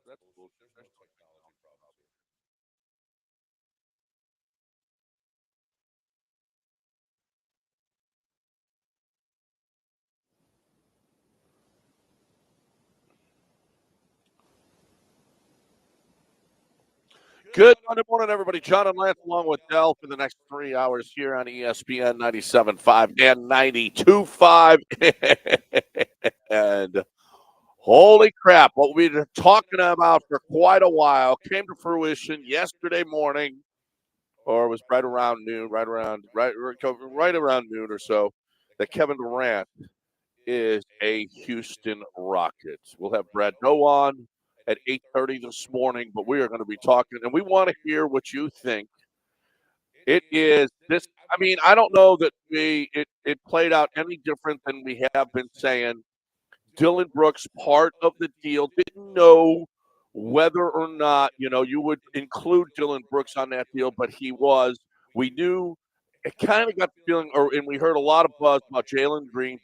Good Monday morning, everybody. John and Lance along with Dell for the next 3 hours here on ESPN 97.5 and 92.5. And holy crap, what we've been talking about for quite a while came to fruition yesterday morning, or it was right around noon, right around noon or so, that Kevin Durant is a Houston Rockets. We'll have Brad Doe on at 8:30 this morning, but we are going to be talking, and we want to hear what you think. It is this. I mean, I don't know that it played out any different than we have been saying. Dylan Brooks, part of the deal, didn't know whether or not you would include Dylan Brooks on that deal, but he was. We knew. It kind of got the feeling, and we heard a lot of buzz about Jalen Green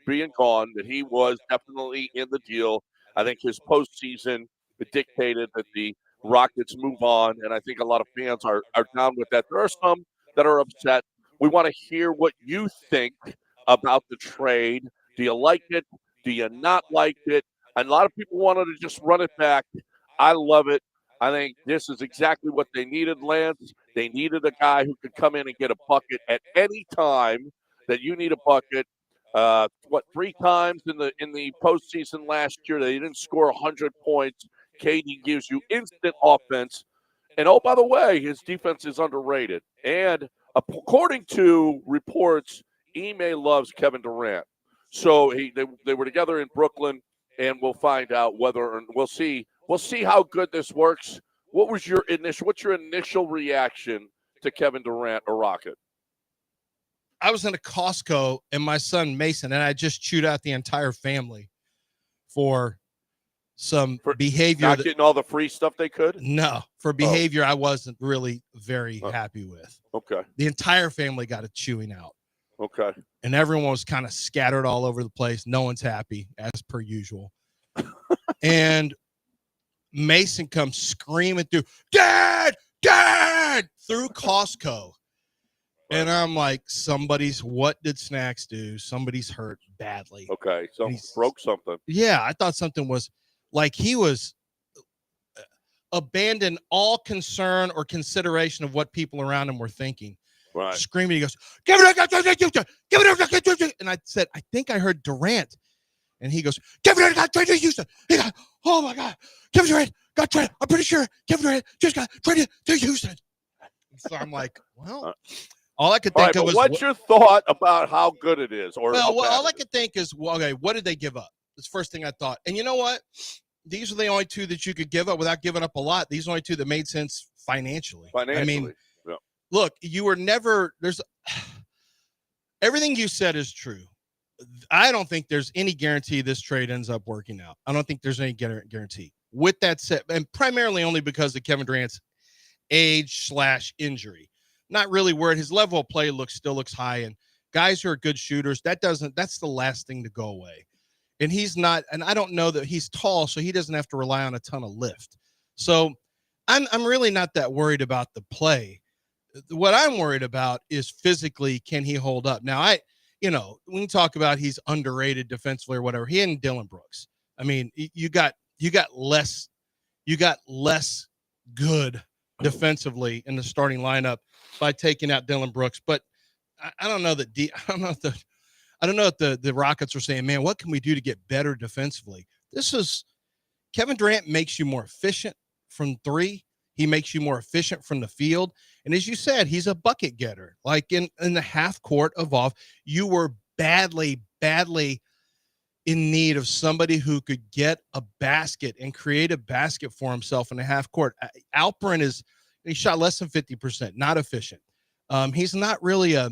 being gone, that he was definitely in the deal. I think his postseason dictated that the Rockets move on, and I think a lot of fans are down with that. There are some that are upset. We want to hear what you think about the trade. Do you like it? Do you not like it? And a lot of people wanted to just run it back. I love it. I think this is exactly what they needed, Lance. They needed a guy who could come in and get a bucket at any time that you need a bucket. 3 times in the postseason last year they didn't score 100 points. KD gives you instant offense. And oh, by the way, his defense is underrated. And according to reports, Ime loves Kevin Durant. So they were together in Brooklyn, and we'll find out we'll see how good this works. What's your initial reaction to Kevin Durant, a Rocket? I was in a Costco, and my son Mason and I just chewed out the entire family for some behavior. Not getting all the free stuff they could? No, for behavior I wasn't really very happy with. Okay. The entire family got a chewing out. Okay. And everyone was kind of scattered all over the place. No one's happy, as per usual. And Mason comes screaming through, Dad, through Costco. Right. And I'm like, what did Snacks do? Somebody's hurt badly. Okay, so he broke something. Yeah, I thought something was like he was abandoned all concern or consideration of what people around him were thinking. Right. Screaming, he goes, give it up. And I said, I think I heard Durant. And he goes, Kevin Durant got traded to Houston. He got, oh my God, Kevin Durant got traded. I'm pretty sure Kevin Durant just got traded to Houston. So I'm like, well, all I could think of was, what's your thought about how good it is? All I could think is, okay, what did they give up? That's the first thing I thought. And you know what? These are the only two that you could give up without giving up a lot. These are the only two that made sense financially. I mean, look, you were never everything you said is true. I don't think there's any guarantee this trade ends up working out. I don't think there's any guarantee. With that said, and primarily only because of Kevin Durant's age/injury. Not really worried. His level of play still looks high, and guys who are good shooters, that's the last thing to go away. And he's not, and I don't know that he's tall, so he doesn't have to rely on a ton of lift. So I'm really not that worried about the play. What I'm worried about is physically, can he hold up? Now, we can talk about he's underrated defensively or whatever. He and Dylan Brooks. I mean, you got less good defensively in the starting lineup by taking out Dylan Brooks. But I don't know that the Rockets are saying, man, what can we do to get better defensively? Kevin Durant makes you more efficient from three. He makes you more efficient from the field. And as you said, he's a bucket getter. Like in the half court of off, you were badly in need of somebody who could get a basket and create a basket for himself in the half court. Alperen he shot less than 50%, not efficient. He's not really a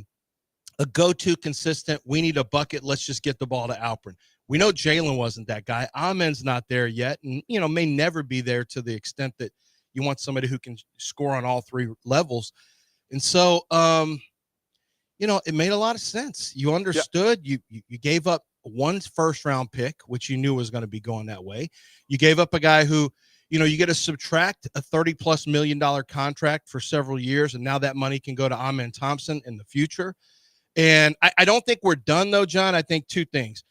go-to consistent. We need a bucket. Let's just get the ball to Alperen. We know Jalen wasn't that guy. Amen's not there yet, and may never be there to the extent that you want somebody who can score on all three levels. And so, it made a lot of sense. You understood. Yeah. You gave up one first-round pick, which you knew was going to be going that way. You gave up a guy who You get to subtract a $30+ million contract for several years, and now that money can go to Amen Thompson in the future. And I don't think we're done, though, John. I think two things.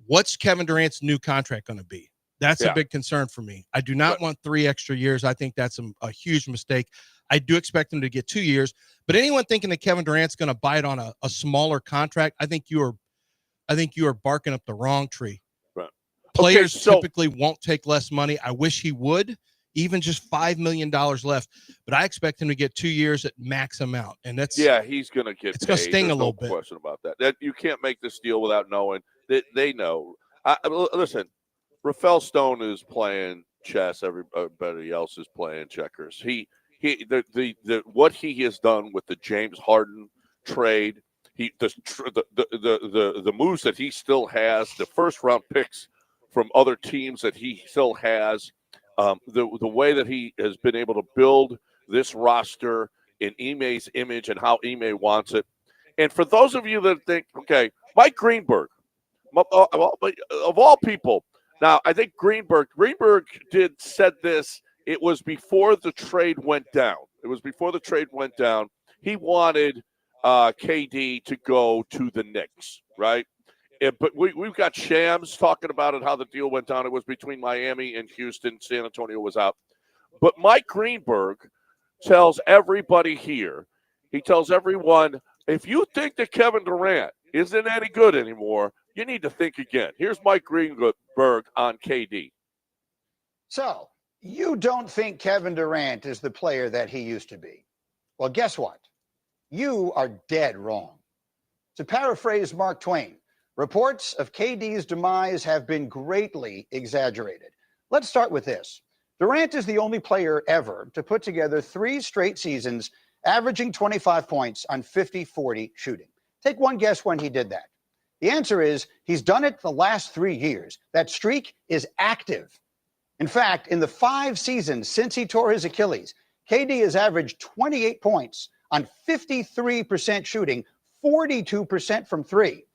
What's Kevin Durant's new contract going to be? That's a big concern for me. I do not want 3 extra years. I think that's a huge mistake. I do expect him to get 2 years. But anyone thinking that Kevin Durant's going to bite on a smaller contract, I think you are barking up the wrong tree. Right. Players typically won't take less money. I wish he would, even just $5 million left. But I expect him to get 2 years at max amount, and that's he's going to get. It's going to sting a little bit. No question about that. That you can't make this deal without knowing that they know. Listen, Rafael Stone is playing chess. Everybody else is playing checkers. What he has done with the James Harden trade, the moves that he still has, the first round picks from other teams that he still has, the way that he has been able to build this roster in Ime's image and how Ime wants it. And for those of you that think, okay, Mike Greenberg, of all people. Now, I think Greenberg said this. It was before the trade went down. He wanted KD to go to the Knicks, right? But we've got Shams talking about it, how the deal went down. It was between Miami and Houston. San Antonio was out. But Mike Greenberg tells everybody here, he tells everyone, if you think that Kevin Durant isn't any good anymore, you need to think again. Here's Mike Greenberg on KD. So, you don't think Kevin Durant is the player that he used to be? Well, guess what? You are dead wrong. To paraphrase Mark Twain, reports of KD's demise have been greatly exaggerated. Let's start with this. Durant is the only player ever to put together 3 straight seasons averaging 25 points on 50-40 shooting. Take one guess when he did that. The answer is he's done it the last 3 years. That streak is active. In fact, in the 5 seasons since he tore his Achilles, KD has averaged 28 points on 53% shooting, 42% from 3.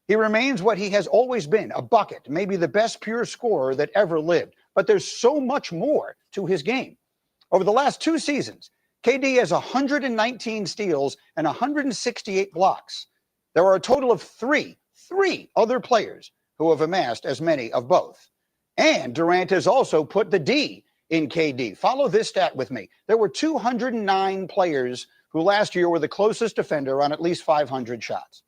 He remains what he has always been, a bucket, maybe the best pure scorer that ever lived. But there's so much more to his game. Over the last 2 seasons, KD has 119 steals and 168 blocks. There are a total of three other players who have amassed as many of both. And Durant has also put the D in KD. Follow this stat with me. There were 209 players who last year were the closest defender on at least 500 shots.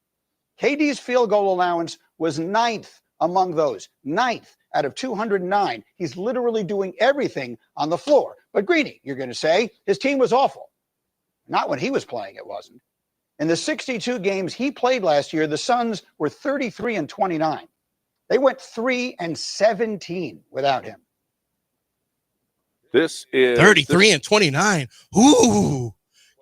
KD's field goal allowance was 9th among those, 9th out of 209. He's literally doing everything on the floor. But Greeny, you're going to say his team was awful. Not when he was playing, it wasn't. In the 62 games he played last year, the Suns were 33-29. They went 3-17 without him. This is 33-29. Ooh,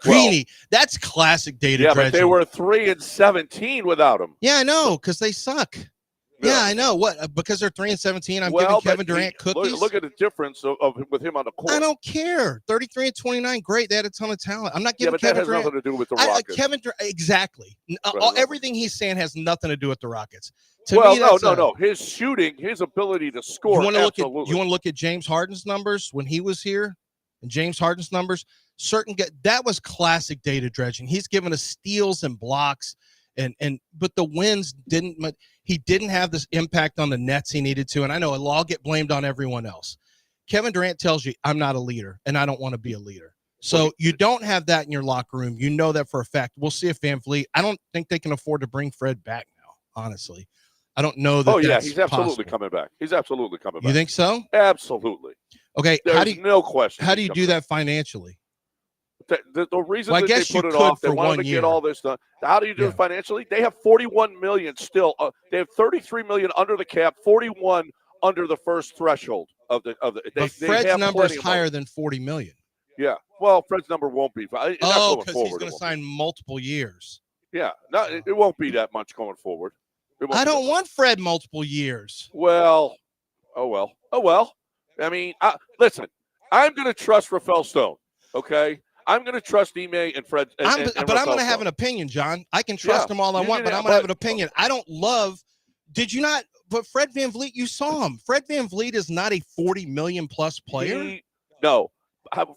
Greeny, that's classic data. Yeah, but they were 3-17 without him. Yeah, I know, because they suck. Yeah, I know. What? Because they're 3-17. I'm giving Kevin Durant cookies. Look at the difference of with him on the court. I don't care. 33-29, great. They had a ton of talent. I'm not giving Kevin Durant. That has nothing to do with the Rockets. Kevin Durant, exactly. Everything he's saying has nothing to do with the Rockets. No. His shooting, his ability to score. You want to look at James Harden's numbers when he was here, and James Harden's numbers. That was classic data dredging. He's given us steals and blocks. But the wins didn't. He didn't have this impact on the Nets he needed to. And I know it'll all get blamed on everyone else. Kevin Durant tells you, I'm not a leader, and I don't want to be a leader. So you don't have that in your locker room. You know that for a fact. We'll see if Van Vliet. I don't think they can afford to bring Fred back now, honestly. I don't know that. He's absolutely coming back. He's absolutely coming back. You think so? Absolutely. Okay. No question. How do you do that financially? The reason that they put it off, they wanted to get all this done. How do you do it financially? They have $41 million still. They have $33 million under the cap, 41 under the first threshold of the. But Fred's number is higher than $40 million. Yeah. Well, Fred's number won't be. Because he's going to sign multiple years. Yeah. No, it won't be that much going forward. I don't want Fred multiple years. Well. I mean, listen. I'm going to trust Rafael Stone. Okay. I'm going to trust Ime and Fred. But I'm going to have an opinion, John. I can trust them all I want, but I'm going to have an opinion. I don't love. Did you not? but Fred VanVleet, you saw him. Fred VanVleet is not a $40 million plus player. No,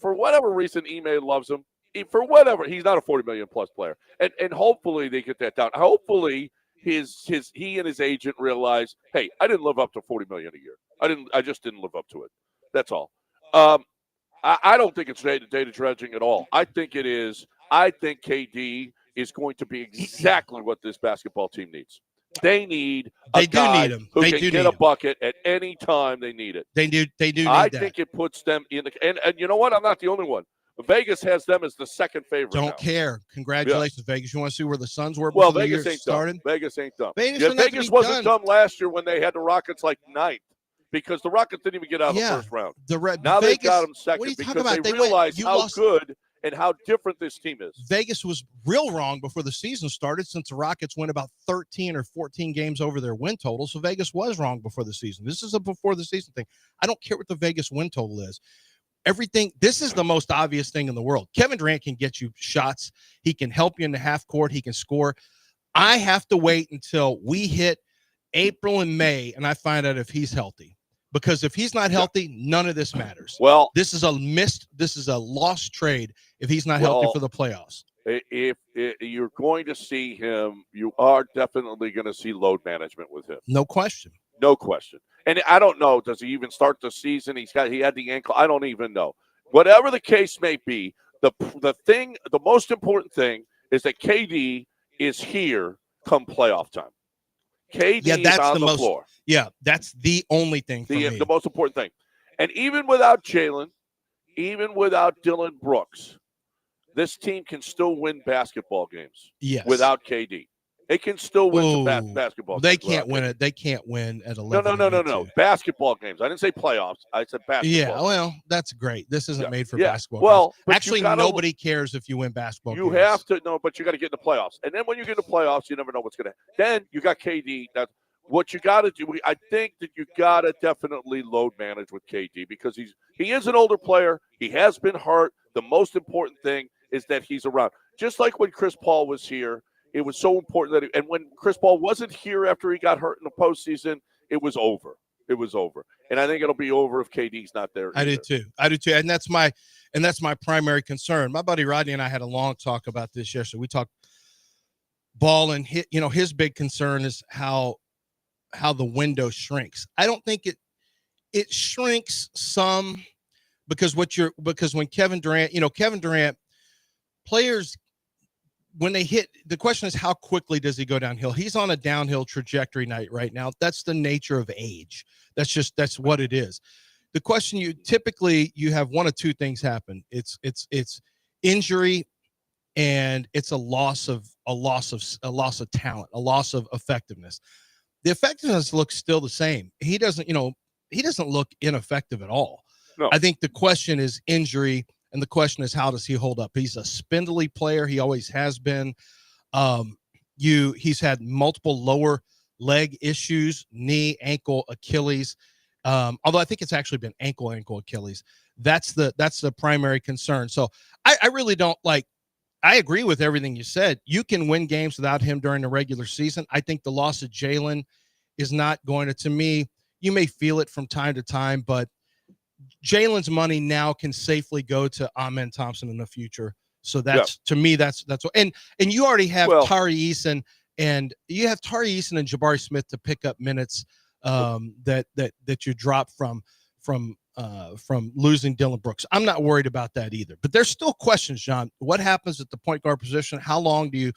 for whatever reason, Ime loves him. For whatever, he's not a $40 million plus player, and hopefully they get that down. Hopefully he and his agent realize, hey, I didn't live up to $40 million a year. I just didn't live up to it. That's all. I don't think it's data dredging at all. I think it is. I think KD is going to be exactly what this basketball team needs. They need a guy who can get a bucket at any time they need it. They do need I that. think it puts them in the – and you know what? I'm not the only one. Vegas has them as the second favorite. Don't care. Congratulations, Vegas. You want to see where the Suns were before the year Vegas ain't started? Dumb. Vegas ain't dumb. Vegas wasn't dumb last year when they had the Rockets like ninth because the Rockets didn't even get out of the first round. Now Vegas, they got them second what are you because talking about? they realized how good and how different this team is. Vegas was real wrong before the season started since the Rockets went about 13 or 14 games over their win total. So Vegas was wrong before the season. This is a before the season thing. I don't care what the Vegas win total is. This is the most obvious thing in the world. Kevin Durant can get you shots. He can help you in the half court. He can score. I have to wait until we hit April and May and I find out if he's healthy. Because if he's not healthy, none of this matters. Well, this is a lost trade if he's not healthy for the playoffs. If you're going to see him, you are definitely going to see load management with him. No question. No question. And I don't know, does he even start the season? He had the ankle. I don't even know. Whatever the case may be, the most important thing is that KD is here come playoff time. KD is on the floor. Yeah, that's the only thing for me. The most important thing. And even without Jalen, even without Dylan Brooks, this team can still win basketball games. Yes. Without KD. They can still win some basketball games. They can't win it. They can't win at 11. No. Basketball games. I didn't say playoffs. I said basketball. Yeah, well, that's great. This isn't made for basketball. Well, actually, nobody cares if you win basketball games. You have to know, but you got to get in the playoffs. And then when you get in the playoffs, you never know what's going to happen. Then you got KD. What you got to do, I think that you got to definitely load manage with KD because he is an older player. He has been hurt. The most important thing is that he's around. Just like when Chris Paul was here, it was so important that and when Chris Paul wasn't here after he got hurt in the postseason, it was over. It was over. And I think it'll be over if KD's not there either. I do too. And that's my primary concern. My buddy Rodney and I had a long talk about this yesterday. We talked ball and his big concern is how the window shrinks. I don't think it shrinks some because when Kevin Durant players, when they hit, the question is how quickly does he go downhill? He's on a downhill trajectory right now. That's the nature of age. That's what it is. The question you have one of two things happen. It's injury and it's a loss of talent, a loss of effectiveness. The effectiveness looks still the same. He doesn't look ineffective at all. No. I think the question is injury. And the question is, how does he hold up? He's a spindly player. He always has been. He's had multiple lower leg issues, knee, ankle, Achilles. Although I think it's actually been ankle, Achilles. That's the primary concern. So I really don't I agree with everything you said. You can win games without him during the regular season. I think the loss of Jalen is not going to me, you may feel it from time to time, but Jalen's money now can safely go to Amen Thompson in the future. So to me, that's what, and you already have Tari Eason and Jabari Smith to pick up minutes that you drop from losing Dylan Brooks. I'm not worried about that either, but there's still questions, John. What happens at the point guard position? How long do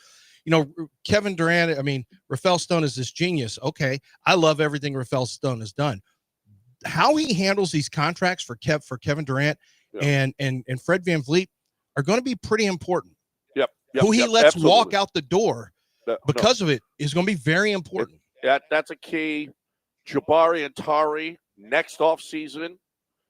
Kevin Durant, Rafael Stone is this genius. Okay. I love everything Rafael Stone has done. How he handles these contracts for Kevin Durant and Fred VanVleet are going to be pretty important. Who he lets walk out the door because of it is going to be very important. That's a key. Jabari and Tari next off season,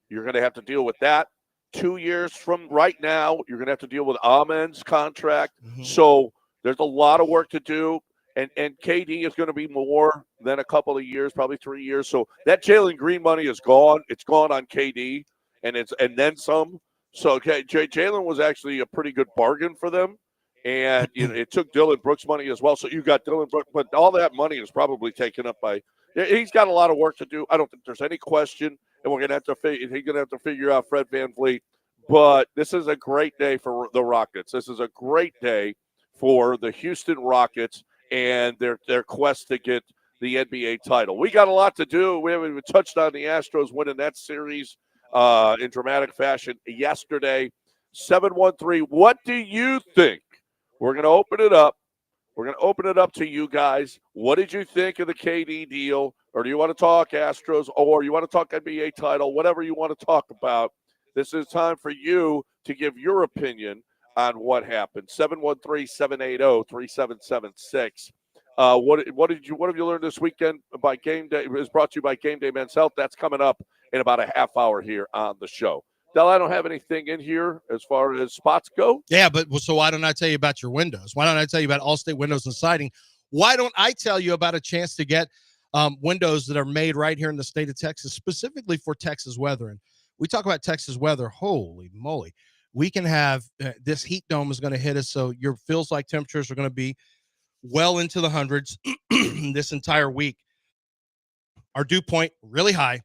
you're going to have to deal with that. 2 years from right now, you're going to have to deal with Amen's contract. Mm-hmm. So there's a lot of work to do. And KD is going to be more than a couple of years, probably 3 years. So that Jalen Green money is gone. It's gone on KD, and then some. So Jalen was actually a pretty good bargain for them, and it took Dylan Brooks money as well. So you got Dylan Brooks, but all that money is probably taken up by He's got a lot of work to do. I don't think there's any question, and we're gonna have to figure out Fred VanVleet. But this is a great day for the Rockets. This is a great day for the Houston Rockets and their quest to get the NBA title. We got a lot to do. We haven't even touched on the Astros winning that series in dramatic fashion yesterday. 713. What do you think? We're going to open it up. We're going to open it up to you guys. What did you think of the KD deal? Or do you want to talk Astros? Or you want to talk NBA title? Whatever you want to talk about. This is time for you to give your opinion on what happened. 713-780-3776. What have you learned this weekend by Game Day? It was brought to you by Game Day Men's Health. That's coming up in about a half hour here on the show. Del, I don't have anything in here as far as spots go. Yeah, but so why don't I tell you about your windows? Why don't I tell you about Allstate Windows and Siding? Why don't I tell you about a chance to get windows that are made right here in the state of Texas, specifically for Texas weather? And we talk about Texas weather. Holy moly. We can have this heat dome is going to hit us. So your feels like temperatures are going to be well into the hundreds this entire week. Our dew point really high.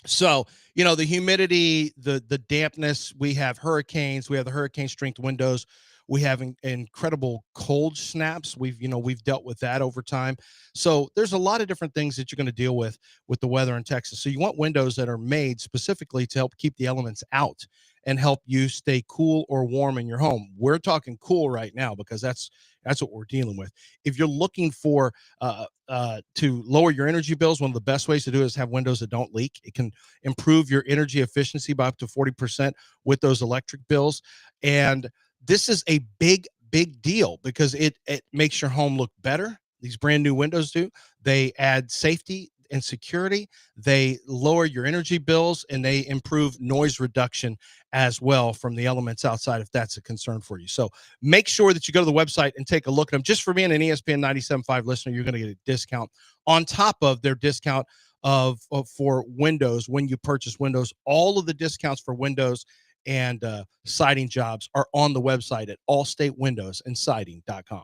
So, the humidity, the dampness, we have hurricanes, we have the hurricane strength windows, we have incredible cold snaps. We've dealt with that over time. So there's a lot of different things that you're going to deal with the weather in Texas. So you want windows that are made specifically to help keep the elements out and help you stay cool or warm in your home. We're talking cool right now because that's what we're dealing with. If you're looking for to lower your energy bills, one of the best ways to do it is have windows that don't leak. It can improve your energy efficiency by up to 40% with those electric bills. And this is a big deal because it makes your home look better. These brand new windows do. They add safety and security. They lower your energy bills, and they improve noise reduction as well from the elements outside, if that's a concern for you. So make sure that you go to the website and take a look at them. Just for being an ESPN 97.5 listener, you're going to get a discount on top of their discount for windows when you purchase windows. All of the discounts for windows and siding jobs are on the website at allstatewindowsandsiding.com.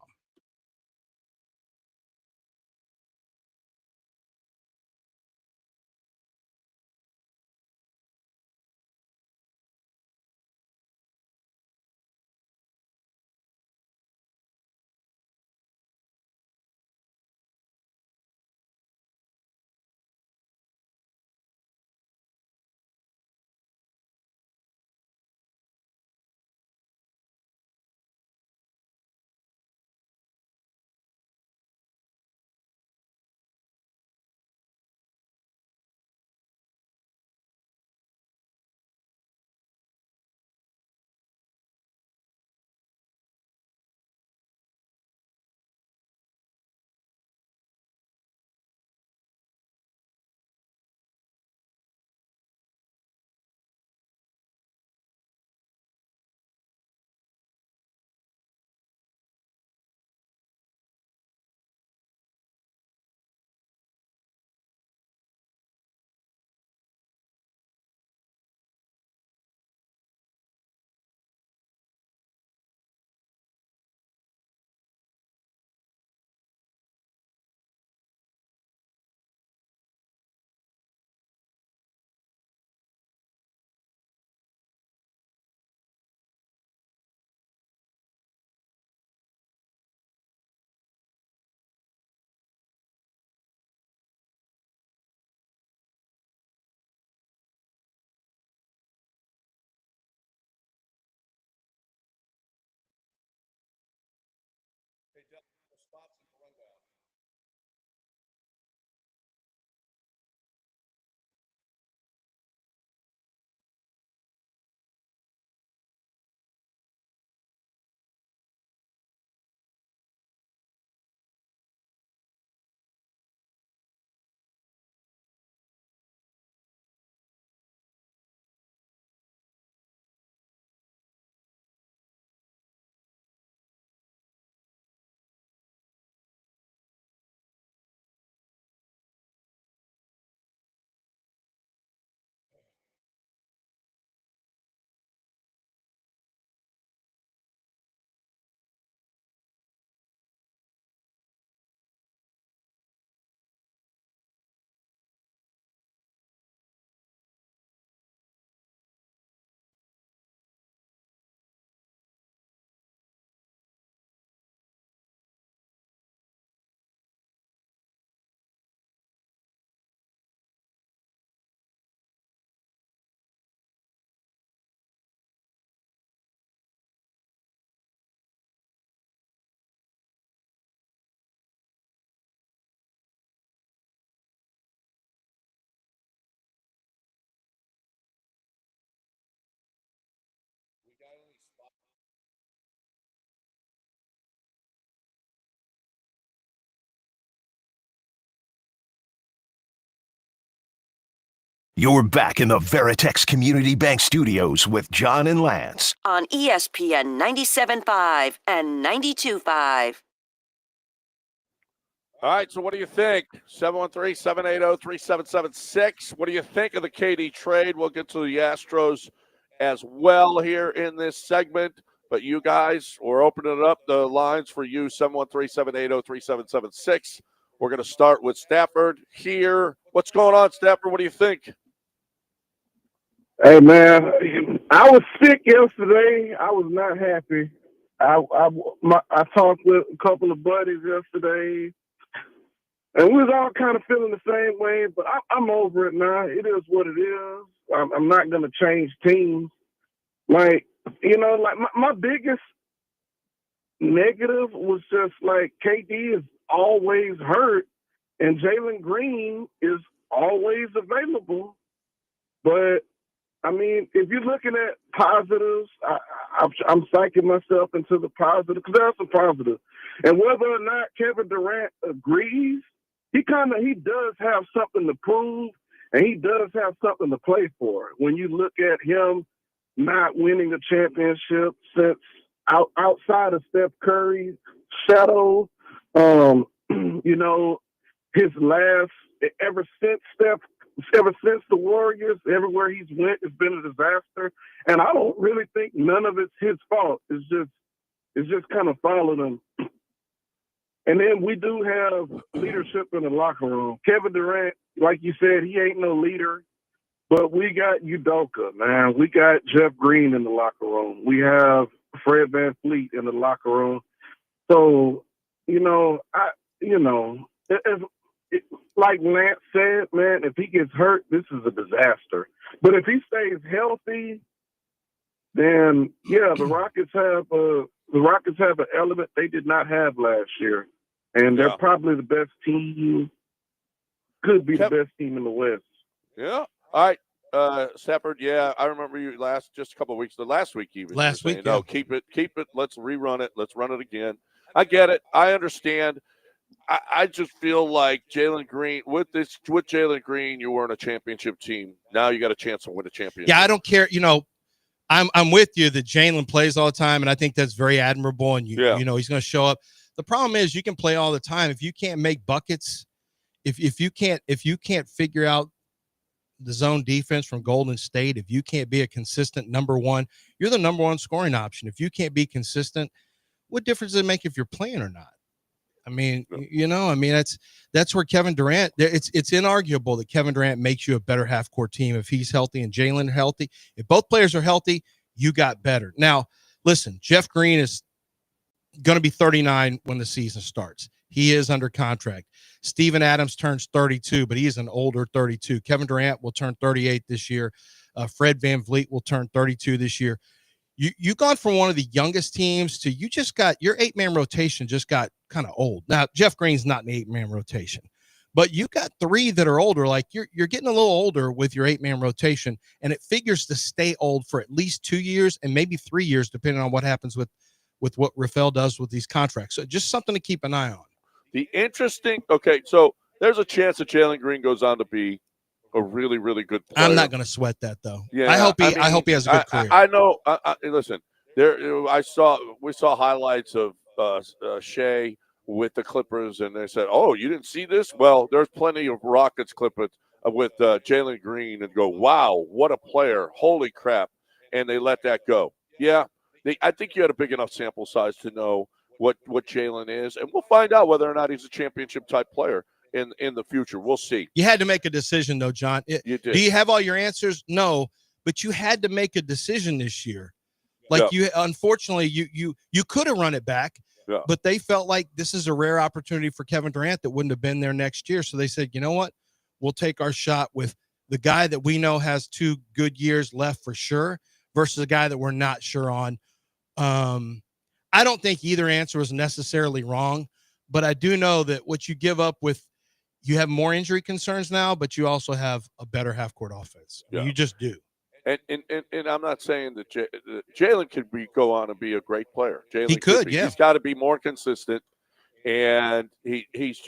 You're back in the Veritex Community Bank Studios with John and Lance on ESPN 97.5 and 92.5. All right, so what do you think? 713-780-3776. What do you think of the KD trade? We'll get to the Astros as well here in this segment. But you guys, we're opening up the lines for you, 713-780-3776. We're going to start with Stafford here. What's going on, Stafford? What do you think? Hey, man, I was sick yesterday. I was not happy. I talked with a couple of buddies yesterday, and we was all kind of feeling the same way, but I'm over it now. It is what it is. I'm not going to change teams. Like, my biggest negative was just like KD is always hurt, and Jalen Green is always available. But I mean, if you're looking at positives, I'm psyching myself into the positive because there are some positives. And whether or not Kevin Durant agrees, he does have something to prove, and he does have something to play for. When you look at him not winning a championship since outside of Steph Curry's shadow, his last ever since the Warriors, everywhere he's went, it's been a disaster. And I don't really think none of it's his fault. It's just kind of followed him. And then we do have leadership in the locker room. Kevin Durant, like you said, he ain't no leader. But we got Udoka, man. We got Jeff Green in the locker room. We have Fred VanVleet in the locker room. So, like Lance said, man, if he gets hurt, this is a disaster. But if he stays healthy, then yeah, the Rockets have an element they did not have last year, and they're probably the best team. Could be the best team in the West. Yeah. All right. Stafford, yeah, I remember you just a couple of weeks, last week even. Last week, no, keep it. Let's rerun it. Let's run it again. I get it. I understand. I just feel like Jalen Green, with Jalen Green, you weren't a championship team. Now you got a chance to win a championship. Yeah, I don't care. I'm with you that Jalen plays all the time, and I think that's very admirable. And he's going to show up. The problem is you can play all the time if you can't make buckets. If you can't figure out the zone defense from Golden State, if you can't be a consistent number one, you're the number one scoring option. If you can't be consistent, what difference does it make if you're playing or not? I mean, that's where Kevin Durant, it's inarguable that Kevin Durant makes you a better half-court team if he's healthy and Jalen healthy. If both players are healthy, you got better. Now, listen, Jeff Green is going to be 39 when the season starts. He is under contract. Steven Adams turns 32, but he is an older 32. Kevin Durant will turn 38 this year. Fred VanVleet will turn 32 this year. You gone from one of the youngest teams to you just got your 8-man rotation just got kind of old. Now, Jeff Green's not an 8-man rotation, but you got 3 that are older. Like you're getting a little older with your 8-man rotation, and it figures to stay old for at least 2 years and maybe 3 years, depending on what happens with what Rafael does with these contracts. So just something to keep an eye on. So there's a chance that Jalen Green goes on to be a really, really good player. I'm not going to sweat that though. Yeah, I hope he has a good career. I know. Listen, we saw highlights of Shea with the Clippers, and they said, "Oh, you didn't see this?" Well, there's plenty of Rockets clippers with Jalen Green, and go, "Wow, what a player! Holy crap!" And they let that go. Yeah, I think you had a big enough sample size to know what Jalen is, and we'll find out whether or not he's a championship type player in the future. We'll see. You had to make a decision though, John. You did. Do you have all your answers? No, but you had to make a decision this year. Unfortunately, you could have run it back, but they felt like this is a rare opportunity for Kevin Durant that wouldn't have been there next year. So they said, you know what? We'll take our shot with the guy that we know has 2 good years left for sure versus a guy that we're not sure on. I don't think either answer was necessarily wrong, but I do know that what you give up with, you have more injury concerns now, but you also have a better half-court offense. Yeah. You just do. And I'm not saying that Jalen could go on and be a great player. Jalen he could, yeah. He's got to be more consistent, and he's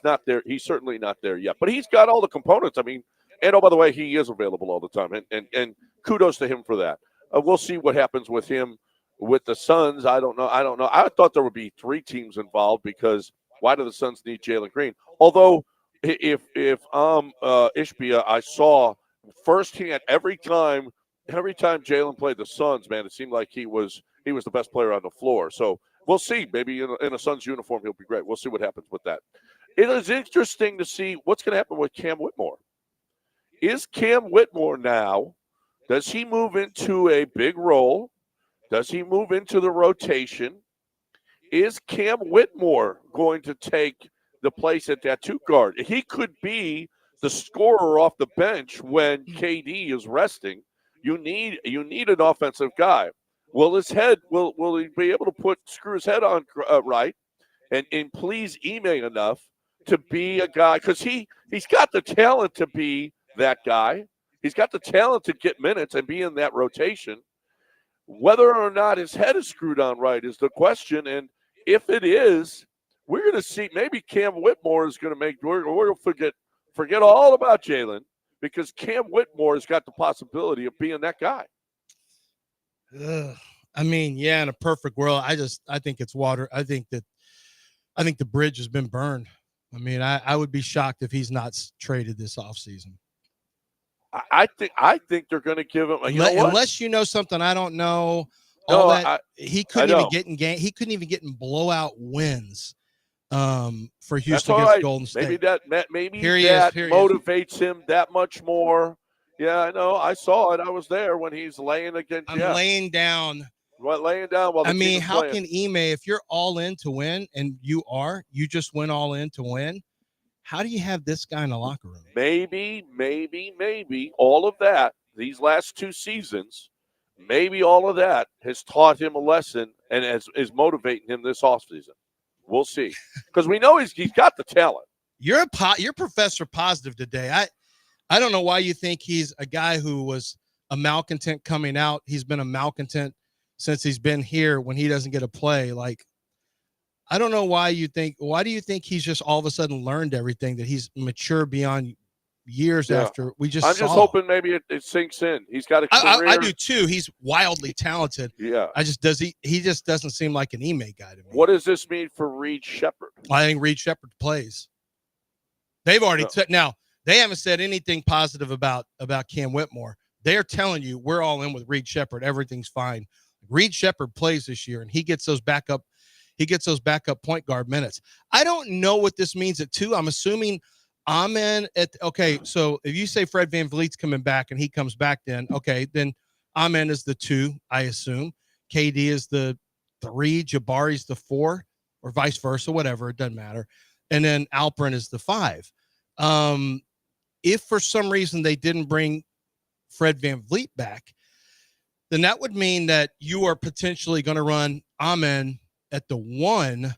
not there. He's certainly not there yet. But he's got all the components. I mean, And oh, by the way, he is available all the time, and kudos to him for that. We'll see what happens with him with the Suns. I don't know. I thought there would be 3 teams involved because why do the Suns need Jalen Green? Although if Ishbia, I saw firsthand every time Jalen played the Suns, man, it seemed like he was the best player on the floor. So we'll see. Maybe in a Suns uniform, he'll be great. We'll see what happens with that. It is interesting to see what's going to happen with Cam Whitmore. Is Cam Whitmore now, does he move into a big role? Does he move into the rotation? Is Cam Whitmore going to take the place at that 2 guard? He could be the scorer off the bench when KD is resting. You need an offensive guy. Will his head will he be able to screw his head on right and please Ime enough to be a guy, because he's got the talent to be that guy. He's got the talent to get minutes and be in that rotation. Whether or not his head is screwed on right is the question. And if it is, we're going to see maybe Cam Whitmore is going to make – we're going to forget all about Jalen, because Cam Whitmore has got the possibility of being that guy. I mean, yeah, in a perfect world, I think it's water. I think the bridge has been burned. I mean, I would be shocked if he's not traded this offseason. I think they're going to give him. Unless you know something I don't know. He couldn't even get in game. He couldn't even get in blowout wins for Houston against Golden State. Maybe that motivates him that much more. Yeah, I know. I saw it. I was there when he's laying against. Laying down. Laying down while the team is how playing. can Ime, if you're all in to win, and you just went all in to win, how do you have this guy in the locker room? Maybe all of that, these last 2 seasons, maybe all of that has taught him a lesson and is motivating him this offseason. We'll see. Because we know he's got the talent. You're Professor Positive today. I don't know why you think he's a guy who was a malcontent coming out. He's been a malcontent since he's been here when he doesn't get a play. Like, I don't know why do you think he's just all of a sudden learned everything, that he's mature beyond years after we just I'm just hoping maybe it sinks in. He's got a career. I do too. He's wildly talented. Yeah. He just doesn't seem like an Ime guy to me. What does this mean for Reed Sheppard? I think Reed Sheppard plays. They've already said, now they haven't said anything positive about Cam Whitmore. They're telling you we're all in with Reed Sheppard. Everything's fine. Reed Sheppard plays this year, and he gets those backup point guard minutes. I don't know what this means at 2. I'm assuming Amen so if you say Fred VanVleet's coming back and he comes back, then Amen is the 2, I assume. KD is the 3, Jabari's the 4, or vice versa, whatever, it doesn't matter. And then Alperen is the 5. If for some reason they didn't bring Fred VanVleet back, then that would mean that you are potentially going to run Amen at the 1.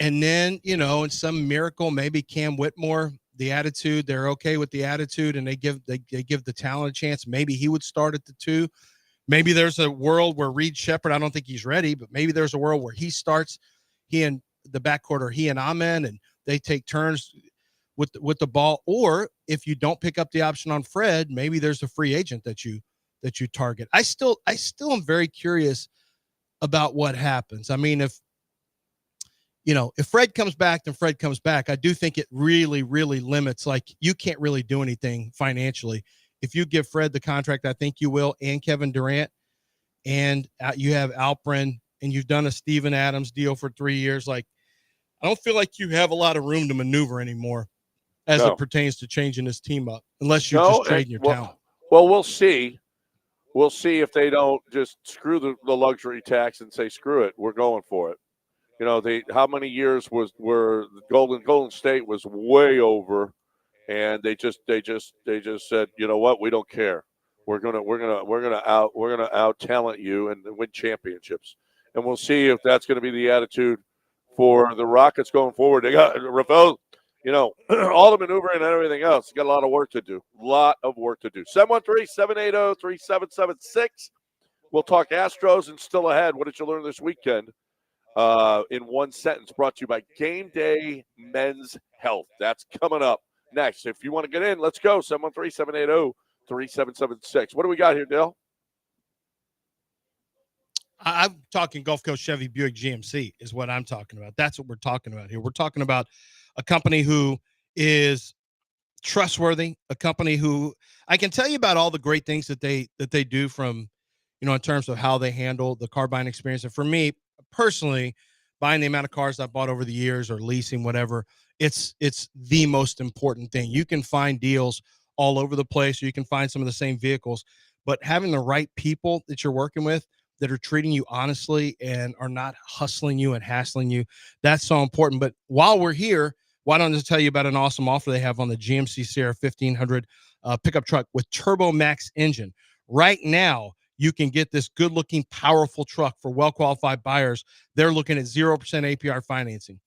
And then, in some miracle, maybe Cam Whitmore, the attitude, they're okay with the attitude, and they give the talent a chance. Maybe he would start at the 2. Maybe there's a world where Reed Sheppard, I don't think he's ready, but maybe there's a world where he starts, he and the backcourt, or he and Amen, and they take turns with the ball. Or if you don't pick up the option on Fred, maybe there's a free agent that you target. I still am very curious about what happens. I mean, if Fred comes back, then Fred comes back. I do think it really, really limits. Like, you can't really do anything financially. If you give Fred the contract, I think you will, and Kevin Durant, and you have Alperen, and you've done a Steven Adams deal for 3 years. Like, I don't feel like you have a lot of room to maneuver anymore as it pertains to changing this team up, unless you're just trading your talent. Well, we'll see. We'll see if they don't just screw the luxury tax and say, screw it, we're going for it. How many years were Golden State was way over, and they just said, you know what, we don't care. We're gonna out talent you and win championships. And we'll see if that's going to be the attitude for the Rockets going forward. They got Ravel, all the maneuvering and everything else. Got a lot of work to do. 713-780-3776. We'll talk Astros and still ahead. What did you learn this weekend? In one sentence, brought to you by Game Day Men's Health. That's coming up next. If you want to get in, let's go. 713-780-3776. What do we got here, Dale? I'm talking Gulf Coast Chevy Buick GMC is what I'm talking about. That's what we're talking about here. We're talking about a company who is trustworthy, a company who I can tell you about all the great things that they do from, in terms of how they handle the car buying experience. And for me personally, buying the amount of cars I bought over the years or leasing, whatever, it's the most important thing. You can find deals all over the place, or you can find some of the same vehicles, but having the right people that you're working with that are treating you honestly and are not hustling you and hassling you, that's so important. But while we're here, why don't I just tell you about an awesome offer they have on the GMC Sierra 1500 pickup truck with Turbo Max engine. Right now, you can get this good-looking, powerful truck for well-qualified buyers. They're looking at 0% APR financing.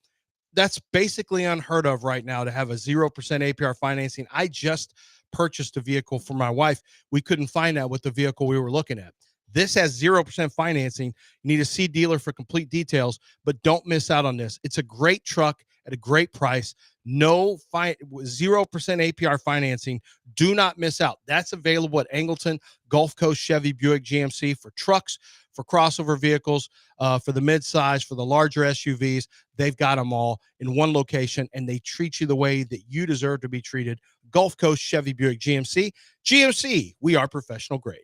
That's basically unheard of right now, to have a 0% APR financing. I just purchased a vehicle for my wife. We couldn't find that with the vehicle we were looking at. This has 0% financing. You need to see dealer for complete details, but don't miss out on this. It's a great truck at a great price. 0% APR financing. Do not miss out. That's available at Angleton Gulf Coast Chevy Buick GMC for trucks, for crossover vehicles, for the midsize, for the larger SUVs. They've got them all in one location, and they treat you the way that you deserve to be treated. Gulf Coast Chevy Buick GMC. GMC, we are professional grade.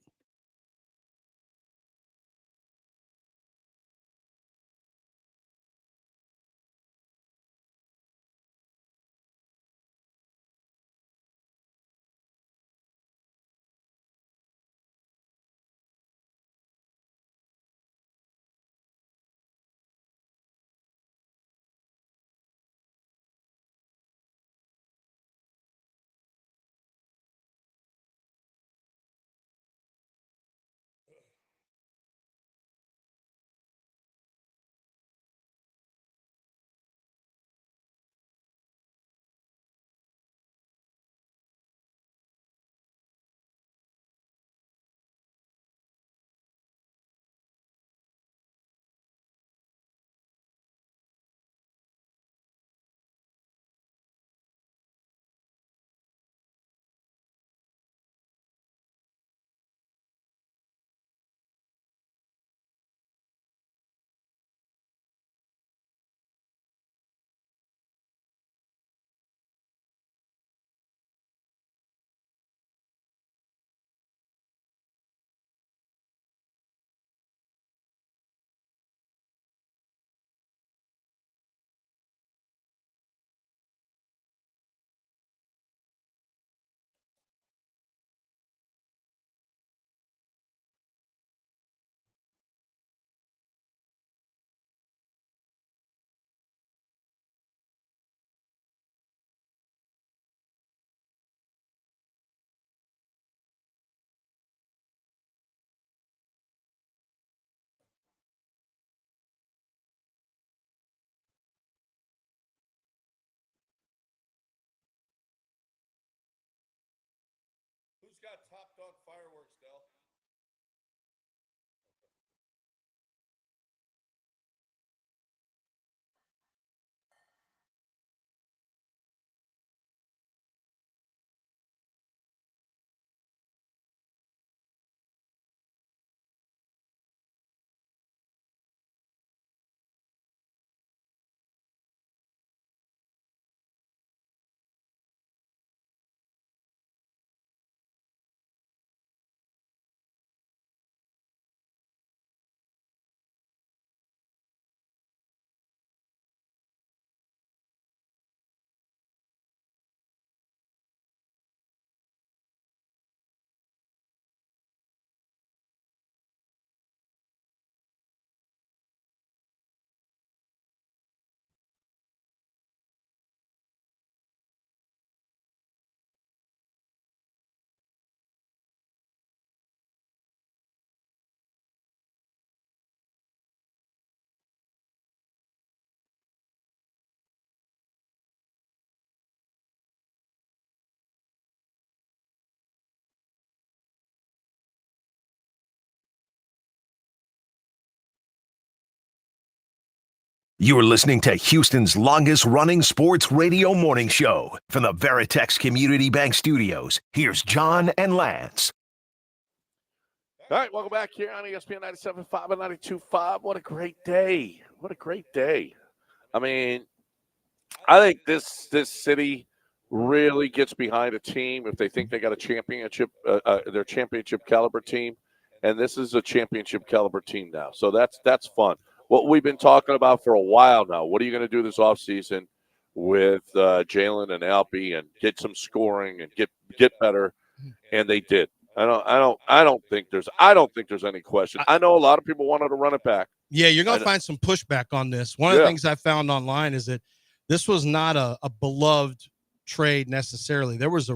Who's got Top Dog fireworks, Dell? You're listening to Houston's longest-running sports radio morning show from the Veritex Community Bank Studios. Here's John and Lance. All right, welcome back here on ESPN 97.5 and 92.5. What a great day. What a great day. I mean, I think this city really gets behind a team if they think they got a championship, their championship caliber team, and this is a championship caliber team now. So that's fun. What we've been talking about for a while now. What are you going to do this offseason with Jalen and Albie and get some scoring and get better? And they did. I don't think there's any question. I know a lot of people wanted to run it back. Yeah, you're going to find some pushback on this. One of the things I found online is that this was not a beloved trade necessarily. There was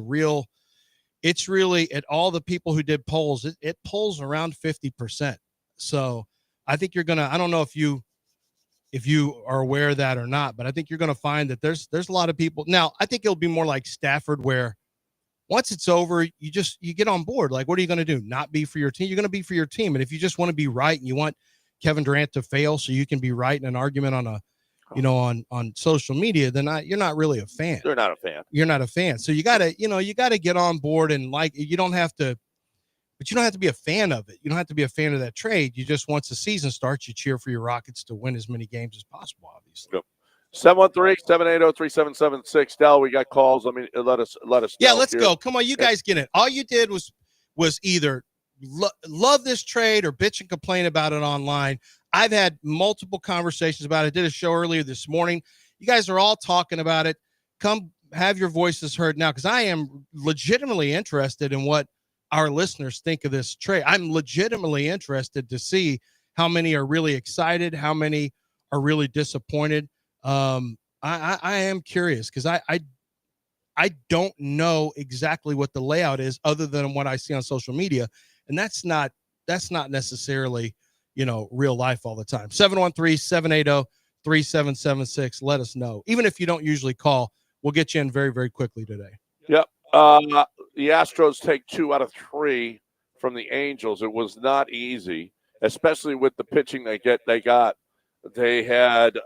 it's really, at all the people who did polls, it polls around 50%. So I think you're going to, I don't know if you are aware of that or not, but I think you're going to find that there's a lot of people. Now, I think it'll be more like Stafford, where once it's over, you get on board. Like, what are you going to do? Not be for your team? You're going to be for your team. And if you just want to be right and you want Kevin Durant to fail so you can be right in an argument on social media, then you're not really a fan. You're not a fan. You're not a fan. So you got to get on board, and you don't have to be a fan of it. You don't have to be a fan of that trade. You just, once the season starts, you cheer for your Rockets to win as many games as possible, obviously. Yep. 713-780-3776. Del, we got calls. I mean, let us Yeah, know let's here. go. Come on, you guys get it. All you did was either love this trade or bitch and complain about it online. I've had multiple conversations about it. I did a show earlier this morning. You guys are all talking about it. Come have your voices heard now, because I am legitimately interested in what our listeners think of this trade. I'm legitimately interested to see how many are really excited, how many are really disappointed. I am curious, because I don't know exactly what the layout is other than what I see on social media, and that's not necessarily real life all the time. 713-780-3776. Let us know. Even if you don't usually call, we'll get you in very, very quickly today. Yep. The Astros take 2 out of 3 from the Angels. It was not easy, especially with the pitching they got. They had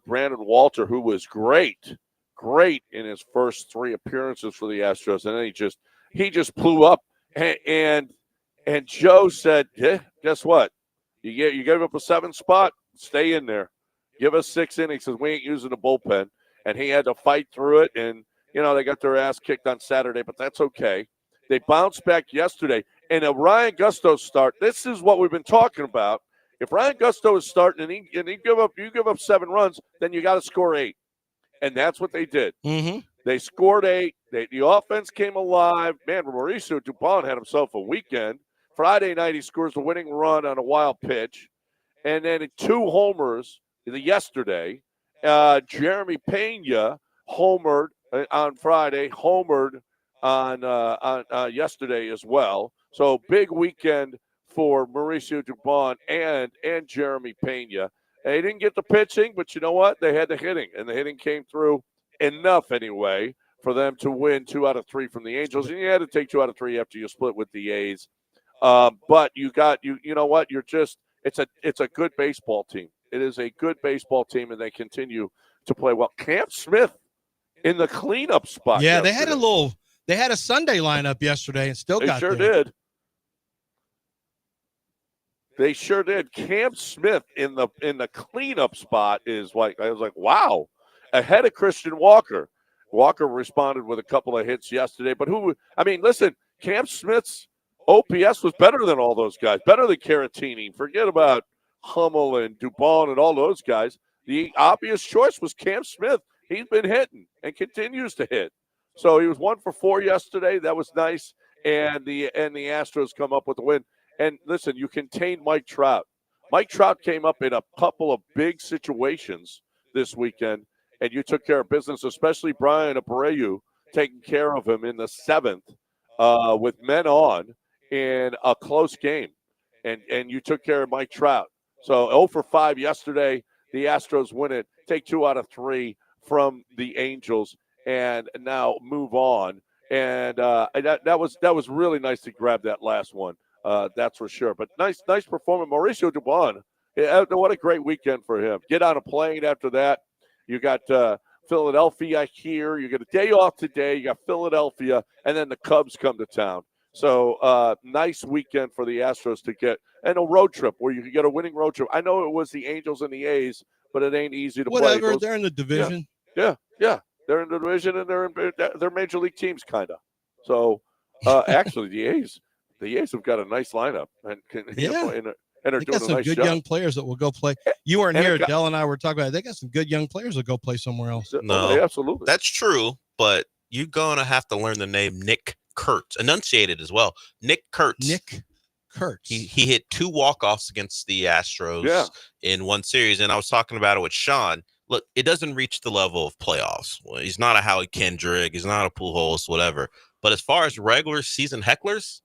Brandon Walter, who was great in his first 3 appearances for the Astros, and then he just blew up. And Joe said, "Yeah, guess what? You gave up a 7 spot. Stay in there. Give us 6 innings, because we ain't using the bullpen." And he had to fight through it, and they got their ass kicked on Saturday, but that's okay. They bounced back yesterday, and a Ryan Gusto start. This is what we've been talking about. If Ryan Gusto is starting and you give up 7 runs, then you got to score 8, and that's what they did. Mm-hmm. They scored 8. The offense came alive. Man, Mauricio Dubon had himself a weekend. Friday night, he scores the winning run on a wild pitch, and then 2 homers yesterday. Jeremy Pena homered on Friday, homered on yesterday as well. So big weekend for Mauricio Dubon and Jeremy Pena. They didn't get the pitching, but you know what? They had the hitting, and the hitting came through enough anyway for them to win 2 out of 3 from the Angels. And you had to take 2 out of 3 after you split with the A's. But you know what? It's a good baseball team. It is a good baseball team, and they continue to play well. Cam Smith in the cleanup spot. Yeah, yesterday. they had a Sunday lineup yesterday and still got sure there. did. They sure did. Cam Smith in the cleanup spot is like, I was like, wow, ahead of Christian Walker. Walker responded with a couple of hits yesterday, but listen, Cam Smith's OPS was better than all those guys, better than Caratini. Forget about Hummel and Dubon and all those guys. The obvious choice was Cam Smith. He's been hitting and continues to hit. So he was 1 for 4 yesterday. That was nice. And the Astros come up with the win. And listen, you contained Mike Trout. Mike Trout came up in a couple of big situations this weekend, and you took care of business, especially Brian Abreu taking care of him in the 7th with men on in a close game. And you took care of Mike Trout. So 0 for 5 yesterday. The Astros win it, take 2 out of 3 from the Angels, and now move on. And that was really nice to grab that last one. That's for sure. But nice performance. Mauricio Dubon Yeah, what a great weekend for him. Get on a plane after that. You got Philadelphia here. You get a day off today. You got Philadelphia, and then the Cubs come to town. So nice weekend for the Astros to get, and a road trip where you can get a winning road trip. I know it was the Angels and the A's, but it ain't easy to play. Whatever, they're in the division. Yeah. They're in the division, and they're major league teams, kind of. So actually, the A's have got a nice lineup, and they're They doing got a some nice good job. young players that will go play. You weren't here. Dell and I were talking about it. They got some good young players that go play somewhere else. No, absolutely. That's true, but you're going to have to learn the name Nick Kurtz. Enunciate it as well. Nick Kurtz. Nick Kurtz. He hit 2 walk-offs against the Astros in one series, and I was talking about it with Sean. Look, it doesn't reach the level of playoffs. Well, he's not a Howie Kendrick. He's not a Pujols, whatever. But as far as regular season hecklers,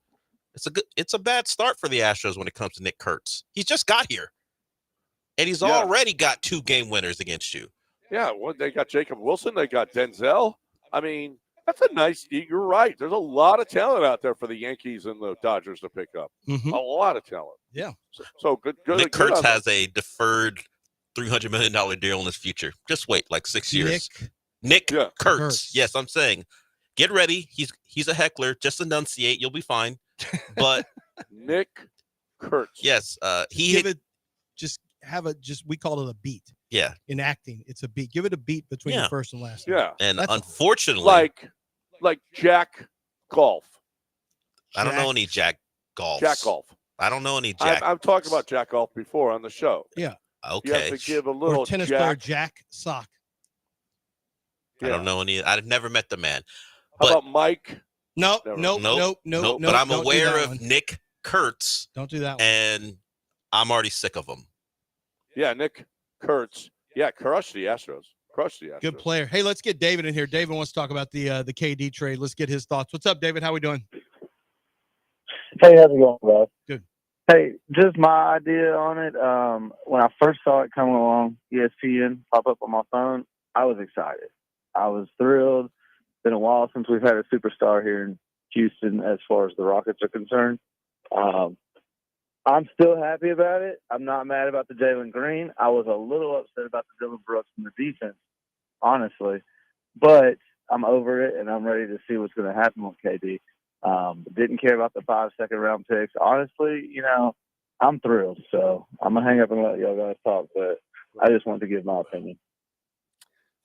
it's a bad start for the Astros when it comes to Nick Kurtz. He's just got here, and he's already got 2 game winners against you. Yeah, well, they got Jacob Wilson. They got Denzel. I mean, that's a nice – you're right. There's a lot of talent out there for the Yankees and the Dodgers to pick up. Mm-hmm. A lot of talent. Yeah. So good. Nick Kurtz has a deferred $300 million deal in his future. Just wait, like 6 years. Nick Kurtz. Yes, I'm saying, get ready. He's a heckler. Just enunciate. You'll be fine. But Nick Kurtz. Yes, we call it a beat. Yeah. In acting, it's a beat. Give it a beat between the first and last. Yeah. And unfortunately, like Jack Golf. I don't know any Jack Golf. Jack Golf. I don't know any Jack. I've talked about Jack Golf before on the show. Yeah. Okay. You have to give a little or tennis player Jack Sock. I don't know any. I've never met the man. How about Mike? Nope. But I'm aware of Nick Kurtz. Don't do that one. And I'm already sick of him. Yeah, Nick Kurtz. Yeah, crushed the Astros. Good player. Hey, let's get David in here. David wants to talk about the KD trade. Let's get his thoughts. What's up, David? How we doing? Hey, how's it going, bro? Good. Hey, just my idea on it. When I first saw it coming along, ESPN pop up on my phone, I was excited. I was thrilled. It's been a while since we've had a superstar here in Houston as far as the Rockets are concerned. I'm still happy about it. I'm not mad about the Jalen Green. I was a little upset about the Dylan Brooks and the defense, honestly. But I'm over it, and I'm ready to see what's going to happen with KD. Didn't care about the 5 second-round picks. Honestly, I'm thrilled. So I'm going to hang up and let y'all guys talk, but I just wanted to give my opinion.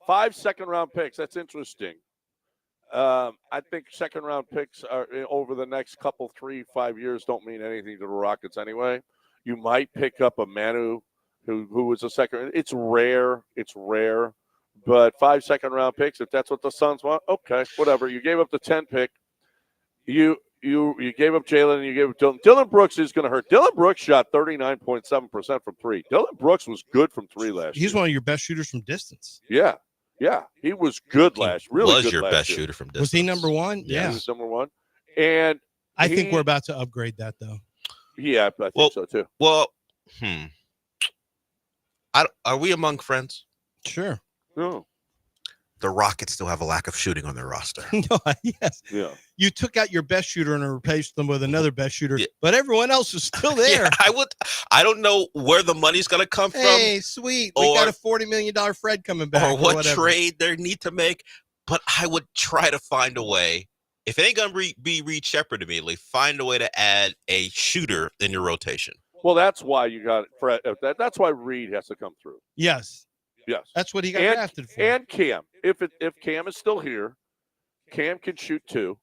5 second-round picks. That's interesting. I think second-round picks are over the next couple, 3-5 years don't mean anything to the Rockets anyway. You might pick up a Manu who was a second. It's rare. But 5 second-round picks, if that's what the Suns want, okay, whatever. You gave up the 10 pick. You gave up Jalen and you gave up Dylan. Dylan Brooks is going to hurt. Dylan Brooks shot 39.7% from 3. Dylan Brooks was good from 3 last year. He's one of your best shooters from distance. Yeah, he was good last year. Really was good your last best year. shooter from distance. Was he number 1? Yeah. He was number 1. And I think we're about to upgrade that, though. Yeah, I think so, too. Well, are we among friends? Sure. No. The Rockets still have a lack of shooting on their roster. Yes. Yeah. You took out your best shooter and replaced them with another best shooter, but everyone else is still there. Yeah, I don't know where the money's going to come from. Hey, sweet. We got a $40 million Fred coming back. Or what trade they need to make. But I would try to find a way. If it ain't going to be Reed Shepherd immediately, find a way to add a shooter in your rotation. Well, that's why you got Fred. That's why Reed has to come through. Yes. That's what he got drafted for. And Cam. If Cam is still here, Cam can shoot too.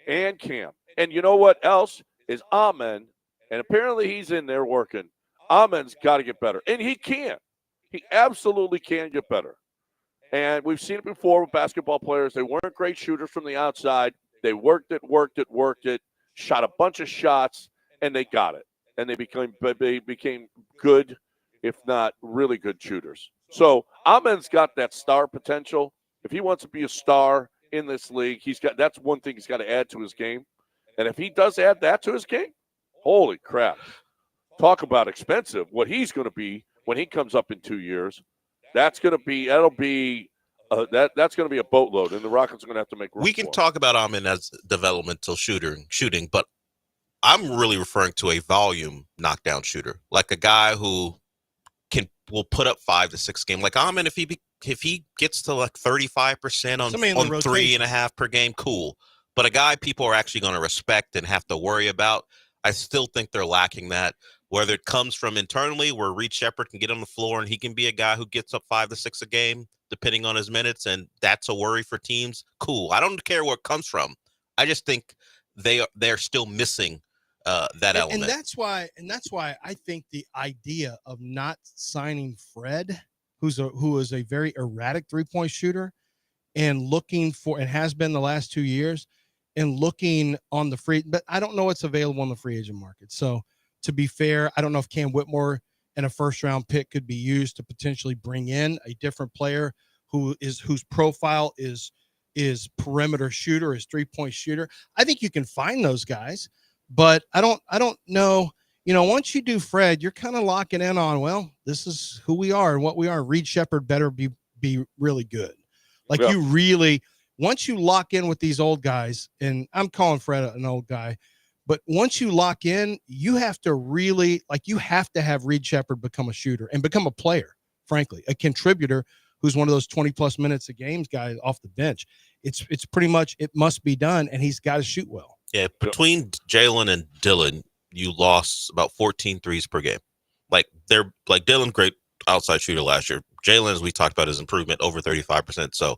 And Cam. And you know what else is Amen? And apparently he's in there working. Amen's got to get better. And he can. He absolutely can get better. And we've seen it before with basketball players. They weren't great shooters from the outside. They worked it, shot a bunch of shots, and they got it. And they became good, if not really good shooters. So Amen's got that star potential. If he wants to be a star in this league, that's one thing he's got to add to his game. And if he does add that to his game, holy crap. Talk about expensive. What he's going to be when he comes up in 2 years, that's going to be a boatload, and the Rockets are going to have to make room. We can talk about Amen as developmental shooting, but I'm really referring to a volume knockdown shooter, like a guy who will put up 5 to 6 games. Like Ahmed, if he gets to like 35% on 3.5 per game, cool. But a guy people are actually going to respect and have to worry about, I still think they're lacking that. Whether it comes from internally, where Reed Shepherd can get on the floor and he can be a guy who gets up 5 to 6 a game, depending on his minutes, and that's a worry for teams. Cool. I don't care where it comes from. I just think they're still missing that element. And that's why I think the idea of not signing Fred, who is a very erratic 3-point shooter, and looking for, and has been the last 2 years, and looking on the free, but I don't know what's available on the free agent market. So to be fair, I don't know if Cam Whitmore and a first-round pick could be used to potentially bring in a different player whose profile is perimeter shooter, is 3-point shooter. I think you can find those guys, but I don't know. Once you do Fred, you're kind of locking in on, well, this is who we are and what we are. Reed Shepherd better be really good. Like, you really, once you lock in with these old guys, and I'm calling Fred an old guy, but once you lock in, you have to really, you have to have Reed Shepherd become a shooter and become a player, frankly, a contributor who's one of those 20-plus minutes a games guys off the bench. It's pretty much, it must be done, and he's got to shoot well. Yeah, between Jalen and Dylan, you lost about 14 threes per game. Dylan, great outside shooter last year. Jalen, as we talked about, his improvement over 35%. So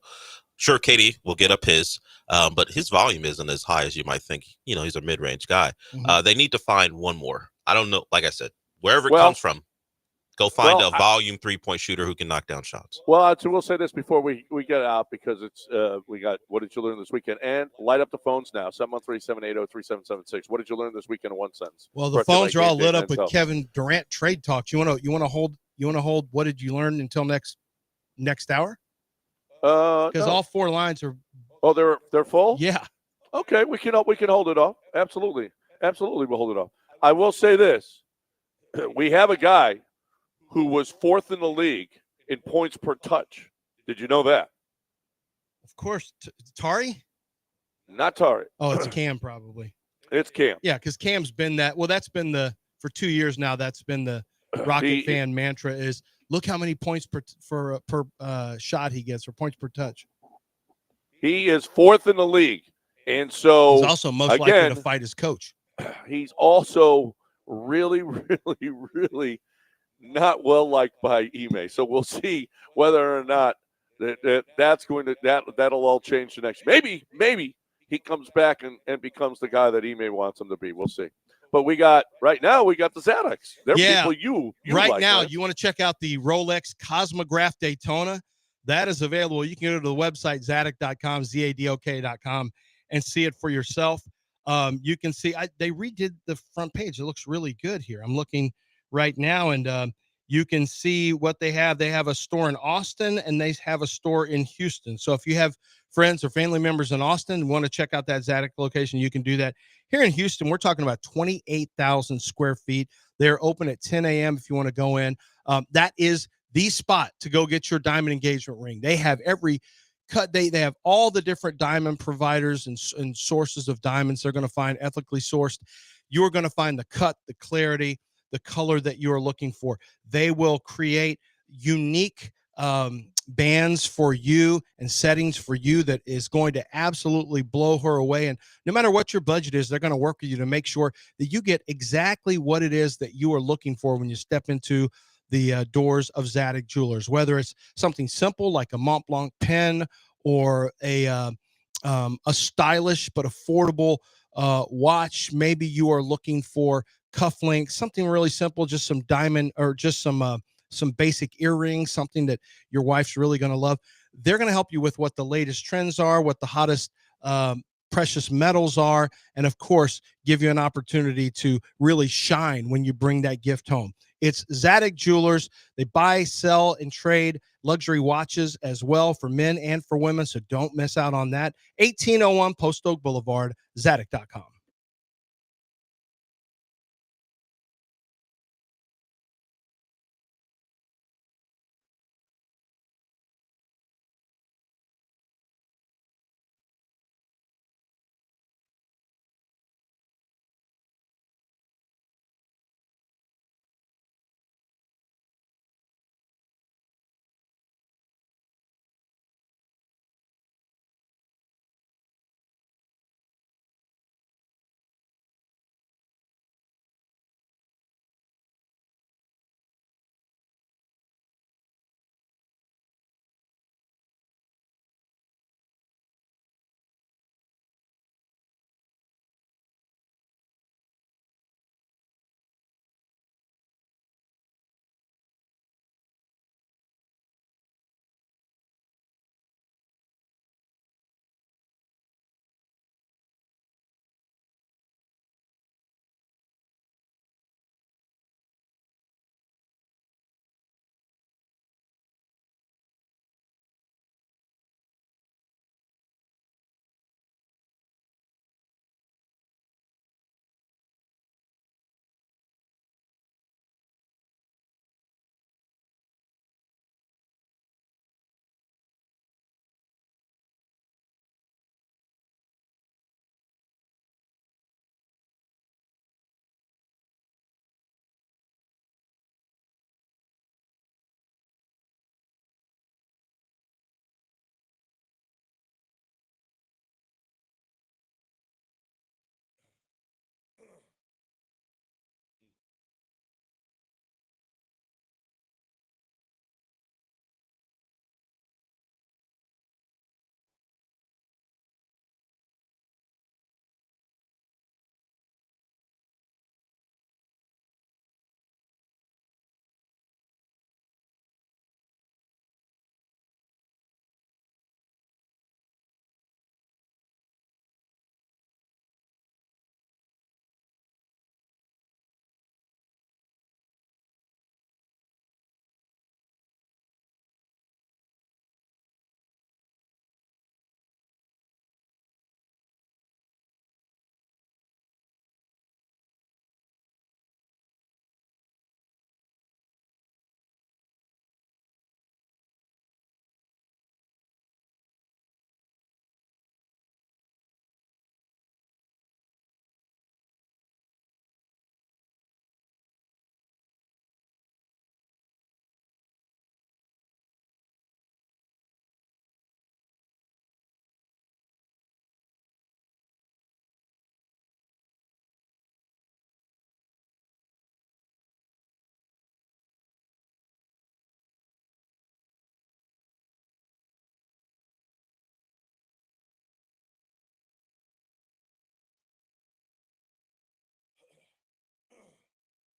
sure, KD will get up his, but his volume isn't as high as you might think. He's a mid-range guy. Mm-hmm. They need to find one more. I don't know. Like I said, wherever it comes from, go find a volume 3-point shooter who can knock down shots. Well, we'll say this before we get out, because it's we got What Did You Learn This Weekend? And light up the phones now, 713-780-3776. What did you learn this weekend in one sentence? Well, the phones are all lit up with Kevin Durant trade talks. You want to hold What Did You Learn until next hour? Because all 4 lines are. Oh, they're full? Yeah. Okay, we can hold it off. Absolutely, we'll hold it off. I will say this: we have a guy who was 4th in the league in points per touch. Did you know that? Of course. Tari? Not Tari. Oh, it's Cam probably. It's Cam. Yeah, because Cam's been that. Well, that's been for 2 years now. That's been the Rocket fan mantra is, look how many points per shot he gets, or points per touch. He is 4th in the league. And so he's also most likely to fight his coach. He's also really, really, really not well liked by Ime. So we'll see whether or not that'll all change the next. Maybe he comes back and becomes the guy that Ime wants him to be. We'll see. But right now we got the Zadex. They're people you right like, now. right? You want to check out the Rolex Cosmograph Daytona. That is available. You can go to the website zadok.com, zadok.com, and see it for yourself. You can see they redid the front page. It looks really good here. I'm looking right now, and you can see what they have. They have a store in Austin, and they have a store in Houston. So if you have friends or family members in Austin and want to check out that Zadok location, you can do that. Here in Houston, we're talking about 28,000 square feet. They're open at 10 a.m. if you want to go in. That is the spot to go get your diamond engagement ring. They have every cut. They have all the different diamond providers and sources of diamonds. They're going to find ethically sourced. You're going to find the cut, the clarity, the color that you are looking for. They will create unique bands for you and settings for you that is going to absolutely blow her away. And no matter what your budget is, they're going to work with you to make sure that you get exactly what it is that you are looking for when you step into the doors of Zadok Jewelers, whether it's something simple like a Mont Blanc pen, or a stylish but affordable watch. Maybe you are looking for cufflinks, something really simple, just some diamond, or just some basic earrings, something that your wife's really going to love. They're going to help you with what the latest trends are, what the hottest precious metals are, and of course, give you an opportunity to really shine when you bring that gift home. It's Zadok Jewelers. They buy, sell, and trade luxury watches as well for men and for women, so don't miss out on that. 1801 Post Oak Boulevard, zadok.com.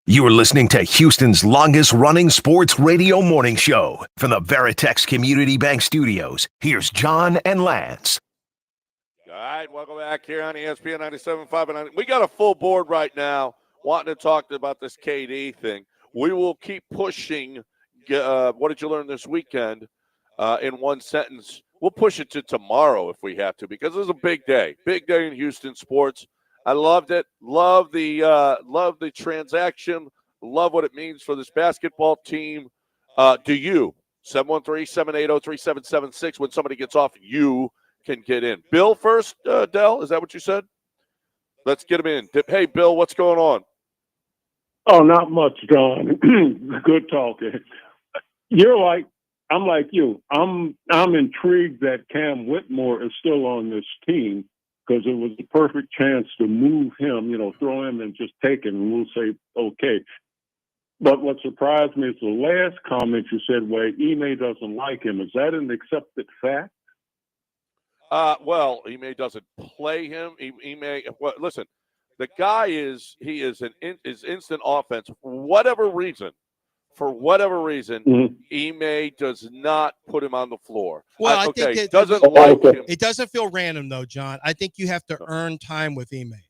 You're listening to Houston's longest running sports radio morning show from the Veritex Community Bank Studios. Here's John and Lance. All right, welcome back here on ESPN 97.5. And we got a full board right now wanting to talk about this KD thing. We will keep pushing. What did you learn this weekend in one sentence? We'll push it to tomorrow if we have to, because it's a big day in Houston sports. I loved it. Love the transaction. Love what it means for this basketball team. Do you? 713-780-3776. When somebody gets off, you can get in. Bill first, Dell, is that what you said? Let's get him in. Hey, Bill, what's going on? Oh, not much, John. Good talking. I'm like you. I'm intrigued that Cam Whitmore is still on this team, because it was the perfect chance to move him, throw him and just take him, and we'll say, okay. But what surprised me is the last comment you said, where Ime doesn't like him. Is that an accepted fact? Well, Ime doesn't play him. Listen, the guy is instant offense. For whatever reason, Ime does not put him on the floor. Well, I think it doesn't like him. It doesn't feel random, though, John. I think you have to earn time with Ime.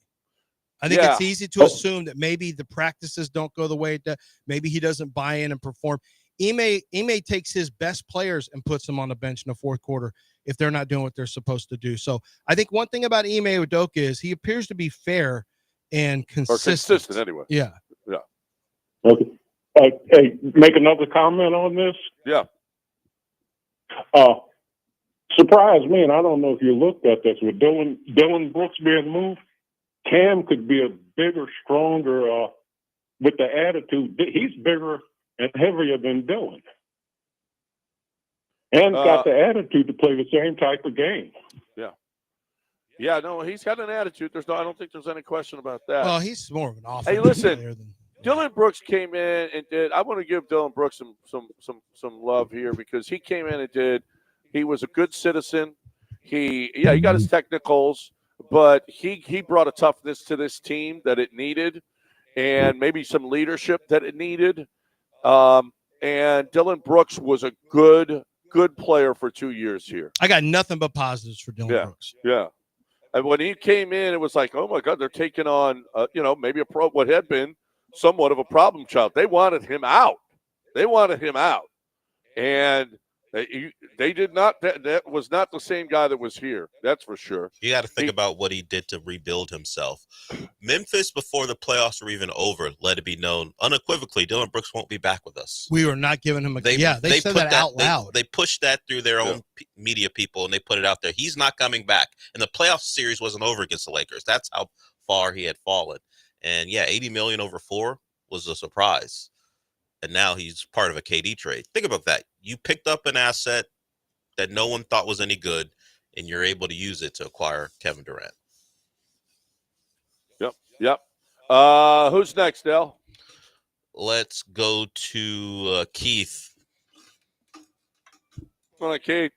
I think it's easy to assume that maybe the practices don't go the way that maybe he doesn't buy in and perform. Ime takes his best players and puts them on the bench in the fourth quarter if they're not doing what they're supposed to do. So I think one thing about Ime Udoka is he appears to be fair and consistent. Or consistent anyway. Yeah. Yeah. Okay. Hey, make another comment on this? Yeah. Surprised me, and I don't know if you looked at this, with Dylan Brooks being moved, Cam could be a bigger, stronger, with the attitude. He's bigger and heavier than Dylan. And got the attitude to play the same type of game. Yeah. Yeah, no, he's got an attitude. I don't think there's any question about that. Well, he's more of an offensive Hey, listen, player than Dylan Brooks came in and did. I want to give Dylan Brooks some love here, because he came in and did. He was a good citizen. He got his technicals, but he brought a toughness to this team that it needed, and maybe some leadership that it needed. And Dylan Brooks was a good player for 2 years here. I got nothing but positives for Dylan Brooks. Yeah. And when he came in, it was like, oh my God, they're taking on, maybe what had been somewhat of a problem child. They wanted him out. And they did not. That was not the same guy that was here. That's for sure. You got to think about what he did to rebuild himself. Memphis, before the playoffs were even over, let it be known unequivocally, Dylan Brooks won't be back with us. We were not giving him they said that out loud. They pushed that through their own media people, and they put it out there. He's not coming back. And the playoff series wasn't over against the Lakers. That's how far he had fallen. And $80 million over 4 was a surprise. And now he's part of a KD trade. Think about that. You picked up an asset that no one thought was any good, and you're able to use it to acquire Kevin Durant. Yep. Who's next, Dale? Let's go to Keith. Come on, Keith.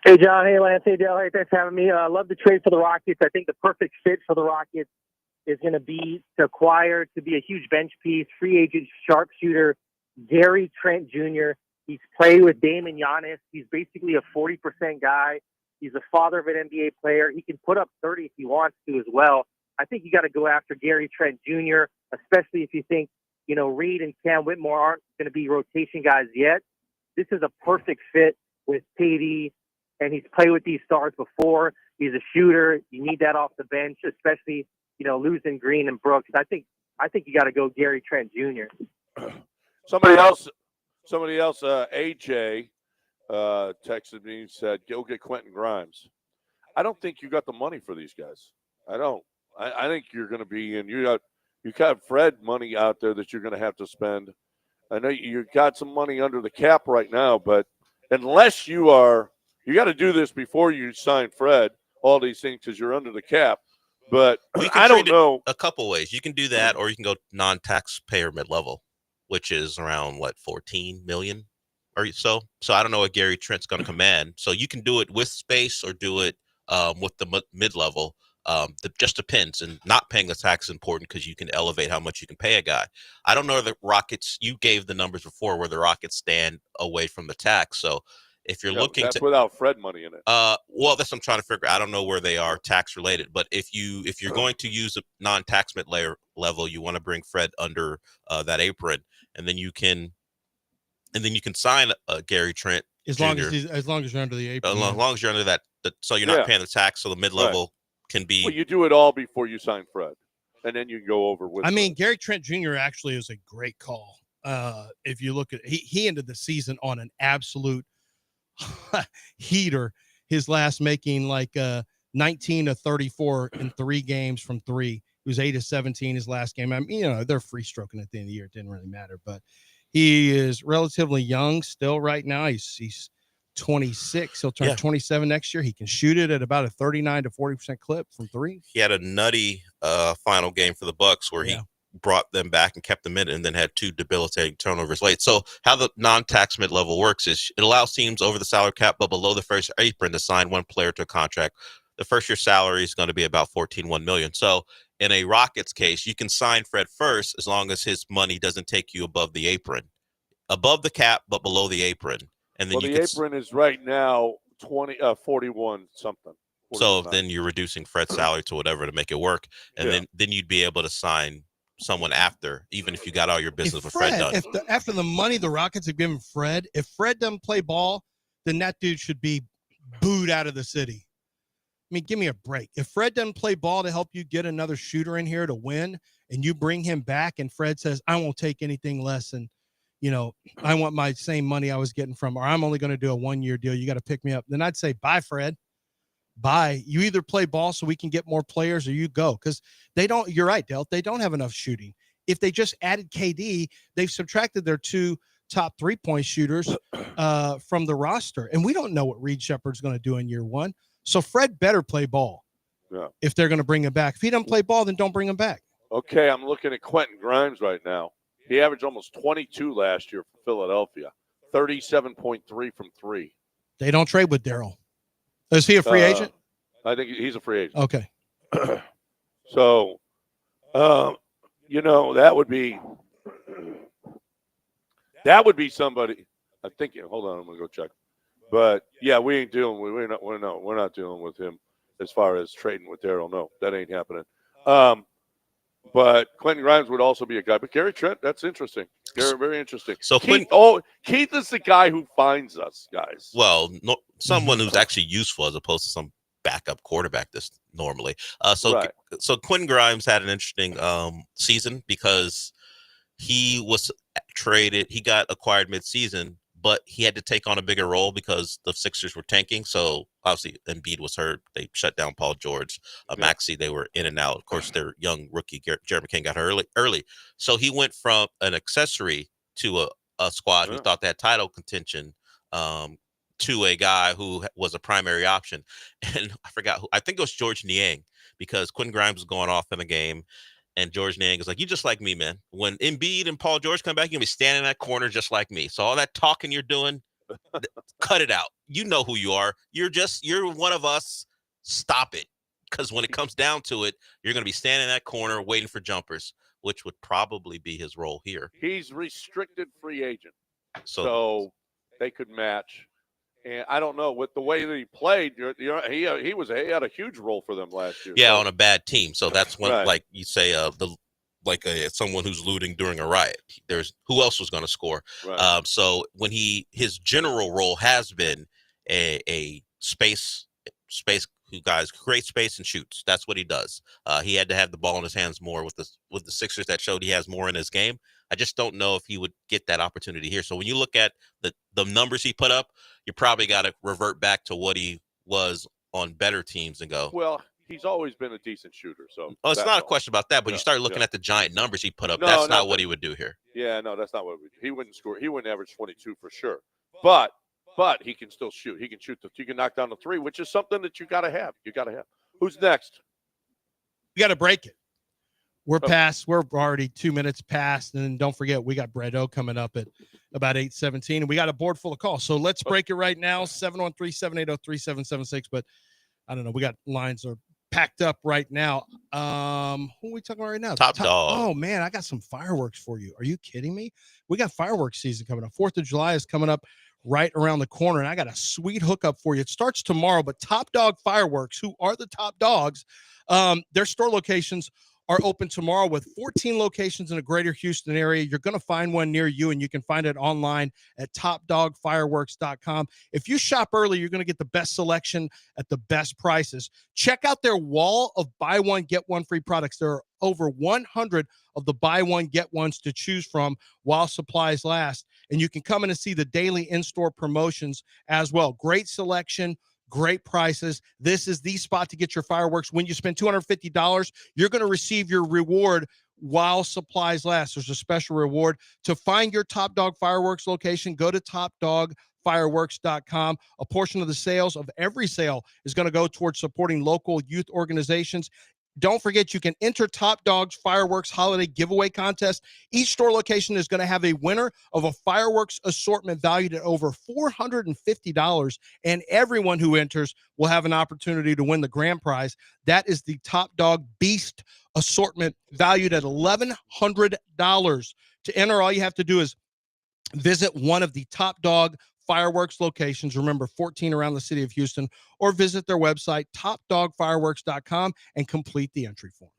Hey, John. Hey, Lance. Hey, Dale. Hey, thanks for having me. I love the trade for the Rockets. I think the perfect fit for the Rockets is going to be to acquire, to be a huge bench piece, free agent sharpshooter, Gary Trent Jr. He's played with Dame and Giannis. He's basically a 40% guy. He's the father of an NBA player. He can put up 30 if he wants to as well. I think you got to go after Gary Trent Jr., especially if you think, Reed and Cam Whitmore aren't going to be rotation guys yet. This is a perfect fit with KD, and he's played with these stars before. He's a shooter. You need that off the bench, especially, losing Green and Brooks. I think you got to go Gary Trent Jr. Somebody else, AJ texted me and said, go get Quentin Grimes. I don't think you got the money for these guys. I don't. I think you're going to be in. You got Fred money out there that you're going to have to spend. I know you got some money under the cap right now, but unless you got to do this before you sign Fred, all these things, because you're under the cap. But I don't know. A couple ways. You can do that, or you can go non-taxpayer mid-level, which is around, $14 million or so. So I don't know what Gary Trent's going to command. So you can do it with space or do it with the mid-level. Just depends, and not paying the tax is important because you can elevate how much you can pay a guy. I don't know the Rockets. You gave the numbers before where the Rockets stand away from the tax. So if you're looking that's to without Fred money in it. Well, that's what I'm trying to figure. I don't know where they are tax related, but if you're going to use a non-taxment layer level, you want to bring Fred under that apron, and then you can sign Gary Trent as Jr. long as you're under the apron. As long as you're under that, so you're not paying the tax. So the mid-level can be. Well, you do it all before you sign Fred, and then you can go over with. I mean, Gary Trent Jr. actually is a great call. If you look at he ended the season on an absolute heater. His last making like 19 of 34 in 3 games from 3. He was 8 of 17 his last game. I mean, they're free stroking at the end of the year. It didn't really matter, but he is relatively young still right now. He's 26. He'll turn 27 next year. He can shoot it at about a 39 to 40% clip from 3. He had a nutty final game for the Bucks where he brought them back and kept them in it, and then had 2 debilitating turnovers late. So how the non-tax mid-level works is it allows teams over the salary cap but below the first apron to sign one player to a contract. The first year salary is going to be about $14.1 million. So in a Rockets case, you can sign Fred first as long as his money doesn't take you above the apron, above the cap but below the apron. And then the apron is right now 41 something. 49. So then you're reducing Fred's salary to whatever to make it work, and then you'd be able to sign someone after, even if you got all your business with Fred done. After the money the Rockets have given Fred, if Fred doesn't play ball, then that dude should be booed out of the city. I mean, give me a break. If Fred doesn't play ball to help you get another shooter in here to win, and you bring him back, and Fred says, I won't take anything less than, I want my same money I was getting from, or I'm only going to do a 1-year deal. You got to pick me up. Then I'd say, bye, Fred. Bye. You either play ball so we can get more players, or you go. Because you're right, Del, they don't have enough shooting. If they just added KD, they've subtracted their 2 top 3-point shooters from the roster. And we don't know what Reed Shepherd's going to do in year 1. So Fred better play ball if they're going to bring him back. If he doesn't play ball, then don't bring him back. Okay, I'm looking at Quentin Grimes right now. He averaged almost 22 last year for Philadelphia, 37.3 from 3. They don't trade with Daryl. Is he a free agent? I think he's a free agent. Okay. So, that would be somebody. I think. Hold on, I'm gonna go check. But yeah, we're not dealing with him as far as trading with Daryl. No, that ain't happening. But Quentin Grimes would also be a guy. But Gary Trent, that's interesting. Very interesing. So Keith is the guy who finds us, guys. Well, someone who's actually useful as opposed to some backup quarterback this normally. So Quentin Grimes had an interesting season because he was traded. He got acquired midseason, but he had to take on a bigger role because the Sixers were tanking. So obviously Embiid was hurt. They shut down Paul George. Maxey, they were in and out. Of course, their young rookie, Jeremy King, got hurt early. So he went from an accessory to a squad who thought they had title contention to a guy who was a primary option. And I forgot who. I think it was George Niang, because Quentin Grimes was going off in the game. And George Niang is like, you just like me, man. When Embiid and Paul George come back, you're going to be standing in that corner just like me. So all that talking you're doing, cut it out. You know who you are. You're one of us. Stop it. Because when it comes down to it, you're going to be standing in that corner waiting for jumpers, which would probably be his role here. He's restricted free agent. So they could match. And I don't know, with the way that he played, he had a huge role for them last year. Yeah, on a bad team. So that's when, like you say, someone who's looting during a riot. There's who else was going to score. Right. So when his general role has been a space who guys create space and shoots. That's what he does. He had to have the ball in his hands more with the Sixers. That showed he has more in his game. I just don't know if he would get that opportunity here. So when you look at the numbers he put up, you probably got to revert back to what he was on better teams and go. Well, he's always been a decent shooter. So it's not a question about that, but you start looking at the giant numbers he put up. That's not what he would do here. Yeah, no, that's not what he wouldn't score. He wouldn't average 22 for sure. But he can still shoot. He can shoot. You can knock down the 3, which is something that you got to have. Who's next? You got to break it. We're already 2 minutes past. And then don't forget, we got Bredo coming up at about 8:17. And we got a board full of calls. So let's break it right now. 713-780-3776. But I don't know. We got lines are packed up right now. Who are we talking about right now? Top Dog. Oh man, I got some fireworks for you. Are you kidding me? We got fireworks season coming up. 4th of July is coming up right around the corner, and I got a sweet hookup for you. It starts tomorrow, but Top Dog Fireworks, who are the top dogs, their store locations are open tomorrow with 14 locations in the greater Houston area. You're going to find one near you, and you can find it online at topdogfireworks.com. If you shop early, you're going to get the best selection at the best prices. Check out their wall of buy one, get one free products. There are over 100 of the buy one, get ones to choose from while supplies last. And you can come in and see the daily in-store promotions as well. Great selection, great prices. This is the spot to get your fireworks. When you spend $250, you're going to receive your reward while supplies last. There's a special reward. To find your Top Dog Fireworks location, go to topdogfireworks.com. A portion of the sales of every sale is going to go towards supporting local youth organizations. Don't forget, you can enter Top Dog's Fireworks Holiday Giveaway Contest. Each store location is going to have a winner of a fireworks assortment valued at over $450, and everyone who enters will have an opportunity to win the grand prize. That is the Top Dog Beast assortment valued at $1,100. To enter, all you have to do is visit one of the Top Dog Fireworks locations, remember 14 around the city of Houston, or visit their website, topdogfireworks.com, and complete the entry form.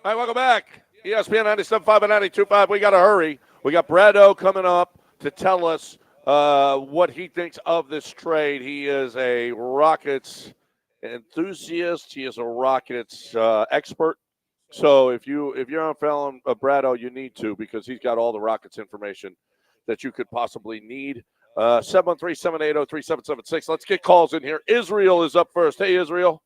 All right, welcome back. ESPN 97.5 and 92.5. We got to hurry. We got Brad O coming up to tell us what he thinks of this trade. He is a Rockets enthusiast. He is a Rockets expert. So if you're on following Brad O, you need to, because he's got all the Rockets information that you could possibly need. 713-780-3776. Let's get calls in here. Israel is up first. Hey, Israel.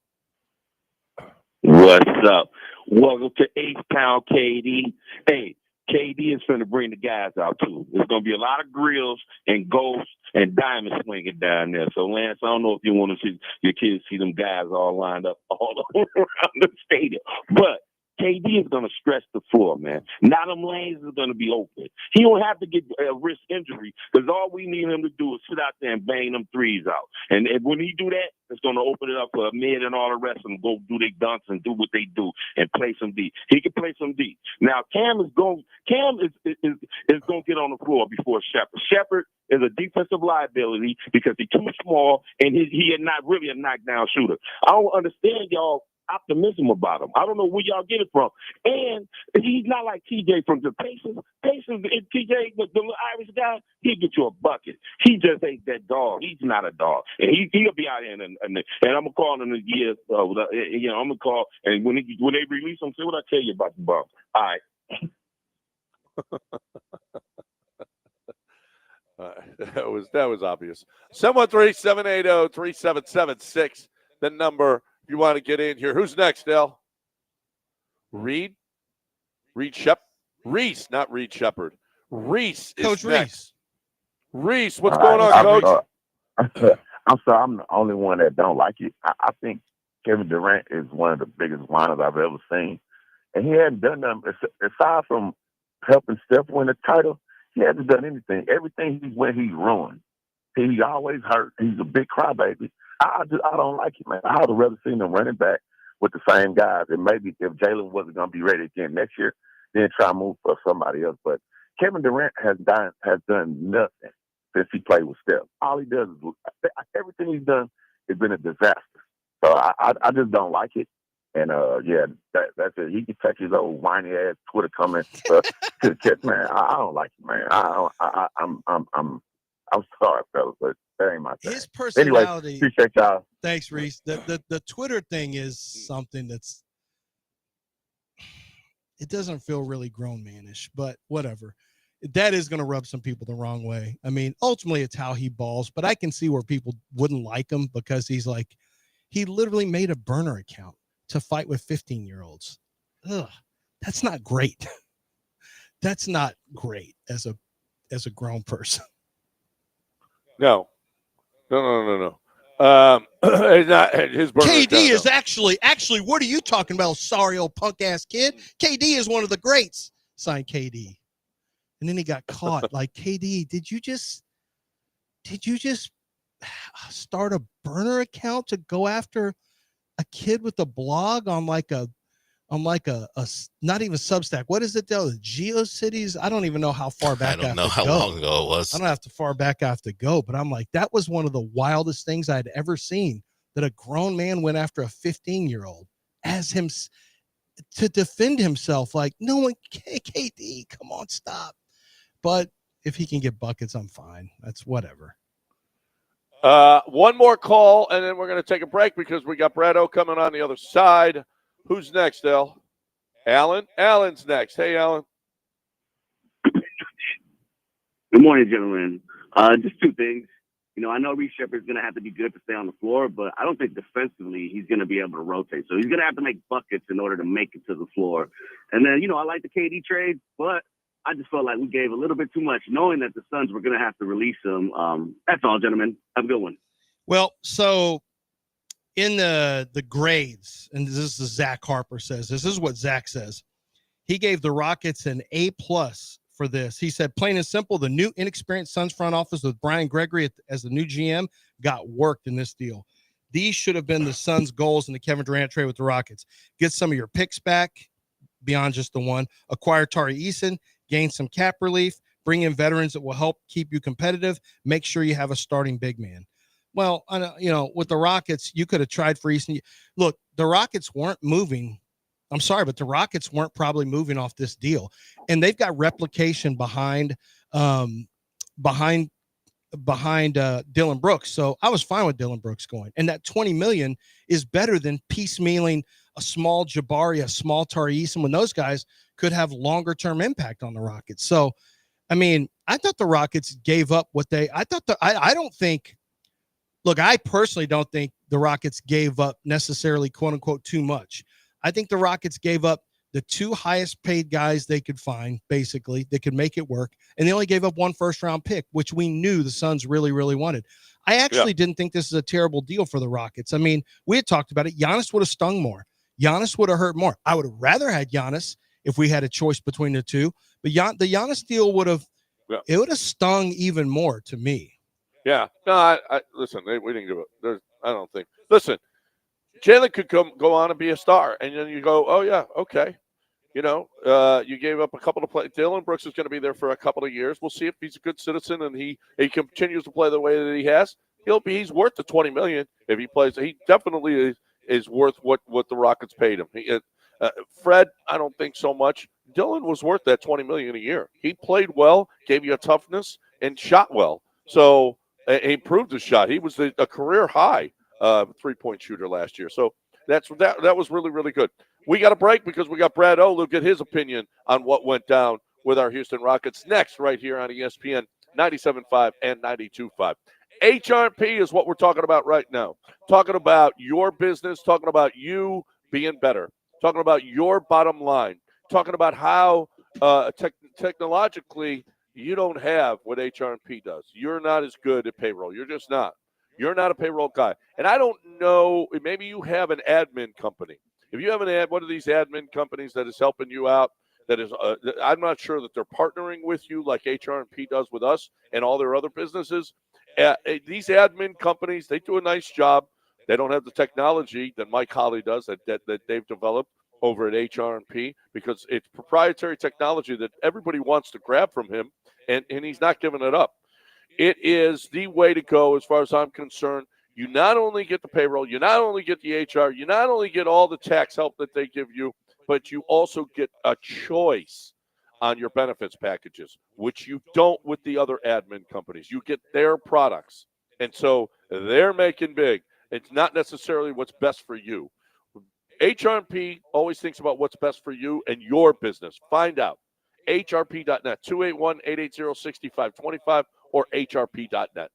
What's up? Welcome to H-Town, KD. Hey, KD is going to bring the guys out, too. There's going to be a lot of grills and ghosts and diamonds swinging down there. So, Lance, I don't know if you want to see your kids see them guys all lined up all around the stadium. But, KD is going to stretch the floor, man. Now them lanes are going to be open. He don't have to get a wrist injury because all we need him to do is sit out there and bang them threes out. And when he do that, it's going to open it up for mid and all the rest of them go do their dunks and do what they do and play some D. He can play some D. Now Cam is going to get on the floor before Shepard. Shepard is a defensive liability because he's too small and he is not really a knockdown shooter. I don't understand y'all optimism about him. I don't know where y'all get it from. And he's not like TJ from the Pacers. TJ, the Irish guy, he'll get you a bucket. He just ain't that dog. He's not a dog. And he'll be out here and I'm gonna call in a year. I'm gonna call and when they release him, say what I tell you about the bum. All right. That was obvious. 713-780-3776. The number if you want to get in here. Who's next, Dale? Reese, not Reed Shepard. Reese is Coach next. Reese, what's going on, Coach? I'm sorry, I'm the only one that don't like it. I think Kevin Durant is one of the biggest whiners I've ever seen. And he hadn't done nothing, aside from helping Steph win the title, he hasn't done anything. Everything he's ruined. He's always hurt. He's a big crybaby. I don't like it, man. I would have rather seen them running back with the same guys. And maybe if Jalen wasn't going to be ready again next year, then try to move for somebody else. But Kevin Durant has done nothing since he played with Steph. All he does is everything he's done has been a disaster. So I just don't like it. And that's it. He can take his old whiny ass Twitter comments to the catch, man. I don't like it, man. I'm sorry, fellas, but that ain't my thing. His personality. Anyway, appreciate y'all. Thanks, Reese. The Twitter thing is something it doesn't feel really grown manish, but whatever. That is going to rub some people the wrong way. I mean, ultimately it's how he balls, but I can see where people wouldn't like him because he literally made a burner account to fight with 15-year-olds. Ugh, that's not great. That's not great as a grown person. No. It's not his burner KD account, is no. actually, what are you talking about, sorry old punk ass kid? KD is one of the greats. Signed KD. And then he got caught. Like, KD, did you just start a burner account to go after a kid with a blog on like a not even Substack? What is it though? The GeoCities? I don't even know how far back. I don't know how long ago it was. I don't know how far back I have to go, but I'm like, that was one of the wildest things I'd ever seen, that a grown man went after a 15-year-old as him to defend himself. Like, no one, KD, come on, stop. But if he can get buckets, I'm fine. That's whatever. One more call, and then we're going to take a break because we got Brad O coming on the other side. Who's next, El? Alan? Alan's next. Hey, Alan. Good morning, gentlemen. Just two things. I know Reese Shepard's going to have to be good to stay on the floor, but I don't think defensively he's going to be able to rotate. So he's going to have to make buckets in order to make it to the floor. And then, I like the KD trade, but I just felt like we gave a little bit too much, knowing that the Suns were going to have to release him. That's all, gentlemen. Have a good one. Well, so in the grades, and this is Zach Harper says, this is what Zach says. He gave the Rockets an A+ for this. He said, plain and simple, the new inexperienced Suns front office with Brian Gregory as the new GM got worked in this deal. These should have been the Suns' goals in the Kevin Durant trade with the Rockets. Get some of your picks back beyond just the one. Acquire Tari Eason, gain some cap relief, bring in veterans that will help keep you competitive. Make sure you have a starting big man. Well, with the Rockets, you could have tried for Eason. Look, the Rockets weren't moving. I'm sorry, but the Rockets weren't probably moving off this deal. And they've got replication behind Dylan Brooks. So I was fine with Dylan Brooks going. And that $20 million is better than piecemealing a small Jabari, a small Tari Eason, when those guys could have longer term impact on the Rockets. So, I mean, I thought the Rockets gave up what I personally don't think the Rockets gave up necessarily, quote unquote, too much. I think the Rockets gave up the two highest paid guys they could find, basically, that could make it work. And they only gave up one first-round pick, which we knew the Suns really, really wanted. I actually didn't think this is a terrible deal for the Rockets. I mean, we had talked about it. Giannis would have stung more. Giannis would have hurt more. I would have rather had Giannis if we had a choice between the two, but the Giannis deal would have stung even more to me. Yeah. No, I listen, we didn't give it. I don't think. Listen, Jalen could go on and be a star, and then you go, oh yeah, okay. You gave up a couple of plays. Dylan Brooks is going to be there for a couple of years. We'll see if he's a good citizen and he continues to play the way that he has. He's worth the $20 million if he plays. He definitely is worth what the Rockets paid him. Fred, I don't think so much. Dylan was worth that $20 million a year. He played well, gave you a toughness, and shot well. So he improved his shot. He was a career high 3-point shooter last year. So that was really, really good. We got a break because we got Brad O. Get his opinion on what went down with our Houston Rockets next right here on ESPN 97.5 and 92.5. HRP is what we're talking about right now. Talking about your business, talking about you being better, talking about your bottom line, talking about how technologically you don't have what HRP does. You're not as good at payroll. You're just not. You're not a payroll guy. And I don't know, maybe you have an admin company. If you have one of these admin companies that is helping you out, that is, I'm not sure that they're partnering with you like HRP does with us and all their other businesses. These admin companies, they do a nice job. They don't have the technology that Mike Holly does that they've developed over at HRP because it's proprietary technology that everybody wants to grab from him, and he's not giving it up. It is the way to go as far as I'm concerned. You not only get the payroll, you not only get the HR, you not only get all the tax help that they give you, but you also get a choice on your benefits packages, which you don't with the other admin companies. You get their products. And so they're making big. It's not necessarily what's best for you. HRP always thinks about what's best for you and your business. Find out. HRP.net, 281-880-6525 or HRP.net.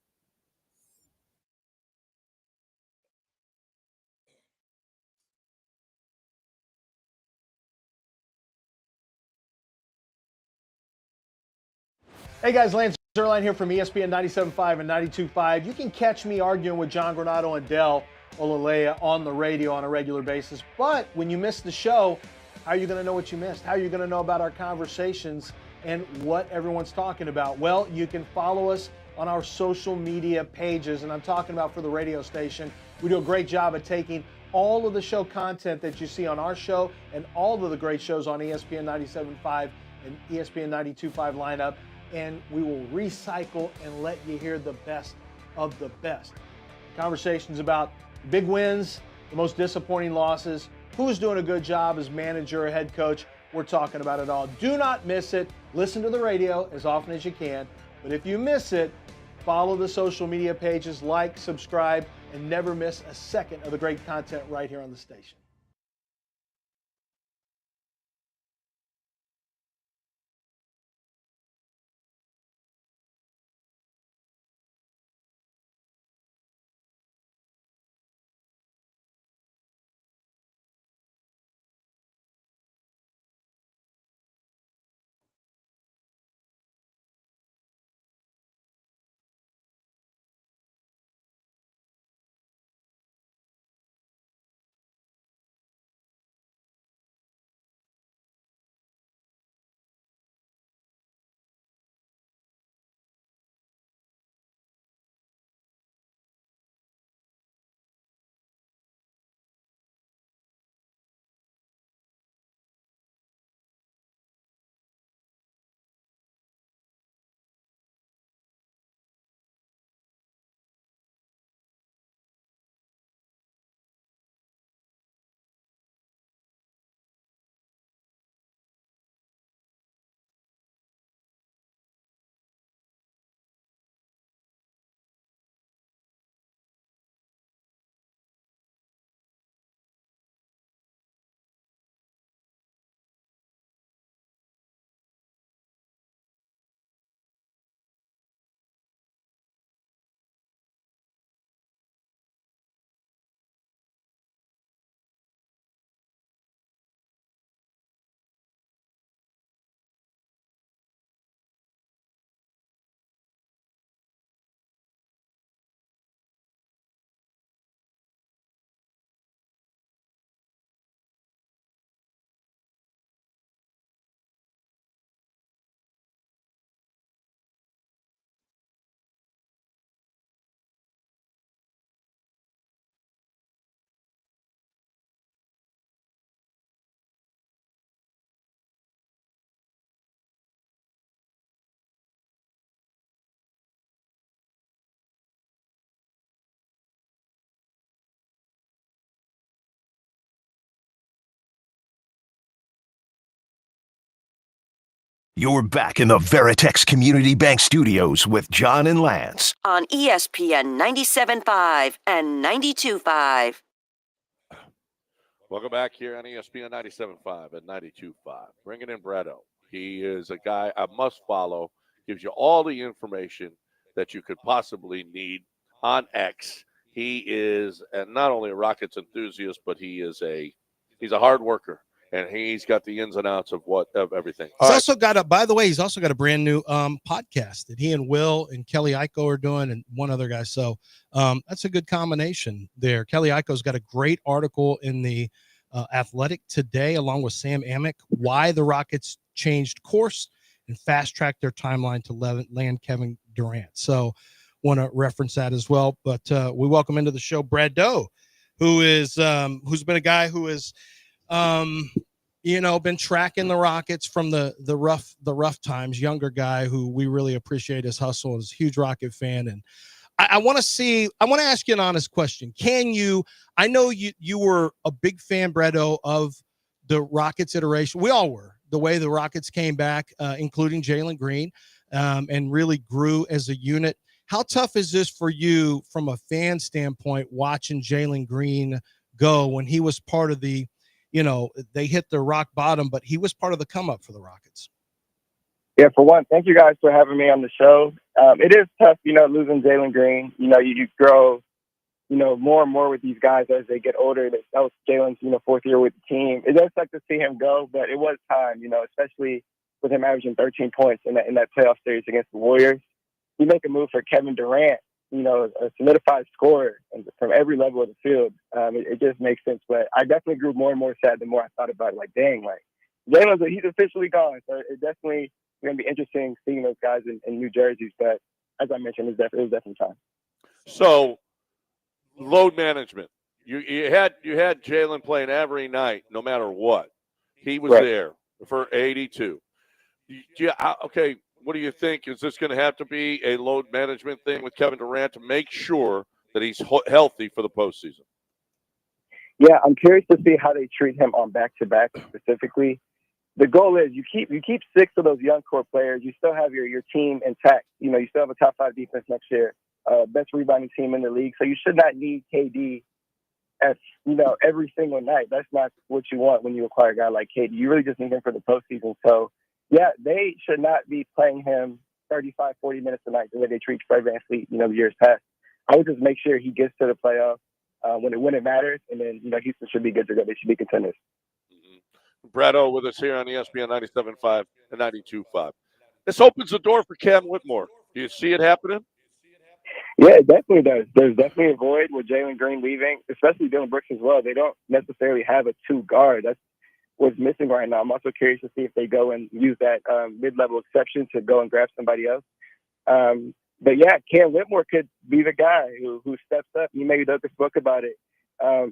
Hey guys, Lance Zerline here from ESPN 97.5 and 92.5. You can catch me arguing with John Granado and Del Olaleye on the radio on a regular basis. But when you miss the show, how are you going to know what you missed? How are you going to know about our conversations and what everyone's talking about? Well, you can follow us on our social media pages, and I'm talking about for the radio station. We do a great job of taking all of the show content that you see on our show and all of the great shows on ESPN 97.5 and ESPN 92.5 lineup, and we will recycle and let you hear the best of the best. Conversations about big wins, the most disappointing losses, who's doing a good job as manager or head coach. We're talking about it all. Do not miss it. Listen to the radio as often as you can. But if you miss it, follow the social media pages, like, subscribe, and never miss a second of the great content right here on the station. You're back in the Veritex Community Bank Studios with John and Lance. On ESPN 97.5 and 92.5. Welcome back here on ESPN 97.5 and 92.5. Bringing in Bretto. He is a guy I must follow. Gives you all the information that you could possibly need on X. He is not only a Rockets enthusiast, but he's a hard worker, and he's got the ins and outs of everything. He's also got a brand new podcast that he and Will and Kelly Iko are doing, and one other guy. So that's a good combination there. Kelly Iko's got a great article in the Athletic today, along with Sam Amick, why the Rockets changed course and fast-tracked their timeline to land Kevin Durant. So want to reference that as well. But we welcome into the show Brad Doe, who's been a guy who is been tracking the Rockets from the rough times, younger guy who we really appreciate his hustle, is a huge Rocket fan. And I want to ask you an honest question. I know you were a big fan, Bretto, of the Rockets iteration. We all were, the way the Rockets came back, including Jalen Green, and really grew as a unit. How tough is this for you from a fan standpoint, watching Jalen Green go when he was part of the, they hit the rock bottom, but he was part of the come up for the Rockets? Yeah, for one, thank you guys for having me on the show. It is tough, losing Jalen Green. You grow, more and more with these guys as they get older. That was Jalen's, fourth year with the team. It does suck to see him go, but it was time, especially with him averaging 13 points in that playoff series against the Warriors. You make a move for Kevin Durant, a solidified scorer from every level of the field. It just makes sense. But I definitely grew more and more sad the more I thought about it. Like, dang, Jalen's he's officially gone. So it definitely going to be interesting seeing those guys in new jerseys. But as I mentioned, it was definitely time. So, load management. You had Jalen playing every night, no matter what. He was there for 82. Okay. What do you think? Is this going to have to be a load management thing with Kevin Durant to make sure that he's healthy for the postseason? Yeah, I'm curious to see how they treat him on back-to-back specifically. The goal is you keep 6 of those young core players. You still have your team intact. You still have a top 5 defense next year, best rebounding team in the league. So you should not need KD as every single night. That's not what you want when you acquire a guy like KD. You really just need him for the postseason. So yeah, they should not be playing him 35, 40 minutes a night the way they treat Fred VanVleet, the years past. I would just make sure he gets to the playoffs when it matters, and then, Houston should be good to go. They should be contenders. Bretto with us here on ESPN 97.5 and 92.5. This opens the door for Cam Whitmore. Do you see it happening? Yeah, it definitely does. There's definitely a void with Jalen Green leaving, especially Dylan Brooks as well. They don't necessarily have a 2 guard. That's what's missing right now. I'm also curious to see if they go and use that mid-level exception to go and grab somebody else. But yeah, Cam Whitmore could be the guy who steps up. You maybe Doug spoke about it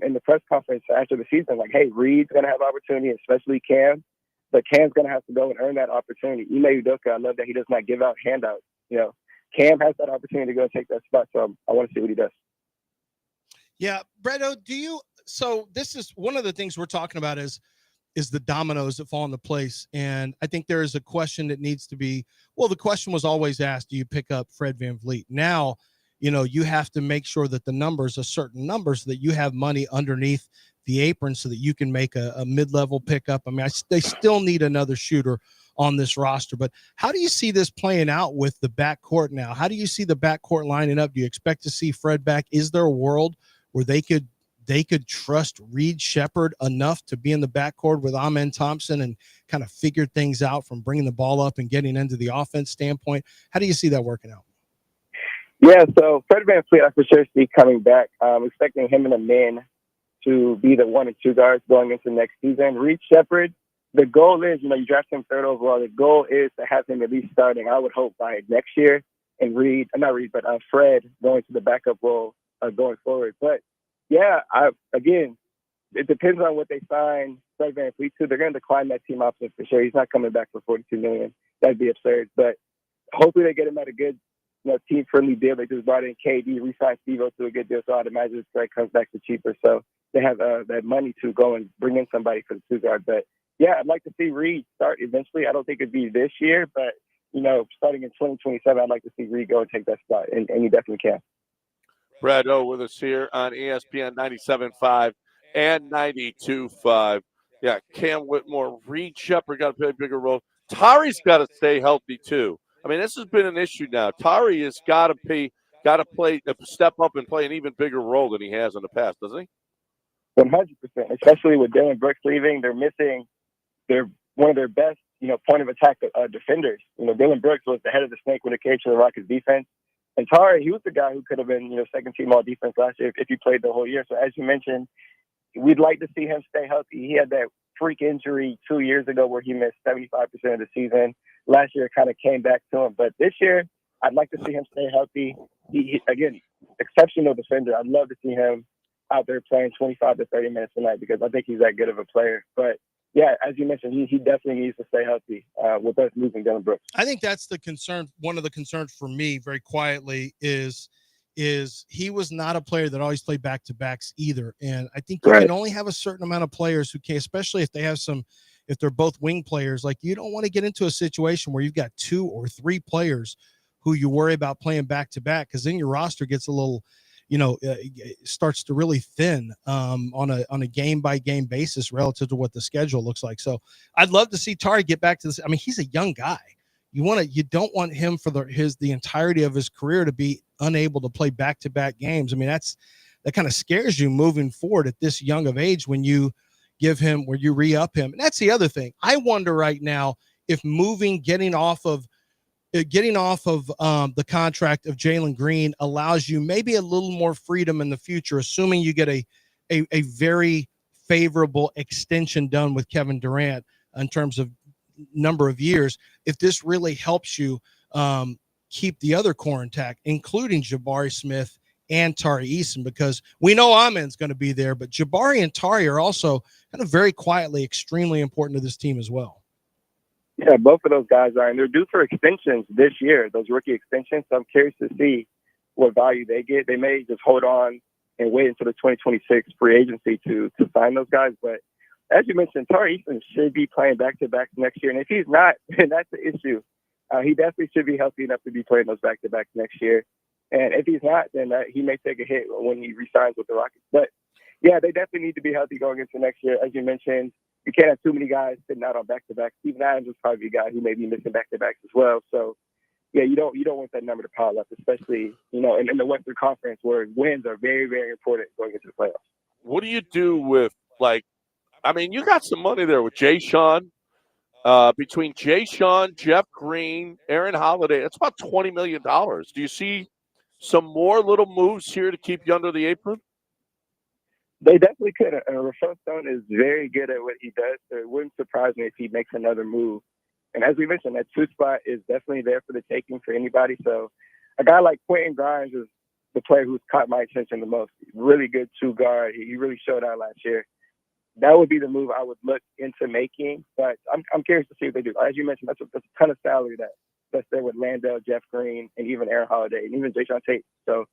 in the press conference after the season. Like, hey, Reed's going to have opportunity, especially Cam. But Cam's going to have to go and earn that opportunity. Ime Udoka, I love that he does not give out handouts. Cam has that opportunity to go and take that spot. So I want to see what he does. Yeah, Bretto, so this is one of the things we're talking about is the dominoes that fall into place. And I think there is a question that needs to be, the question was always asked, do you pick up Fred VanVleet? Now, you have to make sure that the numbers are certain numbers so that you have money underneath the apron so that you can make a mid-level pickup. I mean, they still need another shooter on this roster, but how do you see this playing out with the backcourt now? How do you see the backcourt lining up? Do you expect to see Fred back? Is there a world where they could trust Reed Shepherd enough to be in the backcourt with Amen Thompson and kind of figure things out from bringing the ball up and getting into the offense standpoint? How do you see that working out? Yeah, so Fred VanVleet, I for sure see coming back. I'm expecting him and the men to be the 1 and 2 guards going into next season. Reed Shepherd, the goal is, you draft him 3rd overall. The goal is to have him at least starting, I would hope, by next year. And Fred going to the backup role going forward. But yeah, again, it depends on what they sign Fred VanVleet to. They're going to decline that team option for sure. He's not coming back for $42 million. That'd be absurd. But hopefully they get him at a good, team-friendly deal. They just brought in KD, re-signed Steve-O to a good deal, so I'd imagine Fred comes back to cheaper. So they have that money to go and bring in somebody for the 2 guard. But yeah, I'd like to see Reed start eventually. I don't think it'd be this year, but, starting in 2027, I'd like to see Reed go and take that spot, and he definitely can. Brad O with us here on ESPN 97.5 and 92.5. Yeah, Cam Whitmore, Reed Shepherd got to play a bigger role. Tari's got to stay healthy too. I mean, this has been an issue now. Tari has got to play, step up and play an even bigger role than he has in the past, doesn't he? 100%, especially with Dylan Brooks leaving. They're missing one of their best, point of attack defenders. Dylan Brooks was the head of the snake when it came to the Rockets defense. And Tari, he was the guy who could have been, second team all defense last year if he played the whole year. So as you mentioned, we'd like to see him stay healthy. He had that freak injury 2 years ago where he missed 75% of the season. Last year, it kind of came back to him. But this year, I'd like to see him stay healthy. He again, exceptional defender. I'd love to see him out there playing 25 to 30 minutes a night because I think he's that good of a player. But yeah, as you mentioned, he definitely needs to stay healthy with us losing Dylan Brooks. I think that's the concern. One of the concerns for me, very quietly, is he was not a player that always played back-to-backs either. And I think you can only have a certain amount of players who can, especially if they have if they're both wing players. Like, you don't want to get into a situation where you've got 2 or 3 players who you worry about playing back-to-back, because then your roster gets a little, starts to really thin on a game-by-game basis relative to what the schedule looks like. So I'd love to see Tari get back to this. I mean, he's a young guy. You don't want him for the entirety of his career to be unable to play back-to-back games. I mean, that kind of scares you moving forward at this young of age when you re-up him. And that's the other thing. I wonder right now if getting off of the contract of Jalen Green allows you maybe a little more freedom in the future, assuming you get a very favorable extension done with Kevin Durant in terms of number of years. If this really helps you keep the other core intact, including Jabari Smith and Tari Eason, because we know Amen's going to be there, but Jabari and Tari are also kind of very quietly extremely important to this team as well. Yeah, both of those guys are, and they're due for extensions this year, those rookie extensions. So I'm curious to see what value they get. They may just hold on and wait until the 2026 free agency to sign those guys. But as you mentioned, Tari Eason should be playing back-to-backs next year. And if he's not, then that's the issue. He definitely should be healthy enough to be playing those back-to-backs next year. And if he's not, then he may take a hit when he resigns with the Rockets. But, yeah, they definitely need to be healthy going into next year. As you mentioned, you can't have too many guys sitting out on back-to-backs. Steven Adams is probably a guy who may be missing back-to-backs as well. So, yeah, you don't want that number to pile up, especially, in the Western Conference where wins are very, very important going into the playoffs. What do you do with, you got some money there with Jay Sean. Between Jay Sean, Jeff Green, Aaron Holiday, that's about $20 million. Do you see some more little moves here to keep you under the apron? They definitely could. Rafael Stone is very good at what he does, so it wouldn't surprise me if he makes another move. And as we mentioned, that 2 spot is definitely there for the taking for anybody. So a guy like Quentin Grimes is the player who's caught my attention the most. Really good 2 guard. He really showed out last year. That would be the move I would look into making. But I'm curious to see what they do. As you mentioned, that's a ton of salary that's there with Landale, Jeff Green, and even Aaron Holiday, and even Jayshawn Tate. So,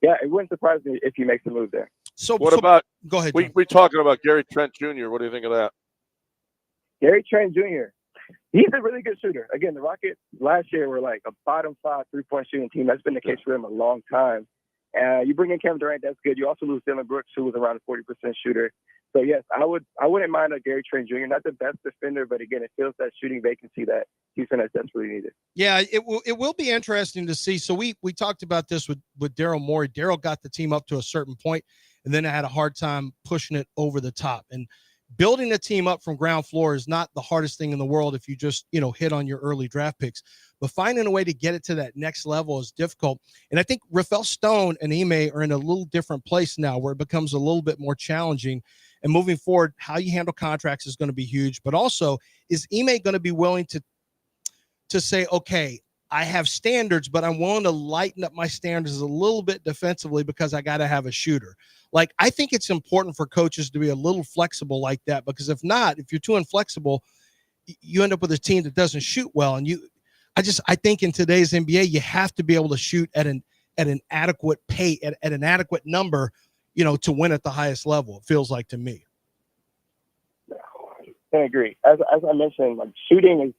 yeah, it wouldn't surprise me if he makes a move there. So go ahead. We're talking about Gary Trent Jr. What do you think of that? Gary Trent Jr. He's a really good shooter. Again, the Rockets last year were like a bottom 5 3-point shooting team. That's been the case for them a long time. You bring in Kevin Durant, that's good. You also lose Dylan Brooks, who was around a 40% shooter. So yes, I wouldn't mind a Gary Trent Jr. Not the best defender, but again, it fills that shooting vacancy that Houston has desperately needed. Yeah, it will be interesting to see. So we talked about this with Daryl Morey. Daryl got the team up to a certain point, and then I had a hard time pushing it over the top. And building a team up from ground floor is not the hardest thing in the world if you just hit on your early draft picks. But finding a way to get it to that next level is difficult. And I think Rafael Stone and Ime are in a little different place now where it becomes a little bit more challenging. And moving forward, how you handle contracts is going to be huge. But also, is Ime going to be willing to say, okay, I have standards, but I'm willing to lighten up my standards a little bit defensively because I got to have a shooter. Like, I think it's important for coaches to be a little flexible like that, because if not, if you're too inflexible, you end up with a team that doesn't shoot well. And I think in today's NBA, you have to be able to shoot at an adequate pay, at an adequate number, to win at the highest level, it feels like to me. agree. As I mentioned, like shooting is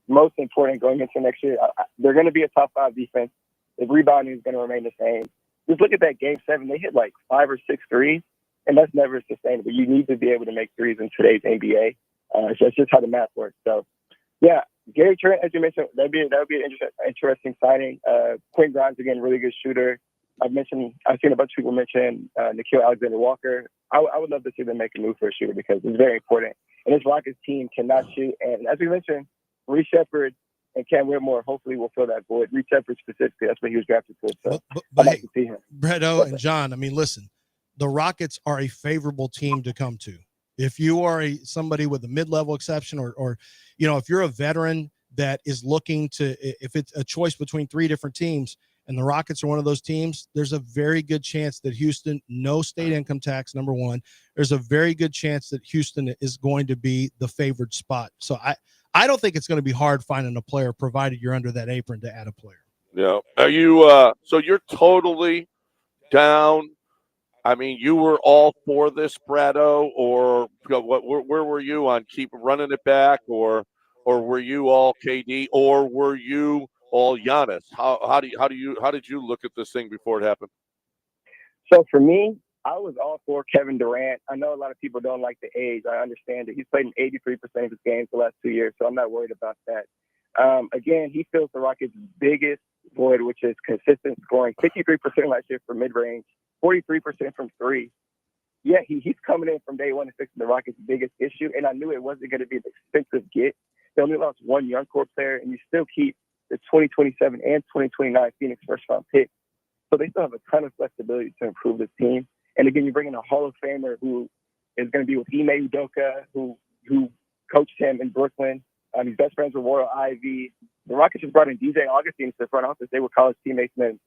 most important going into next year. They're going to be a top 5 defense. The rebounding is going to remain the same. Just look at that game 7. They hit like 5 or 6 threes, and that's never sustainable. You need to be able to make threes in today's NBA. That's just how the math works. So, yeah, Gary Trent, as you mentioned, that would be an interesting signing. Quinn Grimes, again, really good shooter. I've seen a bunch of people mention Nickeil Alexander-Walker. I would love to see them make a move for a shooter because it's very important. And this Rockets team cannot shoot. And as we mentioned, Reece Shepard and Cam Whitmore hopefully will fill that void. Reece Shepard specifically, that's what he was drafted for. So I'd like to see him. Bredo and John, I mean, listen, the Rockets are a favorable team to come to. If you are somebody with a mid-level exception or if you're a veteran that is looking to, if it's a choice between 3 different teams and the Rockets are one of those teams, there's a very good chance that Houston, no state income tax, number one. There's a very good chance that Houston is going to be the favored spot. So I don't think it's going to be hard finding a player, provided you're under that apron to add a player. Yeah. Are you so you're totally down? I mean, you were all for this, Brado, or where were you on keep running it back, or were you all KD, or were you all Giannis? How did you look at this thing before it happened? So for me, I was all for Kevin Durant. I know a lot of people don't like the age. I understand it. He's played in 83% of his games the last 2 years, so I'm not worried about that. Again, he fills the Rockets' biggest void, which is consistent scoring. 53% last year for mid-range, 43% from 3. Yeah, he's coming in from day one and fixing the Rockets' biggest issue, and I knew it wasn't going to be an expensive get. They only lost one young core player, and you still keep the 2027 and 2029 Phoenix first-round pick. So they still have a ton of flexibility to improve this team. And again, you bring in a Hall of Famer who is going to be with Ime Udoka, who coached him in Brooklyn. He's best friends with Royal Ivy. The Rockets just brought in DJ Augustine to the front office. They were college teammates, and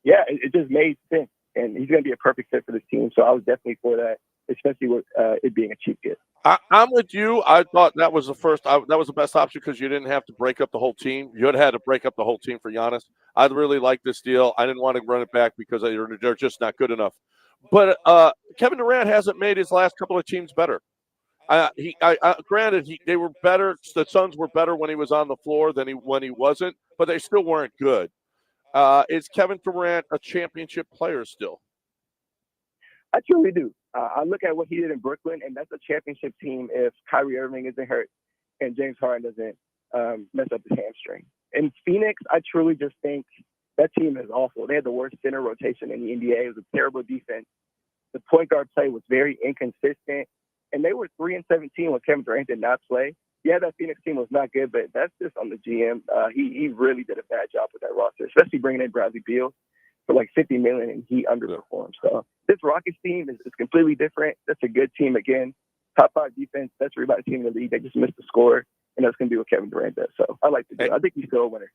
yeah, it just made sense. And he's going to be a perfect fit for this team. So I was definitely for that, especially with it being a cheap get. I'm with you. I thought that was the best option because you didn't have to break up the whole team. You had to break up the whole team for Giannis. I really like this deal. I didn't want to run it back because they're just not good enough. But Kevin Durant hasn't made his last couple of teams better. Granted, they were better. The Suns were better when he was on the floor than when he wasn't, but they still weren't good. Is Kevin Durant a championship player still? I truly do. I look at what he did in Brooklyn, and that's a championship team if Kyrie Irving isn't hurt and James Harden doesn't mess up his hamstring. In Phoenix, I truly just think that team is awful. They had the worst center rotation in the NBA. It was a terrible defense. The point guard play was very inconsistent, and they were 3-17 when Kevin Durant did not play. Yeah, that Phoenix team was not good, but that's just on the GM. He really did a bad job with that roster, especially bringing in Bradley Beal for like $50 million, and he underperformed. So this Rockets team is completely different. That's a good team again. Top 5 defense. That's a rebound team in the league. They just missed the score, and that's going to be what Kevin Durant does. So I like to do it. I think he's still a winner.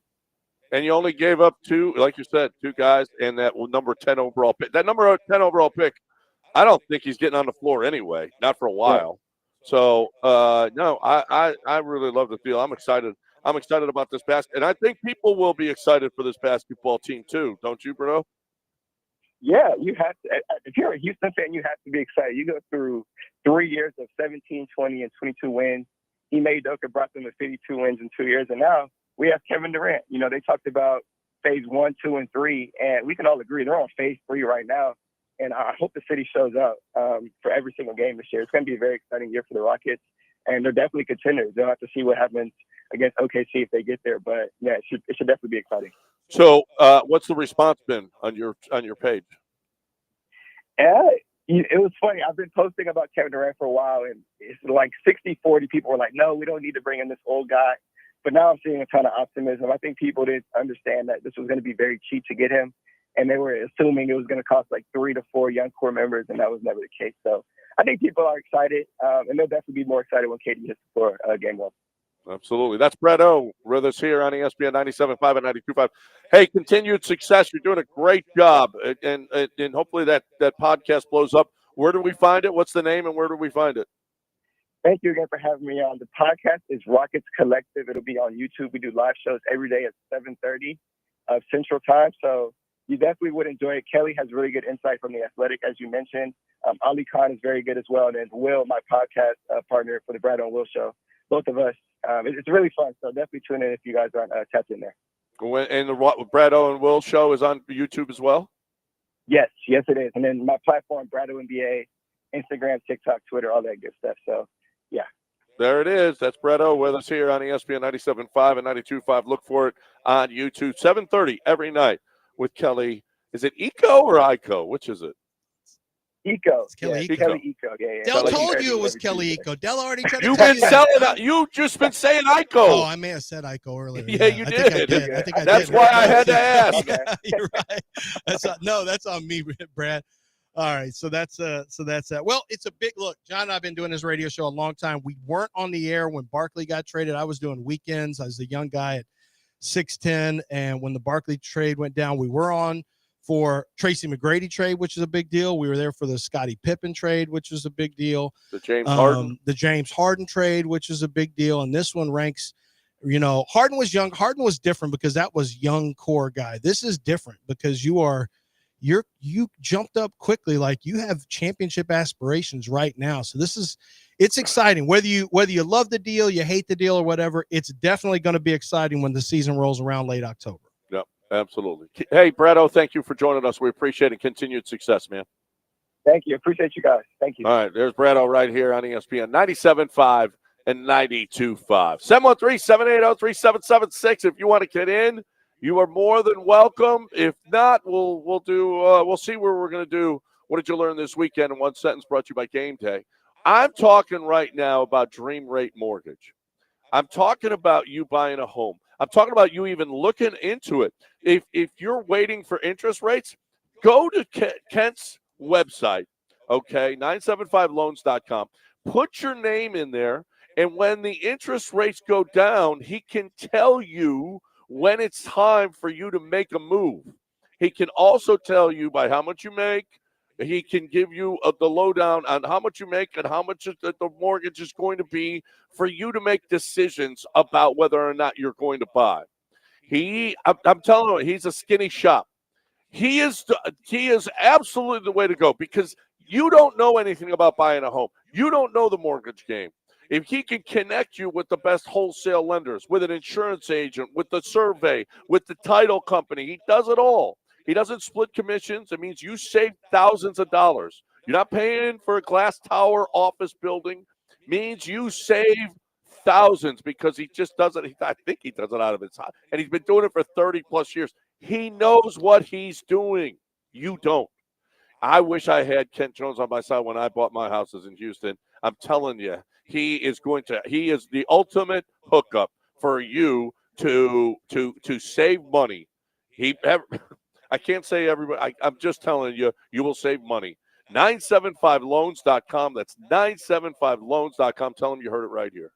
And you only gave up 2, like you said, 2 guys, and that number 10 overall pick. That number 10 overall pick, I don't think he's getting on the floor anyway, not for a while. Yeah. So, no, I really love the deal. I'm excited. I'm excited about this basket. And I think people will be excited for this basketball team too. Don't you, Bruno? Yeah, you have to. If you're a Houston fan, you have to be excited. You go through 3 years of 17, 20, and 22 wins. Ime Udoka brought them to 52 wins in 2 years. And now we have Kevin Durant. You know, they talked about phase 1, 2, and 3, and we can all agree they're on phase 3 right now. And I hope the city shows up for every single game this year. It's going to be a very exciting year for the Rockets, and they're definitely contenders. They'll have to see what happens against OKC if they get there. But yeah, it should definitely be exciting. So, what's the response been on your page? It was funny. I've been posting about Kevin Durant for a while, and it's like 60-40 people were like, no, we don't need to bring in this old guy. But now I'm seeing a ton of optimism. I think people didn't understand that this was going to be very cheap to get him, and they were assuming it was going to cost like 3 to 4 young core members, and that was never the case. So I think people are excited, and they'll definitely be more excited when KD hits the floor game 1. Absolutely. That's Brett O with us here on ESPN 97.5 and 92.5. Hey, continued success. You're doing a great job, and hopefully that podcast blows up. Where do we find it? What's the name, and where do we find it? Thank you again for having me on. The podcast is Rockets Collective. It'll be on YouTube. We do live shows every day at 7:30 Central Time. So You definitely would enjoy it. Kelly has really good insight from The Athletic, as you mentioned. Ali Khan is very good as well. And then Will, my podcast partner for the Brad and Will Show, both of us. It's really fun. So definitely tune in if you guys aren't tapped in there. And the Brad and Will Show is on YouTube as well? Yes, it is. And then my platform, Brad NBA, Instagram, TikTok, Twitter, all that good stuff. So, yeah. There it is. That's Brett O with us here on ESPN 97.5 and 92.5. Look for it on YouTube, 7:30 every night with Kelly. Is it Eco or Ico? Which is it? Eco. It's Kelly Eco. Kelly Eco. Yeah. Del Kelly told Eco. you it was Kelly Eco. Del already tried to You've tell been you selling that. You've just been saying Ico. Oh, I may have said Ico earlier. Yeah, you I did. think I did. I think I That's did. why I had to ask. Yeah, you're right. That's on me, Brad. All right, so that's that. Well, it's a big look. John and I've been doing this radio show a long time. We weren't on the air when Barkley got traded. I was doing weekends. I was a young guy at 6'10", and when the Barkley trade went down, we were on for Tracy McGrady trade, which is a big deal. We were there for the Scottie Pippen trade, which is a big deal. The James Harden trade, which is a big deal, and this one ranks. You know, Harden was young. Harden was different because that was young core guy. This is different because you jumped up quickly, like you have championship aspirations right now. So it's exciting. Whether you love the deal, you hate the deal, or whatever, it's definitely going to be exciting when the season rolls around late October. Yep, absolutely. Hey, Bretto, thank you for joining us. We appreciate it. Continued success, man. Thank you. Appreciate you guys. Thank you. All right, there's Bretto right here on ESPN 97.5 and 92.5. 713-780-3776. If you want to get in, you are more than welcome. If not, we'll see where we're going to do. What did you learn this weekend in one sentence? Brought to you by Game Day. I'm talking right now about Dream Rate Mortgage. I'm talking about you buying a home. I'm talking about you even looking into it. If you're waiting for interest rates, go to Kent's website, okay, 975loans.com. Put your name in there, and when the interest rates go down, he can tell you when it's time for you to make a move. He can also tell you by how much you make. He can give you the lowdown on how much you make and how much the mortgage is going to be for you to make decisions about whether or not you're going to buy. I'm telling you, he's a skinny shop. He is absolutely the way to go because you don't know anything about buying a home. You don't know the mortgage game. If he can connect you with the best wholesale lenders, with an insurance agent, with the survey, with the title company, he does it all. He doesn't split commissions. It means you save thousands of dollars. You're not paying for a glass tower office building. It means you save thousands because he just does it. I think he does it out of his heart. And he's been doing it for 30 plus years. He knows what he's doing. You don't. I wish I had Kent Jones on my side when I bought my houses in Houston. I'm telling you, he is the ultimate hookup for you to save money. I can't say everybody. I'm just telling you, you will save money. 975loans.com. That's 975loans.com. Tell them you heard it right here.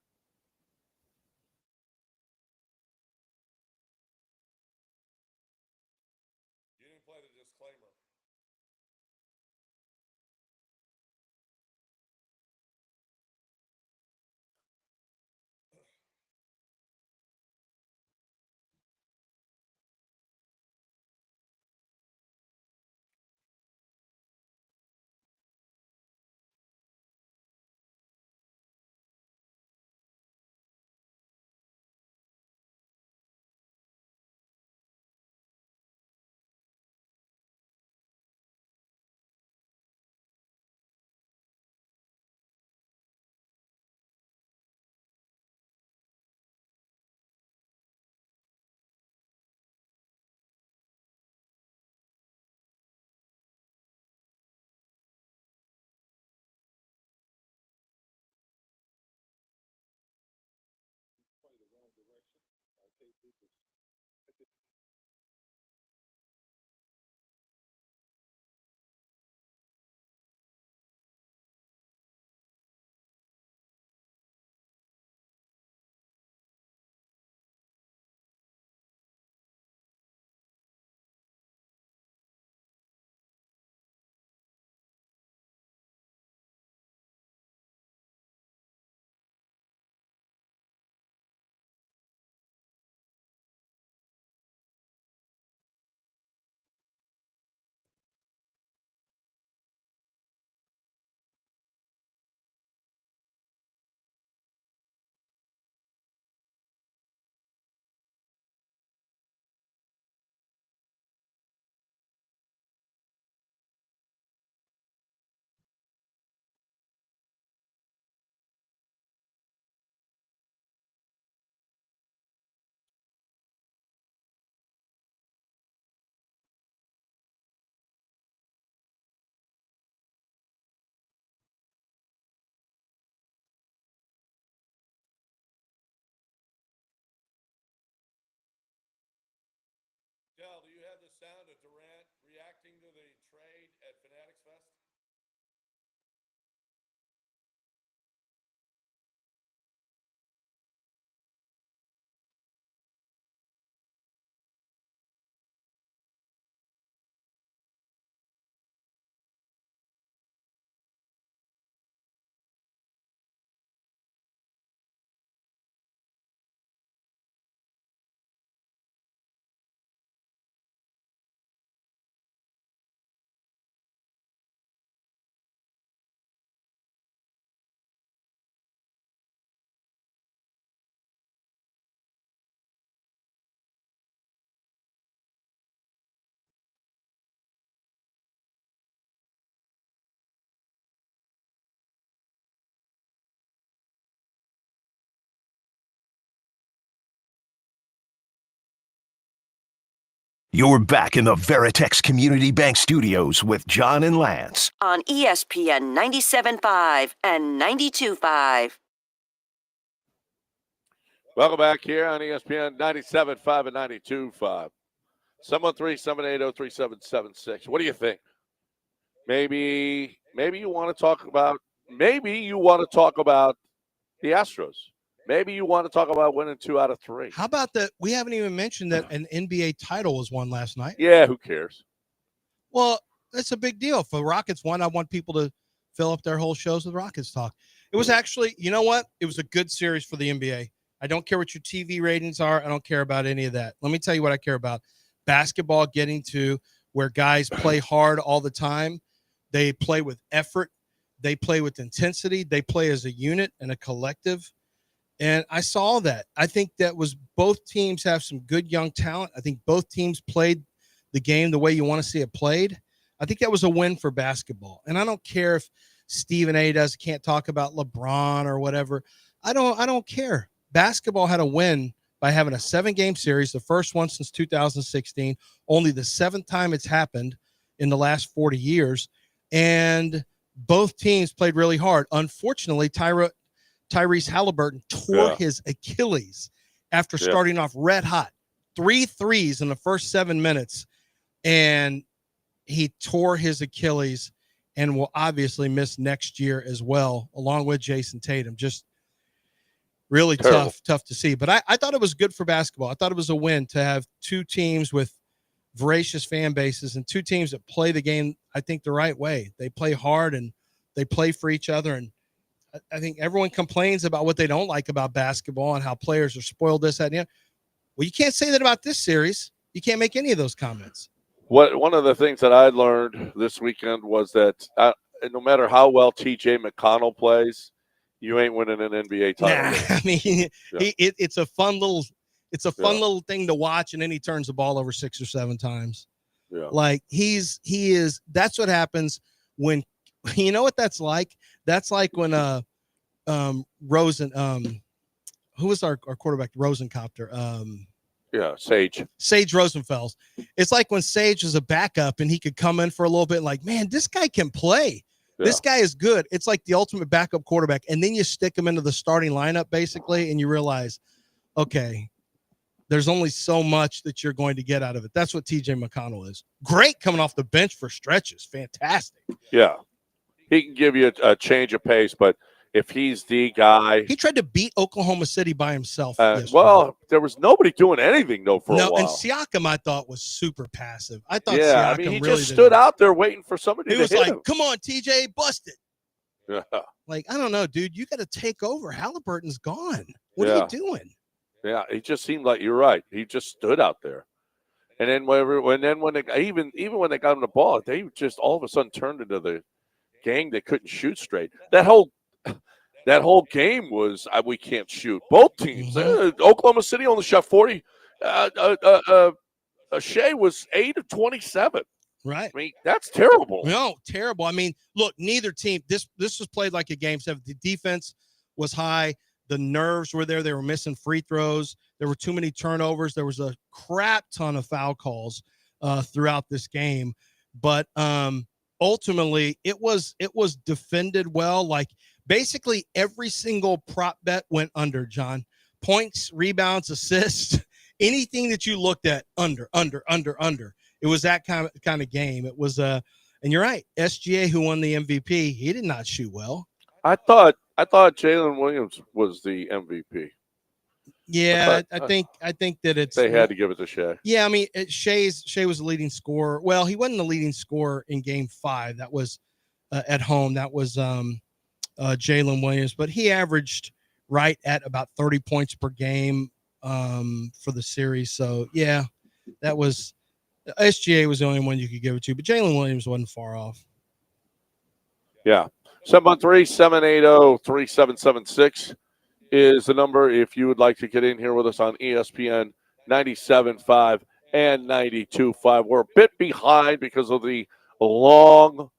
the sound of Durant reacting to the trade at Fanatics Fest? You're back in the Veritex Community Bank Studios with John and Lance. On ESPN 97.5 and 92.5. Welcome back here on ESPN 97.5 and 92.5. 713-780-3776. What do you think? Maybe you want to talk about the Astros. Maybe you want to talk about winning 2 out of 3. How about that? We haven't even mentioned that an NBA title was won last night. Yeah, who cares? Well, that's a big deal. If the Rockets won, I want people to fill up their whole shows with Rockets talk. It was actually, you know what? It was a good series for the NBA. I don't care what your TV ratings are. I don't care about any of that. Let me tell you what I care about. Basketball getting to where guys play hard all the time. They play with effort. They play with intensity. They play as a unit and a collective. And I saw that. I think that was both teams have some good young talent. I think both teams played the game the way you want to see it played. I think that was a win for basketball. And I don't care if Stephen A. can't talk about LeBron or whatever. I don't care. Basketball had a win by having a 7-game series, the first one since 2016, only the 7th time it's happened in the last 40 years. And both teams played really hard. Unfortunately, Tyrese Halliburton tore his Achilles after starting off red hot. 3 threes in the first 7 minutes, and he tore his Achilles and will obviously miss next year as well, along with Jason Tatum. Just really tough to see. But I thought it was good for basketball. I thought it was a win to have 2 teams with voracious fan bases and 2 teams that play the game, I think, the right way. They play hard and they play for each other. And I think everyone complains about what they don't like about basketball and how players are spoiled this, that, and the other. Well, you can't say that about this series. You can't make any of those comments. One of the things that I learned this weekend was that no matter how well TJ McConnell plays, you ain't winning an NBA title. I mean, it's a fun little thing to watch, and then he turns the ball over 6 or 7 times. Yeah. Like he is. That's what happens when you know what that's like. That's like when Rosen who was our quarterback, Rosencopter? Sage Rosenfels. It's like when Sage was a backup and he could come in for a little bit, like, man, this guy can play. Yeah. This guy is good. It's like the ultimate backup quarterback. And then you stick him into the starting lineup, basically, and you realize, okay, there's only so much that you're going to get out of it. That's what TJ McConnell is. Great coming off the bench for stretches. Fantastic. Yeah. He can give you a change of pace, but if he's the guy. He tried to beat Oklahoma City by himself. Well, there was nobody doing anything, though, for a while. And Siakam, I thought, was super passive. I thought Siakam he really just stood out there waiting for somebody to hit him. He was like, come on, TJ, bust it. Yeah. Like, I don't know, dude. You got to take over. Halliburton's gone. What are you doing? Yeah, he just seemed like, you're right. He just stood out there. And then when they even when they got him the ball, they just all of a sudden turned into the gang that couldn't shoot straight. That whole game was we can't shoot. Both teams. Oklahoma City only shot 40. Shea was 8 of 27. Right. I mean, that's terrible. No, terrible. I mean, look, neither team. This was played like a game 7. The defense was high. The nerves were there. They were missing free throws. There were too many turnovers. There was a crap ton of foul calls throughout this game. But ultimately, it was defended well. Like, basically every single prop bet went under, John. Points, rebounds, assists, anything that you looked at, under. It was that kind of game. It was and you're right. SGA, who won the MVP, he did not shoot well. I thought Jalen Williams was the MVP. Yeah, I think that it's they had to give it to Shea. Yeah, I mean, Shea was the leading scorer. Well, he wasn't the leading scorer in Game 5. That was at home. That was Jalen Williams, but he averaged right at about 30 points per game for the series. So yeah, that was SGA was the only one you could give it to, but Jalen Williams wasn't far off. Yeah. 713-780-3776 is the number if you would like to get in here with us on ESPN 97.5 and 92.5. We're a bit behind because of the long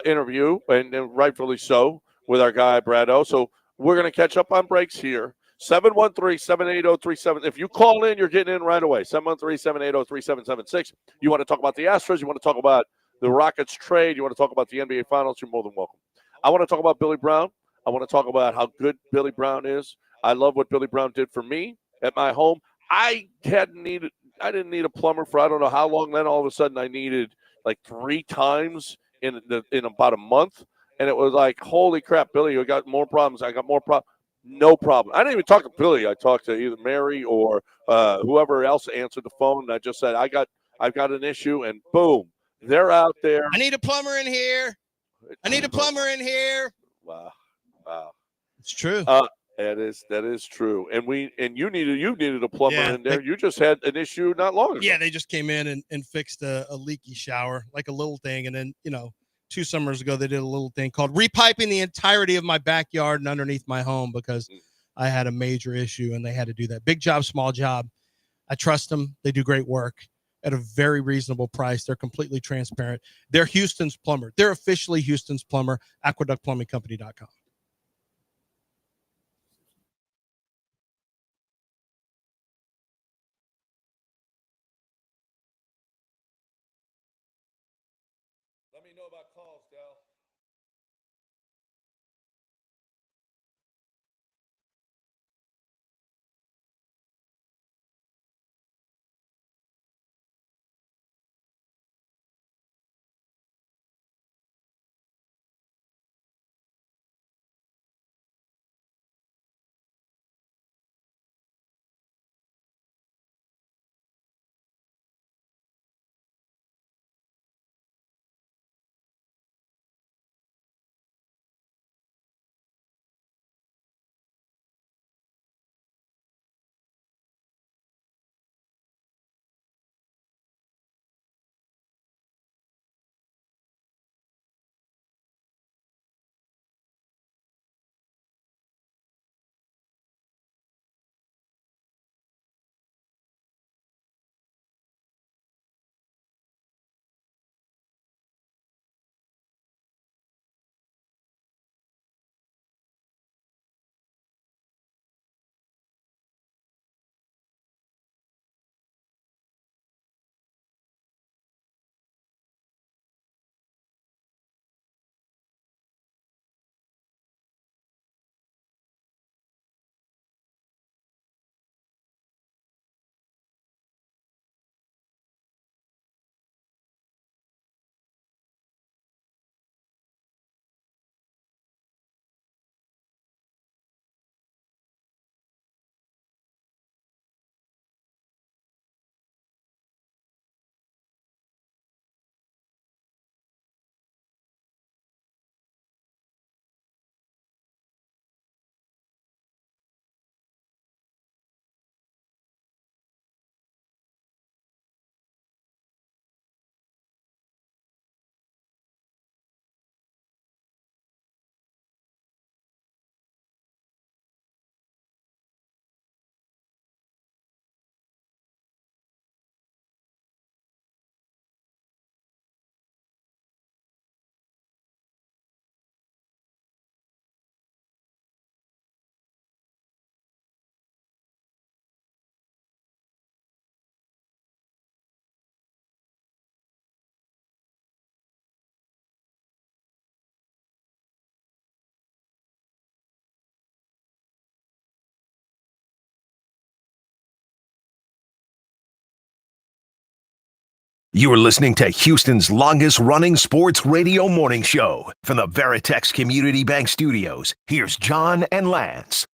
interview, and rightfully so, with our guy Brado. So we're going to catch up on breaks here. 713-780-37. If you call in, you're getting in right away. 713-780-3776. You want to talk about the Astros? You want to talk about the Rockets trade? You want to talk about the NBA Finals? You're more than welcome. I want to talk about Billy Brown. I want to talk about how good Billy Brown is. I love what Billy Brown did for me at my home. I didn't need a plumber for I don't know how long. Then all of a sudden I needed like 3 times in about a month. And it was like, holy crap, Billy, you got more problems. I got more problems. No problem. I didn't even talk to Billy. I talked to either Mary or whoever else answered the phone. And I just said, I've got an issue, and boom, they're out there. I need a plumber in here. I need a plumber in here. Wow. It's true. That is true. And you needed a plumber in there. You just had an issue not long ago. Yeah, they just came in and fixed a leaky shower, like a little thing. And then, 2 summers ago, they did a little thing called repiping the entirety of my backyard and underneath my home because I had a major issue and they had to do that. Big job, small job. I trust them. They do great work at a very reasonable price. They're completely transparent. They're Houston's plumber. They're officially Houston's plumber, aqueductplumbingcompany.com. Let me know about calls, Dal. You are listening to Houston's longest-running sports radio morning show. From the Veritex Community Bank Studios, here's John and Lance.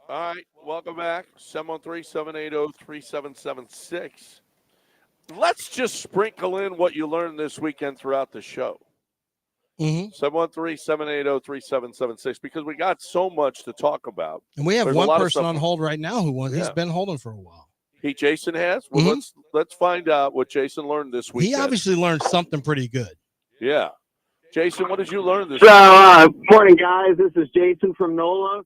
All right, welcome back. 713-780-3776. Let's just sprinkle in what you learned this weekend throughout the show. 713-780-3776, because we got so much to talk about. And we have There's a one lot of person stuff- on hold right now who won. He's Yeah. been holding for a while. Jason has? Well, let's find out what Jason learned this weekend. He obviously learned something pretty good. Yeah. Jason, what did you learn this Morning, guys. This is Jason from NOLA.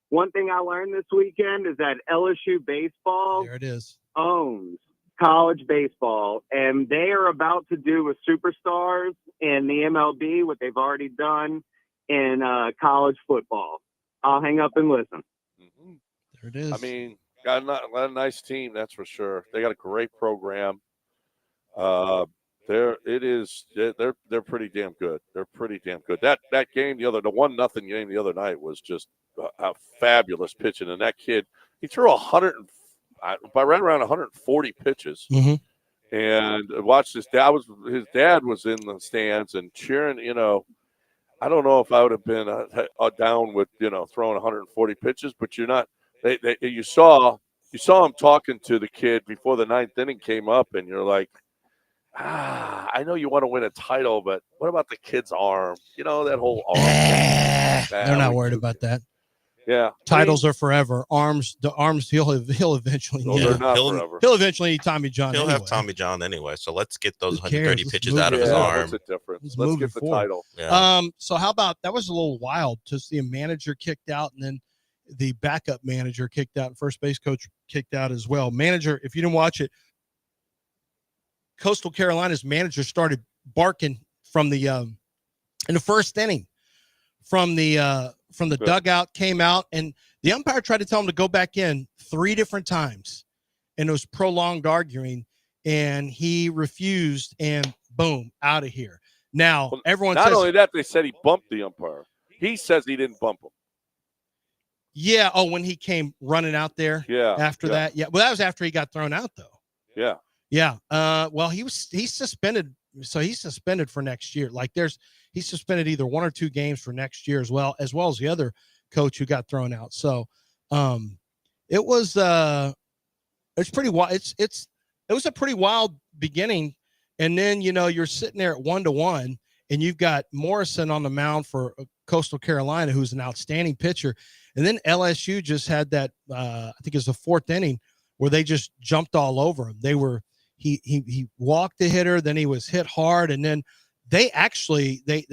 One thing I learned this weekend is that LSU baseball There it is. owns college baseball, and they are about to do with superstars in the MLB what they've already done in college football. I'll hang up and listen. There it is. I mean, got a nice team, that's for sure. They got a great program. They're pretty damn good. They're pretty damn good. That game the 1-0 game the other night was just a fabulous pitching, and that kid, he threw right around 140 pitches. And watched his dad was in the stands and cheering. I don't know if I would have been down with throwing 140 pitches, but you're not. You saw him talking to the kid before the 9th inning came up, and you're like, I know you want to win a title, but what about the kid's arm? That whole arm. They're not worried about that. Yeah, Titles are forever. The arms he'll eventually need. They're not forever. He'll eventually need Tommy John. He'll anyway. have Tommy John anyway. So let's get those Who cares? 130 Let's pitches move out of it his forward. arm. What's the difference? Let's Let's move get it the forward. title. Yeah. So how about that was a little wild to see a manager kicked out and then the backup manager kicked out and first base coach kicked out as well. Manager, if you didn't watch it, Coastal Carolina's manager started barking from the in the first inning from the dugout, came out, and the umpire tried to tell him to go back in 3 different times, and it was prolonged arguing, and he refused, and boom, out of here. Now, everyone Not says, only that, they said he bumped the umpire. He says he didn't bump him. yeah, when he came running out there after that. Yeah, well, that was after he got thrown out, though. Yeah. Yeah. Well, he's suspended. So he's suspended for next year. He's suspended either 1 or 2 games for next year as well as the other coach who got thrown out. So it was it's pretty wild. It was a pretty wild beginning. And then, you're sitting there at 1-1 and you've got Morrison on the mound for Coastal Carolina, who's an outstanding pitcher. And then LSU just had that, I think it was the 4th inning where they just jumped all over him. He walked the hitter, then he was hit hard, and then they actually they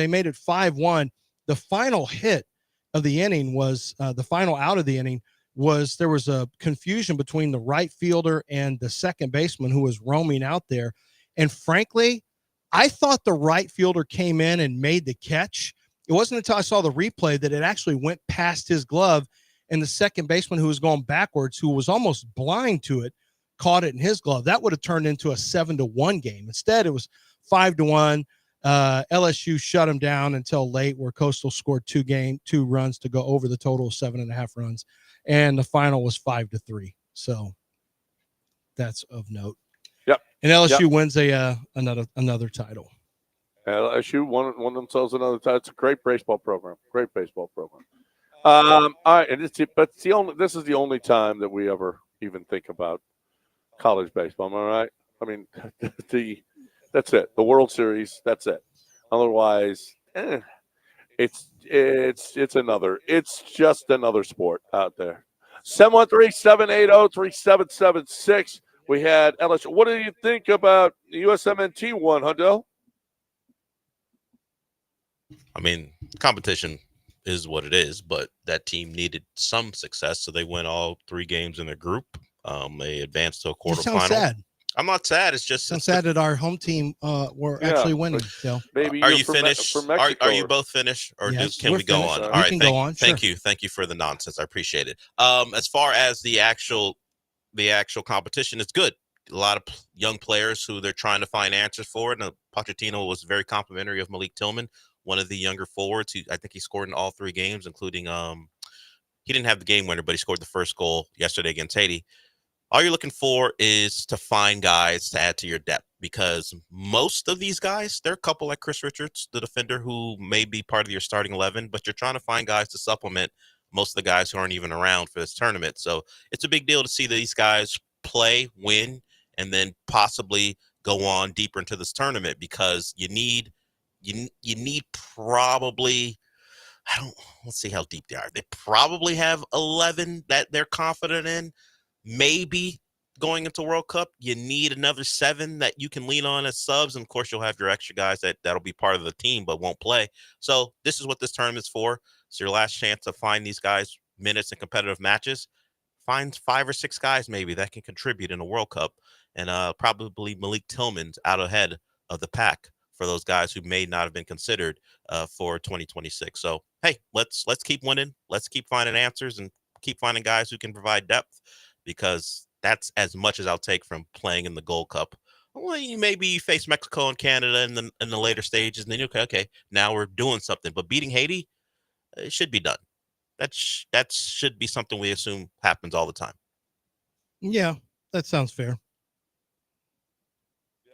made it 5-1. The final hit of the inning was the final out of the inning was there was a confusion between the right fielder and the second baseman who was roaming out there, and frankly, I thought the right fielder came in and made the catch. It wasn't until I saw the replay that it actually went past his glove, and the second baseman who was going backwards, who was almost blind to it, caught it in his glove. That would have turned into a 7-1 game. Instead, it was 5-1. LSU shut him down until late, where Coastal scored 2 runs to go over the total of 7.5 runs, and the final was 5-3. So that's of note. Yep. And LSU wins another title. LSU won themselves another title. It's a great baseball program. Great baseball program. All right, and this is the only time that we ever even think about college baseball. Am I right? I mean, that's it. The World Series. That's it. Otherwise, it's just another sport out there. 713-780-3776. We had LSU. What do you think about the USMNT one, Hundell? I mean, competition is what it is, but that team needed some success, so they win all 3 games in their group. They advanced to a quarterfinal. Sounds sad. I'm not sad. It's just sounds sad that our home team were actually winning. So. Maybe are you finished? Are you both finished, or yes, can we go on? All right, go on. Thank you for the nonsense. I appreciate it. As far as the actual competition, it's good. A lot of young players who they're trying to find answers for. And Pochettino was very complimentary of Malik Tillman, one of the younger forwards. I think he scored in all 3 games, including He didn't have the game winner, but he scored the first goal yesterday against Haiti. All you're looking for is to find guys to add to your depth, because most of these guys, they're a couple like Chris Richards, the defender, who may be part of your starting 11, but you're trying to find guys to supplement most of the guys who aren't even around for this tournament. So it's a big deal to see these guys play, win, and then possibly go on deeper into this tournament, because you need probably, let's see how deep they are. They probably have 11 that they're confident in. Maybe going into World Cup, you need another 7 that you can lean on as subs. And of course, you'll have your extra guys that'll be part of the team but won't play. So this is what this tournament's for. It's your last chance to find these guys minutes in competitive matches. Find 5 or 6 guys maybe that can contribute in a World Cup, and probably Malik Tillman's out ahead of the pack for those guys who may not have been considered for 2026. So hey, let's keep winning. Let's keep finding answers and keep finding guys who can provide depth, because that's as much as I'll take from playing in the Gold Cup. Well, maybe you face Mexico and Canada in the later stages, and then okay, now we're doing something. But beating Haiti, it should be done. That should be something we assume happens all the time. Yeah, that sounds fair.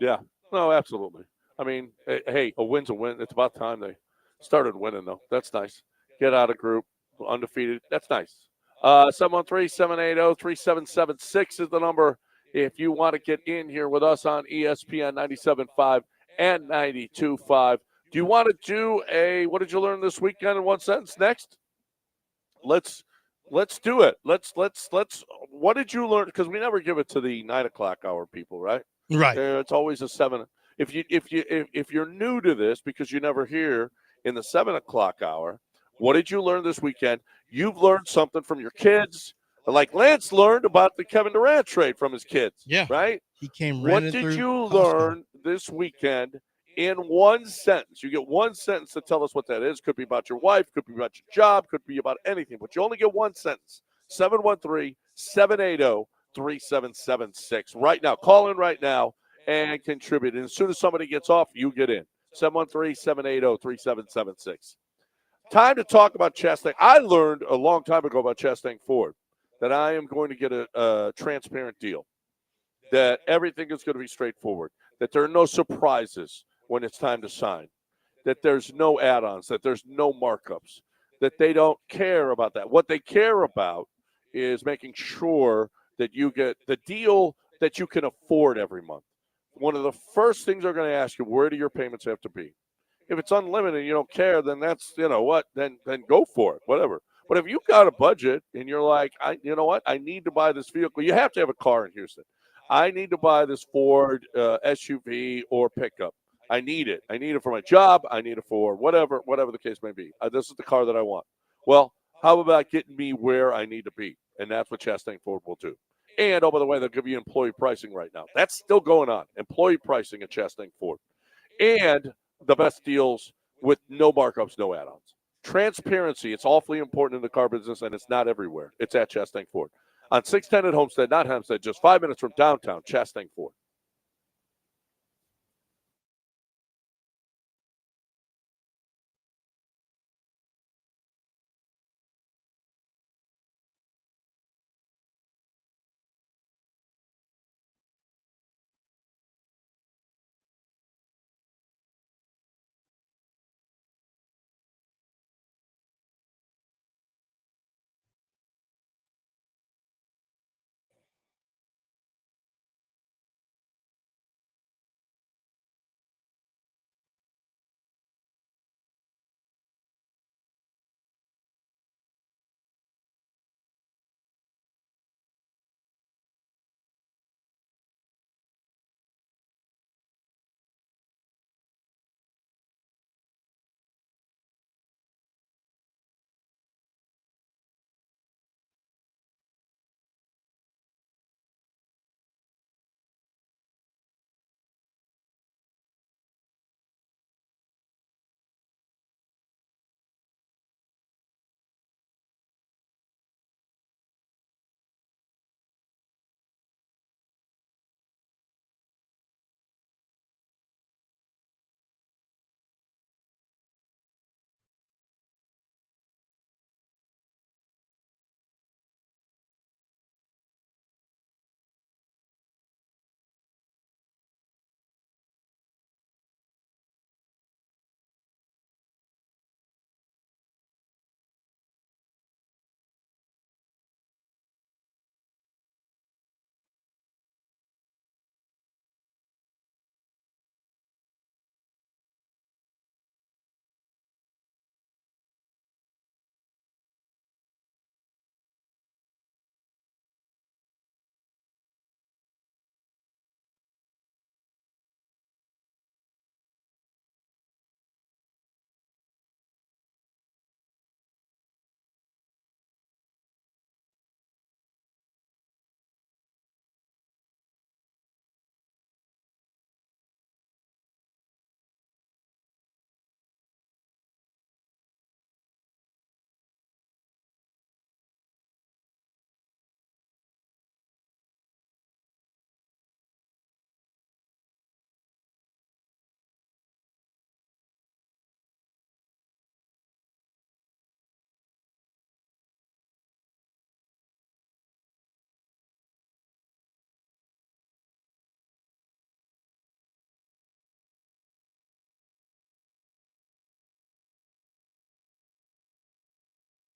Yeah, no, absolutely. I mean, hey, a win's a win. It's about time they started winning, though. That's nice. Get out of group, undefeated. That's nice. 713-780-3776 is the number if you want to get in here with us on ESPN 97.5 and 92.5. Do you want to do what did you learn this weekend in one sentence next? Let's do it. Let's what did you learn? Because we never give it to the 9 o'clock hour people, right? Right. It's always a 7. If you're new to this because you never hear in the 7 o'clock hour, what did you learn this weekend? You've learned something from your kids, like Lance learned about the Kevin Durant trade from his kids. Yeah. Right. He came What running did through you Costco. learn this weekend in one sentence? You get one sentence to tell us what that is. Could be about your wife, could be about your job, could be about anything, but you only get one sentence. 713-780-3776. Right now. Call in right now and contribute. And as soon as somebody gets off, you get in. 713-780-3776. Time to talk about Chastang. I learned a long time ago about Chastang Ford that I am going to get a transparent deal, that everything is going to be straightforward, that there are no surprises when it's time to sign, that there's no add-ons, that there's no markups, that they don't care about that. What they care about is making sure that you get the deal that you can afford every month. One of the first things they're going to ask you, where do your payments have to be? If it's unlimited and you don't care, then that's, then go for it, whatever. But if you've got a budget and you're like, I need to buy this vehicle. You have to have a car in Houston. I need to buy this Ford SUV or pickup. I need it. I need it for my job. I need it for whatever the case may be. This is the car that I want. Well, how about getting me where I need to be? And that's what Chastang Ford will do. And, oh, by the way, they'll give you employee pricing right now. That's still going on. Employee pricing at Chastang Ford. And the best deals with no markups, no add-ons. Transparency, it's awfully important in the car business, and it's not everywhere. It's at Chastang Ford. On 610 at Homestead, not Hempstead, just 5 minutes from downtown, Chastang Ford.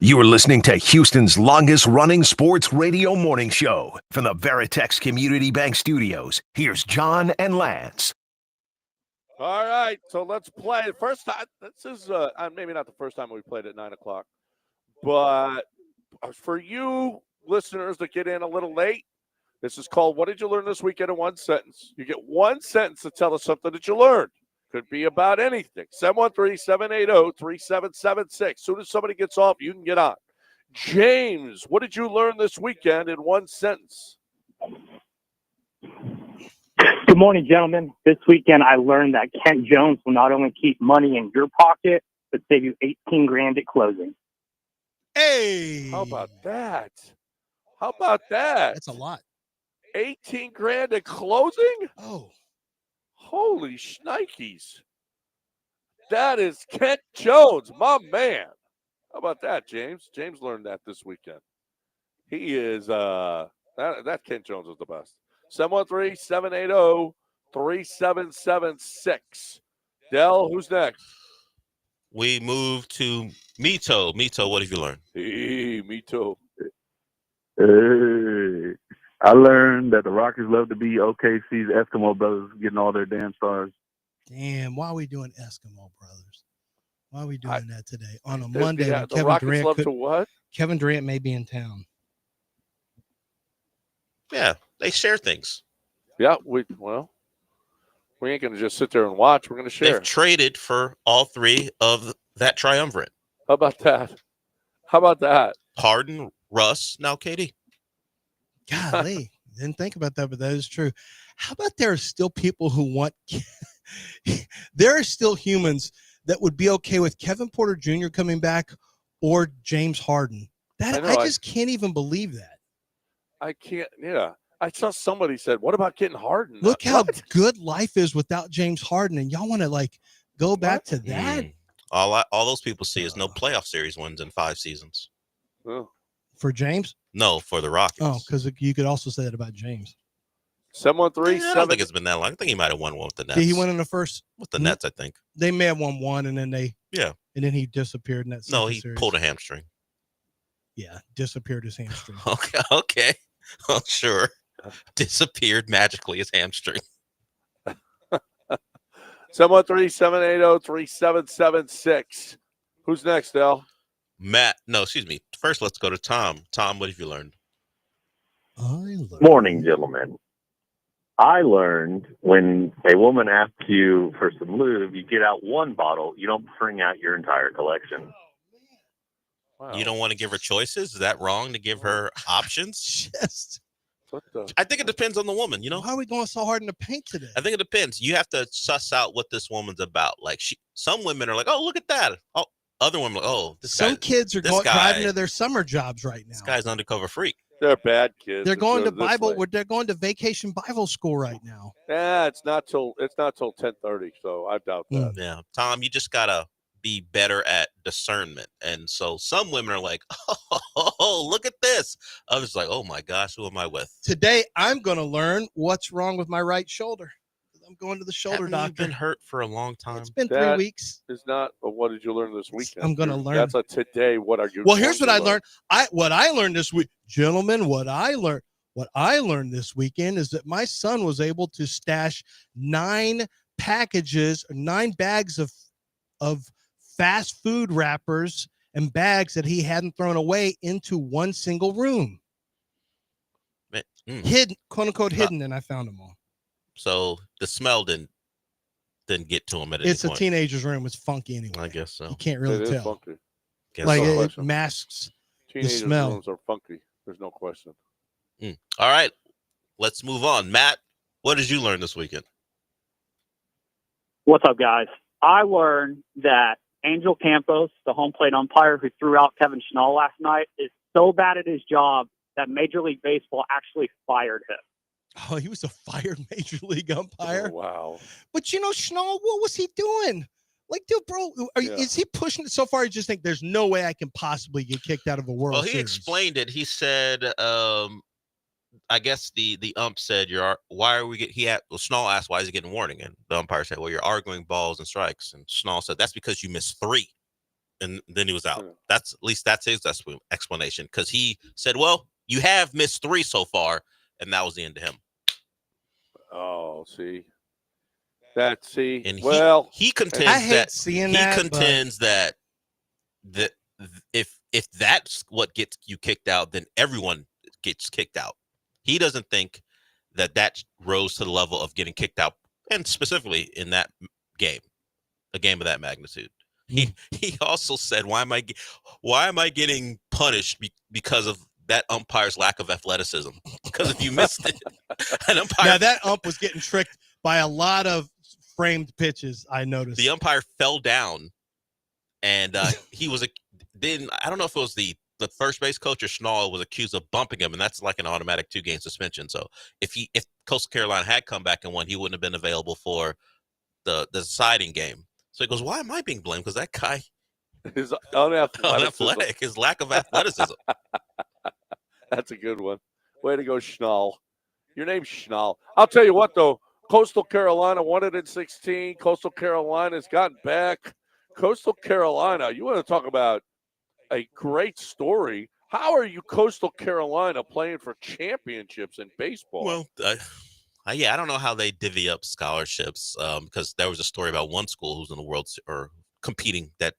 You are listening to Houston's longest-running sports radio morning show from the Veritex Community Bank Studios. Here's John and Lance. All right, so let's play. First time, this is maybe not the first time we played at 9 o'clock, but for you listeners that get in a little late, this is called What Did You Learn This Weekend in One Sentence? You get one sentence to tell us something that you learned. Could be about anything. 713-780-3776. As soon as somebody gets off, you can get on. James, what did you learn this weekend in one sentence? Good morning, gentlemen. This weekend, I learned that Kent Jones will not only keep money in your pocket, but save you $18,000 at closing. Hey, how about that? How about that? That's a lot. $18,000 at closing? Oh, holy shnikes! That is Kent Jones, my man. How about that, James? James learned that this weekend. He is that Kent Jones is the best. 713-780-3776. Dell, who's next? We move to Mito. Mito, what have you learned? Hey, Mito. Hey, I learned that the Rockets love to be OKC's Eskimo brothers getting all their damn stars. Damn, why are we doing Eskimo brothers? Why are we doing that today on a Monday? When the Rockets love to what? Kevin Durant may be in town. Yeah, they share things. Yeah, we ain't going to just sit there and watch. We're going to share. They've traded for all three of that triumvirate. How about that? How about that? Harden, Russ, now KD. Golly, didn't think about that, but that is true. How about there are still people who want there are still humans that would be okay with Kevin Porter Jr. coming back or James Harden. I just can't even believe that. I can't. Yeah. I saw somebody said, what about getting Harden? Look how good life is without James Harden, and y'all want to go back to that? All those people see is no playoff series wins in 5 seasons. Oh. For James? No, for the Rockets. Oh, because you could also say that about James. 713. I don't think it's been that long. I think he might have won one with the Nets. Did he win in the first? With the Nets, I think. They may have won one, and then and then he disappeared in that. No, he series. pulled a hamstring. Yeah, disappeared his hamstring. Okay. Oh, sure. Disappeared magically his hamstring. 713-780-3776. Who's next, Del? Matt. No, excuse me. First, let's go to Tom. Tom, what have you learned? Morning, gentlemen. I learned when a woman asks you for some lube, you get out one bottle. You don't bring out your entire collection. Wow. You don't want to give her choices? Is that wrong to give her options? Yes. I think it depends on the woman, Why are we going so hard in the paint today? I think it depends. You have to suss out what this woman's about. Like some women are like, oh, look at that. Oh, other women are like, oh, some kids are driving to their summer jobs right now. This guy's an undercover freak. They're bad kids. They're going to they're going to vacation Bible school right now. Yeah, it's not till 10:30, so I doubt that. Yeah. Tom, you just gotta be better at discernment. And so some women are like, oh, look at this. Others like, oh my gosh, who am I with? Today I'm gonna learn what's wrong with my right shoulder. I'm going to the shoulder doctor. You've been hurt for a long time. It's been 3 weeks. It's not. But what did you learn this weekend? I'm going to learn. That's a today. What are you? Well, here's what I learned. What I learned this week, gentlemen. What I learned this weekend is that my son was able to stash 9 bags of fast food wrappers and bags that he hadn't thrown away into one single room. Hidden, quote unquote, hidden, and I found them all. So the smell didn't get to him at any point. It's a teenager's room. It's funky anyway. I guess so. You can't really tell. Funky. It masks the smell. Rooms are funky. There's no question. All right, let's move on. Matt, what did you learn this weekend? What's up, guys? I learned that Angel Campos, the home plate umpire who threw out Kevin Schnall last night, is so bad at his job that Major League Baseball actually fired him. Oh, he was a fired Major League umpire. Oh, wow. But Schnall, what was he doing? Like, dude, bro, is he pushing it so far? You just think there's no way I can possibly get kicked out of a World Series? Well, he explained it. He said, I guess the ump said, Schnall asked, why is he getting warning? And the umpire said, well, you're arguing balls and strikes. And Schnall said, that's because you missed 3. and then he was out. That's at least that's his explanation, because he said, "Well, you have missed 3 so far," and that was the end of him. Oh, see. And he contends I hate that seeing he that, contends that if that's what gets you kicked out, then everyone gets kicked out. He doesn't think that rose to the level of getting kicked out, and specifically in that game, a game of that magnitude. He also said, "Why am I getting punished because of that umpire's lack of athleticism? Because if you missed it, an umpire." Now that ump was getting tricked by a lot of framed pitches. I noticed the umpire fell down, and he was then I don't know if it was the first base coach or Schnall was accused of bumping him, and that's like an automatic 2-game suspension. So if Coastal Carolina had come back and won, he wouldn't have been available for the deciding game. So he goes, "Why am I being blamed? Because that guy is unathletic. His lack of athleticism." That's a good one. Way to go, Schnall. Your name's Schnall. I'll tell you what, though. Coastal Carolina won it in 16. Coastal Carolina's gotten back. Coastal Carolina, you want to talk about a great story. How are you, Coastal Carolina, playing for championships in baseball? Well, yeah, I don't know how they divvy up scholarships, because there was a story about one school who's in the World or competing that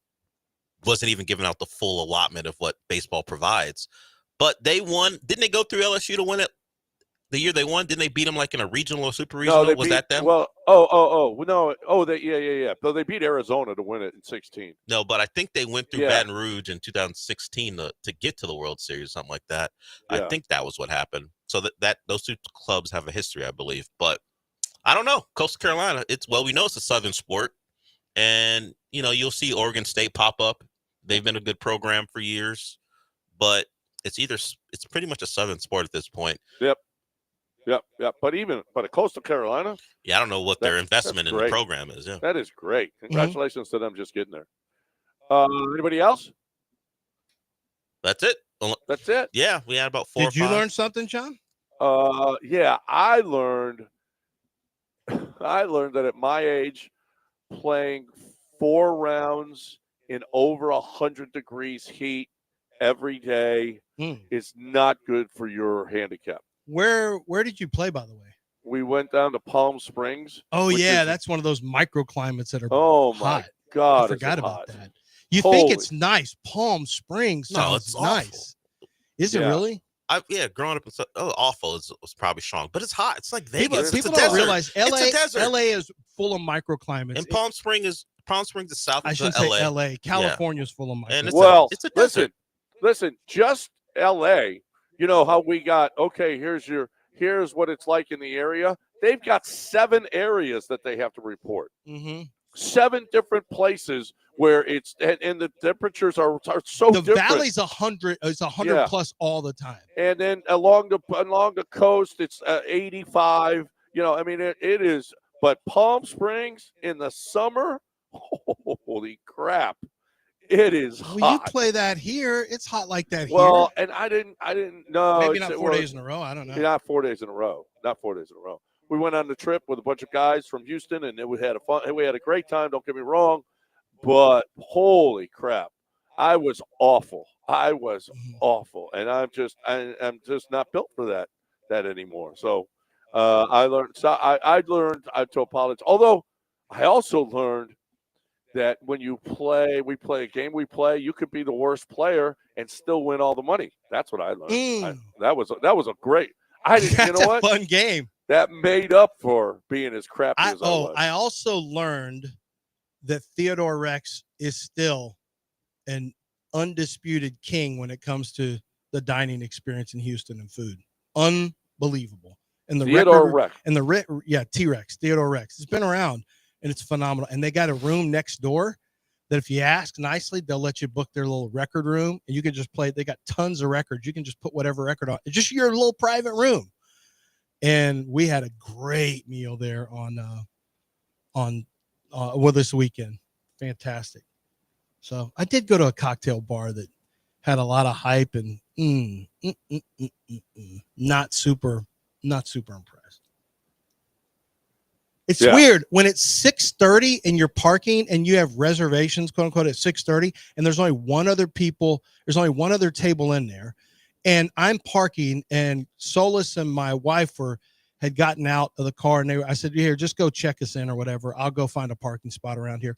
wasn't even giving out the full allotment of what baseball provides. But they won. Didn't they go through LSU to win it? The year they won, didn't they beat them like in a regional or super regional? No, was that them? Well, no. Yeah. So they beat Arizona to win it in 16. No, but I think they went through Baton Rouge in 2016 to get to the World Series, something like that. Yeah. I think that was what happened. So that those 2 clubs have a history, I believe. But I don't know. Coastal Carolina, we know it's a Southern sport, and you'll see Oregon State pop up. They've been a good program for years, but it's pretty much a Southern sport at this point. Yep. But a Coastal Carolina? Yeah, I don't know what their investment in the program is. Yeah. That is great. Congratulations to them just getting there. Anybody else? That's it. That's it. Yeah, we had about 4 or 5. Did you learn something, John? Yeah, I learned that at my age, playing 4 rounds in over 100 degrees heat every day is not good for your handicap. Where did you play, by the way? We went down to Palm Springs. Oh, yeah, that's one of those microclimates that are hot. My God, I forgot about that. You Holy. Think it's nice. Palm Springs sounds nice. Is it really? Growing up in awful was probably strong, but it's hot. It's like Vegas. People don't realize LA is full of microclimates. And Palm Springs is south of I shouldn't LA. say LA. California is full of microclimates. It's a desert. Listen, just LA. You know how we got, here's what it's like in the area. They've got 7 areas that they have to report. Mm-hmm. 7 different places where it's, and the temperatures are so different. The valley's 100, it's 100 plus all the time. And then along the coast, it's 85. It is, but Palm Springs in the summer, holy crap. It is hot. Well, you play that here. It's hot like that here. Well, and I didn't know. Maybe not 4 days in a row. I don't know. Not 4 days in a row. We went on the trip with a bunch of guys from Houston, and we had a great time. Don't get me wrong, but holy crap, I was awful. And I'm just not built for that anymore. So I learned to apologize. Although I also learned that when you play a game, you could be the worst player and still win all the money. That's what I learned. That was a great. That's a fun game. That made up for being as crappy as I was. I also learned that Theodore Rex is still an undisputed king when it comes to the dining experience in Houston and food. Unbelievable. And the Theodore Rex. And T-Rex, Theodore Rex. It's been around. And it's phenomenal. And they got a room next door that if you ask nicely, they'll let you book their little record room. And you can just play. They got tons of records. You can just put whatever record on. It's just your little private room. And we had a great meal there this weekend. Fantastic. So I did go to a cocktail bar that had a lot of hype and not super impressed. It's weird when it's 6:30 and you're parking and you have reservations, quote unquote, at 6:30, and there's only one other table in there, and I'm parking, and Solus and my wife had gotten out of the car, and I said, here, just go check us in or whatever. I'll go find a parking spot around here.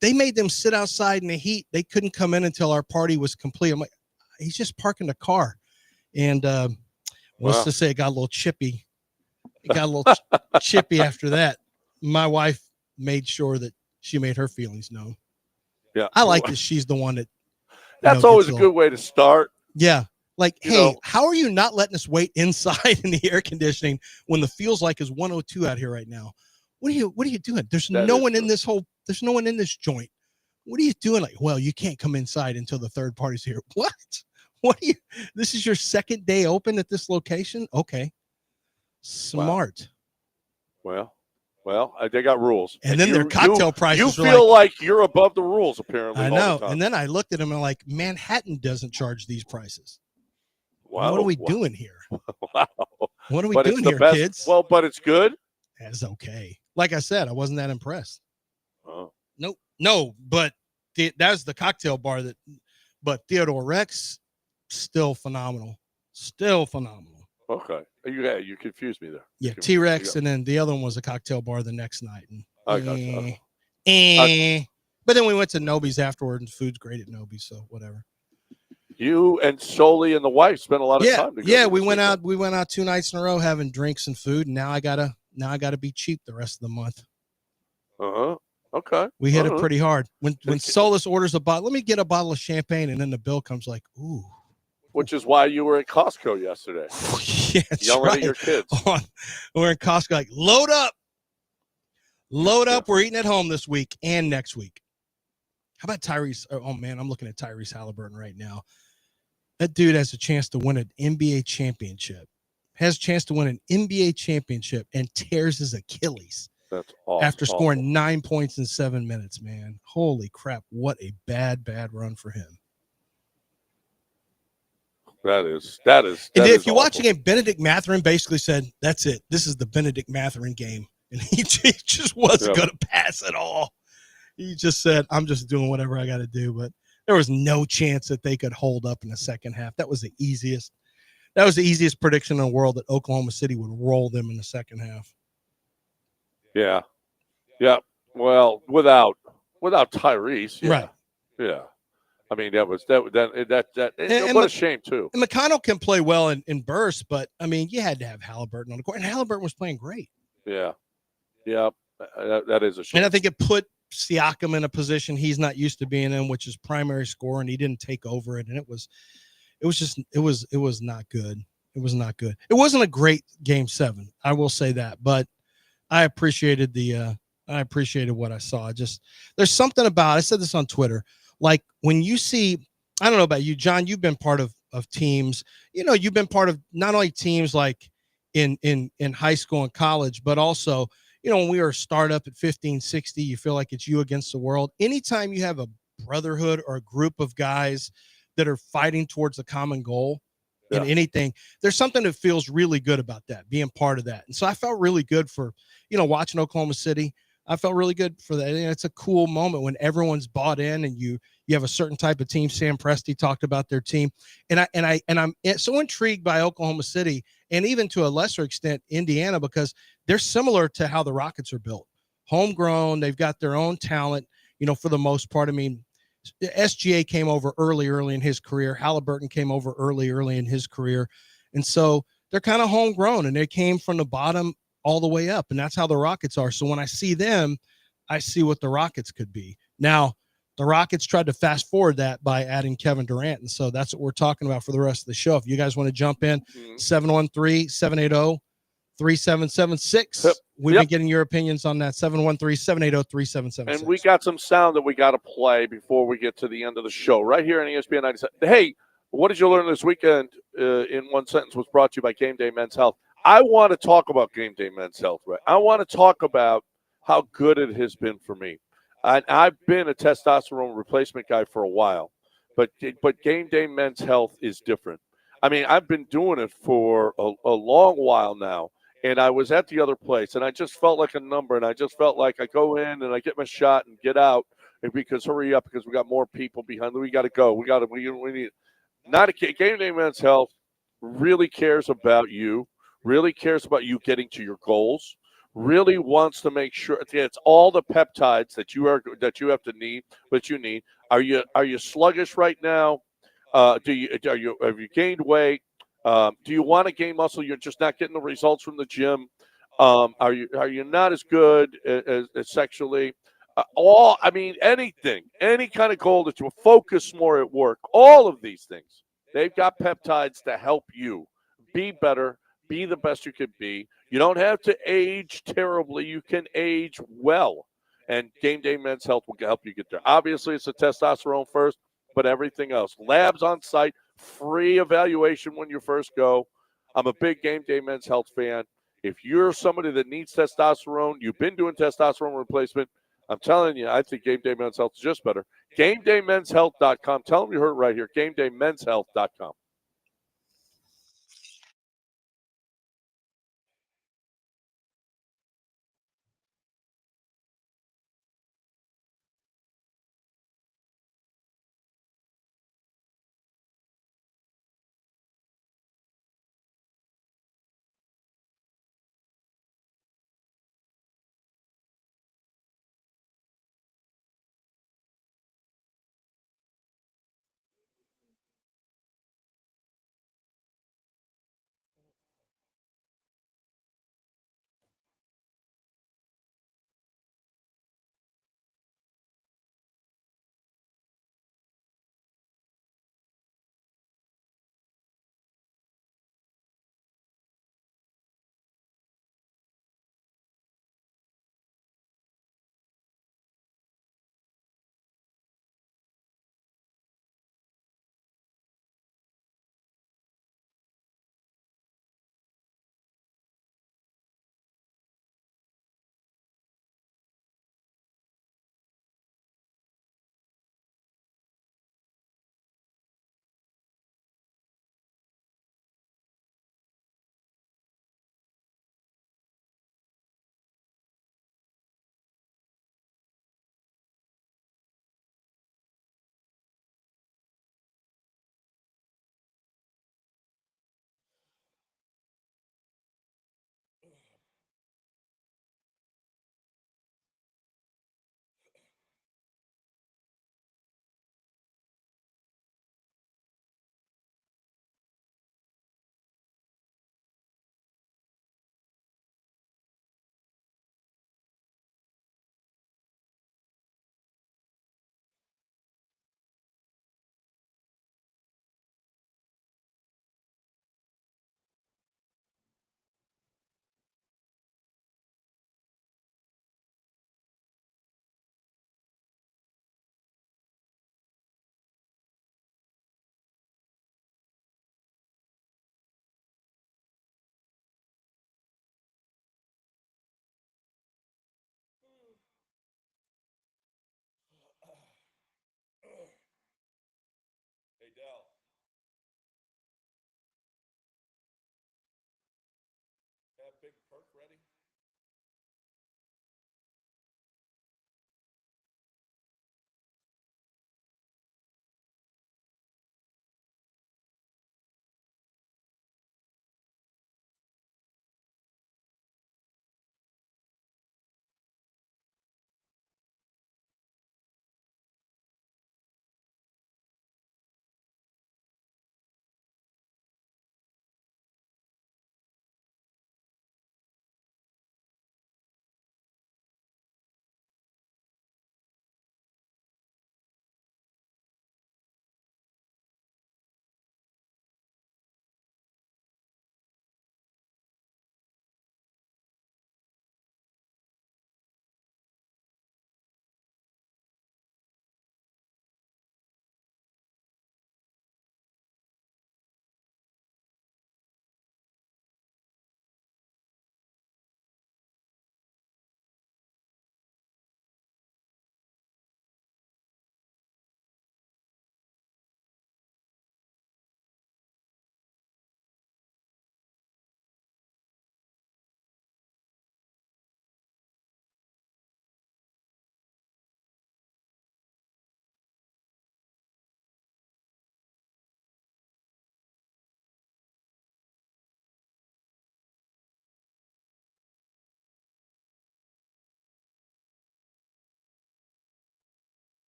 They made them sit outside in the heat. They couldn't come in until our party was complete. I'm like, he's just parking the car, and let's just say it got a little chippy. It got a little chippy after that. My wife made sure that she made her feelings known. Yeah. I like that she's the one that. That's always a good way to start. Yeah. Like, hey, how are you not letting us wait inside in the air conditioning when the feels like is 102 out here right now? What are you doing? There's no one in this joint. What are you doing? Like, well, you can't come inside until the third party's here. What? This is your second day open at this location? Okay. Smart. Well, they got rules. And then their cocktail prices. You feel like you're above the rules, apparently. I know. All the time. And then I looked at them and like, Manhattan doesn't charge these prices. Wow. What are we doing here? Wow. What are we doing here, kids? Well, but it's good. It's okay. Like I said, I wasn't that impressed. Oh. No, but that's the cocktail bar but Theodore Rex, still phenomenal. Okay. You confused me there. Yeah, T-Rex, and then the other one was a cocktail bar the next night. And, I got you. But then we went to Nobi's afterward, and food's great at Nobi's, so whatever. You and Soli and the wife spent a lot of time together. Yeah, we went out 2 nights in a row having drinks and food, and now I gotta be cheap the rest of the month. Okay. We hit it pretty hard. When Solus orders a bottle, let me get a bottle of champagne, and then the bill comes like, ooh. Which is why you were at Costco yesterday. Yeah, that's yelling right. at your kids. We're in Costco, like, load up. We're eating at home this week and next week. How about Tyrese? Oh man, I'm looking at Tyrese Halliburton right now. That dude has a chance to win an NBA championship. Has a chance to win an NBA championship and tears his Achilles. That's awesome. After scoring 9 points in 7 minutes, man. Holy crap. What a bad run for him. That is. And if you watch again, Benedict Mathurin basically said, that's it. This is the Benedict Mathurin game. And he just wasn't going to pass at all. He just said, I'm just doing whatever I got to do. But there was no chance that they could hold up in the second half. That was the easiest prediction in the world, that Oklahoma City would roll them in the second half. Yeah. Yeah. Well, without Tyrese. Yeah. Right. Yeah. I mean, what a shame too. And McConnell can play well in bursts, but I mean, you had to have Halliburton on the court, and Halliburton was playing great. Yeah. Yeah. That is a shame. And I think it put Siakam in a position he's not used to being in, which is primary score, and he didn't take over it. And it was not good. It was not good. It wasn't a great game 7. I will say that, but I appreciated what I saw. There's something about, I said this on Twitter, like when you see, I don't know about you, John, you've been part of teams, you've been part of not only teams like in high school and college, but also, when we were a startup at 15, 60, you feel like it's you against the world. Anytime you have a brotherhood or a group of guys that are fighting towards a common goal in anything, there's something that feels really good about that, being part of that. And so I felt really good for, watching Oklahoma City. I felt really good for that. It's a cool moment when everyone's bought in and you have a certain type of team. Sam Presti talked about their team. And I'm so intrigued by Oklahoma City, and even to a lesser extent, Indiana, because they're similar to how the Rockets are built. Homegrown, they've got their own talent, for the most part. I mean, SGA came over early in his career. Halliburton came over early in his career. And so they're kind of homegrown, and they came from the bottom all the way up. And that's how the Rockets are. So when I see them, I see what the Rockets could be. Now, the Rockets tried to fast forward that by adding Kevin Durant. And so that's what we're talking about for the rest of the show. If you guys want to jump in, 713-780-3776. We've been getting your opinions on that. 713-780-3776. And we got some sound that we got to play before we get to the end of the show right here on ESPN 97. Hey, what did you learn this weekend in one sentence was brought to you by Game Day Men's Health. I want to talk about Game Day Men's Health, right? I want to talk about how good it has been for me. I've been a testosterone replacement guy for a while, but Game Day Men's Health is different. I mean, I've been doing it for a long while now, and I was at the other place, and I just felt like a number, and I just felt like I go in and I get my shot and get out, and because hurry up because we got more people behind. We got to go. We need not a game day men's health really cares about you, really cares about you getting to your goals, really wants to make sure it's all the peptides that you have to need, but you need. Are you sluggish right now? Have you gained weight? Do you want to gain muscle? You're just not getting the results from the gym. Are you not as good as sexually? Anything, any kind of goal that you focus more at work, all of these things, they've got peptides to help you be better, be the best you could be. You don't have to age terribly. You can age well. And Game Day Men's Health will help you get there. Obviously, it's the testosterone first, but everything else. Labs on site, free evaluation when you first go. I'm a big Game Day Men's Health fan. If you're somebody that needs testosterone, you've been doing testosterone replacement, I'm telling you, I think Game Day Men's Health is just better. GameDayMen'sHealth.com. Tell them you heard it right here. GameDayMen'sHealth.com. Hey, Dell. Have Big Perk ready?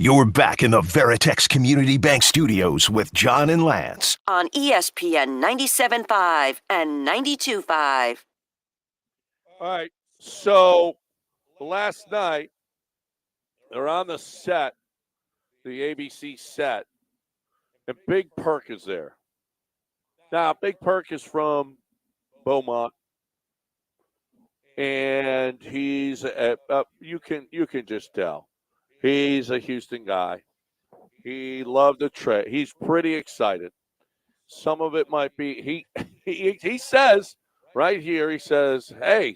You're back in the Veritex Community Bank Studios with John and Lance. On ESPN 97.5 and 92.5. All right. So last night, they're on the set, the ABC set, and Big Perk is there. Now, Big Perk is from Beaumont, and he's you can just tell he's a Houston guy. He loved the trade. He's pretty excited. Some of it might be he says right here. He says, "Hey,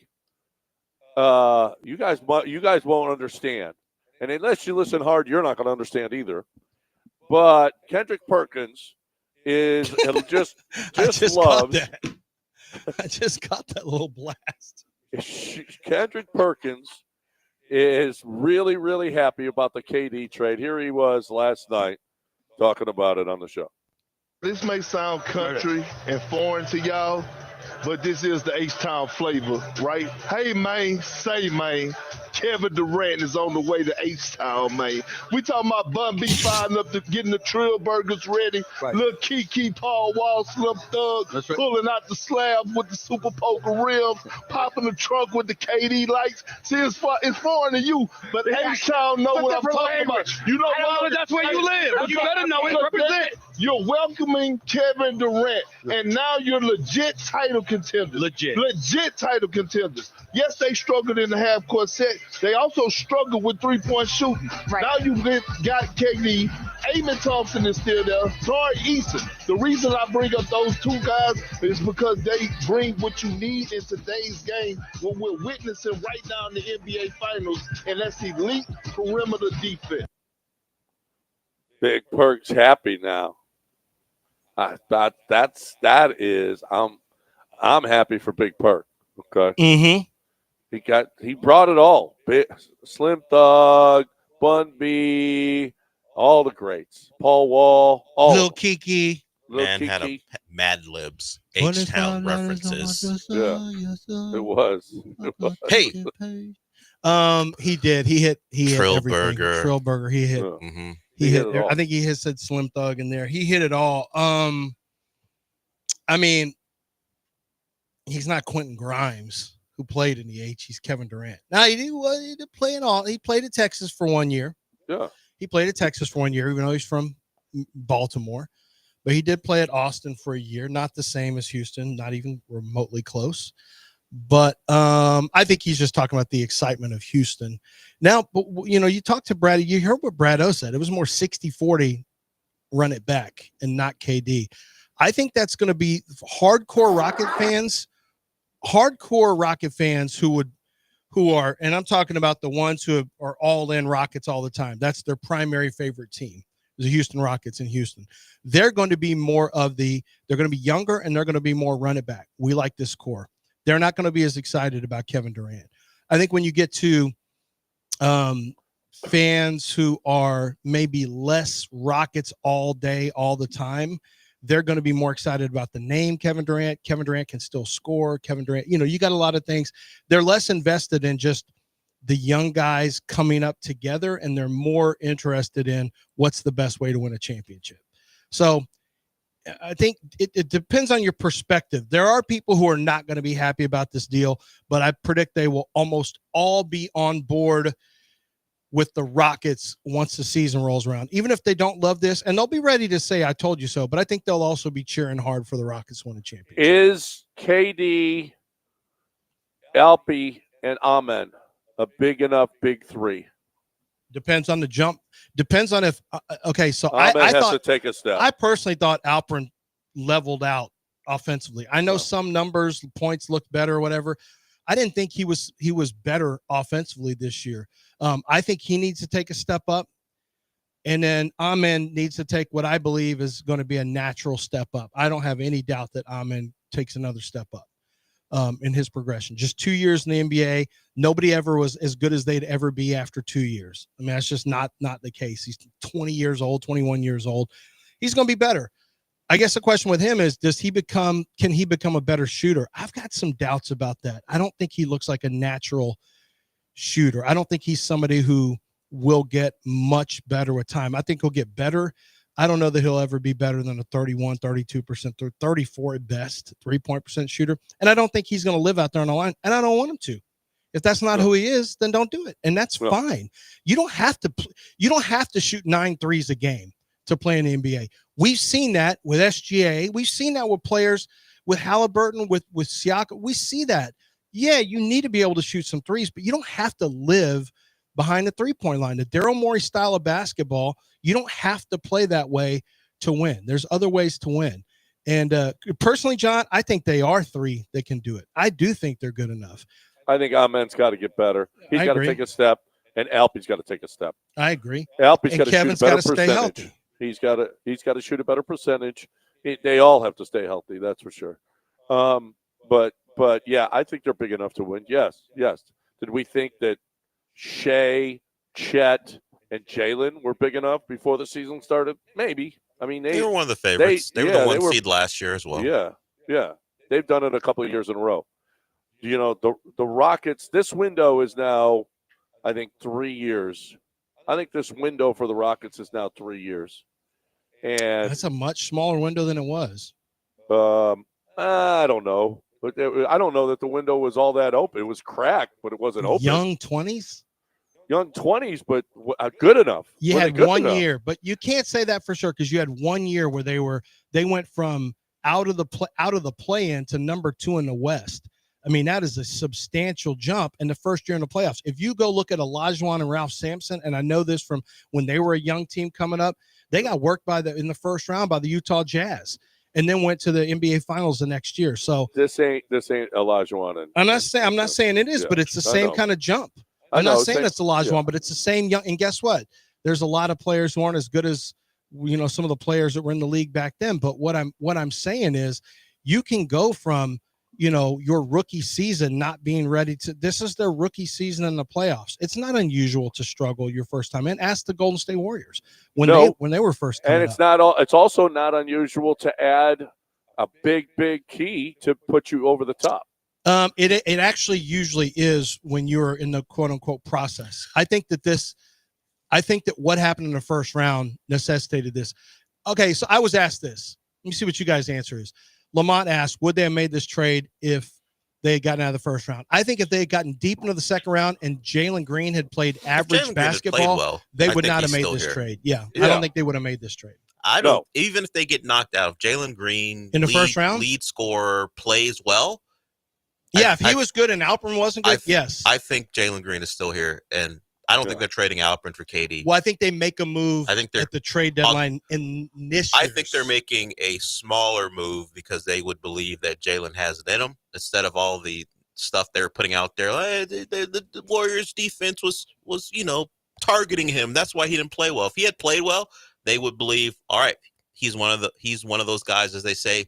you guys won't understand, and unless you listen hard, you're not going to understand either." But Kendrick Perkins is just loves. That. I just got that little blast. Kendrick Perkins is really, really happy about the KD trade. Here he was last night talking about it on the show. This may sound country and foreign to y'all, but this is the H-Town flavor, right? Hey, man, say, man, Kevin Durant is on the way to H-Town, man. We talking about Bun B firing up, getting the Trill Burgers ready. Right. Little Kiki, Paul Wall, Slim Thug, right. Pulling out the slab with the Super Poker rims, popping the trunk with the KD lights. See, it's foreign to you, but H-Town know what I'm talking about. You know why? That's where you live. You better know it. Represent. You're welcoming Kevin Durant, and now you're legit title contenders. Legit title contenders. Yes, they struggled in the half-court set. They also struggled with three-point shooting. Right. Now you got KD. Amen Thompson is still there. Sorry, Eason. The reason I bring up those two guys is because they bring what you need in today's game when we're witnessing right now in the NBA Finals, and that's elite perimeter defense. Big Perk's happy now. I'm happy for Big Perk. Okay. Mm-hmm. He brought it all. Slim Thug, Bun B, all the greats. Paul Wall, Lil Kiki. Man had a Mad Libs, H-Town references. Yeah, it was. Hey. He did. He hit Trill everything. Burger. Trill Burger. He hit. Mm-hmm. He hit. I think he had said Slim Thug in there. He hit it all. I mean, he's not Quentin Grimes, who played in the H. He's Kevin Durant. Now he did play in all. He played at Texas for 1 year. Yeah. He played at Texas for 1 year, even though he's from Baltimore. But he did play at Austin for a year. Not the same as Houston, not even remotely close. But I think he's just talking about the excitement of Houston. Now, you talked to Brad. You heard what Brad O said. It was more 60-40 run it back and not KD. I think that's going to be hardcore Rocket fans who are, and I'm talking about the ones who are all in Rockets all the time. That's their primary favorite team, the Houston Rockets in Houston. They're going to be they're going to be younger, and they're going to be more run it back. We like this core. They're not going to be as excited about Kevin Durant. I think when you get to fans who are maybe less Rockets all day, all the time, they're going to be more excited about the name Kevin Durant. Kevin Durant can still score. Kevin Durant, you got a lot of things. They're less invested in just the young guys coming up together, and they're more interested in what's the best way to win a championship. So I think it depends on your perspective. There are people who are not going to be happy about this deal, but I predict they will almost all be on board with the Rockets once the season rolls around, even if they don't love this, and they'll be ready to say, I told you so, but I think they'll also be cheering hard for the Rockets to win a championship. Is KD, Alpi, and Amen a big enough big three? Depends on the jump. Depends on if okay. So Amen I has thought to take a step. I personally thought Alperen leveled out offensively. I know some numbers, points looked better or whatever. I didn't think he was better offensively this year. I think he needs to take a step up, and then Amen needs to take what I believe is going to be a natural step up. I don't have any doubt that Amen takes another step up in his progression. Just 2 years in the NBA, nobody ever was as good as they'd ever be after 2 years. I mean, that's just not the case. He's 20 years old, 21 years old. He's going to be better. I guess the question with him is, can he become a better shooter? I've got some doubts about that. I don't think he looks like a natural shooter. I don't think he's somebody who will get much better with time. I think he'll get better. I don't know that he'll ever be better than a 31, 32%, 34 at best, 3-point percent shooter. And I don't think he's going to live out there on the line, and I don't want him to. If that's not who he is, then don't do it. And that's fine. You don't have to shoot 9 threes a game to play in the NBA. We've seen that with SGA. We've seen that with players, with Halliburton, with Siakam. We see that. Yeah, you need to be able to shoot some threes, but you don't have to live behind the three-point line. The Daryl Morey style of basketball, you don't have to play that way to win. There's other ways to win. And personally, John, I think they are 3 that can do it. I do think they're good enough. I think Amen's got to get better. He's got to take a step, and Alpe's got to take a step. I agree. Alpe's got to shoot a Kevin's better got to stay percentage. healthy. He's got to shoot a better percentage. They all have to stay healthy. That's for sure. But yeah, I think they're big enough to win. Yes. Did we think that Shea, Chet, and Jalen were big enough before the season started? Maybe. I mean, they were one of the favorites. They were the 1 seed last year as well. Yeah. They've done it a couple of years in a row. You know, the Rockets, this window is now, I think, 3 years. I think this window for the Rockets is now 3 years. And that's a much smaller window than it was. I don't know. But I don't know that the window was all that open. It was cracked, but it wasn't open. Young 20s? Young 20s, but good enough. You had 1 year, but you can't say that for sure because you had 1 year where they went from out of the play-in to number 2 in the West. I mean, that is a substantial jump in the first year in the playoffs. If you go look at Olajuwon and Ralph Sampson, and I know this from when they were a young team coming up, they got worked in the first round by the Utah Jazz, and then went to the NBA Finals the next year. So this ain't Olajuwon. I'm not saying it is, but it's the same kind of jump. I'm not saying it's Olajuwon, but it's the same young. And guess what? There's a lot of players who aren't as good as some of the players that were in the league back then. But what I'm saying is, you can go from your rookie season not being ready to. This is their rookie season in the playoffs. It's not unusual to struggle your first time in. Ask the Golden State Warriors when they were first. And it's also not unusual to add a big key to put you over the top. It actually usually is when you're in the quote unquote process. I think that what happened in the first round necessitated this. Okay, so I was asked this. Let me see what you guys' answer is. Lamont asked, would they have made this trade if they had gotten out of the first round? I think if they had gotten deep into the second round and Jalen Green had played average basketball, they would not have made this trade. Yeah, I don't think they would have made this trade. I don't. Even if they get knocked out, if Jalen Green in the first round, lead scorer, plays well. Yeah, if he was good and Alpern wasn't good, yes. I think Jalen Green is still here, and I don't think they're trading Alpern for KD. Well, I think they make a move at the trade deadline in this year. I think they're making a smaller move because they would believe that Jalen has it in him instead of all the stuff they're putting out there. The Warriors defense was targeting him. That's why he didn't play well. If he had played well, they would believe, all right, he's one of those guys, as they say,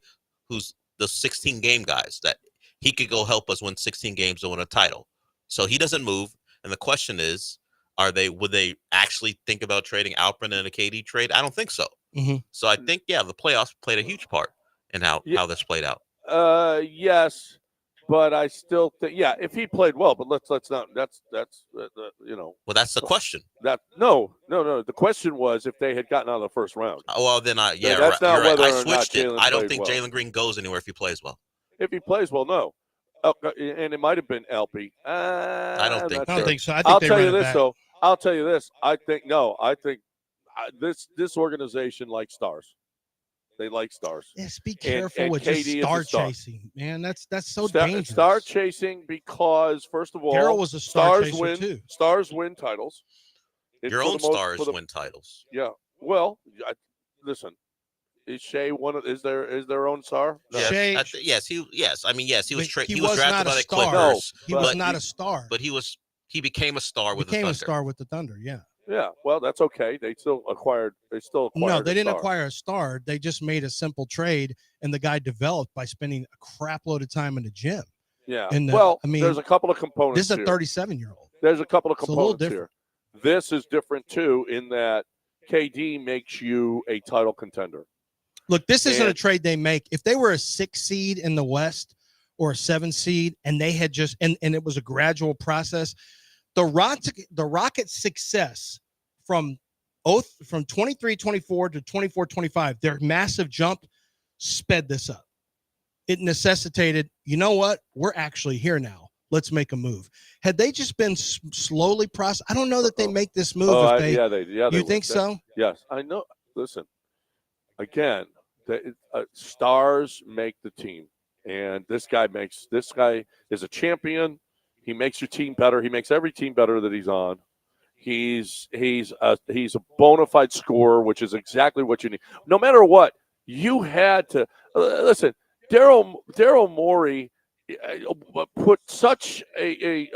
who's the 16-game guys that he could go help us win 16 games to win a title. So he doesn't move, and the question is, would they actually think about trading Alpern in a KD trade? I don't think so. Mm-hmm. So I think, the playoffs played a huge part in how this played out. Yes, but I still think, if he played well, but let's not. That's Well, that's the question. No. The question was if they had gotten out of the first round. Oh, well, then that's not right. whether I or not switched it. Jalen I don't think played Jalen Green goes anywhere if he plays well. If he plays well, no. And it might have been LP. I don't think so. I think I'll tell you this, though. I'll tell you this. I think this organization likes stars. They like stars. Yes, be careful with KD just star chasing, man. That's so dangerous. Star chasing because, first of all, Daryl was a star chaser win, too. Stars win titles. Your own stars win titles. Yeah. Well, listen. Is Shea is their own star? No. Shea, he was drafted by the star. Clippers. He was not a star. But he became a star with the Thunder. Became a star with the Thunder, yeah. Yeah, well, that's okay. They still acquired. No, they didn't acquire a star. They just made a simple trade, and the guy developed by spending a crap load of time in the gym. Yeah. There's a couple of components. This is a 37-year-old. There's a couple of components here. This is different too, in that KD makes you a title contender. Look, this isn't a trade they make. If they were a 6 seed in the West or a 7 seed, and they had and it was a gradual process, The Rockets' success from 23-24 to 24-25, their massive jump sped this up. It necessitated, you know what? We're actually here now. Let's make a move. Had they just been slowly processed, I don't know that they make this move. You think so? Yes, I know. Listen, again, stars make the team, and this guy is a champion. He makes your team better. He makes every team better that he's on. He's a bona fide scorer, which is exactly what you need. No matter what, you had to listen. Daryl Morey put such he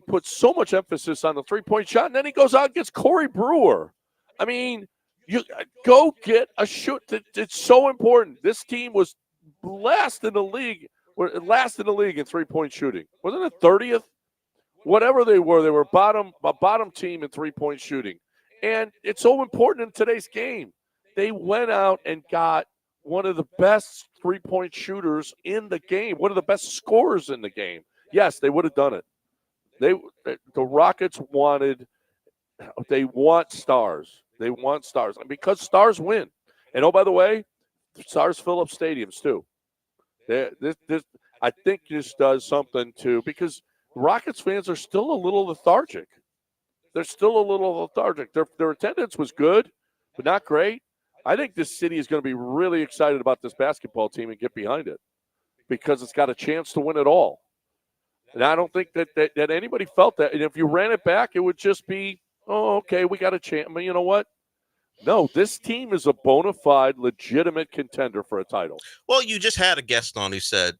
put so much emphasis on the 3-point shot, and then he goes out and gets Corey Brewer. I mean, you go get a shoot. It's so important. This team was last in the league in 3-point shooting. Wasn't it 30th? Whatever they were a bottom team in 3-point shooting. And it's so important in today's game. They went out and got one of the best 3-point shooters in the game, one of the best scorers in the game. Yes, they would have done it. The Rockets want stars. They want stars. And because stars win. And, oh, by the way, stars fill up stadiums too. I think this does something too, because Rockets fans are still a little lethargic. They're still a little lethargic. Their attendance was good, but not great. I think this city is going to be really excited about this basketball team and get behind it because it's got a chance to win it all. And I don't think that anybody felt that. And if you ran it back, it would just be, oh, okay, we got a chance. I mean, you know what? No, this team is a bona fide, legitimate contender for a title. Well, you just had a guest on who said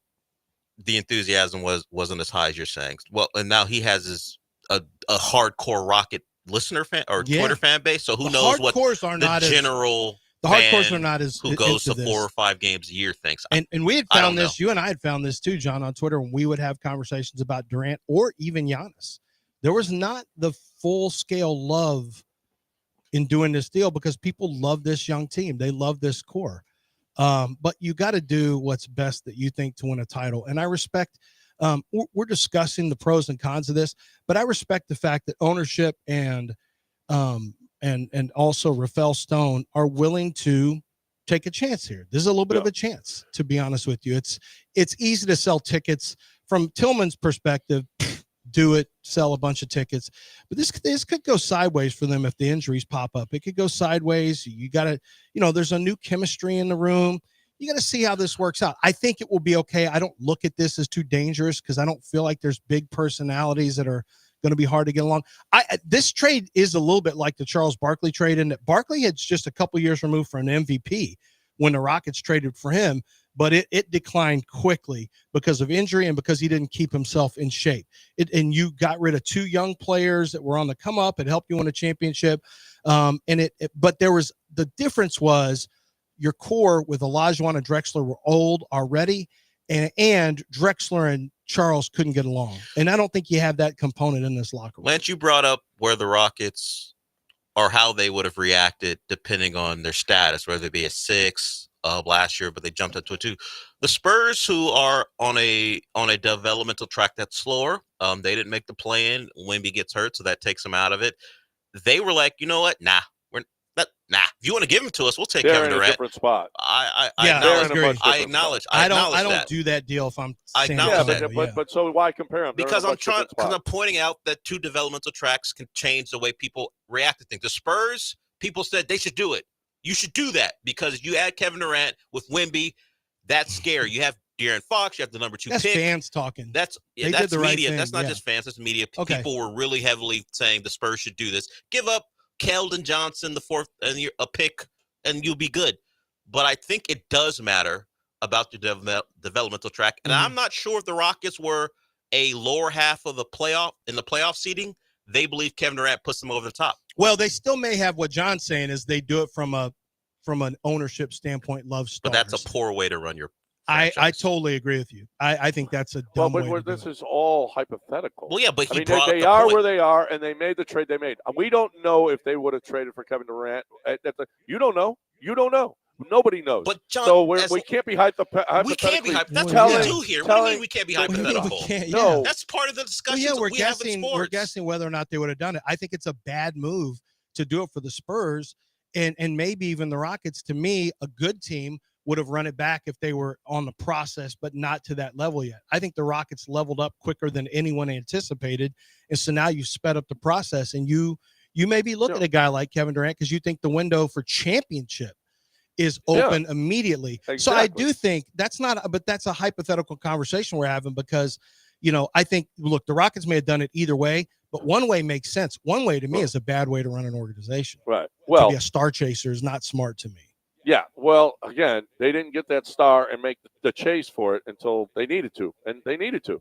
the enthusiasm wasn't as high as you're saying. Well, and now he has a hardcore Rocket listener fan or Twitter fan base. So who knows what the general the hardcores are not as who goes to 4 or 5 games a year thinks. And we had found this. You and I had found this too, John, on Twitter when we would have conversations about Durant or even Giannis. There was not the full scale love in doing this deal because people love this young team. They love this core. But you got to do what's best that you think to win a title. And I respect, we're discussing the pros and cons of this, but I respect the fact that ownership and also Rafael Stone are willing to take a chance here. This is a little bit of a chance, to be honest with you. It's easy to sell tickets from Tillman's perspective. Do it, sell a bunch of tickets, but this could go sideways for them if the injuries pop up. It could go sideways. You got to, there's a new chemistry in the room. You got to see how this works out. I think it will be okay. I don't look at this as too dangerous because I don't feel like there's big personalities that are going to be hard to get along. This trade is a little bit like the Charles Barkley trade in that Barkley had just a couple years removed for an MVP when the Rockets traded for him, but it declined quickly because of injury and because he didn't keep himself in shape. And you got rid of 2 young players that were on the come up. It helped you win a championship. But the difference was your core with Olajuwon and Drexler were old already, and Drexler and Charles couldn't get along. And I don't think you have that component in this locker room. Lance, you brought up where the Rockets or how they would have reacted depending on their status, whether it be a 6 last year, but they jumped up to a 2. The Spurs, who are on a developmental track that's slower, they didn't make the play-in. Wemby gets hurt, so that takes them out of it. They were like, you know what? Nah. If you want to give him to us, we'll take Kevin Durant. In a different spot. I acknowledge. I don't do that deal if I'm. I acknowledge that. But so why compare them? Because I'm pointing out that 2 developmental tracks can change the way people react to things. The Spurs, people said they should do it. You should do that because you add Kevin Durant with Wemby, that's scary. You have De'Aaron Fox, you have the number 2 that's pick. That's fans talking. That's media. Right, that's not just fans. That's media. Okay. People were really heavily saying the Spurs should do this. Give up Keldon Johnson, the 4th, and a pick, and you'll be good. But I think it does matter about the developmental track. And I'm not sure if the Rockets were a lower half of the playoff seeding. They believe Kevin Durant puts them over the top. Well, they still may have what John's saying is they do it from an ownership standpoint, love stars. But that's a poor way to run your franchise. I totally agree with you. I think that's a dumb way to do this is all hypothetical. Well, yeah, but they are where they are, and they made the trade they made. We don't know if they would have traded for Kevin Durant. You don't know. You don't know. Nobody knows. But John, so we can't be hypothetically. We can't be hypothetical. That's telling, what we do here. What do you mean we can't be hypothetical? No, that's part of the discussion Well, yeah, we have in sports. We're guessing whether or not they would have done it. I think it's a bad move to do it for the Spurs and maybe even the Rockets. To me, a good team would have run it back if they were on the process, but not to that level yet. I think the Rockets leveled up quicker than anyone anticipated, and so now you've sped up the process, and you maybe look at a guy like Kevin Durant because you think the window for championship is open immediately. Exactly. So I do think that's a hypothetical conversation we're having because, I think, look, the Rockets may have done it either way, but one way makes sense. One way to me is a bad way to run an organization. Right. Well, to be a star chaser is not smart to me. Yeah. Well, again, they didn't get that star and make the chase for it until they needed to, and they needed to.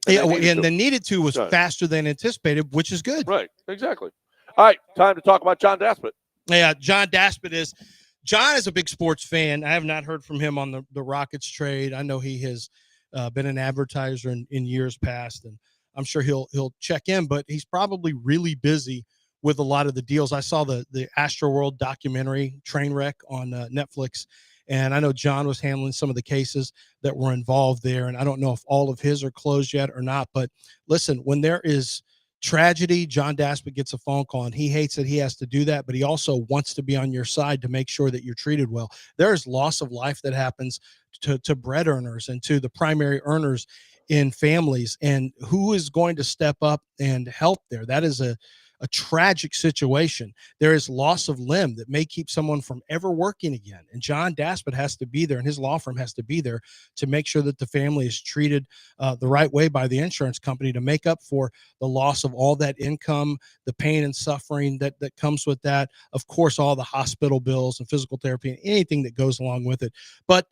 The needed to was faster than anticipated, which is good. Right. Exactly. All right. Time to talk about John Daspit. Yeah, John is a big sports fan. I have not heard from him on the Rockets trade. I know he has been an advertiser in years past, and I'm sure he'll check in, but he's probably really busy with a lot of the deals. I saw the Astroworld documentary Trainwreck on Netflix, and I know John was handling some of the cases that were involved there, and I don't know if all of his are closed yet or not, but listen, when there is tragedy, John Daspit gets a phone call, and he hates that he has to do that, but he also wants to be on your side to make sure that you're treated well. There is loss of life that happens to bread earners and to the primary earners in families, and who is going to step up and help there? That is a tragic situation. There is loss of limb that may keep someone from ever working again. And John Daspit has to be there, and his law firm has to be there to make sure that the family is treated the right way by the insurance company to make up for the loss of all that income, the pain and suffering that comes with that. Of course, all the hospital bills and physical therapy and anything that goes along with it. But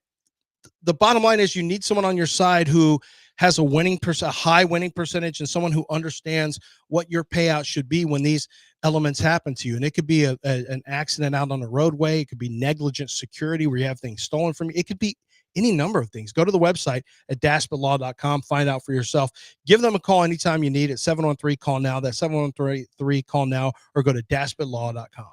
the bottom line is you need someone on your side who has a high winning percentage and someone who understands what your payout should be when these elements happen to you. And it could be an accident out on the roadway. It could be negligent security where you have things stolen from you. It could be any number of things. Go to the website at daspitlaw.com. Find out for yourself. Give them a call anytime you need it. 713-CALL-NOW. That's 713-CALL-NOW, or go to daspitlaw.com.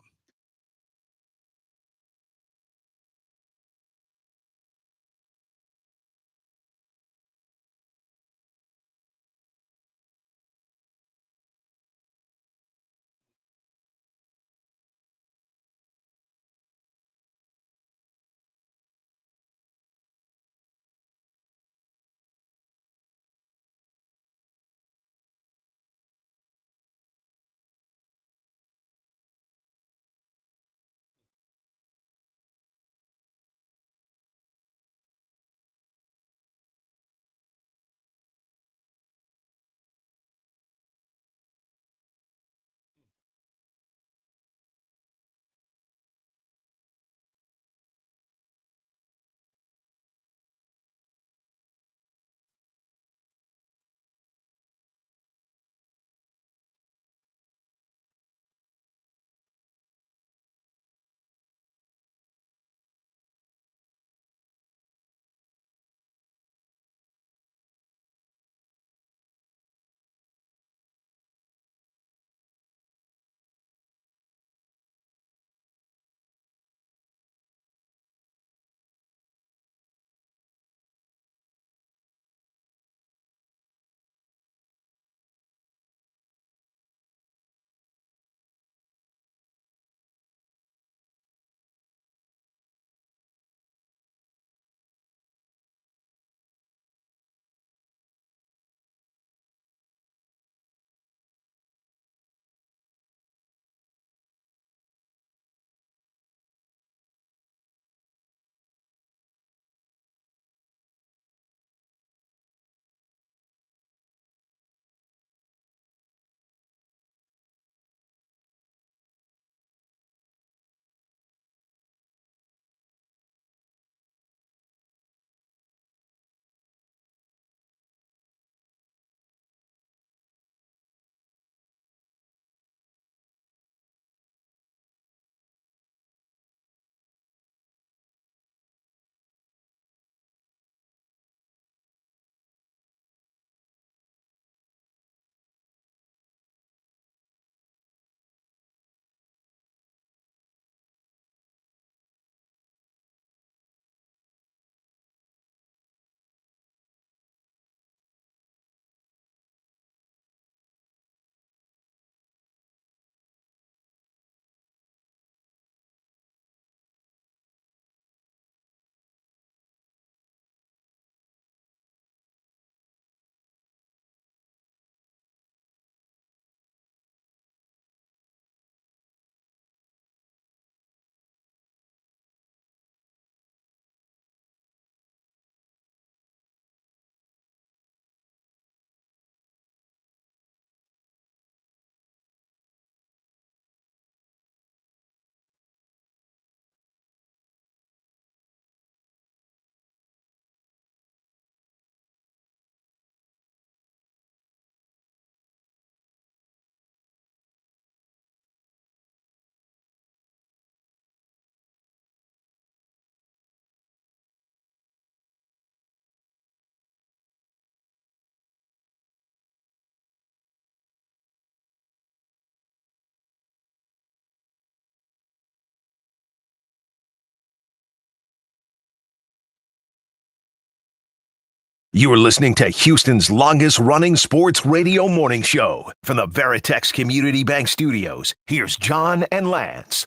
You are listening to Houston's longest-running sports radio morning show. From the Veritex Community Bank Studios, here's John and Lance.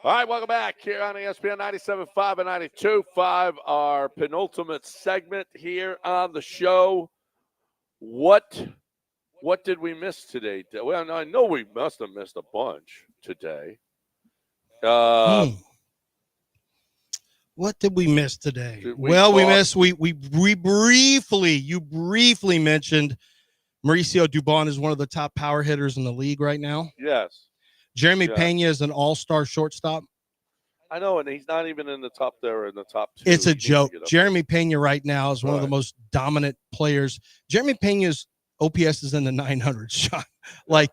All right, welcome back here on ESPN 97.5 and 92.5, our penultimate segment here on the show. What did we miss today? Well, I know we must have missed a bunch today. What did we miss today? We briefly mentioned Mauricio Dubon is one of the top power hitters in the league right now. Yes. Jeremy Pena is an all-star shortstop. I know, and he's not even in the top there in the top two. It's a joke. Jeremy Pena right now is one of the most dominant players. Jeremy Pena's OPS is in the 900s, Sean. Like,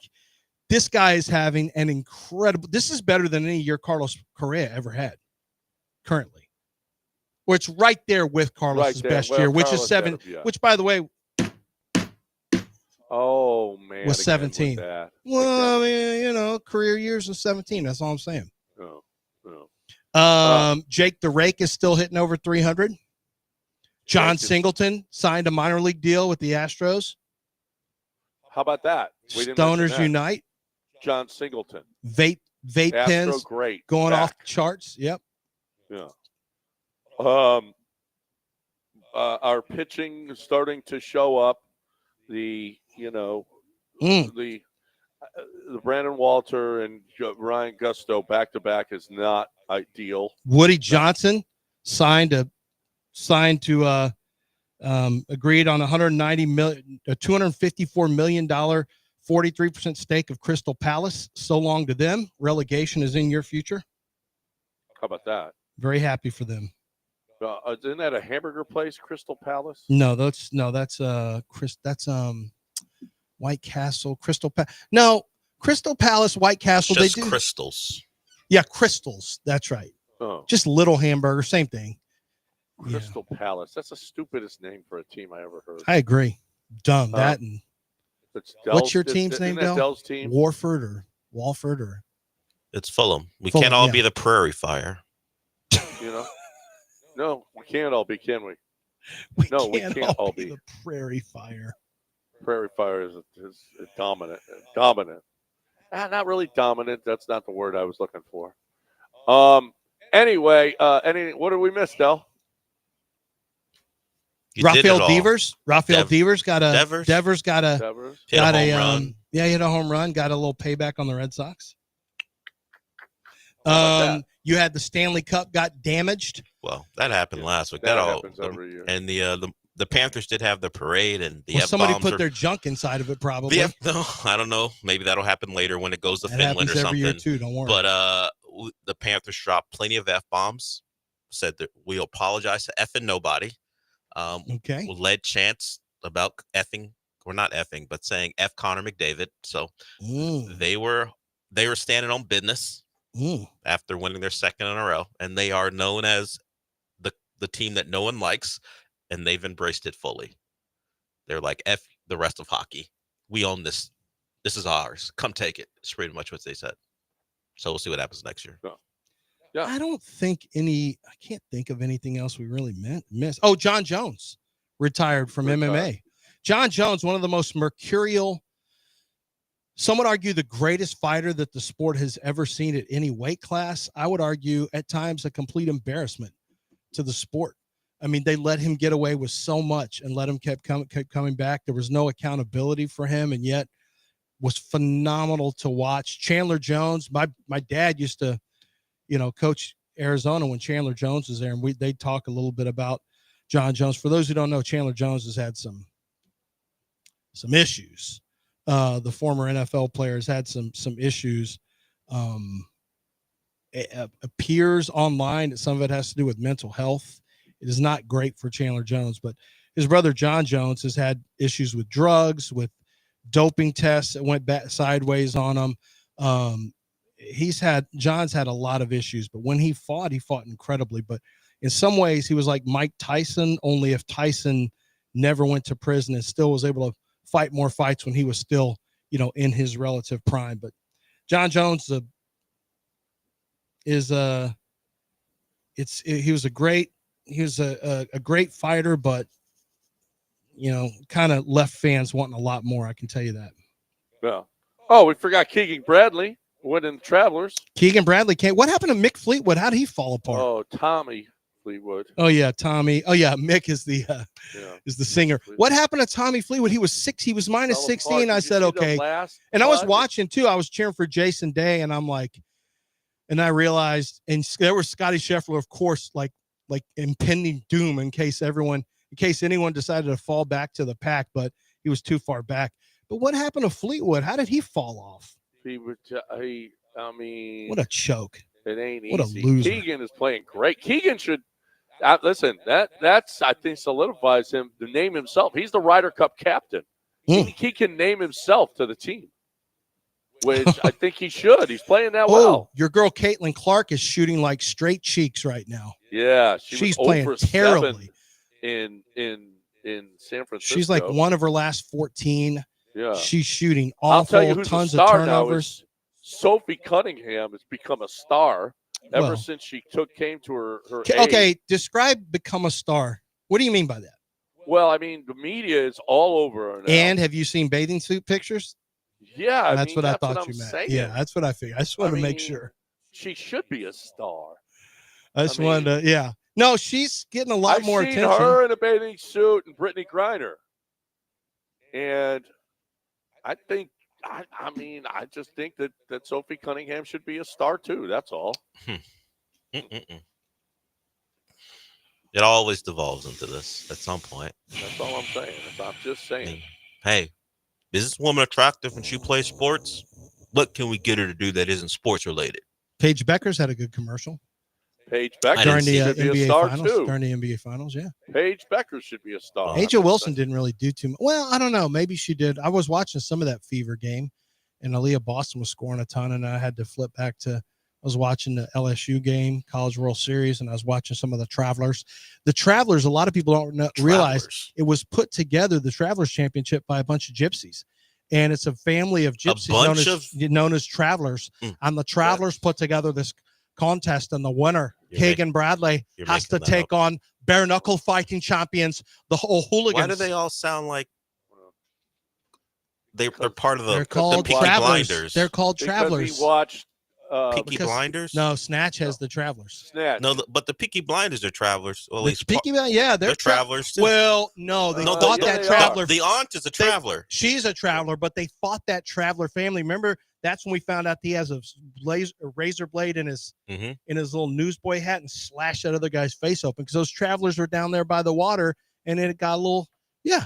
this guy is having an incredible – this is better than any year Carlos Correa ever had currently. Which right there with Carlos's best year, which is seven. Which, by the way, oh man, was 17. Well, I mean, career years of 17. That's all I'm saying. Jake the Rake is still hitting over 300. John Singleton signed a minor league deal with the Astros. How about that? Stoners Unite. John Singleton. Vape pens going off the charts. Yep. Yeah. Our pitching is starting to show up. The Brandon Walter and Ryan Gusto back to back is not ideal. Woody Johnson signed to agreed on $254 million, 43% stake of Crystal Palace. So long to them. Relegation is in your future. How about that? Very happy for them. Isn't that a hamburger place, Crystal Palace? No, that's White Castle, Crystal Palace. No, Crystal Palace, White Castle. Just they do Crystals. Yeah, Crystals. That's right. Oh. Just little hamburger, same thing. Crystal Palace. That's the stupidest name for a team I ever heard. I agree. Dumb. That and what's your team's name, Del? Dell's team? Walford or It's Fulham. We Fulham, can't all be the Prairie Fire. No, we can't all be, can we? We can't all be the Prairie Fire. Prairie Fire is dominant. Not really dominant. That's not the word I was looking for. Anyway, what did we miss, Del? Rafael Devers. Devers got a home run. He hit a home run. Got a little payback on the Red Sox. You had the Stanley Cup got damaged. Well, that happened last week. That happens every year. And the Panthers did have the parade, and the somebody put their junk inside of it, probably. No, I don't know. Maybe that'll happen later when it goes to Finland or something. Every year too, don't worry. But the Panthers dropped plenty of F-bombs. Said that we apologize to effing nobody. Okay. Led chants about effing, or not effing, but saying F Connor McDavid. So they were standing on business after winning their second in a row, and they are known as the team that no one likes, and they've embraced it fully. They're like, F the rest of hockey. We own this. This is ours. Come take it. It's pretty much what they said. So we'll see what happens next year. Yeah. I can't think of anything else we really missed. Oh, John Jones retired from MMA. John Jones, one of the most mercurial, some would argue the greatest fighter that the sport has ever seen at any weight class. I would argue at times a complete embarrassment to the sport. I mean, they let him get away with so much and let him kept coming back. There was no accountability for him, and yet was phenomenal to watch. Chandler Jones, my dad used to, coach Arizona when Chandler Jones was there, and they'd talk a little bit about John Jones. For those who don't know, Chandler Jones has had some issues. The former NFL player has had some issues. It appears online that some of it has to do with mental health. It is not great for Chandler Jones, but his brother John Jones has had issues with drugs, with doping tests that went sideways on him. John's had a lot of issues, but when he fought incredibly. But in some ways, he was like Mike Tyson, only if Tyson never went to prison and still was able to fight more fights when he was still, in his relative prime. But John Jones he was a great a great fighter, but kind of left fans wanting a lot more. I can tell you that. Yeah. Oh, we forgot Keegan Bradley went in the Travelers. Keegan Bradley came. What happened to Mick Fleetwood? How did he fall apart? Oh, Tommy Fleetwood. Oh yeah, Tommy. Oh yeah, Mick is the singer. What happened to Tommy Fleetwood? He was minus 16. I said okay, and I was watching too. I was cheering for Jason Day, and I'm like, and I realized, and there was Scotty Scheffler, of course, like impending doom in case anyone decided to fall back to the pack, but he was too far back. But what happened to Fleetwood? How did he fall off? What a choke. It ain't what easy. A loser. Keegan is playing great. Keegan should listen. That's I think solidifies him to name himself. He's the Ryder Cup captain. He can name himself to the team, which I think he should. He's playing that well. Your girl Caitlin Clark is shooting like straight cheeks right now. Yeah, she's playing terribly in San Francisco. She's like one of her last 14. Yeah, she's shooting awful. I'll tell you who's tons a star of turnovers. Now is Sophie Cunningham has become a star ever since she came to her Okay, age. Describe become a star. What do you mean by that? Well, I mean, the media is all over her now. And have you seen bathing suit pictures? Yeah, that's what I thought what you I'm meant. saying. Yeah, that's what I figured. I just wanted to make sure. She should be a star. I just wanted to, yeah. No, she's getting a lot more attention. I've seen her in a bathing suit and Brittany Griner. And I think, I just think that Sophie Cunningham should be a star too. That's all. It always devolves into this at some point. That's all I'm saying. I'm just saying. Hey, is this woman attractive when she plays sports? What can we get her to do that isn't sports related? Paige Becker's had a good commercial. Paige Becker during the should be a NBA star finals. too. During the NBA finals, yeah. Paige Becker should be a star. Aja Wilson didn't really do too much. Well, I don't know. Maybe she did. I was watching some of that Fever game, and Aaliyah Boston was scoring a ton, and I had to flip back to. I was watching the LSU game, College World Series, and I was watching some of the Travelers. The Travelers, a lot of people don't realize it was put together, the Travelers Championship, by a bunch of gypsies. And it's a family of gypsies known as Travelers. And the Travelers put together this contest, and the winner, Keegan Bradley, has to take on bare knuckle fighting champions, the whole hooligans. Why do they all sound like they're part of They're called Peaky Travelers. Blinders? They're called Travelers. We watched Peaky Blinders? No, Snatch has the Travelers. Snatch. No, but the Peaky Blinders are Travelers. Well, at least they're Travelers too. Well, no, they fought that Traveler. The aunt is a Traveler. She's a Traveler, but they fought that Traveler family. Remember, that's when we found out he has a razor blade in his little newsboy hat and slashed that other guy's face open because those Travelers were down there by the water, and it got a little. Yeah,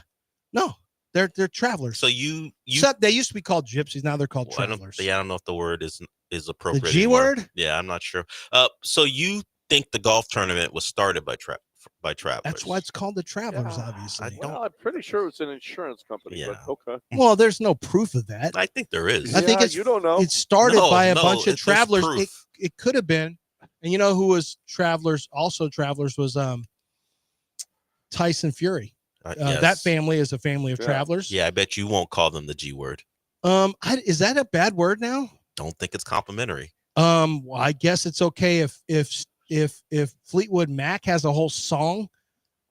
no, they're Travelers. So you they used to be called gypsies. Now they're called Travelers. I don't know if the word is appropriate. The G word? Yeah, I'm not sure. So you think the golf tournament was started by Travelers? That's why it's called the Travelers, obviously. I'm pretty sure it's an insurance company. Yeah. But okay. Well, there's no proof of that. I think there is. I think you don't know. It started by a bunch of there's Travelers. proof. It could have been, and you know who was Travelers? Also Travelers was Tyson Fury. Yes. That family is a family of Travelers. Yeah, I bet you won't call them the G word. Is that a bad word now? Don't think it's complimentary. Well, I guess it's okay if Fleetwood Mac has a whole song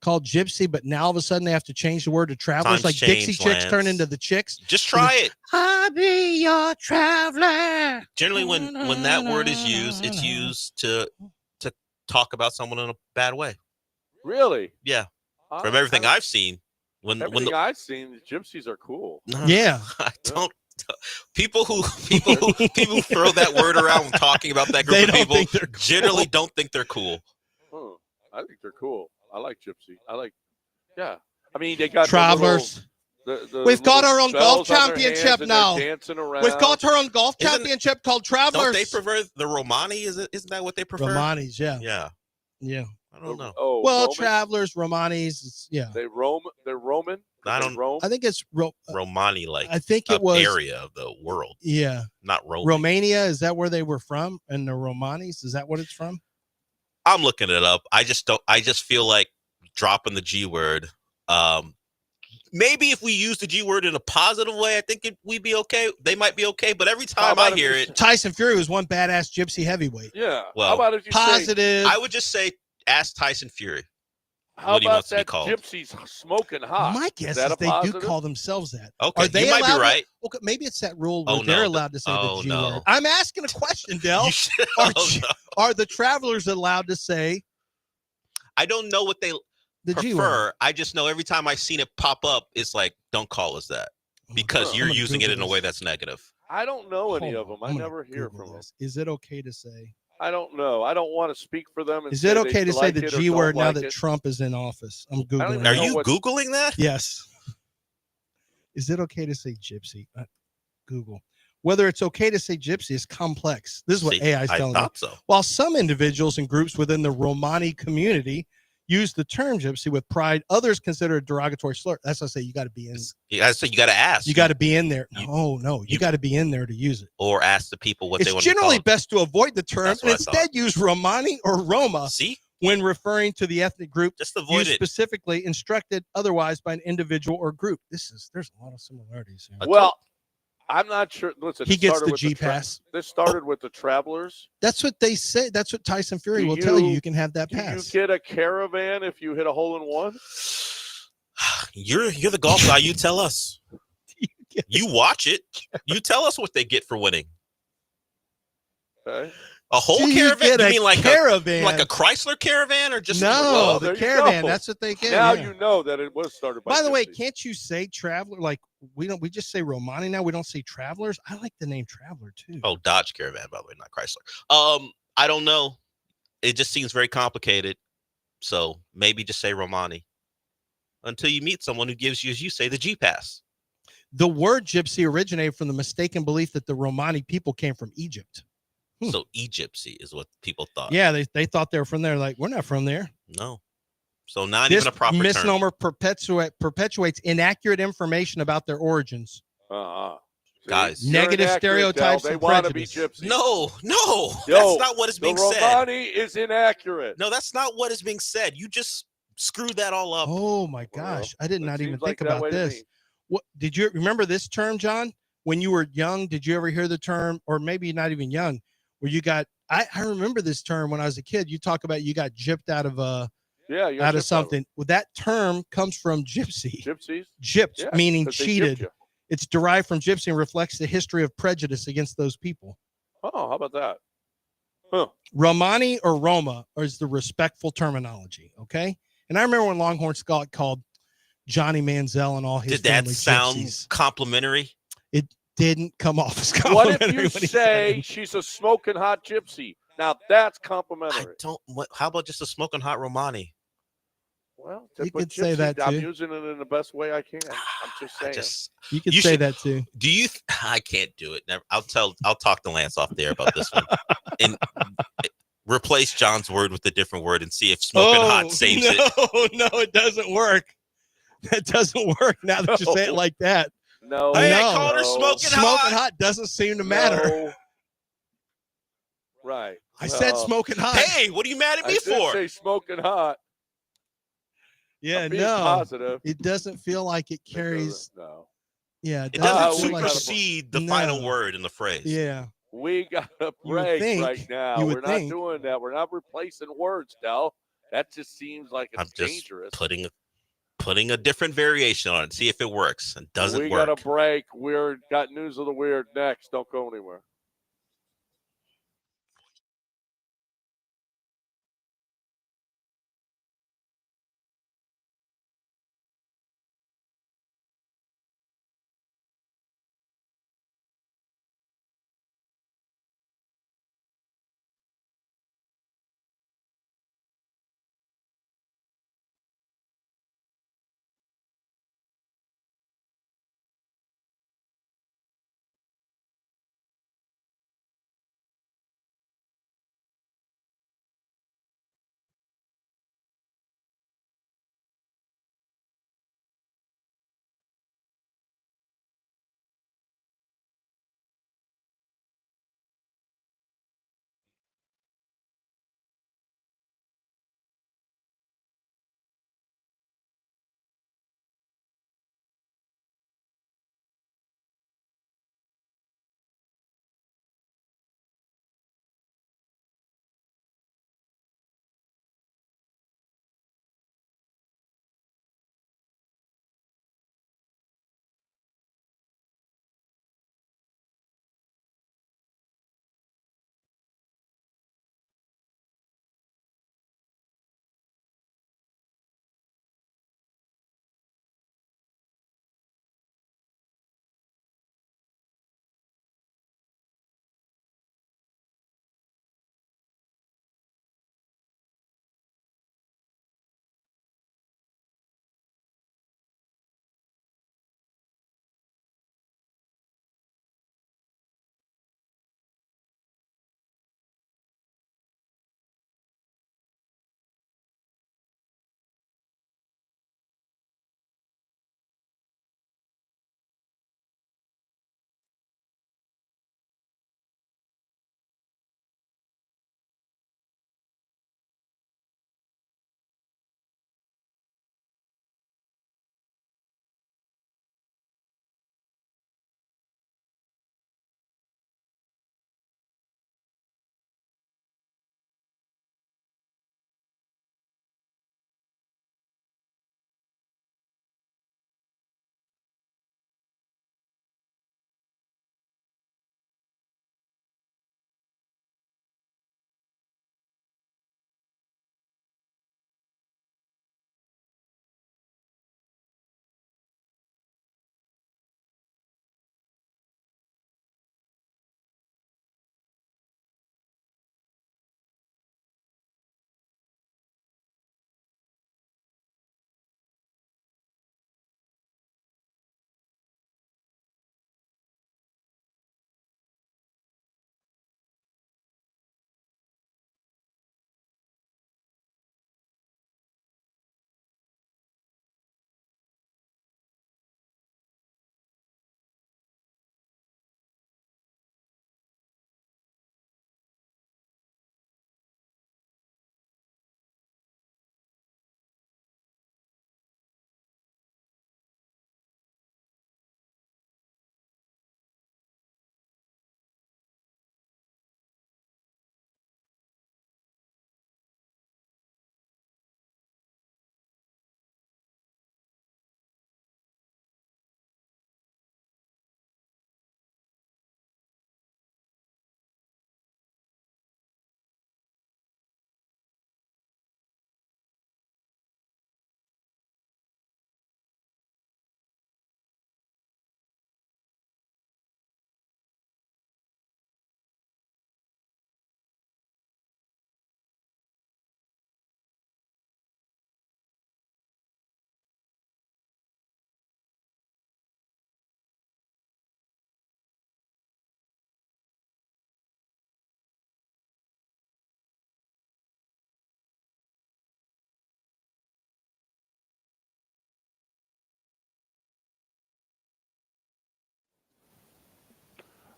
called Gypsy, but now all of a sudden they have to change the word to Travelers. Times like change, Dixie Chicks Lance. turn into the Chicks. Just try it. I'll be your traveler. Generally, when that word is used, it's used to talk about someone in a bad way. Really? Yeah. From everything I've seen, I've seen, the gypsies are cool. Yeah. I don't. People who throw that word around when talking about that group of people generally don't think they're cool. I think they're cool. I like gypsy. I mean, they got Travelers. We've got our own golf championship now. We've got our own golf championship called Travelers. Don't they prefer the Romani? Isn't that what they prefer? Romanis, yeah. Yeah. I don't know. Oh, well, Roman? Travelers, Romanis, yeah. They're Roman. I don't. Rome? I think it's Romani, like I think it was area of the world. Yeah, not Rome. Romania, is that where they were from? And the Romanis, is that what it's from? I'm looking it up. I just feel like dropping the G word. Maybe if we use the G word in a positive way, I think we'd be okay. They might be okay. But every time I hear it, Tyson Fury was one badass gypsy heavyweight. Yeah. Well, how about if you positive? I would just say ask Tyson Fury. How what he about wants to be that called. gypsy's smoking hot? My guess that is a they do positive? call themselves that. Okay, Are they you might be allowed right. Okay, maybe it's that rule where Oh, they're no. allowed to say Oh, the G no. word. I'm asking a question, Del. Are, are the Travelers allowed to say I don't know what they the G word? prefer. I just know every time I've seen it pop up, it's like, don't call us that because you're using it in a way that's negative. I don't know any Hold of them. on, I I'm gonna never hear Google from this. Is it okay to say? I don't know. I don't want to speak for them. And Is say it they okay to say like the it or G don't word now like that it. Trump is in office? I'm don't Googling. even Are it. you Googling that? Yes. Is it okay to say gypsy? Google. Whether it's okay to say gypsy is complex. This is what See, AI is I telling me. thought so. While some individuals and groups within the Romani community use the term gypsy with pride, others consider it a derogatory slur. That's what I say. You got to be in. Yeah, so you got to ask. You got to be in there. No, you got to be in there to use it. Or ask the people what It's they want to be generally called. best to avoid the term That's and what I thought. instead use Romani or Roma. See? When referring to the ethnic group Just avoid used it. specifically instructed otherwise by an individual or group. There's a lot of similarities here. Well, I'm not sure. Listen, He it gets started the with G-Pass. This started with the Travelers. That's what they say. That's what Tyson Fury Do will tell you. you- You can have that Do pass. you get a caravan if you hit a hole in one? You're the golf guy. You tell us. You watch it. You tell us what they get for winning. Okay. A whole Do you caravan? get You a mean like caravan? like a Chrysler caravan or just No, there the you caravan. go. That's what they get. Now yeah. you know that it was started by. By the way, gypsies. can't you say traveler? Like we just say Romani now. We don't say travelers. I like the name traveler too. Oh, Dodge Caravan, by the way, not Chrysler. I don't know. It just seems very complicated. So maybe just say Romani until you meet someone who gives you, as you say, the G-Pass. The word gypsy originated from the mistaken belief that the Romani people came from Egypt. So Egyptsy is what people thought. Yeah, they thought they were from there. Like, we're not from there. No. So not This even a proper term. misnomer perpetuates inaccurate information about their origins. Guys. Negative stereotypes They and want to be prejudice. gypsies. No, Yo, that's not what is being the said. Romani is inaccurate. No, that's not what is being said. You just screwed that all up. Oh my gosh, I did not even seems like think that about way to this. me. What did you remember this term, John? When you were young, did you ever hear the term, or maybe not even young, where you got? I remember this term when I was a kid. You talk about you got gypped out of out of something. Well, that term comes from gypsy. Gypsies. Gypped, Yeah, meaning 'cause they gypped cheated. you. It's derived from gypsy and reflects the history of prejudice against those people. Oh, how about that? Huh. Romani or Roma is the respectful terminology. Okay. And I remember when Longhorn Scott called Johnny Manziel and all his Did that family sound gypsies. Complimentary? It didn't come off as What complimentary. if you when he said say it. she's a smoking hot gypsy? Now that's complimentary. How about just a smoking hot Romani? Well, You but could say gypsy, that, I'm too. using it in the best way I can. I'm just saying. You could You say should- that too. Do you? I can't do it. Never. I'll talk to Lance off there about this one, and replace John's word with a different word and see if smoking hot saves it. No, it doesn't work. That doesn't work now that you say it like that. No. Hey, I called her smoking hot. hot doesn't seem to matter. No. Right. I said smoking hot. Hey, what are you mad at me I did for? say smoking hot. Yeah, I'm being no. positive. It doesn't feel like it carries. No. Yeah, It doesn't we gotta- supersede the No. final word in the phrase. Yeah. We got a You would break think- right now. you We're would not think. doing that. We're not replacing words, Del. That just seems like it's I'm just dangerous. putting a different variation on it. See if it works. It doesn't We work. got a break. We're got news of the weird next. Don't go anywhere.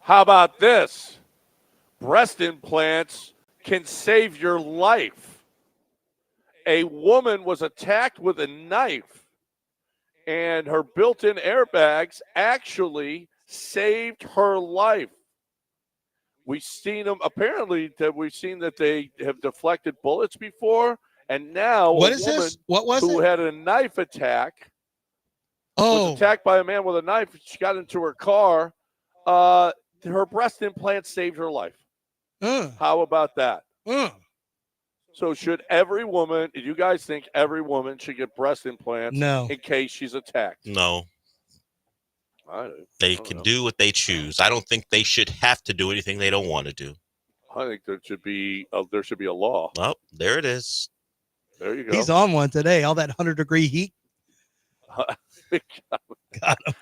How about this? Breast implants can save your life. A woman was attacked with a knife, and her built-in airbags actually saved her life. We've seen them, apparently, that we've seen that they have deflected bullets before, and now What a is woman this? What was who it? had a knife attack Oh, was attacked by a man with a knife. She got into her car. Her breast implant saved her life. How about that? So should every woman, do you guys think every woman should get breast implants No. in case she's attacked? No. They don't can know. do what they choose. I don't think they should have to do anything they don't want to do. I think there should be a law. Oh, there it is. There you go. he's on one today. All that 100-degree heat. Got him.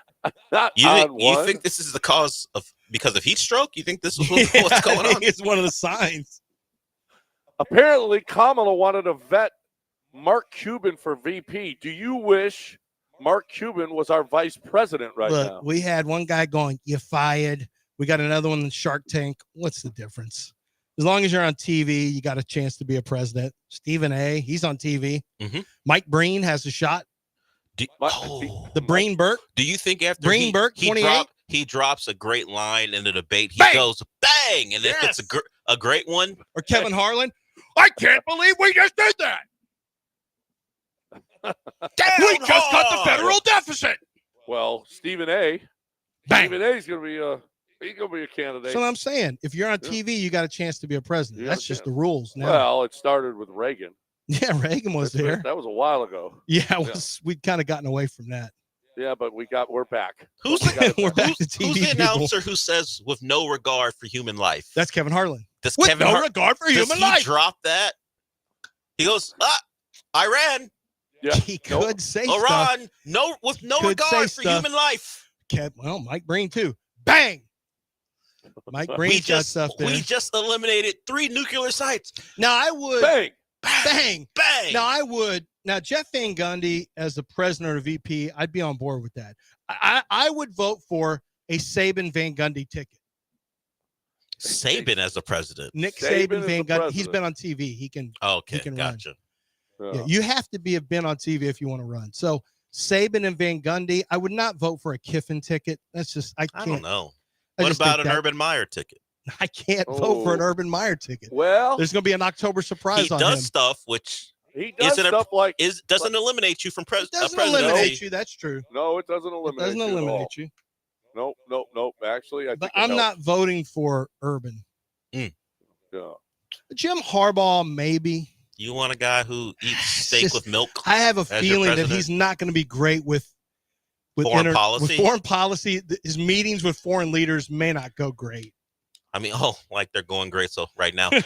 Not You on think, you one. think this is the cause of because of heat stroke? You think this is what's going on? It's one of the signs. Apparently, Kamala wanted to vet Mark Cuban for VP. Do you wish Mark Cuban was our vice president right Look, now? we had one guy going, "You're fired." We got another one in Shark Tank. What's the difference? As long as you're on TV, you got a chance to be a president. Stephen A., he's on TV. Mm-hmm. Mike Breen has a shot. The Breen Burke. Do you think after Breen Burke, 28? he drops a great line in the debate, he Bang! goes bang, and if it's a great one, Or Kevin Harlan, I can't believe we just did that. We just cut the federal deficit. Well, Stephen A. Stephen A. is going to be a candidate. So I'm saying, if you're on TV, you got a chance to be a president. That's just the rules now. Well, it started with Reagan. Yeah, Reagan was there. That was a while ago. Yeah, we'd kind of gotten away from that. Yeah, but we're back. Who's We're back to TV who's the people. announcer who says with no regard for human life? That's Kevin Harlan. Does With Kevin no regard for human does life. he drop that? He goes, Iran. Yeah, he could say Iran, stuff. with no Could regard say for human life. Well, Mike Breen too. Bang. Mike Breen's got stuff there. We just eliminated 3 nuclear sites. Now I would bang. Bang. Now I would. Now Jeff Van Gundy as the president or VP, I'd be on board with that. I would vote for a Saban Van Gundy ticket. Saban as the president. Nick Saban Saban is Van the Gundy. He's president. been on TV. He can. Okay, he can gotcha. Run. Yeah, you have to have been on TV if you want to run. So Saban and Van Gundy. I would not vote for a Kiffin ticket. That's just I can't. I don't know. I What just about think an that- Urban Meyer ticket? I can't vote for an Urban Meyer ticket. Well, there's going to be an October surprise He on does him. stuff which he does isn't stuff like doesn't eliminate you from Doesn't presidency. eliminate you. That's true. No, it doesn't eliminate. Doesn't eliminate you. Nope. Actually, I But think it I'm helps. not voting for Urban. Yeah. Jim Harbaugh, maybe. You want a guy who eats steak just- with milk? I have a as your feeling that president? he's not going to be great with Foreign policy? With foreign policy, his meetings with foreign leaders may not go great. I mean, like they're going great so right now. Yeah,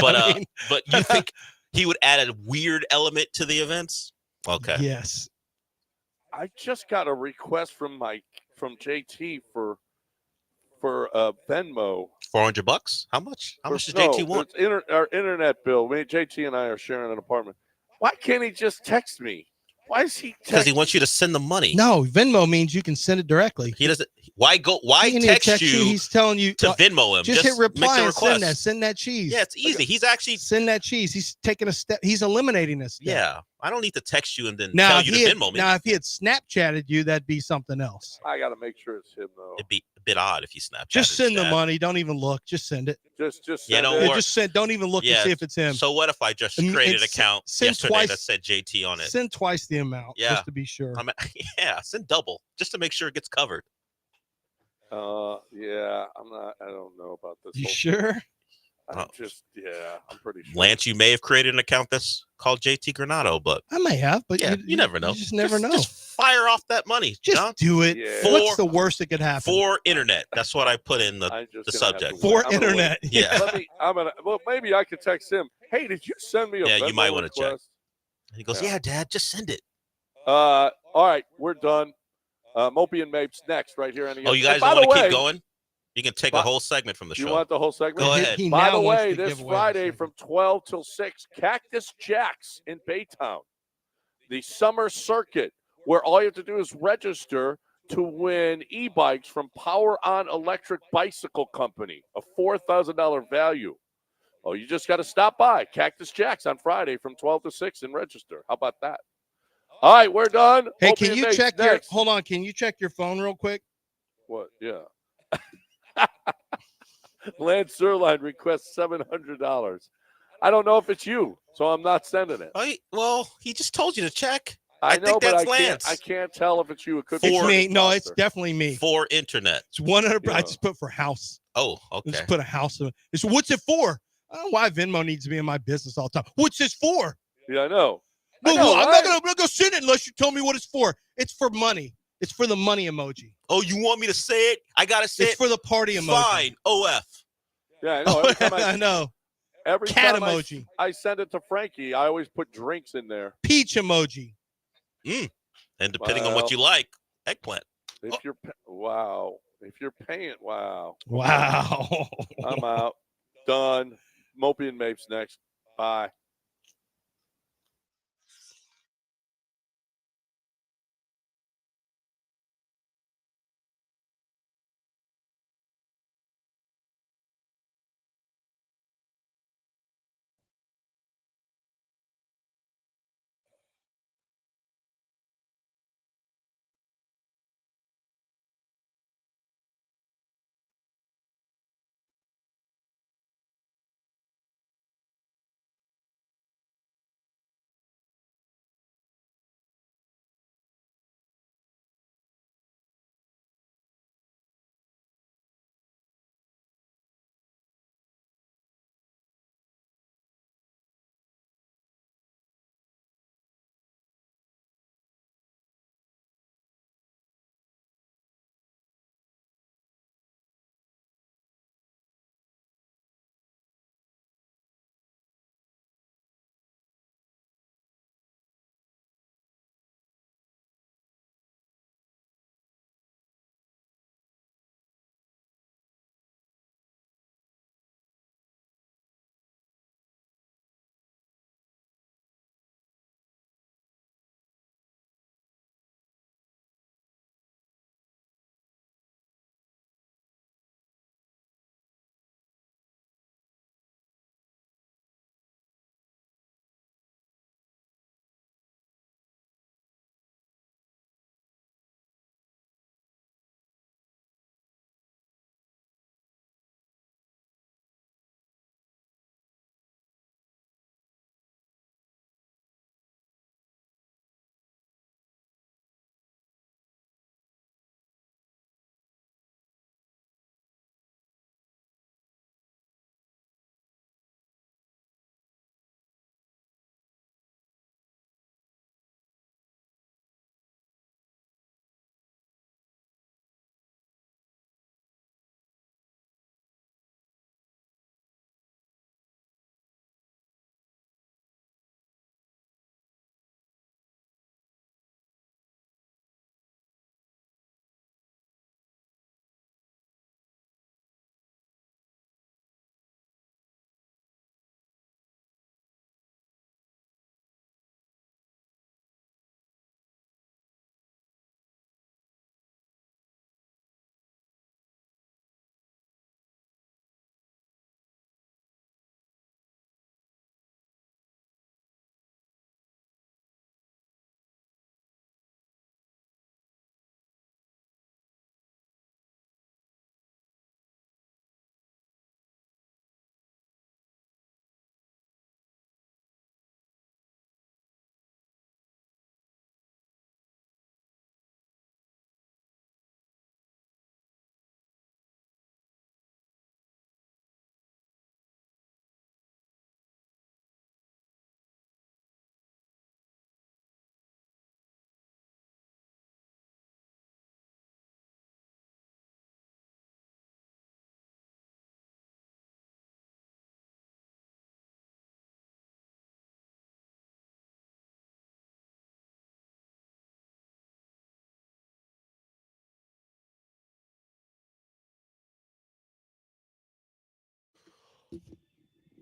but I mean- but you think he would add a weird element to the events? Okay. Yes. I just got a request from JT for Venmo. $400? How much? How much does No, JT want? it's our internet bill. JT and I are sharing an apartment. Why can't he just text me? Why is he? Because he wants you to send the money. No, Venmo means you can send it directly. He doesn't. Why go? Why He didn't text you? He's telling you to Venmo him. Just hit reply make the and request. send that. Send that cheese. Yeah, it's easy. He's actually send that cheese. He's taking a step. He's eliminating this. Yeah, I don't need to text you and then Now, tell if you he to had, Venmo me. now, if he had Snapchatted you, that'd be something else. I got to make sure it's him though. It'd be a bit odd if you Snapchat. Just send the money. Don't even look. Just send it. Just Yeah, send don't it. worry. Just send. Don't even look and see if it's him. So what if I just And- created and an account send yesterday twice- that said JT on it? Send twice the amount. Yeah. Just to be sure. Yeah, send double just to make sure it gets covered. Yeah, I don't know about this. You whole sure? thing. I'm pretty sure. Lance, you may have created an account that's called JT Granado, but I may have, but yeah, you never know. You just never know. Just fire off that money. Just John. do it. Yeah. What's the worst that could happen? For internet. That's what I put in the I'm just gonna subject. have to wait. For I'm gonna internet. wait. Yeah. Well, maybe I could text him. Hey, did you send me a Yeah, you Venmo might wanna check. request? He goes, Yeah. yeah, Dad, just send it. All right, we're done. Mopey and Mapes next, right here on the. Oh, you guys by don't want the to way, keep going? You can take a whole segment from the show. You want the whole segment? Go ahead. He By now the wants way, to this give away the Friday segment. from 12 till 6, Cactus Jack's in Baytown. The summer circuit, where all you have to do is register to win e-bikes from Power On Electric Bicycle Company, a $4,000 value. Oh, you just got to stop by Cactus Jack's on Friday from 12 to 6 and register. How about that? All right, we're done. Hey, Opie can and you Nate's check next. hold on, can you check your phone real quick? What? Yeah. Lance Zerline requests $700. I don't know if it's you, so I'm not sending it. Well, he just told you to check. I know, think that's but Lance. I can't tell if it's you. It could It's be me. Bernie No, Foster. it's definitely me. For internet. It's 100. Yeah. I just put for house. Oh, okay. Just put a house in it. It's what's it for? I don't know why Venmo needs to be in my business all the time. What's this for? Yeah, I know. Well, I know, I'm right? not gonna go send it unless you tell me what it's for. It's for money. It's for the money emoji. Oh, you want me to say it? I gotta say It's it. for the party emoji. Fine. OF. Yeah, I know. Every time I know. Every Cat time emoji. I send it to Frankie, I always put drinks in there. Peach emoji. And depending on what you like, eggplant. If you're wow, if you're paying, wow. Wow. I'm out. Done. Mopey and Mapes next. Bye.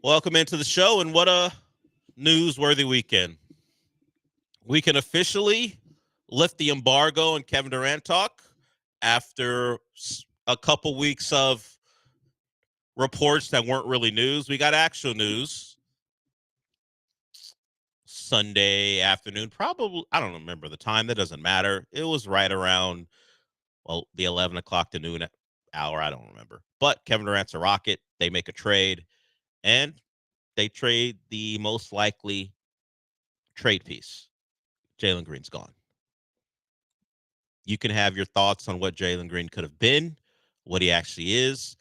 Welcome into the show, and what a newsworthy weekend. We can officially lift the embargo on Kevin Durant talk. after a couple weeks of reports that weren't really news, we got actual news Sunday afternoon. Probably, I don't remember the time. That doesn't matter. It was right around, the 11 o'clock to noon hour. I don't remember. But Kevin Durant's a Rocket. They make a trade, and they trade the most likely trade piece. Jalen Green's gone. You can have your thoughts on what Jalen Green could have been, what he actually is,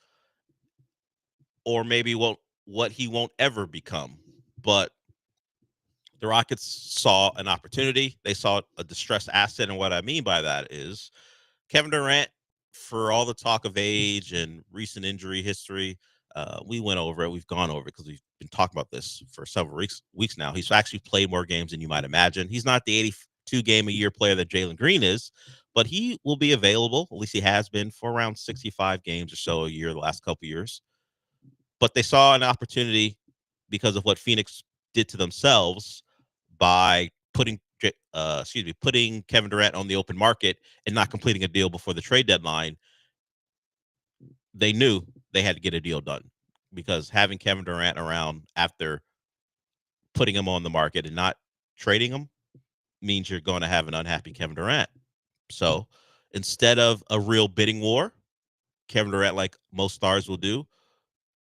or maybe what he won't ever become. But the Rockets saw an opportunity. They saw a distressed asset. And what I mean by that is Kevin Durant, for all the talk of age and recent injury history, we went over it. We've gone over it because we've been talking about this for several weeks now. He's actually played more games than you might imagine. He's not the 82-game-a-year player that Jalen Green is, but he will be available, at least he has been, for around 65 games or so a year the last couple of years. But they saw an opportunity because of what Phoenix did to themselves by putting Kevin Durant on the open market and not completing a deal before the trade deadline. They knew they had to get a deal done because having Kevin Durant around after putting him on the market and not trading him means you're going to have an unhappy Kevin Durant. So instead of a real bidding war, Kevin Durant, like most stars will do,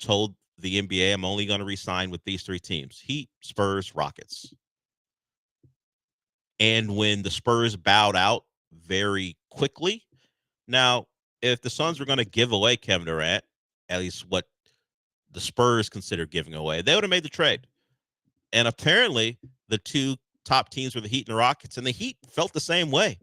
told the NBA, I'm only going to re-sign with these three teams: Heat, Spurs, Rockets. And when the Spurs bowed out very quickly, now, if the Suns were going to give away Kevin Durant, at least what the Spurs considered giving away, they would have made the trade. And apparently, the two top teams were the Heat and the Rockets, and the Heat felt the same way.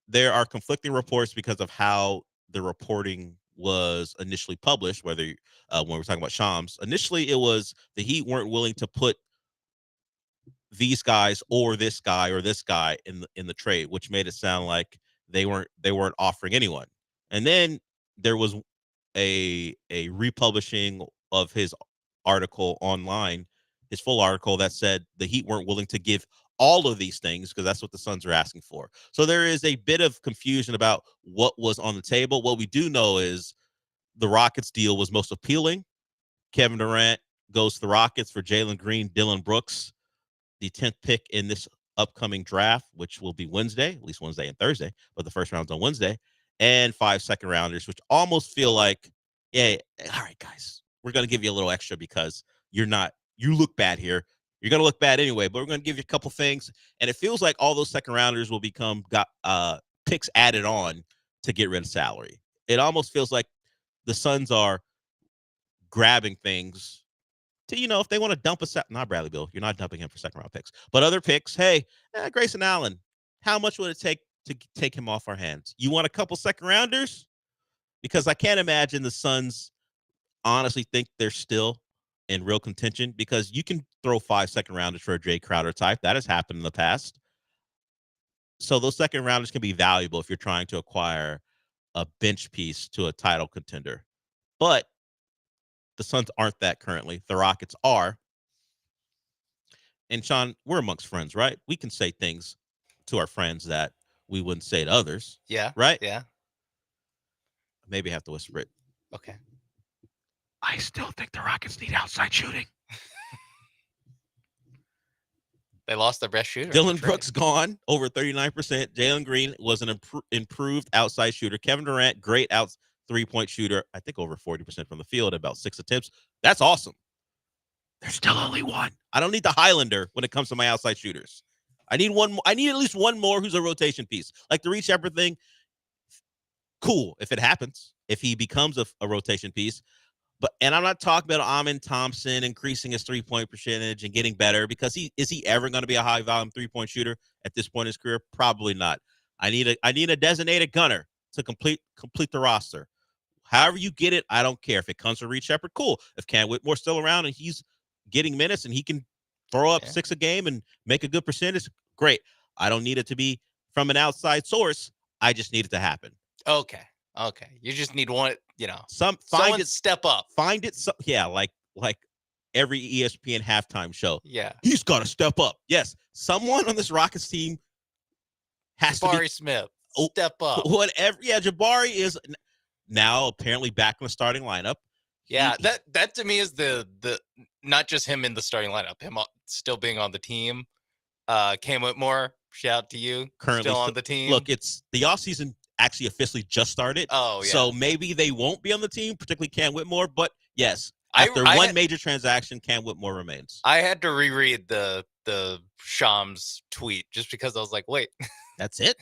There are conflicting reports because of how the reporting was initially published, whether when we're talking about Shams. Initially, it was the Heat weren't willing to put these guys or this guy in the trade, which made it sound like they weren't offering anyone. And then there was a republishing of his article online, his full article, that said the Heat weren't willing to give all of these things because that's what the Suns are asking for. So there is a bit of confusion about what was on the table. What we do know is the Rockets deal was most appealing. Kevin Durant goes to the Rockets for Jalen Green, Dillon Brooks, the 10th pick in this upcoming draft, which will be Wednesday, at least Wednesday and Thursday, but the first round's on Wednesday, and 5 second-rounders, which almost feel like, yeah, all right, guys, we're going to give you a little extra because you look bad here. You're going to look bad anyway, but we're going to give you a couple things. And it feels like all those second-rounders will become picks added on to get rid of salary. It almost feels like the Suns are grabbing things to, if they want to dump not Bradley Beal, you're not dumping him for second-round picks, but other picks. Hey, Grayson Allen, how much would it take to take him off our hands? You want a couple second-rounders? Because I can't imagine the Suns honestly think they're still in real contention, because you can throw 5 second-rounders for a Jay Crowder type. That has happened in the past. So those second-rounders can be valuable if you're trying to acquire a bench piece to a title contender. But the Suns aren't that currently. The Rockets are. And, Sean, we're amongst friends, right? We can say things to our friends that we wouldn't say to others. Yeah. Right? Yeah. Maybe I have to whisper it. Okay. I still think the Rockets need outside shooting. They lost their best shooter. Dillon Brooks gone, over 39%. Jalen Green was an improved outside shooter. Kevin Durant, great out three-point shooter. I think over 40% from the field, about 6 attempts. That's awesome. There's still only one. I don't need the Highlander when it comes to my outside shooters. I need one. I need at least one more who's a rotation piece. Like the Reed Shepard thing, cool if it happens, if he becomes a rotation piece. And I'm not talking about Amin Thompson increasing his three-point percentage and getting better, because is he ever going to be a high-volume three-point shooter at this point in his career? Probably not. I need a designated gunner to complete the roster. However you get it, I don't care. If it comes from Reed Shepard, cool. If Cam Whitmore's still around and he's getting minutes and he can throw up 6 a game and make a good percentage, great. I don't need it to be from an outside source. I just need it to happen. Okay. You just need one, someone step up. Find it. Like every ESPN halftime show. Yeah. He's got to step up. Yes. Someone on this Rockets team has Jabari to be. Smith. Step up. Whatever. Yeah, Jabari is now apparently back in the starting lineup. Yeah, that to me is the not just him in the starting lineup, him still being on the team. Cam Whitmore, shout out to you. Currently still on the team. Look, it's the offseason actually officially just started. Oh, yeah. So maybe they won't be on the team, particularly Cam Whitmore. But yes, after one major transaction, Cam Whitmore remains. I had to reread the Shams tweet just because I was like, wait, that's it?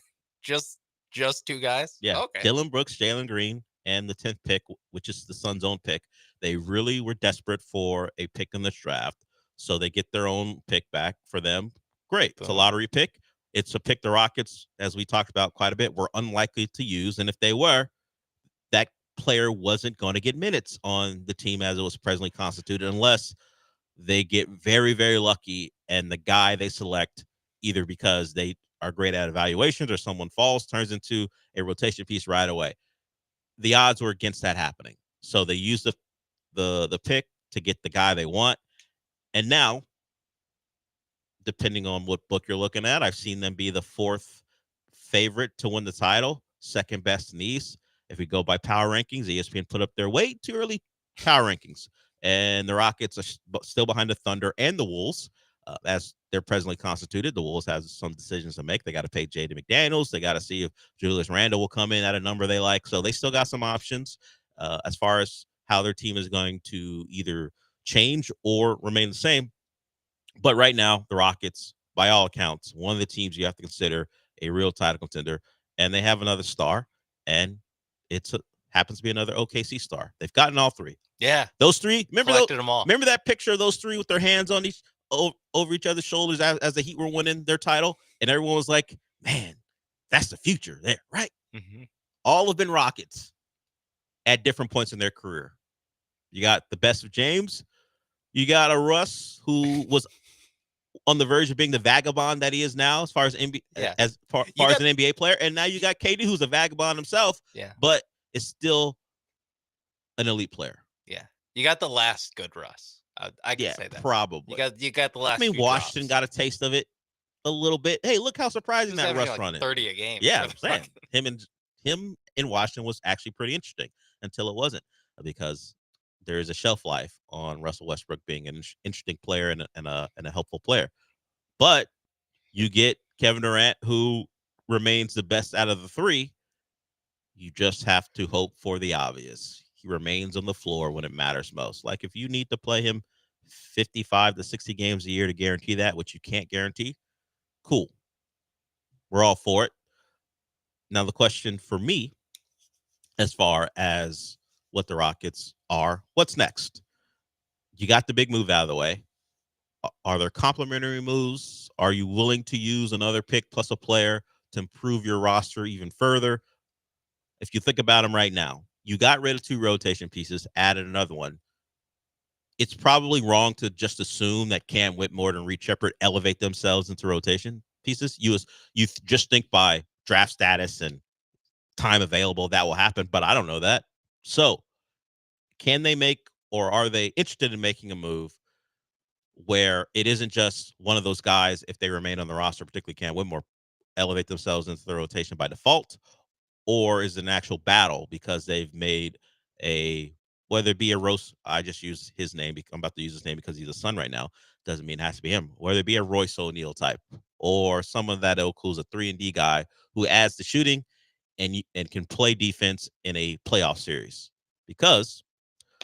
just two guys? Yeah. Okay. Dylan Brooks, Jalen Green, and the 10th pick, which is the Suns' own pick. They really were desperate for a pick in this draft, so they get their own pick back for them. Great. It's a lottery pick. It's a pick the Rockets, as we talked about quite a bit, were unlikely to use. And if they were, that player wasn't going to get minutes on the team as it was presently constituted unless they get very, very lucky and the guy they select, either because they are great at evaluations or someone falls, turns into a rotation piece right away. The odds were against that happening. So they used the pick to get the guy they want. And now, depending on what book you're looking at, I've seen them be the 4th favorite to win the title, 2nd best in the East. If we go by power rankings, ESPN put up their way too early power rankings. And the Rockets are still behind the Thunder and the Wolves as they're presently constituted. The Wolves have some decisions to make. They got to pay Jaden McDaniels. They got to see if Julius Randle will come in at a number they like. So they still got some options as far as how their team is going to either change or remain the same. But right now, the Rockets, by all accounts, one of the teams you have to consider a real title contender. And they have another star, and happens to be another OKC star. They've gotten all 3. Yeah. Those 3, Collected them all. Remember that picture of those 3 with their hands on over each other's shoulders as the Heat were winning their title? And everyone was like, man, that's the future there, right? Mm-hmm. All have been Rockets at different points in their career. You got the best of James. You got a Russ who was on the verge of being the vagabond that he is now, as far as an NBA player. And now you got KD, who's a vagabond himself, but is still an elite player. Yeah. You got the last good Russ. I can say that. Probably. You got the last. I mean, Washington got a taste of it a little bit. Hey, look how surprising that Russ run is. 30 a game. Yeah, I'm saying him in Washington was actually pretty interesting until it wasn't, because there is a shelf life on Russell Westbrook being an interesting player and a helpful player. But you get Kevin Durant, who remains the best out of the 3. You just have to hope for the obvious. He remains on the floor when it matters most. Like, if you need to play him 55 to 60 games a year to guarantee that, which you can't guarantee, cool. We're all for it. Now, the question for me, as far as what the Rockets are, what's next? You got the big move out of the way. Are there complementary moves? Are you willing to use another pick plus a player to improve your roster even further? If you think about them right now, you got rid of 2 rotation pieces, added another one. It's probably wrong to just assume that Cam Whitmore and Reed Sheppard elevate themselves into rotation pieces. You just think by draft status and time available that will happen, but I don't know that. So can they make, or are they interested in making a move where it isn't just one of those guys, if they remain on the roster, particularly Cam Whitmore, elevate themselves into the rotation by default? Or is it an actual battle because they've made whether it be a roast, I just use his name, I'm about to use his name because he's a Sun right now, doesn't mean it has to be him. Whether it be a Royce O'Neal type or someone that ilk who's a 3-and-D guy who adds the shooting and can play defense in a playoff series. Because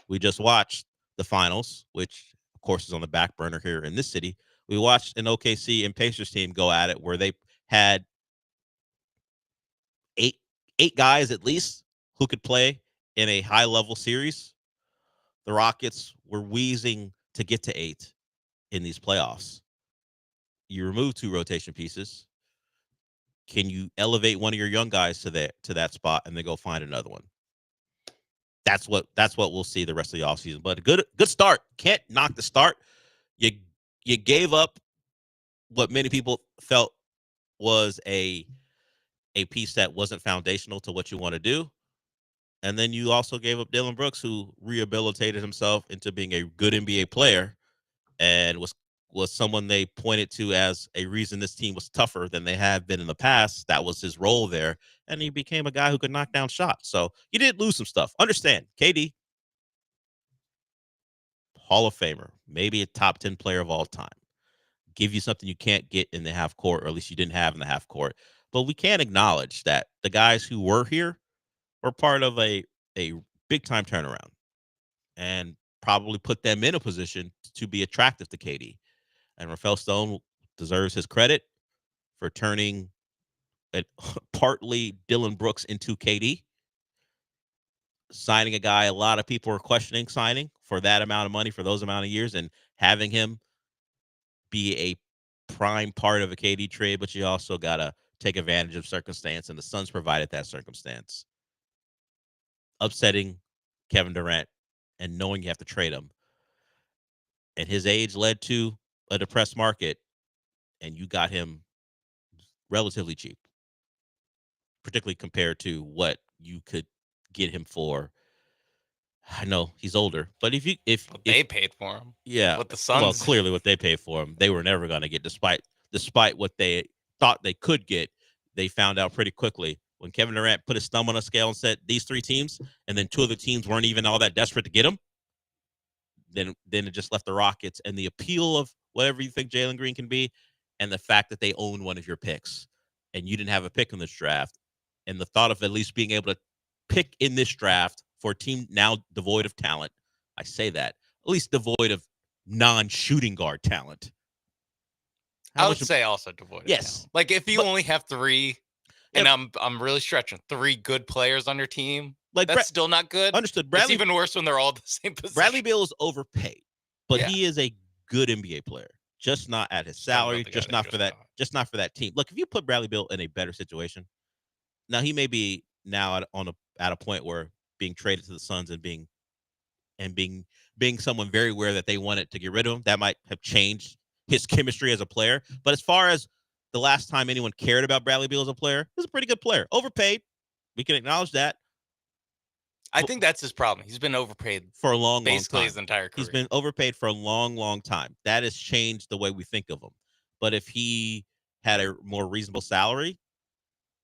we just watched the finals, which of course is on the back burner here in this city. We watched an OKC and Pacers team go at it where they had eight guys at least who could play in a high-level series. The Rockets were wheezing to get to 8 in these playoffs. You remove 2 rotation pieces. Can you elevate one of your young guys to that spot and then go find another one? That's what we'll see the rest of the offseason. But a good start. Can't knock the start. You gave up what many people felt was a piece that wasn't foundational to what you want to do. And then you also gave up Dylan Brooks, who rehabilitated himself into being a good NBA player and was was someone they pointed to as a reason this team was tougher than they have been in the past. That was his role there. And he became a guy who could knock down shots. So you did lose some stuff. Understand, KD, Hall of Famer, maybe a top 10 player of all time. Give you something you can't get in the half court, or at least you didn't have in the half court. But we can't acknowledge that the guys who were here were part of a big time turnaround and probably put them in a position to be attractive to KD. And Rafael Stone deserves his credit for turning partly Dylan Brooks into KD, signing a guy a lot of people were questioning signing for that amount of money for those amount of years, and having him be a prime part of a KD trade. But you also got to take advantage of circumstance, and the Suns provided that circumstance. Upsetting Kevin Durant and knowing you have to trade him, and his age led to a depressed market, and you got him relatively cheap, particularly compared to what you could get him for. I know he's older, but if they paid for him, yeah, what the Suns, well, clearly what they paid for him, they were never going to get, despite what they thought they could get. They found out pretty quickly when Kevin Durant put his thumb on a scale and said these three teams, and then two of the teams weren't even all that desperate to get him. Then it just left the Rockets and the appeal of whatever you think Jalen Green can be, and the fact that they own one of your picks, and you didn't have a pick in this draft, and the thought of at least being able to pick in this draft for a team now devoid of talent. I say that, at least devoid of non-shooting guard talent. I would say also devoid. Yes, of talent. Like if you only have three, and I'm really stretching, three good players on your team. Like that's still not good. Understood. It's even worse when they're all the same position. Bradley Beal is overpaid, but he is a good NBA player. Just not at his salary. Just not for that. Just not for that team. Look, if you put Bradley Beal in a better situation, now he may be now at a point where being traded to the Suns and being someone very aware that they wanted to get rid of him, that might have changed his chemistry as a player. But as far as the last time anyone cared about Bradley Beal as a player, he's a pretty good player. Overpaid. We can acknowledge that. I think that's his problem. He's been overpaid for a long time. Basically his entire career. He's been overpaid for a long time. That has changed the way we think of him. But if he had a more reasonable salary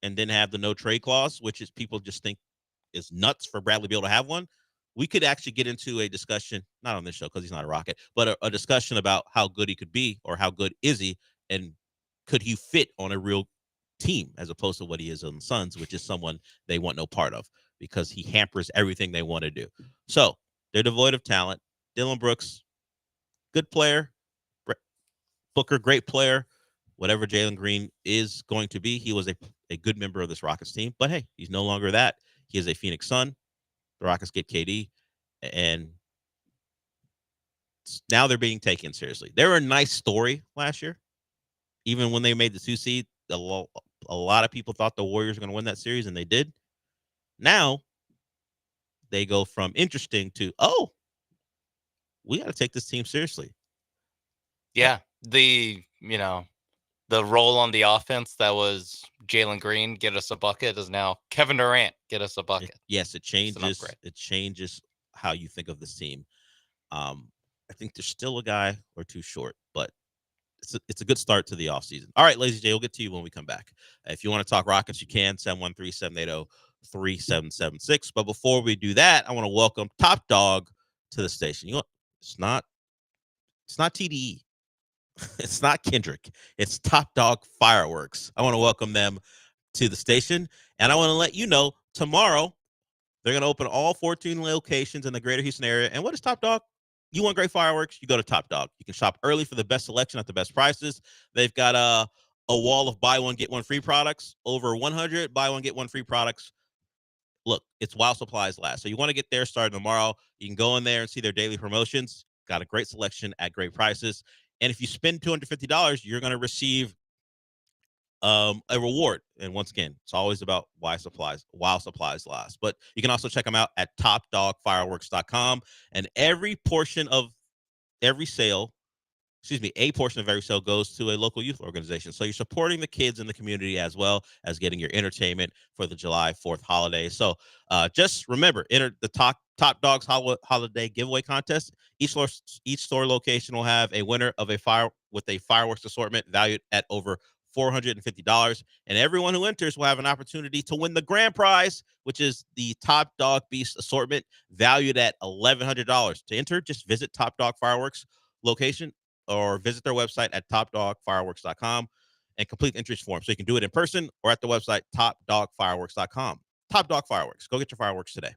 and didn't have the no trade clause, which is people just think is nuts for Bradley Beal to have one, we could actually get into a discussion, not on this show because he's not a Rocket, but a discussion about how good he could be or how good is he, and could he fit on a real team as opposed to what he is on the Suns, which is someone they want no part of because he hampers everything they want to do. So they're devoid of talent. Dylan Brooks, good player. Booker, great player. Whatever Jalen Green is going to be, he was a good member of this Rockets team. But hey, he's no longer that. He is a Phoenix Sun. The Rockets get KD, and now they're being taken seriously. They were a nice story last year. Even when they made the 2 seed, a lot of people thought the Warriors were going to win that series, and they did. Now they go from interesting to, oh, we got to take this team seriously. Yeah, the role on the offense that was Jalen Green, get us a bucket, is now Kevin Durant, get us a bucket. Yes, it changes. It changes how you think of this team. I think there's still a guy or two short, but it's a good start to the offseason. All right, Lazy J, we'll get to you when we come back. If you want to talk Rockets, you can, 713-780-3776. But before we do that, I want to welcome Top Dog to the station. You know, it's not TDE. It's not Kendrick. It's Top Dog Fireworks. I want to welcome them to the station. And I want to let you know, tomorrow, they're going to open all 14 locations in the greater Houston area. And what is Top Dog? You want great fireworks? You go to Top Dog. You can shop early for the best selection at the best prices. They've got a wall of buy one, get one free products. Over 100 buy one, get one free products. Look, it's while supplies last. So you want to get there starting tomorrow. You can go in there and see their daily promotions. Got a great selection at great prices. And if you spend $250, you're going to receive a reward. And once again, it's always about while supplies last. But you can also check them out at topdogfireworks.com. And every portion of every sale a portion of every sale goes to a local youth organization. So you're supporting the kids in the community as well as getting your entertainment for the July 4th holiday. So just remember, enter the Top Dogs holiday giveaway contest. Each store location will have a winner of a fireworks assortment valued at over $450, and everyone who enters will have an opportunity to win the grand prize, which is the Top Dog Beast assortment valued at $1,100. To enter, just visit Top Dog Fireworks location or visit their website at topdogfireworks.com and complete the entry form. So you can do it in person or at the website topdogfireworks.com. Top Dog Fireworks. Go get your fireworks today.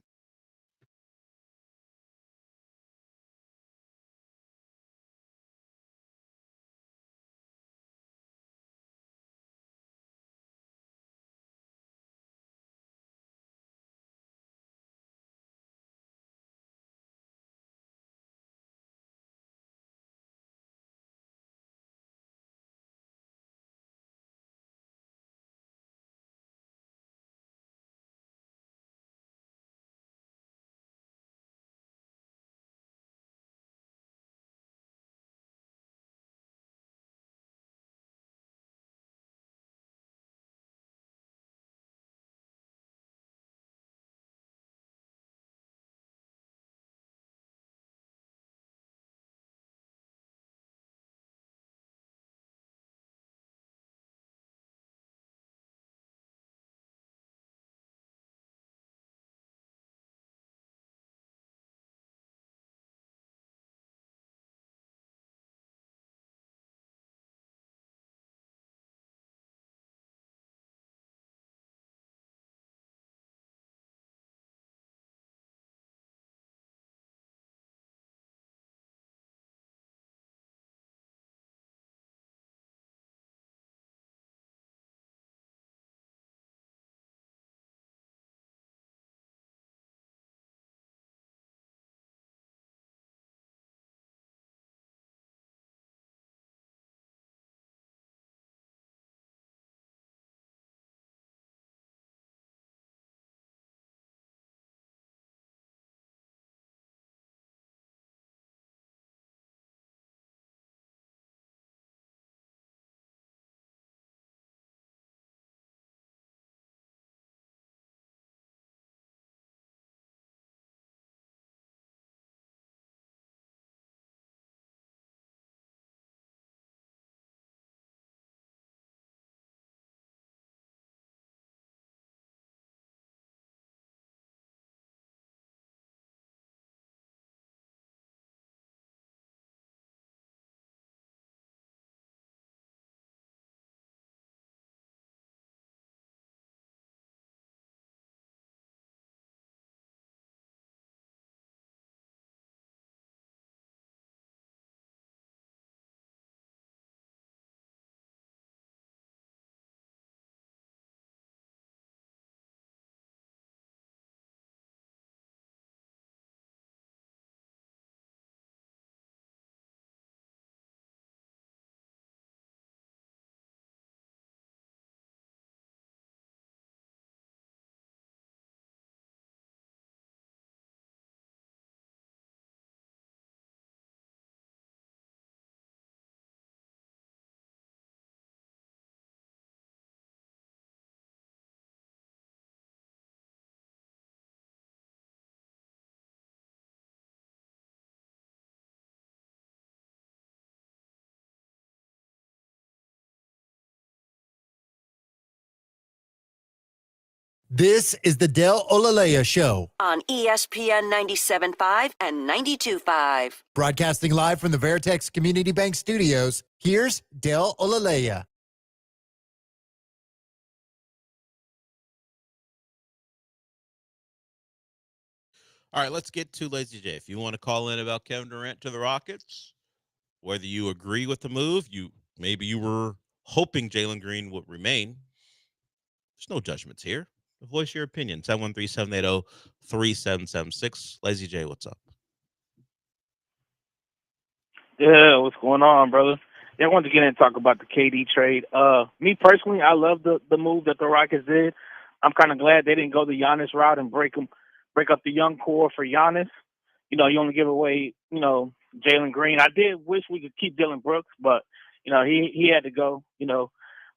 This is the Del Olaleye Show, on ESPN 97.5 and 92.5. broadcasting live from the Veritex Community Bank Studios. Here's Del Olaleye. All right, let's get to Lazy J. If you want to call in about Kevin Durant to the Rockets, whether you agree with the move, maybe you were hoping Jalen Green would remain. There's no judgments here. Voice your opinion. 713-780-3776. Lazy J, what's up? Yeah, what's going on, brother? Yeah, I wanted to get in and talk about the KD trade. Me personally, I love the move that the Rockets did. I'm kind of glad they didn't go the Giannis route and break up the young core for Giannis. You know, you only give away, Jalen Green. I did wish we could keep Dylan Brooks, but he had to go.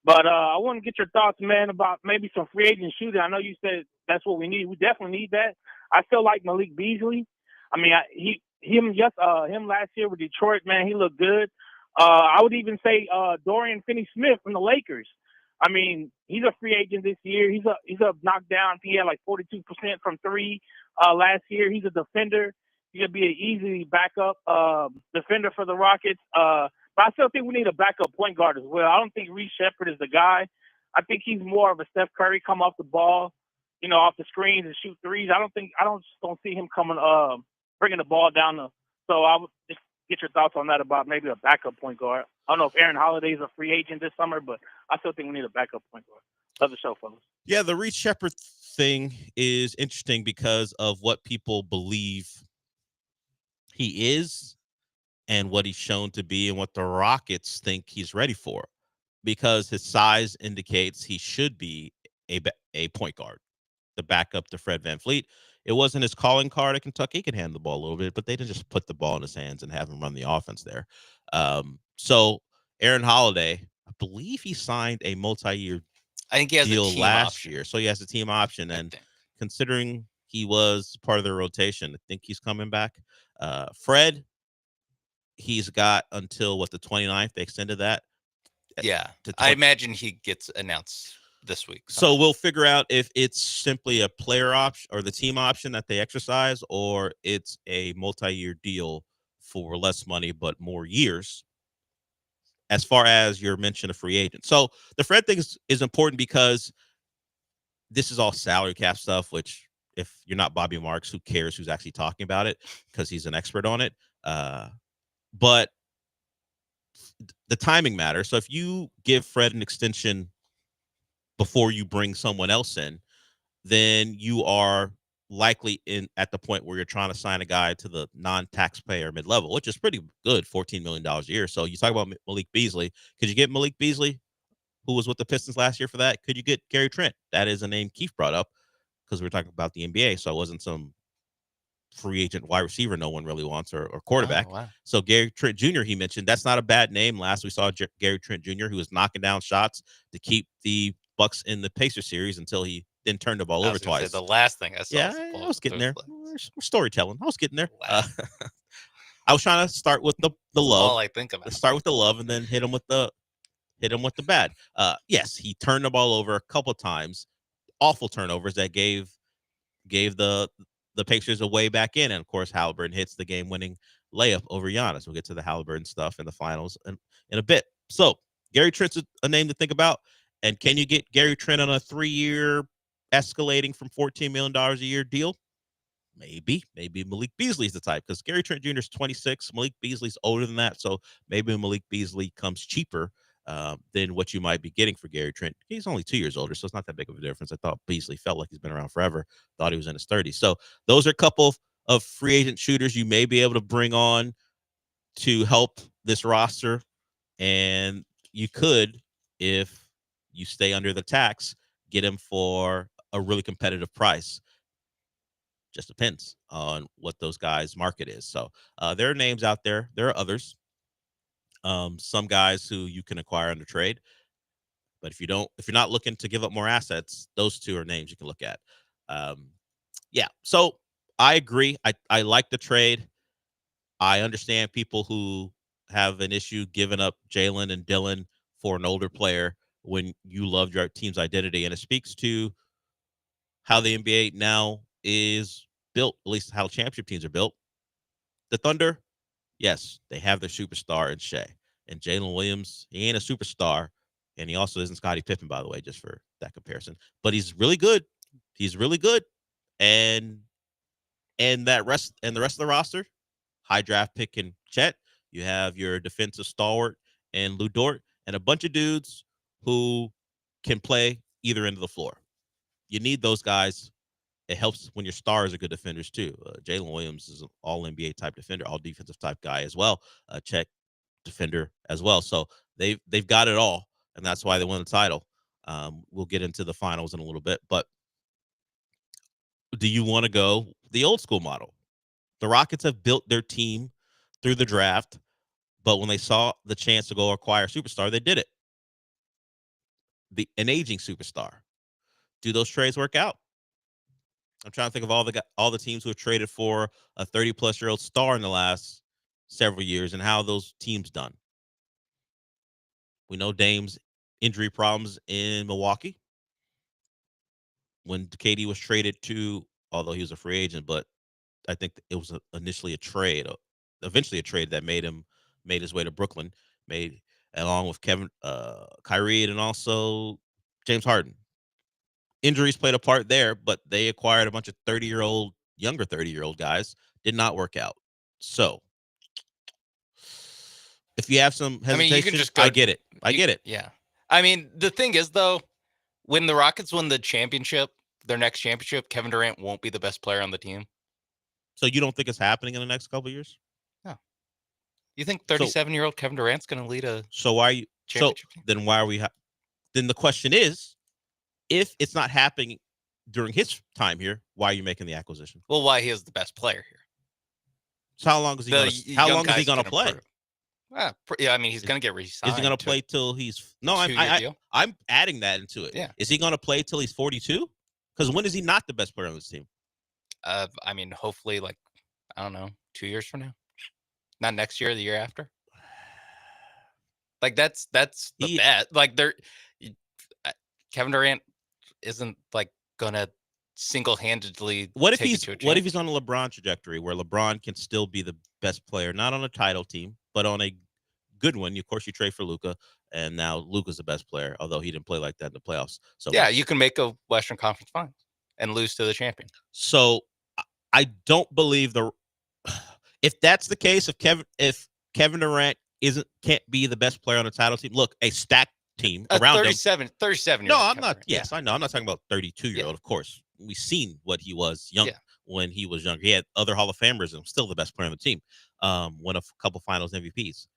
But I want to get your thoughts, man, about maybe some free agent shooting. I know you said that's what we need. We definitely need that. I still like Malik Beasley. I mean, him last year with Detroit, man, he looked good. I would even say Dorian Finney-Smith from the Lakers. I mean, he's a free agent this year. He's a knockdown. He had like 42% from three last year. He's a defender. He's gonna be an easy backup defender for the Rockets. But I still think we need a backup point guard as well. I don't think Reece Shepherd is the guy. I think he's more of a Steph Curry, come off the ball, off the screens and shoot threes. I don't see him coming, bringing the ball down. So I would just get your thoughts on that about maybe a backup point guard. I don't know if Aaron Holiday is a free agent this summer, but I still think we need a backup point guard. Love the show, fellas. Yeah, the Reece Shepherd thing is interesting because of what people believe he is and what he's shown to be and what the Rockets think he's ready for, because his size indicates he should be a point guard, the backup to Fred VanVleet. It wasn't his calling card at Kentucky. He could handle the ball a little bit, but they didn't just put the ball in his hands and have him run the offense there. So Aaron Holiday, I believe he signed a multi-year I think he has deal a team last option. year. So he has a team option. And considering he was part of the rotation, I think he's coming back. Fred, he's got until the 29th. They extended that. Yeah. I imagine he gets announced this week. So we'll figure out if it's simply a player option or the team option that they exercise, or it's a multi-year deal for less money but more years. As far as your mention of free agent. So the Fred thing is important because this is all salary cap stuff, which if you're not Bobby Marks, who cares who's actually talking about it because he's an expert on it. But the timing matters. So if you give Fred an extension before you bring someone else in, then you are likely at the point where you're trying to sign a guy to the non-taxpayer mid-level, which is pretty good, $14 million a year. So you talk about Malik Beasley. Could you get Malik Beasley, who was with the Pistons last year, for that? Could you get Gary Trent? That is a name Keith brought up because we were talking about the NBA, so it wasn't some free agent wide receiver no one really wants or quarterback. Oh, wow. So Gary Trent Jr., he mentioned, that's not a bad name. Last we saw Gary Trent Jr., who was knocking down shots to keep the Bucks in the Pacers series until he then turned the ball over twice. The last thing I saw. Yeah, I was getting there. We're storytelling. I was getting there. I was trying to start with the love. All I think about. Start with the love and then hit him with the bad. Yes, he turned the ball over a couple of times. Awful turnovers that gave the Pacers a way back in. And of course, Halliburton hits the game-winning layup over Giannis. We'll get to the Halliburton stuff in the finals in a bit. So Gary Trent's a name to think about. And can you get Gary Trent on a 3-year escalating from $14 million a year deal? Maybe Malik Beasley's the type, because Gary Trent Jr. is 26. Malik Beasley's older than that. So maybe Malik Beasley comes cheaper than what you might be getting for Gary Trent. He's only 2 years older, so it's not that big of a difference. I thought Beasley felt like he's been around forever. Thought he was in his 30s. So those are a couple of free agent shooters you may be able to bring on to help this roster. And you could, if you stay under the tax, get him for a really competitive price. Just depends on what those guys' market is. So there are names out there. There are others. Some guys who you can acquire under trade. But if you're not looking to give up more assets, those two are names you can look at. Yeah. So I agree. I like the trade. I understand people who have an issue giving up Jalen and Dylan for an older player when you loved your team's identity. And it speaks to how the NBA now is built, at least how championship teams are built. The Thunder, yes, they have their superstar in Shea. And Jalen Williams, he ain't a superstar. And he also isn't Scottie Pippen, by the way, just for that comparison. But he's really good. He's really good. And the rest of the roster, high draft pick in Chet. You have your defensive stalwart and Lou Dort, and a bunch of dudes who can play either end of the floor. You need those guys. It helps when your stars are good defenders too. Jalen Williams is an all-NBA type defender, all defensive type guy as well. Chet defender as well. So they've got it all, and that's why they won the title. We'll get into the finals in a little bit, but do you want to go the old school model? The Rockets have built their team through the draft, but when they saw the chance to go acquire a superstar, they did it. An aging superstar. Do those trades work out? I'm trying to think of all the teams who have traded for a 30-plus-year-old star in the last several years and how those teams done. We know Dame's injury problems in Milwaukee. When KD was traded to, although he was a free agent, but I think it was eventually a trade that made his way to Brooklyn, along with Kyrie and also James Harden. Injuries played a part there, but they acquired a bunch of younger 30-year-old guys. Did not work out. So, if you have some hesitation, I mean, you can just I get it. I get it. Yeah. I mean, the thing is, though, when the Rockets win the championship, their next championship, Kevin Durant won't be the best player on the team. So you don't think it's happening in the next couple of years? No. You think 37-year-old Kevin Durant's going to lead a championship team? Then why are we? Then the question is, if it's not happening during his time here, why are you making the acquisition? Well, why he is the best player here. So how long is he going to play? Yeah, I mean, he's going to get re-signed. Is he going to play till he's? No, I'm adding that into it. Yeah. Is he going to play till he's 42? Because when is he not the best player on this team? I mean, hopefully, I don't know, 2 years from now. Not next year, the year after. That's the bet. Kevin Durant isn't gonna single-handedly. What if he's on a LeBron trajectory where LeBron can still be the best player, not on a title team, but on a good one? Of course, you trade for Luka, and now Luka's the best player, although he didn't play like that in the playoffs. So yeah, you can make a Western Conference Finals and lose to the champion. So I don't believe if that's the case, if Kevin Durant can't be the best player on a title team, look, a stacked team around 37. No, I'm not. Yes, I know. I'm not talking about 32-year-old. Of course, we've seen what he was when he was younger. He had other Hall of Famers and still the best player on the team. Won a couple Finals MVPs.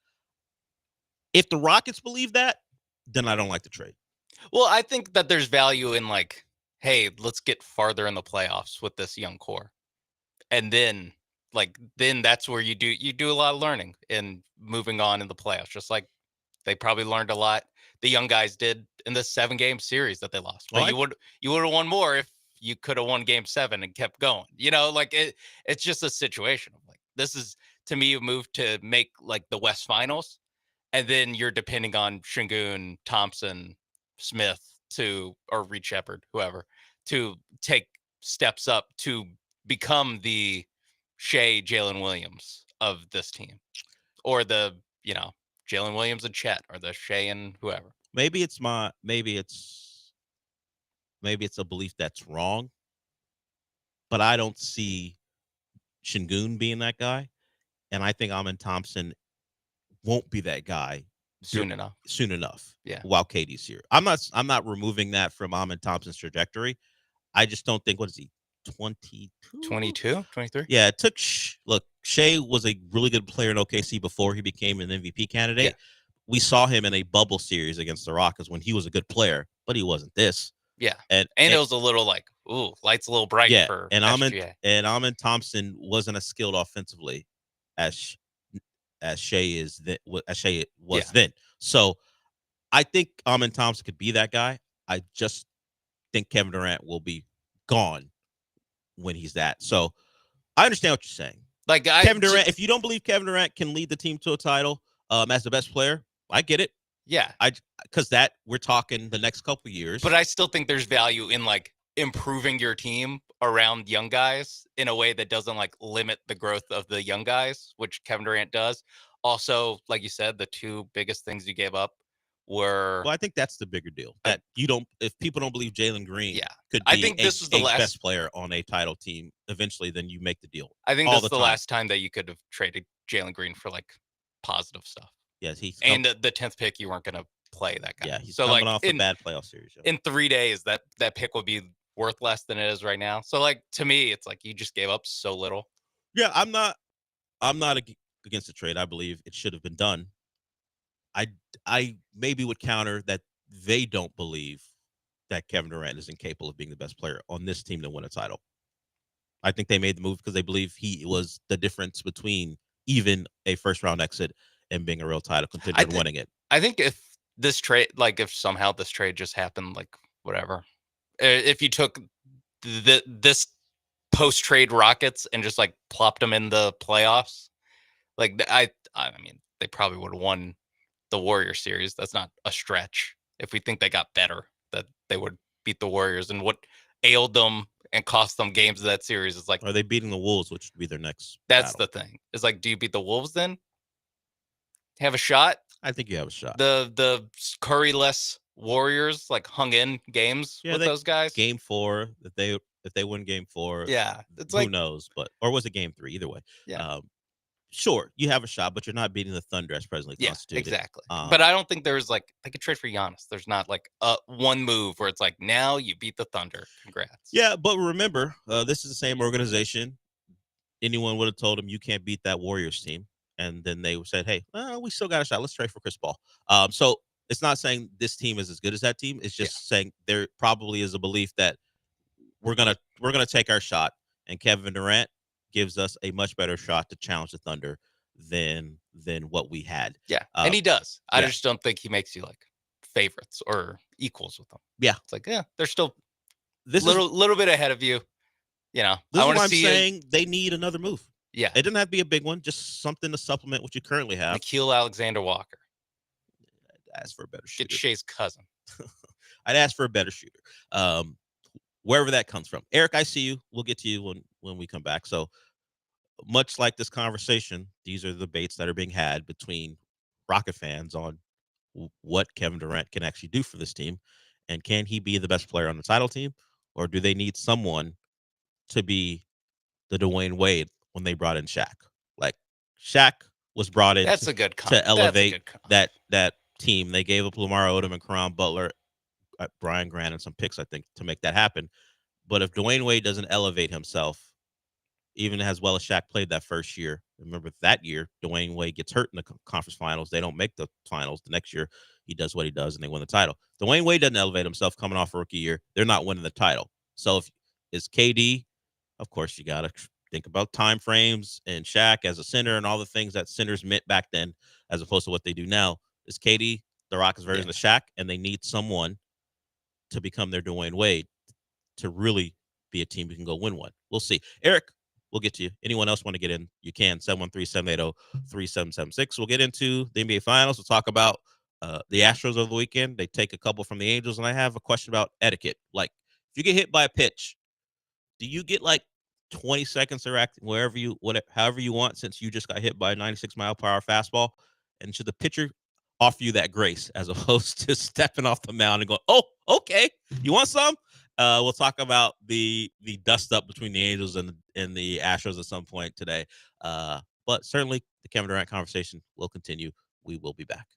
If the Rockets believe that, then I don't like the trade. Well, I think that there's value in hey, let's get farther in the playoffs with this young core, and then that's where you do a lot of learning and moving on in the playoffs. Just like they probably learned a lot. The young guys did in the 7-game series that they lost. But you would have won more if you could have won Game 7 and kept going. It's just a situation of this is, to me, a move to make the West Finals, and then you're depending on Şengün, Thompson, Smith or Reed Shepherd, whoever, to take steps up to become the Shea, Jalen Williams of this team, or the Jalen Williams and Chet, or the Shea and whoever. Maybe it's a belief that's wrong, but I don't see Şengün being that guy, and I think Amen Thompson won't be that guy soon enough. Yeah. While KD's here, I'm not removing that from Amen Thompson's trajectory. I just don't think, what is he, 22, 23? Yeah, it took. Look, Shea was a really good player in OKC before he became an MVP candidate. Yeah. We saw him in a bubble series against the Rockets when he was a good player, but he wasn't this. Yeah, and it was a little lights a little bright. Yeah, for Amen Thompson wasn't as skilled offensively as Shea was then. So I think Amen Thompson could be that guy. I just think Kevin Durant will be gone when he's that. So I understand what you're saying. Kevin Durant, if you don't believe Kevin Durant can lead the team to a title as the best player, I get it. Yeah. Because that we're talking the next couple of years. But I still think there's value in improving your team around young guys in a way that doesn't limit the growth of the young guys, which Kevin Durant does. Also, like you said, the two biggest things you gave up were. Well, I think that's the bigger deal. That if people don't believe Jalen Green could be I think this was the best player on a title team eventually, then you make the deal. I think that's the last time that you could have traded Jalen Green for positive stuff. Yes, and the 10th pick, you weren't going to play that guy. Yeah, he's coming off a bad playoff series. Yeah. In 3 days, that pick would be worth less than it is right now. So to me, it's you just gave up so little. Yeah, I'm not against the trade. I believe it should have been done. I maybe would counter that they don't believe that Kevin Durant is incapable of being the best player on this team to win a title. I think they made the move because they believe he was the difference between even a first round exit and being a real title contender and winning it. I think if this trade, like if somehow this trade just happened, like whatever, if you took this post trade Rockets and just like plopped them in the playoffs, like I mean, they probably would have won the Warrior series. That's not a stretch. If we think they got better, that they would beat the Warriors. And what ailed them and cost them games of that series is like, are they beating the Wolves, which would be their next that's battle. the thing. It's like, do you beat the Wolves then? Have a shot? I think you have a shot. The Curry-less Warriors like hung in games with those guys. Game 4, if they win game 4, yeah, it's who like knows? But or was it game 3? Either way, yeah. Sure, you have a shot, but you're not beating the Thunder as presently constituted. Exactly. But I don't think there's like they could trade for Giannis. There's not like one move where it's like now you beat the Thunder. Congrats. Yeah, but remember, this is the same organization. Anyone would have told them you can't beat that Warriors team, and then they said, "Hey, we still got a shot. Let's trade for Chris Paul." So it's not saying this team is as good as that team. It's just saying there probably is a belief that we're gonna take our shot, and Kevin Durant gives us a much better shot to challenge the Thunder than what we had. Yeah, and he does. I just don't think he makes you like favorites or equals with them. Yeah, it's like they're still little bit ahead of you. You know, This I is want why to I'm see saying they need another move. Yeah, it doesn't have to be a big one, just something to supplement what you currently have. Nikhil Alexander-Walker. Ask for a better shooter. Get Shea's cousin. I'd ask for a better shooter. Wherever that comes from. Eric, I see you. We'll get to you when we come back. So much like this conversation, these are the debates that are being had between Rocket fans on what Kevin Durant can actually do for this team. And can he be the best player on the title team? Or do they need someone to be the Dwayne Wade when they brought in Shaq? Like Shaq was brought in That's a good to elevate that team. They gave up Lamar Odom and Karan Butler, Brian Grant, and some picks, I think, to make that happen. But if Dwayne Wade doesn't elevate himself, even as well as Shaq played that first year, remember that year, Dwayne Wade gets hurt in the conference finals. They don't make the finals. The next year, he does what he does, and they win the title. Dwayne Wade doesn't elevate himself coming off a rookie year. They're not winning the title. So if is KD, of course, you got to think about time frames and Shaq as a center and all the things that centers meant back then as opposed to what they do now. Is KD the Rockets version of Shaq, and they need someone to become their Dwayne Wade to really be a team who can go win one. We'll see. Eric, we'll get to you. Anyone else want to get in? You can. 713-780-3776. We'll get into the NBA Finals. We'll talk about the Astros over the weekend. They take a couple from the Angels, and I have a question about etiquette. Like, if you get hit by a pitch, do you get like 20 seconds to react however you want, since you just got hit by a 96-mile-per-hour fastball? And should the pitcher offer you that grace as opposed to stepping off the mound and going, "Oh, okay, you want some?" We'll talk about the dust up between the Angels and the Astros at some point today. But certainly the Kevin Durant conversation will continue. We will be back.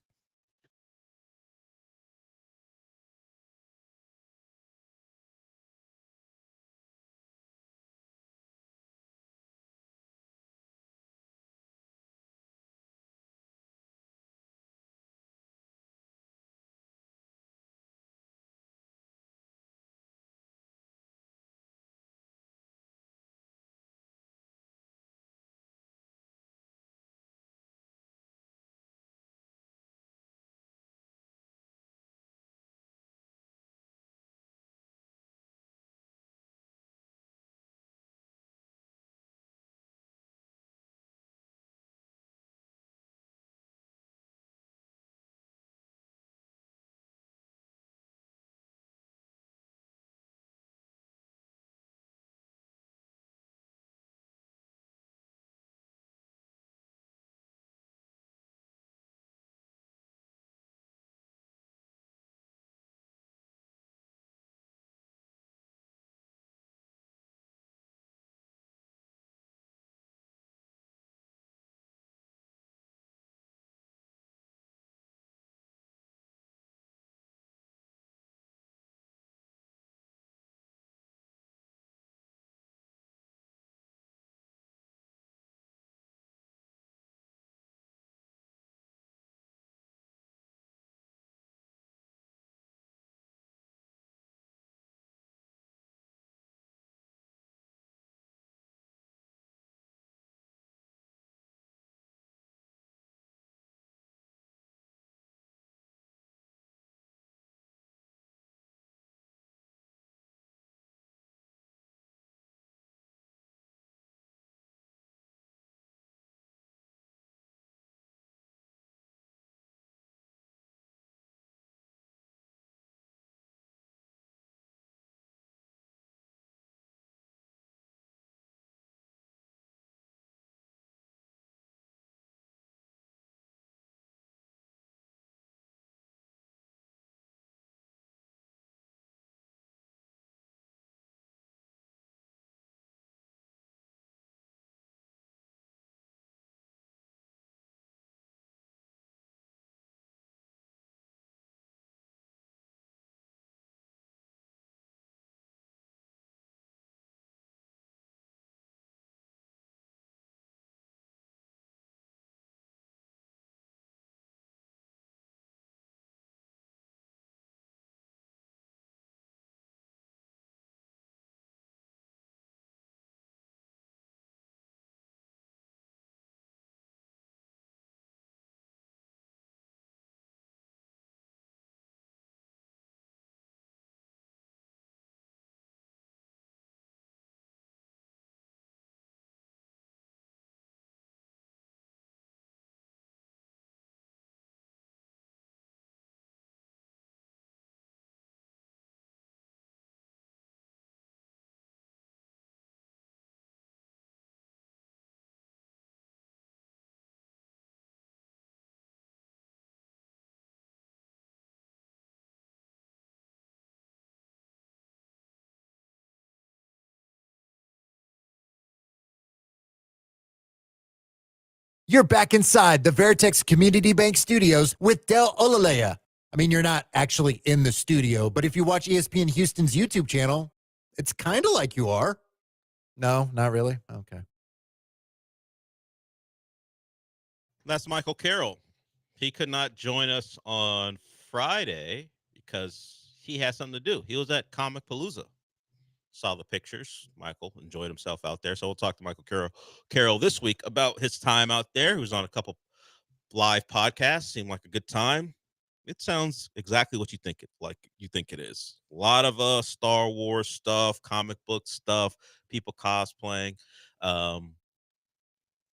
You're back inside the Veritex Community Bank Studios with Del Olaleye. I mean, you're not actually in the studio, but if you watch ESPN Houston's YouTube channel, it's kind of like you are. No, not really? Okay. That's Michael Carroll. He could not join us on Friday because he had something to do. He was at Comic Palooza. Saw the pictures. Michael enjoyed himself out there. So we'll talk to Michael Carroll this week about his time out there. He was on a couple live podcasts. Seemed like a good time. It sounds exactly what you think it is. A lot of Star Wars stuff, comic book stuff, people cosplaying.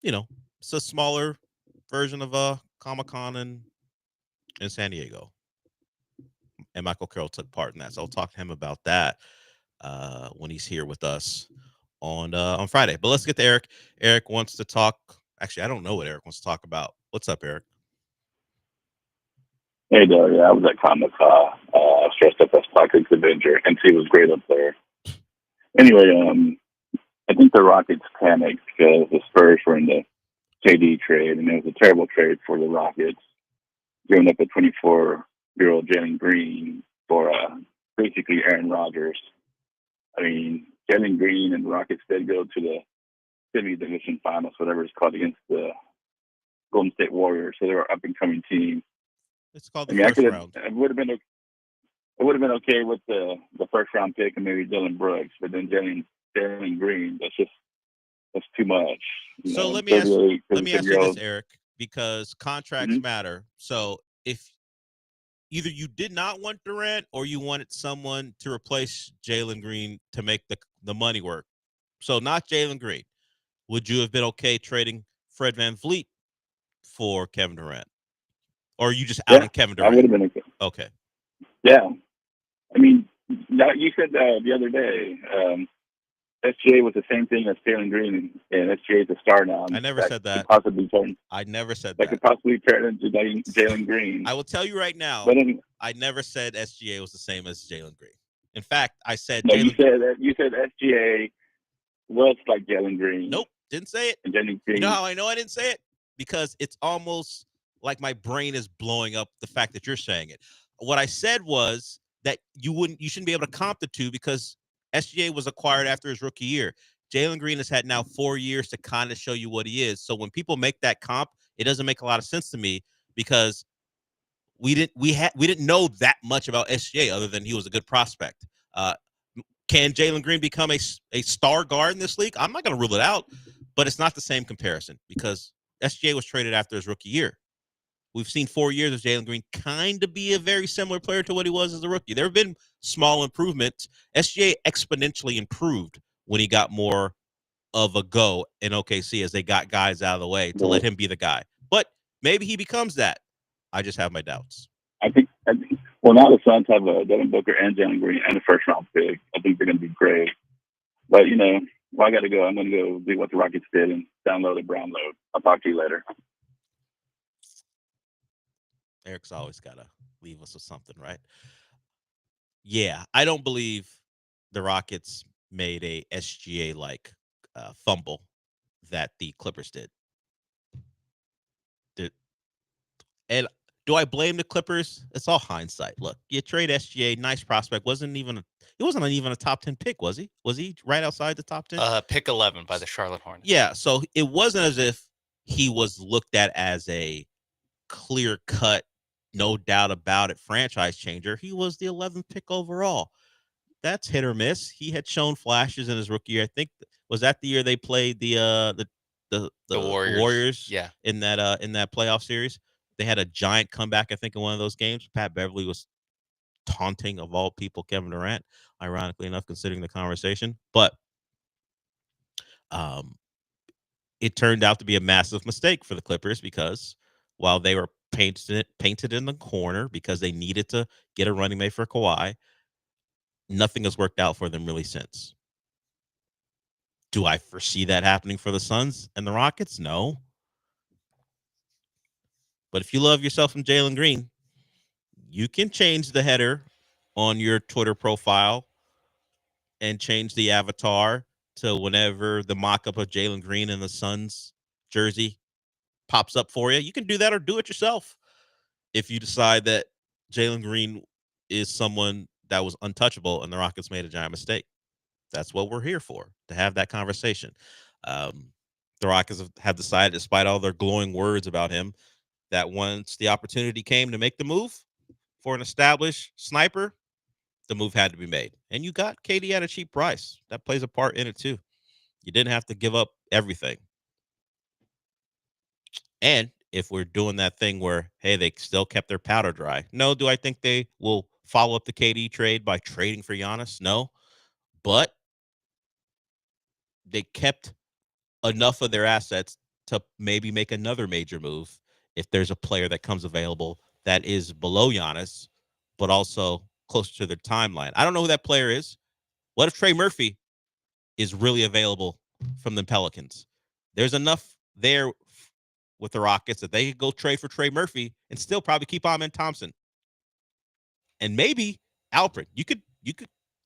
It's a smaller version of Comic-Con in San Diego. And Michael Carroll took part in that. So I'll talk to him about that when he's here with us on Friday. But let's get to Eric. Eric wants to talk. Actually, I don't know what Eric wants to talk about. What's up, Eric? Hey, Del. Yeah, I was at Comic-Con. I was dressed up as Pockets Avenger. NC was great up there. Anyway, I think the Rockets panicked because the Spurs were in the KD trade, and it was a terrible trade for the Rockets, giving up a 24-year-old Jalen Green for basically Aaron Rodgers. I mean, Jalen Green and the Rockets did go to the City Division Finals, whatever it's called, against the Golden State Warriors. So they were an up-and-coming team. It's called the first round. It would have been okay with the first round pick and maybe Dylan Brooks, but then Jalen Green, that's too much. So let me ask you this, Eric, because contracts matter. So if either you did not want Durant or you wanted someone to replace Jalen Green to make the money work. So not Jalen Green. Would you have been okay trading Fred VanVleet for Kevin Durant? Or are you just out on Kevin Durant? I would have been okay. Okay. Yeah. I mean, you said the other day, SGA was the same thing as Jalen Green, and SGA is a star now. I never said that. I never said that. Could possibly turn into Jalen Green. I will tell you right now, but anyway, I never said SGA was the same as Jalen Green. In fact, I said no, you said SGA was like Jalen Green. Nope, didn't say it. And Jalen Green. You know how I know I didn't say it? Because it's almost like my brain is blowing up the fact that you're saying it. What I said was that you shouldn't be able to comp the two because SGA was acquired after his rookie year. Jalen Green has had now 4 years to kind of show you what he is. So when people make that comp, it doesn't make a lot of sense to me because we didn't know that much about SGA other than he was a good prospect. Can Jalen Green become a star guard in this league? I'm not going to rule it out, but it's not the same comparison because SGA was traded after his rookie year. We've seen 4 years of Jalen Green kind of be a very similar player to what he was as a rookie. There have been small improvements. SGA exponentially improved when he got more of a go in OKC as they got guys out of the way to let him be the guy. But maybe he becomes that. I just have my doubts. I think well, now the Suns have Devin Booker and Jalen Green and a first-round pick. I think they're going to be great. But, I got to go. I'm going to go do what the Rockets did and download a brown load. I'll talk to you later. Eric's always got to leave us with something, right? Yeah, I don't believe the Rockets made a SGA-like fumble that the Clippers did. And do I blame the Clippers? It's all hindsight. Look, you trade SGA, nice prospect. He wasn't even a top 10 pick, was he? Was he right outside the top 10? Pick 11 by the Charlotte Hornets. Yeah, so it wasn't as if he was looked at as a clear-cut, no doubt about it, franchise changer. He was the 11th pick overall. That's hit or miss. He had shown flashes in his rookie year. I think was that the year they played the Warriors. Yeah, in that playoff series. They had a giant comeback, I think, in one of those games. Pat Beverly was taunting, of all people, Kevin Durant, ironically enough, considering the conversation. But it turned out to be a massive mistake for the Clippers because while they were painted in the corner because they needed to get a running mate for Kawhi, nothing has worked out for them really since. Do I foresee that happening for the Suns and the Rockets? No. But if you love yourself from Jalen Green, you can change the header on your Twitter profile and change the avatar to whenever the mock-up of Jalen Green in the Suns jersey pops up for you, you can do that or do it yourself. If you decide that Jalen Green is someone that was untouchable and the Rockets made a giant mistake, that's what we're here for, to have that conversation. The Rockets have decided, despite all their glowing words about him, that once the opportunity came to make the move for an established sniper, the move had to be made. And you got KD at a cheap price. That plays a part in it too. You didn't have to give up everything. And if we're doing that thing where, hey, they still kept their powder dry. No, do I think they will follow up the KD trade by trading for Giannis? No. But they kept enough of their assets to maybe make another major move if there's a player that comes available that is below Giannis, but also closer to their timeline. I don't know who that player is. What if Trey Murphy is really available from the Pelicans? There's enough there with the Rockets that they could go trade for Trey Murphy and still probably keep Amen Thompson. And maybe Alpert. You could,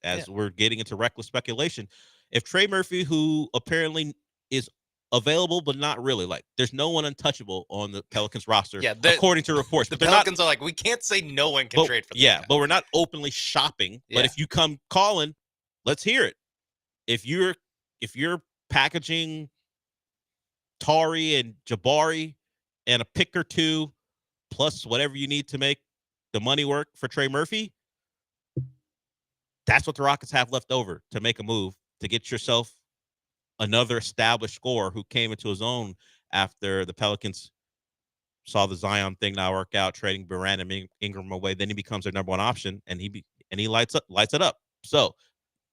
as we're getting into reckless speculation, if Trey Murphy, who apparently is available but not really, like there's no one untouchable on the Pelicans roster, according to reports. The but Pelicans are like, we can't say no one can trade for them. But we're not openly shopping. Yeah. But if you come calling, let's hear it. If you're packaging Tari and Jabari and a pick or two plus whatever you need to make the money work for Trey Murphy, that's what the Rockets have left over to make a move to get yourself another established scorer who came into his own after the Pelicans saw the Zion thing not work out, trading Durant and Ingram away. Then he becomes their number one option, and he lights it up. So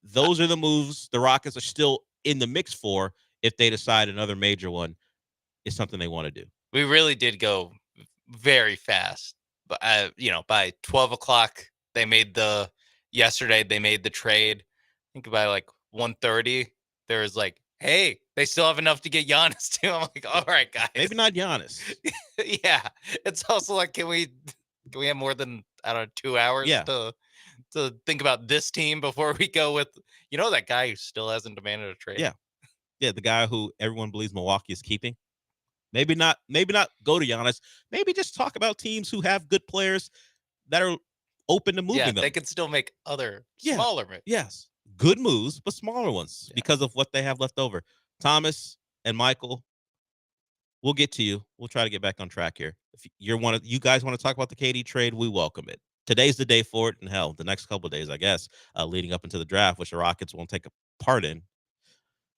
those are the moves the Rockets are still in the mix for if they decide another major one is something they want to do. We really did go very fast. But by 12 o'clock, yesterday they made the trade. I think by like 1:30, there was like, hey, they still have enough to get Giannis too. I'm like, all right, guys. Maybe not Giannis. Yeah. It's also like, can we have more than, I don't know, 2 hours to think about this team before we go with, that guy who still hasn't demanded a trade? Yeah. Yeah, the guy who everyone believes Milwaukee is keeping. Maybe not go to Giannis. Maybe just talk about teams who have good players that are open to moving them. They can still make other smaller moves. Yes. Good moves, but smaller ones because of what they have left over. Thomas and Michael, we'll get to you. We'll try to get back on track here. If you guys want to talk about the KD trade, we welcome it. Today's the day for it, and hell, the next couple of days, I guess, leading up into the draft, which the Rockets won't take a part in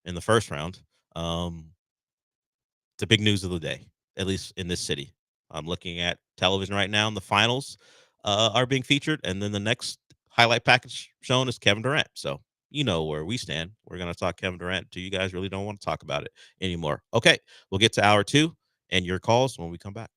the first round. The big news of the day, at least in this city. I'm looking at television right now, and the finals are being featured, and then the next highlight package shown is Kevin Durant. So you know where we stand. We're going to talk Kevin Durant until you guys really don't want to talk about it anymore. Okay, we'll get to hour 2 and your calls when we come back.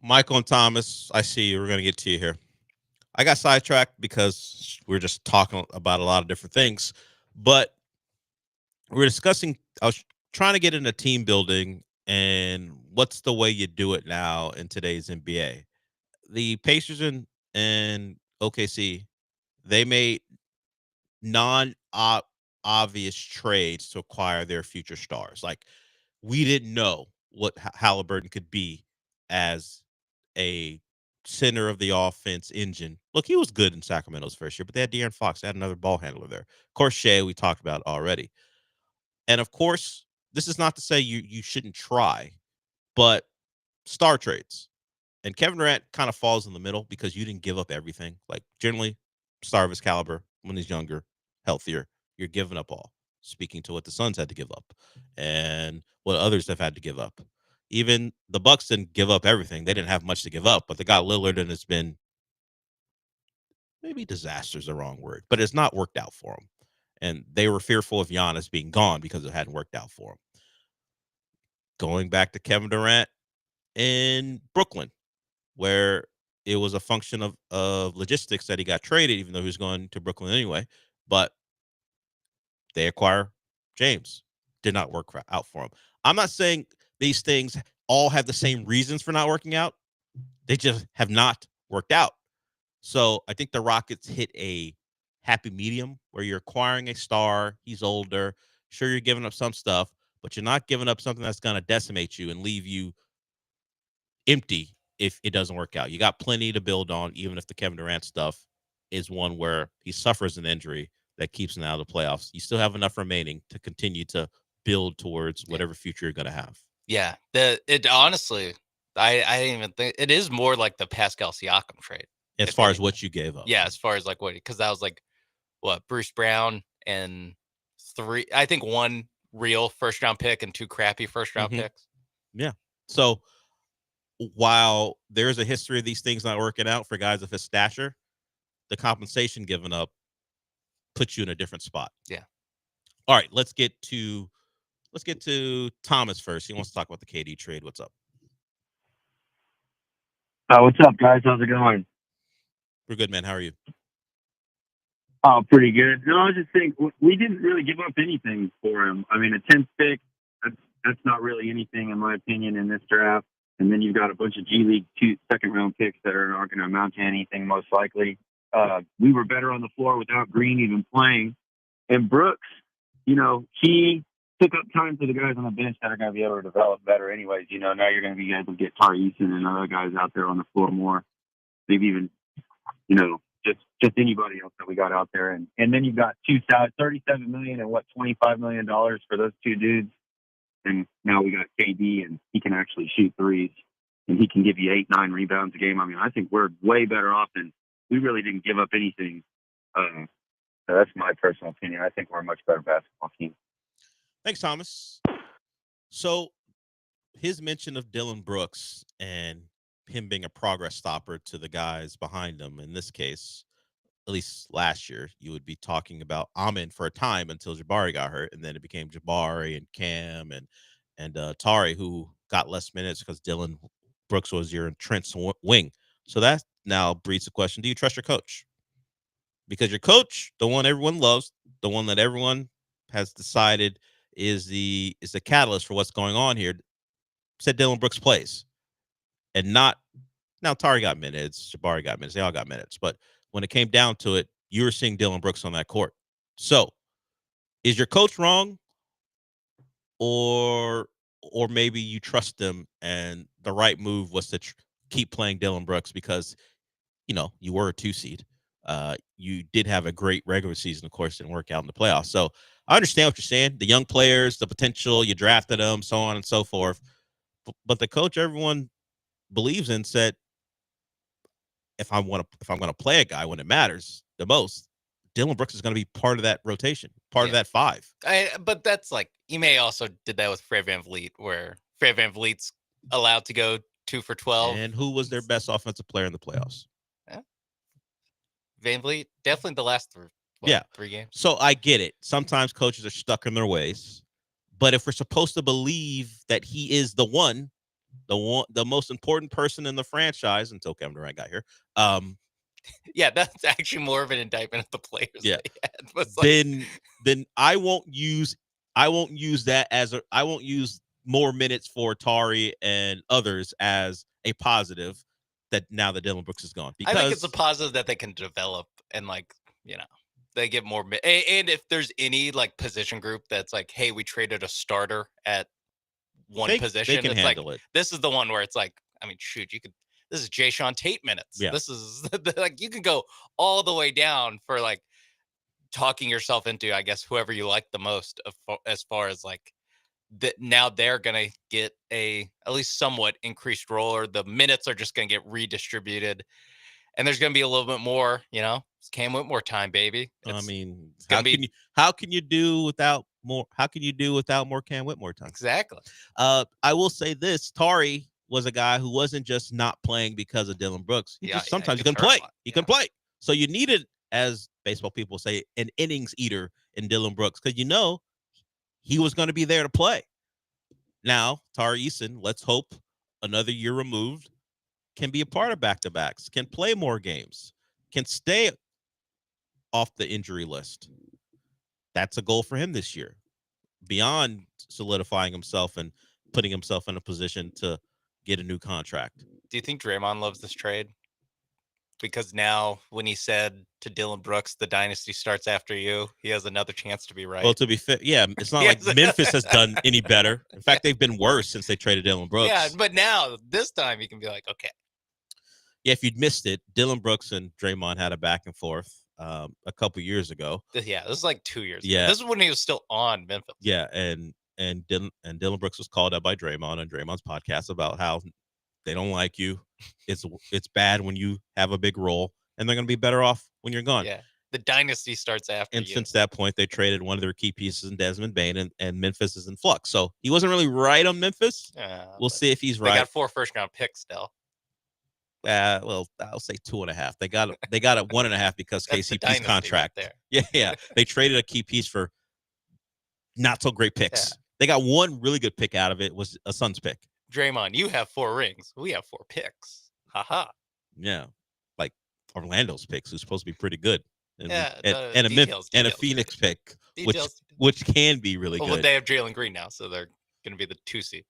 Michael and Thomas, I see you. We're going to get to you here. I got sidetracked because we're just talking about a lot of different things, but we're discussing. I was trying to get into team building and what's the way you do it now in today's NBA. The Pacers and OKC, they made non-obvious trades to acquire their future stars. Like, we didn't know what Halliburton could be as a center of the offense engine. Look, he was good in Sacramento's first year, but they had De'Aaron Fox. They had another ball handler there. Of course, Shea, we talked about already. And of course, this is not to say you shouldn't try, but star trades. And Kevin Durant kind of falls in the middle because you didn't give up everything. Like, generally, star of his caliber, when he's younger, healthier, you're giving up all. Speaking to what the Suns had to give up and what others have had to give up. Even the Bucks didn't give up everything. They didn't have much to give up, but they got Lillard, and it's been, maybe disaster is the wrong word, but it's not worked out for them. And they were fearful of Giannis being gone because it hadn't worked out for him. Going back to Kevin Durant in Brooklyn, where it was a function of logistics that he got traded, even though he was going to Brooklyn anyway. But they acquire James. Did not work out for him. I'm not saying these things all have the same reasons for not working out. They just have not worked out. So I think the Rockets hit a happy medium where you're acquiring a star. He's older. Sure, you're giving up some stuff, but you're not giving up something that's going to decimate you and leave you empty if it doesn't work out. You got plenty to build on, even if the Kevin Durant stuff is one where he suffers an injury that keeps him out of the playoffs. You still have enough remaining to continue to build towards whatever future you're going to have. Yeah, it honestly, I didn't even think it is more like the Pascal Siakam trade. As far as what you gave up. Yeah, as far as like what, because that was like what, Bruce Brown and I think one real first round pick and two crappy first round picks. Yeah. So while there's a history of these things not working out for guys of his stature, the compensation given up puts you in a different spot. Yeah. All right, let's get to Thomas first. He wants to talk about the KD trade. What's up? What's up, guys? How's it going? We're good, man. How are you? Oh, pretty good. No, I was just saying we didn't really give up anything for him. I mean, a 10th pick, that's not really anything in my opinion in this draft. And then you've got a bunch of G League second-round picks that are not going to amount to anything, most likely. We were better on the floor without Green even playing. And Brooks, he took up time for the guys on the bench that are going to be able to develop better anyways. Now you're going to be able to get Tari Eason and other guys out there on the floor more. Maybe even, just anybody else that we got out there. And then you've got $37 million and $25 million for those two dudes. And now we got KD, and he can actually shoot threes, and he can give you 8-9 rebounds a game. I mean, I think we're way better off than we really didn't give up anything. So that's my personal opinion. I think we're a much better basketball team. Thanks, Thomas. So his mention of Dylan Brooks and him being a progress stopper to the guys behind him, in this case, at least last year, you would be talking about Amin for a time until Jabari got hurt, and then it became Jabari and Cam and Tari, who got less minutes because Dylan Brooks was your entrenched wing. So that now breeds the question: do you trust your coach? Because your coach, the one everyone loves, the one that everyone has decided is the catalyst for what's going on here, said Dylan Brooks plays, and not now. Tari got minutes, Jabari got minutes, they all got minutes, but when it came down to it, you were seeing Dylan Brooks on that court. So, is your coach wrong, or maybe you trust them and the right move was to keep playing Dylan Brooks because you were a 2 seed. You did have a great regular season, of course, didn't work out in the playoffs. So I understand what you're saying. The young players, the potential, you drafted them, so on and so forth. But the coach everyone believes in said, if I'm going to play a guy when it matters the most, Dylan Brooks is going to be part of that rotation, part of that 5. But that's like, Ime also did that with Fred VanVleet, where Fred VanVleet's allowed to go 2 for 12. And who was their best offensive player in the playoffs? VanVleet, definitely the last 3 games. So I get it. Sometimes coaches are stuck in their ways. But if we're supposed to believe that he is the one, the most important person in the franchise until Kevin Durant got here. Yeah, that's actually more of an indictment of the players. Yeah. They had. Was like, Then I won't use that as I won't use more minutes for Tari and others as a positive that now that Dylan Brooks is gone. Because I think it's a positive that they can develop and they get more. And if there's any like position group that's like, hey, we traded a starter at one position, they can it's handle like it. this is the one where it's like, I mean, shoot, you could. This is Jay Sean Tate minutes. Yeah. This is like you can go all the way down for like talking yourself into, I guess, whoever you like the most as far as like that now they're going to get at least somewhat increased role, or the minutes are just going to get redistributed. And there's going to be a little bit more, it's Cam Whitmore time, baby. I mean, how can you do without more Cam Whitmore time? Exactly. I will say this, Tari was a guy who wasn't just not playing because of Dylan Brooks. Sometimes he couldn't play. He couldn't play. So you needed, as baseball people say, an innings eater in Dylan Brooks, because he was going to be there to play. Now, Tari Eason, let's hope another year removed, can be a part of back-to-backs, can play more games, can stay off the injury list. That's a goal for him this year, beyond solidifying himself and putting himself in a position to get a new contract. Do you think Draymond loves this trade? Because now when he said to Dylan Brooks, the dynasty starts after you, he has another chance to be right. Well, to be fair, yeah, it's not like Memphis has done any better. In fact, they've been worse since they traded Dylan Brooks. Yeah, but now, this time, you can be like, okay. Yeah, if you'd missed it, Dylan Brooks and Draymond had a back and forth a couple years ago. Yeah, this is like 2 years ago. This is when he was still on Memphis. Yeah, and Dylan Brooks was called out by Draymond on Draymond's podcast about how they don't like you. It's bad when you have a big role, and they're going to be better off when you're gone. Yeah, the dynasty starts after and you. Since that point, they traded one of their key pieces in Desmond Bane, and Memphis is in flux. So he wasn't really right on Memphis. We'll see if he's right. They got 4 first-round picks still. Well, I'll say 2.5. They got a 1.5 because KCP's contract. Right there. Yeah. They traded a key piece for not so great picks. Yeah. They got one really good pick out of it, was a Suns pick. Draymond, you have 4 rings. We have 4 picks. Haha. Yeah, like Orlando's picks, who's supposed to be pretty good. And a Phoenix pick, which can be really good. Well, they have Jalen Green now, so they're going to be the 2 seed.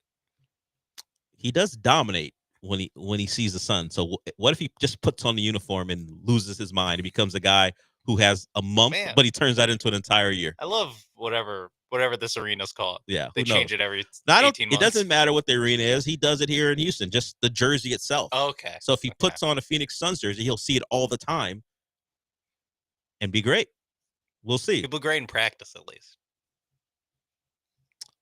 He does dominate when he sees the sun. So what if he just puts on the uniform and loses his mind? He becomes a guy who has a month, but he turns that into an entire year. I love whatever this arena's called. Yeah, they change it every 18 months. It doesn't matter what the arena is. He does it here in Houston, just the jersey itself. Okay. So if he puts on a Phoenix Suns jersey, he'll see it all the time and be great. We'll see. He'll be great in practice, at least.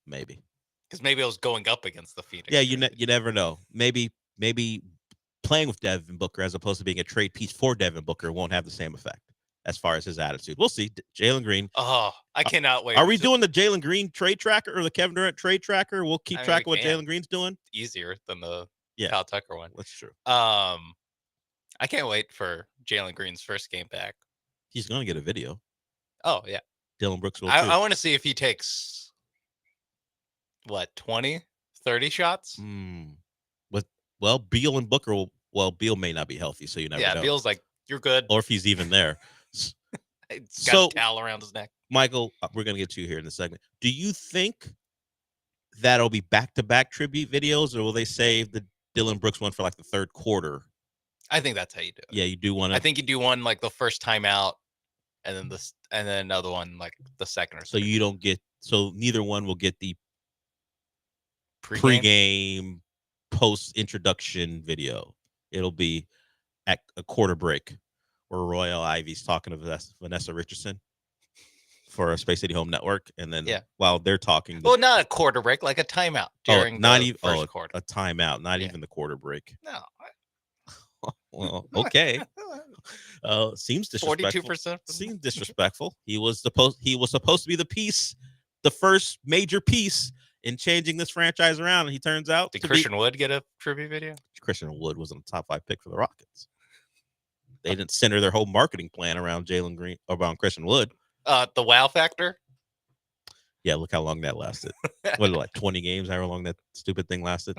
Maybe. Because maybe I was going up against the Phoenix. Yeah, you never know. Maybe playing with Devin Booker as opposed to being a trade piece for Devin Booker won't have the same effect as far as his attitude. We'll see. Jalen Green. Oh, I cannot wait. Are we doing the Jalen Green trade tracker or the Kevin Durant trade tracker? We'll keep track of what Jalen Green's doing. Easier than the Kyle Tucker one. That's true. I can't wait for Jalen Green's first game back. He's going to get a video. Oh, yeah. Dylan Brooks will too. I want to see if he takes, 20, 30 shots? Well, Beal and Booker Beal may not be healthy, so you never know. Yeah, Beal's like, you're good. Or if he's even there. He's got a towel around his neck. Michael, we're going to get to you here in a segment. Do you think that'll be back-to-back tribute videos, or will they save the Dylan Brooks one for like the third quarter? I think that's how you do it. Yeah, you do one. I think you do one like the first time out, and then another one like the second or so. You don't get neither one will get the pre-game post-introduction video. It'll be at a quarter break where Royal Ivy's talking to Vanessa Richardson for a Space City Home Network, and then while they're talking, well, not a quarter break, like a timeout during the first quarter. A timeout, not even the quarter break. No. Well, okay. Seems disrespectful. 42%. Seems disrespectful. He was supposed to be the first major piece in changing this franchise around, and he turns out Did Christian Wood get a tribute video? Christian Wood was on the top 5 pick for the Rockets. They didn't center their whole marketing plan around Jalen Green or around Christian Wood. The wow factor? Yeah, look how long that lasted. What, like 20 games, however long that stupid thing lasted.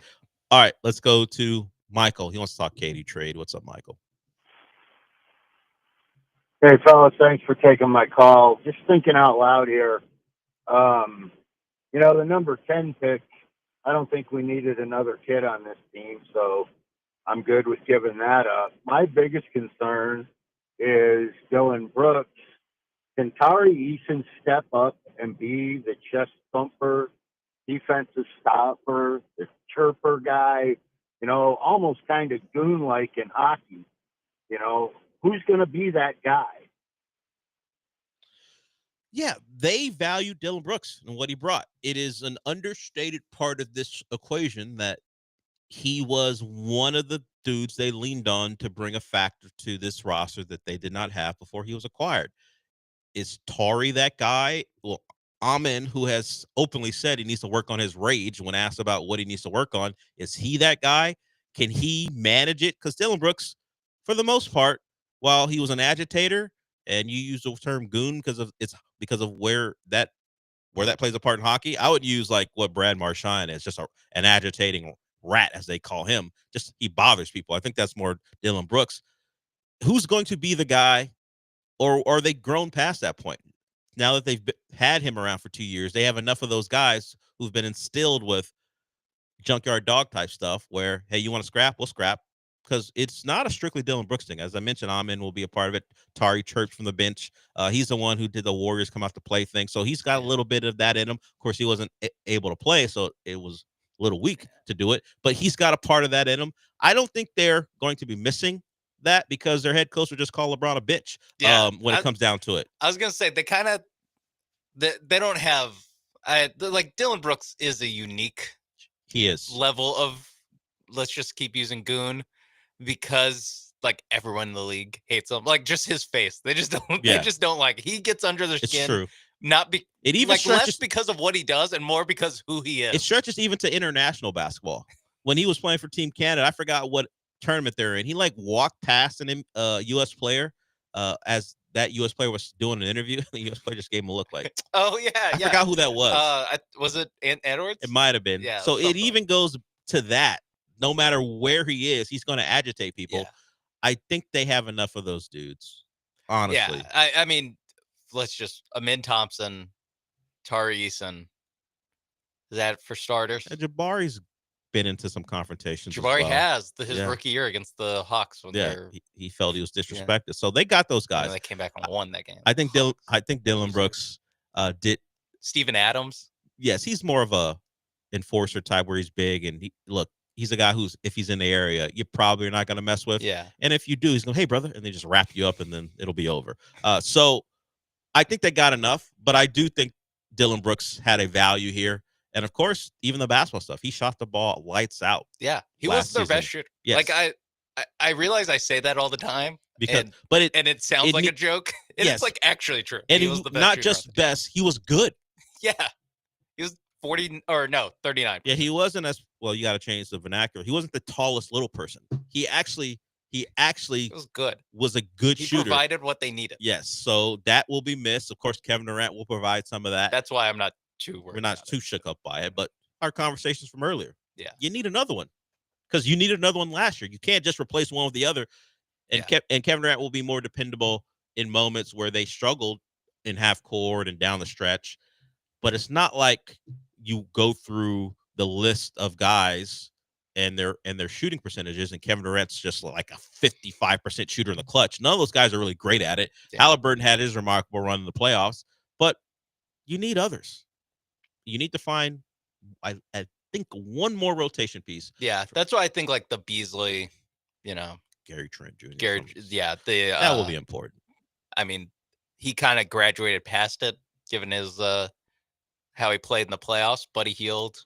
All right, let's go to Michael. He wants to talk KD trade. What's up, Michael? Hey, fellas, thanks for taking my call. Just thinking out loud here. The number 10 pick, I don't think we needed another kid on this team, so I'm good with giving that up. My biggest concern is Dylan Brooks. Can Tari Eason step up and be the chest thumper, defensive stopper, the chirper guy, almost kind of goon-like in hockey? Who's going to be that guy? Yeah, they value Dylan Brooks and what he brought. It is an understated part of this equation that he was one of the dudes they leaned on to bring a factor to this roster that they did not have before he was acquired. Is Tari that guy? Well, Amin, who has openly said he needs to work on his rage when asked about what he needs to work on, is he that guy? Can he manage it? Because Dylan Brooks, for the most part, while he was an agitator, and you use the term goon because of where that plays a part in hockey, I would use like what Brad Marchand is, just an agitating rat, as they call him. Just he bothers people. I think that's more Dylan Brooks. Who's going to be the guy, or are they grown past that point? Now that they've had him around for 2 years, they have enough of those guys who've been instilled with junkyard dog type stuff where, hey, you want to scrap? We'll scrap. Because it's not a strictly Dylan Brooks thing. As I mentioned, Amin will be a part of it. Tari chirps from the bench. He's the one who did the Warriors come out to play thing. So he's got a little bit of that in him. Of course, he wasn't able to play, so it was a little weak to do it. But he's got a part of that in him. I don't think they're going to be missing that because their head coach would just call LeBron a bitch when it comes down to it. I was going to say, they don't have like Dylan Brooks is a unique level of, let's just keep using goon, because like everyone in the league hates him. Like just his face. They just don't like it. He gets under their skin. It's true. It even like less because of what he does and more because who he is. It stretches even to international basketball. When he was playing for Team Canada, I forgot what tournament they're in. He like walked past an U.S. player as that U.S. player was doing an interview. The U.S. player just gave him a look like, oh yeah, I forgot who that was. Was it Edwards? It might have been. Yeah. So it even goes to that. No matter where he is, he's going to agitate people. Yeah. I think they have enough of those dudes, honestly. Yeah, I mean, let's just Amin Thompson, Tari Eason. Is that for starters? Jabari's been into some confrontations. Jabari has his rookie year against the Hawks. When he felt he was disrespected. Yeah. So they got those guys. And they came back and won that game. I think Dylan Brooks did. Steven Adams. Yes, he's more of a enforcer type where he's big and he's a guy who's, if he's in the area, you probably are not going to mess with. Yeah. And if you do, he's going, hey, brother, and they just wrap you up and then it'll be over. So I think they got enough, but I do think Dylan Brooks had a value here. And of course, even the basketball stuff, he shot the ball lights out. Yeah. He was their best shooter. Yes. Like I realize I say that all the time. But it sounds like a joke. It's like actually true. And he was the best not shooter just best, he was good. Yeah. He was 39. Yeah, he wasn't as well. You got to change the vernacular. He wasn't the tallest little person. He actually was good. Was a good shooter. He provided what they needed. Yes, so that will be missed. Of course, Kevin Durant will provide some of that. That's why I'm not too worried. We're not too shook up by it, but our conversations from earlier. Yeah, you need another one because you needed another one last year. You can't just replace one with the other. And Kevin Durant will be more dependable in moments where they struggled in half court and down the stretch. But it's not like you go through the list of guys and their shooting percentages, and Kevin Durant's just like a 55% shooter in the clutch. None of those guys are really great at it. Yeah. Halliburton had his remarkable run in the playoffs, but you need others. You need to find, I think, one more rotation piece. Yeah, that's why I think like the Beasley, Gary Trent Jr. That will be important. I mean, he kind of graduated past it, given his how he played in the playoffs. Buddy Hield,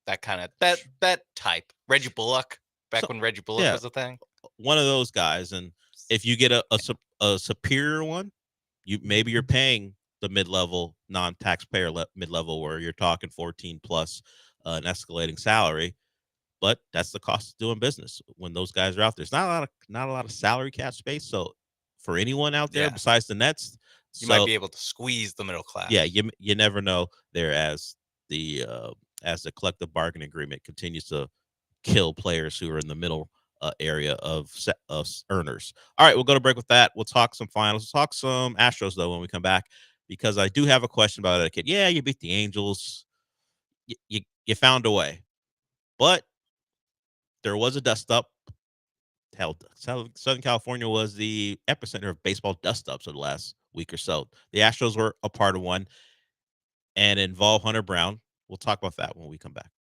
that kind of that type. Reggie Bullock, when Reggie Bullock was a thing. One of those guys, and if you get a superior one, you're paying the mid-level non-taxpayer mid-level where you're talking 14 plus an escalating salary. But that's the cost of doing business when those guys are out there. There's not a lot of salary cap space. So for anyone out there besides the Nets, you might be able to squeeze the middle class. Yeah, you never know there as the collective bargaining agreement continues to kill players who are in the middle area of earners. All right, we'll go to break with that. We'll talk some finals. We'll talk some Astros, though, when we come back, because I do have a question about etiquette. Yeah, you beat the Angels. You found a way. But there was a dust-up. Hell, Southern California was the epicenter of baseball dust-ups for the last week or so. The Astros were a part of one and involved Hunter Brown. We'll talk about that when we come back.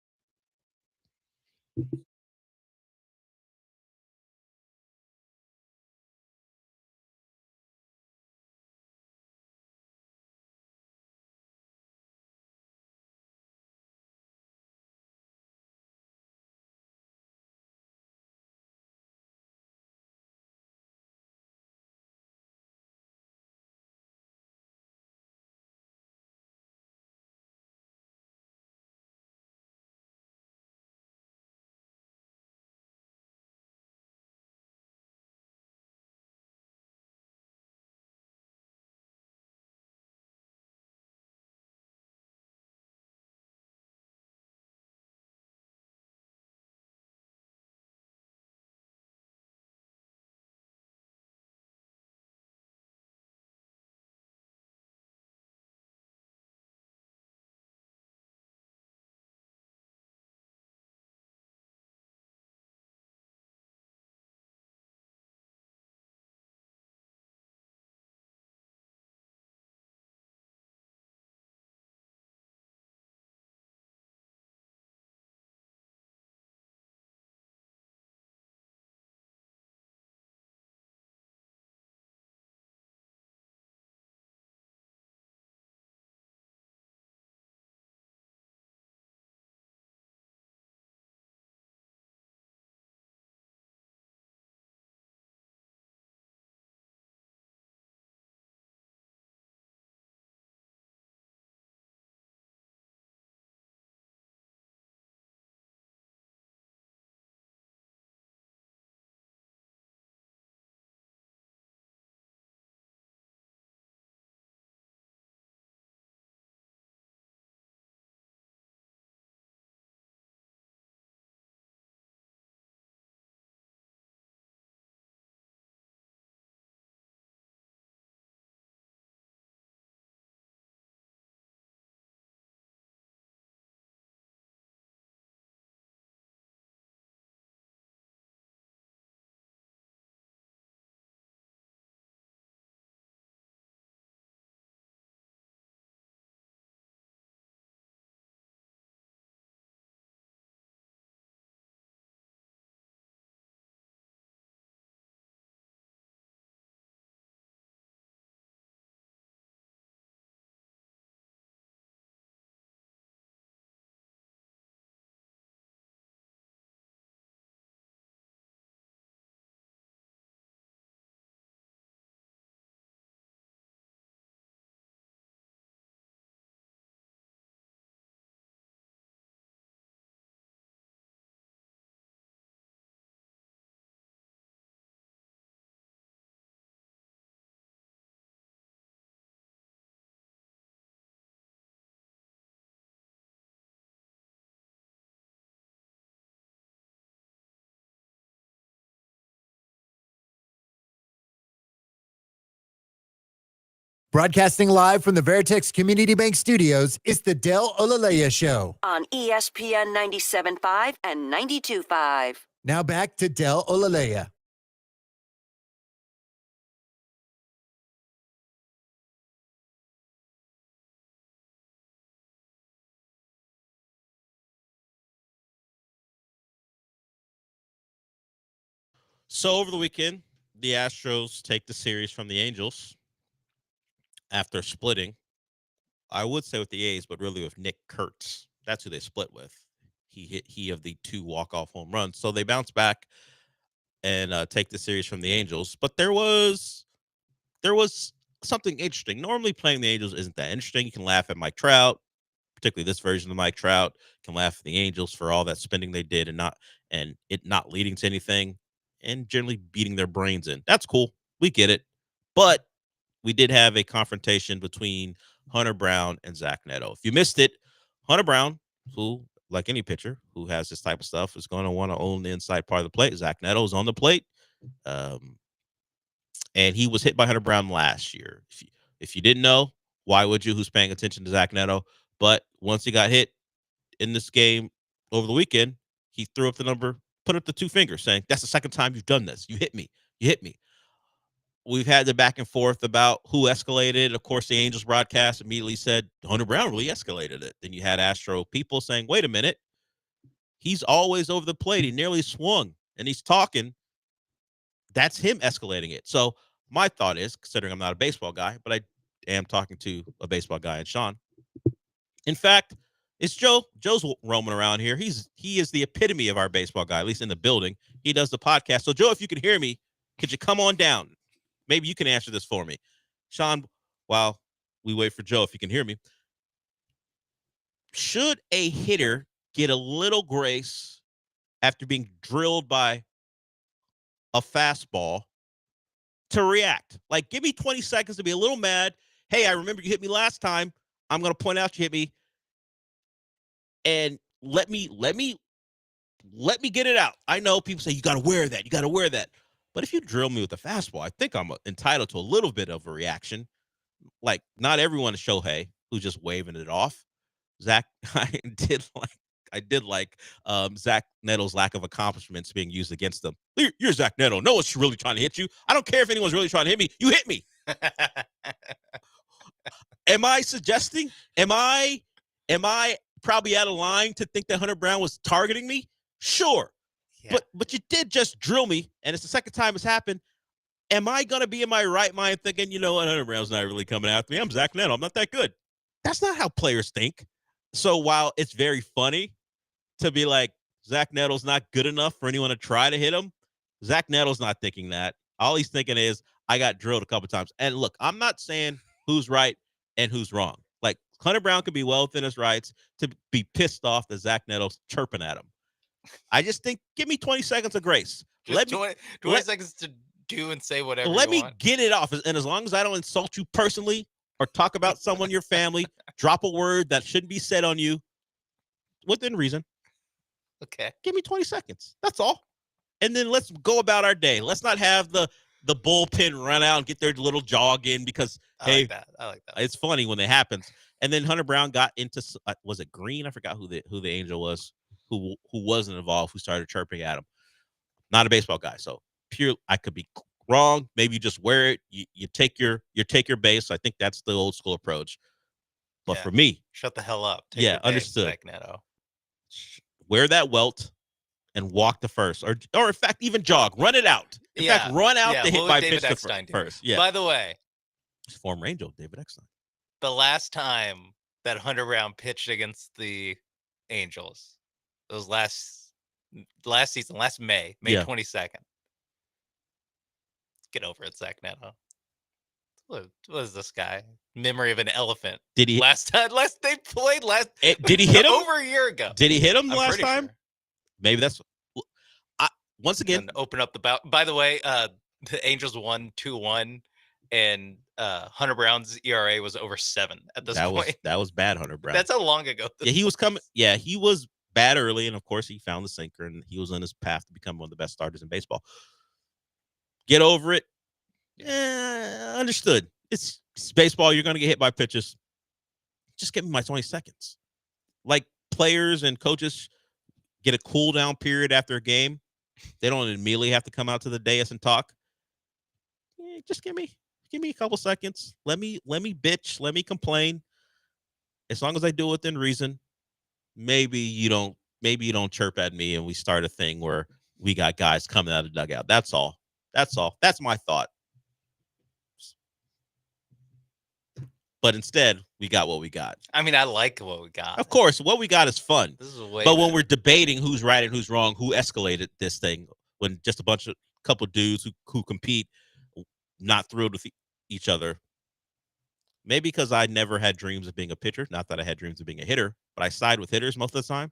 Broadcasting live from the Veritex Community Bank Studios, it's the Del Olaleye Show. On ESPN 97.5 and 92.5. Now back to Del Olaleye. So over the weekend, the Astros take the series from the Angels after splitting. I would say with the A's, but really with Nick Kurtz. That's who they split with. He of the 2 walk-off home runs. So they bounce back and take the series from the Angels. But there was something interesting. Normally playing the Angels isn't that interesting. You can laugh at Mike Trout, particularly this version of Mike Trout. You can laugh at the Angels for all that spending they did and it not leading to anything and generally beating their brains in. That's cool. We get it. But we did have a confrontation between Hunter Brown and Zach Neto. If you missed it, Hunter Brown, who like any pitcher who has this type of stuff, is going to want to own the inside part of the plate. Zach Nettles on the plate. And he was hit by Hunter Brown last year. If you didn't know, why would you? Who's paying attention to Zach Neto? But once he got hit in this game over the weekend, he threw up the number, put up the 2 fingers, saying, "That's the second time you've done this. You hit me. You hit me." We've had the back and forth about who escalated. Of course, the Angels broadcast immediately said Hunter Brown really escalated it. Then you had Astro people saying, "Wait a minute. He's always over the plate. He nearly swung, and he's talking. That's him escalating it." So my thought is, considering I'm not a baseball guy, but I am talking to a baseball guy and Sean. In fact, it's Joe. Joe's roaming around here. He is the epitome of our baseball guy, at least in the building. He does the podcast. So, Joe, if you can hear me, could you come on down? Maybe you can answer this for me. Sean, while we wait for Joe, if you can hear me, should a hitter get a little grace after being drilled by a fastball to react? Like, give me 20 seconds to be a little mad. Hey, I remember you hit me last time. I'm going to point out you hit me. And let me get it out. I know people say you got to wear that. You got to wear that. But if you drill me with a fastball, I think I'm entitled to a little bit of a reaction. Like, not everyone is Shohei who's just waving it off. Zach, I did like Zach Neto's lack of accomplishments being used against them. You're Zach Neto. No one's really trying to hit you. I don't care if anyone's really trying to hit me. You hit me. Am I suggesting? Am I probably out of line to think that Hunter Brown was targeting me? Sure. Yeah. But you did just drill me, and it's the second time it's happened. Am I going to be in my right mind thinking, you know what, Hunter Brown's not really coming after me. I'm Zach Neto. I'm not that good. That's not how players think. So while it's very funny to be like, Zach Neto's not good enough for anyone to try to hit him, Zach Neto's not thinking that. All he's thinking is, I got drilled a couple times. And look, I'm not saying who's right and who's wrong. Like, Hunter Brown could be well within his rights to be pissed off that Zach Neto's chirping at him. I just think, give me 20 seconds of grace. Just 20 seconds to do and say whatever Let you me want. get it off. And as long as I don't insult you personally or talk about someone in your family, drop a word that shouldn't be said on you, within reason. Okay. Give me 20 seconds. That's all. And then let's go about our day. Let's not have the bullpen run out and get their little jog in because, I like that. It's funny when it happens. And then Hunter Brown got into, was it Green? I forgot who the Angel was, who wasn't involved, who started chirping at him. Not a baseball guy. So I could be wrong. Maybe you just wear it. You take your base. I think that's the old school approach. But for me, shut the hell up. Take yeah, your base, understood. Zach Neto. Wear that welt and walk to first, or in fact, even jog. Run it out. In fact, run out to hit by pitch to first. Yeah. By the way, former Angel David Eckstein. The last time that Hunter Brown pitched against the Angels, it was last season, last May 22nd. Get over it, Zach Neto. What is this guy? Memory of an elephant. Did he? They played last. Did he hit him over a year ago? Did he hit him I'm last time? Sure. Maybe that's. Once again, and open up the bout. By the way, the Angels won 2-1, and Hunter Brown's ERA was over 7 at this point. That was bad, Hunter Brown. That's how long ago. Yeah, he was coming. Yeah, he was bad early, and of course, he found the sinker, and he was on his path to become one of the best starters in baseball. Get over it. Understood. It's baseball. You're going to get hit by pitches. Just give me my 20 seconds. Like, players and coaches get a cool down period after a game. They don't immediately have to come out to the dais and talk. Just give me a couple seconds. Let me bitch. Let me complain. As long as I do it within reason. Maybe you don't chirp at me and we start a thing where we got guys coming out of the dugout. That's all. That's my thought. But instead, we got what we got. I mean, I like what we got. Of course, what we got is fun. This is way but when we're debating who's right and who's wrong, who escalated this thing, when just a couple dudes who compete, not thrilled with each other. Maybe because I never had dreams of being a pitcher. Not that I had dreams of being a hitter, but I side with hitters most of the time.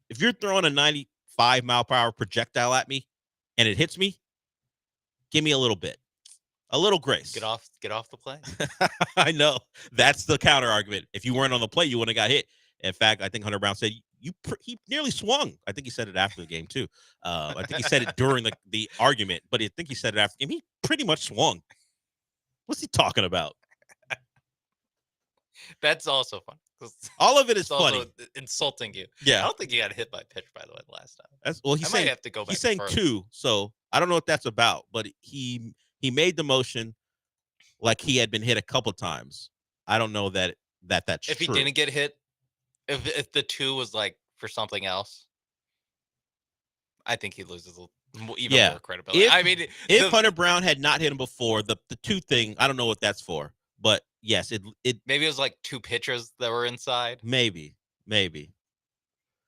If you're throwing a 95 mile per hour projectile at me and it hits me, give me a little bit. A little grace. Get off the plane. I know. That's the counter argument. If you weren't on the plate, you wouldn't have got hit. In fact, I think Hunter Brown said he nearly swung. I think he said it after the game too. I think he said it during the argument, but I think he said it after the game. He pretty much swung. What's he talking about? That's also fun. All of it is It's also funny. insulting you. Yeah. I don't think you got hit by a pitch, by the way, the last time. He's I saying, might have to go back. He's saying further. 2, so I don't know what that's about, but he made the motion like he had been hit a couple times. I don't know that's If true. he didn't get hit, if the 2 was like for something else, I think he loses even more credibility. If Hunter Brown had not hit him before, the 2 thing, I don't know what that's for. But yes, it maybe it was like 2 pitchers that were inside. Maybe.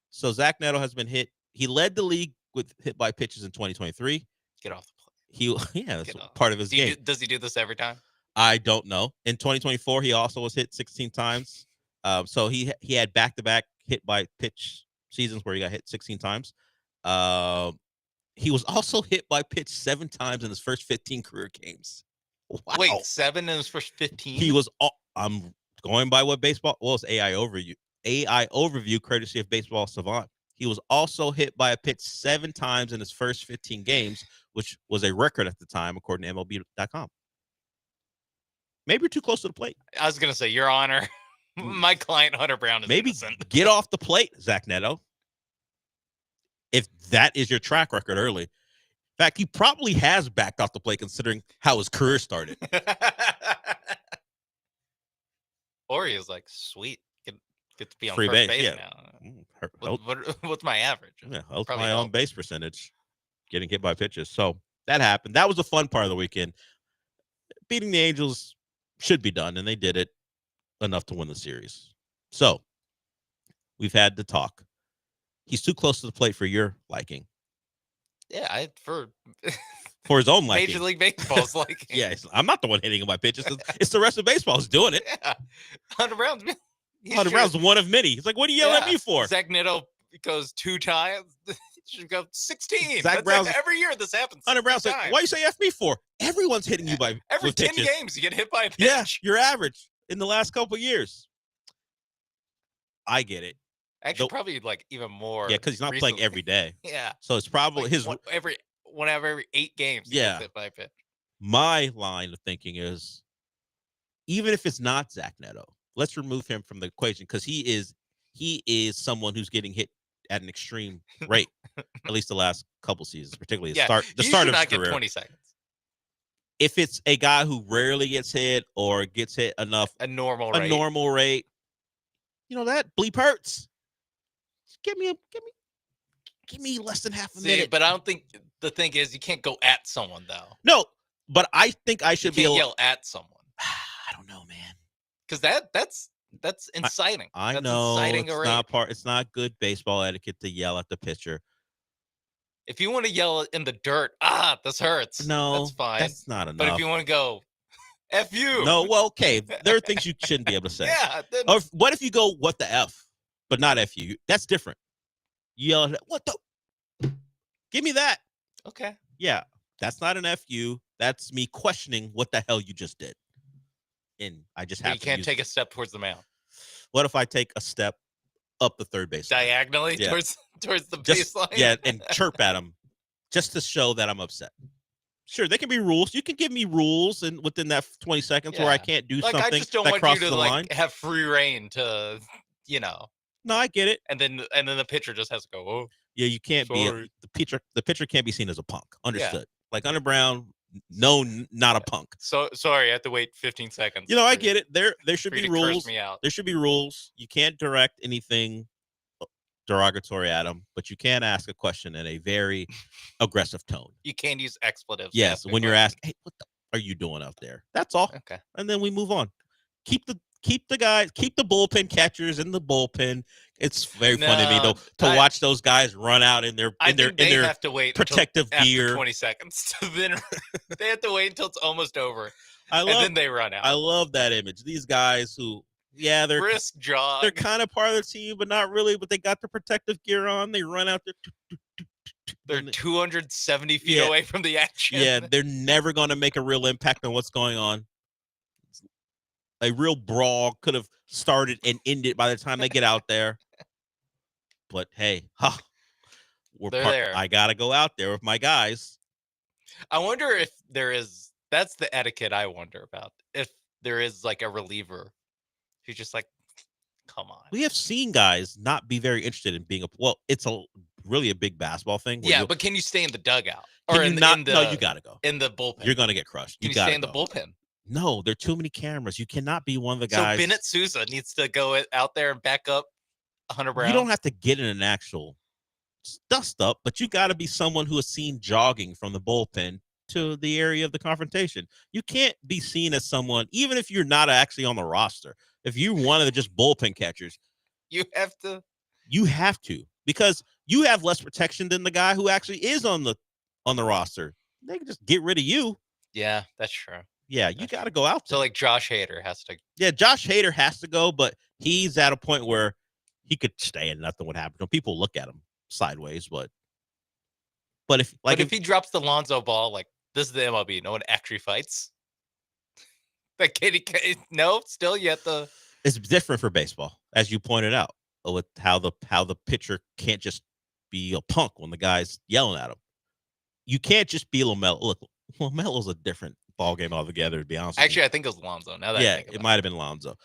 So Zach Neto has been hit. He led the league with hit by pitches in 2023. Get off the plate. That's part of his game. Does he do this every time? I don't know. In 2024, he also was hit 16 times. So he had back-to-back hit by pitch seasons where he got hit 16 times. He was also hit by pitch 7 times in his first 15 career games. Wow. Wait, 7 in his first 15? He was. I'm going by what baseball. Well, it's AI overview, courtesy of Baseball Savant. He was also hit by a pitch 7 times in his first 15 games, which was a record at the time, according to MLB.com. Maybe you're too close to the plate. I was gonna say, Your Honor, my client Hunter Brown is innocent. Get off the plate, Zach Neto. If that is your track record early. In fact, he probably has backed off the plate considering how his career started. Or he was like, sweet, get to be on Free first base, base now. What's my average? Yeah, helps my on base percentage. Getting hit by pitches. So that happened. That was a fun part of the weekend. Beating the Angels should be done, and they did it enough to win the series. So we've had the talk. He's too close to the plate for your liking. Yeah, for his own liking. Major League Baseball's liking. Yeah, I'm not the one hitting him by pitches. It's the rest of baseball who's doing it. Yeah, Hunter Brown's one of many. He's like, what are you yelling at me for? Zach Neto goes 2 times. Should go 16. Zach Brown's, every year this happens. Hunter Brown's like, why you say F me for? Everyone's hitting you by every 10 pitches. games you get hit by a pitch. Yeah, you're average in the last couple of years. I get it. Actually, probably like even more. Yeah, because he's not playing every day. Yeah. So it's probably like every 8 games. He gets hit by a pitch. My line of thinking is, even if it's not Zach Neto, let's remove him from the equation because he is someone who's getting hit at an extreme rate. At least the last couple seasons, particularly the start of his career. Get 20 seconds. If it's a guy who rarely gets hit or gets hit enough, a normal rate, that bleep hurts. Give me less than half a minute. But I don't think the thing is you can't go at someone though. No, but I think I should be able to yell at someone. I don't know, man. Because that's inciting. I that's know inciting it's not good baseball etiquette to yell at the pitcher. If you want to yell in the dirt, this hurts. No, that's fine. That's not enough. But if you want to go, F you. No, well, okay. There are things you shouldn't be able to say. Yeah. Or what if you go, what the F, but not F you? That's different. You yell at what the? Give me that. Okay. Yeah, that's not an F you. That's me questioning what the hell you just did. And I just have you can't take a step towards the mound. What if I take a step up the third base line? Diagonally towards the baseline? Yeah, and chirp at him just to show that I'm upset. Sure, there can be rules. You can give me rules and within that 20 seconds where I can't do something I just don't that want crosses you to the line. have free reign to, No, I get it. And then the pitcher just has to go, oh. Yeah, you can't sorry. be the pitcher can't be seen as a punk. Understood. Yeah. Like Hunter Brown, no, not a punk. So sorry, I have to wait 15 seconds. I get it. There should be rules. Me out. There should be rules. You can't direct anything derogatory at him, but you can ask a question in a very aggressive tone. You can't use expletives. Yes, when you're asked, hey, what the are you doing out there? That's all. Okay. And then we move on. Keep the guys, keep the bullpen catchers in the bullpen. It's very funny to me though to watch those guys run out in their have to wait protective gear. After 20 seconds. Then they have to wait until it's almost over. And then they run out. I love that image. These guys who they're brisk jog. They're kind of part of the team, but not really. But they got the protective gear on. They run out there. They're 270 feet away from the action. Yeah, they're never going to make a real impact on what's going on. A real brawl could have started and ended by the time they get out there. But hey, They're there. I gotta go out there with my guys. I wonder if there is. That's the etiquette I wonder about. If there is like a reliever who's just like, come on. We have seen guys not be very interested in being it's really a big basketball thing. Yeah, but can you stay in the dugout? No, you gotta go. In the bullpen. You're gonna get crushed. Can you stay in the bullpen? No, there are too many cameras. You cannot be one of the So guys. Bennett Sousa needs to go out there and back up Hunter Brown. You don't have to get in an actual dust up, but you got to be someone who is seen jogging from the bullpen to the area of the confrontation. You can't be seen as someone, even if you're not actually on the roster. If you're one of the just bullpen catchers, you have to. You have to, because you have less protection than the guy who actually is on the roster. They can just get rid of you. Yeah, that's true. Yeah, you got to go out there. So like Josh Hader has to. Yeah, Josh Hader has to go, but he's at a point where he could stay and nothing would happen. People look at him sideways, but if he drops the Lonzo ball, like this is the MLB, no one actually fights. Like still yet the. It's different for baseball, as you pointed out, with how the pitcher can't just be a punk when the guy's yelling at him. You can't just be LaMelo. Look, LaMelo's a different ball game altogether, to be honest. Actually, I think it was Lonzo. Now that it might have been Lonzo.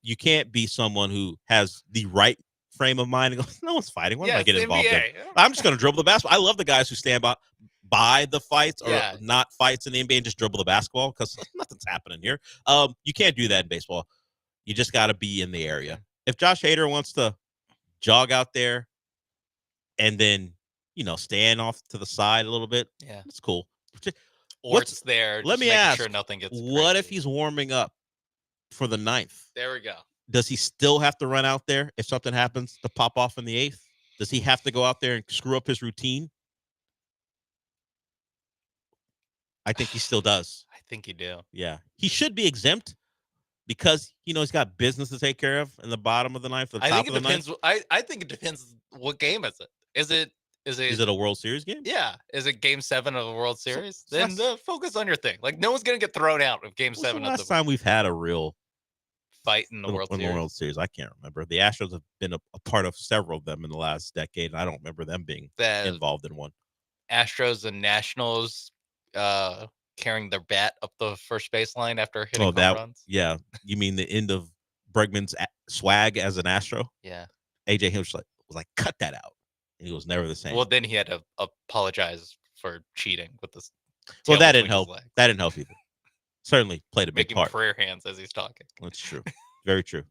You can't be someone who has the right frame of mind and go, no one's fighting. What am I getting involved in? Yeah. I'm just going to dribble the basketball. I love the guys who stand by the fights or not fights in the NBA and just dribble the basketball because nothing's happening here. You can't do that in baseball. You just got to be in the area. If Josh Hader wants to jog out there and then, stand off to the side a little bit, it's cool. Ort's there. Let me ask. Sure nothing gets. What if he's warming up for the 9th? There we go. Does he still have to run out there if something happens to pop off in the 8th? Does he have to go out there and screw up his routine? I think he still does. I think you do. Yeah. He should be exempt because, he's got business to take care of in the bottom of the 9th, the top of the 9th. I think it depends what game is it. Is it a World Series game? Yeah. Is it Game 7 of the World Series? Then focus on your thing. Like, no one's going to get thrown out of Game 7 of the last time we've had a real fight in the World Series. I can't remember. The Astros have been a part of several of them in the last decade, and I don't remember them being involved in one. Astros and Nationals carrying their bat up the first baseline after hitting home runs. Yeah. You mean the end of Bregman's swag as an Astro? Yeah. AJ Hinch was like, cut that out. And he was never the same. Well, then he had to apologize for cheating with this. Well, that didn't help. That didn't help either. Certainly played a big part. Making prayer hands as he's talking. That's true. Very true.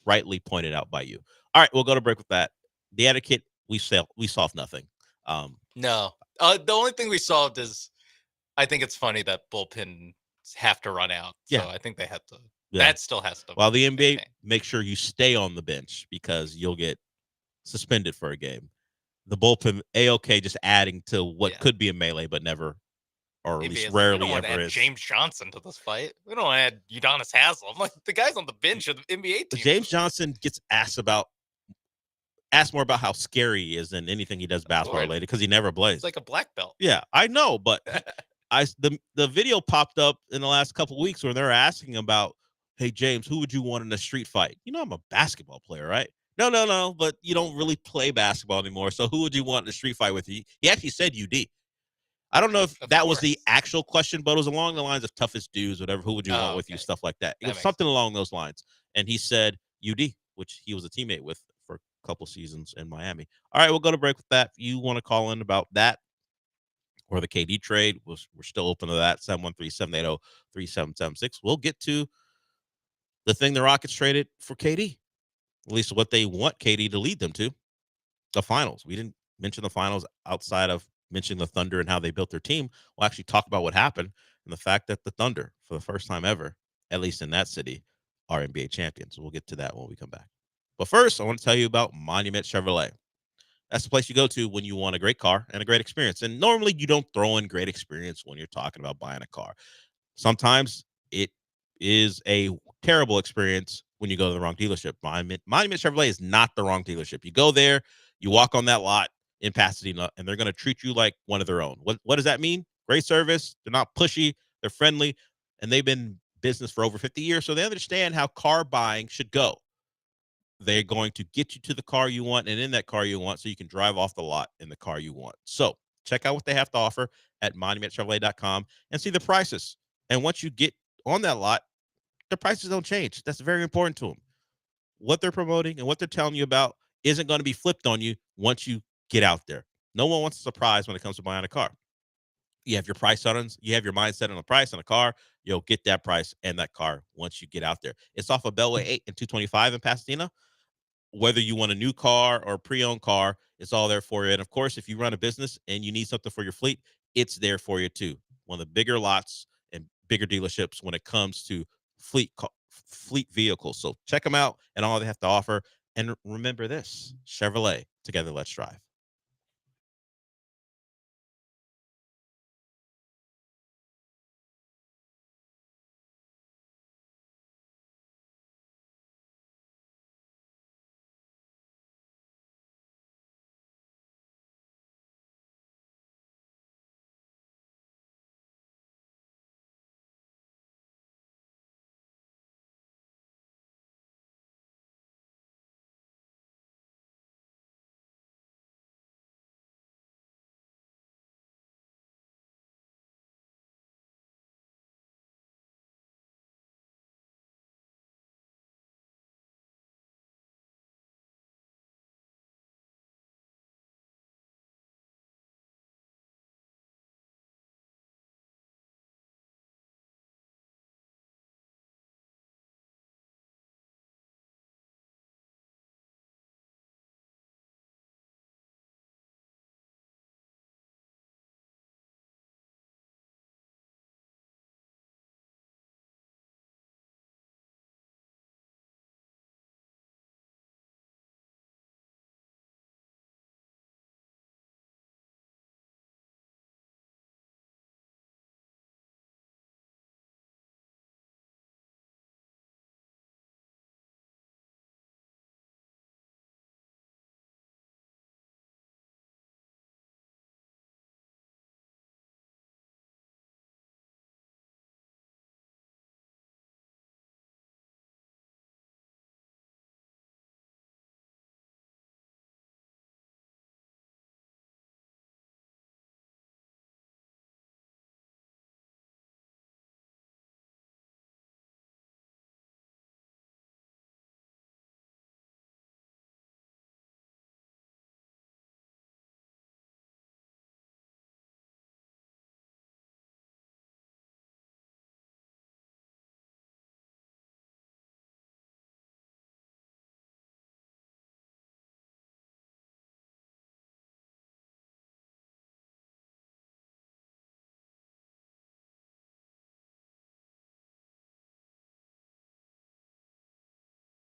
Rightly pointed out by you. All right, we'll go to break with that. The etiquette, we solved nothing. No. The only thing we solved is I think it's funny that bullpens have to run out. So I think they have to. Yeah. That still has to. While the NBA, make sure you stay on the bench because you'll get suspended for a game. The bullpen, A-OK, just adding to what could be a melee, but never, or at least rarely ever is. James Johnson to this fight. We don't add Udonis Haslem. Like the guy's on the bench of the NBA team. James Johnson gets asked more about how scary he is than anything he does basketball related because he never plays. It's like a black belt. Yeah, I know, but the video popped up in the last couple of weeks where they're asking about, hey James, who would you want in a street fight? I'm a basketball player, right? No, but you don't really play basketball anymore. So who would you want in a street fight with you? He actually said UD. I don't know if that was the actual question, but it was along the lines of toughest dudes, whatever. Who would you want with you? Stuff like that. It was something along those lines. And he said UD, which he was a teammate with for a couple seasons in Miami. All right, we'll go to break with that. If you want to call in about that or the KD trade, we're still open to that. 713-780-3776. We'll get to the thing the Rockets traded for KD. At least what they want KD to lead them to, the finals. We didn't mention the finals outside of mentioning the Thunder and how they built their team. We'll actually talk about what happened and the fact that the Thunder, for the first time ever, at least in that city, are NBA champions. We'll get to that when we come back. But first, I want to tell you about Monument Chevrolet. That's the place you go to when you want a great car and a great experience. And normally you don't throw in great experience when you're talking about buying a car. Sometimes it is a terrible experience when you go to the wrong dealership. Monument Chevrolet is not the wrong dealership. You go there, you walk on that lot in Pasadena, and they're going to treat you like one of their own. What does that mean? Great service. They're not pushy. They're friendly, and they've been in business for over 50 years, so they understand how car buying should go. They're going to get you to the car you want and in that car you want so you can drive off the lot in the car you want. So check out what they have to offer at monumentchevrolet.com and see the prices. And once you get on that lot, the prices don't change. That's very important to them. What they're promoting and what they're telling you about isn't going to be flipped on you once you get out there. No one wants a surprise when it comes to buying a car. You have your price on, you have your mindset on the price on a car, you'll get that price and that car once you get out there. It's off of Beltway 8 and 225 in Pasadena. Whether you want a new car or a pre-owned car, it's all there for you. And of course, if you run a business and you need something for your fleet, it's there for you too. One of the bigger lots and bigger dealerships when it comes to fleet vehicles. So check them out and all they have to offer. And remember this, Chevrolet, together, let's drive.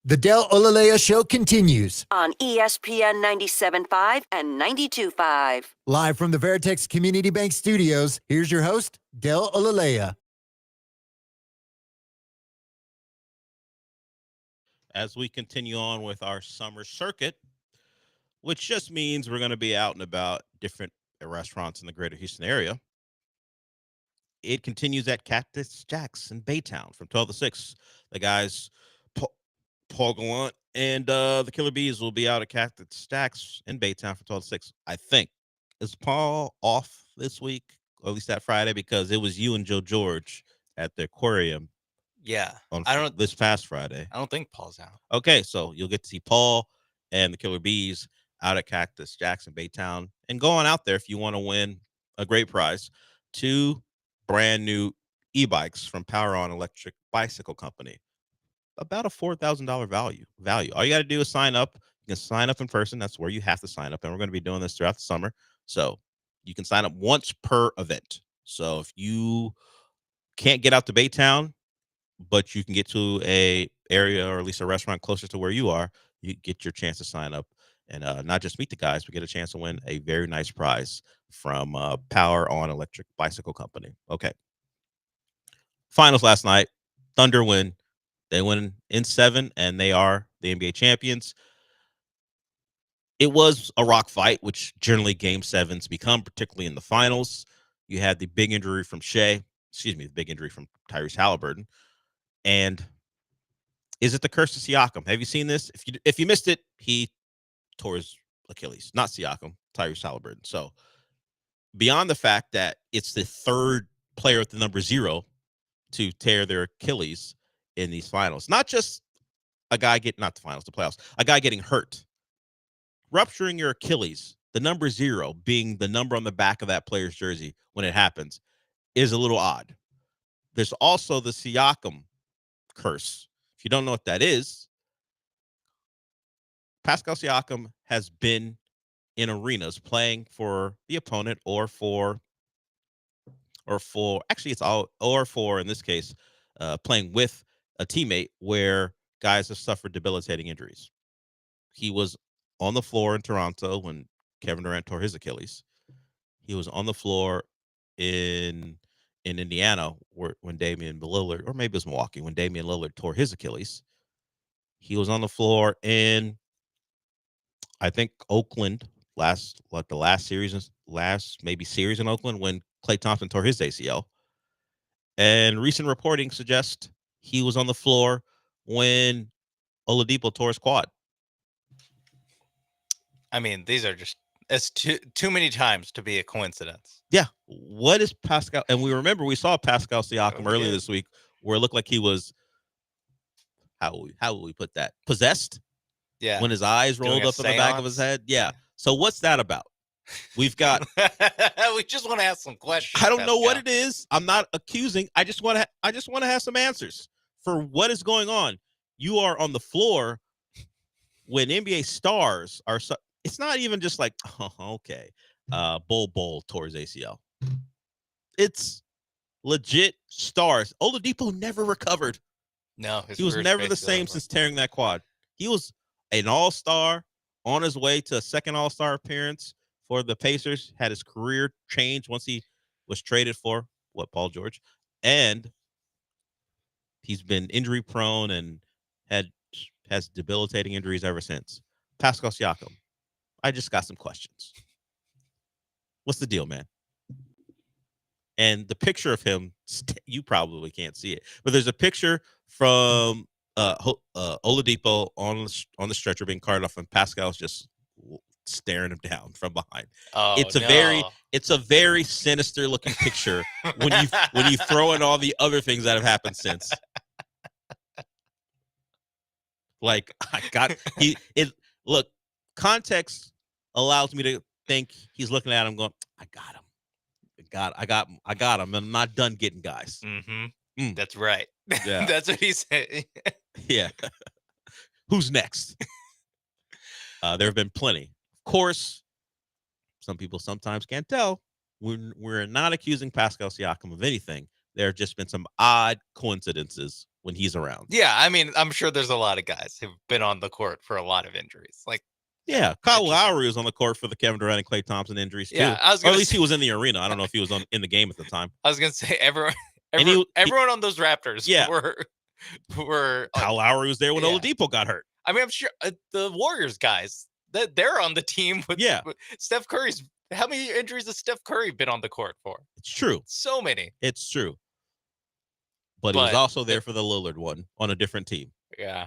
The Del Olaleye Show continues. On ESPN 97.5 and 92.5. Live from the Veritex Community Bank Studios, here's your host, Del Olaleye. As we continue on with our summer circuit, which just means we're going to be out and about different restaurants in the greater Houston area. It continues at Cactus Jack's in Baytown from 12 to 6. The guys, Paul Gallant and the Killer Bees will be out at Cactus Jack's in Baytown from 12 to 6. I think. Is Paul off this week, or at least that Friday? Because it was you and Joe George at the aquarium. Yeah. On this past Friday. I don't think Paul's out. Okay, so you'll get to see Paul and the Killer Bees out at Cactus Jackson Baytown, and going out there if you want to win a great prize, 2 brand new e-bikes from Power On Electric Bicycle Company. About a $4,000 value. All you got to do is sign up. You can sign up in person. That's where you have to sign up, and we're going to be doing this throughout the summer. So you can sign up once per event. So if you can't get out to Baytown, but you can get to a area or at least a restaurant closer to where you are, you get your chance to sign up and not just meet the guys, but get a chance to win a very nice prize from Power On Electric Bicycle Company. Okay. Finals last night, Thunder win. They win in 7, and they are the NBA champions. It was a rock fight, which generally Game 7s become, particularly in the finals. You had the big injury from the big injury from Tyrese Halliburton. And Is it the curse of Siakam? Have you seen this? If you missed it, he tore his Achilles, not Siakam, Tyrese Halliburton. So beyond the fact that it's the third player with the number 0 to tear their Achilles in these finals, not just a guy not the finals, the playoffs, a guy getting hurt, rupturing your Achilles, the number 0 being the number on the back of that player's jersey when it happens is a little odd. There's also the Siakam curse. If you don't know what that is, Pascal Siakam has been in arenas playing for the opponent or for in this case, playing with a teammate where guys have suffered debilitating injuries. He was on the floor in Toronto when Kevin Durant tore his Achilles. He was on the floor in Indiana when Damian Lillard, or maybe it was Milwaukee, when Damian Lillard tore his Achilles. He was on the floor in, I think, Oakland series in Oakland when Klay Thompson tore his ACL. And recent reporting suggests he was on the floor when Oladipo tore his quad. I mean, these are just it's too many times to be a coincidence. Yeah. What is Pascal? And we saw Pascal Siakam earlier this week where it looked like he was, how will we put that? Possessed? Yeah. When his eyes rolled up in the back of his head. Yeah. So what's that about? We've got. We just want to ask some questions. I don't know what it is. I'm not accusing. I just want to have some answers for what is going on. You are on the floor when NBA stars are. It's not even just like, oh, okay, Bol tore his ACL. It's legit stars. Oladipo never recovered. No, he was never the same since tearing that quad. He was an all-star on his way to a second all-star appearance for the Pacers, had his career change once he was traded for Paul George, and he's been injury prone and has debilitating injuries ever since. Pascal Siakam, I just got some questions. What's the deal, man? And the picture of him, you probably can't see it, but there's a picture from Oladipo on the stretcher being carted off, and Pascal's just staring him down from behind. Oh, it's a very sinister looking picture when you throw in all the other things that have happened since. Like look, context allows me to think he's looking at him going, I got him. I got him. I'm not done getting guys. Mm-hmm. That's right. Yeah. That's what he said. Yeah. Who's next? There have been plenty. Of course, some people sometimes can't tell. We're not accusing Pascal Siakam of anything. There have just been some odd coincidences when he's around. Yeah, I mean, I'm sure there's a lot of guys who've been on the court for a lot of injuries. Like, yeah, Kyle Lowry was on the court for the Kevin Durant and Klay Thompson injuries too. Yeah, or at least he was in the arena. I don't know if he was in the game at the time. I was gonna say everyone on those Raptors were Kyle Lowry was there when Oladipo got hurt. I mean, I'm sure the Warriors guys they're on the team with Steph Curry's. How many injuries has Steph Curry been on the court for? It's true. So many. It's true. But he was also there for the Lillard one on a different team. Yeah.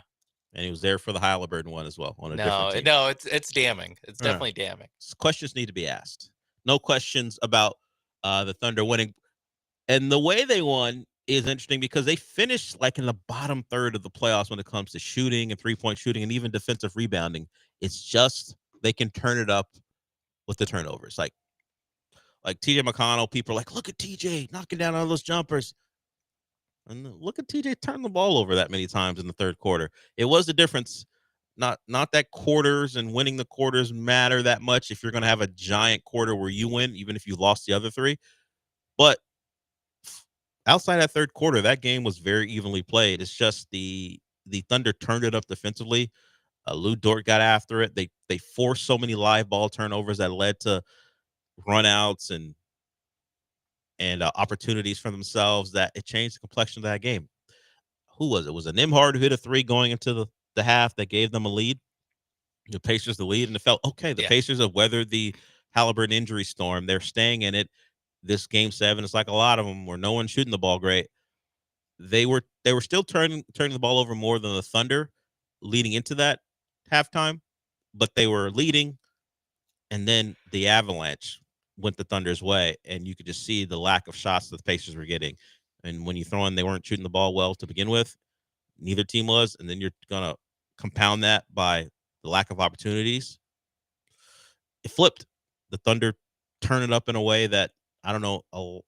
And he was there for the Halliburton one as well on a different team. No, it's damning. It's definitely damning. Questions need to be asked. No questions about the Thunder winning. And the way they won is interesting because they finished like in the bottom third of the playoffs when it comes to shooting and three-point shooting and even defensive rebounding. It's just they can turn it up with the turnovers. Like TJ McConnell, people are like, look at TJ knocking down all those jumpers. And look at TJ turn the ball over that many times in the third quarter. It was the difference. Not that quarters and winning the quarters matter that much if you're going to have a giant quarter where you win, even if you lost the other three. But outside that third quarter, that game was very evenly played. It's just the Thunder turned it up defensively. Lou Dort got after it. They forced so many live ball turnovers that led to runouts and opportunities for themselves that it changed the complexion of that game. Who was it? It was a Nembhard who hit a three going into the half that gave them a lead. The Pacers the lead, and it felt okay. The Pacers have weathered the Halliburton injury storm. They're staying in it. This game 7 is like a lot of them where no one's shooting the ball great. they were still turning the ball over more than the Thunder leading into that halftime, but they were leading, and then the Avalanche went the Thunder's way, and you could just see the lack of shots that the Pacers were getting. And when you throw in, they weren't shooting the ball well to begin with. Neither team was, and then you're gonna compound that by the lack of opportunities. It flipped. The Thunder turn it up in a way that I don't know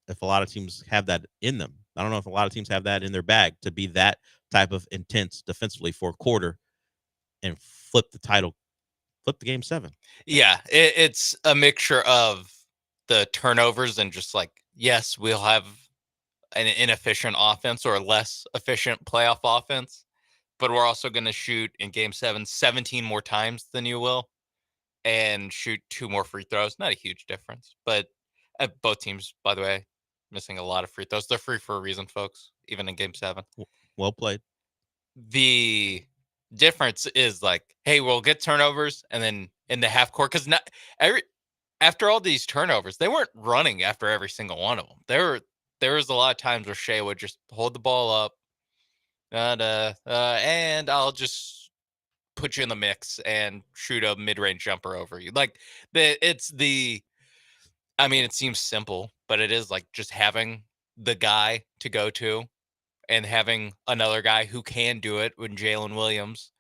if a lot of teams have that in them. I don't know if a lot of teams have that in their bag to be that type of intense defensively for a quarter and flip the game 7. Yeah, it's a mixture of the turnovers and just like, yes, we'll have an inefficient offense or a less efficient playoff offense, but we're also going to shoot in game 7 17 more times than you will and shoot 2 more free throws. Not a huge difference, but both teams, by the way, missing a lot of free throws. They're free for a reason, folks, even in game 7. Well played. The difference is like, hey, we'll get turnovers, and then in the half court, because not after all these turnovers, they weren't running after every single one of them. There was a lot of times where Shea would just hold the ball up, and I'll just put you in the mix and shoot a mid-range jumper over you. Like I mean, it seems simple, but it is like just having the guy to go to and having another guy who can do it when Jalen Williams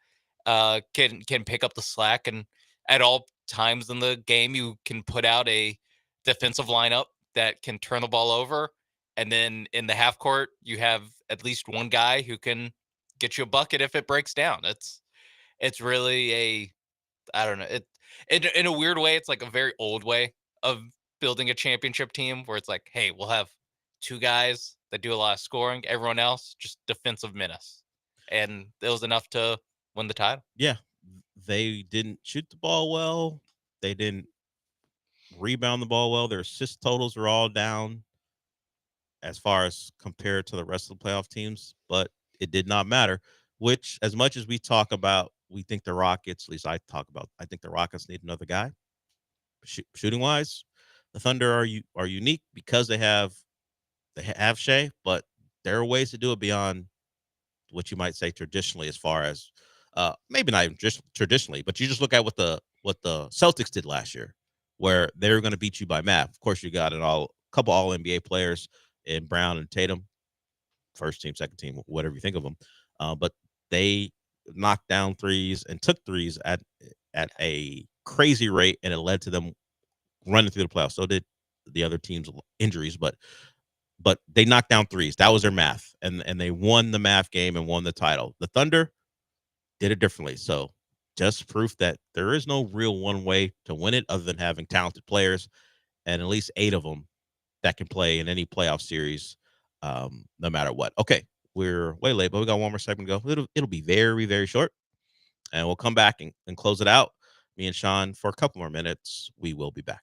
can pick up the slack. And at all times in the game, you can put out a defensive lineup that can turn the ball over. And then in the half court, you have at least one guy who can get you a bucket if it breaks down. It's really I don't know. In a weird way, it's like a very old way of building a championship team where it's like, hey, we'll have 2 guys that do a lot of scoring. Everyone else just defensive menace, and it was enough to win the title. Yeah, they didn't shoot the ball well. They didn't rebound the ball well. Their assist totals are all down as far as compared to the rest of the playoff teams, but it did not matter. Which, as much as we talk about, we think the Rockets, at least I think the Rockets need another guy. Shooting wise, the Thunder are unique because they have Shea, but there are ways to do it beyond what you might say traditionally, as far as maybe not even just traditionally, but you just look at what the Celtics did last year, where they were going to beat you by math. Of course, you got couple all NBA players in Brown and Tatum, first team, second team, whatever you think of them, but they knocked down threes and took threes at a crazy rate, and it led to them running through the playoffs. So did the other team's injuries, but they knocked down threes. That was their math, and they won the math game and won the title. The Thunder did it differently. So just proof that there is no real one way to win it other than having talented players, and at least 8 of them that can play in any playoff series, no matter what. Okay, we're way late, but we got one more segment to go. It'll be very, very short, and we'll come back and close it out. Me and Sean for a couple more minutes. We will be back.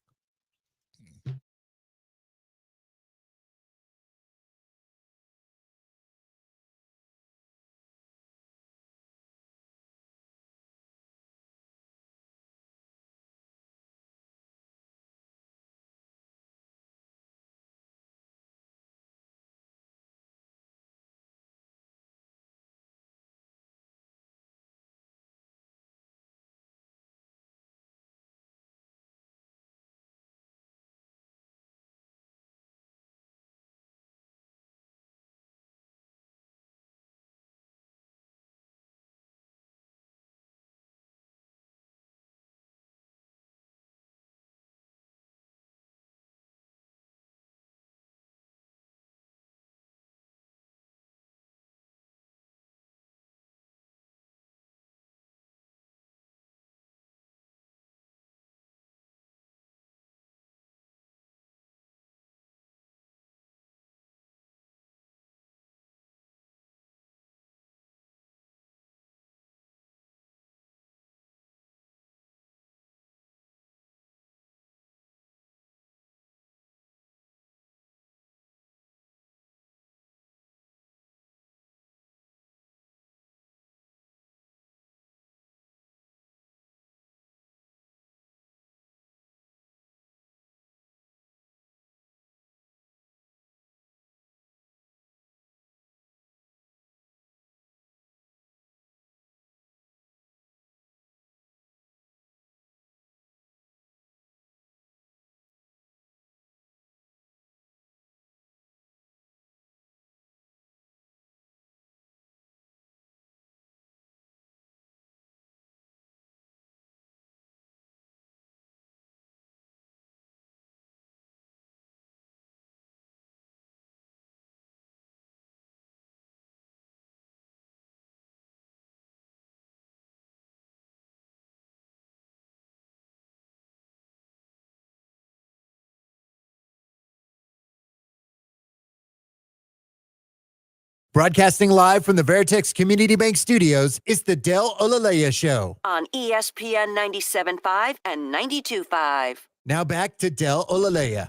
Broadcasting live from the Veritex Community Bank Studios, it's the Del Olaleye Show. On ESPN 97.5 and 92.5. Now back to Del Olaleye.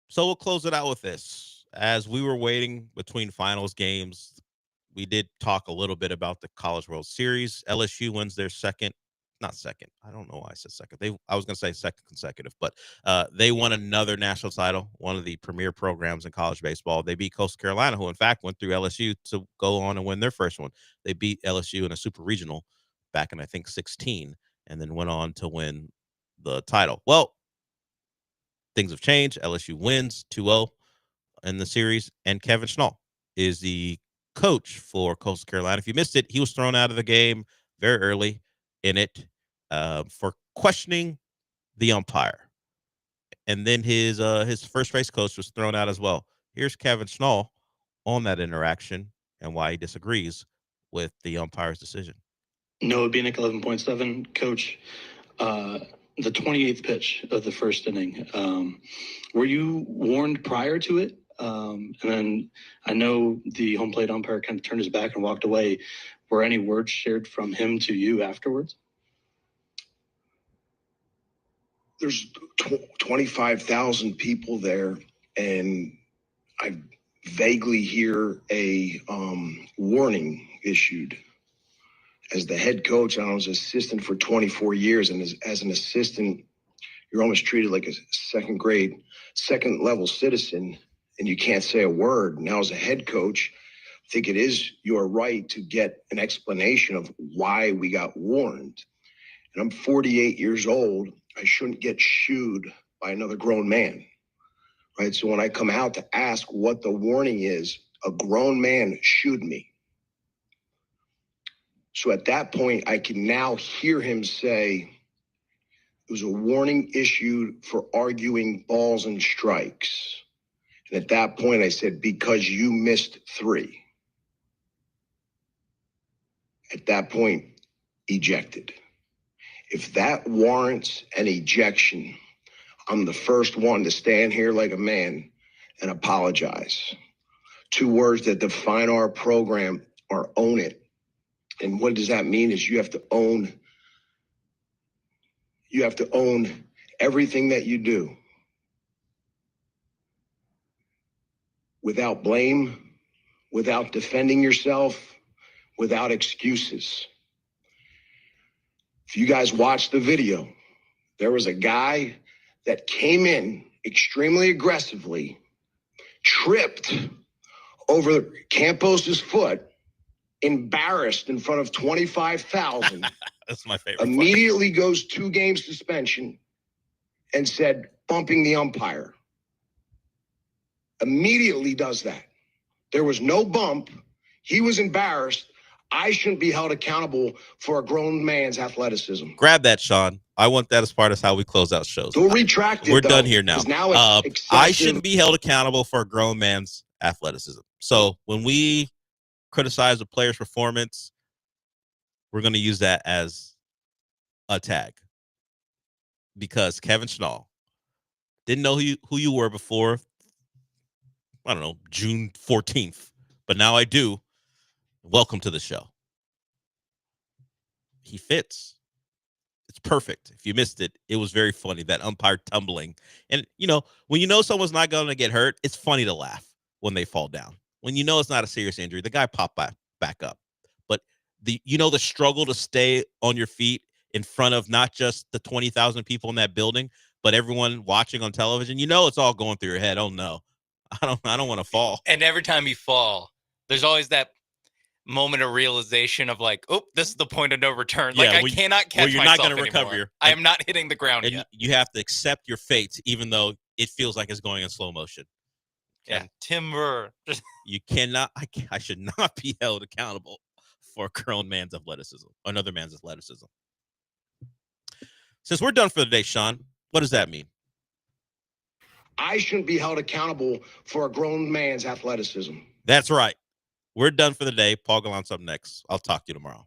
So we'll close it out with this. As we were waiting between finals games, we did talk a little bit about the College World Series. LSU wins their not second. I don't know why I said second. I was going to say second consecutive, but they won another national title, one of the premier programs in college baseball. They beat Coastal Carolina, who in fact went through LSU to go on and win their first one. They beat LSU in a super regional back in, I think, 16, and then went on to win the title. Well, things have changed. LSU wins 2-0 in the series, and Kevin Schnall is the coach for Coastal Carolina. If you missed it, he was thrown out of the game very early in it for questioning the umpire. And then his first base coach was thrown out as well. Here's Kevin Schnall on that interaction and why he disagrees with the umpire's decision. Noah Bieniek, 11.7. Coach, the 28th pitch of the first inning, were you warned prior to it? And then I know the home plate umpire kind of turned his back and walked away. Were any words shared from him to you afterwards? There's 25,000 people there, and I vaguely hear a warning issued. As the head coach, I was assistant for 24 years, and as an assistant, you're almost treated like a second level citizen, and you can't say a word. Now, as a head coach, I think it is your right to get an explanation of why we got warned. And I'm 48 years old. I shouldn't get shooed by another grown man, right? So when I come out to ask what the warning is, a grown man shooed me. So at that point, I can now hear him say, it was a warning issued for arguing balls and strikes. And at that point, I said, because you missed 3. At that point, ejected. If that warrants an ejection, I'm the first one to stand here like a man and apologize. 2 words that define our program are own it. And what does that mean is you have to own everything that you do without blame, without defending yourself, without excuses. If you guys watched the video, there was a guy that came in extremely aggressively, tripped over Campos's foot, embarrassed in front of 25,000. That's my favorite. Immediately goes 2-game suspension and said, bumping the umpire. Immediately does that. There was no bump. He was embarrassed. I shouldn't be held accountable for a grown man's athleticism. Grab that, Sean. I want that as part of how we close out shows. Don't retract it. We're done here now. Now it's I shouldn't be held accountable for a grown man's athleticism. So when we criticize a player's performance, we're going to use that as a tag, because Kevin Schnall didn't know who you were before, I don't know, June 14th, but now I do. Welcome to the show. He fits. It's perfect. If you missed it, it was very funny, that umpire tumbling. And, when you know someone's not going to get hurt, it's funny to laugh when they fall down. When you know it's not a serious injury, the guy popped back up. But the struggle to stay on your feet in front of not just the 20,000 people in that building, but everyone watching on television, it's all going through your head. Oh no, I don't want to fall. And every time you fall, there's always that moment of realization of like, oh, this is the point of no return. Yeah, I cannot catch you're myself not going to anymore. recover. I am not hitting the ground and yet. You have to accept your fate, even though it feels like it's going in slow motion. Yeah, timber. You cannot. I should not be held accountable for a grown man's athleticism, another man's athleticism. Since we're done for the day, Sean, what does that mean? I shouldn't be held accountable for a grown man's athleticism. That's right. We're done for the day. Paul Gallant's up next. I'll talk to you tomorrow.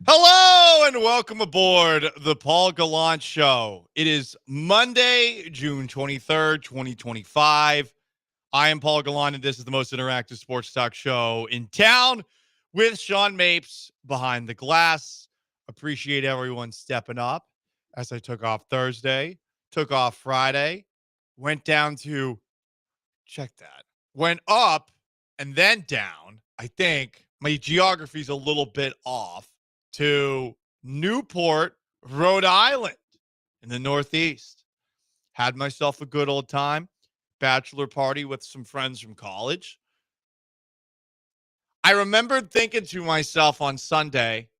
Hello and welcome aboard the Paul Gallant Show. It is Monday, June 23rd, 2025. I am Paul Gallant, and this is the most interactive sports talk show in town with Sean Mapes behind the glass. Appreciate everyone stepping up as I took off Thursday, took off Friday, went down to, check that, went up and then down. I think my geography's a little bit off to Newport, Rhode Island in the Northeast. Had myself a good old time. Bachelor party with some friends from college. I remembered thinking to myself on Sunday,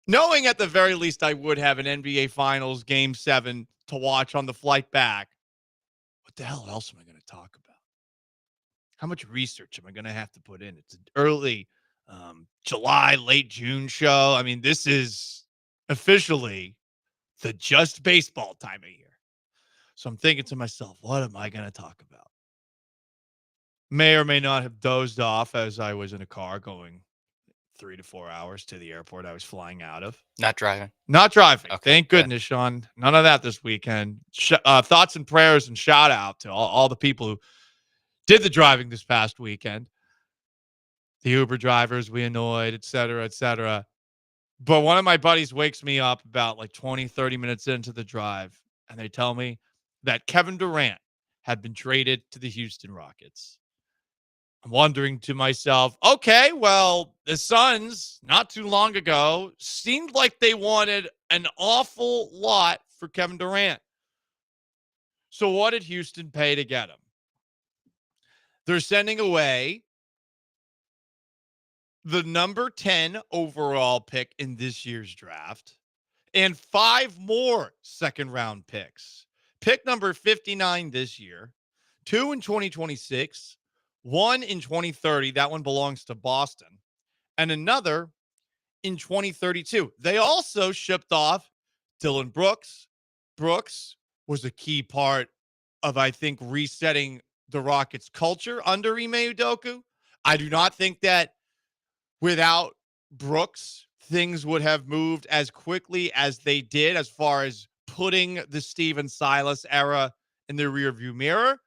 knowing at the very least I would have an NBA Finals Game 7 to watch on the flight back. What the hell else am I going to talk about? How much research am I going to have to put in? It's an early July, late June show. I mean, this is officially the just baseball time of year. So I'm thinking to myself, what am I going to talk about? May or may not have dozed off as I was in a car going 3 to 4 hours to the airport I was flying out of. Not driving. Not driving. Okay, Thank good. goodness, Sean. None of that this weekend. Thoughts and prayers and shout out to all the people who did the driving this past weekend. The Uber drivers we annoyed, et cetera, et cetera. But one of my buddies wakes me up about like 20, 30 minutes into the drive, and they tell me that Kevin Durant had been traded to the Houston Rockets. I'm wondering to myself, okay, well, the Suns, not too long ago, seemed like they wanted an awful lot for Kevin Durant. So what did Houston pay to get him? They're sending away the number 10 overall pick in this year's draft and 5 more second-round picks. Pick number 59 this year, 2 in 2026, 1 in 2030. That one belongs to Boston. And another in 2032. They also shipped off Dylan Brooks. Brooks was a key part of, I think, resetting the Rockets' culture under Ime Udoka. I do not think that without Brooks, things would have moved as quickly as they did as far as putting the Steven Silas era in the rearview mirror.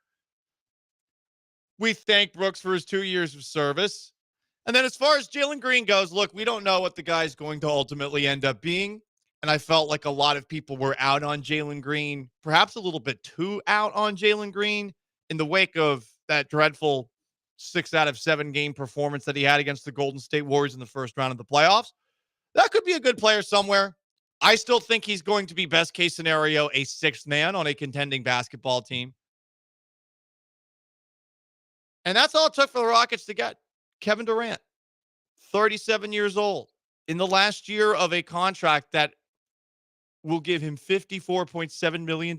We thank Brooks for his 2 years of service. And then as far as Jalen Green goes, look, we don't know what the guy's going to ultimately end up being. And I felt like a lot of people were out on Jalen Green, perhaps a little bit too out on Jalen Green in the wake of that dreadful 6 out of 7 game performance that he had against the Golden State Warriors in the first round of the playoffs. That could be a good player somewhere. I still think he's going to be, best case scenario, a 6th man on a contending basketball team. And that's all it took for the Rockets to get Kevin Durant, 37 years old, in the last year of a contract that will give him $54.7 million.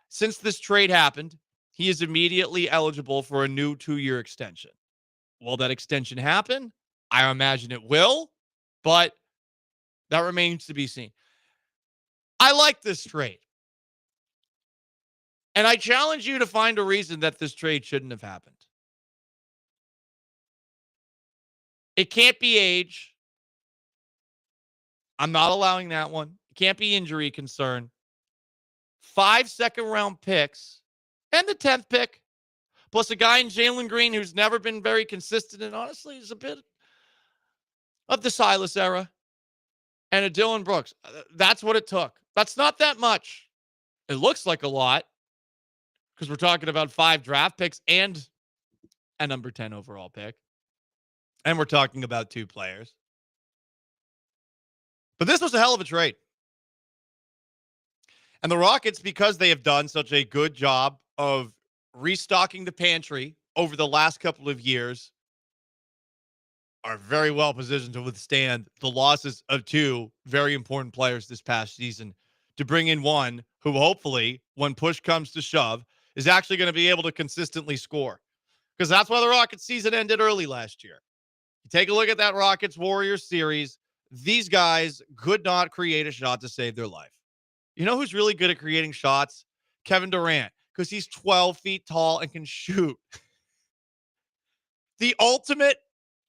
Since this trade happened, he is immediately eligible for a new 2-year extension. Will that extension happen? I imagine it will, but that remains to be seen. I like this trade. And I challenge you to find a reason that this trade shouldn't have happened. It can't be age. I'm not allowing that one. It can't be injury concern. 5 second-round picks and the 10th pick, plus a guy in Jalen Green who's never been very consistent and honestly is a bit of the Silas era, and a Dylan Brooks. That's what it took. That's not that much. It looks like a lot because we're talking about 5 draft picks and a number 10 overall pick. And we're talking about 2 players. But this was a hell of a trade. And the Rockets, because they have done such a good job of restocking the pantry over the last couple of years, are very well positioned to withstand the losses of 2 very important players this past season, to bring in one who hopefully, when push comes to shove, is actually going to be able to consistently score. Because that's why the Rockets season ended early last year. You take a look at that Rockets-Warriors series, these guys could not create a shot to save their life. You know who's really good at creating shots? Kevin Durant, because he's 12 feet tall and can shoot. The ultimate,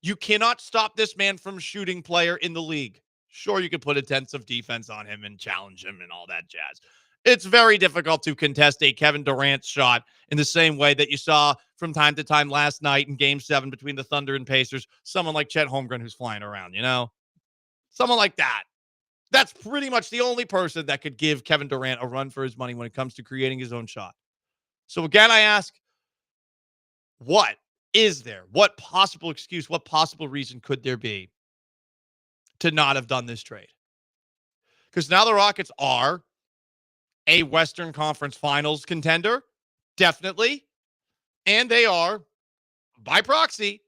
you cannot stop this man from shooting player in the league. Sure, you could put intensive defense on him and challenge him and all that jazz. It's very difficult to contest a Kevin Durant shot in the same way that you saw from time to time last night in Game 7 between the Thunder and Pacers. Someone like Chet Holmgren who's flying around, Someone like that. That's pretty much the only person that could give Kevin Durant a run for his money when it comes to creating his own shot. So again, I ask, what is there? What possible excuse, what possible reason could there be to not have done this trade? Because now the Rockets are a Western Conference Finals contender, definitely. And they are, by proxy,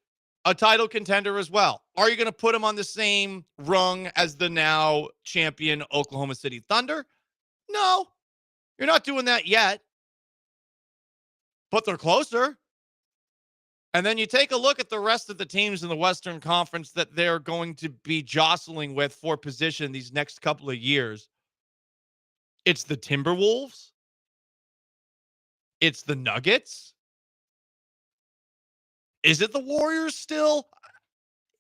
a title contender as well. Are you going to put them on the same rung as the now champion Oklahoma City Thunder? No, you're not doing that yet. But they're closer. And then you take a look at the rest of the teams in the Western Conference that they're going to be jostling with for position these next couple of years. It's the Timberwolves. It's the Nuggets. Is it the Warriors still?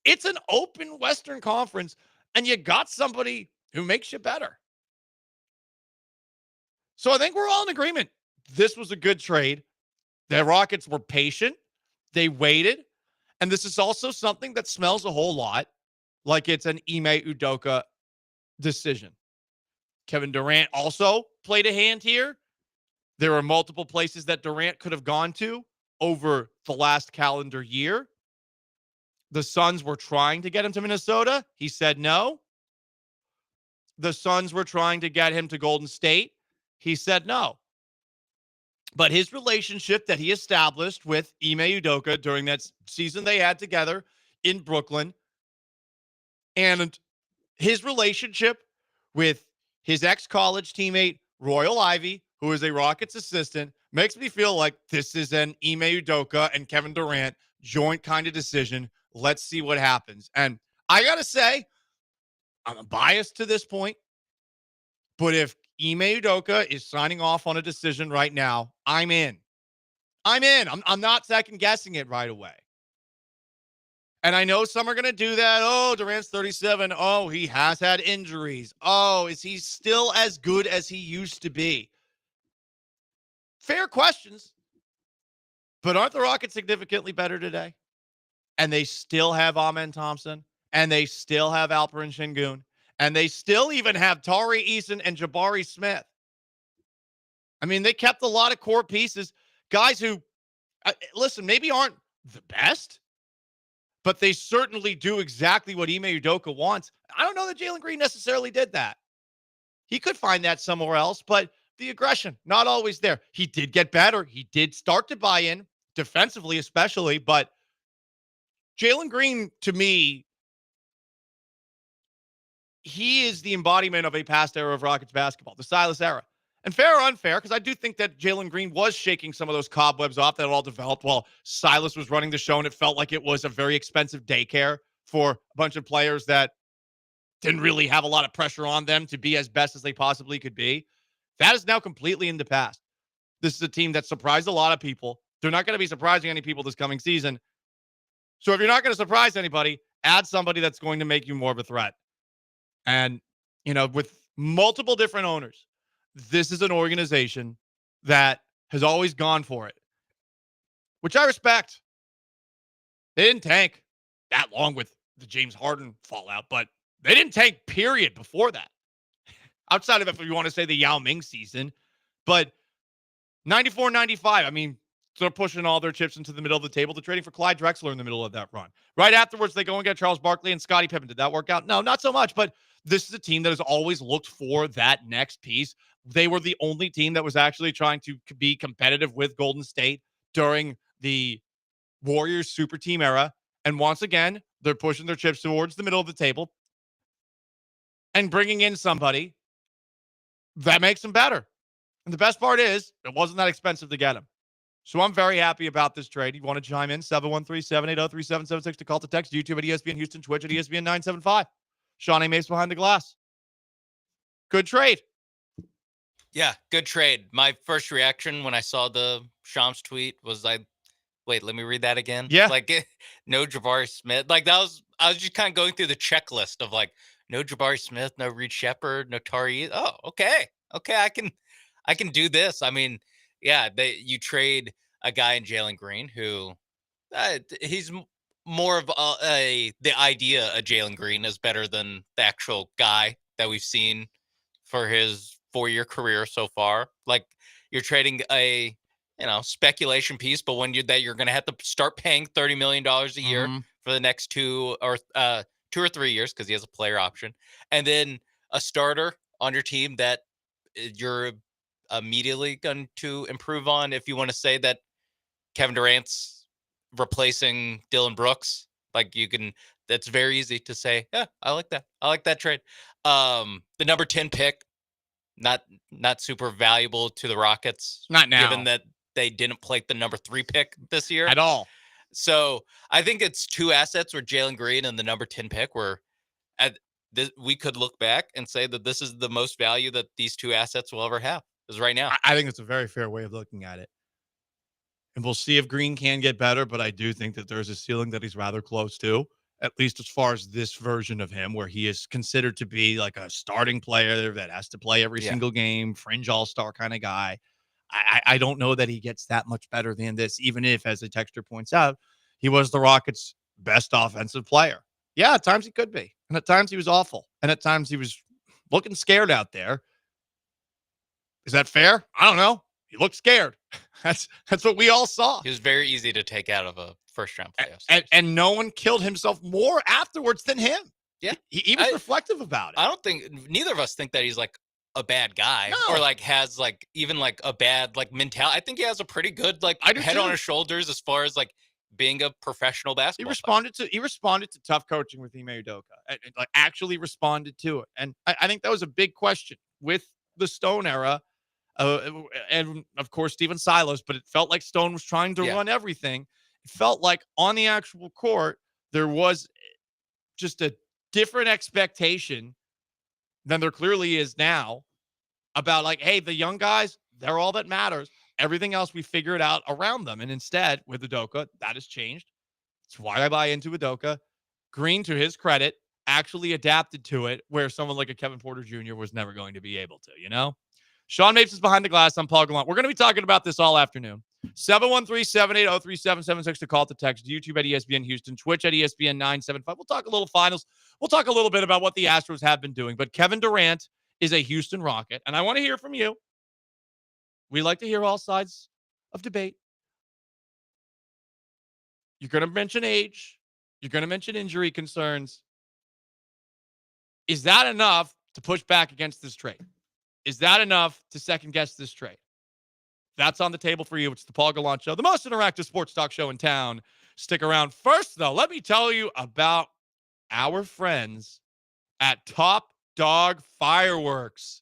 It's an open Western Conference, and you got somebody who makes you better. So I think we're all in agreement. This was a good trade. The Rockets were patient. They waited. And this is also something that smells a whole lot like it's an Ime Udoka decision. Kevin Durant also played a hand here. There are multiple places that Durant could have gone to over the last calendar year. The Suns were trying to get him to Minnesota. He said no. The Suns were trying to get him to Golden State. He said no. But his relationship that he established with Ime Udoka during that season they had together in Brooklyn, and his relationship with his ex-college teammate, Royal Ivey, who is a Rockets assistant, makes me feel like this is an Ime Udoka and Kevin Durant joint kind of decision. Let's see what happens. And I got to say, I'm biased to this point, but if Ime Udoka is signing off on a decision right now, I'm in. I'm not second guessing it right away. And I know some are going to do that. Oh, Durant's 37. Oh, he has had injuries. Oh, is he still as good as he used to be? Fair questions. But aren't the Rockets significantly better today? And they still have Amen Thompson. And they still have Alperen Şengün. And they still even have Tari Eason and Jabari Smith. I mean, they kept a lot of core pieces. Guys who, listen, maybe aren't the best, but they certainly do exactly what Ime Udoka wants. I don't know that Jalen Green necessarily did that. He could find that somewhere else, but the aggression, not always there. He did get better. He did start to buy in, defensively especially, but Jalen Green, to me, he is the embodiment of a past era of Rockets basketball, the Silas era. And fair or unfair, because I do think that Jalen Green was shaking some of those cobwebs off that all developed while Silas was running the show, and it felt like it was a very expensive daycare for a bunch of players that didn't really have a lot of pressure on them to be as best as they possibly could be. That is now completely in the past. This is a team that surprised a lot of people. They're not going to be surprising any people this coming season. So if you're not going to surprise anybody, add somebody that's going to make you more of a threat. And, with multiple different owners, this is an organization that has always gone for it, which I respect. They didn't tank that long with the James Harden fallout, but they didn't tank, period, before that. Outside of, if you want to say, the Yao Ming season. But 94, 95, I mean, they're pushing all their chips into the middle of the table. They're trading for Clyde Drexler in the middle of that run. Right afterwards, they go and get Charles Barkley and Scottie Pippen. Did that work out? No, not so much. But this is a team that has always looked for that next piece. They were the only team that was actually trying to be competitive with Golden State during the Warriors super team era. And once again, they're pushing their chips towards the middle of the table and bringing in somebody that makes them better. And the best part is, it wasn't that expensive to get him. So I'm very happy about this trade. You want to chime in? 713-780-3776 to call to text. YouTube at ESPN Houston, Twitch at ESPN 975. Sean A. Mace behind the glass. Good trade. Yeah, good trade. My first reaction when I saw the Shams tweet was wait, let me read that again. Yeah. No Jabari Smith. I was just kind of going through the checklist of no Jabari Smith, no Reed Shepard, no Tari. Oh, okay. Okay, I can do this. I mean, yeah, you trade a guy in Jalen Green who he's more of the idea of Jalen Green is better than the actual guy that we've seen for his 4-year career so far. Like you're trading a speculation piece, but when you're going to have to start paying $30 million a year for the next 2 or 3 years because he has a player option, and then a starter on your team that you're immediately going to improve on. If you want to say that Kevin Durant's replacing Dylan Brooks, like that's very easy to say. Yeah, I like that. I like that trade. The number 10 pick, not super valuable to the Rockets. Not now. Given that they didn't play the number 3 pick this year. At all. So I think it's 2 assets where Jalen Green and the number 10 pick were we could look back and say that this is the most value that these 2 assets will ever have is right now. I think it's a very fair way of looking at it. And we'll see if Green can get better, but I do think that there's a ceiling that he's rather close to, at least as far as this version of him, where he is considered to be like a starting player that has to play every single game, fringe all-star kind of guy. I don't know that he gets that much better than this, even if, as the texter points out, he was the Rockets' best offensive player. Yeah, at times he could be. And at times he was awful. And at times he was looking scared out there. Is that fair? I don't know. He looked scared. That's what we all saw. He was very easy to take out of a first-round playoff. And no one killed himself more afterwards than him. Yeah. He was reflective about it. I don't think neither of us think that he's like a bad guy or like has like even like a bad like mentality. I think he has a pretty good like head on his shoulders as far as like being a professional basketball player. He responded to tough coaching with Ime Udoka. Like actually responded to it. And I think that was a big question with the Stone era. And of course, Steven Silas, but it felt like Stone was trying to run everything. It felt like on the actual court, there was just a different expectation than there clearly is now about like, hey, the young guys, they're all that matters. Everything else we figure it out around them. And instead, with Udoka, that has changed. That's why I buy into Udoka. Green, to his credit, actually adapted to it where someone like a Kevin Porter Jr. was never going to be able to, Sean Mapes is behind the glass. I'm Paul Gallant. We're going to be talking about this all afternoon. 713-780-3776 to call to text. YouTube at ESPN Houston. Twitch at ESPN 975. We'll talk a little finals. We'll talk a little bit about what the Astros have been doing. But Kevin Durant is a Houston Rocket, and I want to hear from you. We like to hear all sides of debate. You're going to mention age. You're going to mention injury concerns. Is that enough to push back against this trade? Is that enough to second-guess this trade? That's on the table for you. It's the Paul Gallant Show, the most interactive sports talk show in town. Stick around. First, though, let me tell you about our friends at Top Dog Fireworks.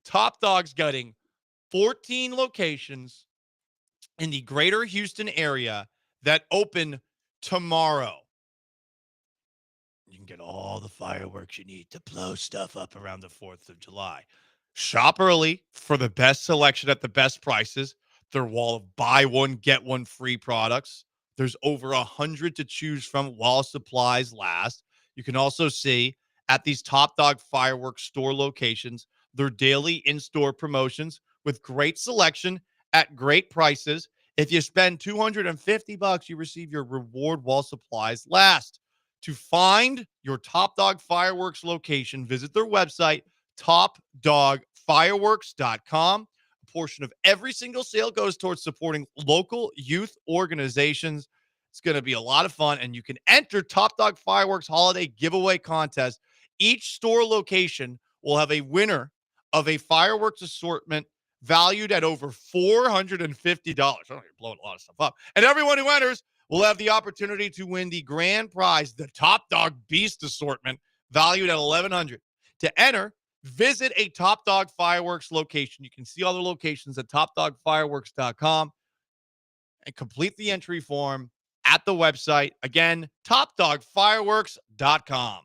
Top Dog's getting 14 locations in the greater Houston area that open tomorrow. You can get all the fireworks you need to blow stuff up around the 4th of July. Shop early for the best selection at the best prices. Their wall of buy one, get one free products. There's over 100 to choose from while supplies last. You can also see at these Top Dog Fireworks store locations their daily in-store promotions with great selection at great prices. If you spend $250, you receive your reward while supplies last. To find your Top Dog Fireworks location, visit their website, topdogfireworks.com. A portion of every single sale goes towards supporting local youth organizations. It's going to be a lot of fun, and you can enter Top Dog Fireworks Holiday Giveaway Contest. Each store location will have a winner of a fireworks assortment valued at over $450. Oh, you're blowing a lot of stuff up. And everyone who enters will have the opportunity to win the grand prize, the Top Dog Beast assortment, valued at $1,100. To enter, visit a Top Dog Fireworks location. You can see all the locations at topdogfireworks.com and complete the entry form at the website. Again, topdogfireworks.com.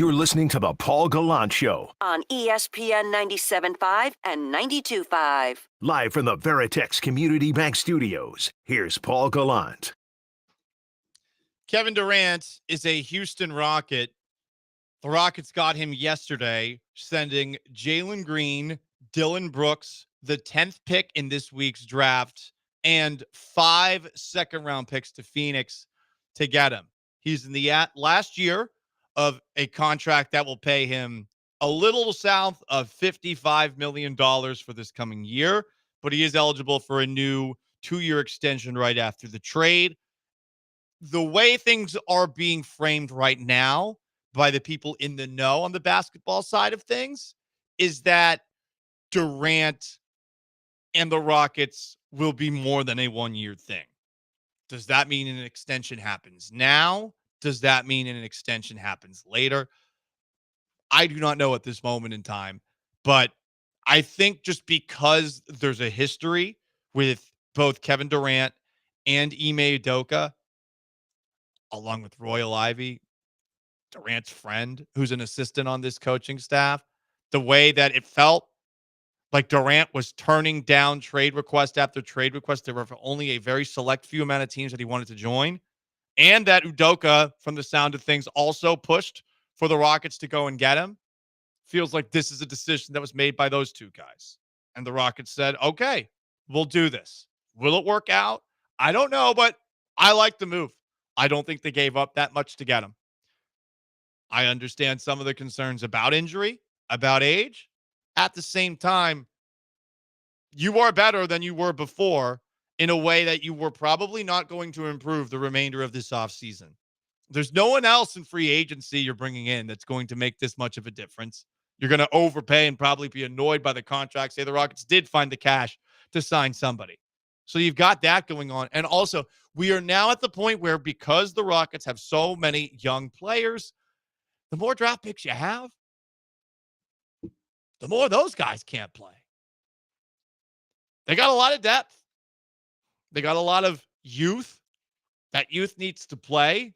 You're listening to the Paul Gallant Show, on ESPN 97.5 and 92.5. live from the Veritex Community Bank Studios. Here's Paul Gallant. Kevin Durant is a Houston Rocket. The Rockets got him yesterday, sending Jalen Green, Dylan Brooks, the 10th pick in this week's draft, and 5 second-round picks to Phoenix to get him. He's in the last year of a contract that will pay him a little south of $55 million for this coming year, but he is eligible for a new 2-year extension right after the trade. The way things are being framed right now by the people in the know on the basketball side of things is that Durant and the Rockets will be more than a 1-year thing. Does that mean an extension happens now? Does that mean an extension happens later? I do not know at this moment in time, but I think just because there's a history with both Kevin Durant and Ime Udoka, along with Royal Ivy, Durant's friend, who's an assistant on this coaching staff, the way that it felt like Durant was turning down trade request after trade request. There were only a very select few amount of teams that he wanted to join. And that Udoka, from the sound of things, also pushed for the Rockets to go and get him. Feels like this is a decision that was made by those two guys. And the Rockets said, okay, we'll do this. Will it work out? I don't know, but I like the move. I don't think they gave up that much to get him. I understand some of the concerns about injury, about age. At the same time, you are better than you were before in a way that you were probably not going to improve the remainder of this offseason. There's no one else in free agency you're bringing in that's going to make this much of a difference. You're going to overpay and probably be annoyed by the contract. Say the Rockets did find the cash to sign somebody. So you've got that going on. And also, we are now at the point where because the Rockets have so many young players, the more draft picks you have, the more those guys can't play. They got a lot of depth. They got a lot of youth. That youth needs to play.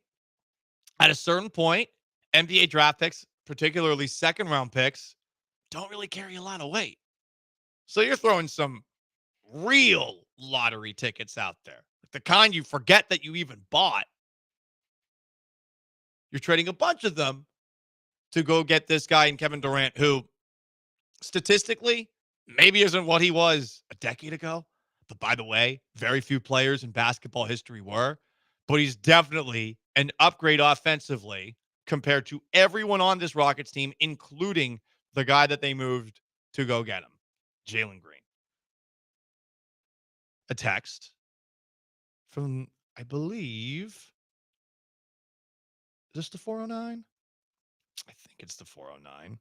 At a certain point, NBA draft picks, particularly second-round picks, don't really carry a lot of weight. So you're throwing some real lottery tickets out there, the kind you forget that you even bought. You're trading a bunch of them to go get this guy in Kevin Durant, who statistically maybe isn't what he was a decade ago. But by the way, very few players in basketball history were. But he's definitely an upgrade offensively compared to everyone on this Rockets team, including the guy that they moved to go get him, Jalen Green. A text from, I believe, is this the 409? I think it's the 409.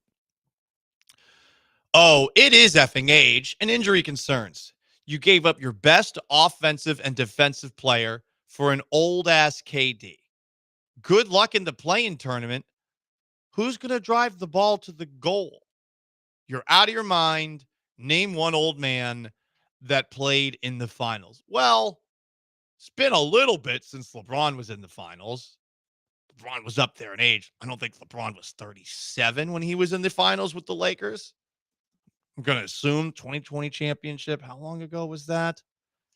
Oh, it is effing age and injury concerns. You gave up your best offensive and defensive player for an old-ass KD. Good luck in the play-in tournament. Who's going to drive the ball to the goal? You're out of your mind. Name one old man that played in the finals. Well, it's been a little bit since LeBron was in the finals. LeBron was up there in age. I don't think LeBron was 37 when he was in the finals with the Lakers. I'm going to assume 2020 championship. How long ago was that?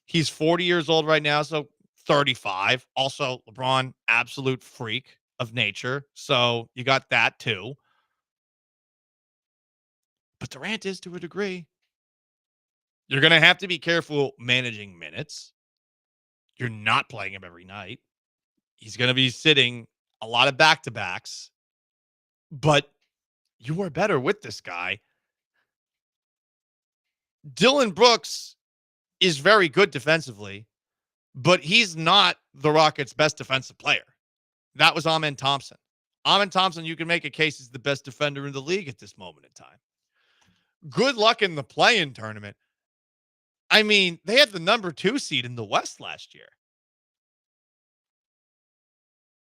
He's 40 years old right now, so 35. Also, LeBron, absolute freak of nature. So you got that too. But Durant is to a degree. You're going to have to be careful managing minutes. You're not playing him every night. He's going to be sitting a lot of back-to-backs. But you are better with this guy. Dylan Brooks is very good defensively, but he's not the Rockets' best defensive player. That was Amen Thompson. Amen Thompson, you can make a case, is the best defender in the league at this moment in time. Good luck in the play-in tournament. I mean, they had the number 2 seed in the West last year.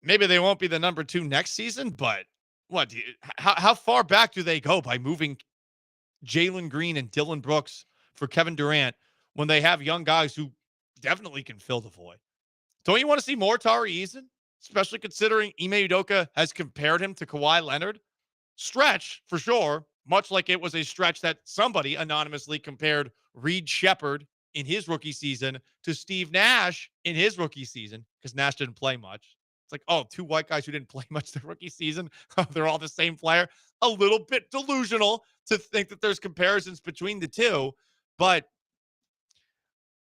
Maybe they won't be the number 2 next season, but how far back do they go by moving Jalen Green and Dylan Brooks for Kevin Durant when they have young guys who definitely can fill the void? Don't you want to see more Tari Eason? especially considering Ime Udoka has compared him to Kawhi Leonard. Stretch, for sure, much like it was a stretch that somebody anonymously compared Reed Shepherd in his rookie season to Steve Nash in his rookie season, because Nash didn't play much. It's like, oh, two white guys who didn't play much their rookie season. They're all the same player. A little bit delusional to think that there's comparisons between the two, but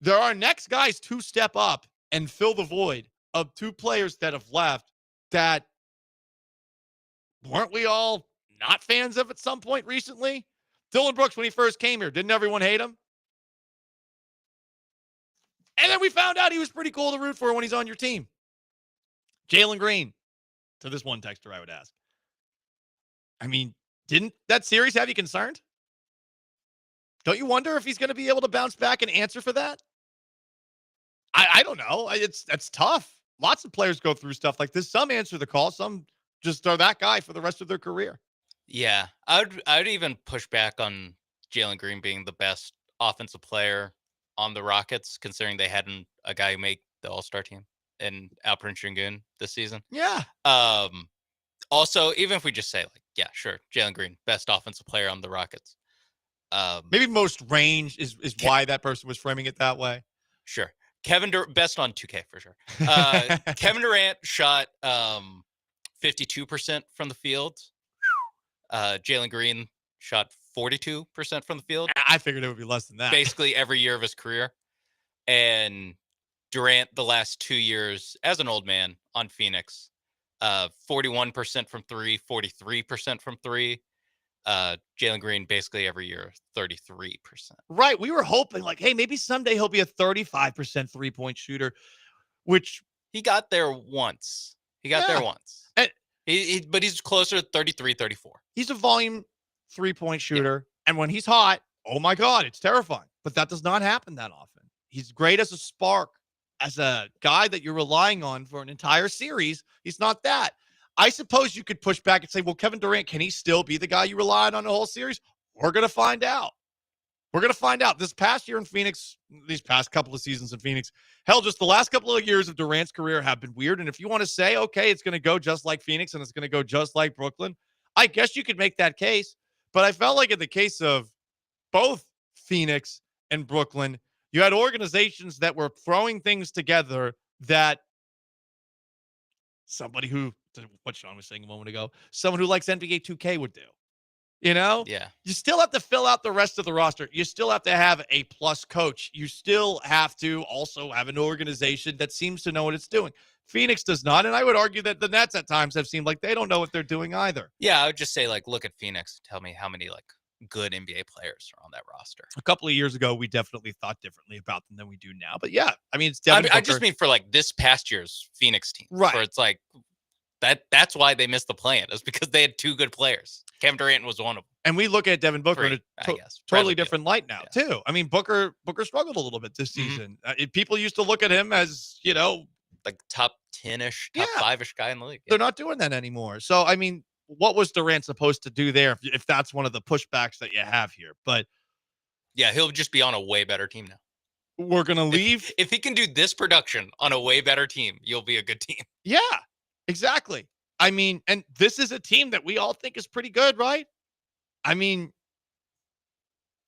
there are next guys to step up and fill the void of two players that have left that weren't we all not fans of at some point recently? Dylan Brooks, when he first came here, didn't everyone hate him? And then we found out he was pretty cool to root for when he's on your team. Jalen Green, to this one texter, I would ask. I mean, didn't that series have you concerned? Don't you wonder if he's going to be able to bounce back and answer for that? I don't know. That's tough. Lots of players go through stuff like this. Some answer the call. Some just are that guy for the rest of their career. Yeah, I would even push back on Jalen Green being the best offensive player on the Rockets, considering they had a guy who made the All-Star team in Alperen Şengün this season. Yeah. Also, even if we just say like, yeah, sure, Jalen Green, best offensive player on the Rockets. Maybe most range is why that person was framing it that way. Sure. Best on 2K for sure. Kevin Durant shot 52% from the field. Jalen Green shot 42% from the field. I figured it would be less than that. Basically every year of his career. And Durant, the last 2 years as an old man on Phoenix, 41% from three, 43% from three. Jalen Green basically every year 33%. Right. We were hoping like, hey, maybe someday he'll be a 35% three-point shooter, which he got there once. And but he's closer to 33, 34. He's a volume three-point shooter. Yeah. And when he's hot, oh my God, it's terrifying. But that does not happen that often. He's great as a spark, as a guy that you're relying on for an entire series. He's not that. I suppose you could push back and say, well, Kevin Durant, can he still be the guy you relied on the whole series? We're going to find out. This past year in Phoenix, these past couple of seasons in Phoenix, hell, just the last couple of years of Durant's career have been weird. And if you want to say, okay, it's going to go just like Phoenix and it's going to go just like Brooklyn, I guess you could make that case. But I felt like in the case of both Phoenix and Brooklyn, you had organizations that were throwing things together that somebody who, what Sean was saying a moment ago, someone who likes NBA 2K would do. You know? Yeah. You still have to fill out the rest of the roster. You still have to have a plus coach. You still have to also have an organization that seems to know what it's doing. Phoenix does not, and I would argue that the Nets at times have seemed like they don't know what they're doing either. Yeah, I would just say, like, look at Phoenix. Tell me how many, like, good NBA players are on that roster. A couple of years ago, we definitely thought differently about them than we do now. But yeah, I mean, it's definitely. I just mean for like this past year's Phoenix team, right? Where it's like that's why they missed the play-in. It's because they had two good players. Kevin Durant was one of them. And we look at Devin Booker in a totally different light now too. I mean, Booker struggled a little bit this season. People used to look at him as, you know, like top 10-ish, top 5-ish guy in the league. They're not doing that anymore. So I mean, what was Durant supposed to do there if that's one of the pushbacks that you have here? But yeah, he'll just be on a way better team now. We're going to leave. If he can do this production on a way better team, you'll be a good team. Yeah, exactly. I mean, and this is a team that we all think is pretty good, right? I mean,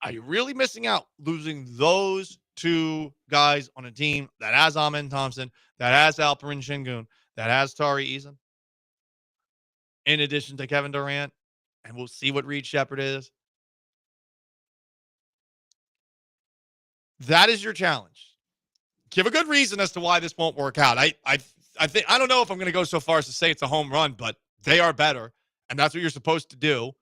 are you really missing out losing those two guys on a team that has Amen Thompson, that has Alperen Şengün, that has Tari Eason, in addition to Kevin Durant? And we'll see what Reed Shepherd is. That is your challenge. Give a good reason as to why this won't work out. I think, I don't know if I'm going to go so far as to say it's a home run, but they are better, and that's what you're supposed to do.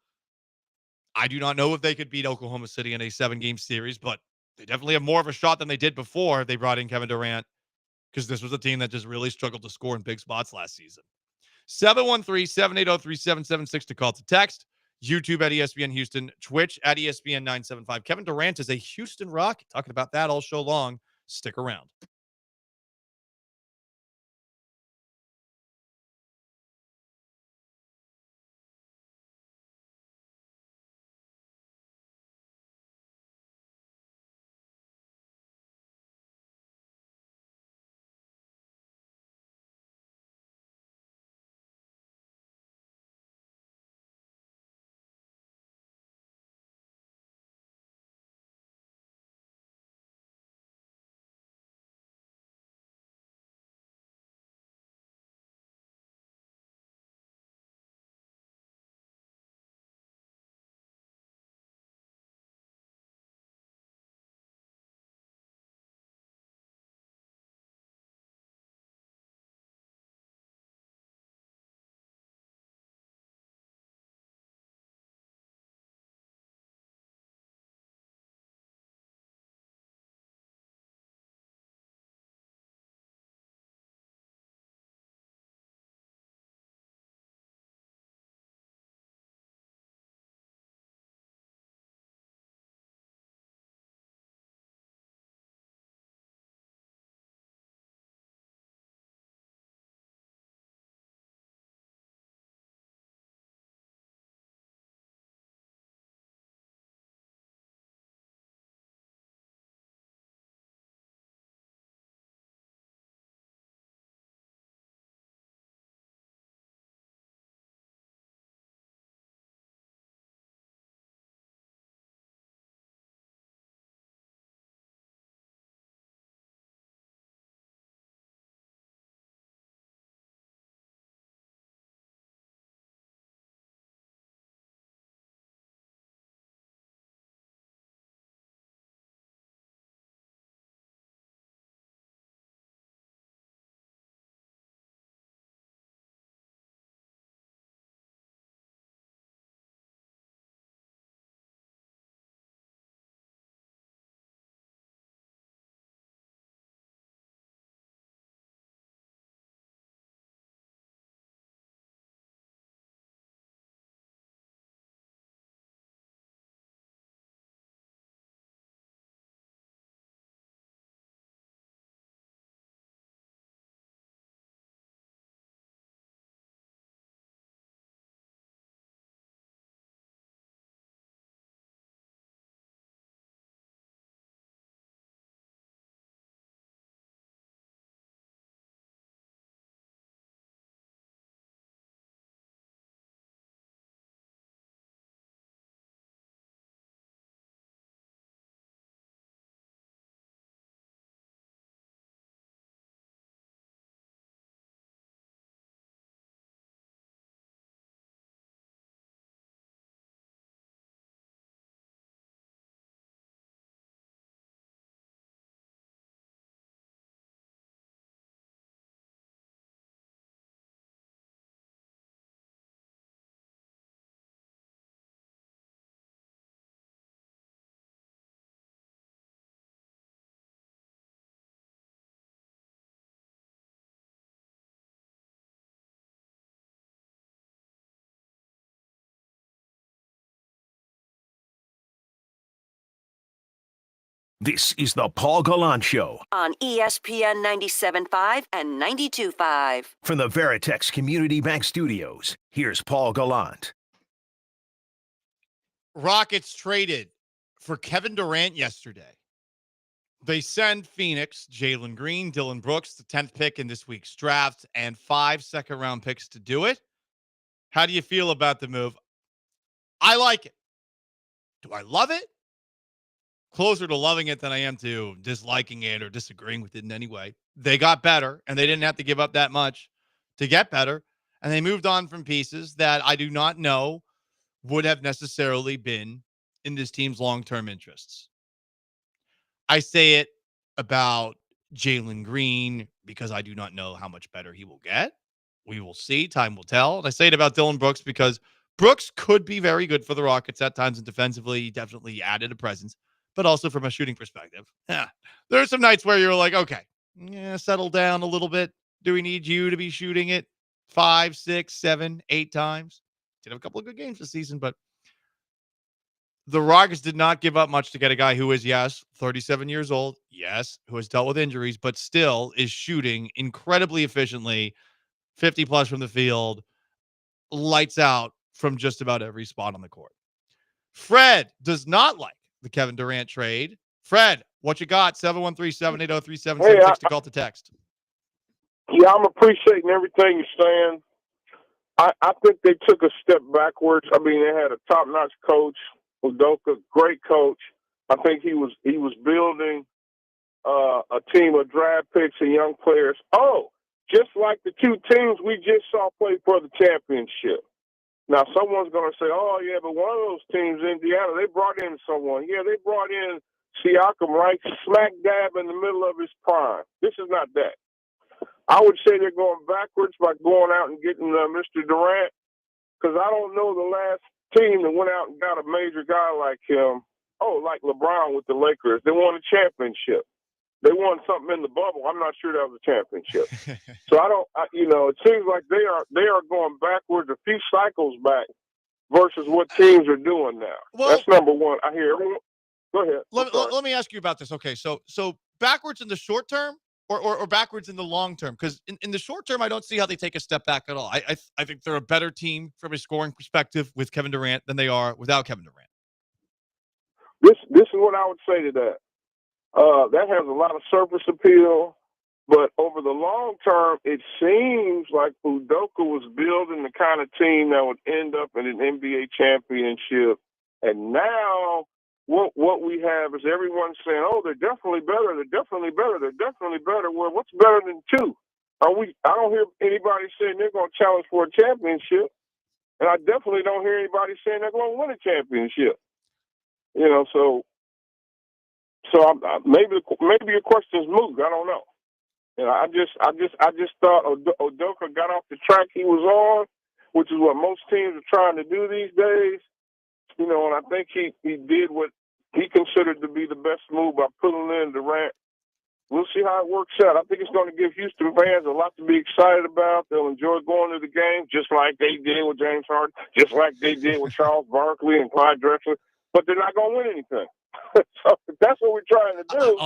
I do not know if they could beat Oklahoma City in a 7-game series, but they definitely have more of a shot than they did before they brought in Kevin Durant, because this was a team that just really struggled to score in big spots last season. 713-780-3776 to call to text. YouTube at ESPN Houston, Twitch at ESPN 975. Kevin Durant is a Houston Rocket. Talking about that all show long. Stick around. This is the Paul Gallant Show on ESPN 97.5 and 92.5. from the Veritex Community Bank Studios. Here's Paul Gallant. Rockets traded for Kevin Durant yesterday. They send Phoenix, Jalen Green, Dylan Brooks, the 10th pick in this week's draft, and 5 second-round picks to do it. How do you feel about the move? I like it. Do I love it? Closer to loving it than I am to disliking it or disagreeing with it in any way. They got better, and they didn't have to give up that much to get better, and they moved on from pieces that I do not know would have necessarily been in this team's long-term interests. I say it about Jalen Green because I do not know how much better he will get. We will see. Time will tell. And I say it about Dylan Brooks because Brooks could be very good for the Rockets at times, and defensively, he definitely added a presence, but also from a shooting perspective. Yeah, there are some nights where you're like, okay, settle down a little bit. Do we need you to be shooting it 5, 6, 7, 8 times? Did have a couple of good games this season, but the Rockets did not give up much to get a guy who is, yes, 37 years old, yes, who has dealt with injuries, but still is shooting incredibly efficiently, 50-plus from the field, lights out from just about every spot on the court. Fred does not like the Kevin Durant trade. Fred, what you got? 713-780-3776 to call to text. Yeah, I'm appreciating everything you're saying. I think they took a step backwards. I mean, they had a top-notch coach, Udoka, great coach. I think he was building a team of draft picks and young players. Oh, just like the two teams we just saw play for the championship. Now, someone's going to say, oh, yeah, but one of those teams, Indiana, they brought in someone. Yeah, they brought in Siakam right smack dab in the middle of his prime. This is not that. I would say they're going backwards by going out and getting Mr. Durant, because I don't know the last team that went out and got a major guy like him. Oh, like LeBron with the Lakers. They won a championship. They won something in the bubble. I'm not sure that was a championship. So it seems like they are going backwards a few cycles back versus what teams are doing now. Well, that's number one. I hear everyone. Go ahead. Let me ask you about this. Okay, so backwards in the short term or backwards in the long term? Because in the short term, I don't see how they take a step back at all. I think they're a better team from a scoring perspective with Kevin Durant than they are without Kevin Durant. This is what I would say to that. That has a lot of surface appeal, but over the long term, it seems like Udoka was building the kind of team that would end up in an NBA championship. And now what we have is everyone saying, oh, they're definitely better. They're definitely better. They're definitely better. Well, what's better than two? I don't hear anybody saying they're going to challenge for a championship. And I definitely don't hear anybody saying they're going to win a championship. So maybe your question is moot. I don't know. I just thought Udoka got off the track he was on, which is what most teams are trying to do these days. And I think he did what he considered to be the best move by pulling in Durant. We'll see how it works out. I think it's going to give Houston fans a lot to be excited about. They'll enjoy going to the game, just like they did with James Harden, just like they did with Charles Barkley and Clyde Drexler. But they're not going to win anything. So that's what we're trying to do.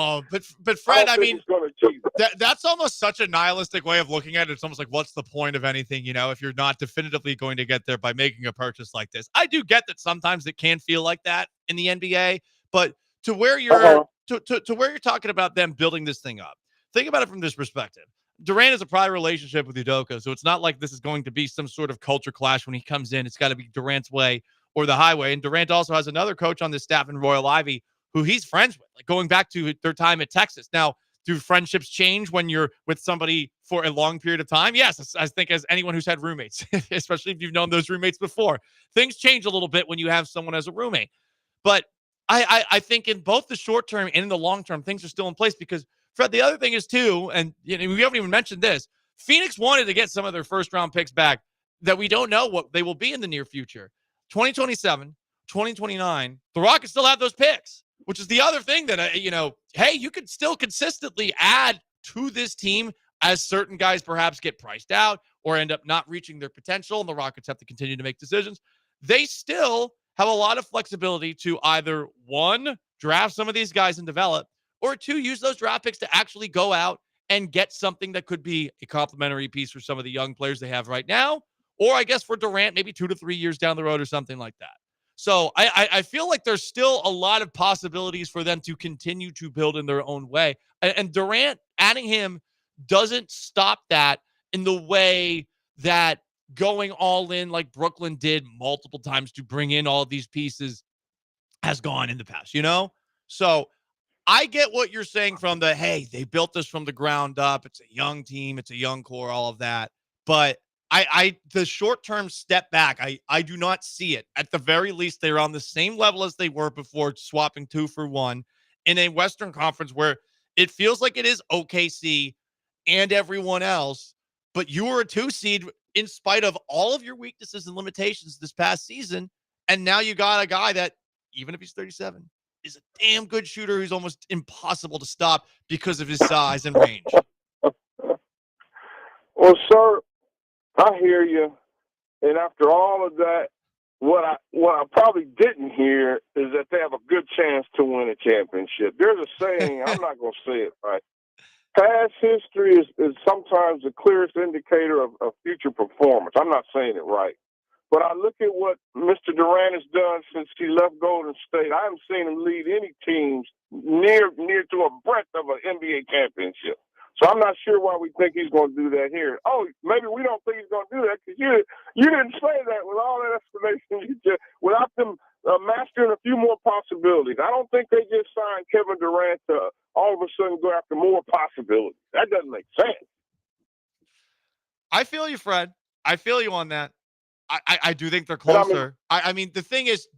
But Fred, I mean, that's almost such a nihilistic way of looking at it. It's almost like, what's the point of anything, if you're not definitively going to get there by making a purchase like this? I do get that sometimes it can feel like that in the NBA, but to where you're to where you're talking about them building this thing up, think about it from this perspective. Durant has a prior relationship with Udoka, so it's not like this is going to be some sort of culture clash when he comes in. It's got to be Durant's way or the highway. And Durant also has another coach on this staff in Royal Ivey who he's friends with, like going back to their time at Texas. Now, do friendships change when you're with somebody for a long period of time? Yes, I think as anyone who's had roommates, especially if you've known those roommates before, things change a little bit when you have someone as a roommate. But I think in both the short term and in the long term, things are still in place because, Fred, the other thing is too, and we haven't even mentioned this, Phoenix wanted to get some of their first-round picks back that we don't know what they will be in the near future. 2027, 2029, the Rockets still have those picks, which is the other thing that, hey, you could still consistently add to this team as certain guys perhaps get priced out or end up not reaching their potential, and the Rockets have to continue to make decisions. They still have a lot of flexibility to either, one, draft some of these guys and develop, or 2, use those draft picks to actually go out and get something that could be a complementary piece for some of the young players they have right now, or I guess for Durant, maybe 2 to 3 years down the road or something like that. So I feel like there's still a lot of possibilities for them to continue to build in their own way. And Durant, adding him doesn't stop that in the way that going all in like Brooklyn did multiple times to bring in all of these pieces has gone in the past, you know? So I get what you're saying from the, hey, they built this from the ground up. It's a young team. It's a young core, all of that. But the short-term step back, I do not see it. At the very least, they're on the same level as they were before swapping 2 for 1 in a Western Conference where it feels like it is OKC and everyone else, but you were a 2 seed in spite of all of your weaknesses and limitations this past season, and now you got a guy that, even if he's 37, is a damn good shooter who's almost impossible to stop because of his size and range. Well, sir, I hear you. And after all of that, what I probably didn't hear is that they have a good chance to win a championship. There's a saying, I'm not going to say it right. Past history is sometimes the clearest indicator of future performance. I'm not saying it right. But I look at what Mr. Durant has done since he left Golden State. I haven't seen him lead any teams near to a breadth of an NBA championship. So I'm not sure why we think he's going to do that here. Oh, maybe we don't think he's going to do that because you didn't say that with all that explanation. Without them mastering a few more possibilities. I don't think they just signed Kevin Durant to all of a sudden go after more possibilities. That doesn't make sense. I feel you, Fred. I feel you on that. I do think they're closer. I mean, the thing is,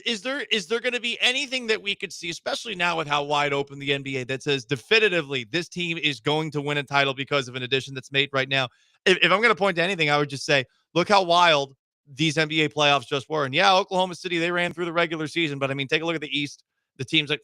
is there going to be anything that we could see, especially now with how wide open the NBA, that says definitively this team is going to win a title because of an addition that's made right now? If I'm going to point to anything, I would just say, look how wild these NBA playoffs just were. And yeah, Oklahoma City, they ran through the regular season, but I mean, take a look at the East, the teams that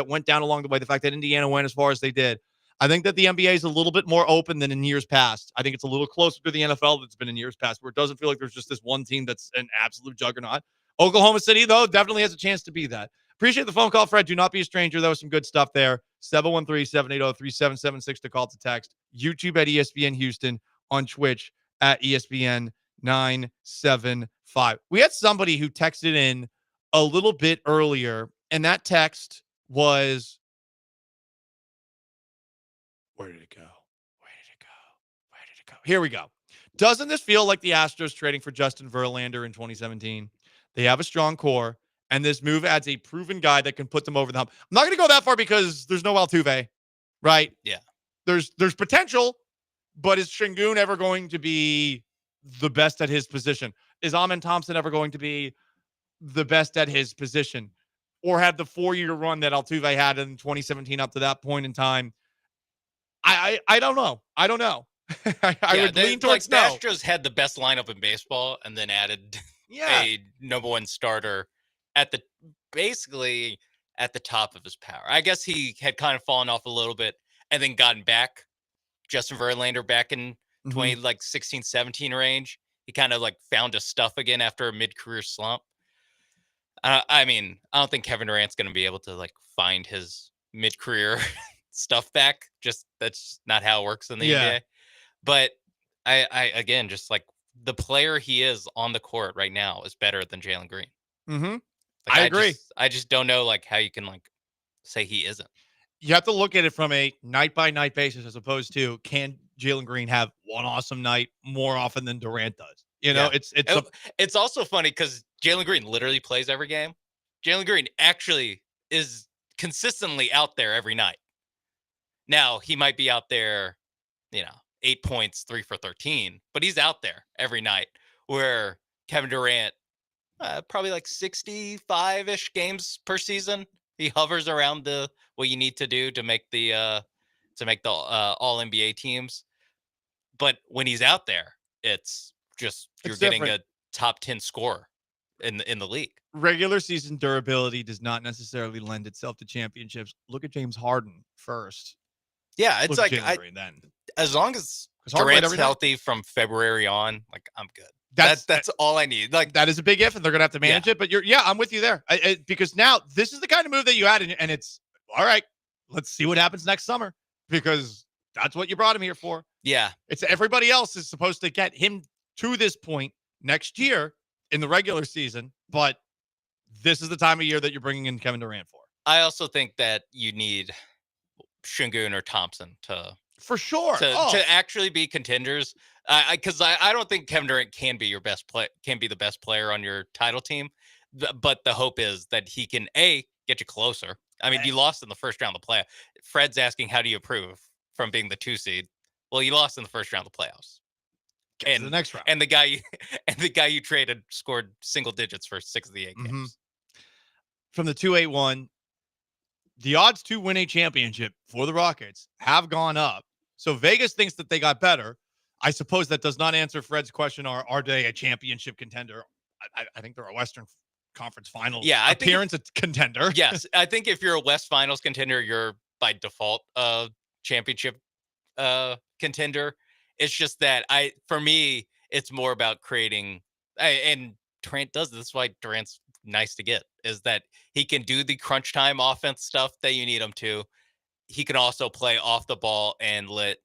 went down along the way, the fact that Indiana went as far as they did. I think that the NBA is a little bit more open than in years past. I think it's a little closer to the NFL that's been in years past, where it doesn't feel like there's just this one team that's an absolute juggernaut. Oklahoma City, though, definitely has a chance to be that. Appreciate the phone call, Fred. Do not be a stranger. That was some good stuff there. 713-780-3776 to call to text. YouTube at ESPN Houston. On Twitch at ESPN 975. We had somebody who texted in a little bit earlier, and that text was, where did it go? Here we go. Doesn't this feel like the Astros trading for Justin Verlander in 2017? They have a strong core, and this move adds a proven guy that can put them over the hump. I'm not going to go that far because there's no Altuve, right? Yeah. There's potential, but is Şengün ever going to be the best at his position? Is Amin Thompson ever going to be the best at his position? Or had the 4-year run that Altuve had in 2017 up to that point in time? I don't know. I would lean towards the Astros had the best lineup in baseball and then added a number one starter basically at the top of his power. I guess he had kind of fallen off a little bit and then gotten back. Justin Verlander back in 16, 17 range. He kind of found his stuff again after a mid-career slump. I mean, I don't think Kevin Durant's going to be able to find his mid-career stuff back. That's not how it works in the NBA. But I again, just the player he is on the court right now is better than Jalen Green. Mm-hmm. I agree. I just don't know how you can say he isn't. You have to look at it from a night-by-night basis as opposed to, can Jalen Green have one awesome night more often than Durant does? You know, it's also funny because Jalen Green literally plays every game. Jalen Green actually is consistently out there every night. Now, he might be out there, 8 points, 3 for 13, but he's out there every night, where Kevin Durant, probably 65-ish games per season. He hovers around what you need to do to make the all NBA teams. But when he's out there, it's getting a top 10 scorer in the league. Regular season durability does not necessarily lend itself to championships. Look at James Harden first. Yeah, it's Green then. As long as Durant's healthy from February on, I'm good. That's all I need. Like, that is a big if, and they're going to have to manage it. But I'm with you there. Because now this is the kind of move that you had, and it's all right. Let's see what happens next summer, because that's what you brought him here for. Yeah. It's everybody else is supposed to get him to this point next year in the regular season, but this is the time of year that you're bringing in Kevin Durant for. I also think that you need Şengün or Thompson to actually be contenders. Because I don't think Kevin Durant can be the best player on your title team, but the hope is that he can get you closer. I mean, you lost in the first round of the playoff. Fred's asking, how do you improve from being the 2 seed? Well, you lost in the first round of the playoffs. Get to the next round. And the guy you traded scored single digits for 6 of the 8 games. From the 281, the odds to win a championship for the Rockets have gone up. So Vegas thinks that they got better. I suppose that does not answer Fred's question. Are they a championship contender? I think they're a Western Conference Finals appearance contender. Yes. I think if you're a West Finals contender, you're by default a championship contender. It's just that for me, it's more about creating, and Durant does this. This is why Durant's nice to get, is that he can do the crunch time offense stuff that you need him to. He can also play off the ball and let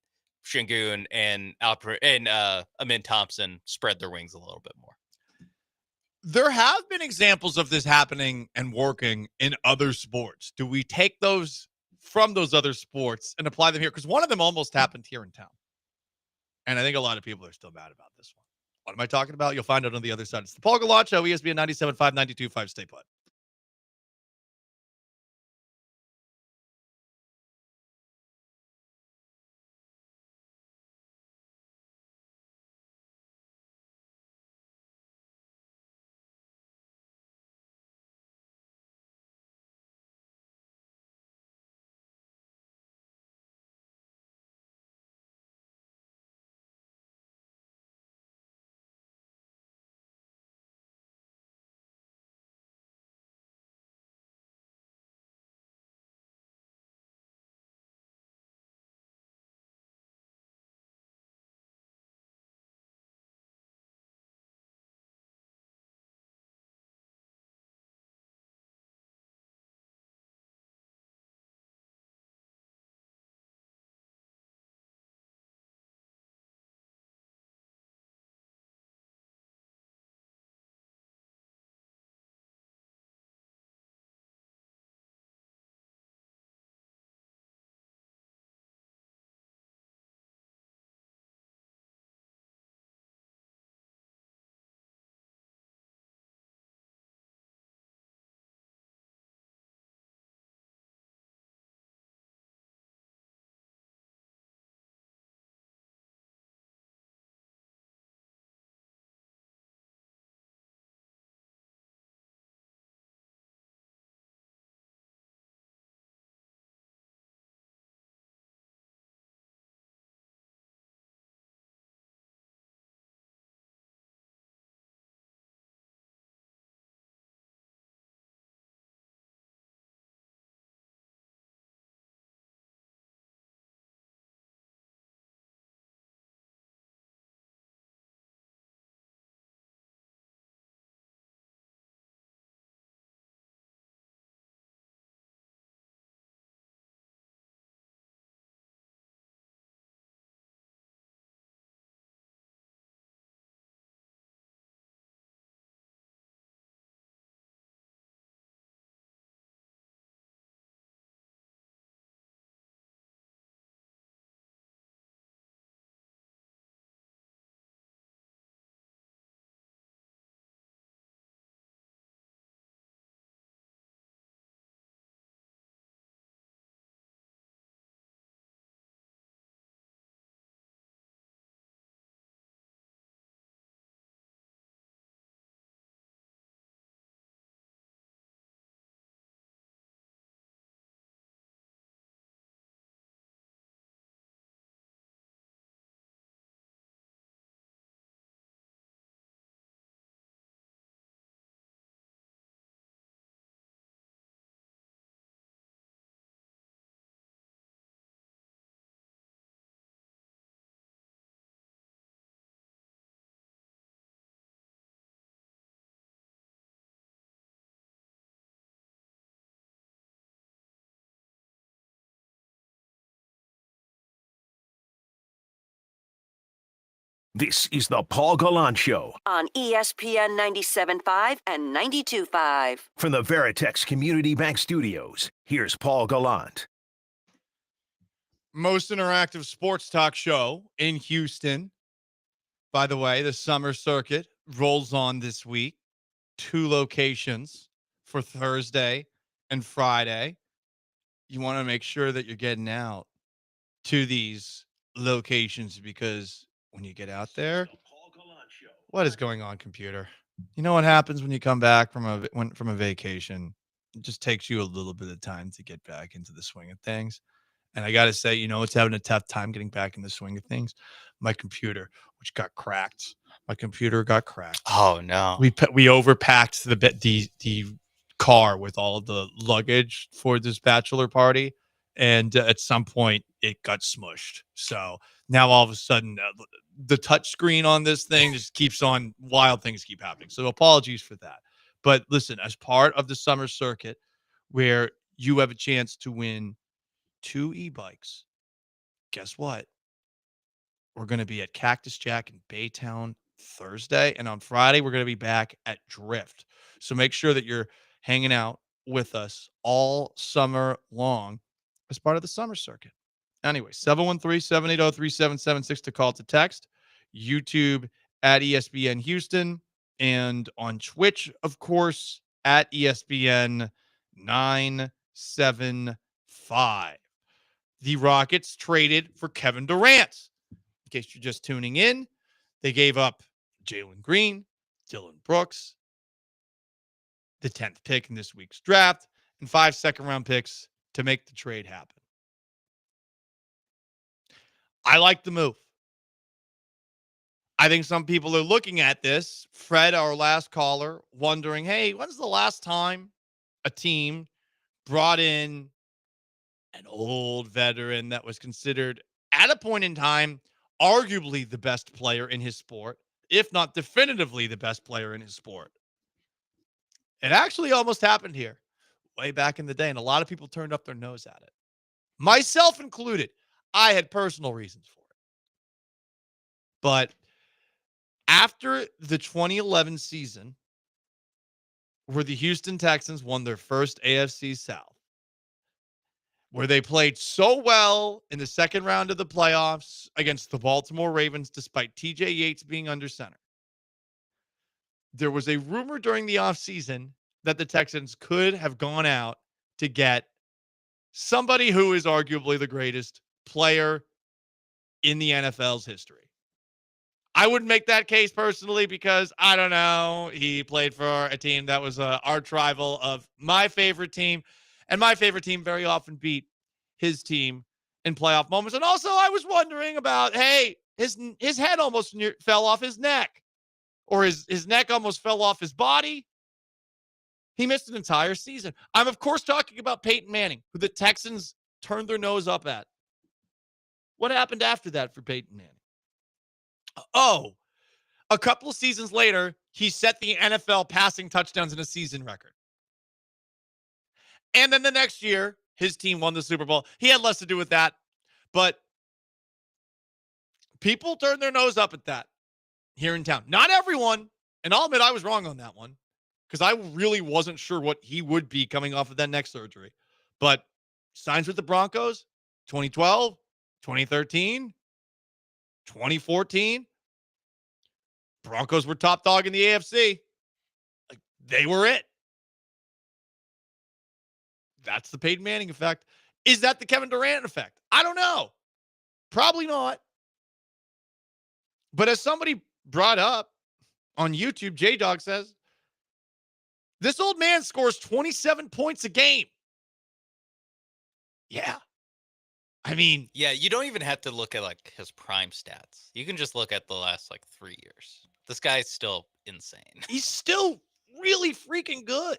Şengün and Amin Thompson spread their wings a little bit more. There have been examples of this happening and working in other sports. Do we take those from those other sports and apply them here? Because one of them almost happened here in town. And I think a lot of people are still mad about this one. What am I talking about? You'll find out on the other side. It's the Paul Gallant Show, ESPN 97.5, 92.5. Stay put. This is the Paul Gallant Show on ESPN 97.5 and 92.5. from the Veritex Community Bank Studios. Here's Paul Gallant. Most interactive sports talk show in Houston. By the way, the summer circuit rolls on this week. 2 locations for Thursday and Friday. You want to make sure that you're getting out to these locations because when you get out there, what is going on, computer? You know what happens when you come back from a vacation? It just takes you a little bit of time to get back into the swing of things. And I got to say, it's having a tough time getting back in the swing of things. My computer, which got cracked. My computer got cracked. Oh no! We overpacked the car with all of the luggage for this bachelor party, and at some point it got smushed. So now all of a sudden the touch screen on this thing just keeps on. Wild things keep happening. So apologies for that. But listen, as part of the summer circuit, where you have a chance to win 2 e-bikes, guess what? We're going to be at Cactus Jack in Baytown Thursday, and on Friday we're going to be back at Drift. So make sure that you're hanging out with us all summer long as part of the summer circuit. Anyway, 713-780-3776 to call to text. YouTube at ESPN Houston, and on Twitch, of course, at ESPN 975. The Rockets traded for Kevin Durant. In case you're just tuning in, they gave up Jalen Green, Dylan Brooks, the 10th pick in this week's draft, and 5 second-round picks to make the trade happen. I like the move. I think some people are looking at this, Fred, our last caller, wondering, hey, when's the last time a team brought in an old veteran that was considered, at a point in time, arguably the best player in his sport, if not definitively the best player in his sport? It actually almost happened here way back in the day, and a lot of people turned up their nose at it. Myself included. I had personal reasons for it. But after the 2011 season, where the Houston Texans won their first AFC South, where they played so well in the second round of the playoffs against the Baltimore Ravens, despite TJ Yates being under center, there was a rumor during the offseason that the Texans could have gone out to get somebody who is arguably the greatest player in the NFL's history. I wouldn't make that case personally because, I don't know, he played for a team that was an arch rival of my favorite team, and my favorite team very often beat his team in playoff moments. And also, I was wondering about, hey, his head almost fell off his neck, or his neck almost fell off his body. He missed an entire season. I'm, of course, talking about Peyton Manning, who the Texans turned their nose up at. What happened after that for Peyton Manning? Oh, a couple of seasons later, he set the NFL passing touchdowns in a season record. And then the next year, his team won the Super Bowl. He had less to do with that, but people turned their nose up at that here in town. Not everyone, and I'll admit I was wrong on that one because I really wasn't sure what he would be coming off of that neck surgery. But signs with the Broncos, 2012, 2013, 2014. Broncos were top dog in the AFC. Like, they were it. That's the Peyton Manning effect. Is that the Kevin Durant effect? I don't know. Probably not. But as somebody brought up on YouTube, J-Dog says, this old man scores 27 points a game. Yeah. I mean, yeah, you don't even have to look at like his prime stats. You can just look at the last like 3 years. This guy's still insane. He's still really freaking good.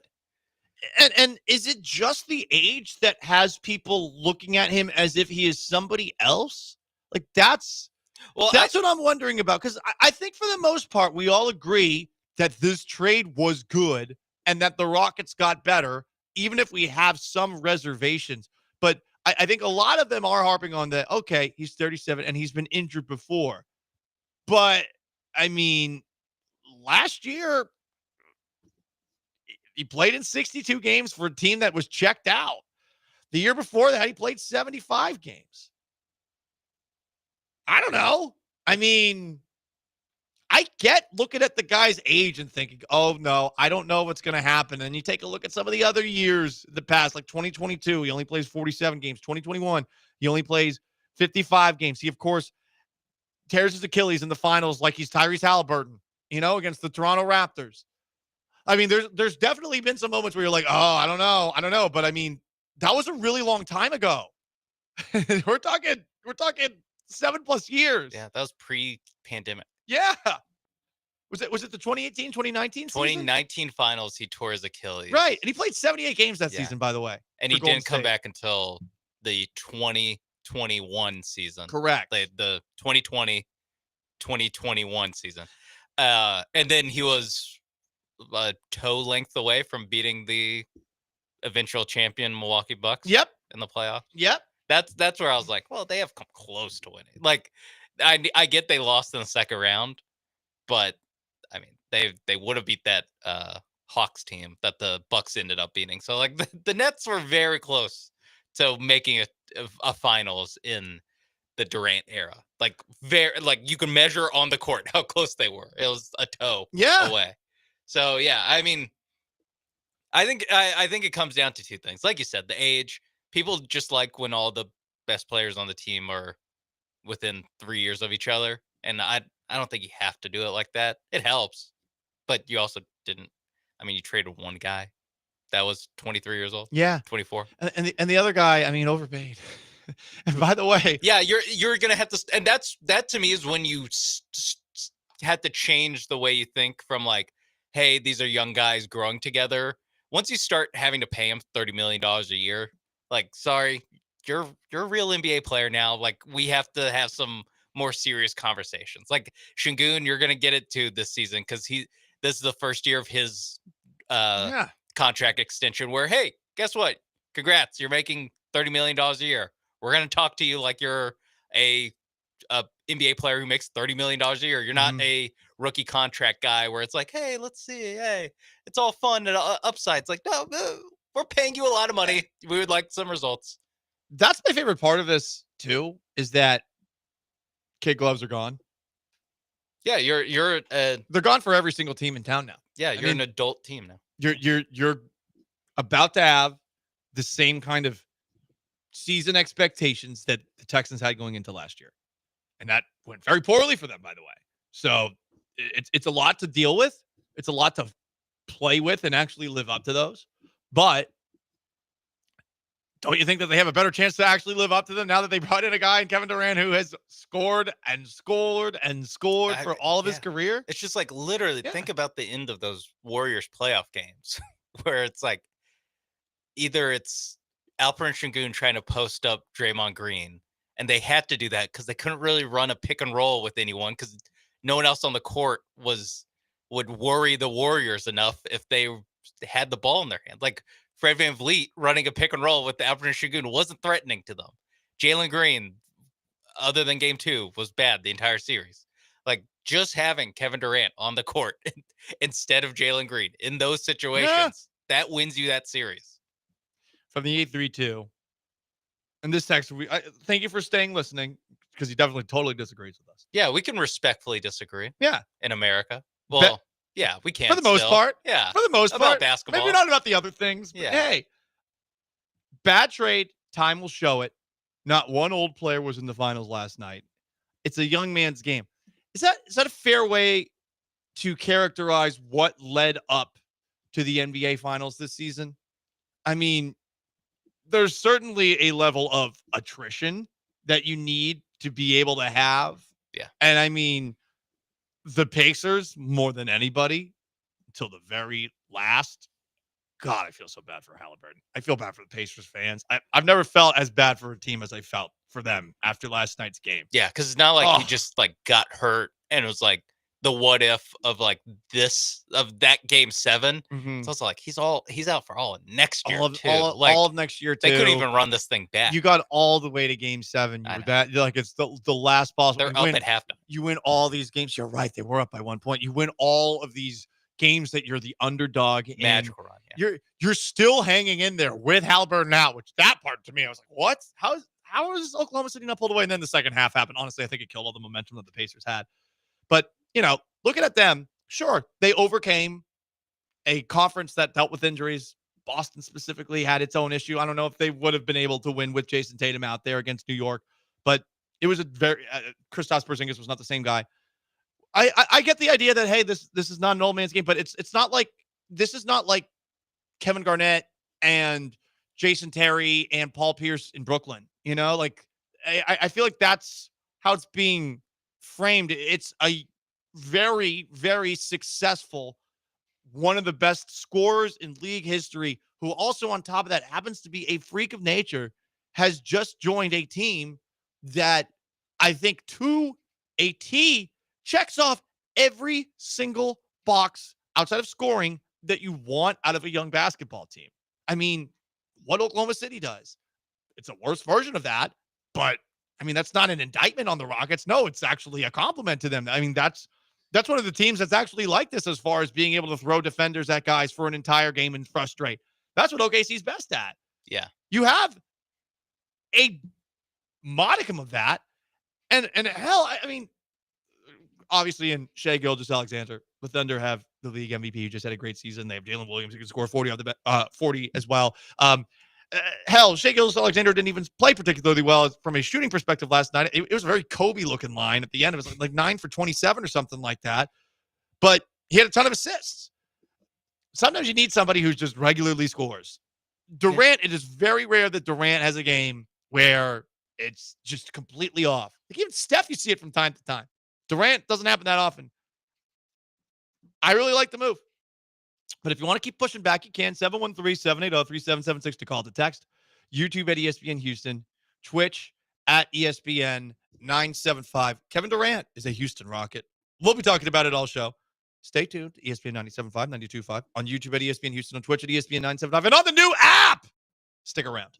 And is it just the age that has people looking at him as if he is somebody else? Like that's what I'm wondering about. Because I think for the most part, we all agree that this trade was good and that the Rockets got better, even if we have some reservations. But I think a lot of them are harping on that, okay, he's 37 and he's been injured before. But I mean, last year he played in 62 games for a team that was checked out. The year before that, he played 75 games. I don't know. I mean, I get looking at the guy's age and thinking, oh, no, I don't know what's going to happen. And you take a look at some of the other years in the past, like 2022, he only plays 47 games. 2021, he only plays 55 games. He, of course, tears his Achilles in the finals like he's Tyrese Halliburton, against the Toronto Raptors. I mean, there's definitely been some moments where you're like, oh, I don't know. But I mean, that was a really long time ago. we're talking 7+ years. Yeah, that was pre-pandemic. Yeah. Was it the 2018, 2019 season? 2019 finals, he tore his Achilles. Right. And he played 78 games that season, by the way. And he didn't come back until the 2021 season. Correct. The 2020-2021 season. And then he was a toe length away from beating the eventual champion Milwaukee Bucks. Yep. In the playoffs. Yep. That's where I was like, well, they have come close to winning. Like, I get they lost in the second round, but I mean, they would have beat that Hawks team that the Bucks ended up beating. So like the Nets were very close to making a finals in the Durant era. Like you can measure on the court how close they were. It was a toe away. So yeah, I mean, I think it comes down to two things. Like you said, the age. People just like when all the best players on the team are within 3 years of each other. And I don't think you have to do it like that. It helps. But you also didn't. I mean, you traded one guy that was 23 years old. Yeah. 24. And the other guy, I mean, overpaid. And by the way. Yeah, you're going to have to. And that to me is when you had to change the way you think from like, hey, these are young guys growing together. Once you start having to pay them $30 million a year, like, sorry, you're a real NBA player now. Like, we have to have some more serious conversations. Like Şengün, you're gonna get it too this season because this is the first year of his contract extension. Where, hey, guess what? Congrats, you're making $30 million a year. We're gonna talk to you like you're a NBA player who makes $30 million a year. You're not a rookie contract guy where it's like, hey, let's see, hey, it's all fun and upsides. Like, no. We're paying you a lot of money. We would like some results. That's my favorite part of this too, is that kid gloves are gone. Yeah, they're gone for every single team in town now. Yeah, you're an adult team now. You're about to have the same kind of season expectations that the Texans had going into last year. And that went very poorly for them, by the way. So it's a lot to deal with. It's a lot to play with and actually live up to those. But don't you think that they have a better chance to actually live up to them now that they brought in a guy in Kevin Durant who has scored and scored and scored for all of his career? It's just like literally think about the end of those Warriors playoff games where it's like either it's Alperen Şengün trying to post up Draymond Green, and they had to do that because they couldn't really run a pick and roll with anyone because no one else on the court would worry the Warriors enough if they had the ball in their hand. Like Fred VanVleet running a pick and roll with the Alperen Şengün wasn't threatening to them. Jalen Green, other than game 2, was bad the entire series. Like just having Kevin Durant on the court instead of Jalen Green in those situations, that wins you that series. From the 832. And this text, thank you for listening because he definitely totally disagrees with us. Yeah, we can respectfully disagree. Yeah. In America. Well, yeah, we can. For the most part. Yeah. For the most about part. Basketball. Maybe not about the other things. But Yeah. Hey, bad trade. Time will show it. Not one old player was in the finals last night. It's a young man's game. Is that a fair way to characterize what led up to the NBA finals this season? I mean, there's certainly a level of attrition that you need to be able to have. Yeah. And I mean, the Pacers, more than anybody, until the very last. God, I feel so bad for Halliburton. I feel bad for the Pacers fans. I've never felt as bad for a team as I felt for them after last night's game. Yeah, because it's not like he just like got hurt and was like the what if of like that game 7. Mhm. It's also like he's out for all of next year too. All of next year too. They couldn't even run this thing back. You got all the way to game 7. You were that like it's the last possible. They're up at halftime. You win all these games. You're right. They were up by 1 point. You win all of these games that you're the underdog. Magical run. Yeah. You're still hanging in there with Halliburton out, which that part to me, I was like, what? How is Oklahoma City not pulled away? And then the second half happened. Honestly, I think it killed all the momentum that the Pacers had. But, looking at them, sure, they overcame a conference that dealt with injuries. Boston specifically had its own issue. I don't know if they would have been able to win with Jason Tatum out there against New York, but it was a very Kristaps Porzingis was not the same guy. I get the idea that, hey, this is not an old man's game, but it's not like this is not like Kevin Garnett and Jason Terry and Paul Pierce in Brooklyn. Like I feel like that's how it's being framed. It's a very, very successful, one of the best scorers in league history, who also on top of that happens to be a freak of nature, has just joined a team that I think to a T checks off every single box outside of scoring that you want out of a young basketball team. I mean, what Oklahoma City does, it's a worse version of that, but I mean, that's not an indictment on the Rockets. No, it's actually a compliment to them. I mean, that's one of the teams that's actually like this as far as being able to throw defenders at guys for an entire game and frustrate. That's what OKC's best at. Yeah. You have a modicum of that. And hell, I mean, obviously in Shai Gilgeous-Alexander, the Thunder have the league MVP who just had a great season. They have Jalen Williams who can score 40 as well. Hell, Shai Gilgeous-Alexander didn't even play particularly well from a shooting perspective last night. It was a very Kobe-looking line at the end. It was like 9 for 27 or something like that. But he had a ton of assists. Sometimes you need somebody who just regularly scores. Durant, it is very rare that Durant has a game where it's just completely off. Like even Steph, you see it from time to time. Durant doesn't happen that often. I really like the move. But if you want to keep pushing back, you can. 713-780-3776 to call to text. YouTube at ESPN Houston. Twitch at ESPN 975. Kevin Durant is a Houston Rocket. We'll be talking about it all show. Stay tuned to ESPN 97.5, 92.5. On YouTube at ESPN Houston. On Twitch at ESPN 975. And on the new app. Stick around.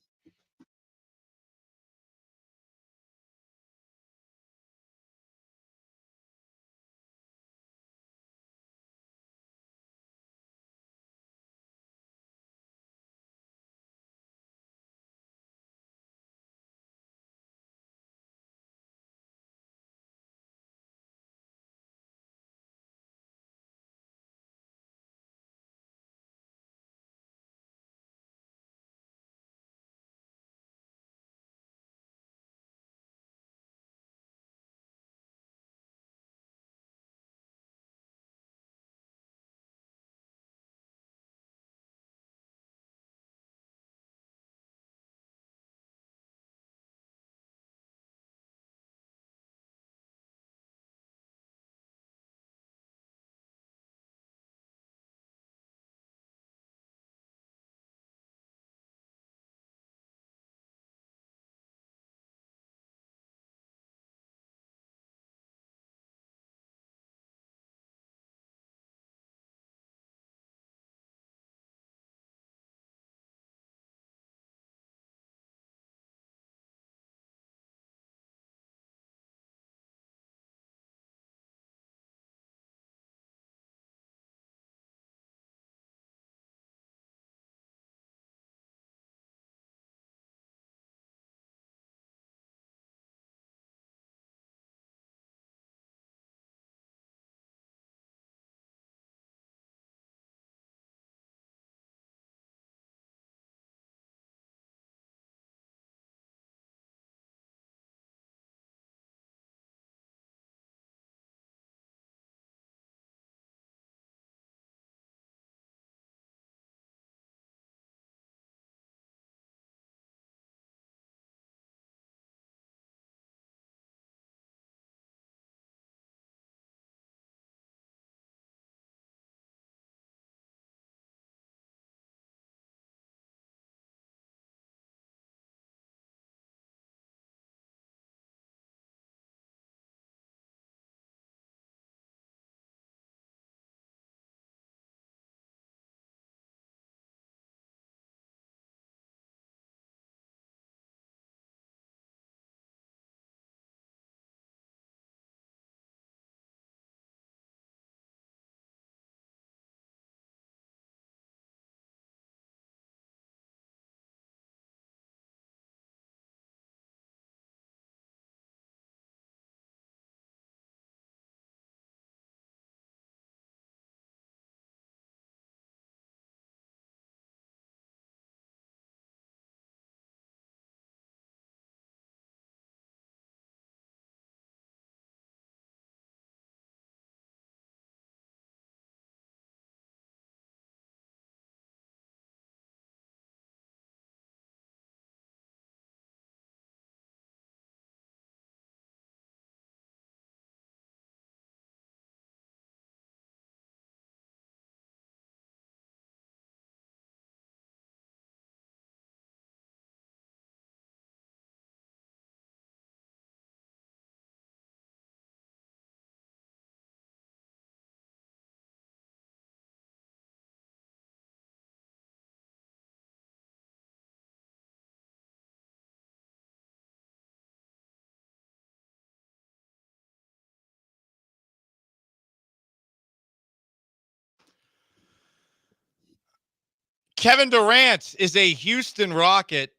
Kevin Durant is a Houston Rocket.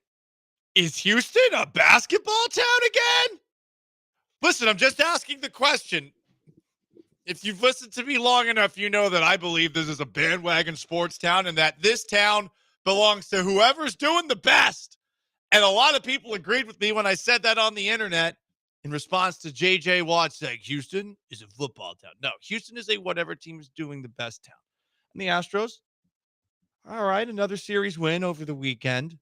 Is Houston a basketball town again? Listen, I'm just asking the question. If you've listened to me long enough, you know that I believe this is a bandwagon sports town and that this town belongs to whoever's doing the best. And a lot of people agreed with me when I said that on the internet in response to J.J. Watt saying Houston is a football town. No, Houston is a whatever team is doing the best town. And the Astros, all right, another series win over the weekend.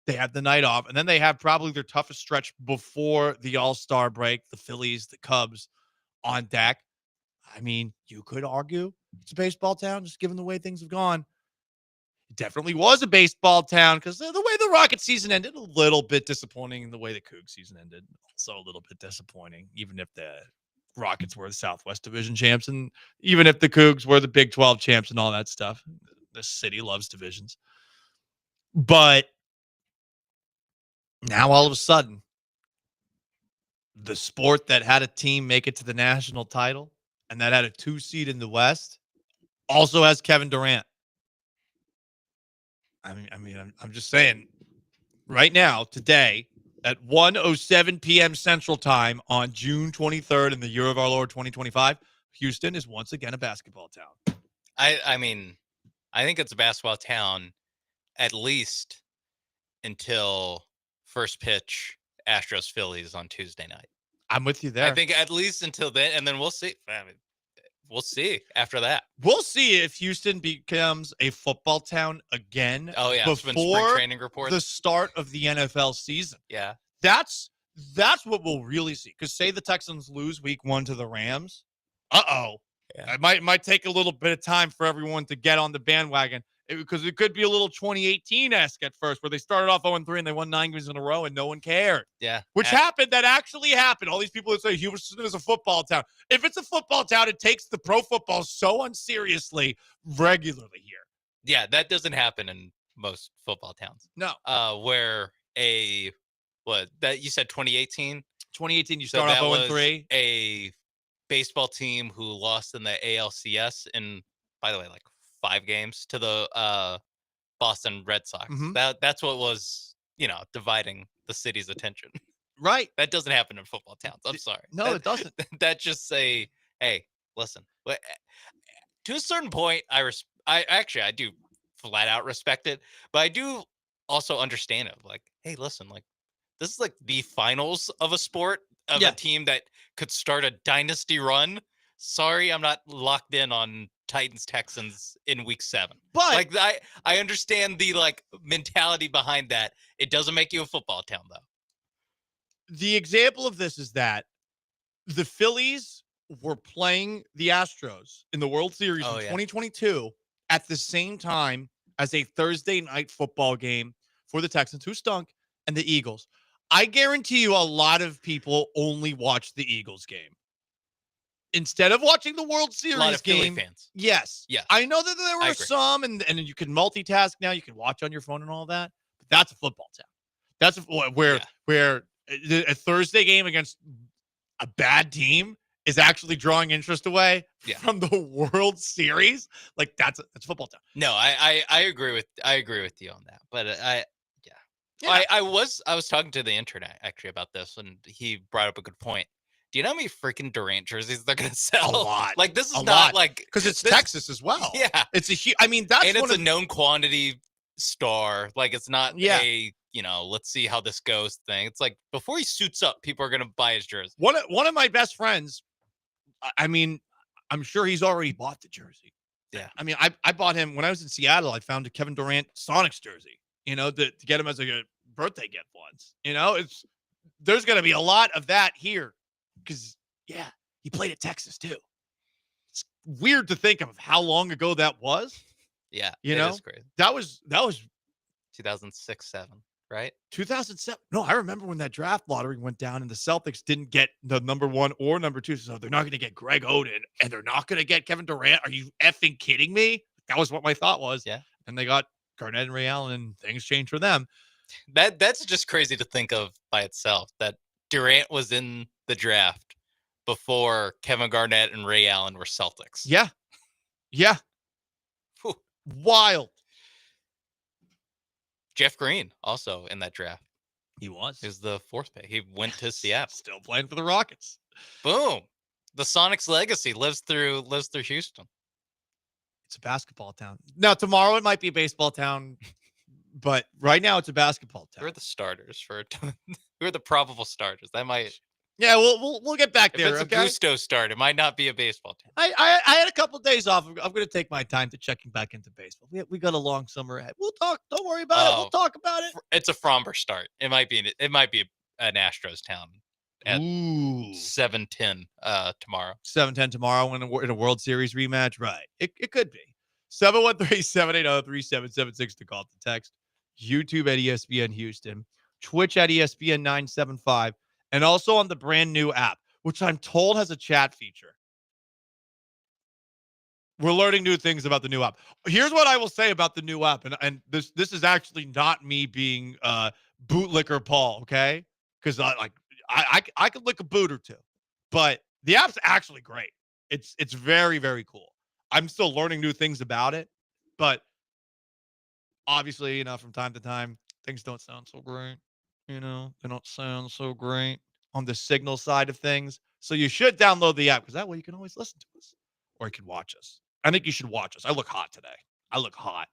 They have the night off, and then they have probably their toughest stretch before the All-Star break, the Phillies, the Cubs on deck. I mean, you could argue it's a baseball town, just given the way things have gone. It definitely was a baseball town because the way the Rocket season ended, a little bit disappointing, and the way the Cougs season ended, also a little bit disappointing, even if the Rockets were the Southwest Division champs, and even if the Cougs were the Big 12 champs and all that stuff. The city loves divisions. But now all of a sudden, the sport that had a team make it to the national title and that had a 2 seed in the West also has Kevin Durant. I'm just saying right now, today, at 1:07 p.m. Central Time on June 23rd in the year of our Lord 2025, Houston is once again a basketball town. I mean, I think it's a basketball town at least until first pitch Astros Phillies on Tuesday night. I'm with you there. I think at least until then, and then we'll see. We'll see after that. We'll see if Houston becomes a football town again. Oh yeah, before spring training report, the start of the NFL season. Yeah, that's what we'll really see. Because say the Texans lose week 1 to the Rams, yeah. It might take a little bit of time for everyone to get on the bandwagon. Because it could be a little 2018-esque at first, where they started off 0-3 and they won 9 games in a row and no one cared. Yeah. Which happened. That actually happened. All these people that say Houston is a football town. If it's a football town, it takes the pro football so unseriously regularly here. Yeah, that doesn't happen in most football towns. No. Where you said 2018? 2018, you start off 0-3. A baseball team who lost in the ALCS in, by the way, like 5 games to the Boston Red Sox. Mm-hmm. That's what was, dividing the city's attention. Right. That doesn't happen in football towns. I'm sorry. No, it doesn't. That just say, hey, listen. To a certain point, I do flat out respect it, but I do also understand it. Like, hey, listen, like this is like the finals of a sport of a team that could start a dynasty run. Sorry, I'm not locked in on Titans Texans in week 7. But like I understand the mentality behind that. It doesn't make you a football town though. The example of this is that the Phillies were playing the Astros in the World Series in 2022 at the same time as a Thursday night football game for the Texans, who stunk, and the Eagles. I guarantee you a lot of people only watch the Eagles game instead of watching the World Series a lot of game. Philly fans. Yes. Yeah. I know that there were some, and you can multitask now. You can watch on your phone and all that. But that's a football town. That's where a Thursday game against a bad team is actually drawing interest away from the World Series. Like that's a football town. No, I agree with you on that. But I was talking to the internet actually about this, and he brought up a good point. Do you know how many freaking Durant jerseys they're gonna sell? A lot. Like this is A not lot. like because it's Texas as well. Yeah, it's a huge. I mean, that's and it's a known quantity star. Like it's not a let's see how this goes thing. It's like before he suits up, people are gonna buy his jersey. One of my best friends. I mean, I'm sure he's already bought the jersey. Yeah. I mean, I bought him when I was in Seattle. I found a Kevin Durant Sonics jersey. To get him as a birthday gift once. There's gonna be a lot of that here. Because, he played at Texas, too. It's weird to think of how long ago that was. Yeah, it is crazy. That was 2006-7, right? 2007. No, I remember when that draft lottery went down and the Celtics didn't get the number 1 or number 2. So they're not going to get Greg Oden and they're not going to get Kevin Durant. Are you effing kidding me? That was what my thought was. Yeah. And they got Garnett and Ray Allen and things changed for them. That's just crazy to think of by itself, that Durant was in the draft before Kevin Garnett and Ray Allen were Celtics. Yeah. Whew. Wild. Jeff Green also in that draft. He was. Is the 4th pick. He went to Seattle. Still playing for the Rockets. Boom. The Sonics legacy lives through Houston. It's a basketball town. Now tomorrow it might be a baseball town, but right now it's a basketball town. Who are the starters for? Who are the probable starters? That might. Yeah, we'll get back there. If it's a Gusto start, it might not be a baseball team. I had a couple of days off. I'm going to take my time to checking back into baseball. We got a long summer ahead. We'll talk. Don't worry about it. We'll talk about it. It's a Fromber start. It might be an Astros town at 7:10 tomorrow. 7:10 tomorrow in a World Series rematch. Right. It could be. 713-780-3776 to call, to text. YouTube at ESPN Houston. Twitch at ESPN 975. And also on the brand new app, which I'm told has a chat feature. We're learning new things about the new app. Here's what I will say about the new app. And this is actually not me being bootlicker Paul, okay? Because I could lick a boot or two. But the app's actually great. It's very, very cool. I'm still learning new things about it. But obviously, from time to time, things don't sound so great. They don't sound so great on the signal side of things. So you should download the app because that way you can always listen to us or you can watch us. I think you should watch us. I look hot today. I look hot.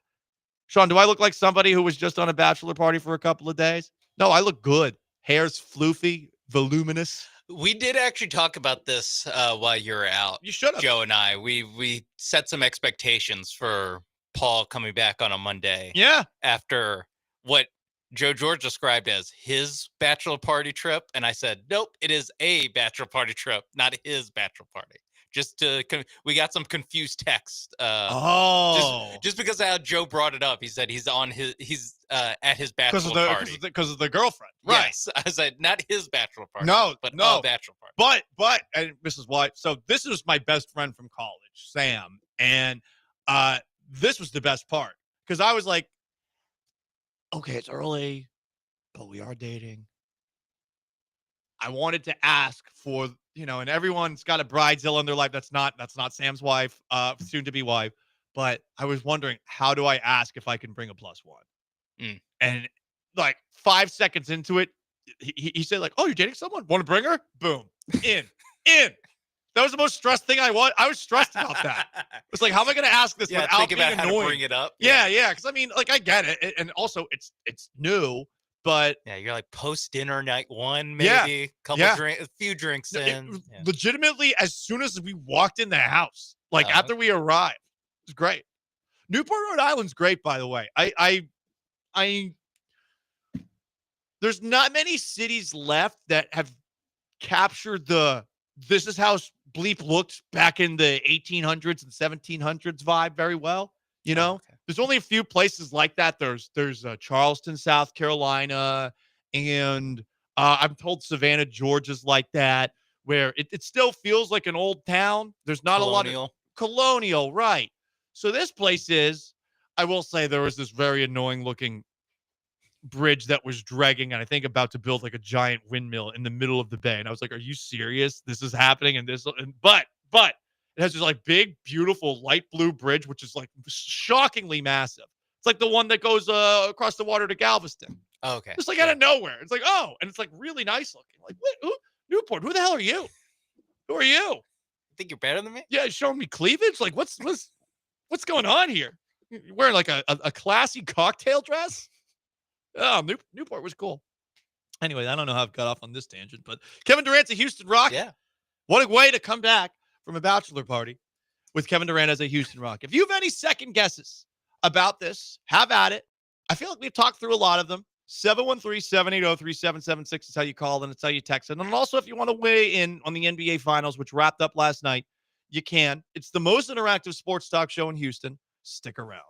Sean, do I look like somebody who was just on a bachelor party for a couple of days? No, I look good. Hair's floofy, voluminous. We did actually talk about this while you were out. You should have. Joe and I. We set some expectations for Paul coming back on a Monday. Yeah. After what Joe George described as his bachelor party trip. And I said, nope, it is a bachelor party trip, not his bachelor party. We got some confused text. Just because of how Joe brought it up. He said he's at his bachelor party. Because of the girlfriend. Right. Yes. I said, not his bachelor party. No. A bachelor party. But, and Mrs. White, so this is my best friend from college, Sam. And this was the best part. Because I was like, okay, it's early, but we are dating. I wanted to ask for, and everyone's got a bridezilla in their life. That's not Sam's wife, soon to be wife. But I was wondering, how do I ask if I can bring a plus one? And like 5 seconds into it, he said like, oh, you're dating someone? Want to bring her? Boom. In. That was the most stressed thing I was stressed about that. It's like, how am I going to ask this without think being about annoying? how to bring it up. Yeah. Because I get it. And also it's new, but yeah, you're like post dinner night one, maybe a few drinks in. Legitimately, as soon as we walked in the house, after we arrived, it was great. Newport, Rhode Island's great, by the way. I there's not many cities left that have captured this is how Bleep looked back in the 1800s and 1700s vibe very well. There's only a few places like that. There's Charleston, South Carolina, and I'm told Savannah, Georgia's like that, where it still feels like an old town. There's not a lot of colonial, right? So this place is, I will say, there was this very annoying looking bridge that was dragging and I think about to build like a giant windmill in the middle of the bay. And I was like, are you serious? This is happening? But it has this like big, beautiful light blue bridge, which is like shockingly massive. It's like the one that goes across the water to Galveston. Oh, okay. Just like out of nowhere. It's like, oh, and it's like really nice looking. Like, what? Newport, who the hell are you? Who are you? Think you're better than me? Yeah, showing me cleavage? Like, what's going on here? You're wearing like a classy cocktail dress? Oh, Newport was cool. Anyway, I don't know how I've got off on this tangent, but Kevin Durant's a Houston Rocket. Yeah. What a way to come back from a bachelor party with Kevin Durant as a Houston Rocket. If you have any second guesses about this, have at it. I feel like we've talked through a lot of them. 713-780-3776 is how you call and it's how you text it. And also, if you want to weigh in on the NBA Finals, which wrapped up last night, you can. It's the most interactive sports talk show in Houston. Stick around.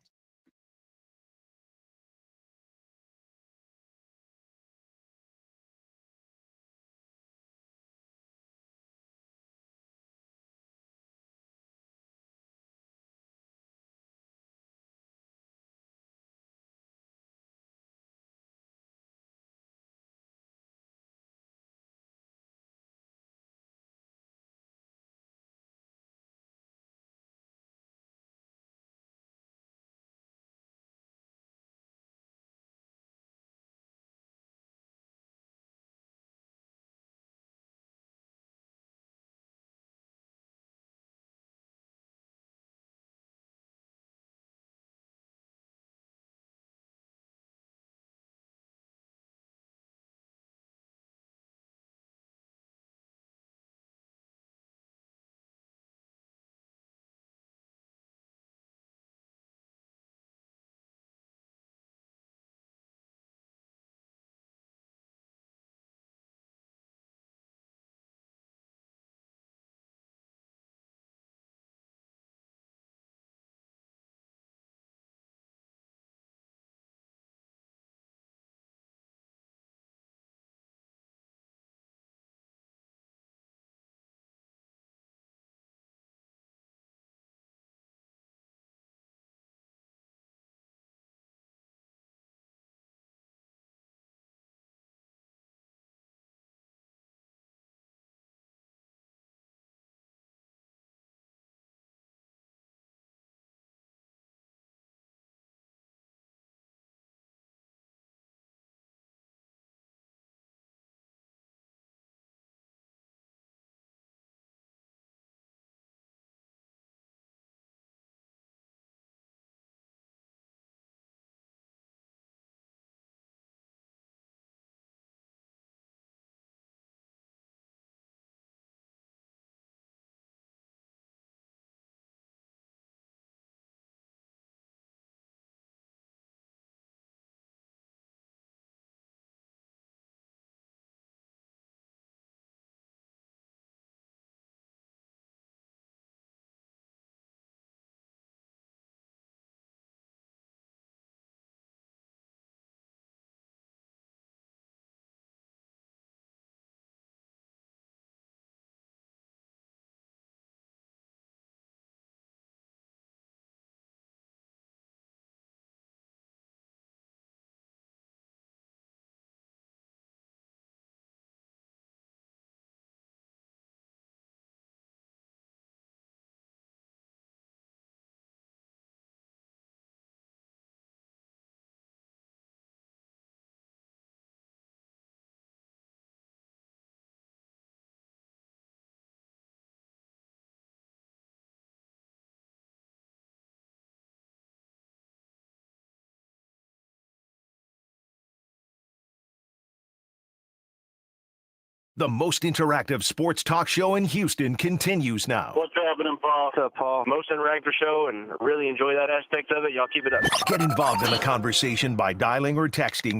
The most interactive sports talk show in Houston continues now. What's happening, Paul? What's up, Paul? Most interactive show, and really enjoy that aspect of it. Y'all keep it up. Get involved in the conversation by dialing or texting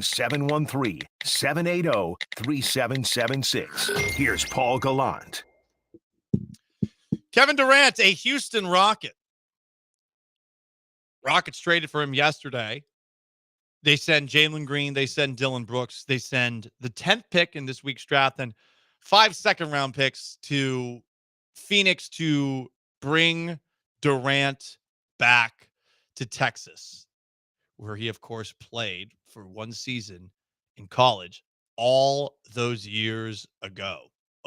713-780-3776. Here's Paul Gallant. Kevin Durant, a Houston Rocket. Rockets traded for him yesterday. They send Jalen Green. They send Dylan Brooks. They send the 10th pick in this week's draft and 5 second-round picks to Phoenix to bring Durant back to Texas, where he, of course, played for one season in college all those years ago.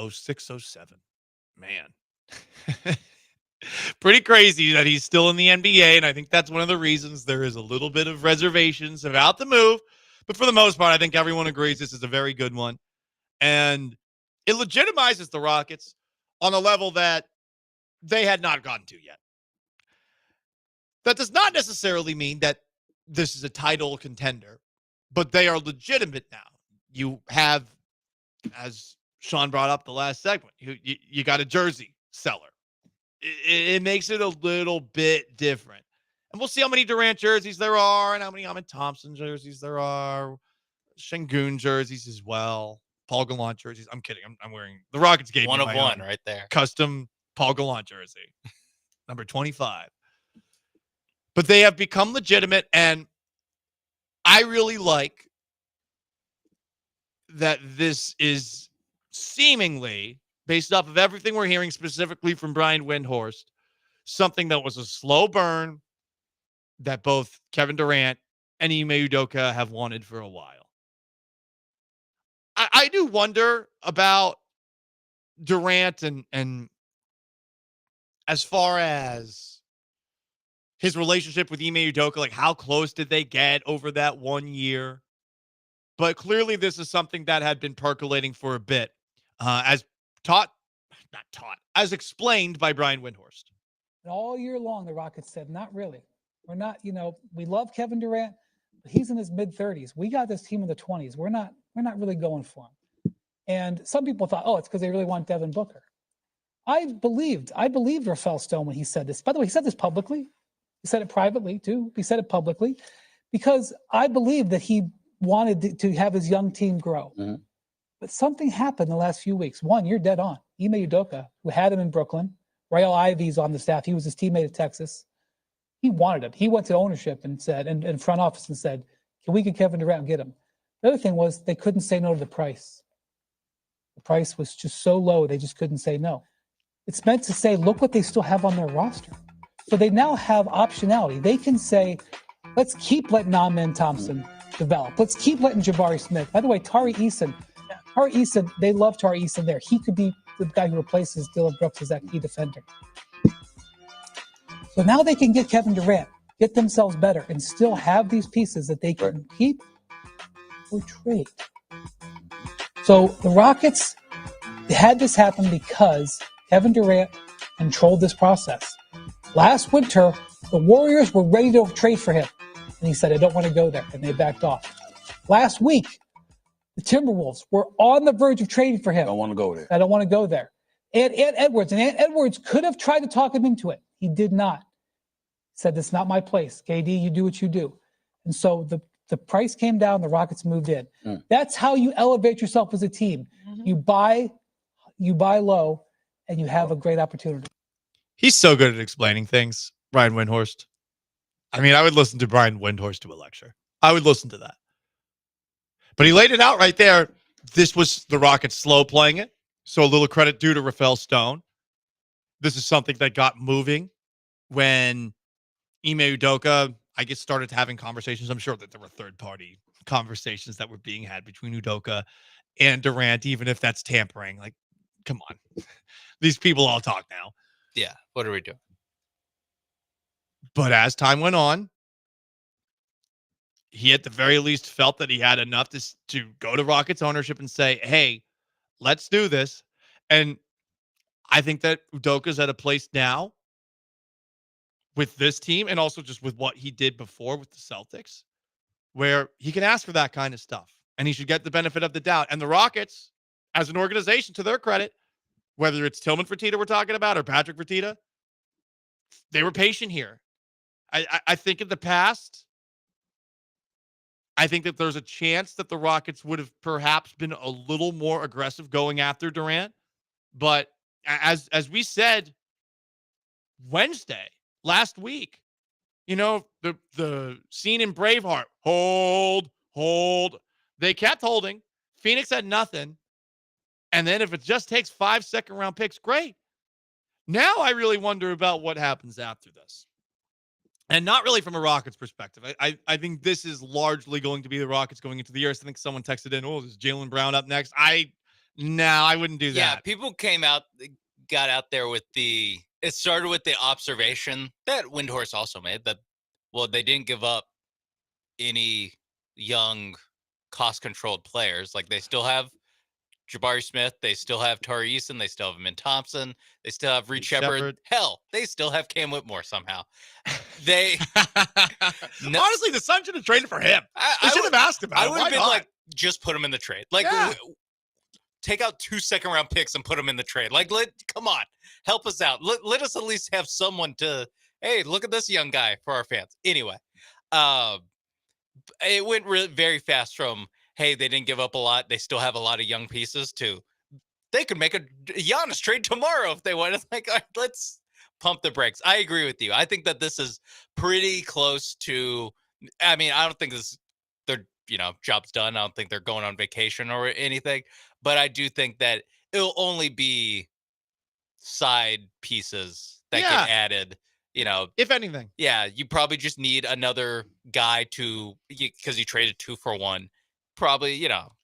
06, 07. Man. Pretty crazy that he's still in the NBA, and I think that's one of the reasons there is a little bit of reservations about the move. But for the most part, I think everyone agrees this is a very good one. And it legitimizes the Rockets on a level that they had not gotten to yet. That does not necessarily mean that this is a title contender, but they are legitimate now. You have, as Sean brought up the last segment, you got a jersey seller. It makes it a little bit different. And we'll see how many Durant jerseys there are and how many Ahmed Thompson jerseys there are. Şengün jerseys as well. Paul Gallant jerseys. I'm kidding. I'm wearing the Rockets gave one me of my one own right there. custom Paul Gallant jersey. Number 25. But they have become legitimate, and I really like that this is seemingly, based off of everything we're hearing specifically from Brian Windhorst, something that was a slow burn that both Kevin Durant and Ime Udoka have wanted for a while. I do wonder about Durant and as far as his relationship with Ime Udoka, like how close did they get over that 1 year? But clearly this is something that had been percolating for a bit, as explained by Brian Windhorst. And all year long, the Rockets said, not really. We're not, we love Kevin Durant, but he's in his mid-30s. We got this team in the 20s. We're not really going for him. And some people thought, it's because they really want Devin Booker. I believed Rafael Stone when he said this. By the way, he said this publicly. He said it privately, too. He said it publicly because I believe that he wanted to have his young team grow. Mm-hmm. But something happened the last few weeks. One, you're dead on. Ime Udoka, who had him in Brooklyn. Rael Ivy's on the staff. He was his teammate at Texas. He wanted him. He went to ownership and said, and front office and said, can we get Kevin Durant and get him? The other thing was they couldn't say no to the price. The price was just so low, they just couldn't say no. It's meant to say, look what they still have on their roster. So they now have optionality. They can say, let's keep letting Ahmed Thompson develop. Let's keep letting Jabari Smith. By the way, Tari Eason, they love Tari Eason there. He could be the guy who replaces Dylan Brooks as that key defender. So now they can get Kevin Durant, get themselves better, and still have these pieces that they can keep or trade. So the Rockets had this happen because Kevin Durant controlled this process. Last winter, the Warriors were ready to trade for him. And he said, I don't want to go there. And they backed off. Last week, the Timberwolves were on the verge of trading for him. I don't want to go there. I don't want to go there. And Ant Edwards could have tried to talk him into it. He did not. He said, this is not my place. KD, you do what you do. And so the price came down, the Rockets moved in. That's how you elevate yourself as a team. Mm-hmm. You buy low, and you have a great opportunity. He's so good at explaining things, Brian Windhorst. I mean, I would listen to Brian Windhorst do a lecture. I would listen to that. But he laid it out right there. This was the Rockets slow playing it. So a little credit due to Rafael Stone. This is something that got moving when Ime Udoka, I guess, started having conversations. I'm sure that there were third-party conversations that were being had between Udoka and Durant, even if that's tampering. Like, come on. These people all talk now. Yeah, what are we doing? But as time went on, he at the very least felt that he had enough to go to Rockets ownership and say, hey, let's do this. And I think that Udoka's at a place now with this team and also just with what he did before with the Celtics where he can ask for that kind of stuff and he should get the benefit of the doubt. And the Rockets, as an organization, to their credit, whether it's Tillman Fertitta we're talking about or Patrick Fertitta, they were patient here. I think in the past, I think that there's a chance that the Rockets would have perhaps been a little more aggressive going after Durant. But as we said Wednesday, last week, the scene in Braveheart, hold. They kept holding. Phoenix had nothing. And then if it just takes 5 second-round picks, great. Now I really wonder about what happens after this. And not really from a Rockets perspective. I think this is largely going to be the Rockets going into the year. I think someone texted in, is Jaylen Brown up next? I wouldn't do that. Yeah, people got out there with it started with the observation that Windhorst also made that, they didn't give up any young, cost-controlled players. Like, they still have Jabari Smith, they still have Tari Eason, they still have Min Thompson, they still have Reed Shepherd. Hell, they still have Cam Whitmore somehow. Honestly, the Suns should have traded for him. They should have asked about it. I would have been like, just put him in the trade. Like, take out 2 second-round picks and put them in the trade. Like, come on, help us out. Let us at least have someone to, hey, look at this young guy for our fans. Anyway, it went very fast from, hey, they didn't give up a lot, they still have a lot of young pieces, to they could make a Giannis trade tomorrow if they want. It's like, all right, let's pump the brakes. I agree with you. I think that this is pretty close to, I don't think their job's done. I don't think they're going on vacation or anything, but I do think that it'll only be side pieces that get added, if anything. Yeah, you probably just need another guy because you traded 2 for 1. Probably,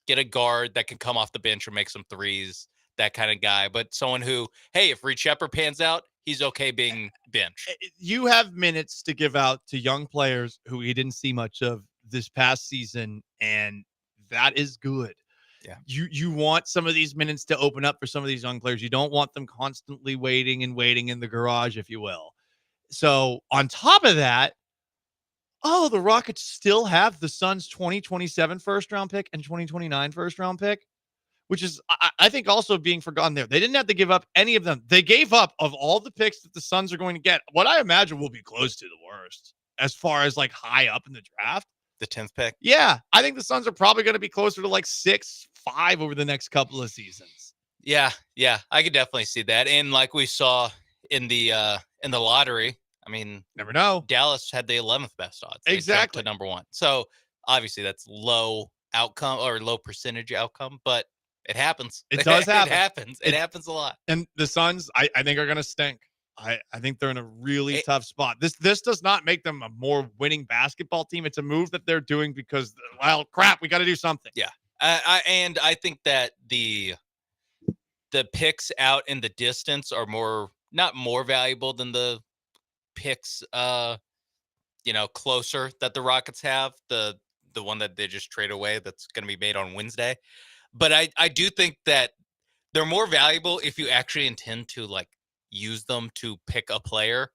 get a guard that can come off the bench or make some threes, that kind of guy. But someone who, hey, if Reed Shepherd pans out, he's okay being benched. You have minutes to give out to young players who we didn't see much of this past season, and that is good. Yeah. You want some of these minutes to open up for some of these young players. You don't want them constantly waiting in the garage, if you will. So on top of that, the Rockets still have the Suns' 2027 first-round pick and 2029 first-round pick, which is, I think, also being forgotten there. They didn't have to give up any of them. They gave up, of all the picks that the Suns are going to get, what I imagine will be close to the worst as far as, like, high up in the draft. The 10th pick? Yeah. I think the Suns are probably going to be closer to, like, 6-5 over the next couple of seasons. Yeah. I could definitely see that. And like we saw in the lottery, never know. Dallas had the 11th best odds. Exactly. To number 1. So obviously that's low outcome or low percentage outcome, but it happens. It does happen. It happens. It happens a lot. And the Suns, I think, are going to stink. I think they're in a really tough spot. This does not make them a more winning basketball team. It's a move that they're doing because, well, crap, we got to do something. Yeah. I think that the picks out in the distance are not more valuable than the picks closer that the Rockets have, the one that they just trade away that's going to be made on Wednesday. But I do think that they're more valuable if you actually intend to, like, use them to pick a player,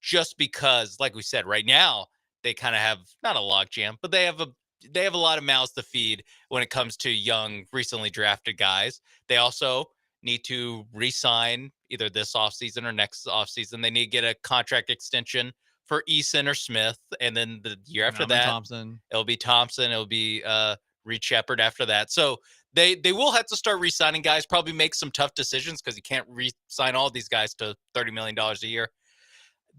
just because, like we said, right now they kind of have not a logjam, but they have a lot of mouths to feed when it comes to young, recently drafted guys. They also need to re-sign either this offseason or next offseason. They need to get a contract extension for Eason or Smith, and then the year after that, it'll be Thompson. It'll be Reed Shepherd after that. So they will have to start re-signing guys, probably make some tough decisions because you can't re-sign all these guys to $30 million a year.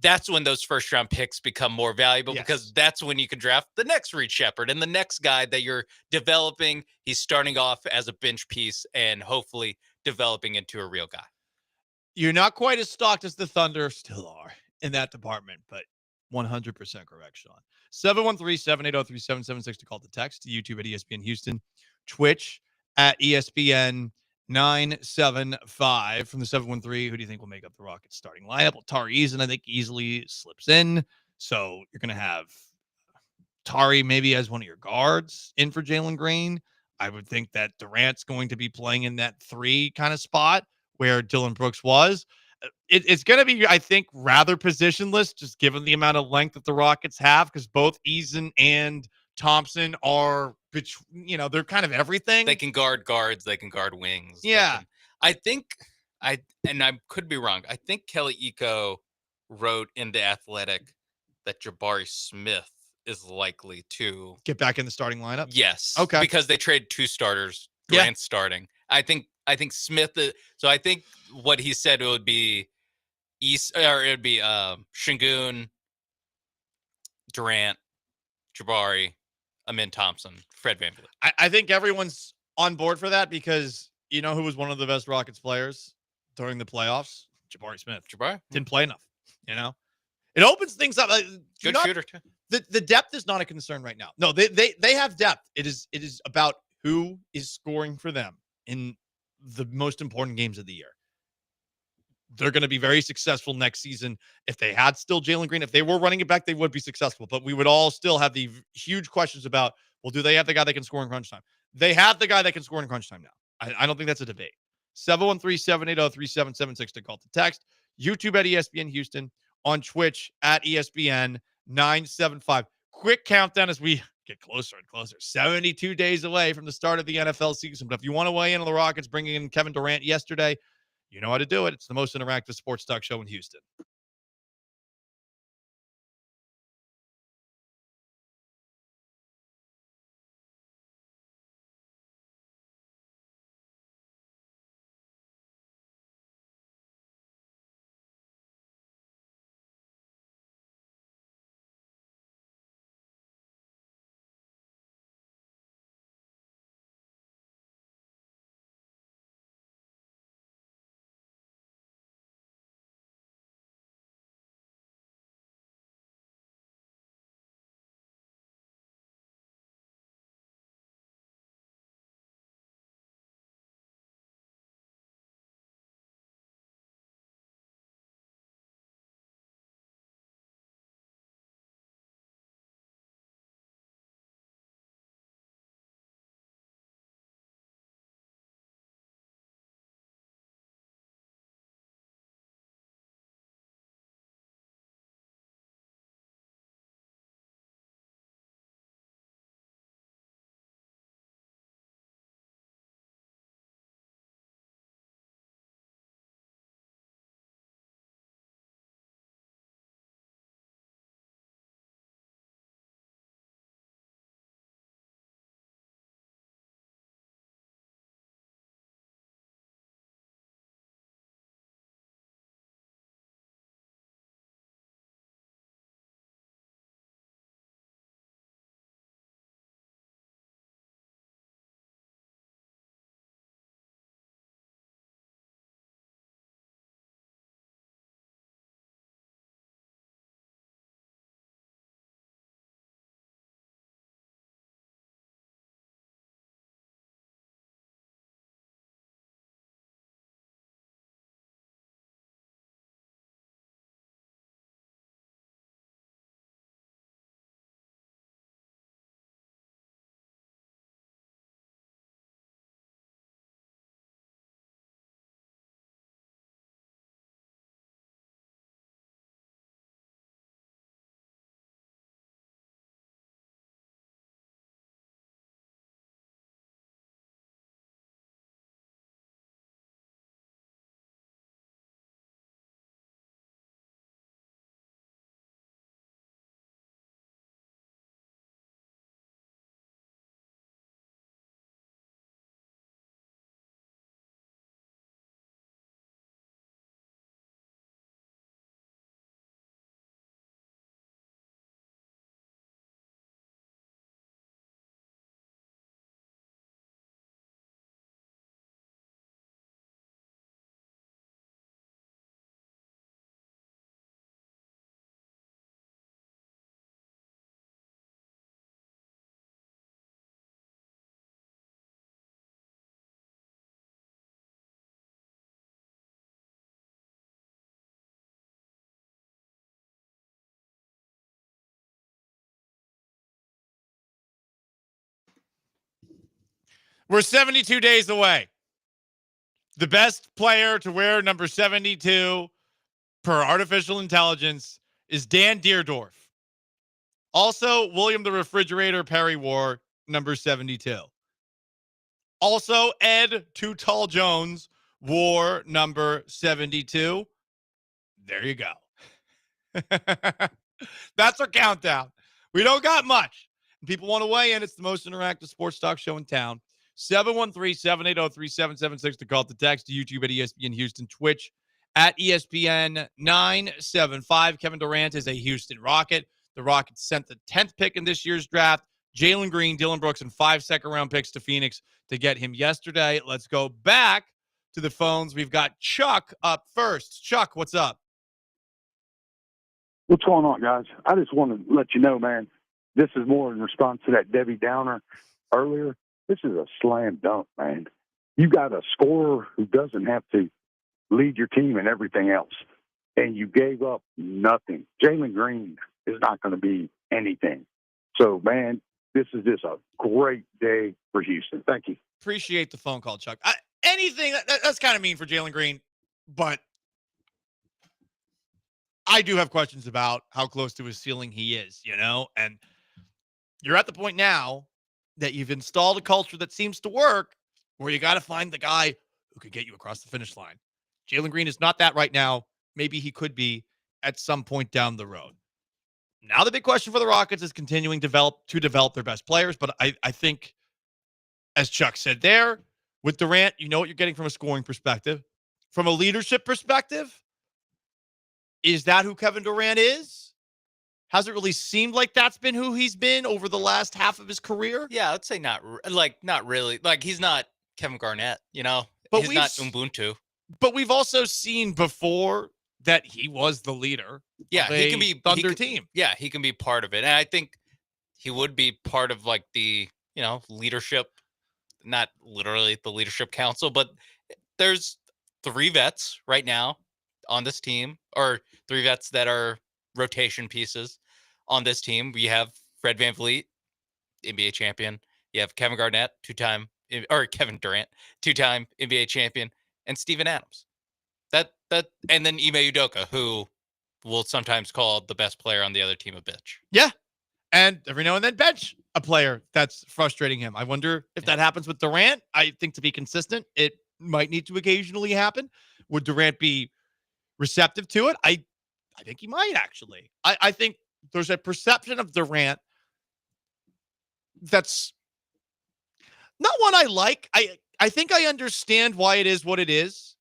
That's when those first-round picks become more valuable, because that's when you can draft the next Reed Shepherd and the next guy that you're developing. He's starting off as a bench piece and hopefully developing into a real guy. You're not quite as stocked as the Thunder still are in that department, but 100% correct, Sean. 713-780-3776 to call the text, to YouTube at ESPN Houston, Twitch at ESPN 975. From the 713, who do you think will make up the Rockets starting lineup? Well, Tari Eason, I think, easily slips in. So you're going to have Tari maybe as one of your guards in for Jalen Green. I would think that Durant's going to be playing in that 3 kind of spot where Dillon Brooks was. It's going to be, I think, rather positionless, just given the amount of length that the Rockets have, because both Eason and Thompson are they're kind of everything. They can guard guards. They can guard wings. Yeah. I think I could be wrong. I think Kelly Iko wrote in The Athletic that Jabari Smith is likely to get back in the starting lineup. Yes. Okay. Because they traded 2 starters. Durant's starting. I think Smith. So I think what he said it would be Şengün, Durant, Jabari, Amin Thompson, Fred VanVleet. I think everyone's on board for that because you know who was one of the best Rockets players during the playoffs? Jabari Smith. Jabari didn't play enough. It opens things up. Good shooter too. The depth is not a concern right now. No, they have depth. It is about who is scoring for them in the most important games of the year. They're going to be very successful next season. If they had still Jalen Green, if they were running it back, they would be successful. But we would all still have the huge questions about, well, do they have the guy that can score in crunch time? They have the guy that can score in crunch time now. I don't think that's a debate. 713-780-3776 to call to text. YouTube at ESPN Houston. On Twitch at ESPN 975. Quick countdown as we get closer and closer. 72 days away from the start of the NFL season. But if you want to weigh in on the Rockets bringing in Kevin Durant yesterday, you know how to do it. It's the most interactive sports talk show in Houston. We're 72 days away. The best player to wear number 72 per artificial intelligence is Dan Deerdorf. Also, William the Refrigerator Perry wore number 72. Also, Ed Too Tall Jones wore number 72. There you go. That's our countdown. We don't got much. And people want to weigh in. It's the most interactive sports talk show in town. 713-780-3776 to call to text to YouTube at ESPN Houston, Twitch at ESPN 975. Kevin Durant is a Houston Rocket. The Rockets sent the 10th pick in this year's draft. Jalen Green, Dylan Brooks, and 5 second-round picks to Phoenix to get him yesterday. Let's go back to the phones. We've got Chuck up first. Chuck, what's up? What's going on, guys? I just want to let you know, man, this is more in response to that Debbie Downer earlier. This is a slam dunk, man. You got a scorer who doesn't have to lead your team and everything else, and you gave up nothing. Jalen Green is not going to be anything. So, man, this is just a great day for Houston. Thank you. Appreciate the phone call, Chuck. That's kind of mean for Jalen Green, but I do have questions about how close to his ceiling he is, and you're at the point now that you've installed a culture that seems to work where you got to find the guy who could get you across the finish line. Jalen Green is not that right now. Maybe he could be at some point down the road. Now the big question for the Rockets is continuing to develop their best players, but I think, as Chuck said there, with Durant, you know what you're getting from a scoring perspective. From a leadership perspective, is that who Kevin Durant is? Hasn't really seemed like that's been who he's been over the last half of his career. Yeah, I'd say not really. Like, he's not Kevin Garnett, But he's not Ubuntu. But we've also seen before that he was the leader. Yeah, he can be Thunder team. Yeah, he can be part of it. And I think he would be part of like the, leadership, not literally the leadership council, but there's 3 vets right now on this team, or 3 vets that are rotation pieces on this team. We have Fred VanVleet, NBA champion. You have Kevin Garnett, Kevin Durant, 2-time NBA champion, and Steven Adams. And then Ime Udoka, who will sometimes call the best player on the other team a bitch. Yeah. And every now and then bench a player that's frustrating him. I wonder if that happens with Durant. I think to be consistent, it might need to occasionally happen. Would Durant be receptive to it? I think he might, actually. I think there's a perception of Durant that's not one I like. I think I understand why it is what it is.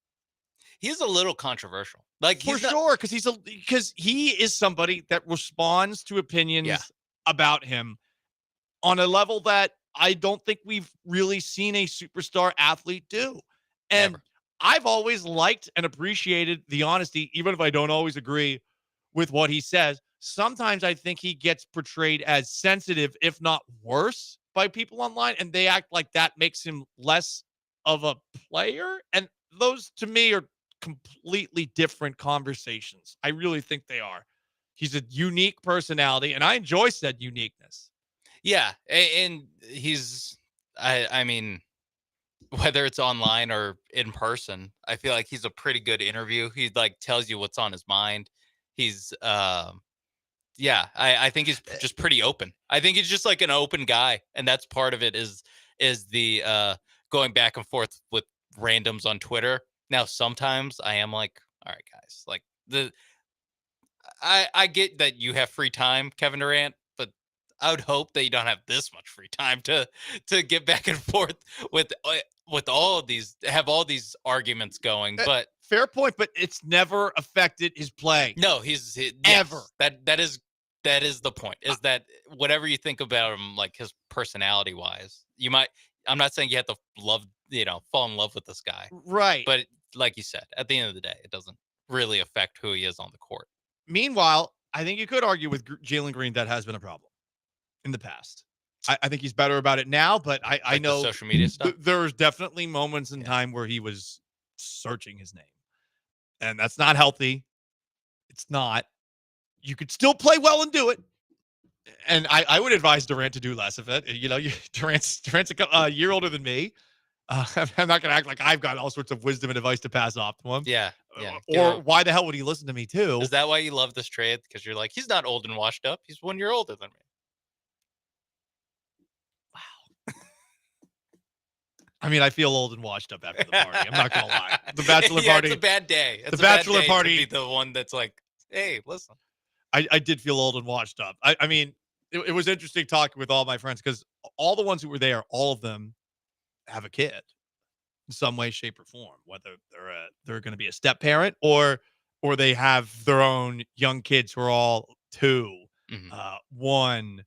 He's a little controversial. Like, for sure, because he is somebody that responds to opinions about him on a level that I don't think we've really seen a superstar athlete do. And Never. I've always liked and appreciated the honesty, even if I don't always agree with what he says. Sometimes I think he gets portrayed as sensitive, if not worse, by people online, and they act like that makes him less of a player. And those, to me, are completely different conversations. I really think they are. He's a unique personality, and I enjoy said uniqueness. Yeah, and he's, I mean, whether it's online or in person, I feel like he's a pretty good interview. He tells you what's on his mind. He's, I think he's just pretty open. I think he's just like an open guy, and that's part of it is the going back and forth with randoms on Twitter. Now, sometimes I am like, all right, guys, I get that you have free time, Kevin Durant, but I would hope that you don't have this much free time to get back and forth with all of these, have all these arguments going. But fair point, but it's never affected his play. No, ever. That is the point. Is that whatever you think about him, like his personality wise, you might. I'm not saying you have to fall in love with this guy, right? But like you said, at the end of the day, it doesn't really affect who he is on the court. Meanwhile, I think you could argue with Jalen Green that has been a problem in the past. I think he's better about it now, but I know the social media stuff. There's definitely moments in time where he was searching his name, and that's not healthy. It's not. You could still play well and do it. And I would advise Durant to do less of it. Durant's a year older than me. I'm not going to act like I've got all sorts of wisdom and advice to pass off to him. Yeah. Or why the hell would he listen to me too? Is that why you love this trade? Because you're like, he's not old and washed up. He's 1 year older than me. I mean, I feel old and washed up after the party. I'm not gonna lie. The bachelor yeah, party. It's a bad day. It's the a bad bachelor day party. to be the one that's like, hey, listen. I did feel old and washed up. I mean, it was interesting talking with all my friends because all the ones who were there, all of them have a kid in some way, shape, or form. Whether they're going to be a step parent or they have their own young kids who are all 2, 1,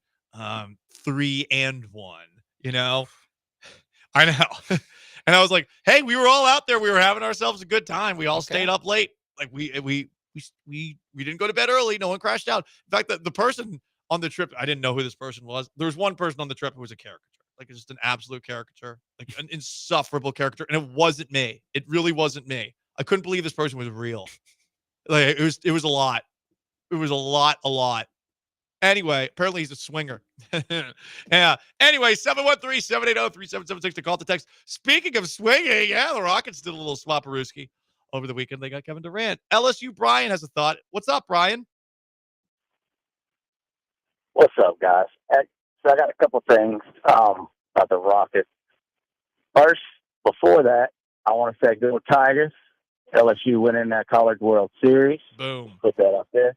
3, and 1. You know, I know. And I was like, hey, we were all out there. We were having ourselves a good time. We all stayed up late. Like we didn't go to bed early. No one crashed out. In fact, the person on the trip, I didn't know who this person was. There was one person on the trip who was a caricature, like just an absolute caricature, like an insufferable caricature. And it wasn't me. It really wasn't me. I couldn't believe this person was real. Like it was a lot. It was a lot. Anyway, apparently he's a swinger. Yeah. Anyway, 713-780-3776 to call the text. Speaking of swinging, yeah, the Rockets did a little swapperooski over the weekend. They got Kevin Durant. LSU Brian has a thought. What's up, Brian? What's up, guys? So I got a couple things about the Rockets. First, before that, I want to say go Tigers. LSU winning that College World Series. Boom. Put that up there.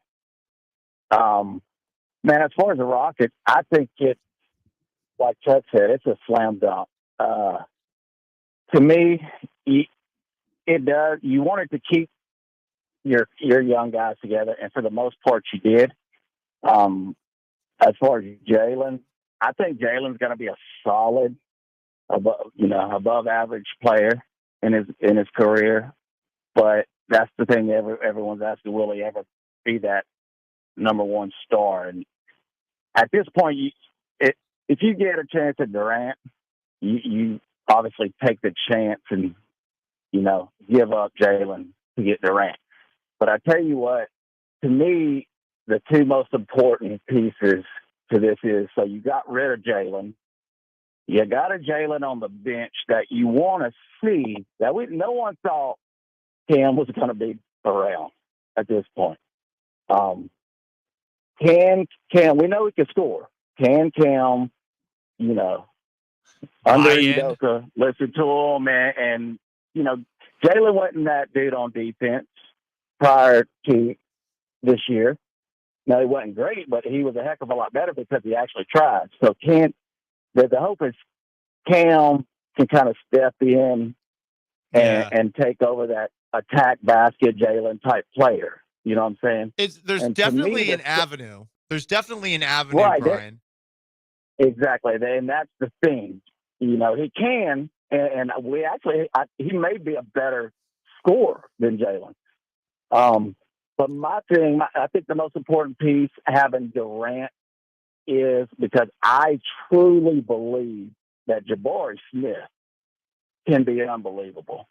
Man, as far as the Rockets, I think it's, like Chuck said, it's a slam dunk. To me, it does. You wanted to keep your young guys together, and for the most part, you did. As far as Jalen, I think Jalen's going to be a solid, above average player in his career. But that's the thing. Everyone's asking, will he ever be that number one star? And at this point, if you get a chance at Durant, you obviously take the chance and give up Jalen to get Durant. But I tell you what, to me, the two most important pieces to this is, so you got rid of Jalen. You got a Jalen on the bench that you want to see, that no one thought Cam was going to be around at this point. Can we know he can score? Can Cam, under Udoka, listen to him, and Jalen wasn't that dude on defense prior to this year. Now, he wasn't great, but he was a heck of a lot better because he actually tried. So the hope is Cam can kind of step in and take over that attack basket Jalen type player. You know what I'm saying? There's definitely an avenue. There's definitely an avenue, right, Brian. Exactly. And that's the thing. He can, and he may be a better scorer than Jalen. But I think the most important piece having Durant is because I truly believe that Jabari Smith can be unbelievable.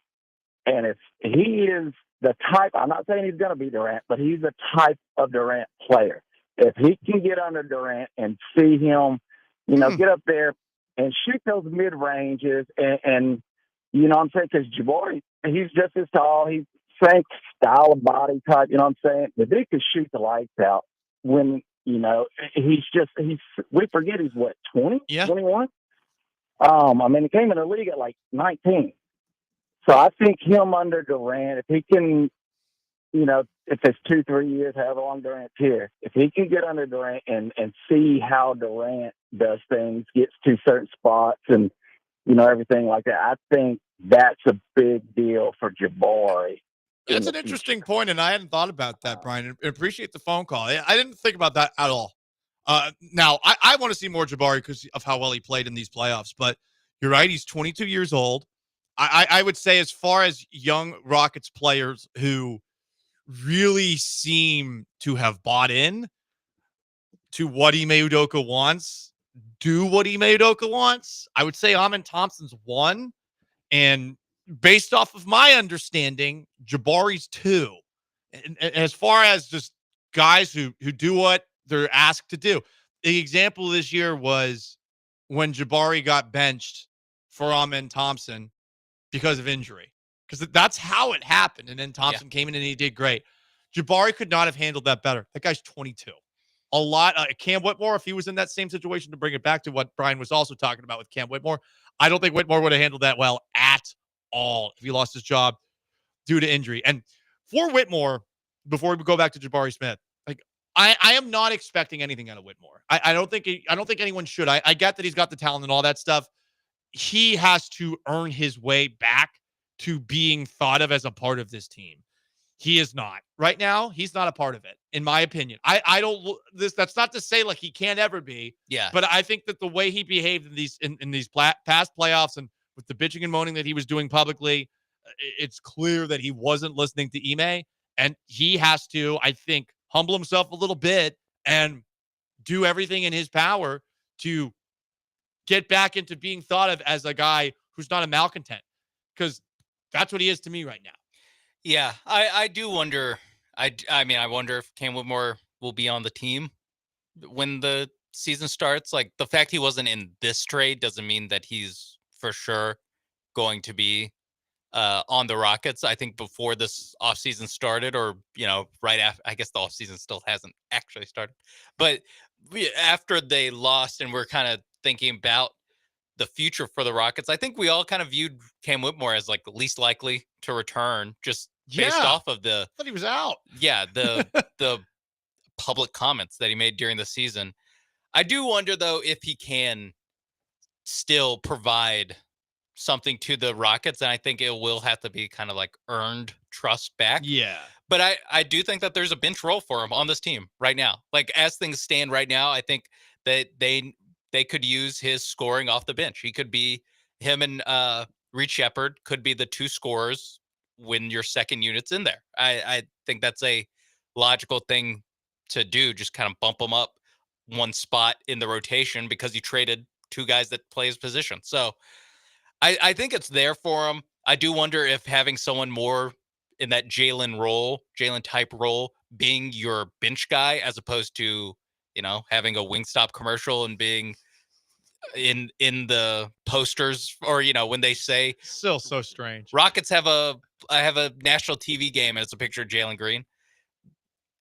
And if he is the type, I'm not saying he's going to be Durant, but he's the type of Durant player. If he can get under Durant and see him, get up there and shoot those mid ranges, and you know what I'm saying? Because Jabari, he's just as tall. He's same style of body type. You know what I'm saying? The dude can shoot the lights out. When we forget he's what, 20, 21. I mean, he came in the league at like 19. So I think him under Durant, if he can, if it's 2-3 years, however long Durant's here, if he can get under Durant and see how Durant does things, gets to certain spots and, everything like that, I think that's a big deal for Jabari. That's an interesting point, and I hadn't thought about that, Brian. I appreciate the phone call. I didn't think about that at all. Now, I want to see more Jabari because of how well he played in these playoffs, but you're right. He's 22 years old. I would say as far as young Rockets players who really seem to have bought in to what Ime Udoka wants, do what Ime Udoka wants, I would say Amen Thompson's one. And based off of my understanding, Jabari's 2. And as far as just guys who do what they're asked to do, the example this year was when Jabari got benched for Amen Thompson because of injury. Because that's how it happened. And then Thompson came in and he did great. Jabari could not have handled that better. That guy's 22. A lot. Cam Whitmore, if he was in that same situation, to bring it back to what Brian was also talking about with Cam Whitmore, I don't think Whitmore would have handled that well at all if he lost his job due to injury. And for Whitmore, before we go back to Jabari Smith, like I am not expecting anything out of Whitmore. I don't think anyone should. I get that he's got the talent and all that stuff. He has to earn his way back to being thought of as a part of this team. He is not. Right now, he's not a part of it, in my opinion. I don't that's not to say like he can't ever be. Yeah. But I think that the way he behaved in these past playoffs and with the bitching and moaning that he was doing publicly, it's clear that he wasn't listening to Ime, and he has to, I think, humble himself a little bit and do everything in his power to get back into being thought of as a guy who's not a malcontent, because that's what he is to me right now. Yeah, I do wonder. I mean, I wonder if Cam Whitmore will be on the team when the season starts. Like, the fact he wasn't in this trade doesn't mean that he's for sure going to be on the Rockets. I think before this offseason started, or, right after, I guess the offseason still hasn't actually started. But after they lost and we're kind of thinking about the future for the Rockets, I think we all kind of viewed Cam Whitmore as like least likely to return, just based off of I thought he was out. Yeah, the public comments that he made during the season. I do wonder, though, if he can still provide something to the Rockets, and I think it will have to be kind of like earned trust back. Yeah. But I do think that there's a bench role for him on this team right now. Like, as things stand right now, I think that they could use his scoring off the bench. He could be, him and Reed Shepherd could be the two scorers when your second unit's in there. I think that's a logical thing to do. Just kind of bump them up one spot in the rotation because you traded two guys that play his position. So I think it's there for him. I do wonder if having someone more in that Jalen type role, being your bench guy, as opposed to, having a Wingstop commercial and being in the posters, or, when they say, still so strange. Rockets have a national TV game and it's a picture of Jalen Green.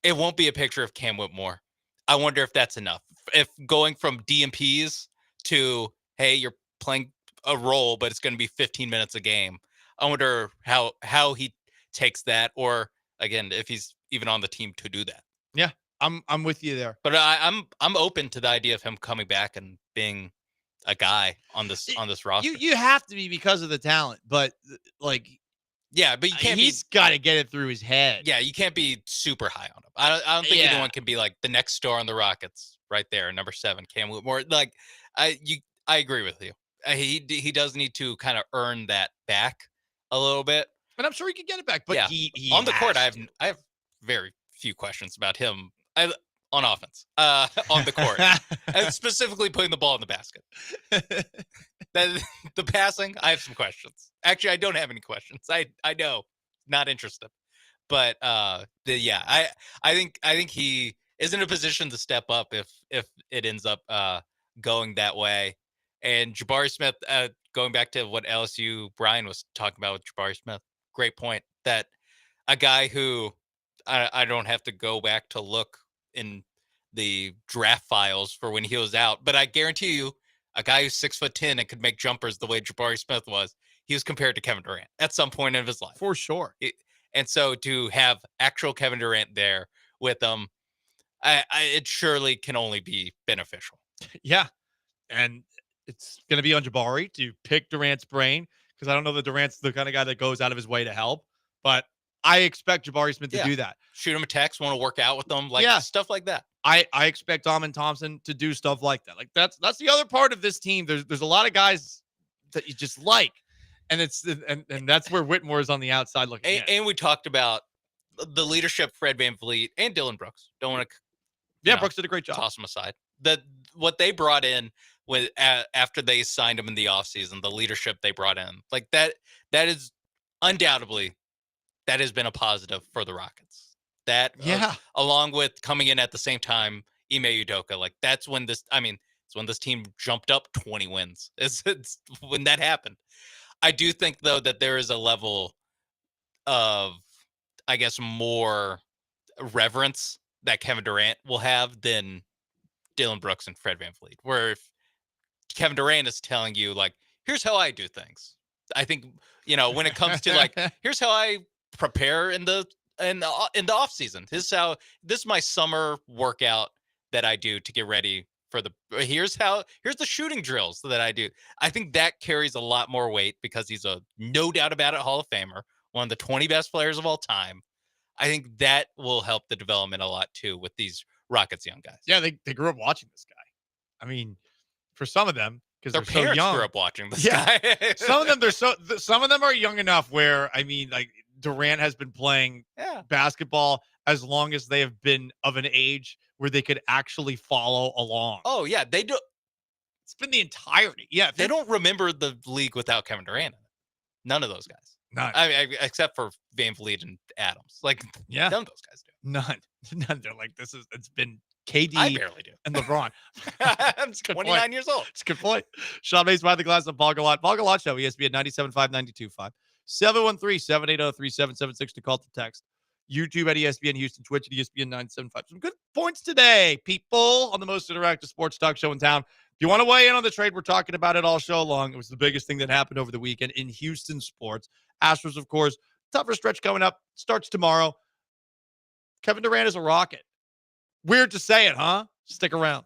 It won't be a picture of Cam Whitmore. I wonder if that's enough. If going from DMPs to, hey, you're playing a role, but it's going to be 15 minutes a game. I wonder how he takes that, or again, if he's even on the team to do that. Yeah, I'm with you there. But I'm open to the idea of him coming back and being a guy on this roster. You have to be because of the talent, but like, yeah, but you can't. He's got to get it through his head. Yeah, you can't be super high on him. I don't think anyone can be like the next star on the Rockets right there, number 7, Cam Whitmore. Like, I agree with you. He does need to kind of earn that back a little bit, and I'm sure he can get it back. But yeah, he on the court, has I have very few questions about him. On offense, on the court, and specifically putting the ball in the basket. The passing, I have some questions. Actually, I don't have any questions. I know, not interested. But I think he is in a position to step up if it ends up going that way. And Jabari Smith, going back to what LSU Brian was talking about with Jabari Smith, great point. That a guy who I don't have to go back to look in the draft files for when he was out, but I guarantee you, a guy who's 6'10" and could make jumpers the way Jabari Smith was, he was compared to Kevin Durant at some point in his life, for sure. And so to have actual Kevin Durant there with him, it surely can only be beneficial. Yeah, and it's going to be on Jabari to pick Durant's brain, because I don't know that Durant's the kind of guy that goes out of his way to help, but I expect Jabari Smith to do that. Shoot him a text, want to work out with them, stuff like that. I expect Amen Thompson to do stuff like that. Like, that's the other part of this team. There's a lot of guys that you just like, and that's where Whitmore is on the outside looking in. And we talked about the leadership, Fred VanVleet and Dylan Brooks. Don't want to, Brooks did a great job. Toss him aside. What they brought in after they signed him in the offseason, the leadership they brought in, like that is undoubtedly, that has been a positive for the Rockets. That, along with coming in at the same time, Ime Udoka, like it's when this team jumped up 20 wins. It's when that happened. I do think, though, that there is a level of, I guess, more reverence that Kevin Durant will have than Dylan Brooks and Fred VanVleet, where if Kevin Durant is telling you, like, here's how I do things. I think, when it comes to like, here's how I prepare in the off season. This is my summer workout that I do to get ready for here's the shooting drills that I do. I think that carries a lot more weight because he's a no doubt about it Hall of Famer, one of the 20 best players of all time. I think that will help the development a lot too with these Rockets young guys. Yeah, they grew up watching this guy. I mean, for some of them, because their they're so parents young, grew up watching this guy. Some of them some of them are young enough where like Durant has been playing basketball as long as they have been of an age where they could actually follow along. Oh yeah, they do. It's been the entirety. Yeah, they don't remember the league without Kevin Durant. None of those guys. None. Except for Van Vliet and Adams. Like, none of those guys do. None. They're like, it's been KD. I barely do. And LeBron. I'm 29 years old. It's a good point. Sean Mace behind the glass on Paul Gallant. Paul Gallant Show, ESPN 97.5, 92.5. 713-780-3776 to call to text. YouTube at ESPN Houston, Twitch at ESPN 975. Some good points today, people, on the most interactive sports talk show in town. If you want to weigh in on the trade, we're talking about it all show long. It was the biggest thing that happened over the weekend in Houston sports. Astros, of course, tougher stretch coming up. Starts tomorrow. Kevin Durant is a Rocket. Weird to say it, huh? Stick around.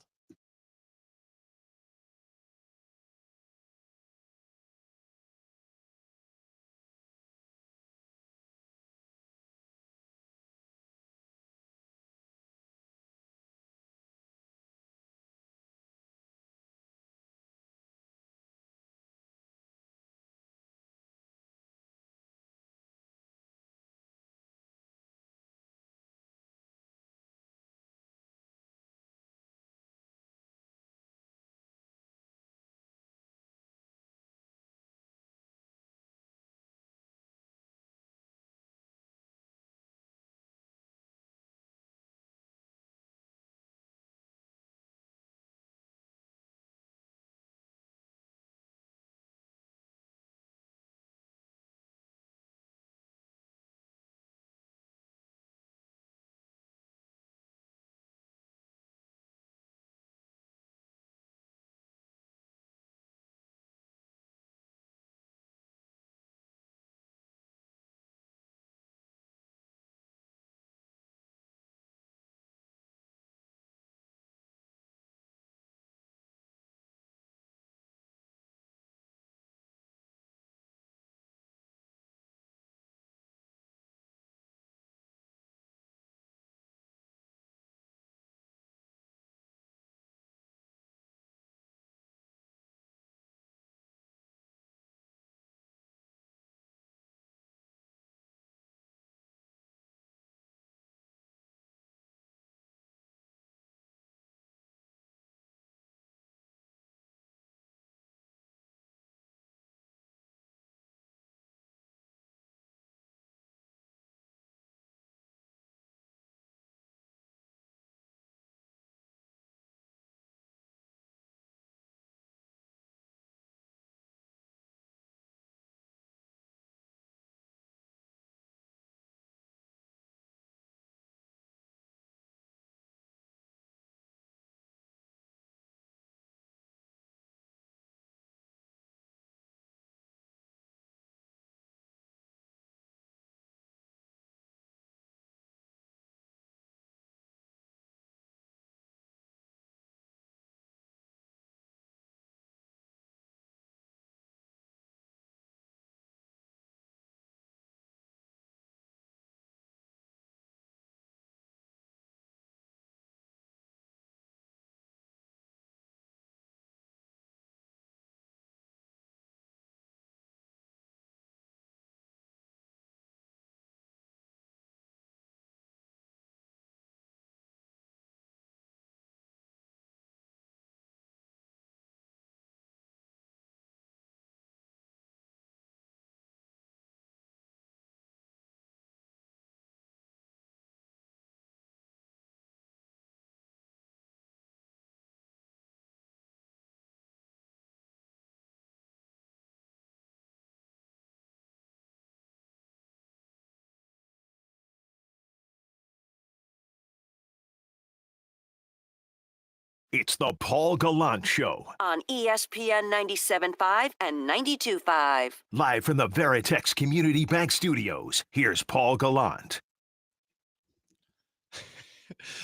It's the Paul Gallant Show. On ESPN 97.5 and 92.5. Live from the Veritex Community Bank Studios, here's Paul Gallant.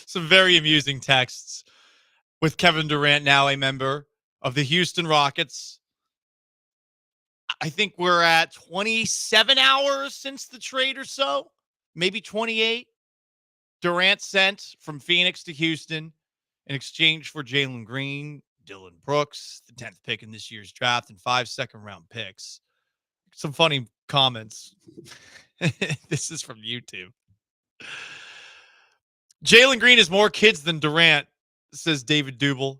Some very amusing texts with Kevin Durant, now a member of the Houston Rockets. I think we're at 27 hours since the trade or so, maybe 28. Durant sent from Phoenix to Houston in exchange for Jalen Green, Dylan Brooks, the 10th pick in this year's draft, and 5 second-round picks. Some funny comments. This is from YouTube. Jalen Green has more kids than Durant, says David Dubel.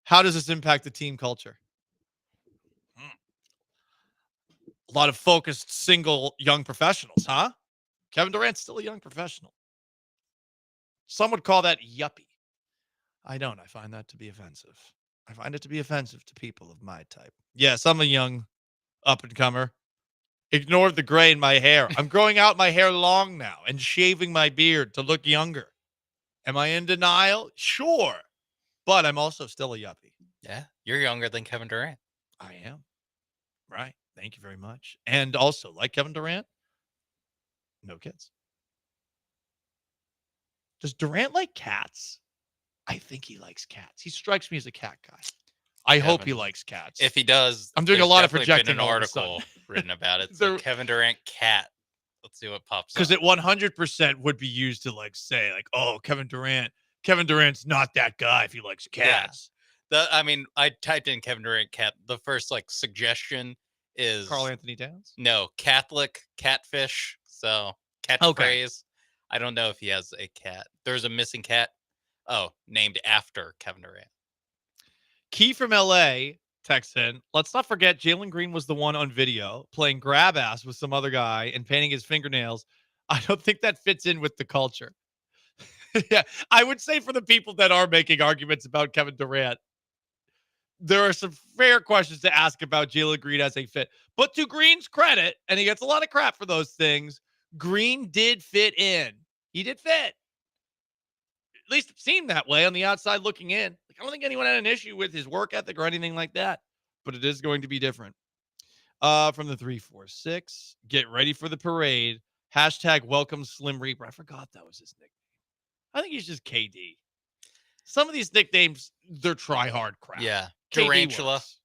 How does this impact the team culture? A lot of focused, single, young professionals, huh? Kevin Durant's still a young professional. Some would call that yuppie. I don't. I find that to be offensive. I find it to be offensive to people of my type. Yes, I'm a young up-and-comer. Ignore the gray in my hair. I'm growing out my hair long now and shaving my beard to look younger. Am I in denial? Sure. But I'm also still a yuppie. Yeah, you're younger than Kevin Durant. I am. Right. Thank you very much. And also, like Kevin Durant, no kids. Does Durant like cats? I think he likes cats. He strikes me as a cat guy. I hope he likes cats. If he does, I'm doing a there's lot of definitely projecting. Been an all of a sudden. article written about it. So Kevin Durant cat. Let's see what pops up. Because it 100% would be used to say, oh, Kevin Durant's not that guy if he likes cats. Yeah. I typed in Kevin Durant cat. The first suggestion is Carl Anthony Towns? No, Catholic catfish. So catchphrase. I don't know if he has a cat. There's a missing cat. Oh, named after Kevin Durant. Key from LA texts in. Let's not forget Jalen Green was the one on video playing grab ass with some other guy and painting his fingernails. I don't think that fits in with the culture. Yeah, I would say for the people that are making arguments about Kevin Durant, there are some fair questions to ask about Jalen Green as a fit. But to Green's credit, and he gets a lot of crap for those things, Green did fit in. He did fit. At least it seemed that way on the outside looking in. I don't think anyone had an issue with his work ethic or anything like that, but it is going to be different. From the 346, get ready for the parade. # welcome Slim Reaper. I forgot that was his nickname. I think he's just KD. Some of these nicknames, they're try-hard crap. Yeah. KD Tarantula. works.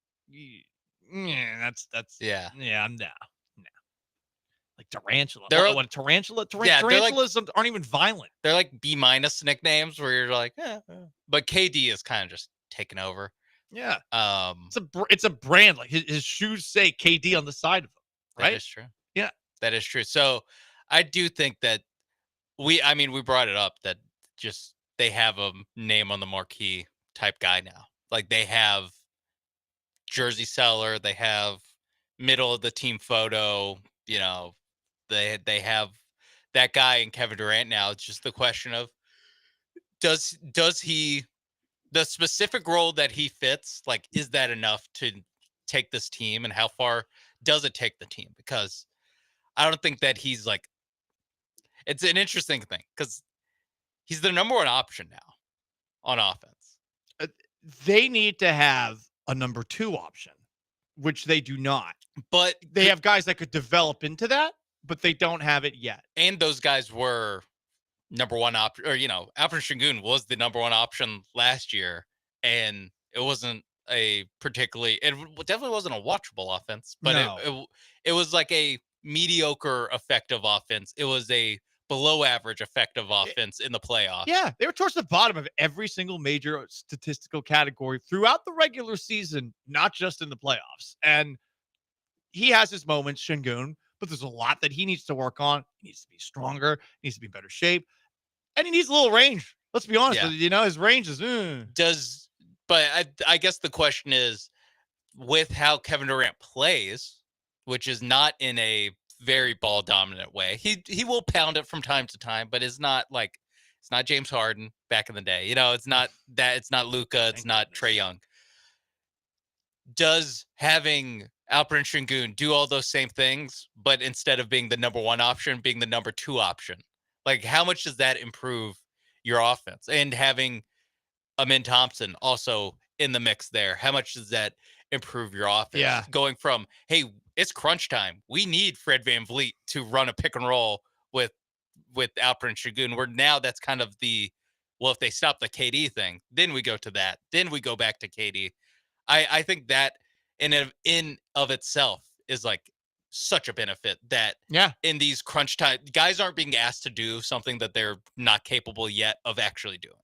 Yeah, that's yeah. Yeah, no. Like tarantula. They're What tarantula? Yeah, tarantulas aren't even violent. They're like B- nicknames where you're like, but KD is kind of just taking over. Yeah. It's a brand. Like his shoes say KD on the side of them. Right? That is true. Yeah. That is true. So I do think that we brought it up that just they have a name on the marquee type guy now. Like they have jersey seller, they have middle of the team photo, they have that guy in Kevin Durant now. It's just the question of does he the specific role that he fits, is that enough to take this team, and how far does it take the team? Because I don't think that he's it's an interesting thing because he's the number one option now on offense. They need to have a number 2 option, which they do not. But they have guys that could develop into that, but they don't have it yet. And those guys were number 1 option, or Alfred Şengün was the number 1 option last year, and it wasn't it definitely wasn't a watchable offense, but No. it was like a mediocre effective offense. It was a below average effective offense in the playoffs. Yeah, they were towards the bottom of every single major statistical category throughout the regular season, not just in the playoffs. And he has his moments, Şengün, but there's a lot that he needs to work on. He needs to be stronger, he needs to be in better shape, and he needs a little range. Let's be honest with you. His range is But I guess the question is, with how Kevin Durant plays, which is not in a very ball dominant way. He will pound it from time to time, but it's not James Harden back in the day. It's not that. It's not Luka. It's not Trae Young. Does having Alperen Şengün do all those same things, but instead of being the number 1 option, being the number 2 option? How much does that improve your offense? And having Amin Thompson also in the mix there. How much does that improve your offense? Yeah. Going from, hey, it's crunch time. We need Fred VanVleet to run a pick and roll with Alperen Şengün. Where now that's kind of the, well, if they stop the KD thing, then we go to that. Then we go back to KD. I think that in of itself is like such a benefit that in these crunch time, guys aren't being asked to do something that they're not capable yet of actually doing.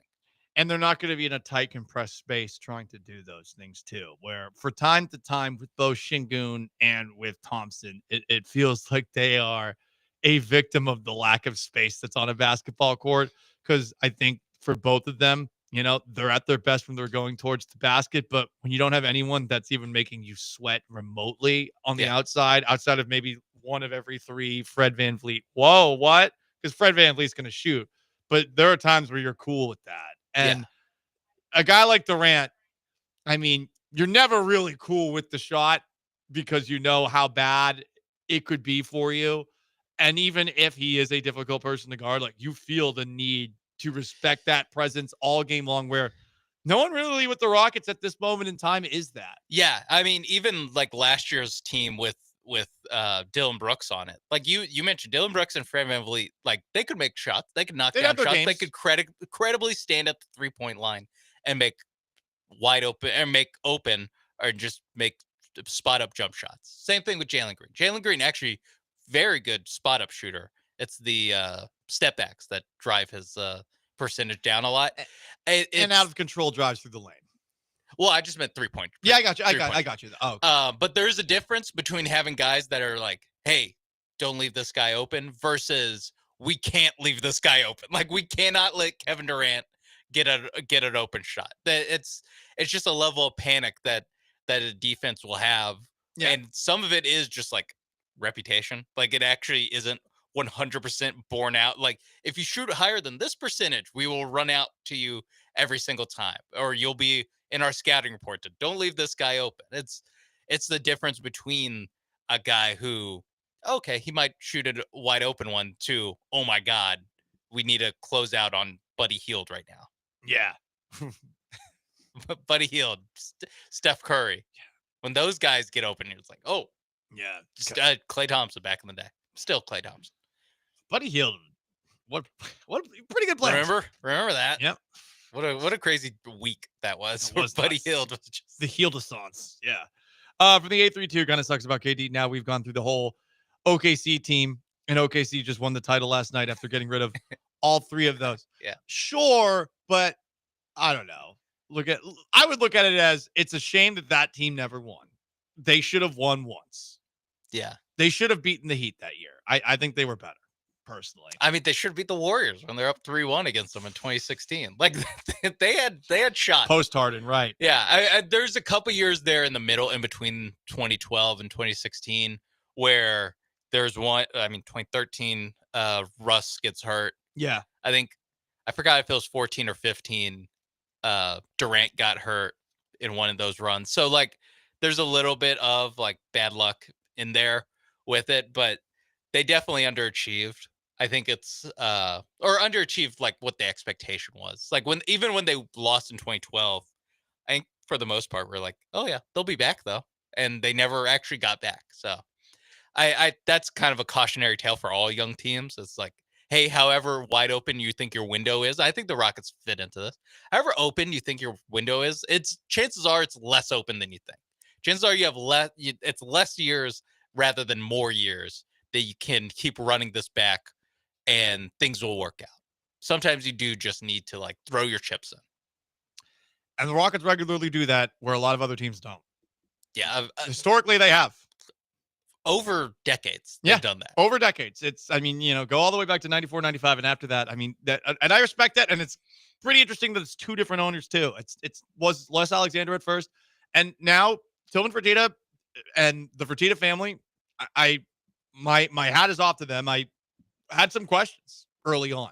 And they're not going to be in a tight, compressed space trying to do those things too, where for time to time with both Şengün and with Thompson, it feels like they are a victim of the lack of space that's on a basketball court. Because I think for both of them, you know, they're at their best when they're going towards the basket. But when you don't have anyone that's even making you sweat remotely on the outside of maybe one of every three, Fred VanVleet. Whoa, what? Because Fred VanVleet's going to shoot. But there are times where you're cool with that. And a guy like Durant, I mean, you're never really cool with the shot because you know how bad it could be for you. And even if he is a difficult person to guard, like you feel the need to respect that presence all game long, where no one really with the Rockets at this moment in time is that. Yeah. I mean, even like last year's team with Dylan Brooks on it. Like you mentioned Dylan Brooks and Fred VanVleet, like they could make shots, they could knock down shots, they could credibly stand at the 3-point line and make wide open or make open or just make spot up jump shots. Same thing with Jalen Green. Jalen Green actually very good spot up shooter. It's the step backs that drive his percentage down a lot. And out of control drives through the lane. Well, I just meant 3-point. Yeah, I got you. I got you. Oh, okay. But there's a difference between having guys that are like, "Hey, don't leave this guy open," versus we can't leave this guy open. Like we cannot let Kevin Durant get an open shot. That it's just a level of panic that a defense will have, and some of it is just like reputation. Like it actually isn't 100% borne out. Like if you shoot higher than this percentage, we will run out to you every single time, or you'll be in our scouting report to don't leave this guy open. It's the difference between a guy who, okay, he might shoot a wide open one to, oh my God, we need to close out on Buddy Hield right now. Yeah. Buddy Hield, Steph Curry. When those guys get open, it's like, oh, yeah. Klay Thompson back in the day. Still Klay Thompson. Buddy Hield. What pretty good player. Remember that? Yep. What a crazy week that was. Buddy Hield was just the Hield-a-sance. Yeah. From the 832 kind of sucks about KD. Now we've gone through the whole OKC team, and OKC just won the title last night after getting rid of all three of those. Yeah. Sure, but I don't know. I would look at it as it's a shame that team never won. They should have won once. Yeah. They should have beaten the Heat that year. I think they were better, personally. I mean, they should beat the Warriors when they're up 3-1 against them in 2016. Like they had shots. Post Harden, right? Yeah. There's a couple years there in the middle, in between 2012 and 2016, where there's one. I mean, 2013, Russ gets hurt. Yeah. I forgot if it was 14 or 15. Durant got hurt in one of those runs. So like there's a little bit of like bad luck in there with it, but they definitely underachieved. I think it's or underachieved like what the expectation was. Like when they lost in 2012, I think for the most part we're like, oh yeah, they'll be back though. And they never actually got back. So I that's kind of a cautionary tale for all young teams. It's like, hey, however wide open you think your window is, I think the Rockets fit into this. However open you think your window is, chances are it's less open than you think. Chances are you have it's less years rather than more years that you can keep running this back and things will work out. Sometimes you do just need to like throw your chips in. And the Rockets regularly do that where a lot of other teams don't. Yeah. Historically, they have. Over decades, they've done that. Over decades. Go all the way back to 94, 95, and after that, and I respect that, and it's pretty interesting that it's two different owners too. It was Les Alexander at first, and now Tillman Fertitta and the Fertitta family. My hat is off to them. I had some questions early on,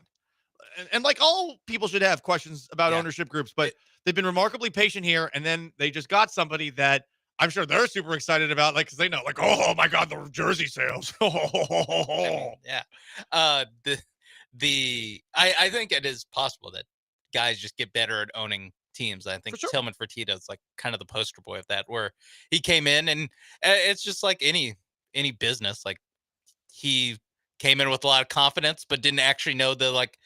and like all people should have questions about ownership groups, but they've been remarkably patient here, and then they just got somebody that I'm sure they're super excited about, like, because they know, like, oh my God, the jersey sales. Yeah. I think it is possible that guys just get better at owning teams. I think sure. Tillman Fertitta is like kind of the poster boy of that, where he came in and it's just like any business. Like he came in with a lot of confidence, but didn't actually know the like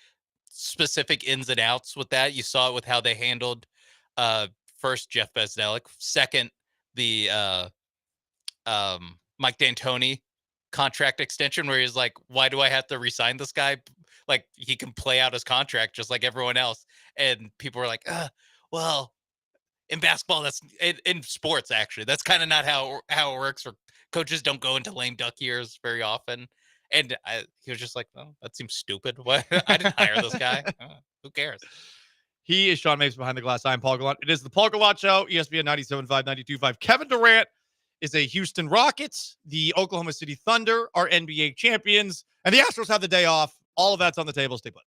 specific ins and outs with that. You saw it with how they handled first Jeff Besnellic, second the Mike D'Antoni contract extension, where he's like, why do I have to resign this guy? Like he can play out his contract just like everyone else. And people were like, well, in basketball, that's in sports, actually, that's kind of not how it works. Or coaches don't go into lame duck years very often. And he was just like, oh, that seems stupid. What? I didn't hire this guy. Who cares? He is Sean Mapes behind the glass. I'm Paul Gallant. It is the Paul Gallant Show, ESPN 97.5, 92.5. Kevin Durant is a Houston Rockets. The Oklahoma City Thunder are NBA champions. And the Astros have the day off. All of that's on the table. Stay put.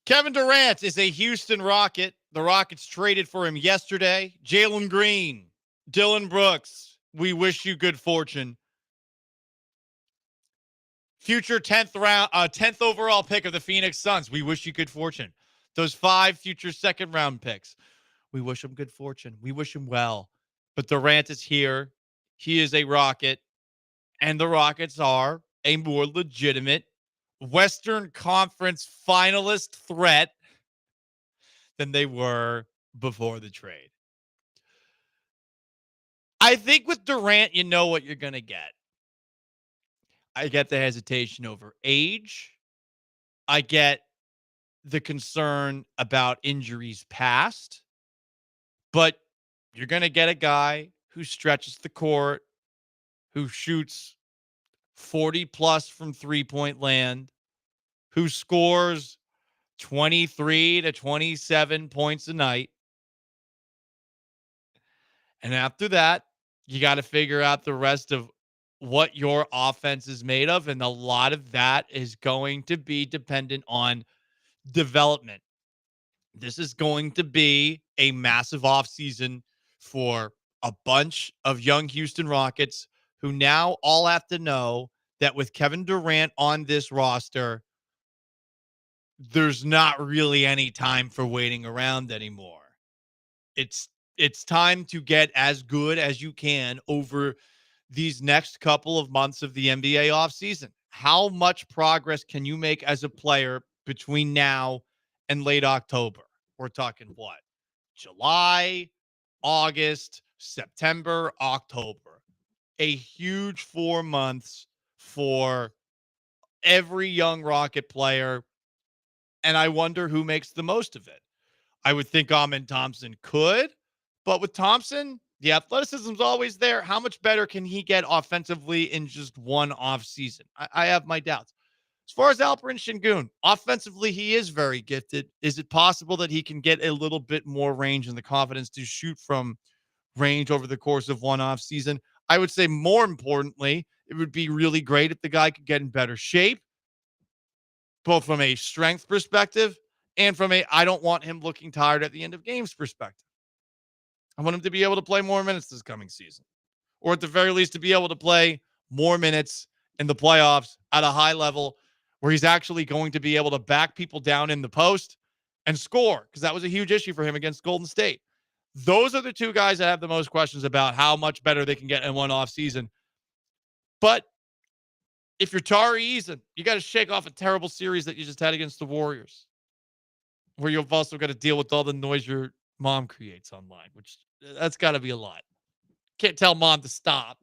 Kevin Durant is a Houston Rocket. The Rockets traded for him yesterday. Jalen Green, Dylan Brooks, we wish you good fortune. future 10th overall pick of the Phoenix Suns. We wish you good fortune. Those 5 future second round picks. We wish him good fortune. We wish him well. But Durant is here. He is a Rocket. And the Rockets are a more legitimate Western Conference finalist threat than they were before the trade. I think with Durant, you know what you're going to get. I get the hesitation over age. I get the concern about injuries past. But you're going to get a guy who stretches the court, who shoots 40 plus from three-point land, who scores 23 to 27 points a night. And after that, you got to figure out the rest of what your offense is made of. And a lot of that is going to be dependent on development. This is going to be a massive offseason for a bunch of young Houston Rockets who now all have to know that with Kevin Durant on this roster, there's not really any time for waiting around anymore. It's time to get as good as you can over these next couple of months of the NBA offseason. How much progress can you make as a player between now and late October? We're talking what? July, August, September, October. A huge 4 months for every young Rocket player. And I wonder who makes the most of it. I would think Amen Thompson could, but with Thompson, the athleticism's always there. How much better can he get offensively in just one off season? I have my doubts. As far as Alperen Şengün, offensively, he is very gifted. Is it possible that he can get a little bit more range and the confidence to shoot from range over the course of one off season? I would say more importantly, it would be really great if the guy could get in better shape, both from a strength perspective and from a I don't want him looking tired at the end of games perspective. I want him to be able to play more minutes this coming season, or at the very least to be able to play more minutes in the playoffs at a high level where he's actually going to be able to back people down in the post and score, because that was a huge issue for him against Golden State. Those are the two guys that have the most questions about how much better they can get in one off season. But if you're Tari Eason, you got to shake off a terrible series that you just had against the Warriors, where you've also got to deal with all the noise your mom creates online, which that's got to be a lot. Can't tell mom to stop,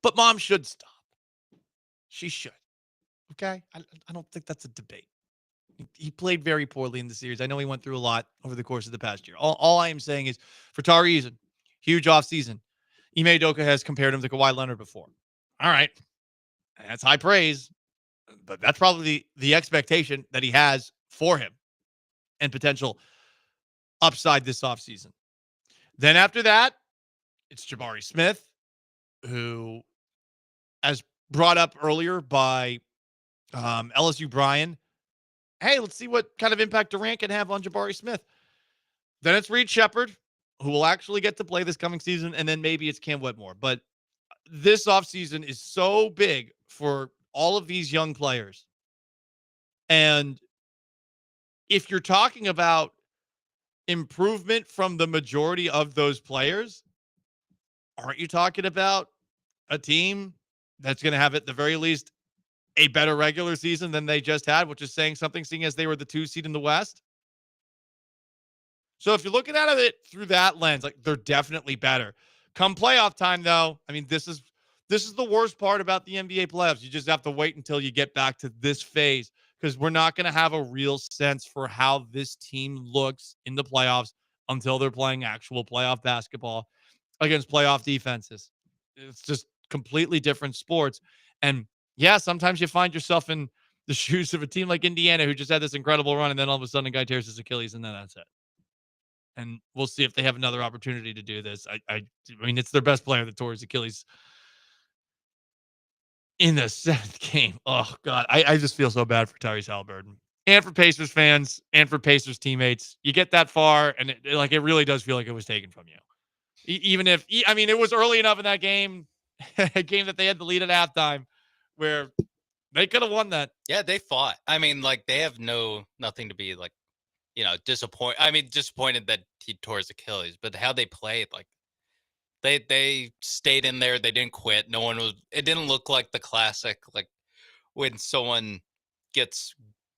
but mom should stop. She should. Okay? I don't think that's a debate. He played very poorly in the series. I know he went through a lot over the course of the past year. All I am saying is, for Tari Eason, huge offseason. Ime Udoka has compared him to Kawhi Leonard before. All right. That's high praise, but that's probably the expectation that he has for him and potential upside this offseason. Then after that, it's Jabari Smith, who, as brought up earlier by LSU Brian, hey, let's see what kind of impact Durant can have on Jabari Smith. Then it's Reed Shepherd, who will actually get to play this coming season, and then maybe it's Cam Whitmore. But this offseason is so big for all of these young players. And if you're talking about improvement from the majority of those players, aren't you talking about a team that's going to have at the very least a better regular season than they just had, which is saying something, seeing as they were the 2 seed in the West? So if you're looking at it through that lens, like, they're definitely better. Come playoff time, though, I mean, this is the worst part about the NBA playoffs. You just have to wait until you get back to this phase, because we're not going to have a real sense for how this team looks in the playoffs until they're playing actual playoff basketball against playoff defenses. It's just completely different sports. And yeah, sometimes you find yourself in the shoes of a team like Indiana, who just had this incredible run, and then all of a sudden a guy tears his Achilles, and then that's it. And we'll see if they have another opportunity to do this. I mean, it's their best player that tore his Achilles in the 7th game. Oh, God. I just feel so bad for Tyrese Haliburton and for Pacers fans and for Pacers teammates. You get that far, and it really does feel like it was taken from you. Even if, I mean, it was early enough in that game, a game that they had the lead at halftime, where They could have won that. Yeah, they fought. I mean, like they have nothing to be like, disappointed. I mean, disappointed that he tore his Achilles, but how they played, like they stayed in there. They didn't quit. No one was. It didn't look like the classic, like when someone gets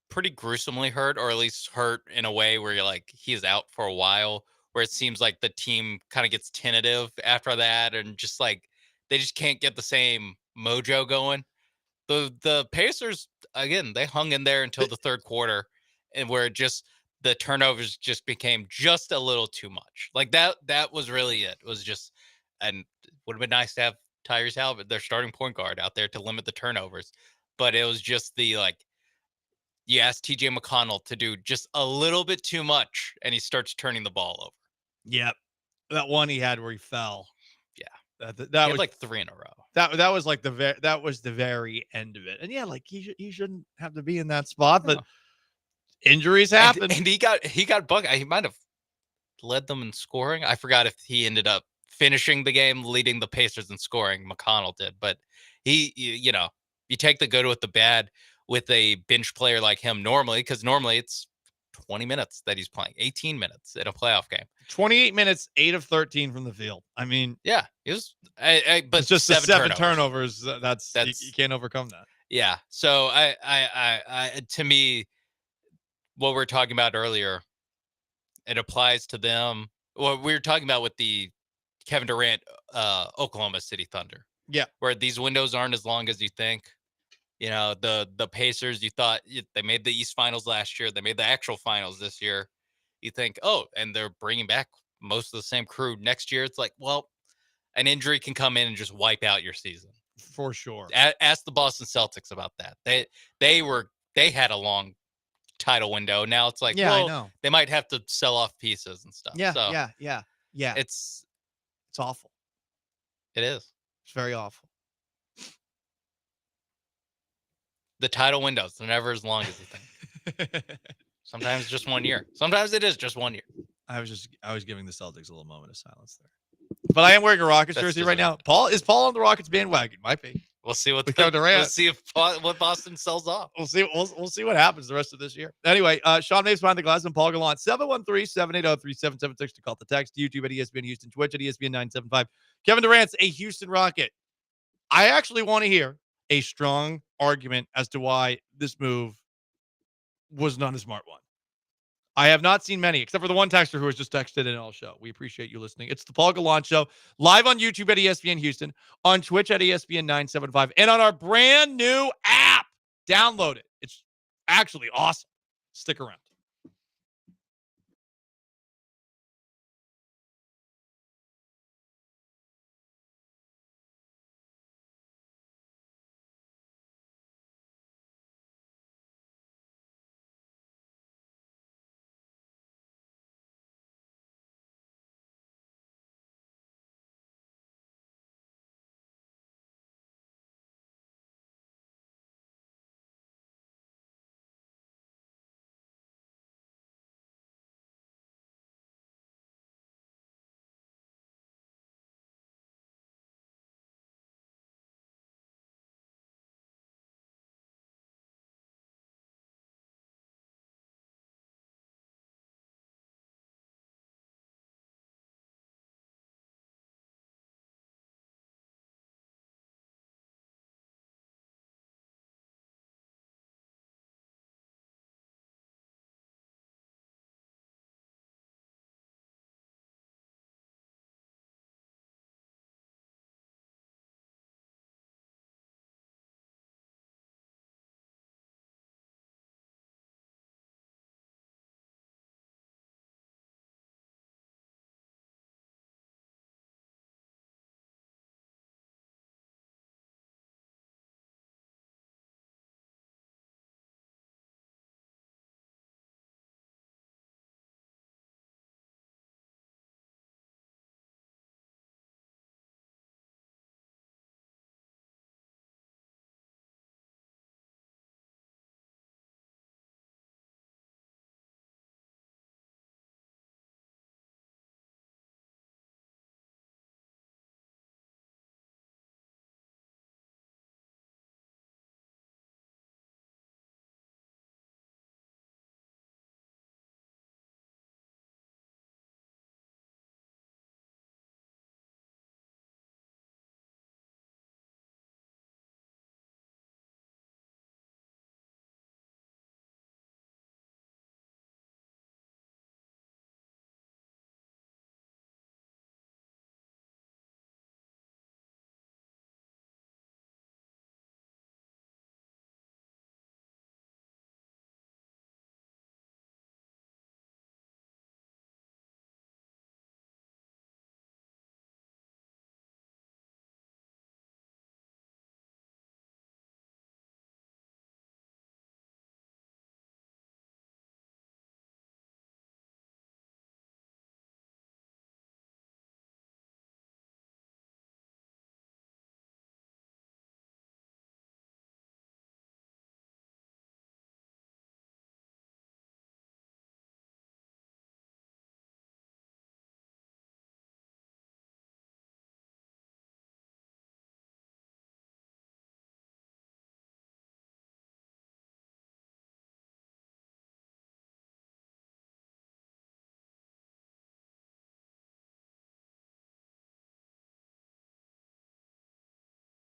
pretty gruesomely hurt, or at least hurt in a way where you're like he's out for a while, where it seems like the team kind of gets tentative after that, and just like they just can't get the same mojo going. The Pacers, again, they hung in there until the third quarter, and where the turnovers just became just a little too much. Like that was really it. It was just, and it would have been nice to have Tyrese Halliburton, their starting point guard, out there to limit the turnovers. But it was just you ask TJ McConnell to do just a little bit too much, and he starts turning the ball over. Yep. That one he had where he fell. Yeah. That He had was like 3 in a row. That was like that was the very end of it. And yeah, like he shouldn't have to be in that spot, but injuries happen. And he got bugged. He might have led them in scoring. I forgot if he ended up finishing the game, leading the Pacers in scoring. McConnell did, but you take the good with the bad with a bench player like him normally, because normally it's 20 minutes that he's playing, 18 minutes in a playoff game. 28 minutes, 8 of 13 from the field. I mean, yeah, it was. But it's just seven turnovers. That's you can't overcome that. Yeah. So I to me, what we were talking about earlier, it applies to them. What we were talking about with the Kevin Durant, Oklahoma City Thunder. Yeah. Where these windows aren't as long as you think. The Pacers, you thought they made the East Finals last year. They made the actual finals this year. You think, and they're bringing back most of the same crew next year. It's like, well, an injury can come in and just wipe out your season. For sure. Ask the Boston Celtics about that. They had a long title window. Now it's like, I know. they might have to sell off pieces and stuff. Yeah, so yeah. It's awful. It is. It's very awful. The title windows, they're never as long as you think. Sometimes just 1 year. Sometimes it is just 1 year. I was giving the Celtics a little moment of silence there. But I am wearing a Rockets jersey right now. Is Paul on the Rockets bandwagon? Might be. We'll see what Durant. We'll see what Boston sells off. We'll see what happens the rest of this year. Anyway, Sean Mapes behind the glass and Paul Gallant. 713-780-3776 to call the text. YouTube at ESPN Houston, Twitch at ESPN 975. Kevin Durant's a Houston Rocket. I actually want to hear a strong argument as to why this move was not a smart one. I have not seen many, except for the one texter who has just texted in all show. We appreciate you listening. It's the Paul Gallant Show, live on YouTube at ESPN Houston, on Twitch at ESPN 975, and on our brand new app. Download it. It's actually awesome. Stick around.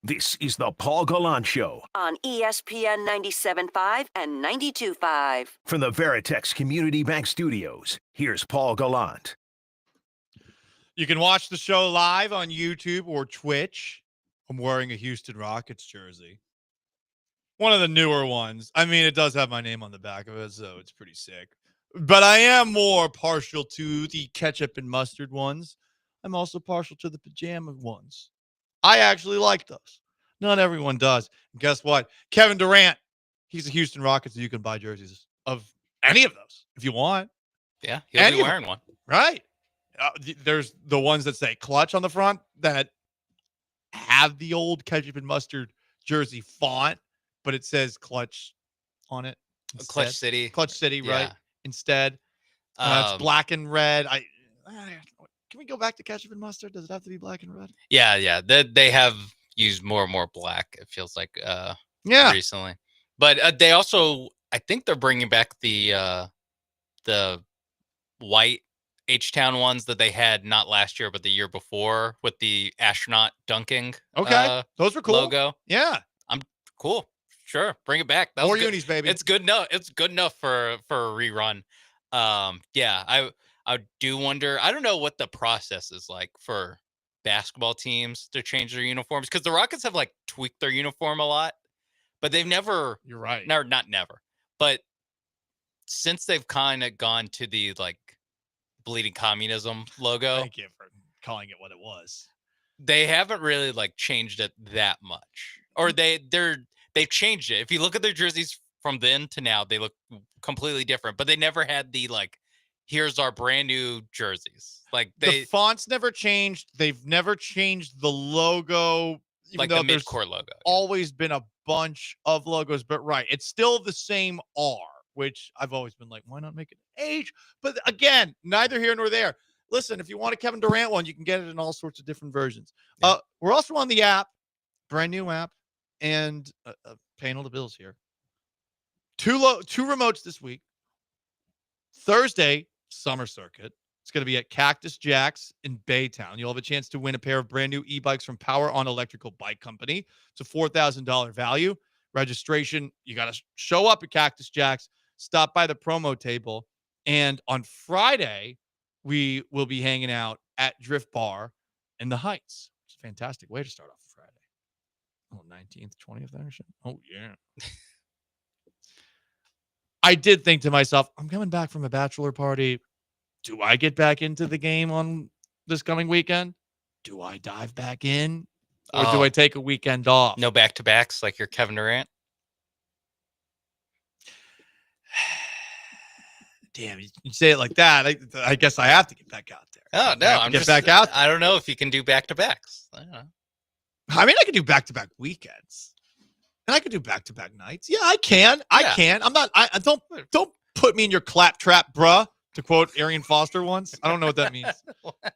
This is the Paul Gallant Show on ESPN 97.5 and 92.5. from the Veritex Community Bank Studios. Here's Paul Gallant. You can watch the show live on YouTube or Twitch. I'm wearing a Houston Rockets jersey. One of the newer ones. I mean, it does have my name on the back of it, so it's pretty sick. But I am more partial to the ketchup and mustard ones. I'm also partial to the pajama ones. I actually like those. Not everyone does. And guess what? Kevin Durant, he's a Houston Rockets, so you can buy jerseys of any of those if you want. Yeah, he'll be wearing one. Right. There's the ones that say clutch on the front that have the old ketchup and mustard jersey font, but it says clutch on it. Instead. Clutch City. Clutch City, Yeah. right? Instead. It's black and red. Can we go back to ketchup and mustard? Does it have to be black and red? Yeah. They have used more and more black, it feels like, recently. But they also, I think they're bringing back the white H-Town ones that they had not last year, but the year before with the astronaut dunking. Okay. Those were cool. Logo. Yeah. I'm cool. Sure. Bring it back. That More was good. unis, baby. It's good enough. It's good enough for a rerun. Yeah, I do wonder. I don't know what the process is like for basketball teams to change their uniforms, because the Rockets have like tweaked their uniform a lot, but they've never. You're right. Not never, but since they've kind of gone to the like bleeding communism logo. Thank you for calling it what it was. They haven't really like changed it that much, or they've changed it. If you look at their jerseys from then to now, they look completely different, but they never had the like, here's our brand new jerseys. Like the fonts never changed. They've never changed the logo, even like though the there's mid-core logo. always been a bunch of logos, but right, it's still the same R, which I've always been like, why not make it H? But again, neither here nor there. Listen, if you want a Kevin Durant one, you can get it in all sorts of different versions. Yeah. We're also on the app, brand new app, and paying all the bills here. Two remotes this week. Thursday, Summer Circuit. It's going to be at Cactus Jack's in Baytown. You'll have a chance to win a pair of brand new e-bikes from Power On Electrical Bike Company. It's a $4,000 value. Registration, you got to show up at Cactus Jack's, stop by the promo table. And on Friday, we will be hanging out at Drift Bar in the Heights. It's a fantastic way to start off Friday. Oh, 19th, 20th, there. Oh, yeah. I did think to myself, I'm coming back from a bachelor party. Do I get back into the game on this coming weekend? Do I dive back in? Or do I take a weekend off? No back-to-backs like you're Kevin Durant? Damn, you say it like that. I guess I have to get back out there. Oh, no. I'm get just back out there. I don't know if you can do back-to-backs. I don't know. I mean, I can do back-to-back weekends. And I could do back-to-back nights. Yeah, I can. I can. I'm not. I don't put me in your claptrap, bruh. To quote Arian Foster once. I don't know what that means. I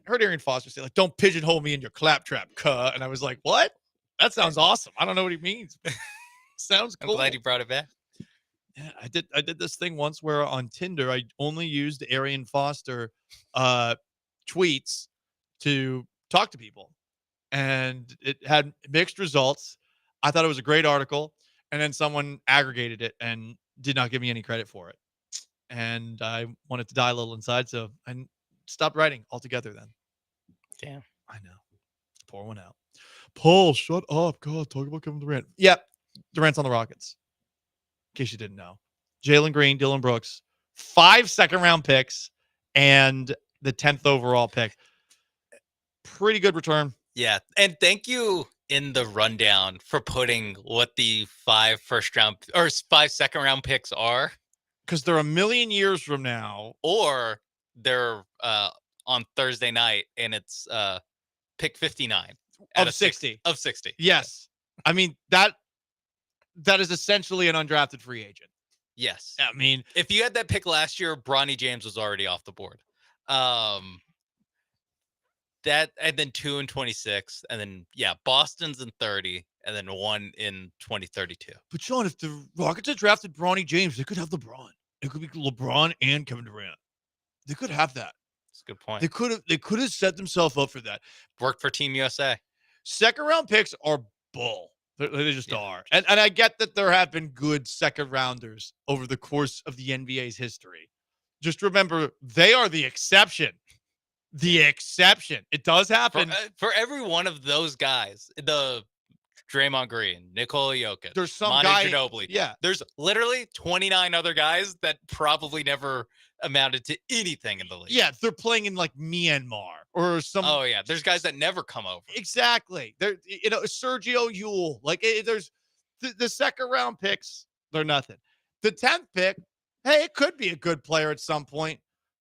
heard Arian Foster say, like, don't pigeonhole me in your claptrap, cuh. And I was like, what? That sounds awesome. I don't know what he means. Sounds cool. I'm glad he brought it back. Yeah, I did this thing once where on Tinder I only used Arian Foster tweets to talk to people, and it had mixed results. I thought it was a great article, and then someone aggregated it and did not give me any credit for it. And I wanted to die a little inside, so I stopped writing altogether then. Damn. I know. Pour one out. Paul, shut up. God, talk about Kevin Durant. Yep. Durant's on the Rockets. In case you didn't know. Jalen Green, Dylan Brooks, 5 second-round picks, and the 10th overall pick. Pretty good return. Yeah. And thank you in the rundown for putting what the 5 second-round picks are. Because they're a million years from now. Or they're on Thursday night, and it's pick 59. Of 60. Of 60. Yes. I mean, that is essentially an undrafted free agent. Yes. I mean, if you had that pick last year, Bronny James was already off the board. That, and then 2 in 26, and then Boston's in 30, and then 1 in 2032. But Sean, if the Rockets had drafted Bronny James, they could have LeBron. It could be LeBron and Kevin Durant. They could have that. That's a good point. They could have set themselves up for that. Worked for Team USA. Second round picks are bull. They just are. And I get that there have been good second rounders over the course of the NBA's history. Just remember, they are the exception. The exception. It does happen. For every one of those guys, the Draymond Green, Nikola Jokic, there's some Manu guy. Ginobili. Yeah. There's literally 29 other guys that probably never amounted to anything in the league. Yeah, they're playing in like Myanmar or some. Oh yeah, there's guys that never come over. Exactly. There, Sergio Yule. Like there's the second round picks. They're nothing. The 10th pick. Hey, it could be a good player at some point.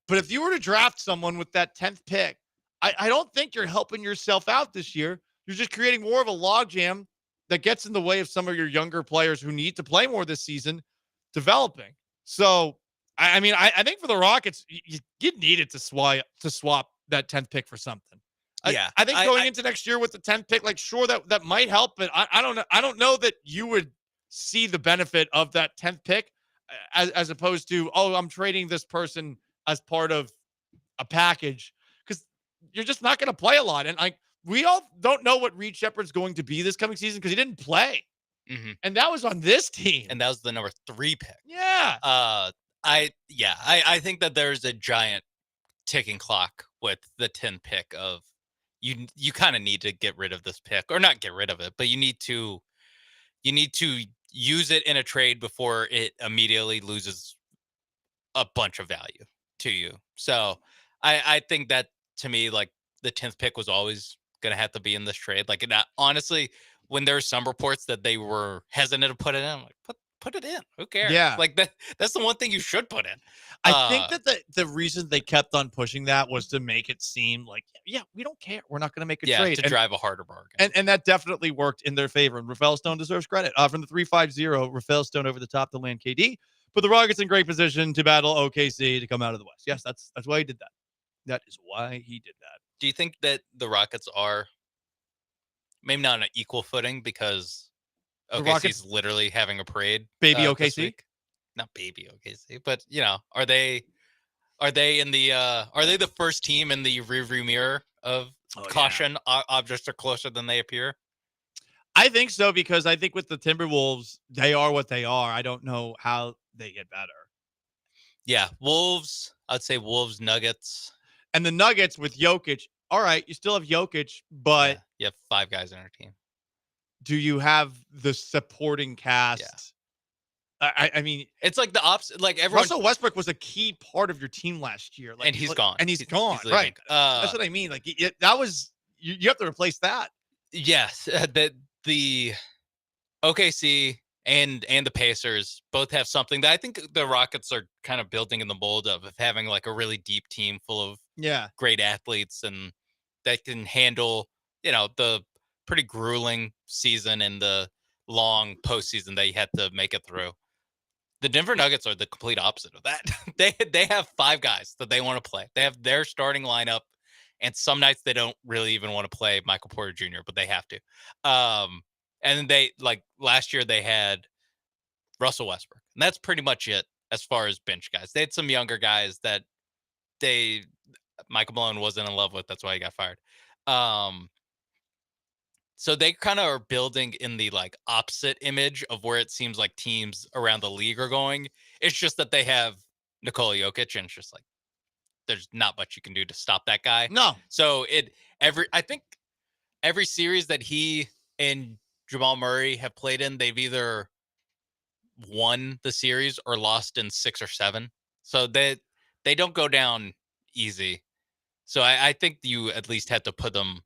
But if you were to draft someone with that 10th pick, I don't think you're helping yourself out this year. You're just creating more of a logjam that gets in the way of some of your younger players who need to play more this season developing. So, I mean, I think for the Rockets, you needed to swap that 10th pick for something. I think going into next year with the 10th pick, like, sure, that might help, but I don't know. I don't know that you would see the benefit of that 10th pick as opposed to, oh, I'm trading this person as part of a package, because you're just not going to play a lot. And we all don't know what Reed Shepherd's going to be this coming season because he didn't play. Mm-hmm. And that was on this team. And that was the number 3 pick. Yeah. I think that there's a giant ticking clock with the 10th pick of you kind of need to get rid of this pick, or not get rid of it, but you need to use it in a trade before it immediately loses a bunch of value to you. So I think that, to me, like, the 10th pick was always going to have to be in this trade. Like, honestly, when there were some reports that they were hesitant to put it in, I'm like, put it in. Who cares? Yeah. Like, that's the one thing you should put in. I think that the reason they kept on pushing that was to make it seem like, yeah, we don't care. We're not going to make a trade. To drive a harder bargain. And that definitely worked in their favor. And Rafael Stone deserves credit. From the 350, Rafael Stone over the top to land KD. Put the Rockets in great position to battle OKC to come out of the West. Yes, that's why he did that. That is why he did that. Do you think that the Rockets are maybe not on an equal footing because OKC's literally having a parade? Baby OKC? Not baby OKC, but are they in the are they the first team in the rearview mirror of caution? Yeah. Objects are closer than they appear. I think so, because I think with the Timberwolves, they are what they are. I don't know how they get better. Yeah, Wolves. I'd say Wolves, Nuggets. And the Nuggets with Jokic, all right, you still have Jokic, but you have 5 guys on our team. Do you have the supporting cast? Yeah. I mean, it's like the opposite. Like, everyone. Russell Westbrook was a key part of your team last year, and he's gone. And he's gone. Right. That's what I mean. Like, that was you have to replace that. Yes, the OKC and the Pacers both have something that I think the Rockets are kind of building in the mold of having, like, a really deep team full of great athletes, and that can handle, the pretty grueling season and the long postseason that you had to make it through. The Denver Nuggets are the complete opposite of that. They have 5 guys that they want to play. They have their starting lineup, and some nights they don't really even want to play Michael Porter Jr., but they have to. And they, like, last year they had Russell Westbrook, and that's pretty much it as far as bench guys. They had some younger guys that Michael Malone wasn't in love with. That's why he got fired. So they kind of are building in the, like, opposite image of where it seems like teams around the league are going. It's just that they have Nikola Jokic, and it's just like, there's not much you can do to stop that guy. No. So I think every series that he and Jamal Murray have played in, they've either won the series or lost in 6 or 7. So they don't go down easy. So I think you at least had to put them,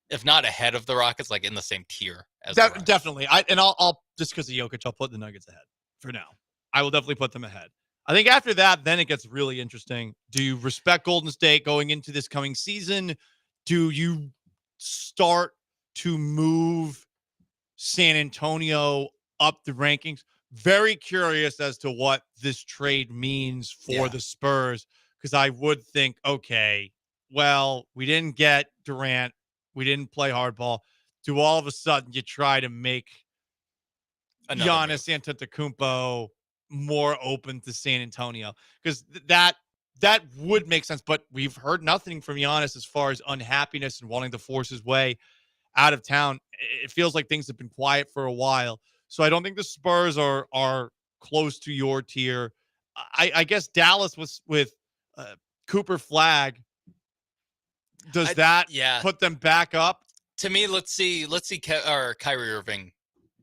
if not ahead of the Rockets, like in the same tier as the Rockets. Definitely. I'll just because of Jokic, I'll put the Nuggets ahead for now. I will definitely put them ahead. I think after that, then it gets really interesting. Do you respect Golden State going into this coming season? Do you start to move San Antonio up the rankings? Very curious as to what this trade means for the Spurs, because I would think, okay, well, we didn't get Durant. We didn't play hardball. Do all of a sudden you try to make Giannis Antetokounmpo more open to San Antonio? Because that would make sense, but we've heard nothing from Giannis as far as unhappiness and wanting to force his way out of town, it feels like things have been quiet for a while. So I don't think the Spurs are close to your tier. I guess Dallas was with Cooper Flag. Does that put them back up? To me, let's see Kyrie Irving.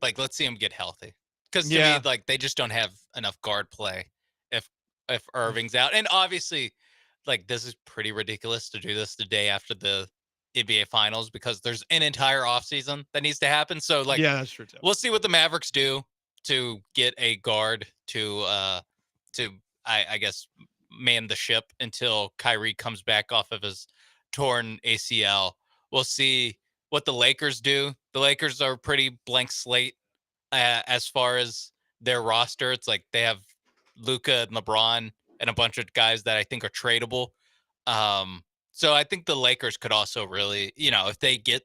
Like, let's see him get healthy. Because to me, like, they just don't have enough guard play if Irving's out. And obviously, like, this is pretty ridiculous to do this the day after the NBA Finals because there's an entire offseason that needs to happen. So, like, yeah, that's true too. We'll see what the Mavericks do to get a guard to I guess man the ship until Kyrie comes back off of his torn ACL. We'll see what the Lakers do. The Lakers are pretty blank slate as far as their roster. It's like they have Luka and LeBron and a bunch of guys that I think are tradable. So I think the Lakers could also really, if they get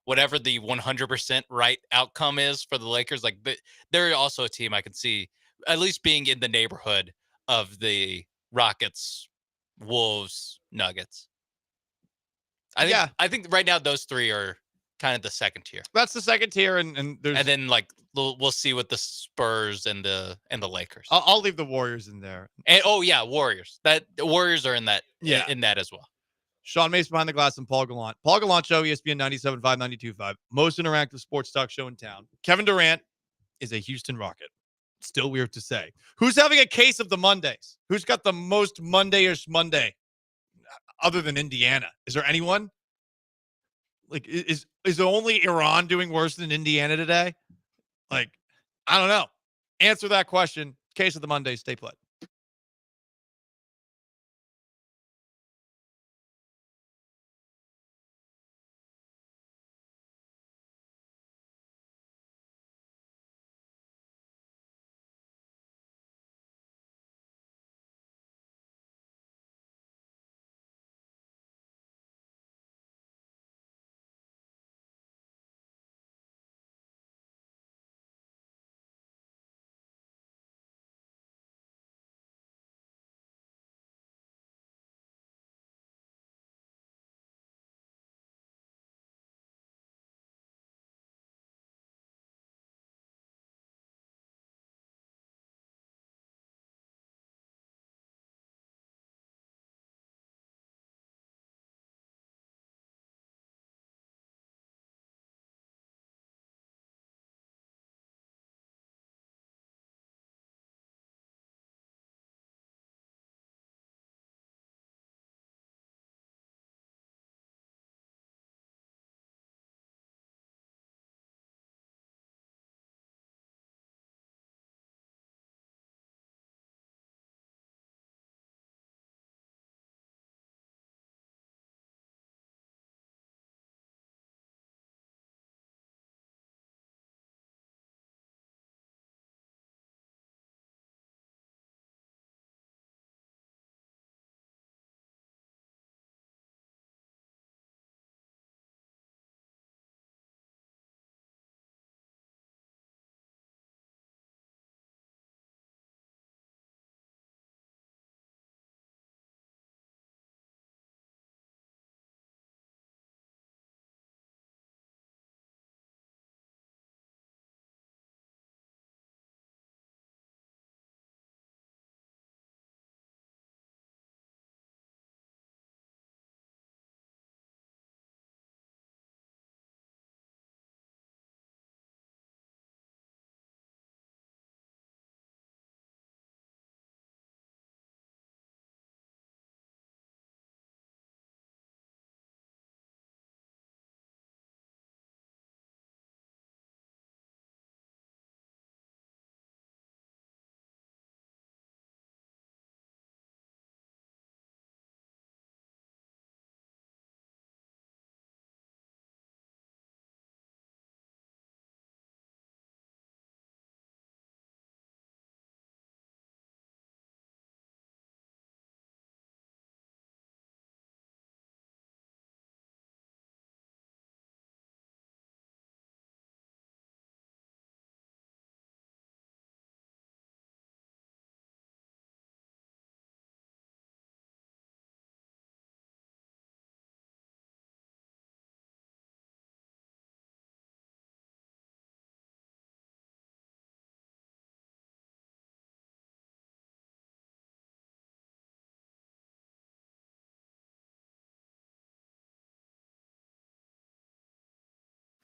whatever the 100% right outcome is for the Lakers, like they're also a team I can see at least being in the neighborhood of the Rockets, Wolves, Nuggets. I think right now those three are kind of the second tier. That's the second tier, and then like we'll see what the Spurs and the Lakers. I'll leave the Warriors in there. And Warriors. The Warriors are in that in that as well. Sean Mace behind the glass and Paul Gallant. Paul Gallant Show, ESPN 97.5, 92.5. Most interactive sports talk show in town. Kevin Durant is a Houston Rocket. Still weird to say. Who's having a case of the Mondays? Who's got the most Monday-ish Monday other than Indiana? Is there anyone? Like, is only Iran doing worse than Indiana today? Like, I don't know. Answer that question. Case of the Mondays. Stay put.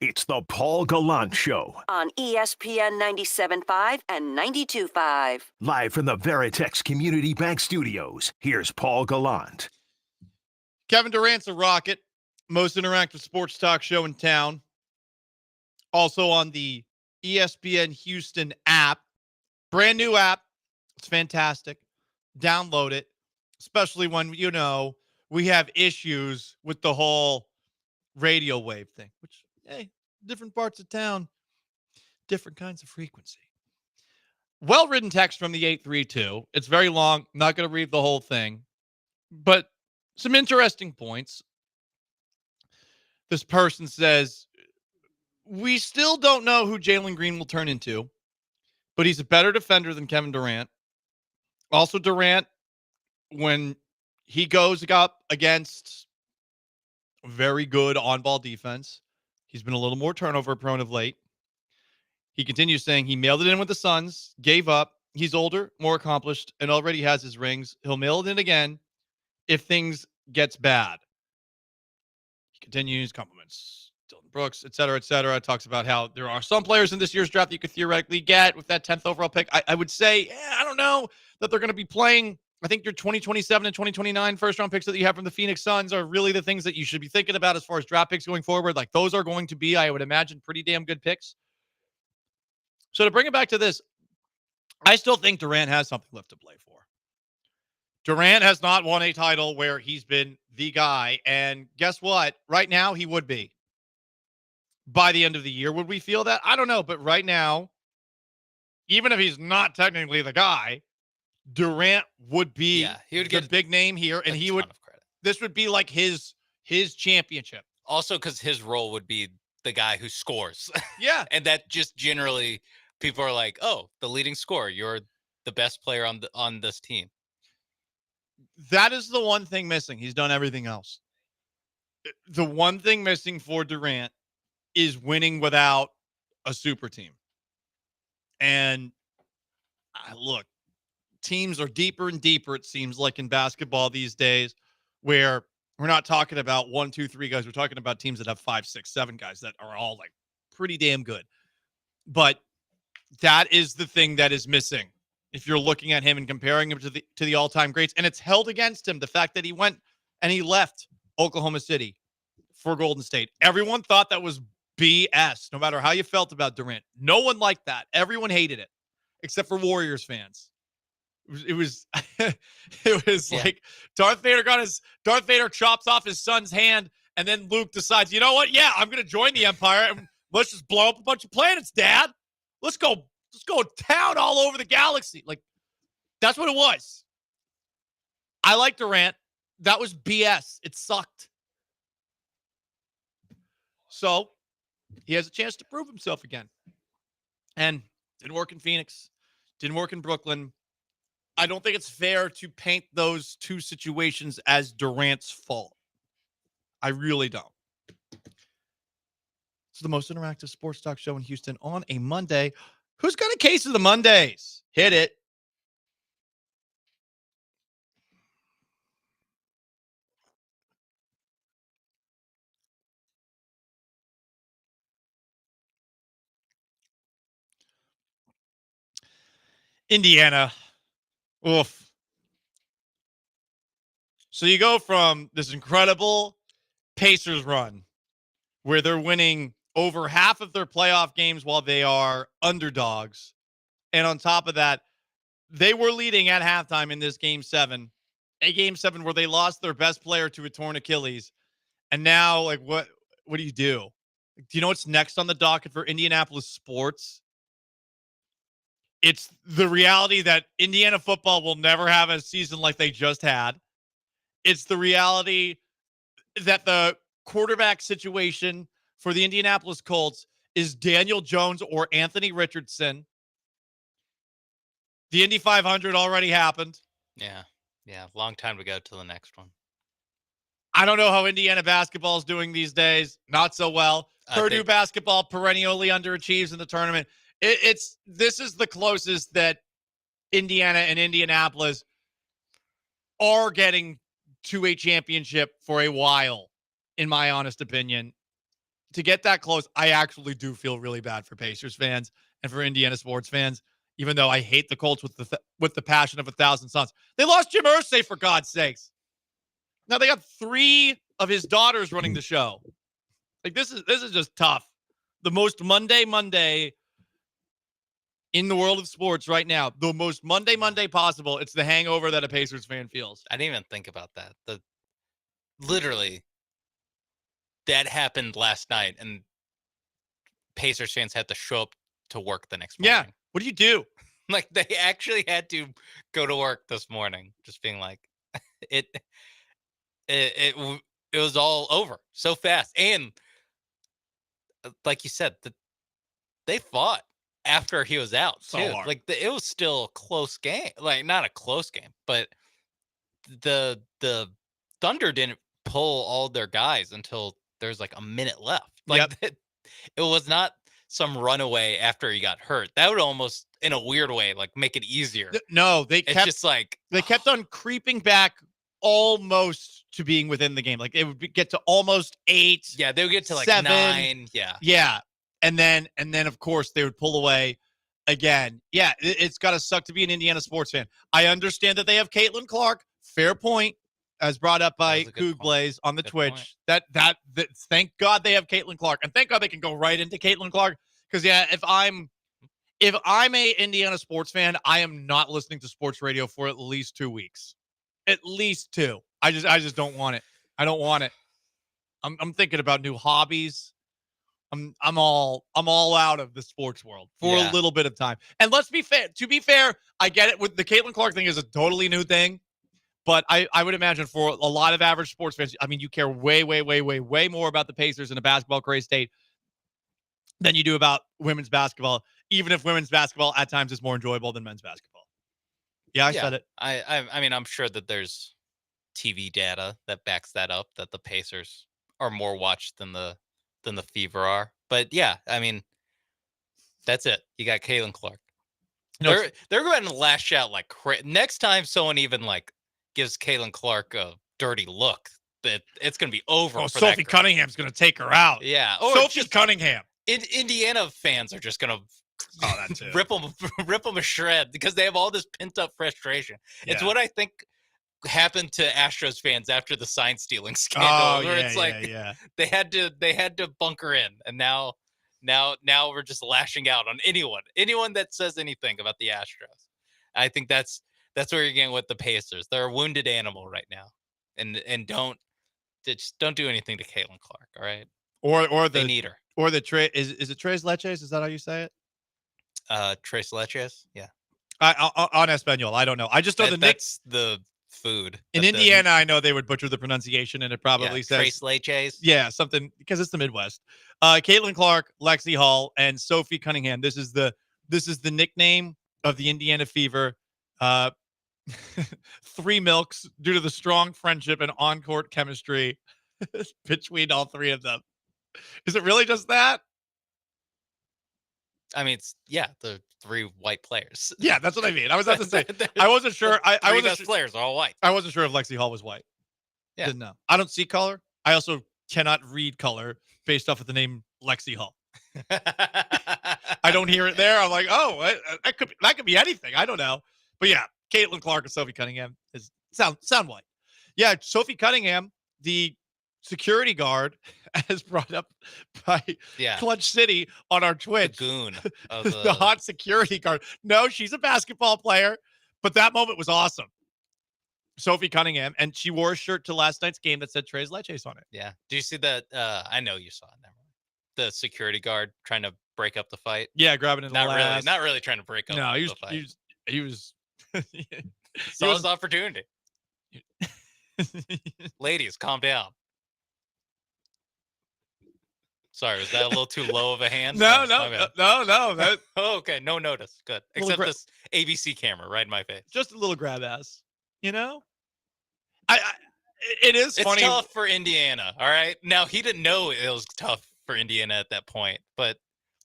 It's the Paul Gallant Show. On ESPN 97.5 and 92.5. Live from the Veritex Community Bank Studios, here's Paul Gallant. Kevin Durant's a Rocket, most interactive sports talk show in town. Also on the ESPN Houston app. Brand new app. It's fantastic. Download it, especially when, we have issues with the whole radio wave thing, which, hey, different parts of town, different kinds of frequency. Well-written text from the 832. It's very long. I'm not going to read the whole thing, but some interesting points. This person says, we still don't know who Jalen Green will turn into, but he's a better defender than Kevin Durant. Also, Durant, when he goes up against very good on-ball defense, he's been a little more turnover prone of late. He continues saying he mailed it in with the Suns, gave up. He's older, more accomplished, and already has his rings. He'll mail it in again if things gets bad. He continues, compliments Dylan Brooks, et cetera, et cetera. Talks about how there are some players in this year's draft that you could theoretically get with that 10th overall pick. I would say, I don't know that they're going to be playing. I think your 2027 and 2029 first-round picks that you have from the Phoenix Suns are really the things that you should be thinking about as far as draft picks going forward. Like, those are going to be, I would imagine, pretty damn good picks. So to bring it back to this, I still think Durant has something left to play for. Durant has not won a title where he's been the guy. And guess what? Right now, he would be. By the end of the year, would we feel that? I don't know. But right now, even if he's not technically the guy, Durant would be he would the get big name here. And he would, this would be like his championship. Also, because his role would be the guy who scores. Yeah. And that just generally, people are like, oh, the leading scorer. You're the best player on this team. That is the one thing missing. He's done everything else. The one thing missing for Durant is winning without a super team. And look, teams are deeper and deeper, it seems like, in basketball these days, where we're not talking about 1, 2, 3 guys. We're talking about teams that have 5, 6, 7 guys that are all like pretty damn good. But that is the thing that is missing if you're looking at him and comparing him to the all-time greats. And it's held against him, the fact that he went and he left Oklahoma City for Golden State. Everyone thought that was BS, no matter how you felt about Durant. No one liked that. Everyone hated it, except for Warriors fans. It was like Darth Vader chops off his son's hand, and then Luke decides, you know what? Yeah, I'm going to join the Empire, and let's just blow up a bunch of planets, Dad. Let's go town all over the galaxy. Like, that's what it was. I like Durant. That was BS. It sucked. So he has a chance to prove himself again. And didn't work in Phoenix. Didn't work in Brooklyn. I don't think it's fair to paint those two situations as Durant's fault. I really don't. It's the most interactive sports talk show in Houston on a Monday. Who's got a case of the Mondays? Hit it. Indiana. Oof. So you go from this incredible Pacers run where they're winning over half of their playoff games while they are underdogs. And on top of that, they were leading at halftime in this game 7. A game 7 where they lost their best player to a torn Achilles. And now, like, what do you do? Do you know what's next on the docket for Indianapolis sports? It's the reality that Indiana football will never have a season like they just had. It's the reality that the quarterback situation for the Indianapolis Colts is Daniel Jones or Anthony Richardson. The Indy 500 already happened. Yeah. Long time to go to the next one. I don't know how Indiana basketball is doing these days. Not so well. Purdue basketball perennially underachieves in the tournament. This is the closest that Indiana and Indianapolis are getting to a championship for a while, in my honest opinion. to get that close, I actually do feel really bad for Pacers fans and for Indiana sports fans, even though I hate the Colts with the passion of 1,000 suns. They lost Jim Irsay, for God's sakes. Now they got 3 of his daughters running the show. Like, this is just tough. The most Monday in the world of sports right now. The most Monday possible. It's the hangover that a Pacers fan feels. I didn't even think about that. Literally, that happened last night, and Pacers fans had to show up to work the next morning. Yeah. What do you do? Like, they actually had to go to work this morning, just being like, it was all over so fast. And like you said, they fought after he was out So too. hard. Like, it was still a close game. Like, not a close game, but the Thunder didn't pull all their guys until there's like a minute left. Like, it was not some runaway after he got hurt. That would almost, in a weird way, like, make it easier. No, It's just like they kept on creeping back almost to being within the game. Like, it would get to almost 8. Yeah, they would get to like 7. 9. Yeah. Yeah. And then of course they would pull away again. Yeah, it's got to suck to be an Indiana sports fan. I understand that they have Caitlin Clark. Fair point, as brought up by Goog Blaze on the Twitch. That thank God they have Caitlin Clark, and thank God they can go right into Caitlin Clark. Because if I'm a Indiana sports fan, I am not listening to sports radio for at least 2 weeks. At least 2. I just don't want it. I don't want it. I'm thinking about new hobbies. I'm all out of the sports world for a little bit of time. And let's be fair. To be fair, I get it. With the Caitlin Clark thing is a totally new thing, but I would imagine for a lot of average sports fans, I mean, you care way more about the Pacers in a basketball crazy state than you do about women's basketball. Even if women's basketball at times is more enjoyable than men's basketball. Yeah, I said it. I mean, I'm sure that there's TV data that backs that up, that the Pacers are more watched than the Fever are. But yeah, I mean, that's it. You got Caitlin Clark. They're going to lash out like next time someone even like gives Caitlin Clark a dirty look, that it's going to be over. Oh, for Sophie Cunningham's going to take her out. Yeah, or Sophie Cunningham. Indiana fans are just going to that too. rip them a shred because they have all this pent up frustration. It's what I think happened to Astros fans after the sign stealing scandal, where it's like they had to bunker in, and now we're just lashing out on anyone that says anything about the Astros. I think that's where you're getting with the Pacers. They're a wounded animal right now, and don't do anything to Caitlin Clark. All right, or they need her. Or the is it Tres Leches? Is that how you say it? Tres Leches. Yeah. On Espanol, I don't know. I just know that's the food in Indiana. I know they would butcher the pronunciation, and it probably says Tres Leches. Yeah, something, because it's the Midwest. Caitlin Clark, Lexi Hall, and Sophie Cunningham. This is the nickname of the Indiana Fever. 3 milks due to the strong friendship and on-court chemistry between all 3 of them. Is it really just that? I mean, it's the 3 white players. Yeah, that's what I mean. I was about to say. I wasn't sure. I wasn't sure. Players are all white. I wasn't sure if Lexi Hall was white. Yeah. Didn't know. I don't see color. I also cannot read color based off of the name Lexi Hall. I don't hear it there. I'm like, oh, that could be anything. I don't know. But yeah, Caitlin Clark and Sophie Cunningham sound white. Yeah, Sophie Cunningham, the security guard, as brought up by Clutch City on our Twitch. The goon. The hot security guard. No, she's a basketball player, but that moment was awesome. Sophie Cunningham, and she wore a shirt to last night's game that said Tres Leches on it. Yeah. Do you see that? I know you saw it. Never mind. The security guard trying to break up the fight. Yeah, grabbing it. Not really trying to break up. No, the fight. He was saw his opportunity. Ladies, calm down. Sorry, was that a little too low of a hand? No. Oh, okay, no notice. Good. Except this ABC camera right in my face. Just a little grab ass. You know? It's funny. It's tough for Indiana, all right? Now, he didn't know it was tough for Indiana at that point, but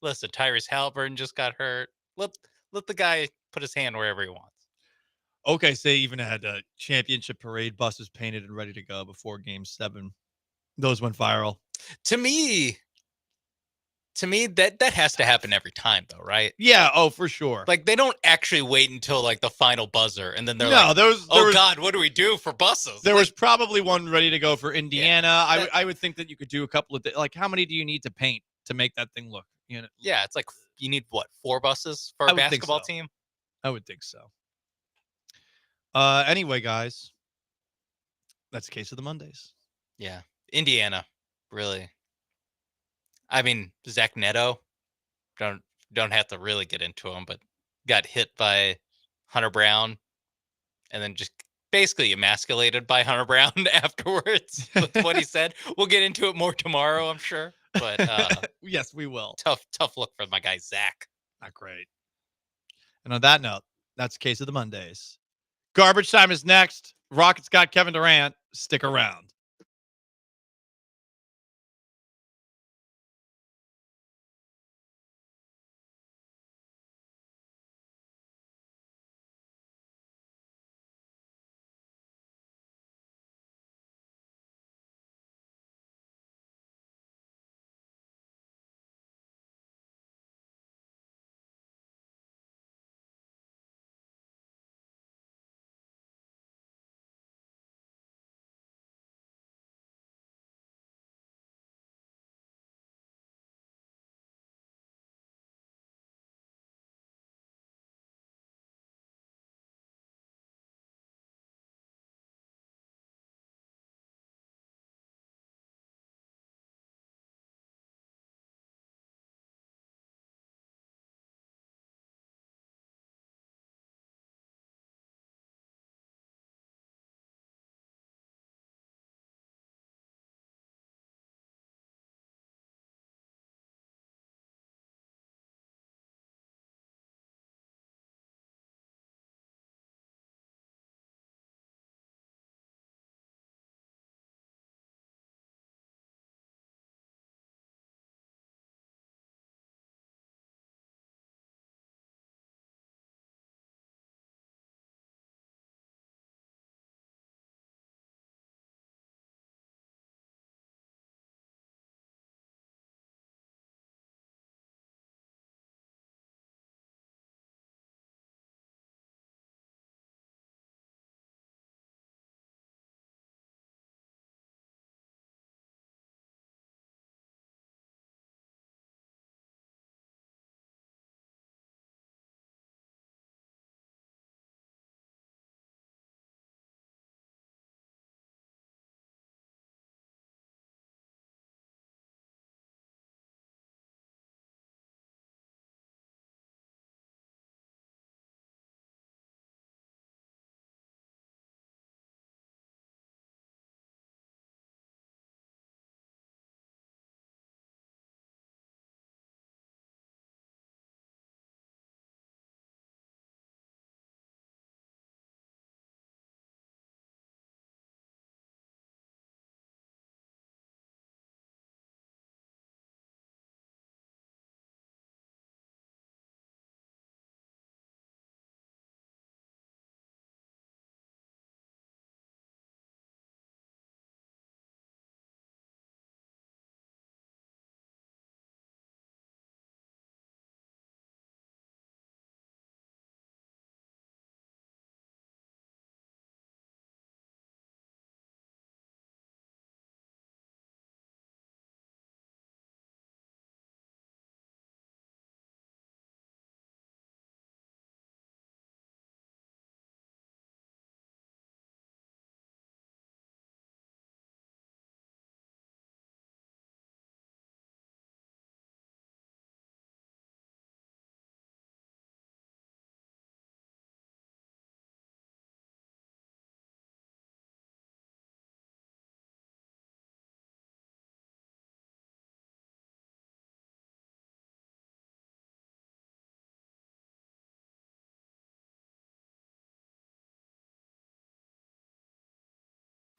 listen, Tyrese Halliburton just got hurt. Let the guy put his hand wherever he wants. Okay, so they even had championship parade buses painted and ready to go before Game 7. Those went viral. To me, To me, that has to happen every time, though, right? Yeah. Oh, for sure. Like they don't actually wait until like the final buzzer, and then they're No, like, there was- God, what do we do for buses?" There Like, was probably one ready to go for Indiana. Yeah, I would think that you could do a couple of like how many do you need to paint to make that thing look? You know, yeah, it's like you need what 4 buses for I a would think basketball so. team. I would think so. Anyway, guys, that's the case of the Mondays. Yeah, Indiana, really. I mean, Zach Neto, don't have to really get into him, but got hit by Hunter Brown, and then just basically emasculated by Hunter Brown afterwards with what he said. We'll get into it more tomorrow, I'm sure. But yes, we will. Tough look for my guy Zach. Not great. And on that note, that's the case of the Mondays. Garbage time is next. Rockets got Kevin Durant. Stick around.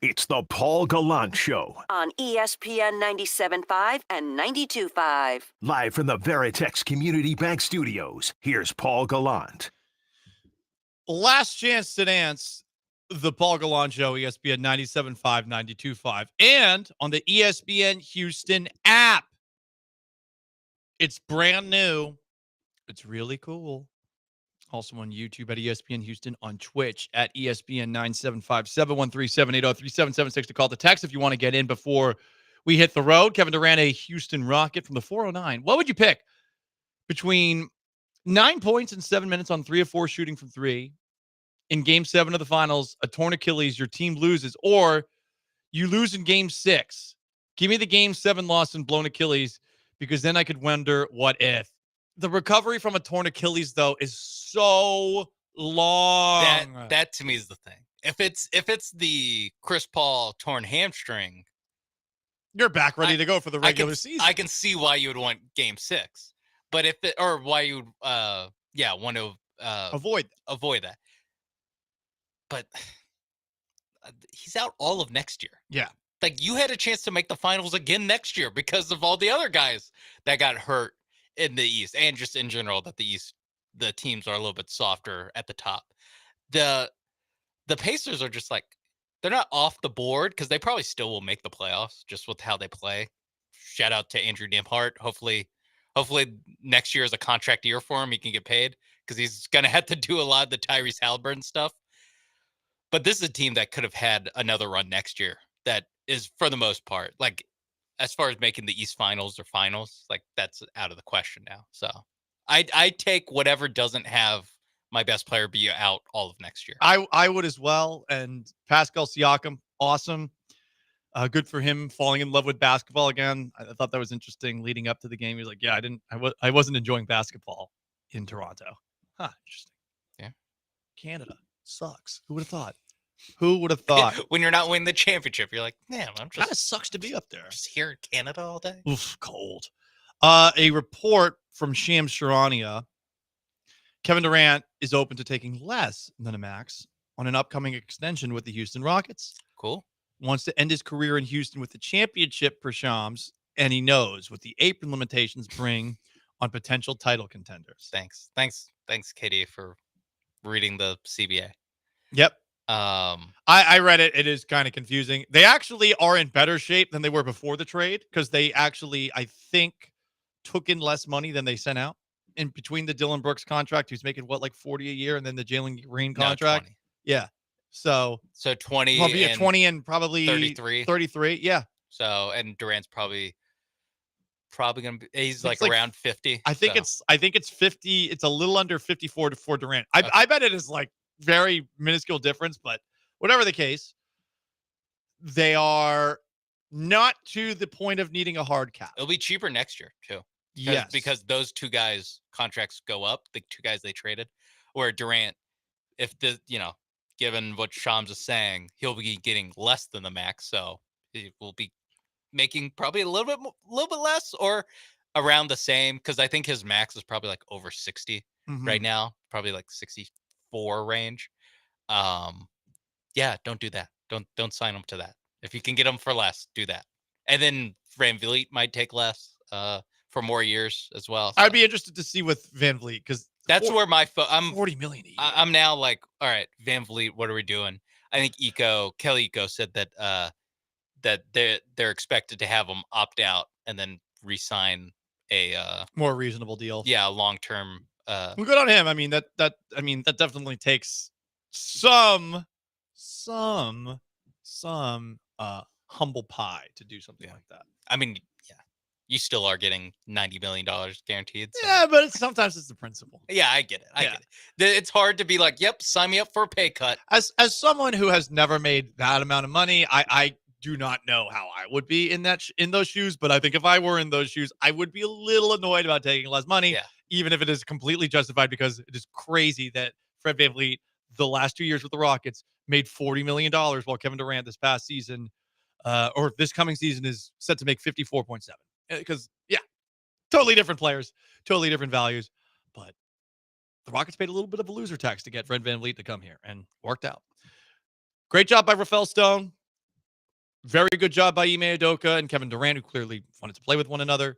It's the Paul Gallant Show, On ESPN 97.5 and 92.5. live from the Veritex Community Bank Studios. Here's Paul Gallant. Last chance to dance, the Paul Gallant Show, ESPN 97.5, 92.5, and on the ESPN Houston app. It's brand new. It's really cool. Also on YouTube at ESPN Houston, on Twitch at ESPN 975 713 780 3776 to call the text if you want to get in before we hit the road. Kevin Durant, a Houston Rocket from the 409. What would you pick between 9 points in 7 minutes on 3 of 4 shooting from 3 in Game 7 of the Finals, a torn Achilles, your team loses, or you lose in Game 6? Give me the Game 7 loss and blown Achilles, because then I could wonder what if. The recovery from a torn Achilles, though, is so long. That to me is the thing. If it's the Chris Paul torn hamstring, you're back ready to go for the regular season. I can see why you would want Game 6, but why you would want to avoid that. But he's out all of next year. Yeah. Like, you had a chance to make the finals again next year because of all the other guys that got hurt in the East, and just in general that the East, the teams are a little bit softer at the top. The Pacers are just like, they're not off the board because they probably still will make the playoffs just with how they play. Shout out to Andrew Nembhard. Hopefully next year is a contract year for him. He can get paid because he's going to have to do a lot of the Tyrese Halliburton stuff. But this is a team that could have had another run next year that is, for the most part, like, as far as making the East Finals or Finals, like, that's out of the question now. So I take whatever doesn't have my best player be out all of next year. I would as well. And Pascal Siakam, awesome. Good for him falling in love with basketball again. I thought that was interesting leading up to the game. He was like, yeah, I wasn't enjoying basketball in Toronto. Huh, interesting. Yeah. Canada sucks. Who would have thought? Who would have thought? When you're not winning the championship, you're like, man, I'm just kind of sucks to be up there. Just here in Canada all day. Oof, cold. A report from Shams Charania. Kevin Durant is open to taking less than a max on an upcoming extension with the Houston Rockets. Cool. Wants to end his career in Houston with the championship per Shams, and he knows what the apron limitations bring on potential title contenders. Thanks, KD, for reading the CBA. Yep. I read it. It is kind of confusing. They actually are in better shape than they were before the trade, because they actually, I think, took in less money than they sent out in between the Dylan Brooks contract, who's making what, like 40 a year, and then the Jalen Green contract. 20. Yeah. So 20 probably and 20 and probably 33. Yeah. So, and Durant's probably gonna be, he's like like around 50. I think it's 50. It's a little under 54 for Durant. I bet it is like very minuscule difference, but whatever the case, they are not to the point of needing a hard cap. It'll be cheaper next year too. Yes. Because those two guys' contracts go up, the two guys they traded, where Durant, if given what Shams is saying, he'll be getting less than the max, so he will be making probably a little bit less or around the same, because I think his max is probably like over 60 right now, probably like 64 range. Yeah, don't do that. Don't sign him to that. If you can get him for less, do that. And then Van Vliet might take less for more years as well. So I'd be interested to see with Van Vliet, because that's where I'm 40 million a year. I'm now like, all right, Van Vliet, what are we doing? I think Kelly Eco said that that they're expected to have him opt out and then re-sign a more reasonable deal. Yeah, long term. Well, good on him. I mean that definitely takes some humble pie to do something like that. I mean, yeah, you still are getting $90 million guaranteed. So. Yeah, but sometimes it's the principle. Yeah, I get it. I get it. It's hard to be like, yep, sign me up for a pay cut. As someone who has never made that amount of money, I do not know how I would be in those shoes. But I think if I were in those shoes, I would be a little annoyed about taking less money, even if it is completely justified, because it is crazy that Fred VanVleet, the last 2 years with the Rockets, made $40 million, while Kevin Durant this past season, or this coming season, is set to make 54.7. Because, totally different players, totally different values. But the Rockets paid a little bit of a loser tax to get Fred VanVleet to come here, and worked out. Great job by Rafael Stone. Very good job by Ime Udoka and Kevin Durant, who clearly wanted to play with one another.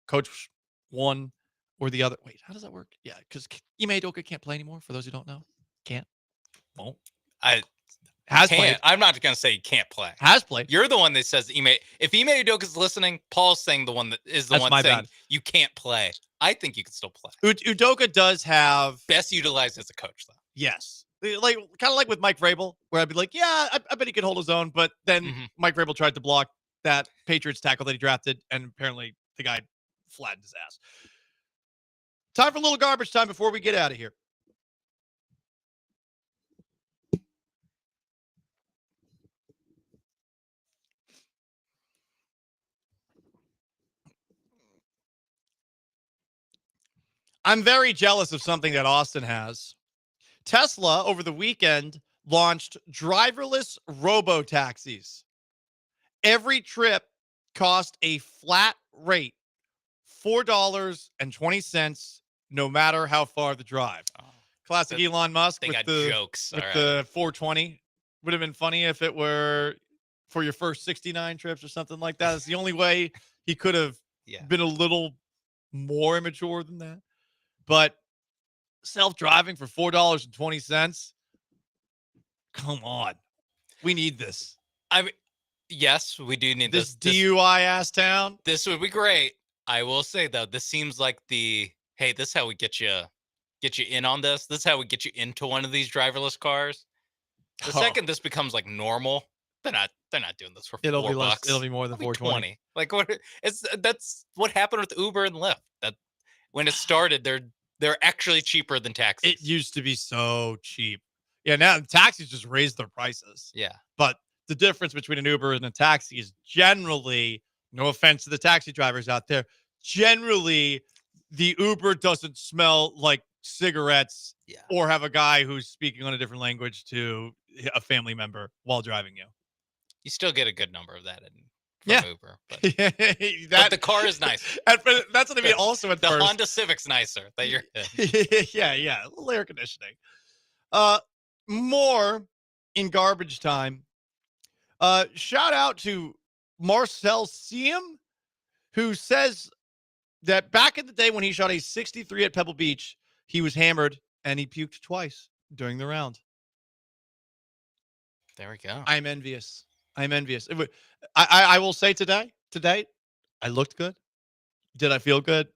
Coach one or the other. Wait, how does that work? Yeah, because Ime Udoka can't play anymore, for those who don't know. Can't. Won't. Has can't. played. I'm not going to say he can't play. Has played. You're the one that says if Ime Udoka's listening, Paul's saying the one that is the That's one my saying bad. you can't play. I think you can still play. Udoka does have best utilized as a coach, though. Yes. Like kind of like with Mike Vrabel, where I'd be like, yeah, I bet he could hold his own. But then Mike Vrabel tried to block that Patriots tackle that he drafted, and apparently the guy flattened his ass. Time for a little garbage time before we get out of here. I'm very jealous of something that Austin has. Tesla, over the weekend, launched driverless robo-taxis. Every trip cost a flat rate, $4.20, no matter how far the drive. Classic Elon Musk with the jokes. With the 420. Would have been funny if it were for your first 69 trips or something like that. It's the only way he could have been a little more immature than that. But self-driving for $4.20. Come on. We need this. I mean, yes, we do need this DUI ass town. This would be great. I will say though, this seems like this is how we get you in on this. This is how we get you into one of these driverless cars. The second this becomes like normal, they're not doing this for $4. It'll be more than $4.20. Like that's what happened with Uber and Lyft. That when it started, they're actually cheaper than taxis. It used to be so cheap. Yeah, now taxis just raised their prices. Yeah. But the difference between an Uber and a taxi is generally, no offense to the taxi drivers out there, generally the Uber doesn't smell like cigarettes or have a guy who's speaking on a different language to a family member while driving you. You still get a good number of that from Uber. But, but the car is nice. That's what I mean also at the first. Honda Civic's nicer that you're in. yeah. A little air conditioning. More in garbage time. Shout out to Marcel Siem, who says that back in the day when he shot a 63 at Pebble Beach, he was hammered and he puked twice during the round. There we go. I'm envious. I will say today, I looked good. Did I feel good?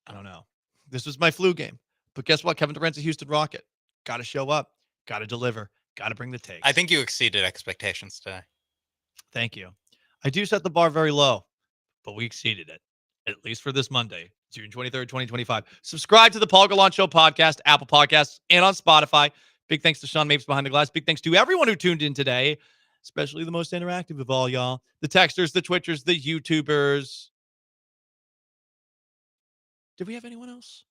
I don't know. This was my flu game. But guess what? Kevin Durant's a Houston Rocket. Got to show up. Got to deliver. Got to bring the takes. I think you exceeded expectations today. Thank you. I do set the bar very low, but we exceeded it, at least for this Monday, June 23rd, 2025. Subscribe to the Paul Gallant Show podcast, Apple Podcasts, and on Spotify. Big thanks to Sean Mapes behind the glass. Big thanks to everyone who tuned in today, especially the most interactive of all y'all. The texters, the Twitchers, the YouTubers. Did we have anyone else?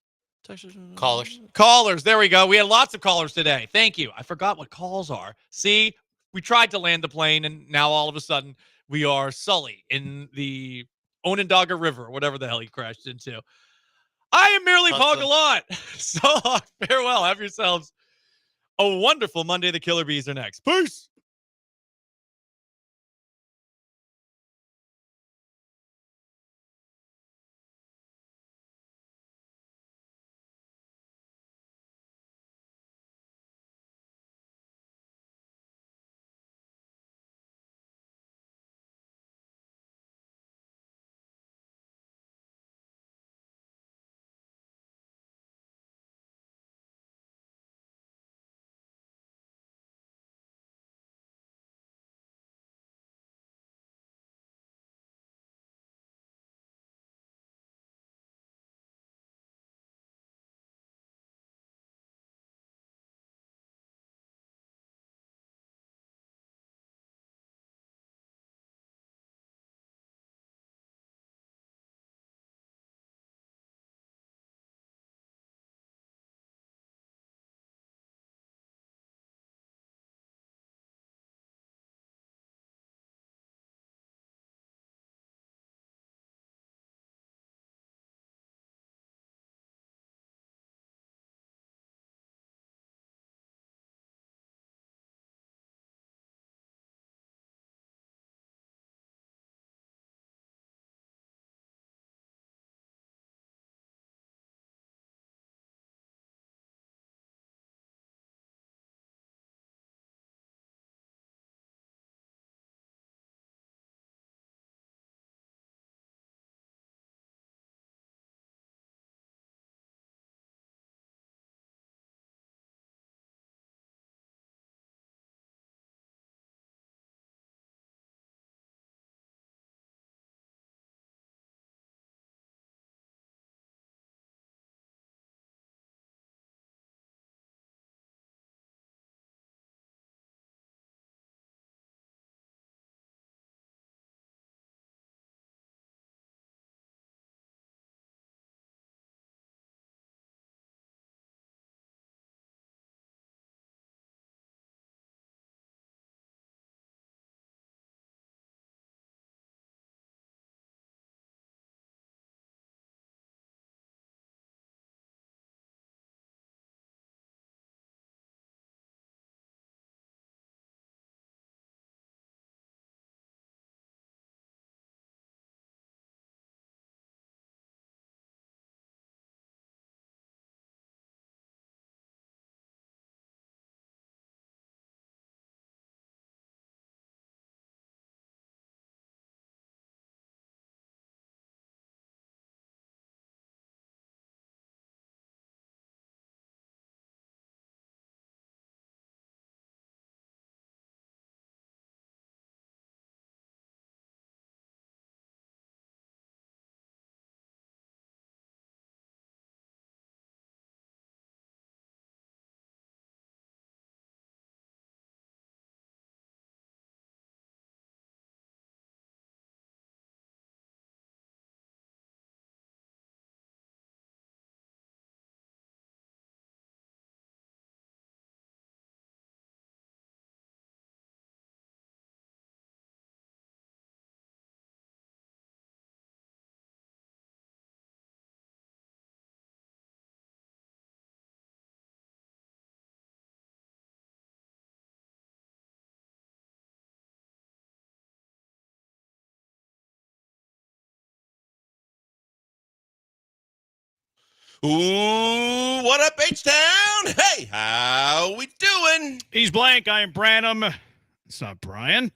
Callers. There we go. We had lots of callers today. Thank you. I forgot what calls are. See, we tried to land the plane, and now all of a sudden we are Sully in the Onondaga River, or whatever the hell he crashed into. I am merely Paul Gallant. So farewell. Have yourselves a wonderful Monday. The Killer Bees are next. Peace. Ooh, what up, H-Town? Hey, how we doing? He's Blank. I am Branham. It's not Brian.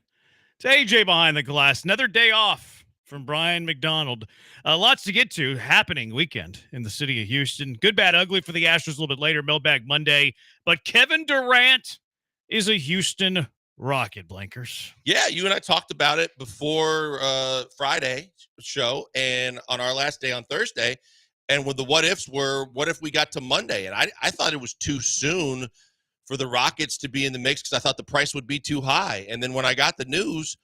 It's AJ behind the glass. Another day off from Brian McDonald. Lots to get to. Happening weekend in the city of Houston. Good, bad, ugly for the Astros a little bit later. Mailbag Monday. But Kevin Durant is a Houston Rocket, Blankers. Yeah, you and I talked about it before Friday show and on our last day on Thursday. And when the what ifs were, what if we got to Monday? And I thought it was too soon for the Rockets to be in the mix because I thought the price would be too high. And then when I got the news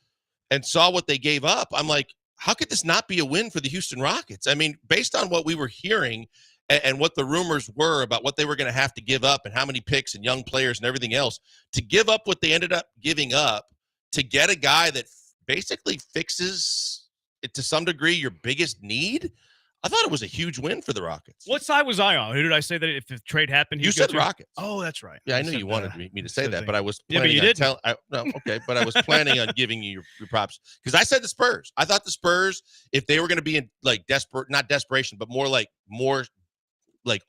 and saw what they gave up, I'm like, how could this not be a win for the Houston Rockets? I mean, based on what we were hearing and what the rumors were about what they were going to have to give up and how many picks and young players and everything else, to give up what they ended up giving up to get a guy that basically fixes it to some degree your biggest need, I thought it was a huge win for the Rockets. What side was I on? Who did I say that if the trade happened? You said Rockets. Oh, that's right. Yeah, I knew you wanted me to say that, but I was Yeah, but planning you on didn't. but I was planning on giving you your props because I said the Spurs. I thought the Spurs, if they were going to be in like not desperation, but more like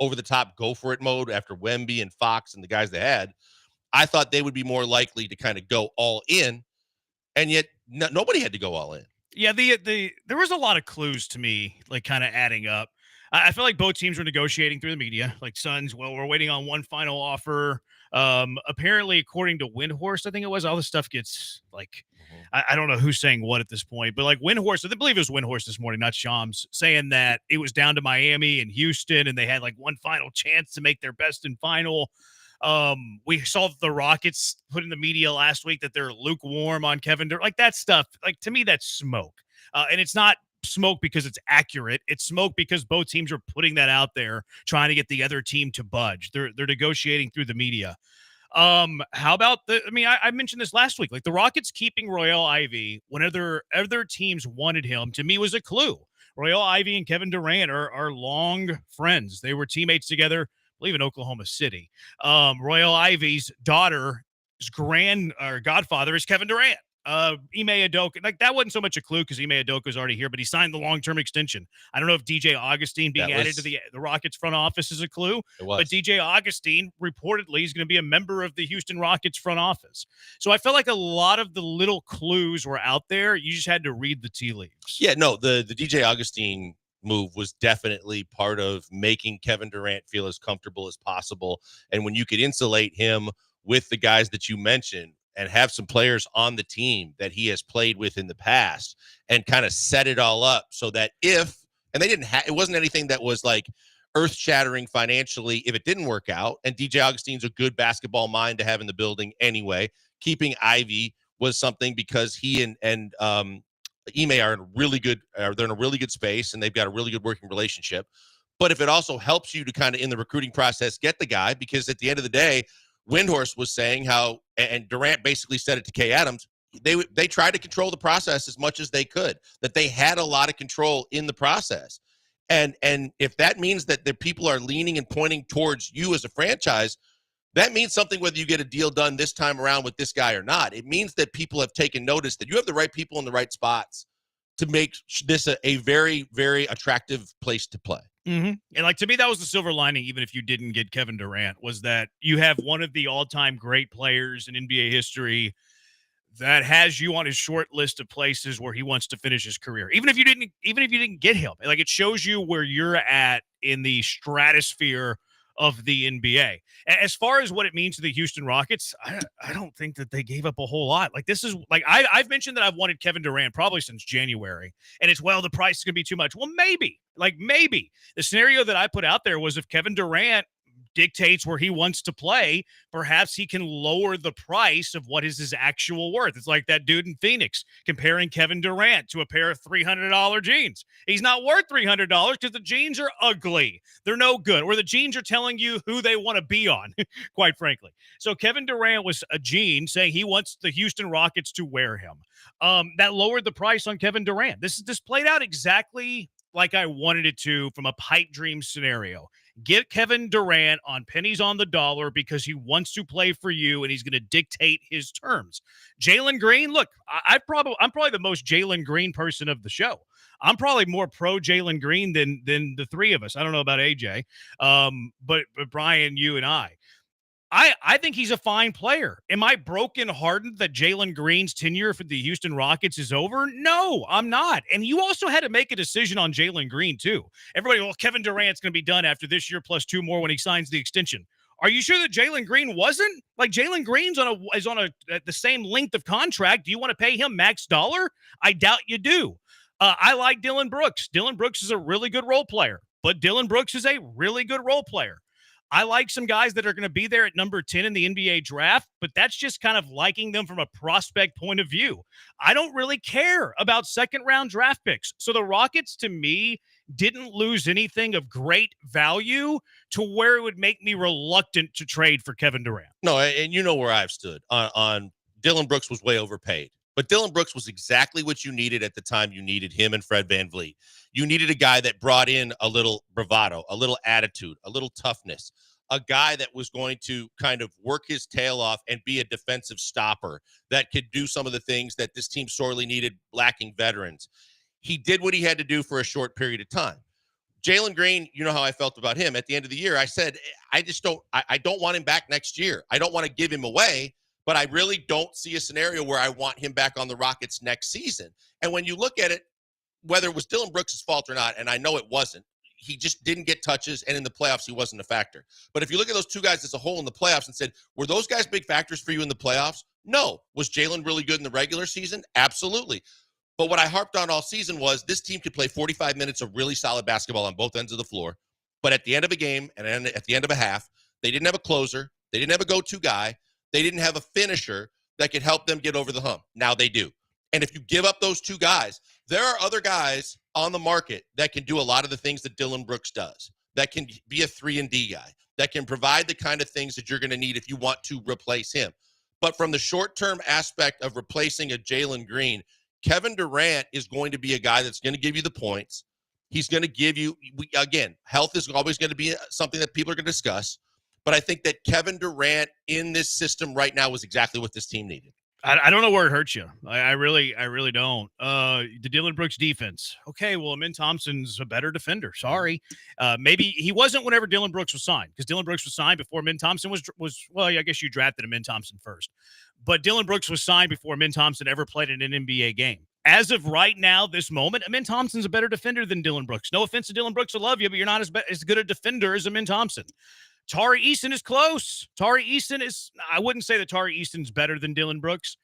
over the top, go for it mode after Wemby and Fox and the guys they had, I thought they would be more likely to kind of go all in, and yet nobody had to go all in. Yeah, there was a lot of clues to me, like kind of adding up. I feel like both teams were negotiating through the media. Like Suns, well, we're waiting on one final offer. Apparently, according to Windhorst, I think it was, all this stuff gets like, I don't know who's saying what at this point, but like Windhorst, I believe it was Windhorst this morning, not Shams, saying that it was down to Miami and Houston, and they had like one final chance to make their best and final. We saw the Rockets put in the media last week that they're lukewarm on Kevin Durant. Like that stuff, like to me, that's smoke. And it's not smoke because it's accurate. It's smoke because both teams are putting that out there, trying to get the other team to budge. They're negotiating through the media. How about I mentioned this last week. Like the Rockets keeping Royal Ivy when other teams wanted him, to me was a clue. Royal Ivy and Kevin Durant are long friends. They were teammates together, I believe in Oklahoma City. Royal Ivy's daughter's godfather is Kevin Durant. Ime Udoka, like that wasn't so much a clue because Ime Udoka is already here, but he signed the long-term extension. I don't know if DJ Augustine being added to the Rockets front office is a clue, but DJ Augustine reportedly is going to be a member of the Houston Rockets front office. So I felt like a lot of the little clues were out there. You just had to read the tea leaves. Yeah, no, the DJ Augustine move was definitely part of making Kevin Durant feel as comfortable as possible. And when you could insulate him with the guys that you mentioned and have some players on the team that he has played with in the past and kind of set it all up so that it wasn't anything that was like earth shattering financially if it didn't work out. And DJ Augustine's a good basketball mind to have in the building anyway. Keeping Ivy was something because he and Ime are in they're in a really good space and they've got a really good working relationship. But if it also helps you to kind of in the recruiting process get the guy, because at the end of the day, Windhorst was saying how, and Durant basically said it to Kay Adams, they tried to control the process as much as they could, that they had a lot of control in the process. And if that means that the people are leaning and pointing towards you as a franchise, that means something whether you get a deal done this time around with this guy or not. It means that people have taken notice that you have the right people in the right spots to make this a very, very attractive place to play. Mm-hmm. And like to me, that was the silver lining, even if you didn't get Kevin Durant, was that you have one of the all-time great players in NBA history that has you on his short list of places where he wants to finish his career. Even if you didn't get him, like it shows you where you're at in the stratosphere of the NBA. As far as what it means to the Houston Rockets, I don't think that they gave up a whole lot. Like this is like I've mentioned that I've wanted Kevin Durant probably since January, and it's the price is going to be too much. Well, maybe the scenario that I put out there was if Kevin Durant dictates where he wants to play, perhaps he can lower the price of what is his actual worth. It's like that dude in Phoenix comparing Kevin Durant to a pair of $300 jeans. He's not worth $300 because the jeans are ugly. They're no good. Or the jeans are telling you who they want to be on, quite frankly. So Kevin Durant was a jean saying he wants the Houston Rockets to wear him. That lowered the price on Kevin Durant. This played out exactly like I wanted it to from a pipe dream scenario. Get Kevin Durant on pennies on the dollar because he wants to play for you and he's going to dictate his terms. Jalen Green, look, I'm probably the most Jalen Green person of the show. I'm probably more pro Jalen Green than the three of us. I don't know about AJ, but Brian, you and I think he's a fine player. Am I brokenhearted that Jalen Green's tenure for the Houston Rockets is over? No, I'm not. And you also had to make a decision on Jalen Green, too. Everybody, well, Kevin Durant's going to be done after this year plus 2 more when he signs the extension. Are you sure that Jalen Green wasn't? Like, Jalen Green's is on the same length of contract. Do you want to pay him max dollar? I doubt you do. I like Dillon Brooks. Dillon Brooks is a really good role player, but Dillon Brooks is a really good role player. I like some guys that are going to be there at number 10 in the NBA draft, but that's just kind of liking them from a prospect point of view. I don't really care about second-round draft picks. So the Rockets, to me, didn't lose anything of great value to where it would make me reluctant to trade for Kevin Durant. No, and you know where I've stood on Dillon Brooks was way overpaid. But Dillon Brooks was exactly what you needed at the time you needed him and Fred VanVleet. You needed a guy that brought in a little bravado, a little attitude, a little toughness, a guy that was going to kind of work his tail off and be a defensive stopper that could do some of the things that this team sorely needed, lacking veterans. He did what he had to do for a short period of time. Jalen Green, you know how I felt about him. At the end of the year, I said, I don't want him back next year. I don't want to give him away. But I really don't see a scenario where I want him back on the Rockets next season. And when you look at it, whether it was Dillon Brooks' fault or not, and I know it wasn't, he just didn't get touches, and in the playoffs, he wasn't a factor. But if you look at those two guys as a whole in the playoffs and said, were those guys big factors for you in the playoffs? No. Was Jalen really good in the regular season? Absolutely. But what I harped on all season was this team could play 45 minutes of really solid basketball on both ends of the floor. But at the end of a game and at the end of a half, they didn't have a closer. They didn't have a go-to guy. They didn't have a finisher that could help them get over the hump. Now they do. And if you give up those two guys, there are other guys on the market that can do a lot of the things that Dillon Brooks does, that can be a 3-and-D guy, that can provide the kind of things that you're going to need if you want to replace him. But from the short-term aspect of replacing a Jalen Green, Kevin Durant is going to be a guy that's going to give you the points. He's going to give you, again, health is always going to be something that people are going to discuss. But I think that Kevin Durant in this system right now was exactly what this team needed. I don't know where it hurts you. I really don't. The Dillon Brooks defense. Okay, well, Amin Thompson's a better defender. Sorry. Maybe he wasn't whenever Dillon Brooks was signed, because Dillon Brooks was signed before Amin Thompson was well, I guess you drafted Amin Thompson first. But Dillon Brooks was signed before Amin Thompson ever played in an NBA game. As of right now, this moment, Amin Thompson's a better defender than Dillon Brooks. No offense to Dillon Brooks, I love you, but you're not as good a defender as Amin Thompson. Tari Eason is close. Tari Eason is, I wouldn't say that Tari Eason's better than Dillon Brooks,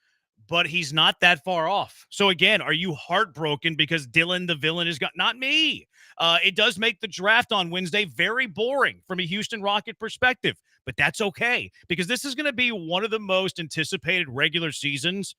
but he's not that far off. So again, are you heartbroken because Dillon the villain is not me? It does make the draft on Wednesday very boring from a Houston Rocket perspective, but that's okay because this is going to be one of the most anticipated regular seasons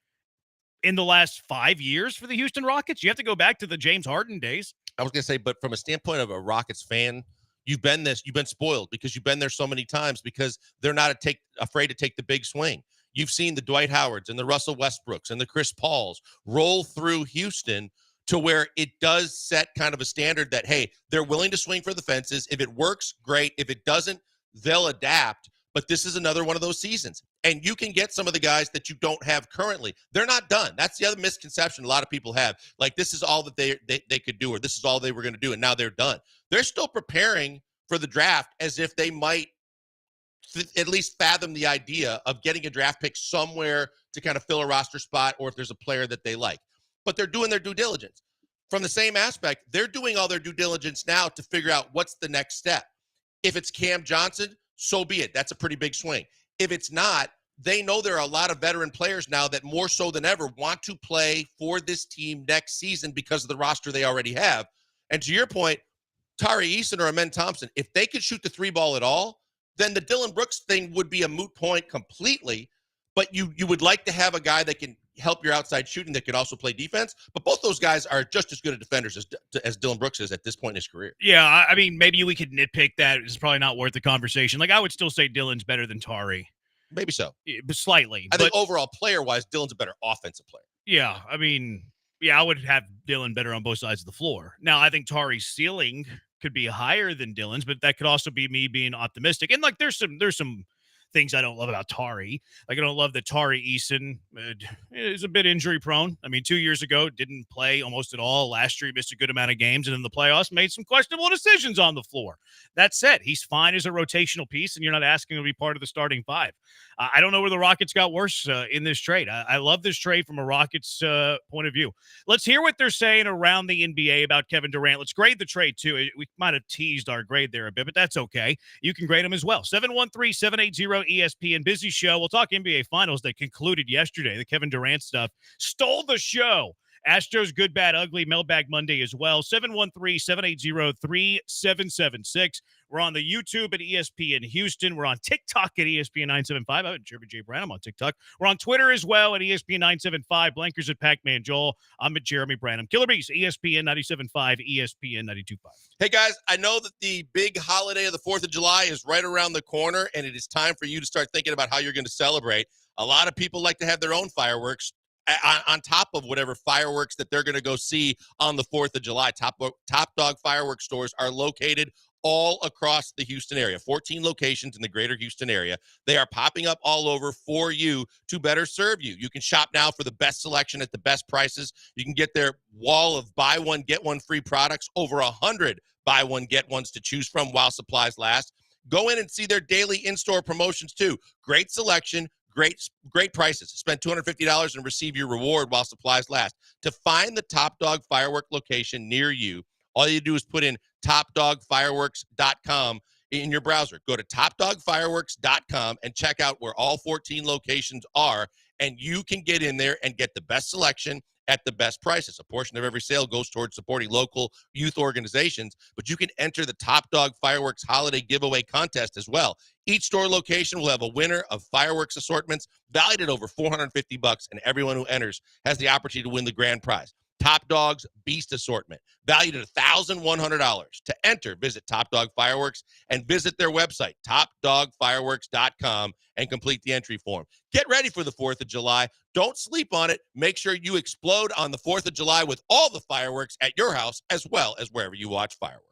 in the last 5 years for the Houston Rockets. You have to go back to the James Harden days. I was going to say, but from a standpoint of a Rockets fan, you've been spoiled because you've been there so many times because they're not afraid to take the big swing. You've seen the Dwight Howards and the Russell Westbrooks and the Chris Pauls roll through Houston to where it does set kind of a standard that, hey, they're willing to swing for the fences. If it works, great. If it doesn't, they'll adapt. But this is another one of those seasons. And you can get some of the guys that you don't have currently. They're not done. That's the other misconception a lot of people have. Like, this is all that they could do, or this is all they were going to do, and now they're done. They're still preparing for the draft as if they might at least fathom the idea of getting a draft pick somewhere to kind of fill a roster spot or if there's a player that they like. But they're doing their due diligence. From the same aspect, they're doing all their due diligence now to figure out what's the next step. If it's Cam Johnson, so be it. That's a pretty big swing. If it's not, they know there are a lot of veteran players now that more so than ever want to play for this team next season because of the roster they already have. And to your point, Tari Eason or Amin Thompson, if they could shoot the 3-ball at all, then the Dillon Brooks thing would be a moot point completely. But you would like to have a guy that can help your outside shooting that can also play defense. But both those guys are just as good at defenders as Dillon Brooks is at this point in his career. Yeah, I mean, maybe we could nitpick that. It's probably not worth the conversation. Like, I would still say Dillon's better than Tari. Maybe so. But slightly. I think overall player-wise, Dillon's a better offensive player. Yeah, I mean, yeah, I would have Dillon better on both sides of the floor. Now, I think Tari's ceiling could be higher than Dillon's, but that could also be me being optimistic. And like, there's some things I don't love about Tari. Like, I don't love that Tari Eason is a bit injury prone. I mean, 2 years ago, didn't play almost at all. Last year, he missed a good amount of games, and in the playoffs, made some questionable decisions on the floor. That said, he's fine as a rotational piece, and you're not asking him to be part of the starting five. I don't know where the Rockets got worse in this trade. I love this trade from a Rockets point of view. Let's hear what they're saying around the NBA about Kevin Durant. Let's grade the trade, too. We might have teased our grade there a bit, but that's okay. You can grade them as well. 713-780-ESPN. Busy show. We'll talk NBA Finals that concluded yesterday. The Kevin Durant stuff stole the show. Astros Good, Bad, Ugly, Mailbag Monday as well. 713-780-3776. We're on the YouTube at ESPN Houston. We're on TikTok at ESPN 975. I'm at Jeremy J. Brown. I'm on TikTok. We're on Twitter as well at ESPN 975. Blankers at Pac-Man Joel. I'm at Jeremy Branham. Killer Bees, ESPN 97.5, ESPN 92.5. Hey, guys, I know that the big holiday of the 4th of July is right around the corner, and it is time for you to start thinking about how you're going to celebrate. A lot of people like to have their own fireworks on top of whatever fireworks that they're going to go see on the 4th of July. Top Dog fireworks stores are located all across the Houston area, 14 locations in the greater Houston area. They are popping up all over for you to better serve you. You can shop now for the best selection at the best prices. You can get their wall of buy one, get one free products, over 100 buy one, get ones to choose from while supplies last. Go in and see their daily in-store promotions too. Great selection, great prices. Spend $250 and receive your reward while supplies last. To find the Top Dog firework location near you, all you do is put in topdogfireworks.com in your browser. Go to topdogfireworks.com and check out where all 14 locations are, and you can get in there and get the best selection at the best prices. A portion of every sale goes towards supporting local youth organizations, but you can enter the Top Dog Fireworks Holiday Giveaway Contest as well. Each store location will have a winner of fireworks assortments valued at over $450, and everyone who enters has the opportunity to win the grand prize. Top Dog's Beast Assortment, valued at $1,100. To enter, visit Top Dog Fireworks and visit their website, topdogfireworks.com, and complete the entry form. Get ready for the 4th of July. Don't sleep on it. Make sure you explode on the 4th of July with all the fireworks at your house as well as wherever you watch fireworks.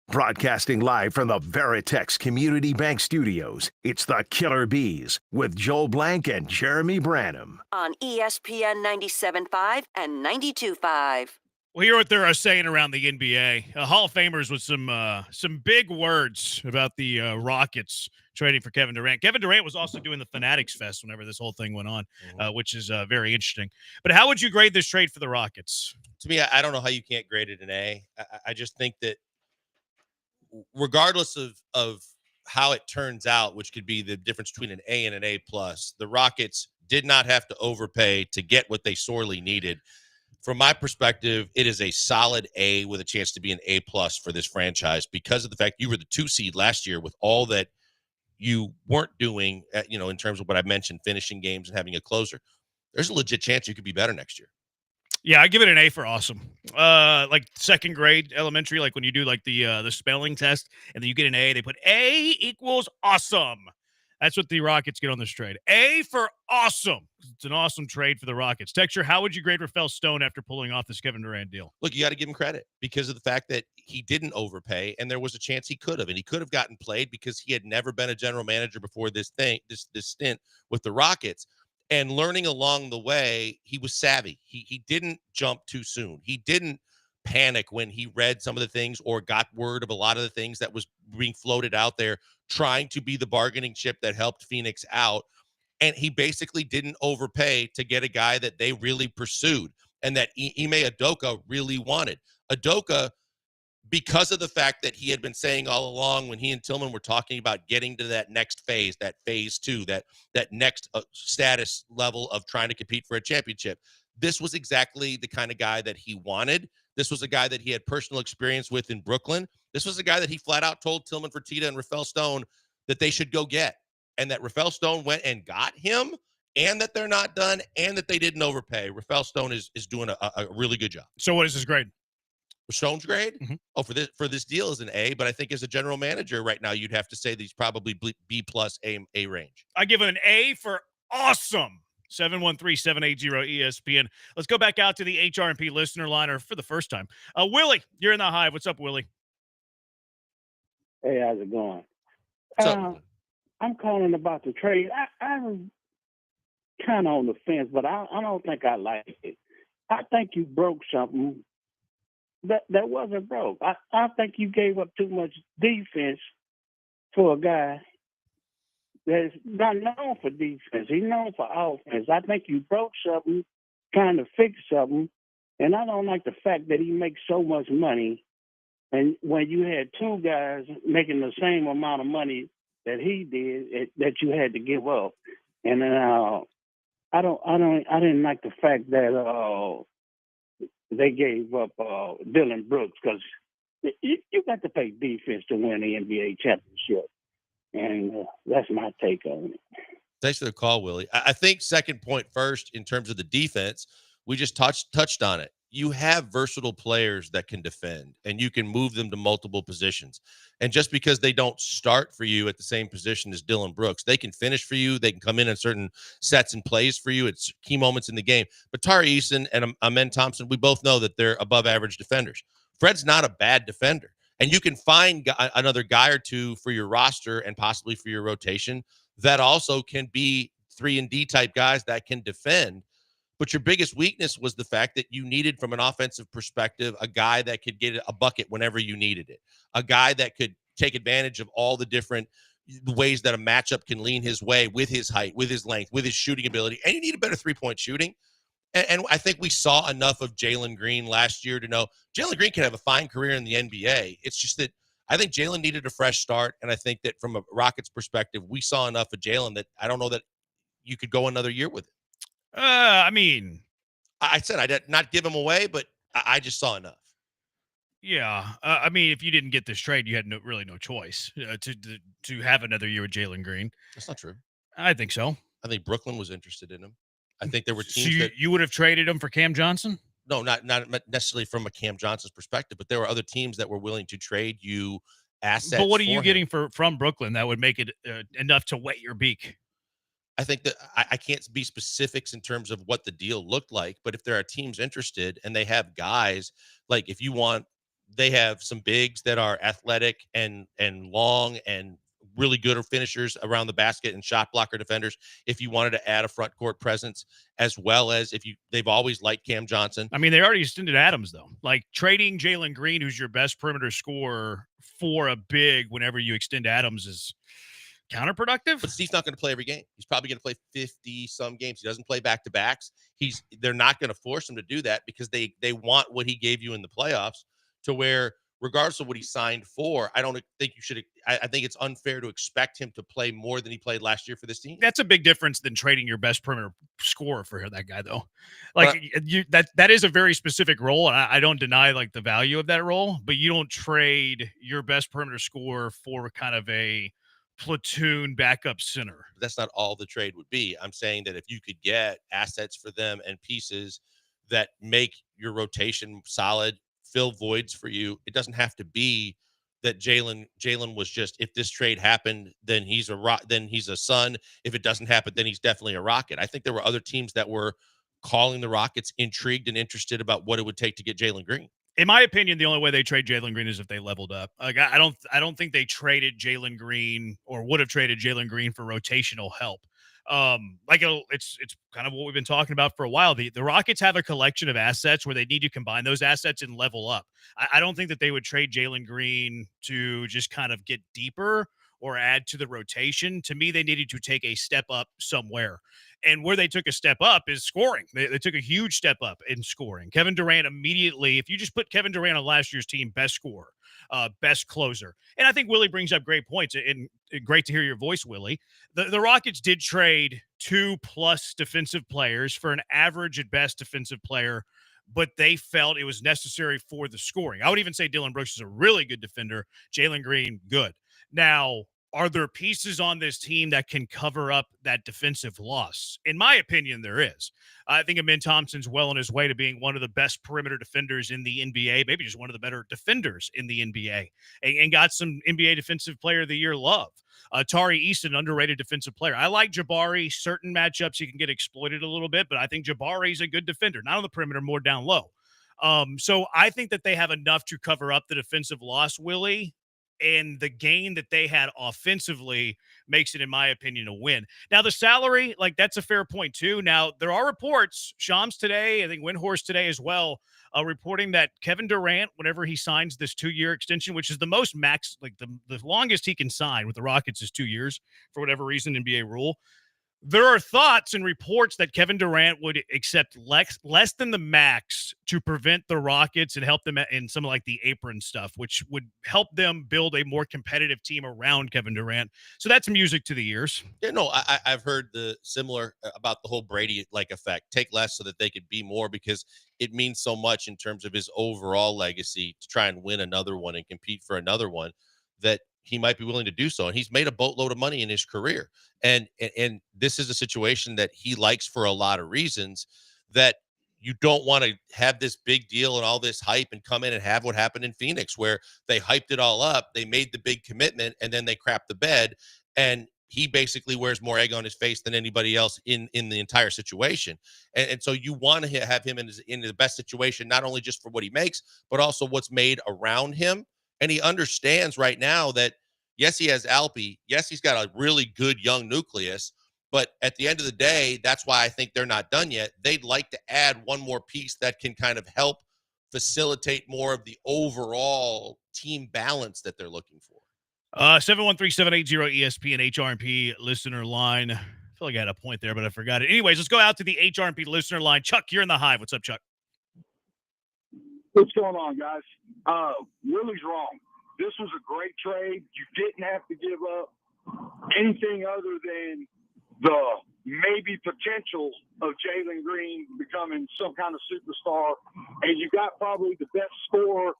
Broadcasting live from the Veritex Community Bank Studios, it's the Killer Bees with Joel Blank and Jeremy Branham. On ESPN 97.5 and 92.5. Well, hear what they're saying around the NBA. Hall of Famers with some big words about the Rockets trading for Kevin Durant. Kevin Durant was also doing the Fanatics Fest whenever this whole thing went on, which is very interesting. But how would you grade this trade for the Rockets? To me, I don't know how you can't grade it an A. I just think that regardless of how it turns out, which could be the difference between an A and an A plus, the Rockets did not have to overpay to get what they sorely needed. From my perspective, it is a solid A with a chance to be an A plus for this franchise because of the fact you were the 2 seed last year with all that you weren't doing, in terms of what I mentioned, finishing games and having a closer. There's a legit chance you could be better next year. Yeah, I give it an A for awesome. Like second grade elementary, like when you do like the spelling test and then you get an A, they put A equals awesome. That's what the Rockets get on this trade. A for awesome. It's an awesome trade for the Rockets. Texture, how would you grade Rafael Stone after pulling off this Kevin Durant deal? Look, you got to give him credit because of the fact that he didn't overpay, and there was a chance he could have, and he could have gotten played because he had never been a general manager before this stint with the Rockets. And learning along the way, he was savvy. He didn't jump too soon. He didn't panic when he read some of the things or got word of a lot of the things that was being floated out there, trying to be the bargaining chip that helped Phoenix out. And he basically didn't overpay to get a guy that they really pursued and that Ime Udoka really wanted. Udoka, because of the fact that he had been saying all along when he and Tillman were talking about getting to that next phase, that phase 2, that next status level of trying to compete for a championship, this was exactly the kind of guy that he wanted. This was a guy that he had personal experience with in Brooklyn. This was a guy that he flat out told Tillman Fertitta and Rafael Stone that they should go get, and that Rafael Stone went and got him, and that they're not done, and that they didn't overpay. Rafael Stone is doing a really good job. So what is his grade? Stone's grade? Oh, for this deal is an A, but I think as a general manager right now, you'd have to say that he's probably B plus A range. I give him an A for awesome. 713-780-ESPN. Let's go back out to the HRP listener liner for the first time. Willie, you're in the Hive. What's up, Willie? Hey, how's it going? I'm calling about the trade. I'm kind of on the fence, but I don't think I like it. I think you broke something that wasn't broke. I think you gave up too much defense for a guy that's not known for defense. He's known for offense. I think you broke something, trying to fix something, and I don't like the fact that he makes so much money. And when you had two guys making the same amount of money that he did, that you had to give up, and I didn't like the fact that they gave up Dylan Brooks, because you got to play defense to win the NBA championship, and that's my take on it. Thanks for the call, Willie. I think second point first in terms of the defense, we just touched on it. You have versatile players that can defend, and you can move them to multiple positions. And just because they don't start for you at the same position as Dylan Brooks, they can finish for you. They can come in certain sets and plays for you at key moments in the game. But Tari Eason and Amen Thompson, we both know that they're above average defenders. Fred's not a bad defender. And you can find another guy or two for your roster and possibly for your rotation that also can be 3-and-D type guys that can defend. But your biggest weakness was the fact that you needed, from an offensive perspective, a guy that could get a bucket whenever you needed it, a guy that could take advantage of all the different ways that a matchup can lean his way with his height, with his length, with his shooting ability. And you need a better three-point shooting. And I think we saw enough of Jalen Green last year to know Jalen Green can have a fine career in the NBA. It's just that I think Jalen needed a fresh start. And I think that from a Rockets perspective, we saw enough of Jalen that I don't know that you could go another year with it. I mean, I said I did not give him away, but I just saw enough. Yeah, I mean, if you didn't get this trade, you had really no choice to have another year with Jalen Green. That's not true. I think so. I think Brooklyn was interested in him. I think there were So teams you would have traded him for Cam Johnson? No, not necessarily from a Cam Johnson's perspective, but there were other teams that were willing to trade you assets. But what are you for getting him. from Brooklyn that would make it enough to wet your beak? I think that I can't be specifics in terms of what the deal looked like, but if there are teams interested and they have guys, like if you want, they have some bigs that are athletic and long and really good finishers around the basket and shot blocker defenders if you wanted to add a front court presence, as well as they've always liked Cam Johnson. I mean, they already extended Adams, though. Like, trading Jalen Green, who's your best perimeter scorer, for a big whenever you extend Adams is counterproductive. But Steve's not going to play every game. He's probably going to play 50-some games. He doesn't play back-to-backs. They're not going to force him to do that because they want what he gave you in the playoffs, to where regardless of what he signed for, I don't think you should. I think it's unfair to expect him to play more than he played last year for this team. That's a big difference than trading your best perimeter scorer for that guy, though. Like, that is a very specific role, and I don't deny like the value of that role, but you don't trade your best perimeter scorer for kind of a platoon backup center. That's not all the trade would be. I'm saying that if you could get assets for them and pieces that make your rotation solid, fill voids for you, it doesn't have to be that Jalen was just, if this trade happened, then he's a Sun. If it doesn't happen, then he's definitely a Rocket. I think there were other teams that were calling the Rockets intrigued and interested about what it would take to get Jalen Green. In my opinion, the only way they trade Jalen Green is if they leveled up. Like, I don't think they traded Jalen Green or would have traded Jalen Green for rotational help. It's kind of what we've been talking about for a while. The Rockets have a collection of assets where they need to combine those assets and level up. I don't think that they would trade Jalen Green to just kind of get deeper or add to the rotation. To me, they needed to take a step up somewhere. And where they took a step up is scoring. They took a huge step up in scoring. Kevin Durant immediately, if you just put Kevin Durant on last year's team, best scorer, best closer. And I think Willie brings up great points, and great to hear your voice, Willie. The Rockets did trade 2+ defensive players for an average at best defensive player, but they felt it was necessary for the scoring. I would even say Dillon Brooks is a really good defender. Jalen Green, good. Now, are there pieces on this team that can cover up that defensive loss? In my opinion, there is. I think Amin Thompson's well on his way to being one of the best perimeter defenders in the NBA, maybe just one of the better defenders in the NBA, and got some NBA Defensive Player of the Year love. Tari Easton, underrated defensive player. I like Jabari. Certain matchups he can get exploited a little bit, but I think Jabari's a good defender, not on the perimeter, more down low. So I think that they have enough to cover up the defensive loss, Willie. And the gain that they had offensively makes it, in my opinion, a win. Now, the salary, like, that's a fair point, too. Now, there are reports, Shams today, I think Windhorst today as well, reporting that Kevin Durant, whenever he signs this 2-year extension, which is the most max, like the longest he can sign with the Rockets is 2 years, for whatever reason, NBA rule. There are thoughts and reports that Kevin Durant would accept less than the max to prevent the Rockets and help them in some of like the apron stuff, which would help them build a more competitive team around Kevin Durant. So that's music to the ears. Yeah, no, I've heard the similar about the whole Brady like effect. Take less so that they could be more, because it means so much in terms of his overall legacy to try and win another one and compete for another one, that he might be willing to do so. And he's made a boatload of money in his career. And this is a situation that he likes for a lot of reasons, that you don't want to have this big deal and all this hype and come in and have what happened in Phoenix, where they hyped it all up. They made the big commitment and then they crapped the bed. And he basically wears more egg on his face than anybody else in the entire situation. And so you want to have him in the best situation, not only just for what he makes, but also what's made around him. And he understands right now that, yes, he has Alpi. Yes, he's got a really good young nucleus. But at the end of the day, that's why I think they're not done yet. They'd like to add one more piece that can kind of help facilitate more of the overall team balance that they're looking for. 713-780-ESPN HRP listener line. I feel like I had a point there, but I forgot it. Anyways, let's go out to the HRP listener line. Chuck, you're in the Hive. What's up, Chuck? What's going on, guys? Willie's wrong. This was a great trade. You didn't have to give up anything other than the maybe potential of Jalen Green becoming some kind of superstar, and you got probably the best scorer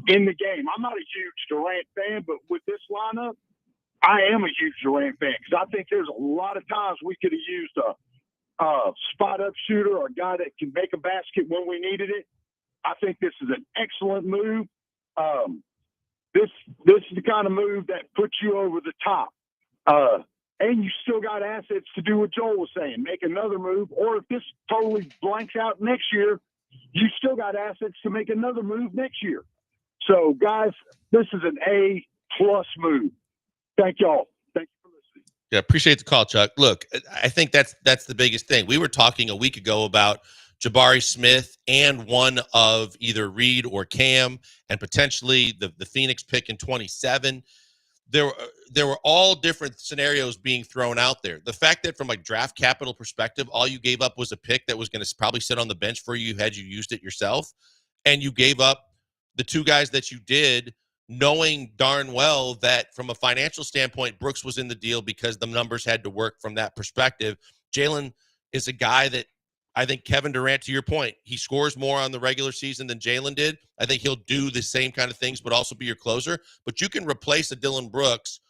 in the game. I'm not a huge Durant fan, but with this lineup, I am a huge Durant fan, because I think there's a lot of times we could have used a spot-up shooter or a guy that can make a basket when we needed it. I think this is an excellent move. This is the kind of move that puts you over the top. And you still got assets to do what Joel was saying, make another move. Or if this totally blanks out next year, you still got assets to make another move next year. So, guys, this is an A+ move. Thank y'all. Thank you for listening. Yeah, appreciate the call, Chuck. Look, I think that's the biggest thing. We were talking a week ago about Jabari Smith and one of either Reed or Cam, and potentially the Phoenix pick in 27. There were all different scenarios being thrown out there. The fact that from a draft capital perspective, all you gave up was a pick that was going to probably sit on the bench for you had you used it yourself, and you gave up the two guys that you did, knowing darn well that from a financial standpoint, Brooks was in the deal because the numbers had to work from that perspective. Jalen is a guy that I think Kevin Durant, to your point, he scores more on the regular season than Jalen did. I think he'll do the same kind of things, but also be your closer. But you can replace a Dylan Brooks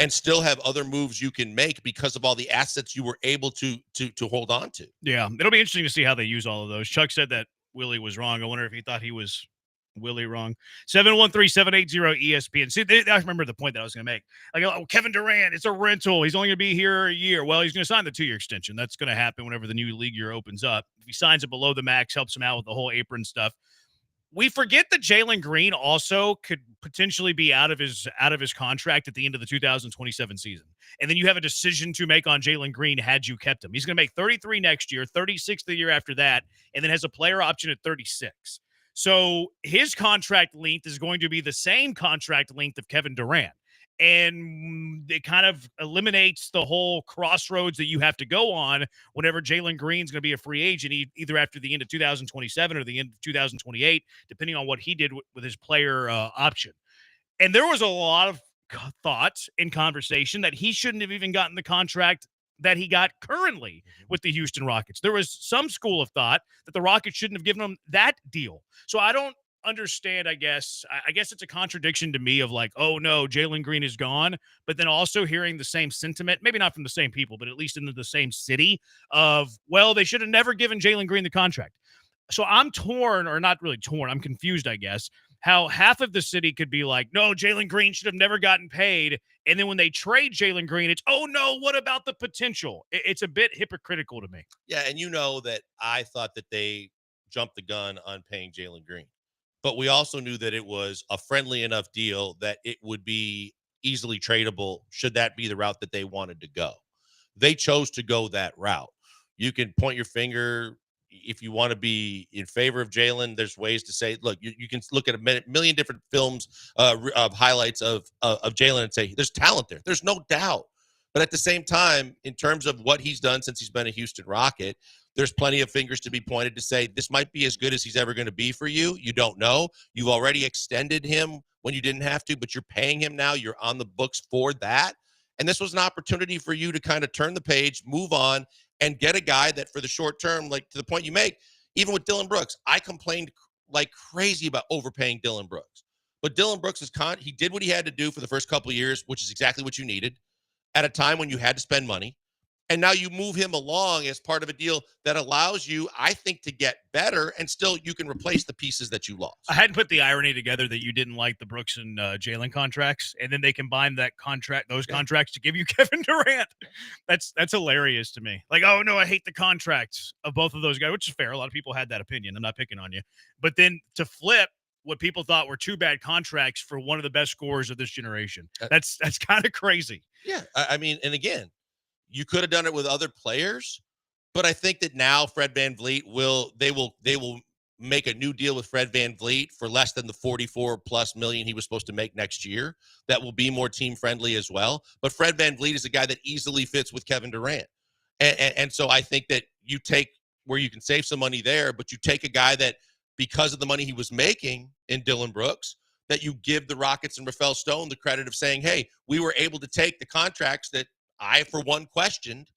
and still have other moves you can make because of all the assets you were able to hold on to. Yeah, it'll be interesting to see how they use all of those. Chuck said that Willie was wrong. I wonder if he thought he was Willie wrong. 713-780-ESPN. See, I remember the point that I was going to make. Like, oh, Kevin Durant, it's a rental. He's only going to be here a year. Well, he's going to sign the 2-year extension. That's going to happen whenever the new league year opens up. If he signs it below the max, helps him out with the whole apron stuff. We forget that Jalen Green also could potentially be out of his contract at the end of the 2027 season. And then you have a decision to make on Jalen Green had you kept him. He's going to make 33 next year, 36 the year after that, and then has a player option at 36. So his contract length is going to be the same contract length of Kevin Durant. And it kind of eliminates the whole crossroads that you have to go on whenever Jalen Green's going to be a free agent, either after the end of 2027 or the end of 2028, depending on what he did with his player option. And there was a lot of thoughts in conversation that he shouldn't have even gotten the contract that he got currently with the Houston Rockets. There was some school of thought that the Rockets shouldn't have given him that deal. So I don't understand, I guess it's a contradiction to me of like, oh no, Jalen Green is gone, but then also hearing the same sentiment, maybe not from the same people, but at least in the same city of, well, they should have never given Jalen Green the contract. So I'm torn, or not really torn, I'm confused, I guess, how half of the city could be like, no, Jalen Green should have never gotten paid. And then when they trade Jalen Green, it's, oh no, what about the potential? It's a bit hypocritical to me. Yeah, and you know that I thought that they jumped the gun on paying Jalen Green. But we also knew that it was a friendly enough deal that it would be easily tradable should that be the route that they wanted to go. They chose to go that route. You can point your finger if you want to be in favor of Jalen. There's ways to say, look, you can look at a million different films of highlights of Jalen and say there's talent there. There's no doubt. But at the same time, in terms of what he's done since he's been a Houston Rocket, there's plenty of fingers to be pointed to say this might be as good as he's ever going to be for you. You don't know. You've already extended him when you didn't have to, but you're paying him now. You're on the books for that. And this was an opportunity for you to kind of turn the page, move on, and get a guy that for the short term, like to the point you make, even with Dylan Brooks, I complained like crazy about overpaying Dylan Brooks. But Dylan Brooks he did what he had to do for the first couple of years, which is exactly what you needed at a time when you had to spend money. And now you move him along as part of a deal that allows you, I think, to get better, and still you can replace the pieces that you lost. I hadn't put the irony together that you didn't like the Brooks and Jalen contracts, and then they combined those contracts to give you Kevin Durant. That's hilarious to me. Like, oh no, I hate the contracts of both of those guys, which is fair. A lot of people had that opinion. I'm not picking on you. But then to flip what people thought were two bad contracts for one of the best scorers of this generation. That's kind of crazy. Yeah, I mean, and again, you could have done it with other players, but I think that now Fred VanVleet will make a new deal with Fred VanVleet for less than the $44+ million he was supposed to make next year. That will be more team friendly as well. But Fred VanVleet is a guy that easily fits with Kevin Durant. And so I think that you take where you can save some money there, but you take a guy that because of the money he was making in Dylan Brooks, that you give the Rockets and Rafael Stone the credit of saying, hey, we were able to take the contracts that I, for one, questioned,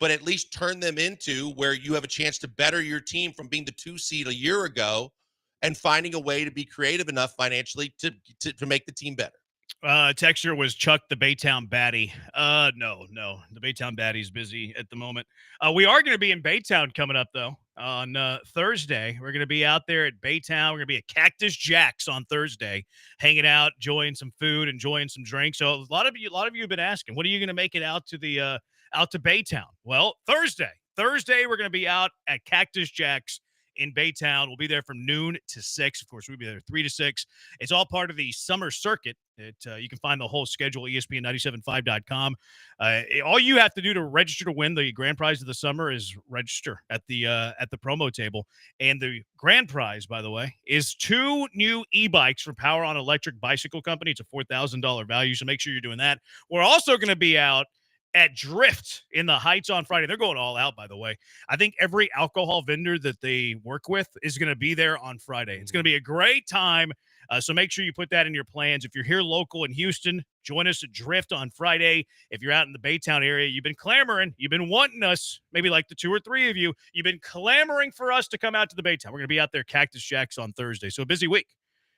but at least turn them into where you have a chance to better your team from being the 2 seed a year ago and finding a way to be creative enough financially to make the team better. Texture was Chuck the Baytown Baddie. No. The Baytown Baddie's busy at the moment. We are going to be in Baytown coming up, though, on Thursday. We're going to be out there at Baytown. We're going to be at Cactus Jack's on Thursday, hanging out, enjoying some food, enjoying some drinks. So a lot of you have been asking, when are you going to make it out to Baytown? Well, Thursday, we're going to be out at Cactus Jack's in Baytown. We'll be there from noon to 6. Of course, we'll be there 3 to 6. It's all part of the summer circuit. You can find the whole schedule at ESPN975.com. All you have to do to register to win the grand prize of the summer is register at the promo table. And the grand prize, by the way, is 2 new e-bikes from Power On Electric Bicycle Company. It's a $4,000 value, so make sure you're doing that. We're also going to be out at Drift in the Heights on Friday. They're going all out, by the way. I think every alcohol vendor that they work with is going to be there on Friday. It's going to be a great time. So make sure you put that in your plans. If you're here local in Houston, join us at Drift on Friday. If you're out in the Baytown area, you've been clamoring, you've been wanting us, maybe like the 2 or 3 of you, you've been clamoring for us to come out to the Baytown. We're going to be out there, Cactus Jacks, on Thursday. So a busy week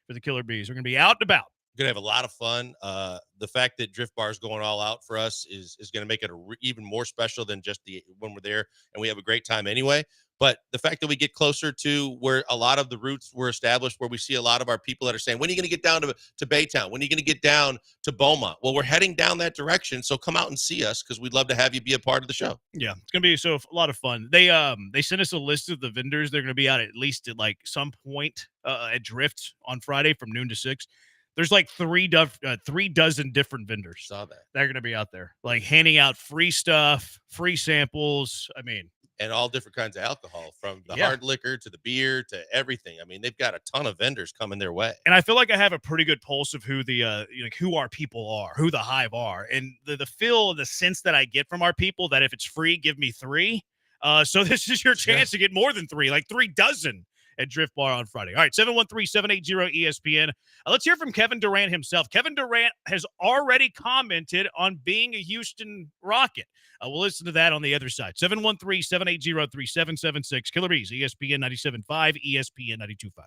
for the Killer Bees. We're going to be out and about. Going to have a lot of fun. The fact that Drift Bar is going all out for us is going to make it even more special than just when we're there and we have a great time anyway. But the fact that we get closer to where a lot of the routes were established, where we see a lot of our people that are saying, when are you going to get down to Baytown? When are you going to get down to Beaumont? Well, we're heading down that direction. So come out and see us because we'd love to have you be a part of the show. Yeah, it's going to be a lot of fun. They sent us a list of the vendors. They're going to be out at least at like some point at Drift on Friday from noon to 6. There's like 3 dozen different vendors. Saw that. They're going to be out there, like handing out free stuff, free samples. I mean, and all different kinds of alcohol, from the hard liquor to the beer to everything. I mean, they've got a ton of vendors coming their way. And I feel like I have a pretty good pulse of who who our people are, who the Hive are, and the feel and the sense that I get from our people that if it's free, give me 3. So this is your chance to get more than 3, like 3 dozen. At Drift Bar on Friday. All right, 713-780-ESPN. Let's hear from Kevin Durant himself. Kevin Durant has already commented on being a Houston Rocket. We'll listen to that on the other side. 713-780-3776. Killer Bees, ESPN 97.5, ESPN 92.5.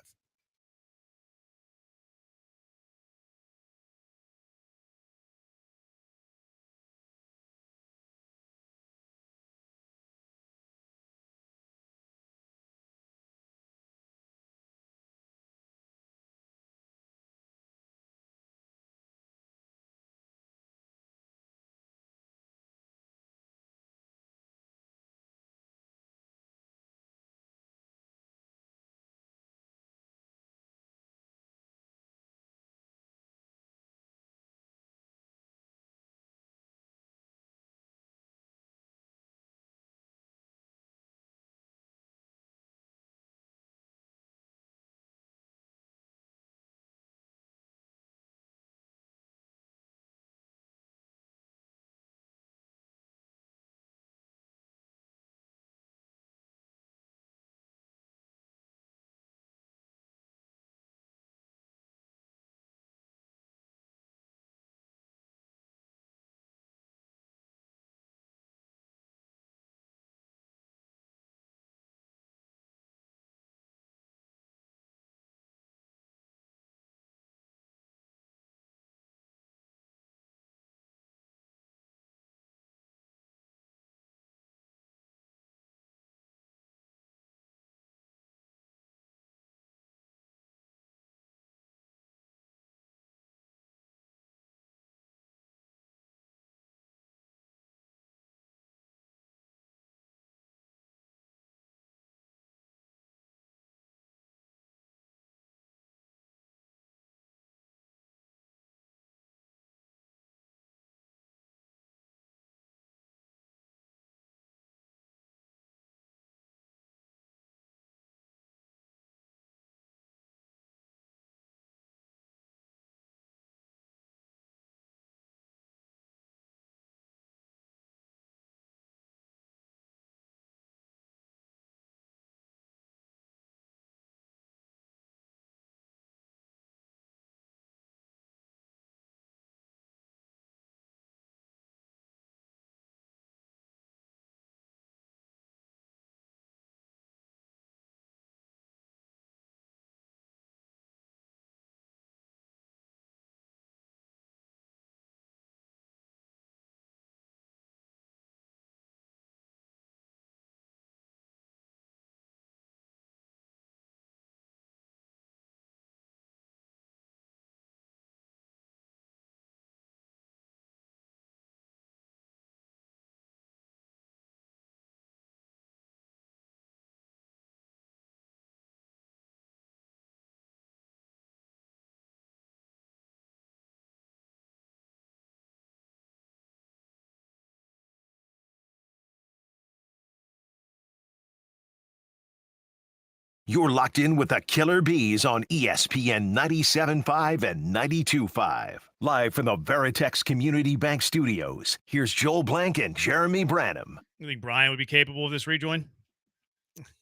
You're locked in with the Killer Bees on ESPN 97.5 and 92.5. Live from the Veritex Community Bank Studios, here's Joel Blank and Jeremy Branham. You think Brian would be capable of this rejoin?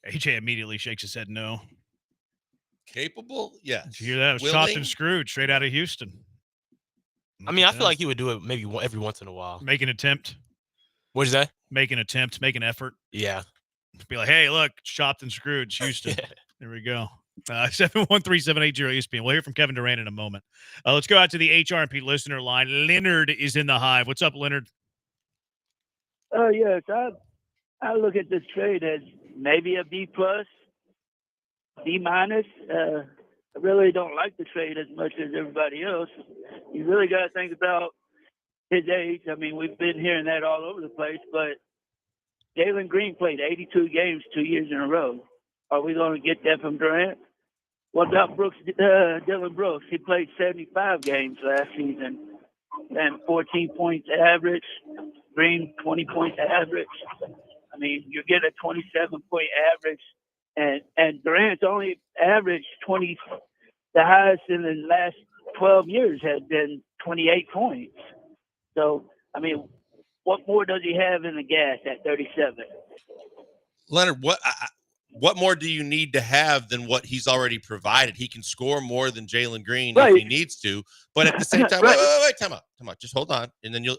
AJ immediately shakes his head no. Capable? Yes. Did you hear that? It was Willing? chopped and screwed straight out of Houston. I mean, I feel like he would do it maybe every once in a while. Make an attempt. What'd you say? Make an attempt. Make an effort. Yeah. Be like, hey, look, chopped and screwed. It's Houston. There we go. 713-780 ESPN. We'll hear from Kevin Durant in a moment. Let's go out to the HRP listener line. Leonard is in the hive. What's up, Leonard? Yes, I look at this trade as maybe a B plus, B minus. I really don't like the trade as much as everybody else. You really got to think about his age. I mean, we've been hearing that all over the place, but Jalen Green played 82 games 2 years in a row. Are we going to get that from Durant? What about Dylan Brooks? He played 75 games last season and 14 points average. Green, 20 points average. I mean, you get a 27-point average, and Durant's only averaged 20. The highest in the last 12 years has been 28 points. So, I mean, what more does he have in the gas at 37? Leonard, what more do you need to have than what he's already provided? He can score more than Jalen Green if he needs to, but at the same time, wait, time out. Just hold on, and then you'll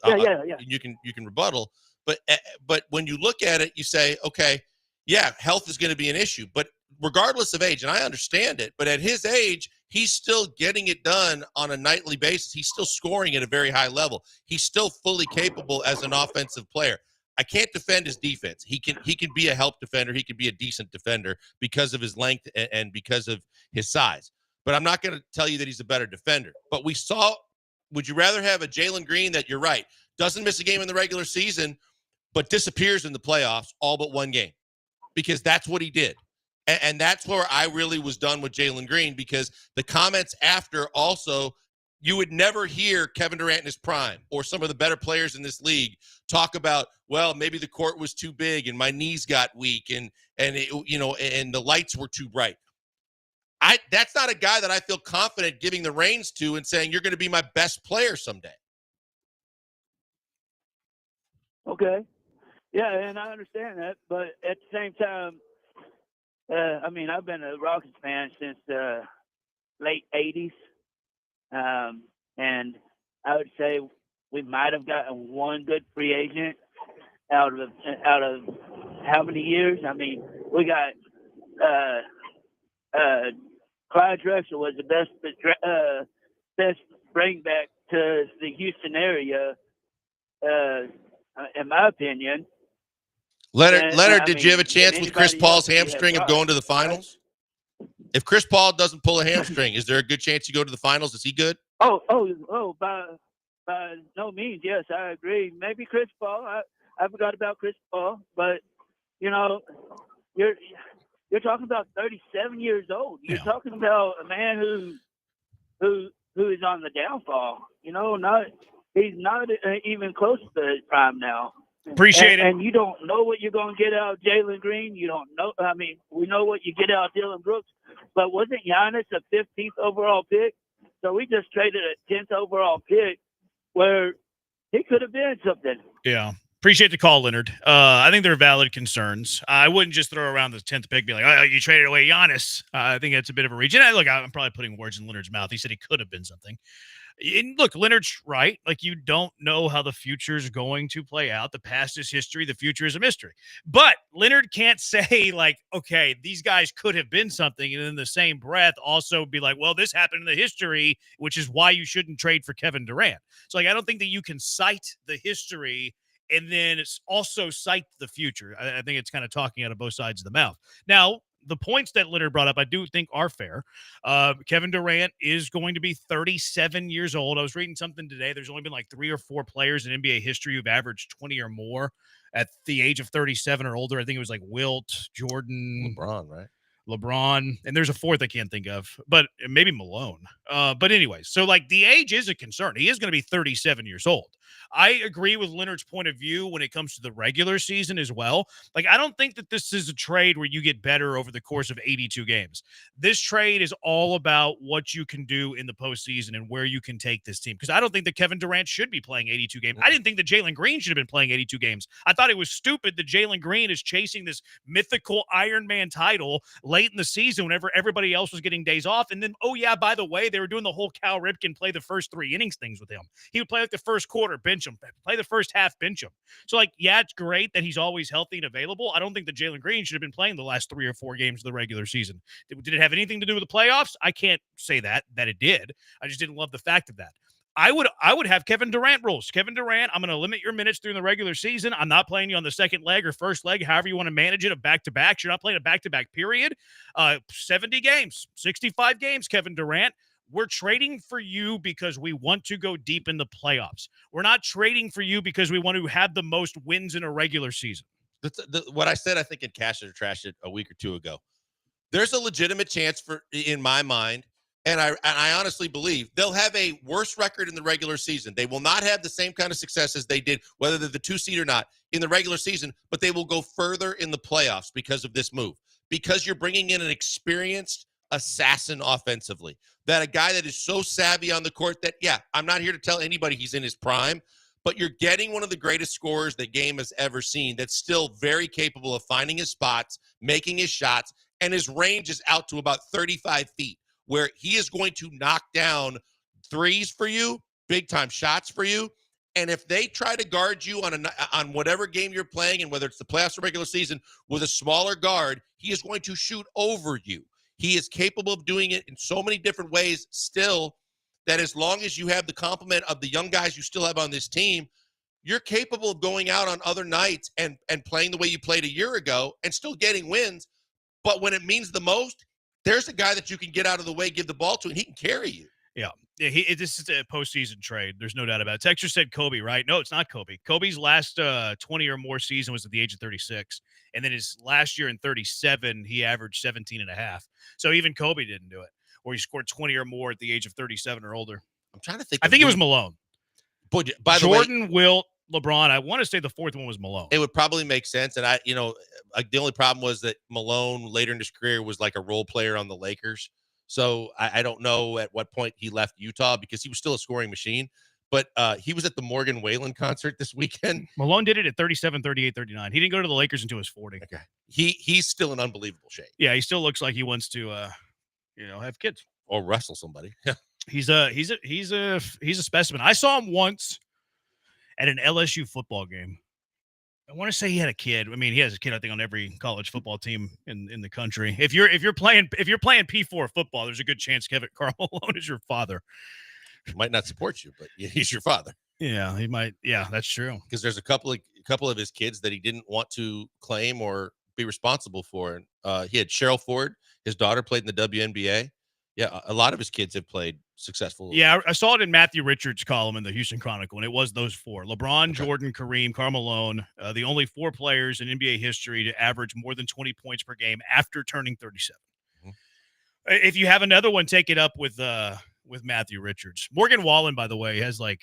you can rebuttal. But when you look at it, you say, okay, yeah, health is going to be an issue, but regardless of age, and I understand it, but at his age, he's still getting it done on a nightly basis. He's still scoring at a very high level. He's still fully capable as an offensive player. I can't defend his defense. He can be a help defender. He can be a decent defender because of his length and because of his size. But I'm not going to tell you that he's a better defender. But we saw, would you rather have a Jalen Green that, you're right, doesn't miss a game in the regular season, but disappears in the playoffs all but one game? Because that's what he did. And that's where I really was done with Jalen Green, because the comments after also, you would never hear Kevin Durant in his prime or some of the better players in this league talk about, well, maybe the court was too big and my knees got weak and the lights were too bright. That's not a guy that I feel confident giving the reins to and saying, you're going to be my best player someday. Okay. Yeah, and I understand that, but at the same time, I mean, I've been a Rockets fan since the late 80s. And I would say we might have gotten one good free agent out of how many years? I mean, we got Clyde Drexler was the best bring back to the Houston area, in my opinion. Leonard, did you have a chance with Chris Paul's hamstring of going to the finals? If Chris Paul doesn't pull a hamstring, is there a good chance you go to the finals? Is he good? By no means. Yes, I agree. Maybe Chris Paul. I forgot about Chris Paul, but you're talking about 37 years old. You're talking about a man who is on the downfall. He's not even close to his prime now. Appreciate it. And you don't know what you're going to get out of Jalen Green. You don't know. I mean, we know what you get out of Dylan Brooks, but wasn't Giannis a 15th overall pick? So we just traded a 10th overall pick where he could have been something. Yeah. Appreciate the call, Leonard. I think they're valid concerns. I wouldn't just throw around the 10th pick, be like, oh, you traded away Giannis. I think that's a bit of a reach. And look, I'm probably putting words in Leonard's mouth. He said he could have been something. And look, Leonard's right. Like, you don't know how the future is going to play out. The past is history. The future is a mystery. But Leonard can't say, like, okay, these guys could have been something, and in the same breath also be like, well, this happened in the history, which is why you shouldn't trade for Kevin Durant. So, like, I don't think that you can cite the history and then it's also cite the future. I think it's kind of talking out of both sides of the mouth. Now, the points that Leonard brought up, I do think are fair. Kevin Durant is going to be 37 years old. I was reading something today. There's only been like 3 or 4 players in NBA history who've averaged 20 or more at the age of 37 or older. I think it was like Wilt, Jordan, LeBron, right? LeBron, and there's a 4th I can't think of, but maybe Malone. But anyway, so like the age is a concern. He is going to be 37 years old. I agree with Leonard's point of view when it comes to the regular season as well. Like, I don't think that this is a trade where you get better over the course of 82 games. This trade is all about what you can do in the postseason and where you can take this team. Because I don't think that Kevin Durant should be playing 82 games. I didn't think that Jalen Green should have been playing 82 games. I thought it was stupid that Jalen Green is chasing this mythical Iron Man title late in the season whenever everybody else was getting days off. And then, oh yeah, by the way, they were doing the whole Cal Ripken play the first 3 innings things with him. He would play like the first quarter, bench him, play the first half, bench him. So like, yeah, it's great that he's always healthy and available. I don't think that Jalen Green should have been playing the last 3 or 4 games of the regular season. Did it have anything to do with the playoffs? I can't say that it did. I just didn't love the fact of that. I would have Kevin Durant rules. Kevin Durant, I'm going to limit your minutes during the regular season. I'm not playing you on the second leg or first leg, however you want to manage it, of back-to-backs. You're not playing a back-to-back period. 70 games, 65 games, Kevin Durant. We're trading for you because we want to go deep in the playoffs. We're not trading for you because we want to have the most wins in a regular season. What I said, I think in Cash It or Trash It a week or 2 ago, there's a legitimate chance in my mind, and I honestly believe they'll have a worse record in the regular season. They will not have the same kind of success as they did, whether they're the 2 seed or not, in the regular season, but they will go further in the playoffs because of this move. Because you're bringing in an experienced assassin offensively, that a guy that is so savvy on the court that, yeah, I'm not here to tell anybody he's in his prime, but you're getting one of the greatest scorers the game has ever seen that's still very capable of finding his spots, making his shots, and his range is out to about 35 feet, where he is going to knock down threes for you, big-time shots for you. And if they try to guard you on whatever game you're playing, and whether it's the playoffs or regular season, with a smaller guard, he is going to shoot over you. He is capable of doing it in so many different ways still, that as long as you have the complement of the young guys you still have on this team, you're capable of going out on other nights and playing the way you played a year ago and still getting wins. But when it means the most, there's a guy that you can get out of the way, give the ball to, and he can carry you. Yeah. This is a postseason trade. There's no doubt about it. Texture said Kobe, right? No, it's not Kobe. Kobe's last 20 or more season was at the age of 36. And then his last year in 37, he averaged 17 and a half. So even Kobe didn't do it, where he scored 20 or more at the age of 37 or older. I'm trying to think. I think it was Malone. But by the Jordan, way, Wilt, LeBron. I want to say the fourth one was Malone. It would probably make sense. And the only problem was that Malone later in his career was like a role player on the Lakers. So I don't know at what point he left Utah, because he was still a scoring machine. But he was at the Morgan Wallen concert this weekend. Malone did it at 37, 38, 39. He didn't go to the Lakers until he was 40. Okay. He's still in unbelievable shape. Yeah, he still looks like he wants to have kids or wrestle somebody. Yeah. He's a specimen. I saw him once at an LSU football game. I want to say he had a kid. I mean, he has a kid, I think, on every college football team in the country. If you're playing P4 football, there's a good chance Kevin Karl Malone is your father. He might not support you, but he's your father. Yeah, he might. Yeah, that's true. Because there's a couple of his kids that he didn't want to claim or be responsible for. And he had Cheryl Ford. His daughter played in the WNBA. Yeah, a lot of his kids have played successful. Yeah, I saw it in Matthew Richards' column in the Houston Chronicle, and it was those 4. LeBron, Jordan, Kareem, Karl Malone, the only 4 players in NBA history to average more than 20 points per game after turning 37. Mm-hmm. If you have another one, take it up with Matthew Richards. Morgan Wallen, by the way, has like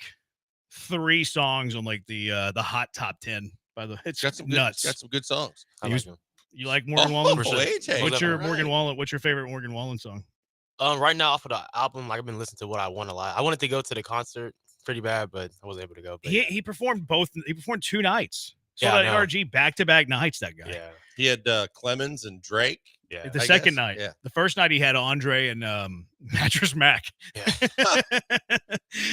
3 songs on like the hot top 10. By the way, it's got some nuts. Got some good songs. You like Morgan Wallen? AJ. What's your Morgan Wallen? What's your favorite Morgan Wallen song? Right now off of the album, like I've been listening to What I Want a lot. I wanted to go to the concert pretty bad, but I wasn't able to go. But he performed both. He performed 2 nights. So Yeah, I that know. NRG back-to-back nights, that guy. Yeah. He had Clemens and Drake. Yeah. The second night. Yeah. The first night he had Andre and Mattress Mac. Yeah.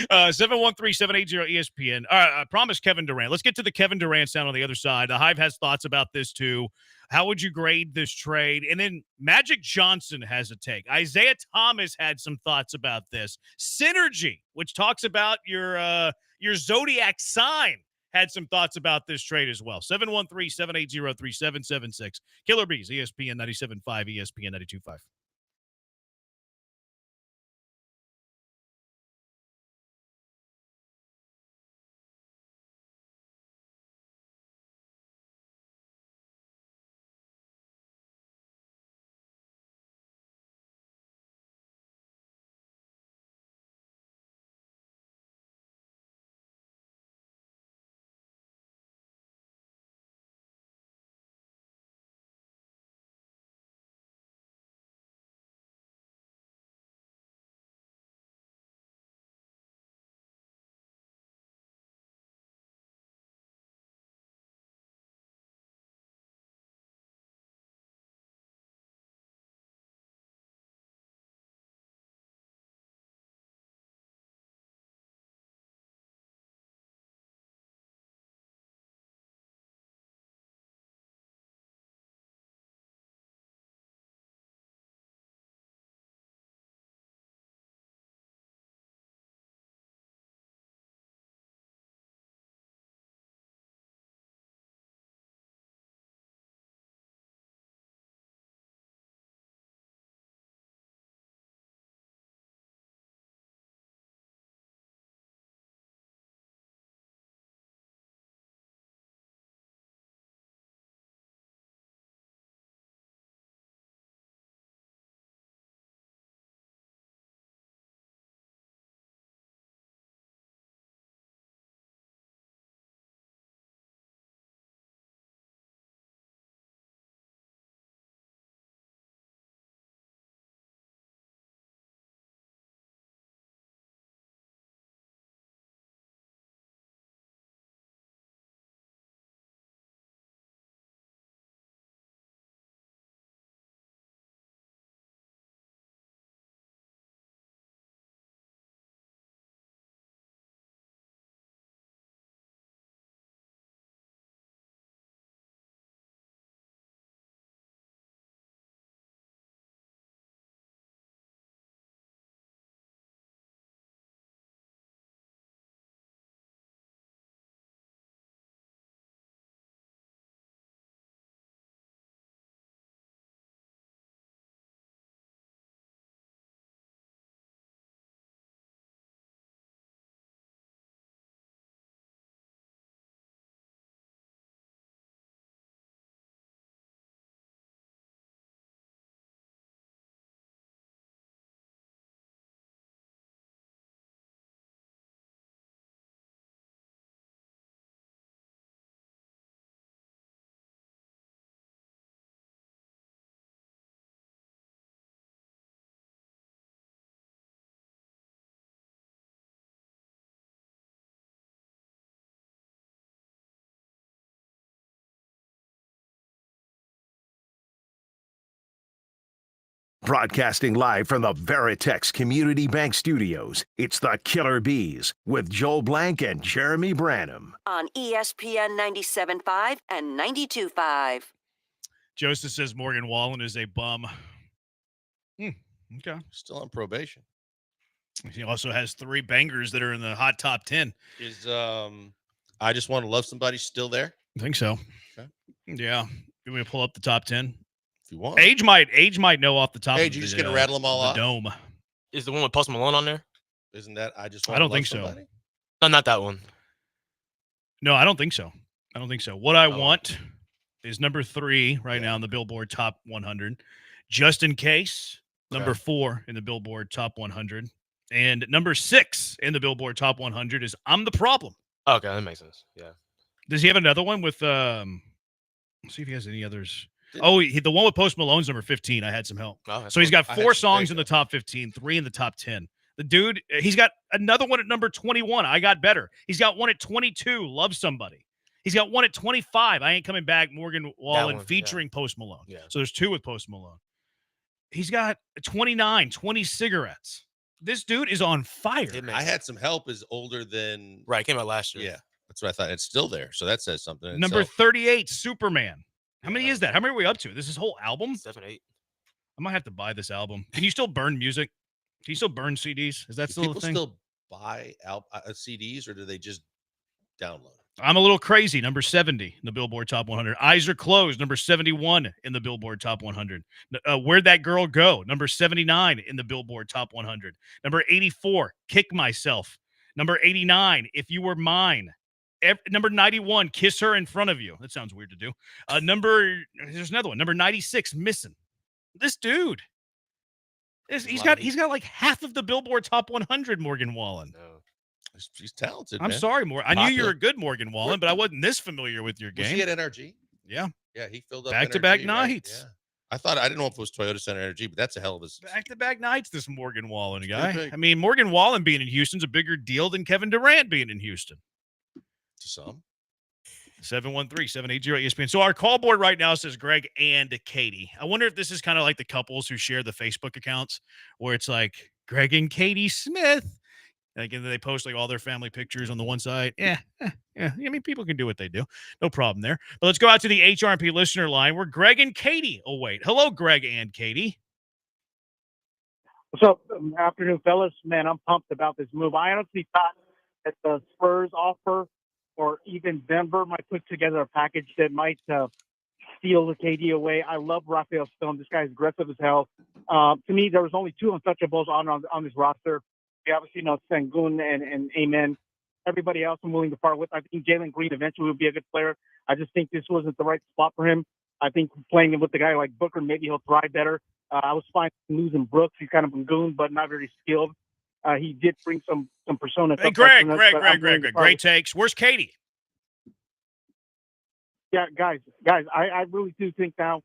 713-780-ESPN. All right, I promised Kevin Durant. Let's get to the Kevin Durant sound on the other side. The Hive has thoughts about this too. How would you grade this trade? And then Magic Johnson has a take. Isaiah Thomas had some thoughts about this. Synergy, which talks about your zodiac sign, had some thoughts about this trade as well. 713-780-3776. Killer Bees, ESPN 97.5, ESPN 92.5. Broadcasting live from the Veritex Community Bank Studios, it's the Killer Bees with Joel Blank and Jeremy Branham. On ESPN 97.5 and 92.5. Joseph says Morgan Wallen is a bum. Okay. Still on probation. He also has 3 bangers that are in the hot top 10. Is I Just Want to Love Somebody still there? I think so. Okay. Yeah. You want me to pull up the top 10? If you want. Age might know off the top. Age, you just gonna rattle them all off? Dome. Is the one with Post Malone on there? Isn't that I Just I Want don't to Love think so. Somebody? No, not that one. No, I don't think so. What I want is number 3 right now in the Billboard Top 100. Just in Case, number 4 in the Billboard Top 100. And number 6 in the Billboard Top 100 is I'm the Problem. Okay, that makes sense. Yeah. Does he have another one with let's see if he has any others. The one with Post Malone's number 15. I had some help. Oh, So he's got I had 4 some songs in data. the top 15, 3 in the top 10. The dude, he's got another one at number 21. I Got Better. He's got one at 22. Love Somebody. He's got one at 25. I Ain't Coming Back. Morgan Wallen one, featuring Post Malone. Yeah. So there's 2 with Post Malone. He's got 29, 20 cigarettes. This dude is on fire. I Had Some Help is older than. Right, came out last year. Yeah, that's what I thought. It's still there, so that says something. in Number itself. 38, Superman. How many is that? How many are we up to? This is whole album? 7, 8. I might have to buy this album. Can you still burn music? Can you still burn CDs? Is that Do still a people thing? still buy CDs, or do they just download? I'm a Little Crazy, number 70 in the Billboard Top 100. Eyes Are Closed, number 71 in the Billboard Top 100. Where'd That Girl Go, number 79 in the Billboard Top 100. Number 84, Kick Myself. Number 89, If You Were Mine. Number 91, Kiss Her in Front of You. That sounds weird to do. There's another one. Number 96, Missing. This dude. He's got like half of the Billboard Top 100, Morgan Wallen. No. He's talented. I'm man. sorry, I knew you were Popular. a good Morgan Wallen, but I wasn't this familiar with your Was game. he at NRG? Yeah. Yeah, he filled up Back-to-back NRG, right? nights. Yeah. I didn't know if it was Toyota Center Energy, but that's a hell of a. Back-to-back nights, this Morgan Wallen pretty guy. big. I mean, Morgan Wallen being in Houston's a bigger deal than Kevin Durant being in Houston. To some. 713-780 ESPN. So our call board right now says Greg and Katie. I wonder if this is kind of like the couples who share the Facebook accounts where it's like Greg and Katie Smith. Like, and they post like all their family pictures on the one side. Yeah. I mean, people can do what they do. No problem there. But let's go out to the HRP listener line where Greg and Katie await. Hello, Greg and Katie. What's up? Afternoon, fellas. Man, I'm pumped about this move. I honestly thought that the Spurs offer or even Denver might put together a package that might steal the KD away. I love Raphael Stone. This guy's aggressive as hell. To me, there was only 2 untouchables on this roster. We obviously know Sengun and Amen. Everybody else I'm willing to part with. I think Jalen Green eventually will be a good player. I just think this wasn't the right spot for him. I think playing with a guy like Booker, maybe he'll thrive better. I was fine losing Brooks. He's kind of a goon, but not very skilled. He did bring some persona. Hey, Greg. Great takes. Where's Katie? Yeah, guys, I really do think now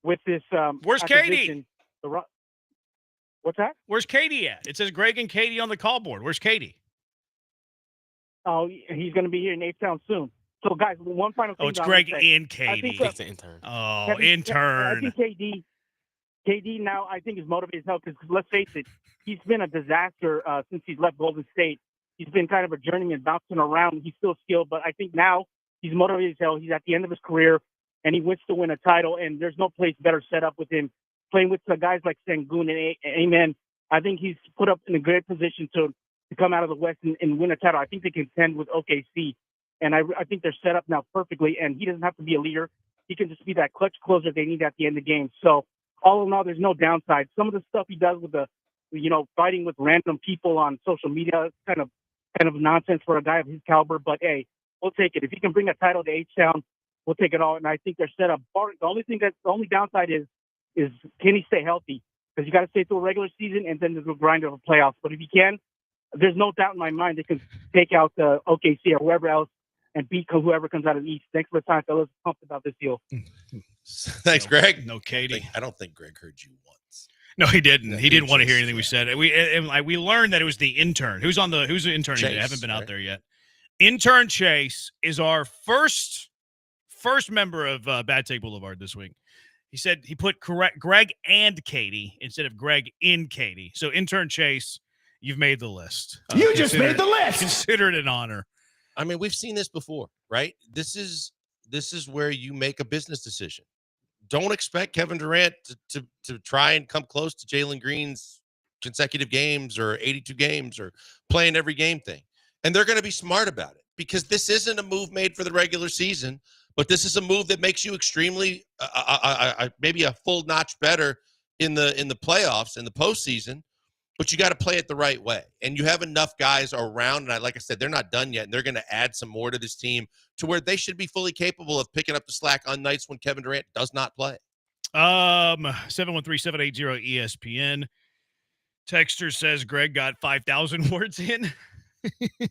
with this. Where's Katie? What's that? Where's Katie at? It says Greg and Katie on the call board. Where's Katie? Oh, he's going to be here in H-Town soon. So, guys, one final thing. Oh, it's Greg and Katie. He's the intern. Oh, intern. I think KD now, I think, is motivated as hell because let's face it, he's been a disaster since he's left Golden State. He's been kind of a journeyman bouncing around. He's still skilled, but I think now he's motivated as hell. He's at the end of his career, and he wants to win a title, and there's no place better set up with him. Playing with the guys like Sengun and Amen, I think he's put up in a great position to come out of the West and win a title. I think they contend with OKC, and I think they're set up now perfectly, and he doesn't have to be a leader. He can just be that clutch closer they need at the end of the game. So all in all, there's no downside. Some of the stuff he does with fighting with random people on social media is kind of nonsense for a guy of his caliber, but hey, we'll take it. If he can bring a title to H-Town, we'll take it all, and I think they're set up. The only downside is can he stay healthy? Because you got to stay through a regular season and then the grind of a playoffs. But if he can, there's no doubt in my mind they can take out OKC or whoever else and beat whoever comes out of the East. Thanks for the time, fellas. Pumped about this deal. Thanks, Greg. No, Katie. I don't think Greg heard you once. No, he didn't. He didn't want to hear anything we said. We learned that it was the intern. Who's the intern? Chase, I haven't been out right? there yet. Intern Chase is our first member of Bad Take Boulevard this week. He said he put correct Greg and Katie instead of Greg in Katie. So intern Chase, you've made the list. You just made the list. Consider it an honor. I mean, we've seen this before, right? This is where you make a business decision. Don't expect Kevin Durant to try and come close to Jalen Green's consecutive games or 82 games or playing every game thing. And they're going to be smart about it because this isn't a move made for the regular season, but this is a move that makes you extremely maybe a full notch better in the playoffs, in the postseason. But you got to play it the right way. And you have enough guys around. And like I said, they're not done yet. And they're going to add some more to this team to where they should be fully capable of picking up the slack on nights when Kevin Durant does not play. 713-780-ESPN. Texter says Greg got 5,000 words in.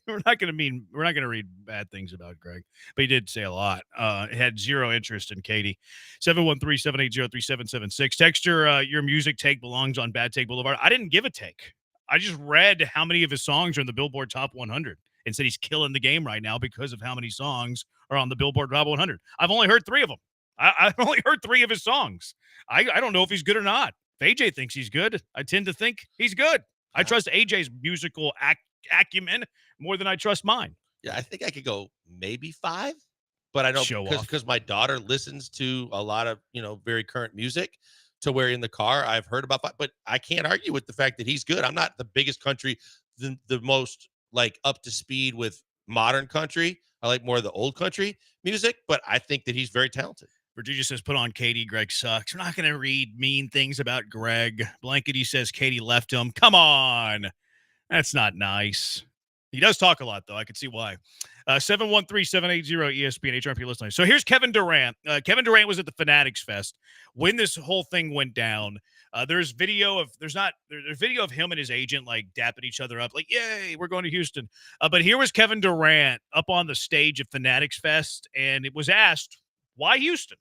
We're not going to read bad things about Greg, but he did say a lot. Had zero interest in Katie. 713-780-3776. Texture, your music take belongs on Bad Take Boulevard. I didn't give a take. I just read how many of his songs are in the Billboard Top 100 and said he's killing the game right now because of how many songs are on the Billboard Top 100. I've only heard 3 of them. I've only heard 3 of his songs. I don't know if he's good or not. If AJ thinks he's good, I tend to think he's good. I trust AJ's musical acumen more than I trust mine. Yeah, I think I could go maybe 5, but I don't because my daughter listens to a lot of, very current music to where in the car I've heard about 5, but I can't argue with the fact that he's good. I'm not the biggest country, the most like up to speed with modern country. I like more of the old country music, but I think that he's very talented. Virginia says, put on Katie. Greg sucks. We're not going to read mean things about Greg. Blankety says Katie left him. Come on. That's not nice. He does talk a lot, though. I can see why. 713-780-ESPN, HRP listening. So here's Kevin Durant. Kevin Durant was at the Fanatics Fest when this whole thing went down. There's video of him and his agent like dapping each other up, like, yay, we're going to Houston. But here was Kevin Durant up on the stage at Fanatics Fest, and it was asked, why Houston?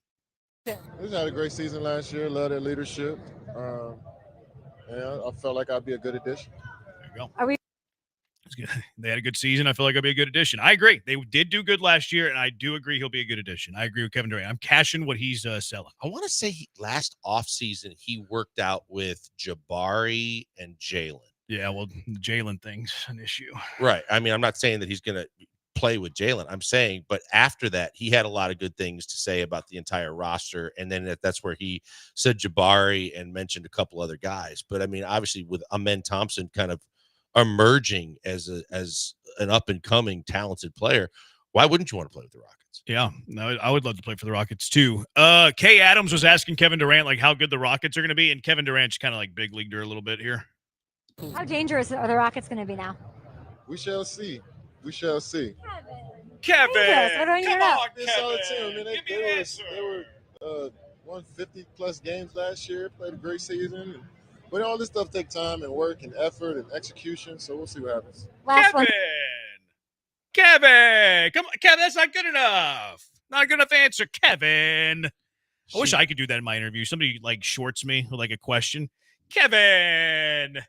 We had a great season last year. Love their leadership. I felt like I'd be a good addition. There you go. They had a good season. I feel like I'll be a good addition. I agree. They did do good last year, and I do agree he'll be a good addition. I agree with Kevin Durant. I'm cashing what he's selling. I want to say last offseason he worked out with Jabari and Jalen. Yeah, well, the Jalen thing's an issue. Right. I mean, I'm not saying that he's going to play with Jalen. I'm saying, but after that, he had a lot of good things to say about the entire roster. And then that's where he said Jabari and mentioned a couple other guys. But I mean, obviously with Amen Thompson kind of emerging as an up and coming talented player, why wouldn't you want to play with the Rockets? Yeah, no, I would love to play for the Rockets too. Kay Adams was asking Kevin Durant like how good the Rockets are going to be, and Kevin Durant's kind of like big leagued her a little bit here. How dangerous are the Rockets going to be now? We shall see. We shall see. Kevin, come on, Kevin. They were won 50+ games last year. Played a great season. But all this stuff takes time and work and effort and execution. So we'll see what happens. Kevin, come on, Kevin. That's not good enough. Not a good enough answer, Kevin. I wish I could do that in my interview. Somebody like shorts me with like a question. Kevin.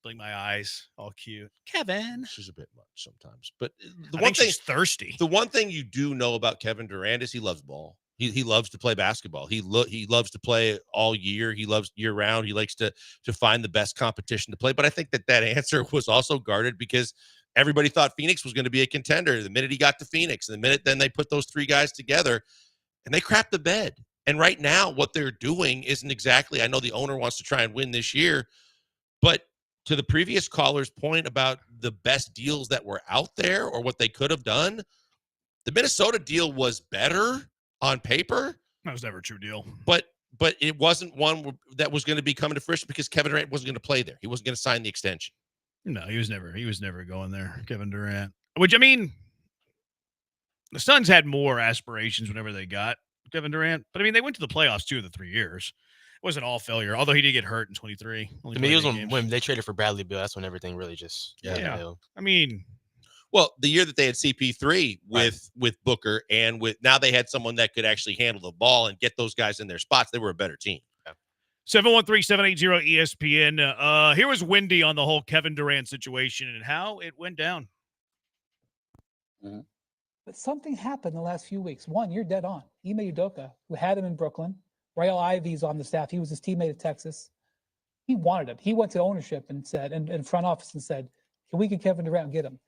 Blink my eyes, all cute. Kevin. She's a bit much sometimes, but she's thirsty. The one thing you do know about Kevin Durant is he loves ball. He loves to play basketball. He loves to play all year. He loves year round. He likes to find the best competition to play. But I think that answer was also guarded because everybody thought Phoenix was going to be a contender the minute he got to Phoenix. And the minute then they put those 3 guys together and they crapped the bed. And right now what they're doing isn't exactly, I know the owner wants to try and win this year, but to the previous caller's point about the best deals that were out there or what they could have done, the Minnesota deal was better on paper. That was never a true deal. But it wasn't one that was going to be coming to fruition because Kevin Durant wasn't going to play there. He wasn't going to sign the extension. No, he was never going there, Kevin Durant. Which, I mean, the Suns had more aspirations whenever they got Kevin Durant. But, I mean, they went to the playoffs 2 of the 3 years. It wasn't all failure, although he did get hurt in 23. I mean, it was when they traded for Bradley Beal. That's when everything really just I mean, well, the year that they had CP3 with Booker and with now they had someone that could actually handle the ball and get those guys in their spots. They were a better team. 713-780-ESPN. Here was Wendy on the whole Kevin Durant situation and how it went down. But something happened the last few weeks. One, you're dead on. Ime Udoka, who had him in Brooklyn, Rael Ivy's on the staff. He was his teammate at Texas. He wanted him. He went to ownership and said, and front office and said, can we get Kevin Durant and get him?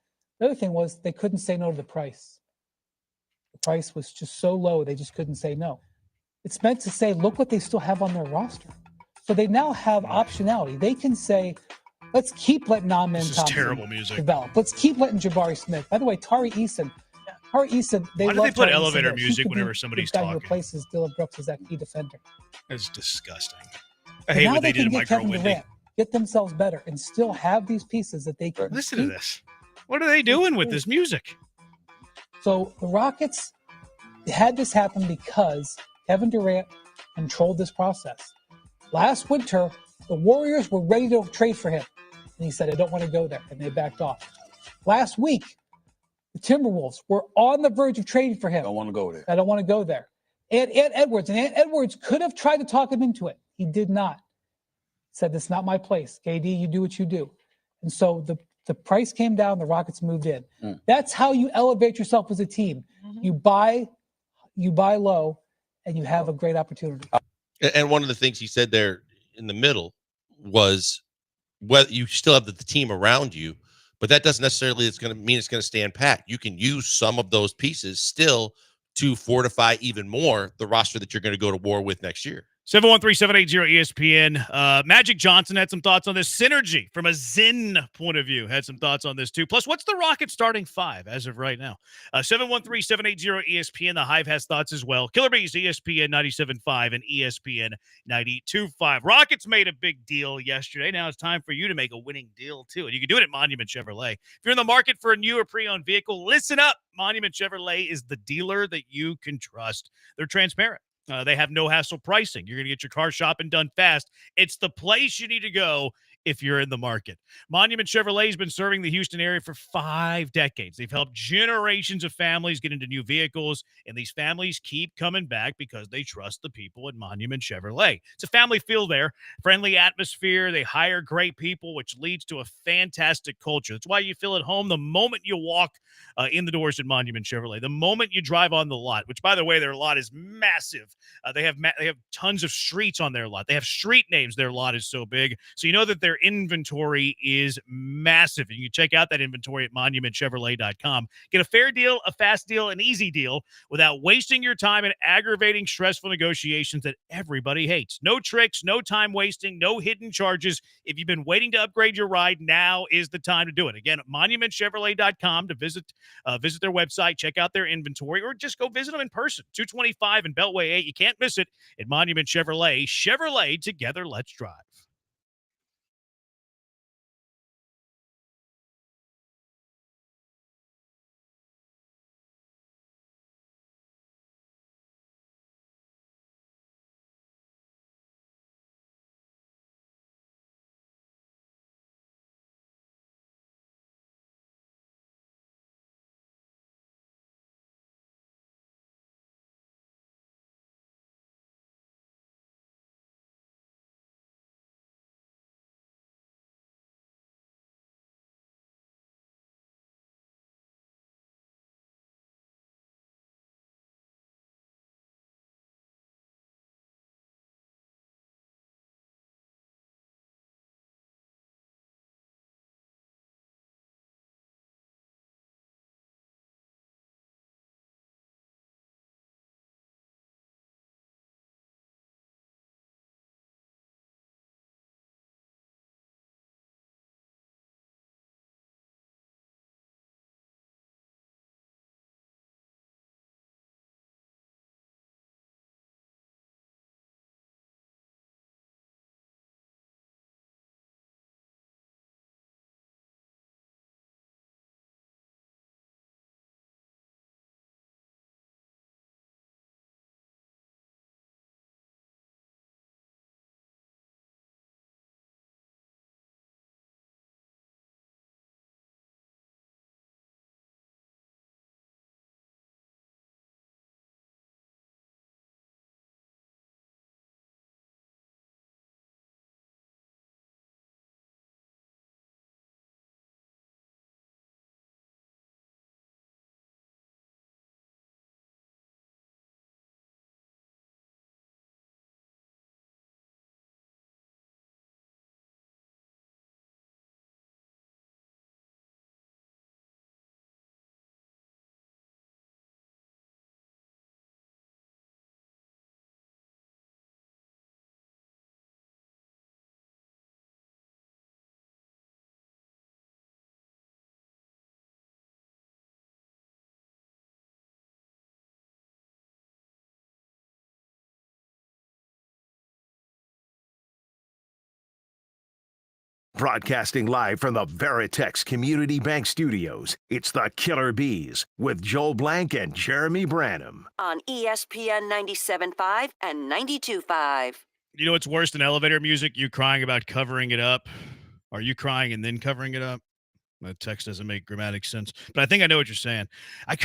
The other thing was they couldn't say no to the price. The price was just so low, they just couldn't say no. It's meant to say, look what they still have on their roster. So they now have optionality. They can say, let's keep letting Amen This is Thompson terrible music. develop. Let's keep letting Jabari Smith. By the way, Tari Eason, Why do they love put Tari Eason elevator there. He music could be whenever somebody's the guy who talking? replaces Dillon Brooks as that key defender. That's disgusting. I But hate now what they did can to get Micro Kevin Windy. Durant, get themselves better, and still have these pieces that they can Listen to keep. this. What are they doing with this music? So the Rockets had this happen because Kevin Durant controlled this process. Last winter, the Warriors were ready to trade for him. And he said, I don't want to go there. And they backed off. Last week, the Timberwolves were on the verge of trading for him. Don't want to go there. I don't want to go there. And Ant Edwards could have tried to talk him into it. He did not. Said, this is not my place. KD, you do what you do. And so the price came down, the Rockets moved in. That's how you elevate yourself as a team. You buy low, and you have a great opportunity. And one of the things he said there in the middle was whether you still have the team around you, but that doesn't necessarily it's going to mean it's going to stand pat. You can use some of those pieces still to fortify even more the roster that you're going to go to war with next year. 713-780-ESPN. Magic Johnson had some thoughts on this. Synergy, from a Zen point of view, had some thoughts on this too. Plus, what's the Rockets starting five as of right now? 713-780-ESPN. The Hive has thoughts as well. Killer Bees, ESPN 97.5 and ESPN 92.5. Rockets made a big deal yesterday. Now it's time for you to make a winning deal too. And you can do it at Monument Chevrolet. If you're in the market for a new or pre-owned vehicle, listen up. Monument Chevrolet is the dealer that you can trust. They're transparent. They have no hassle pricing. You're going to get your car shopping done fast. It's the place you need to go if you're in the market. Monument Chevrolet has been serving the Houston area for 5 decades. They've helped generations of families get into new vehicles, and these families keep coming back because they trust the people at Monument Chevrolet. It's a family feel there, friendly atmosphere. They hire great people, which leads to a fantastic culture. That's why you feel at home the moment you walk in the doors at Monument Chevrolet, the moment you drive on the lot, which, by the way, their lot is massive. They have tons of streets on their lot. They have street names. Their lot is so big. So you know that their inventory is massive. And you can check out that inventory at monumentchevrolet.com. Get a fair deal, a fast deal, an easy deal without wasting your time and aggravating, stressful negotiations that everybody hates. No tricks, no time wasting, no hidden charges. If you've been waiting to upgrade your ride, now is the time to do it. Again, monumentchevrolet.com to visit their website, check out their inventory, or just go visit them in person. 225 and Beltway 8. You can't miss it at Monument Chevrolet. Chevrolet, together, let's drive. Broadcasting live from the Veritex Community Bank Studios, it's the Killer Bees with Joel Blank and Jeremy Branham. On ESPN 97.5 and 92.5. You know what's worse than elevator music? You crying about covering it up. Are you crying and then covering it up? That text doesn't make grammatic sense, but I think I know what you're saying. I'm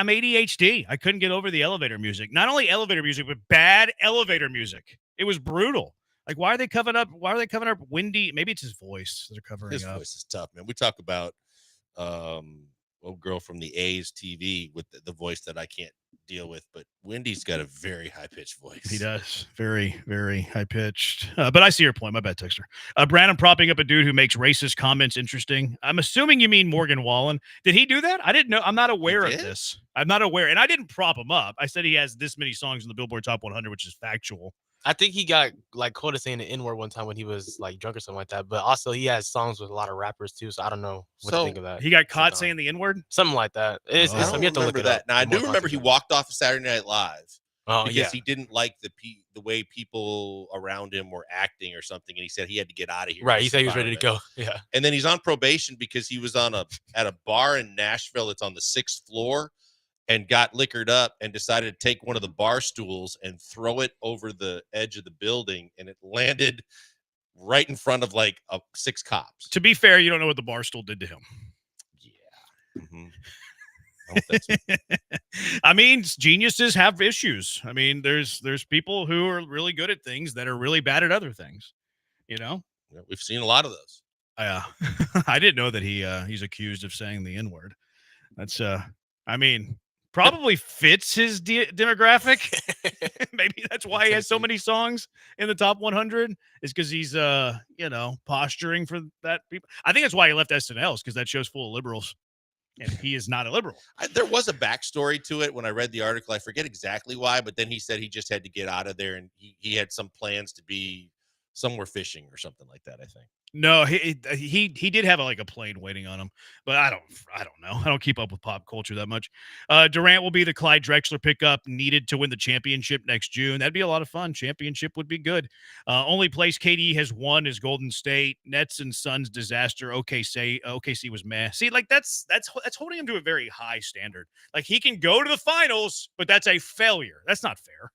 ADHD. I couldn't get over the elevator music. Not only elevator music, but bad elevator music. It was brutal. Like, why are they covering up? Why are they covering up Wendy? Maybe it's his voice they're covering His up. voice is tough, man. We talk about old girl from the A's TV with the voice that I can't deal with, but Wendy's got a very high-pitched voice. He does. Very, very high-pitched. But I see your point. My bad, texter. Brandon propping up a dude who makes racist comments interesting. I'm assuming you mean Morgan Wallen. Did he do that? I didn't know. I'm not aware of this. I'm not aware. And I didn't prop him up. I said he has this many songs in the Billboard Top 100, which is factual. I think he got like quoted saying the N-word one time when he was like drunk or something like that. But also he has songs with a lot of rappers too, so I don't know what to think of that. He got caught saying the N-word? Something like that. I don't remember that. Now I do remember he walked off of Saturday Night Live because he didn't like the way people around him were acting or something, and he said he had to get out of here. Right, he said he was ready to go. Yeah, and then he's on probation because he was at a bar in Nashville. It's on the 6th floor. And got liquored up and decided to take one of the bar stools and throw it over the edge of the building, and it landed right in front of like 6 cops. To be fair, you don't know what the bar stool did to him. Yeah. I mean, geniuses have issues. I mean, there's people who are really good at things that are really bad at other things. You know, we've seen a lot of those. I didn't know that he's accused of saying the N-word. That's I mean. Probably fits his demographic. Maybe that's why he has so many songs in the top 100 is because he's, posturing for that people. I think that's why he left SNL because that show's full of liberals and he is not a liberal. There was a backstory to it when I read the article. I forget exactly why, but then he said he just had to get out of there and he had some plans to be somewhere fishing or something like that, I think. No, he did have a plane waiting on him, but I don't know. I don't keep up with pop culture that much. Durant will be the Clyde Drexler pickup needed to win the championship next June. That'd be a lot of fun. Championship would be good. Only place KD has won is Golden State. Nets and Suns disaster. OKC was meh. See, that's holding him to a very high standard. Like he can go to the finals, but that's a failure. That's not fair.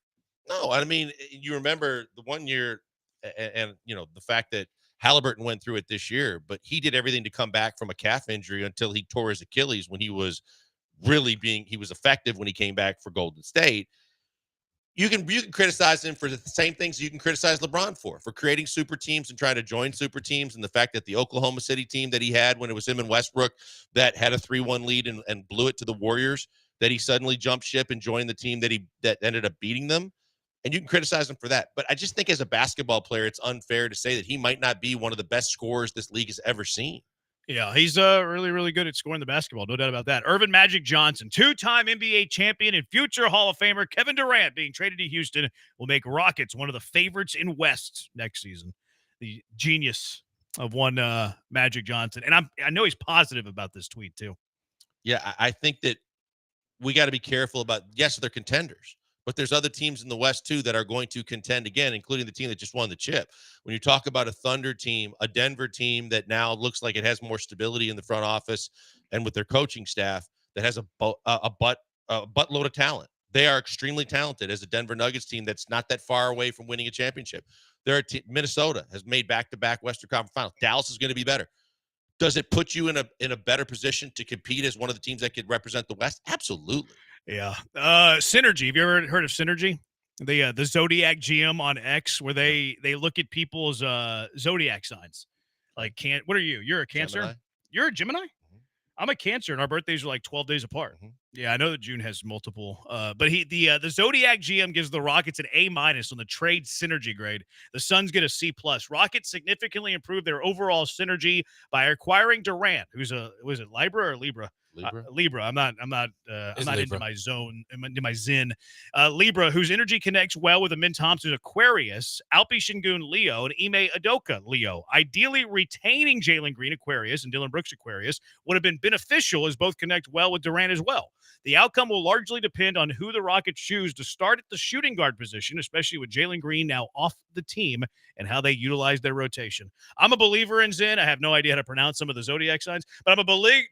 No, I mean you remember the one year, and the fact that Halliburton went through it this year, but he did everything to come back from a calf injury until he tore his Achilles when he was he was effective when he came back for Golden State. You can criticize him for the same things you can criticize LeBron for creating super teams and trying to join super teams. And the fact that the Oklahoma City team that he had when it was him and Westbrook that had a 3-1 lead and blew it to the Warriors, that he suddenly jumped ship and joined the team that ended up beating them. And you can criticize him for that. But I just think as a basketball player, it's unfair to say that he might not be one of the best scorers this league has ever seen. Yeah, he's really, really good at scoring the basketball. No doubt about that. Irvin Magic Johnson, 2-time NBA champion and future Hall of Famer Kevin Durant being traded to Houston will make Rockets one of the favorites in West next season. The genius of one Magic Johnson. And I know he's positive about this tweet too. Yeah, I think that we got to be careful about, yes, they're contenders. But there's other teams in the West, too, that are going to contend again, including the team that just won the chip. When you talk about a Thunder team, a Denver team that now looks like it has more stability in the front office and with their coaching staff that has a buttload of talent. They are extremely talented as a Denver Nuggets team that's not that far away from winning a championship. Minnesota has made back-to-back Western Conference Finals. Dallas is going to be better. Does it put you in a better position to compete as one of the teams that could represent the West? Absolutely. Yeah. Synergy. Have you ever heard of Synergy? The Zodiac GM on X, where they look at people's zodiac signs. Like, what are you? You're a Cancer? Gemini. You're a Gemini? Mm-hmm. I'm a Cancer, and our birthdays are like 12 days apart. Mm-hmm. Yeah, I know that June has multiple. But the Zodiac GM gives the Rockets an A- on the trade synergy grade. The Suns get a C+. Rockets significantly improved their overall synergy by acquiring Durant, was it Libra or Libra? Libra. I'm not Libra. into my zone, into my zen. Libra, whose energy connects well with Amin Thompson's Aquarius, Alpi Shingun Leo, and Ime Udoka Leo. Ideally, retaining Jalen Green Aquarius and Dylan Brooks Aquarius would have been beneficial as both connect well with Durant as well. The outcome will largely depend on who the Rockets choose to start at the shooting guard position, especially with Jalen Green now off the team, and how they utilize their rotation. I'm a believer in Zen. I have no idea how to pronounce some of the zodiac signs, but I'm a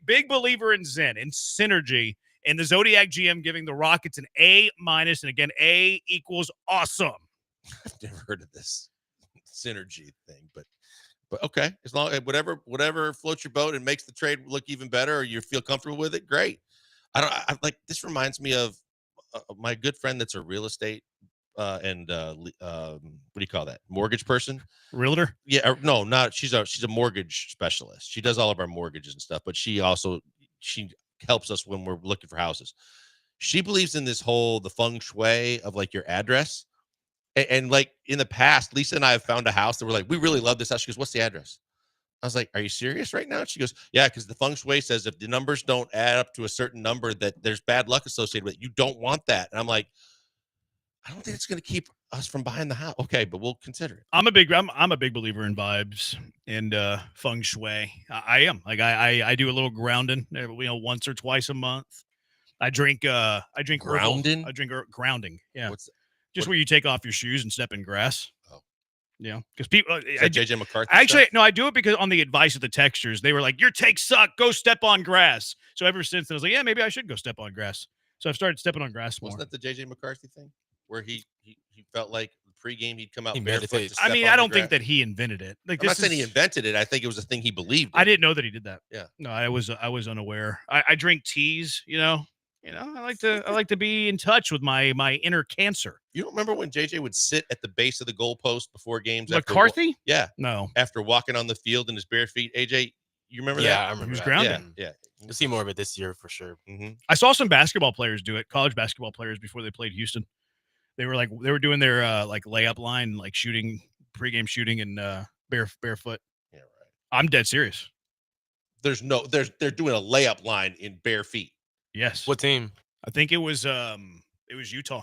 big believer in Zen, in synergy, and the Zodiac GM giving the Rockets an A-, and again, A equals awesome. I've never heard of this synergy thing, but okay, as long as whatever floats your boat and makes the trade look even better, or you feel comfortable with it, great. I like this. Reminds me of my good friend that's a real estate and what do you call that, mortgage person, realtor? Yeah, no, not she's a mortgage specialist. She does all of our mortgages and stuff, but she helps us when we're looking for houses. She believes in the feng shui of like your address. And like in the past, Lisa and I have found a house that we're like, we really love this house. She goes, what's the address? I was like, are you serious right now? She goes, yeah, because the feng shui says if the numbers don't add up to a certain number, that there's bad luck associated with it. You don't want that. And I'm like, I don't think it's going to keep us from buying the house. Okay, but we'll consider it. I'm a big believer in vibes and feng shui. I am. Like I do a little grounding, once or twice a month. I drink grounding. Grounding. Yeah. Just where you take off your shoes and step in grass. Oh. Yeah. Because people JJ McCarthy. Actually, stuff? no, I do it because on the advice of the texters, they were like, your takes suck. Go step on grass. So ever since then, I was like, yeah, maybe I should go step on grass. So I've started stepping on grass more. Wasn't that the JJ McCarthy thing? Where he felt like pregame he'd come out He barefoot. meditates. To step I on don't the think grass. that he invented it. Like I'm not saying he invented it. I think it was a thing he believed in. I didn't know that he did that. Yeah. No, I was unaware. I drink teas, I like to be in touch with my inner cancer. You don't remember when JJ would sit at the base of the goalpost before games? McCarthy? Yeah. No. After walking on the field in his bare feet. AJ, you remember that? Yeah, I remember He was that. grounded. Yeah. We'll see more of it this year for sure. Mm-hmm. I saw some basketball players do it, college basketball players, before they played Houston. They were doing their like layup line, like shooting, pregame shooting, and barefoot. Yeah, right. I'm dead serious. They're doing a layup line in bare feet. Yes. What team? I think it was Utah.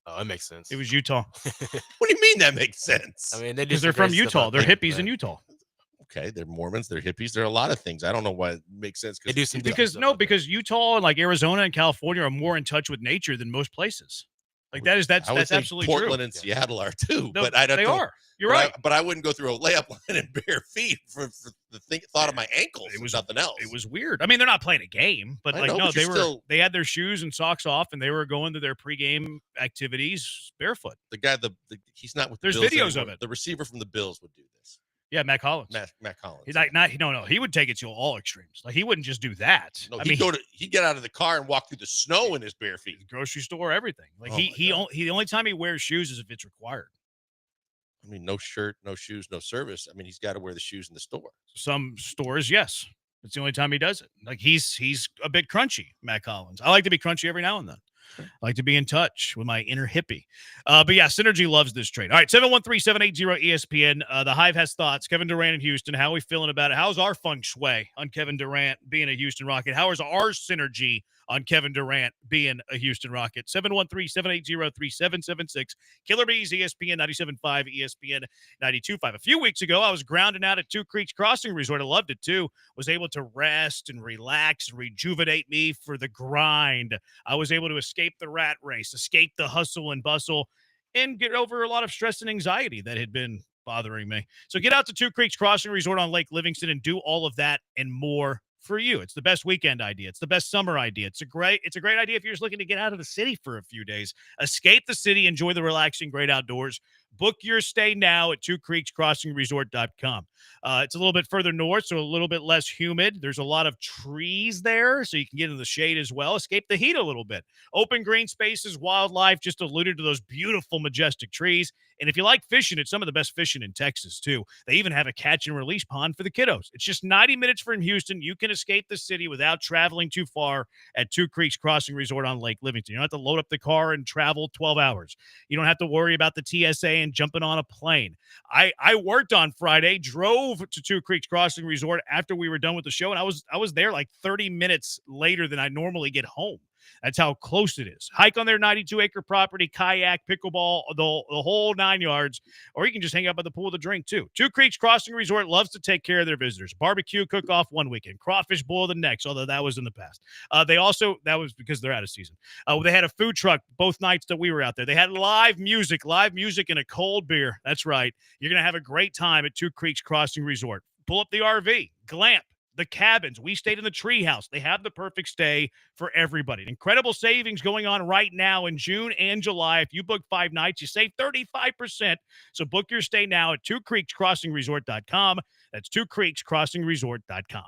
Oh, it makes sense. It was Utah. What do you mean that makes sense? I mean, they Because they're from Utah. They're hippies in Utah. Okay, they're Mormons, they're hippies, they're a lot of things. I don't know why it makes sense. They do some Because Utah and like Arizona and California are more in touch with nature than most places. Like that's absolutely Portland true. and Seattle are too, No, but I don't. they are. You're but right. but I wouldn't go through a layup line in bare feet for the thought of my ankles. It was nothing else. It was weird. I mean, they're not playing a game, but I know, but they had their shoes and socks off, and they were going to their pregame activities barefoot. The guy, he's not with. There's the Bills videos anymore. of it. The receiver from the Bills would do this. Yeah, Matt Collins. Matt Collins. He's like no. He would take it to all extremes. Like he wouldn't just do that. No, I mean, he'd get out of the car and walk through the snow in his bare feet. Grocery store, everything. Like Oh the only time he wears shoes is if it's required. I mean, no shirt, no shoes, no service. I mean, he's got to wear the shoes in the store. Some stores, yes. It's the only time he does it. Like he's a bit crunchy, Matt Collins. I like to be crunchy every now and then. I like to be in touch with my inner hippie. But yeah, Synergy loves this trade. All right, 713-780-ESPN. The Hive has thoughts. Kevin Durant in Houston. How are we feeling about it? How's our feng shui on Kevin Durant being a Houston Rocket? How is our synergy on Kevin Durant being a Houston Rocket? 713-780-3776. Killer Bees, ESPN 97.5, ESPN 92.5. A few weeks ago, I was grounding out at Two Creeks Crossing Resort. I loved it too. Was able to rest and relax and rejuvenate me for the grind. I was able to escape the rat race, escape the hustle and bustle, and get over a lot of stress and anxiety that had been bothering me. So get out to Two Creeks Crossing Resort on Lake Livingston and do all of that and more for you. It's the best weekend idea. It's the best summer idea. It's a great idea if you're just looking to get out of the city for a few days. Escape the city, enjoy the relaxing, great outdoors. Book your stay now at twocreekscrossingresort.com. It's a little bit further north, so a little bit less humid. There's a lot of trees there, so you can get in the shade as well. Escape the heat a little bit. Open green spaces, wildlife, just alluded to those beautiful, majestic trees. And if you like fishing, it's some of the best fishing in Texas, too. They even have a catch and release pond for the kiddos. It's just 90 minutes from Houston. You can escape the city without traveling too far at Two Creeks Crossing Resort on Lake Livingston. You don't have to load up the car and travel 12 hours. You don't have to worry about the TSA and jumping on a plane. I worked on Friday, drove to Two Creeks Crossing Resort after we were done with the show, and I was there like 30 minutes later than I normally get home. That's how close it is. Hike on their 92-acre property, kayak, pickleball, the whole 9 yards, or you can just hang out by the pool to drink too. Two Creeks Crossing Resort loves to take care of their visitors. Barbecue cook-off one weekend, crawfish boil the next, although that was in the past. That was because they're out of season. They had a food truck both nights that we were out there. They had live music and a cold beer. That's right. You're going to have a great time at Two Creeks Crossing Resort. Pull up the RV, Gallant, the cabins. We stayed in the treehouse. They have the perfect stay for everybody. Incredible savings going on right now in June and July. If you book 5 nights, you save 35%. So book your stay now at twocreekscrossingresort.com. That's twocreekscrossingresort.com.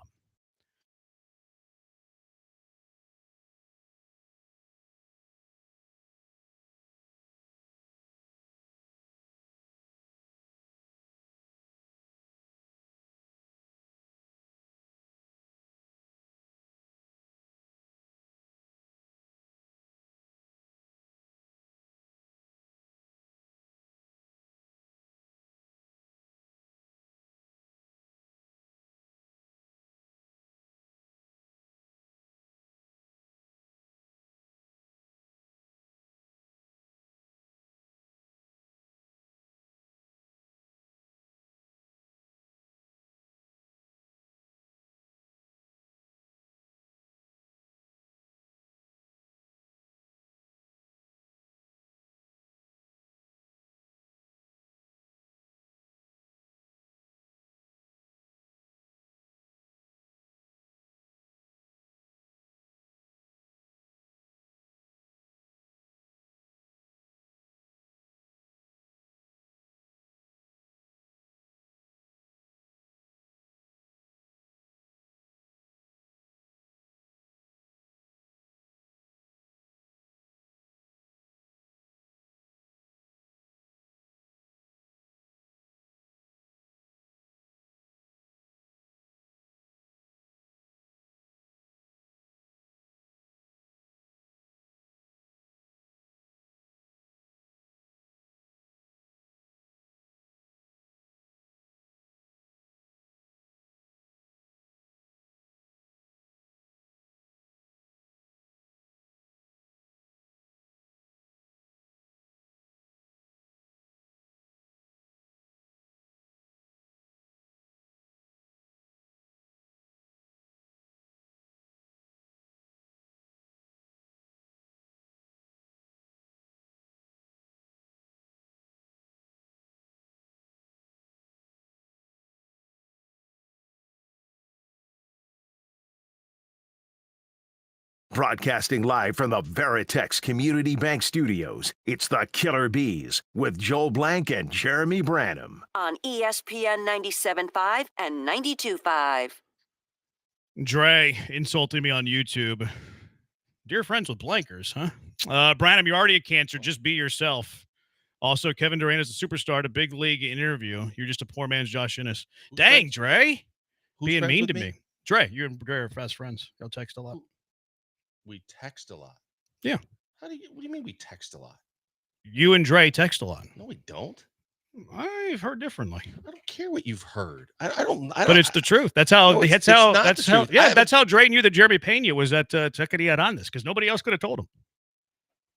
Broadcasting live from the Veritex Community Bank Studios, it's the Killer Bees with Joel Blank and Jeremy Branham. On ESPN 97.5 and 92.5. Dre insulting me on YouTube. Dear friends with blankers, huh? Branham, you're already a cancer. Just be yourself. Also, Kevin Durant is a superstar at a big league interview. You're just a poor man's Josh Innes. Dang, Dre. Being mean to me. Dre, you and Dre are fast friends. Y'all text a lot. We text a lot. Yeah. What do you mean we text a lot? You and Dre text a lot. No, we don't. I've heard differently. I don't care what you've heard. I don't. But it's the truth. That's how. No, that's how. not That's the how. truth. Yeah, that's how Dre knew that Jeremy Pena was at Tequeria Hernandez because nobody else could have told him.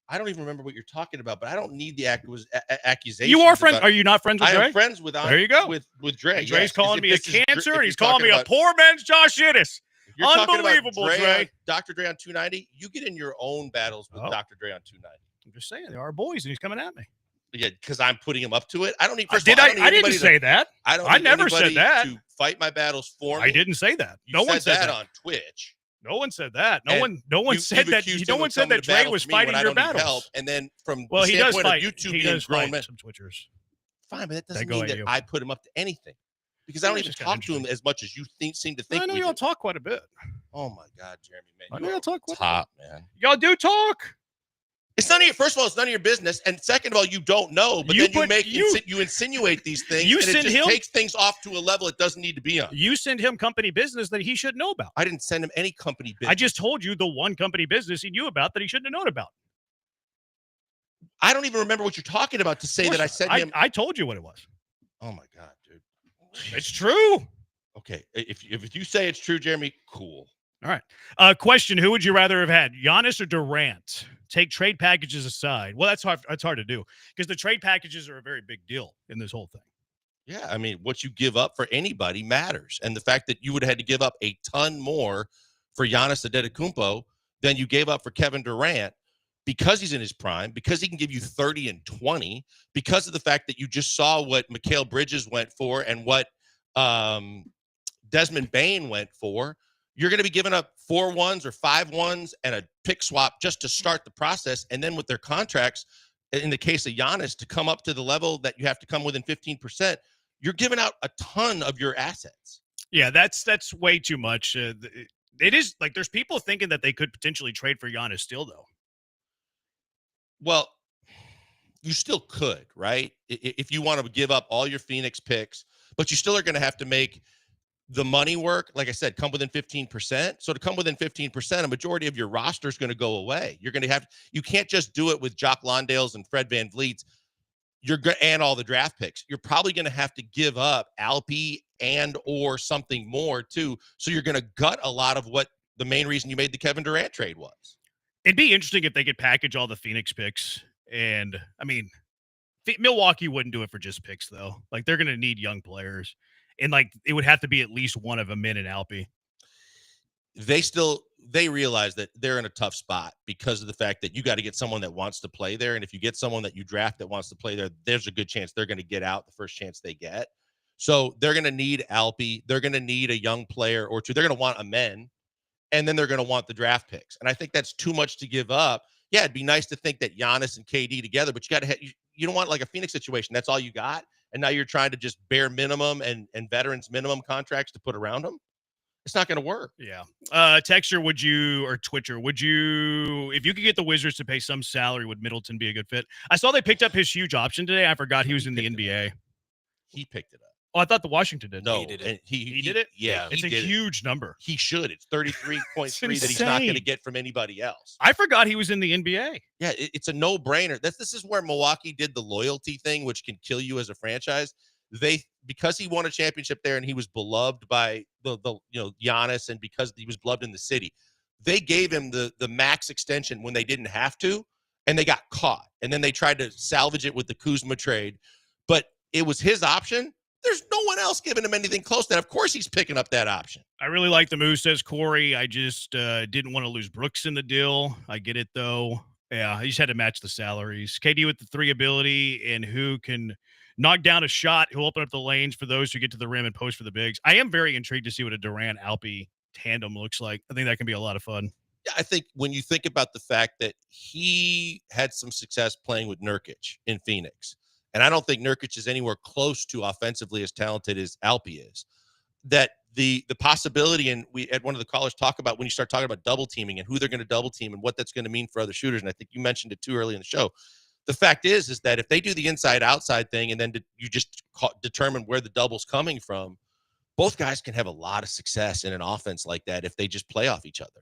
I don't even remember what you're talking about, but I don't need the accusations. You are friends. Are you not friends with Dre? I am friends with. There you go. With Dre. And Dre's yes. calling me a cancer, and he's calling me about, a poor man's Josh Innes. You're talking about Unbelievable, Dre. Dr. Dre on 290. You get in your own battles with Dr. Dre on 290. I'm just saying, they are boys, and he's coming at me. Yeah, because I'm putting him up to it. I don't need. I didn't say that. I never said that. To fight my battles for me. I didn't say that. No one said that on Twitch. No one said that. No one said that. No one said that Dre was fighting your battles. Help, and then from the he does standpoint fight. of YouTube He being does grown fight some Twitchers. Fine, but that doesn't mean that I put him up to anything. Because I don't even talk to him as much as you seem to think. I know y'all talk quite a bit. Oh my God, Jeremy, man! I know y'all talk quite top, man. Y'all do talk. It's none of your. First of all, it's none of your business, and second of all, you don't know. But then you insinuate these things. You and send it just him takes things off to a level it doesn't need to be on. You send him company business that he should know about. I didn't send him any company business. I just told you the one company business he knew about that he shouldn't have known about. I don't even remember what you're talking about to say that I sent him. I told you what it was. Oh my God, dude! It's true. Okay, if you say it's true, Jeremy, cool. All right. Question: who would you rather have had, Giannis or Durant? Take trade packages aside. Well, that's hard. That's hard to do because the trade packages are a very big deal in this whole thing. Yeah, I mean, what you give up for anybody matters, and the fact that you would have had to give up a ton more for Giannis Antetokounmpo than you gave up for Kevin Durant because he's in his prime, because he can give you 30 and 20, because of the fact that you just saw what Mikal Bridges went for and what Desmond Bane went for. You're going to be giving up 4 1s or 5 1s and a pick swap just to start the process. And then with their contracts, in the case of Giannis, to come up to the level that you have to come within 15%, you're giving out a ton of your assets. Yeah, that's way too much. It is like there's people thinking that they could potentially trade for Giannis still, though. Well, you still could, right? If you want to give up all your Phoenix picks, but you still are going to have to make the money work. Like I said, come within 15%. So to come within 15%, a majority of your roster is going to go away. You're going to have, you can't just do it with Jock Londales and Fred VanVleet's. And all the draft picks. You're probably going to have to give up Alpi and or something more too. So you're going to gut a lot of what the main reason you made the Kevin Durant trade was. It'd be interesting if they could package all the Phoenix picks. And I mean, Milwaukee wouldn't do it for just picks though. Like they're going to need young players, and like it would have to be at least one of them in Alpi. They realize that they're in a tough spot because of the fact that you got to get someone that wants to play there. And if you get someone that you draft that wants to play there, there's a good chance they're going to get out the first chance they get. So they're going to need Alpi. They're going to need a young player or two. They're going to want a men, and then they're going to want the draft picks. And I think that's too much to give up. Yeah, it'd be nice to think that Giannis and KD together, but you got to you don't want like a Phoenix situation. That's all you got. And now you're trying to just bare minimum and veterans minimum contracts to put around them. It's not going to work. Yeah. Texture, or Twitcher, if you could get the Wizards to pay some salary, would Middleton be a good fit? I saw they picked up his huge option today. I forgot he was in the NBA. He picked it up. Oh, I thought the Washington did. No, he did it. And he did it? Yeah. It's a huge number. He should. It's 33.3 that he's not going to get from anybody else. I forgot he was in the NBA. Yeah, it's a no-brainer. This is where Milwaukee did the loyalty thing, which can kill you as a franchise. Because he won a championship there and he was beloved by the Giannis, and because he was beloved in the city, they gave him the max extension when they didn't have to, and they got caught. And then they tried to salvage it with the Kuzma trade, but it was his option. There's no one else giving him anything close to that. Of course he's picking up that option. I really like the move, says Corey. I just didn't want to lose Brooks in the deal. I get it, though. Yeah, I just had to match the salaries. KD with the 3 ability, and who can knock down a shot, who'll open up the lanes for those who get to the rim and post for the bigs. I am very intrigued to see what a Durant-Alpi tandem looks like. I think that can be a lot of fun. Yeah, I think when you think about the fact that he had some success playing with Nurkic in Phoenix, and I don't think Nurkic is anywhere close to offensively as talented as Alpi is, that the possibility, and we had one of the callers talk about when you start talking about double teaming and who they're going to double team and what that's going to mean for other shooters, and I think you mentioned it too early in the show. The fact is that if they do the inside-outside thing and then you just determine where the double's coming from, both guys can have a lot of success in an offense like that if they just play off each other.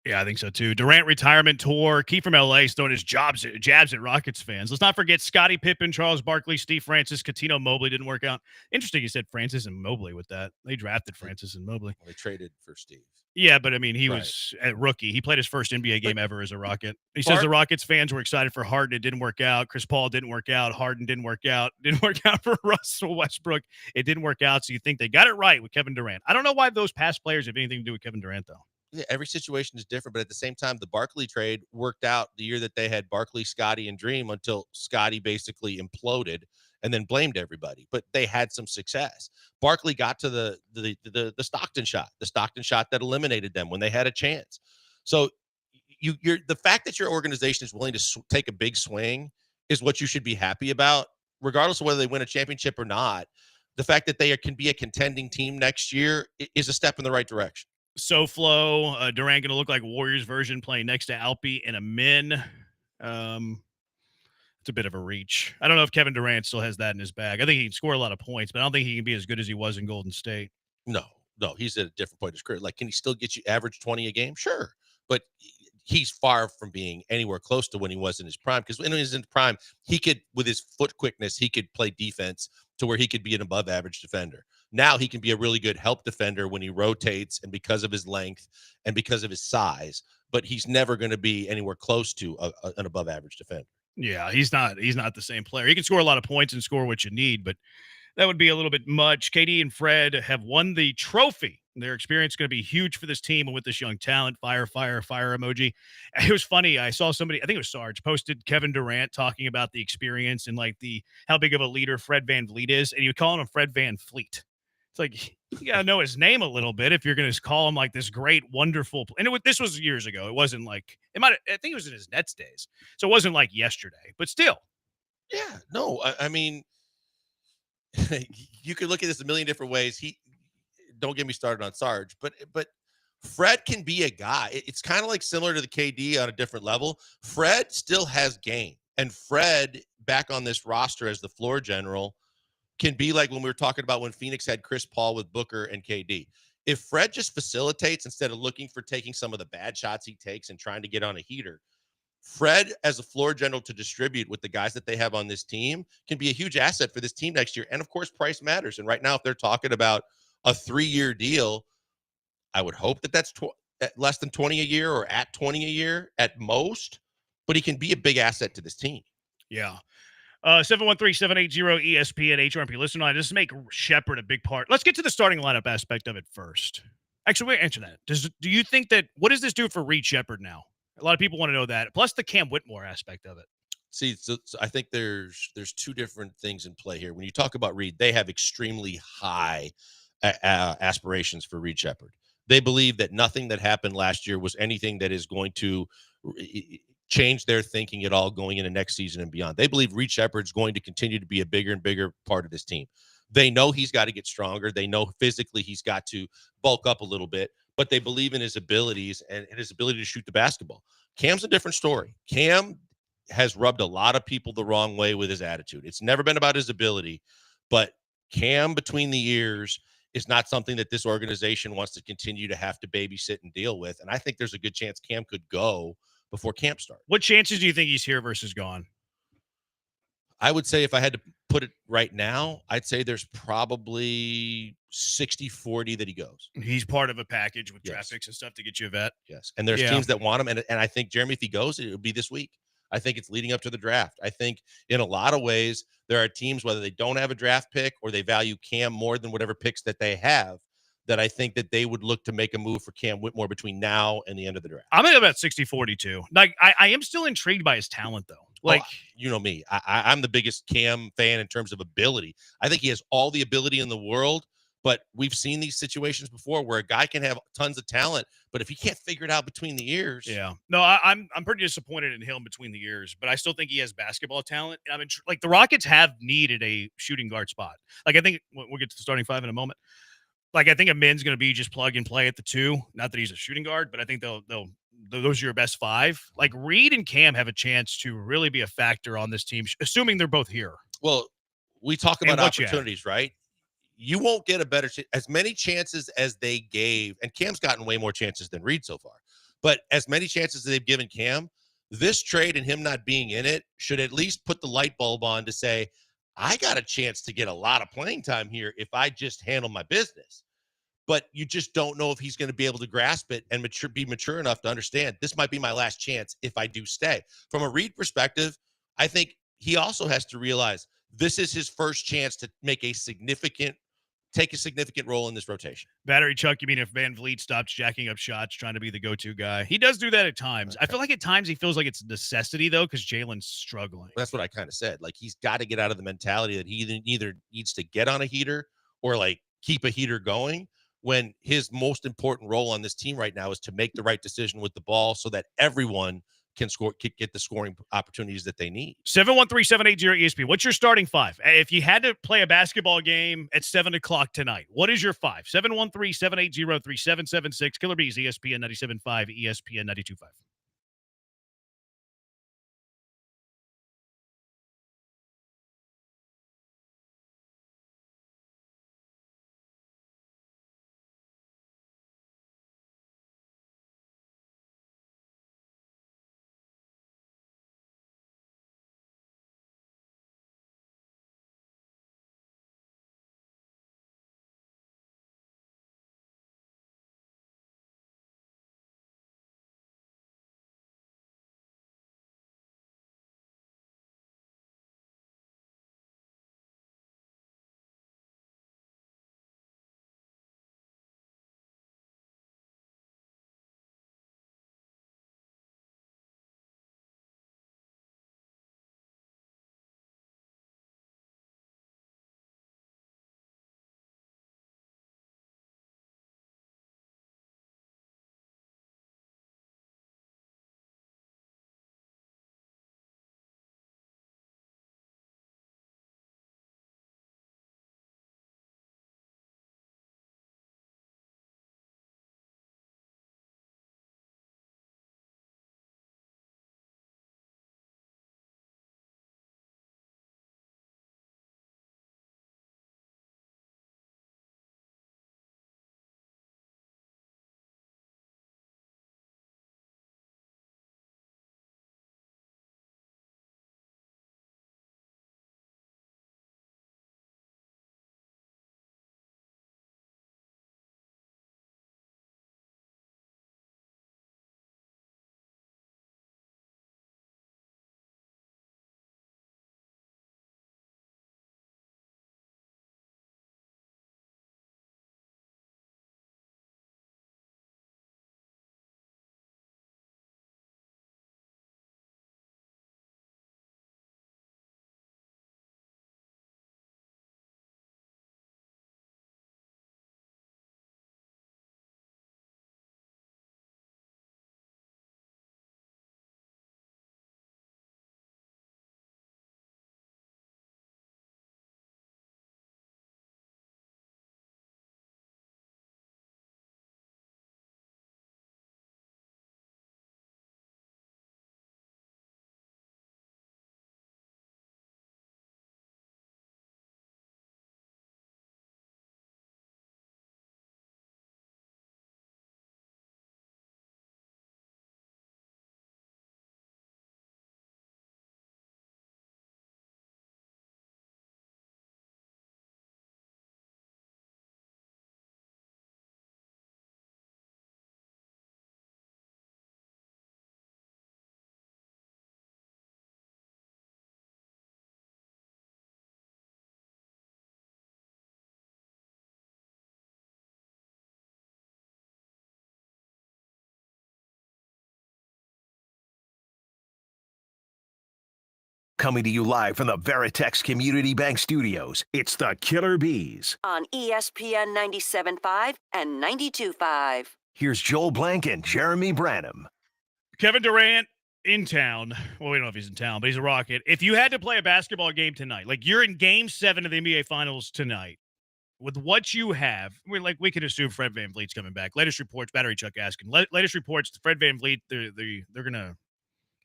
Yeah, I think so too. Durant retirement tour. Key from LA is throwing his jabs at Rockets fans. Let's not forget Scottie Pippen, Charles Barkley, Steve Francis, Cuttino Mobley didn't work out. Interesting you said Francis and Mobley with that. They drafted Francis and Mobley. They traded for Steve. Yeah, but I mean, he was a rookie. He played his first NBA game ever as a Rocket. He says the Rockets fans were excited for Harden. It didn't work out. Chris Paul didn't work out. Harden didn't work out. Didn't work out for Russell Westbrook. It didn't work out. So you think they got it right with Kevin Durant. I don't know why those past players have anything to do with Kevin Durant, though. Yeah, every situation is different, but at the same time, the Barkley trade worked out the year that they had Barkley, Scotty, and Dream until Scotty basically imploded and then blamed everybody. But they had some success. Barkley got to the Stockton shot, that eliminated them when they had a chance. So you're the fact that your organization is willing to take a big swing is what you should be happy about, regardless of whether they win a championship or not. The fact that they can be a contending team next year is a step in the right direction. SoFlo, Durant going to look like Warriors version playing next to Alpi in a min. It's a bit of a reach. I don't know if Kevin Durant still has that in his bag. I think he can score a lot of points, but I don't think he can be as good as he was in Golden State. No, he's at a different point in his career. Like, can he still get you average 20 a game? Sure. But he's far from being anywhere close to when he was in his prime, because when he was in prime, he could, with his foot quickness, he could play defense to where he could be an above average defender. Now he can be a really good help defender when he rotates and because of his length and because of his size, but he's never going to be anywhere close to an above average defender. Yeah, he's not the same player. He can score a lot of points and score what you need, but that would be a little bit much. KD and Fred have won the trophy. Their experience is going to be huge for this team and with this young talent. Fire emoji. It was funny. I saw somebody, I think it was Sarge, posted Kevin Durant talking about the experience and like how big of a leader Fred VanVleet is, and he was calling him Fred Van Fleet. It's like, you got to know his name a little bit if you're going to call him like this great, wonderful. And this was years ago. It wasn't like, I think it was in his Nets days. So it wasn't like yesterday, but still. Yeah, no, I mean, you could look at this a million different ways. Don't get me started on Sarge, but Fred can be a guy. It's kind of like similar to the KD on a different level. Fred still has game, and Fred back on this roster as the floor general can be like when we were talking about when Phoenix had Chris Paul with Booker and KD. If Fred just facilitates instead of looking for taking some of the bad shots he takes and trying to get on a heater, Fred as a floor general to distribute with the guys that they have on this team can be a huge asset for this team next year. And of course, price matters. And right now, if they're talking about a 3-year deal, I would hope that that's at less than 20 a year or at 20 a year at most, but he can be a big asset to this team. Yeah. 713-780-ESPN HRP. Listen on. This make Shepard a big part. Let's get to the starting lineup aspect of it first. Actually, we'll answer that. Do you think that what does this do for Reed Shepard now? A lot of people want to know that. Plus the Cam Whitmore aspect of it. See, so I think there's two different things in play here. When you talk about Reed, they have extremely high aspirations for Reed Shepard. They believe that nothing that happened last year was anything that is going to change their thinking at all going into next season and beyond. They believe Reed Shepard's going to continue to be a bigger and bigger part of this team. They know he's got to get stronger. They know physically he's got to bulk up a little bit, but they believe in his abilities and his ability to shoot the basketball. Cam's a different story. Cam has rubbed a lot of people the wrong way with his attitude. It's never been about his ability, but Cam between the ears is not something that this organization wants to continue to have to babysit and deal with. And I think there's a good chance Cam could go before camp starts. What chances do you think he's here versus gone? I would say if I had to put it right now, I'd say there's probably 60-40 that he goes. He's part of a package with draft picks and stuff to get you a vet. Yes. And there's teams that want him. And I think, Jeremy, if he goes, it would be this week. I think it's leading up to the draft. I think in a lot of ways, there are teams, whether they don't have a draft pick or they value Cam more than whatever picks that they have, that I think that they would look to make a move for Cam Whitmore between now and the end of the draft. I'm at about 60-40 too. Like I am still intrigued by his talent though. Like, you know me, I'm the biggest Cam fan in terms of ability. I think he has all the ability in the world, but we've seen these situations before where a guy can have tons of talent, but if he can't figure it out between the ears. Yeah. No, I'm pretty disappointed in him between the ears, but I still think he has basketball talent. I mean, like the Rockets have needed a shooting guard spot. Like I think we'll get to the starting five in a moment. Like I think Amin's going to be just plug and play at the 2. Not that he's a shooting guard, but I think those are your best 5. Like Reed and Cam have a chance to really be a factor on this team, assuming they're both here. Well, we talk about opportunities, right? You won't get a better as many chances as they gave, and Cam's gotten way more chances than Reed so far. But as many chances as they've given Cam, this trade and him not being in it should at least put the light bulb on to say, I got a chance to get a lot of playing time here if I just handle my business. But you just don't know if he's going to be able to grasp it and be mature enough to understand this might be my last chance if I do stay. From a Reed perspective, I think he also has to realize this is his first chance to take a significant role in this rotation. Battery Chuck, you mean if Van Vliet stops jacking up shots, trying to be the go-to guy? He does do that at times. Okay. I feel like at times he feels like it's a necessity, though, because Jalen's struggling. That's what I kind of said. Like, he's got to get out of the mentality that he either needs to get on a heater or, like, keep a heater going, when his most important role on this team right now is to make the right decision with the ball so that everyone can get the scoring opportunities that they need. 713-780-ESPN. What's your starting 5? If you had to play a basketball game at 7 o'clock tonight, what is your 5? 713-780-3776. Killer Bees, ESPN 97.5, ESPN 92.5. Coming to you live from the Veritex Community Bank Studios, it's the Killer Bees. On ESPN 97.5 and 92.5. Here's Joel Blank and Jeremy Branham. Kevin Durant in town. Well, we don't know if he's in town, but he's a Rocket. If you had to play a basketball game tonight, like you're in Game 7 of the NBA Finals tonight, with what you have, we could assume Fred VanVleet's coming back. Latest reports, Battery Chuck asking. Latest reports, Fred VanVleet, they're gonna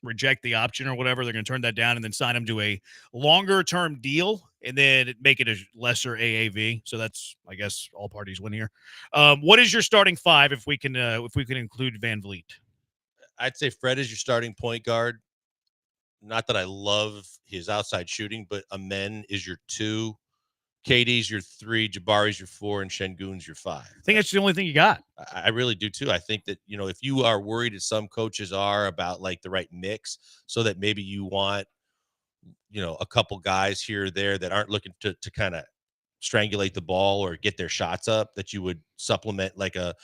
reject the option or whatever. They're gonna turn that down and then sign him to a longer term deal and then make it a lesser AAV. So that's, I guess, all parties win here. What is your starting five if we can include VanVleet? I'd say Fred is your starting point guard. Not that I love his outside shooting, but Amen is your 2. KD's your 3, Jabari's your 4, and Şengün's your 5. I think that's the only thing you got. I really do too. I think that, if you are worried, as some coaches are, about like the right mix, so that maybe you want, a couple guys here or there that aren't looking to kind of strangulate the ball or get their shots up, that you would supplement like a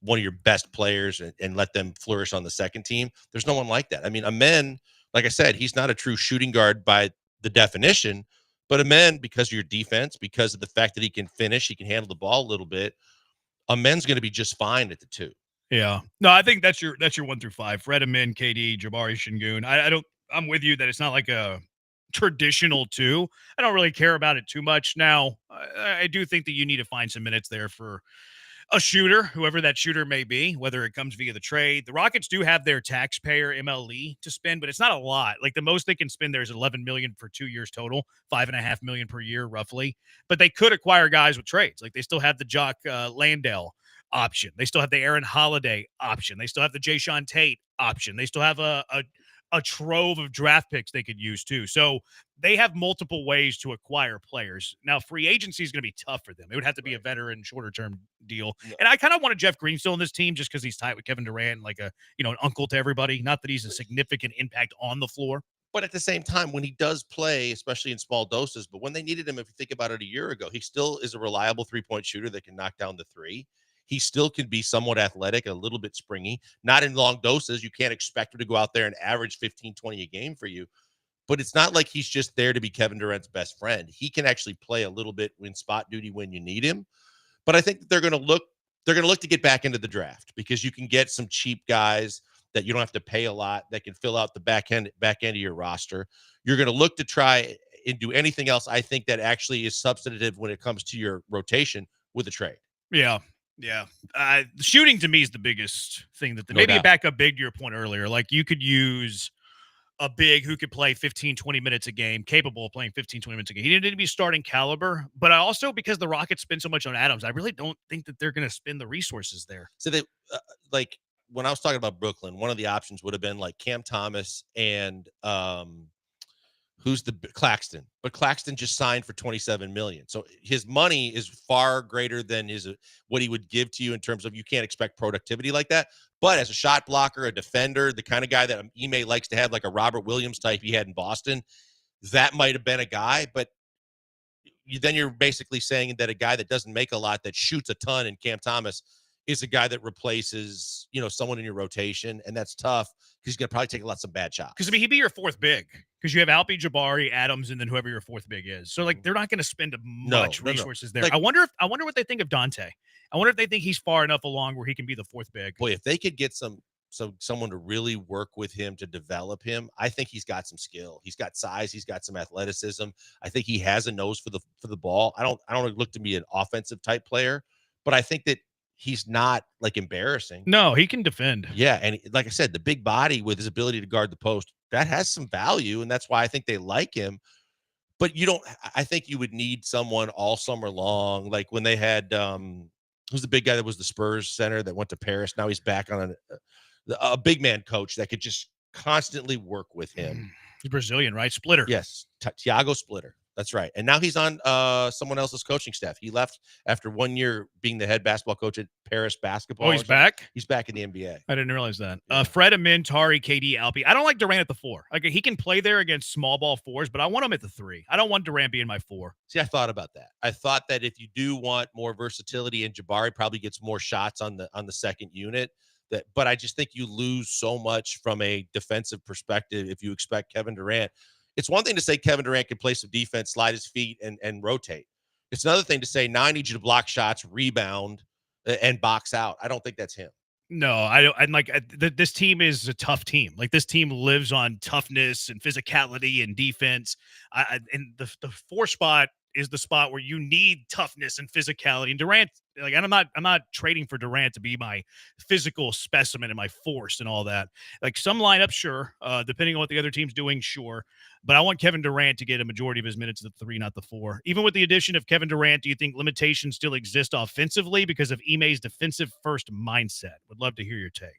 one of your best players and let them flourish on the second team. There's no one like that. I mean, Amen, like I said, he's not a true shooting guard by the definition. But Amen, because of your defense, because of the fact that he can finish, he can handle the ball a little bit, Amen's going to be just fine at the 2. Yeah. No, I think that's your 1 through 5. Fred, Amen, KD, Jabari, Şengün. I'm with you that it's not like a traditional 2. I don't really care about it too much. Now, I do think that you need to find some minutes there for a shooter, whoever that shooter may be, whether it comes via the trade. The Rockets do have their taxpayer MLE to spend, but it's not a lot. Like the most they can spend there is $11 million for 2 years total, $5.5 million per year roughly. But they could acquire guys with trades. Like they still have the Jock Landale option. They still have the Aaron Holiday option. They still have the Jayshawn Tate option. They still have a trove of draft picks they could use too. So they have multiple ways to acquire players. Now, free agency is going to be tough for them. It would have to be a veteran, shorter term deal. Yeah. And I kind of wanted Jeff Green still in this team just because he's tight with Kevin Durant, like an uncle to everybody. Not that he's a significant impact on the floor. But at the same time, when he does play, especially in small doses, but when they needed him, if you think about it a year ago, he still is a reliable 3-point shooter that can knock down the 3. He still can be somewhat athletic, a little bit springy, not in long doses. You can't expect him to go out there and average 15, 20 a game for you. But it's not like he's just there to be Kevin Durant's best friend. He can actually play a little bit in spot duty when you need him. But I think that they're going to look to get back into the draft because you can get some cheap guys that you don't have to pay a lot that can fill out the back end of your roster. You're going to look to try and do anything else, I think, that actually is substantive when it comes to your rotation with a trade. Yeah. Yeah. Shooting to me is the biggest thing maybe a backup big to your point earlier. Like you could use a big who could play 15, 20 minutes a game, capable of playing 15, 20 minutes a game. He didn't need to be starting caliber, but I also, because the Rockets spend so much on Adams, I really don't think that they're going to spend the resources there. So they like when I was talking about Brooklyn, one of the options would have been like Cam Thomas and who's the Claxton, but Claxton just signed for $27 million. So his money is far greater than what he would give to you in terms of, you can't expect productivity like that. But as a shot blocker, a defender, the kind of guy that Ime likes to have, like a Robert Williams type he had in Boston, that might have been a guy. But then you're basically saying that a guy that doesn't make a lot, that shoots a ton in Cam Thomas, is a guy that replaces, someone in your rotation. And that's tough because he's going to probably take some bad shots. Because, he'd be your fourth big because you have Alpi, Jabari, Adams, and then whoever your fourth big is. So, they're not going to spend much resources there. Like, I wonder what they think of Dante. I wonder if they think he's far enough along where he can be the fourth big. Boy, if they could get someone to really work with him to develop him, I think he's got some skill. He's got size. He's got some athleticism. I think he has a nose for the ball. I don't look to be an offensive type player, but I think that he's not embarrassing. No, he can defend. Yeah. And like I said, the big body with his ability to guard the post, that has some value. And that's why I think they like him. But I think you would need someone all summer long. Like when they had, who's the big guy that was the Spurs center that went to Paris? Now he's back on a big man coach that could just constantly work with him. He's Brazilian, right? Splitter. Yes. Thiago Splitter. That's right. And now he's on someone else's coaching staff. He left after 1 year being the head basketball coach at Paris basketball. Oh, he's back? He's back in the NBA. I didn't realize that. Yeah. Fred, Amin, Tari, KD, Alpi. I don't like Durant at the 4. Like, he can play there against small ball 4s, but I want him at the 3. I don't want Durant being my 4. See, I thought about that. I thought that if you do want more versatility, and Jabari probably gets more shots on the second unit, but I just think you lose so much from a defensive perspective if you expect Kevin Durant. It's one thing to say Kevin Durant can play some defense, slide his feet, and rotate. It's another thing to say, now I need you to block shots, rebound, and box out. I don't think that's him. No, I don't. I'm like, this team is a tough team. Like, this team lives on toughness and physicality and defense. And the 4 spot is the spot where you need toughness and physicality. And Durant, like, I'm not trading for Durant to be my physical specimen and my force and all that. Like, some lineups, sure, depending on what the other team's doing, sure. But I want Kevin Durant to get a majority of his minutes at the 3, not the 4. Even with the addition of Kevin Durant, do you think limitations still exist offensively because of Ime's defensive-first mindset? Would love to hear your take.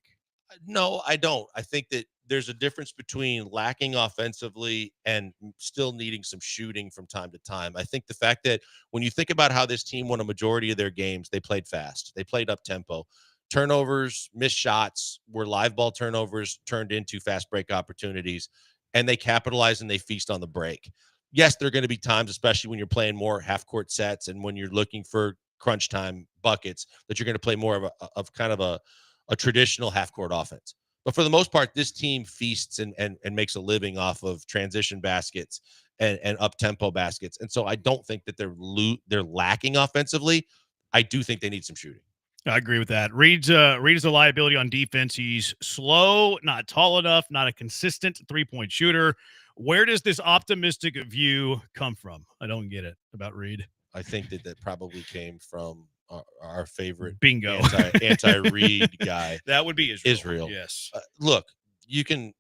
No, I don't. I think that there's a difference between lacking offensively and still needing some shooting from time to time. I think the fact that when you think about how this team won a majority of their games, they played fast. They played up tempo. Turnovers, missed shots were live ball turnovers turned into fast break opportunities, and they capitalize and they feast on the break. Yes, there are going to be times, especially when you're playing more half court sets and when you're looking for crunch time buckets, that you're going to play more of kind of a traditional half court offense. But for the most part, this team feasts and makes a living off of transition baskets and up tempo baskets. And so I don't think that they're lacking offensively. I do think they need some shooting. I agree with that. Reed's a liability on defense. He's slow, not tall enough, not a consistent 3-point shooter. Where does this optimistic view come from? I don't get it about Reed. I think that probably came from our favorite bingo anti-Reed guy. That would be Israel. Yes. Look, you can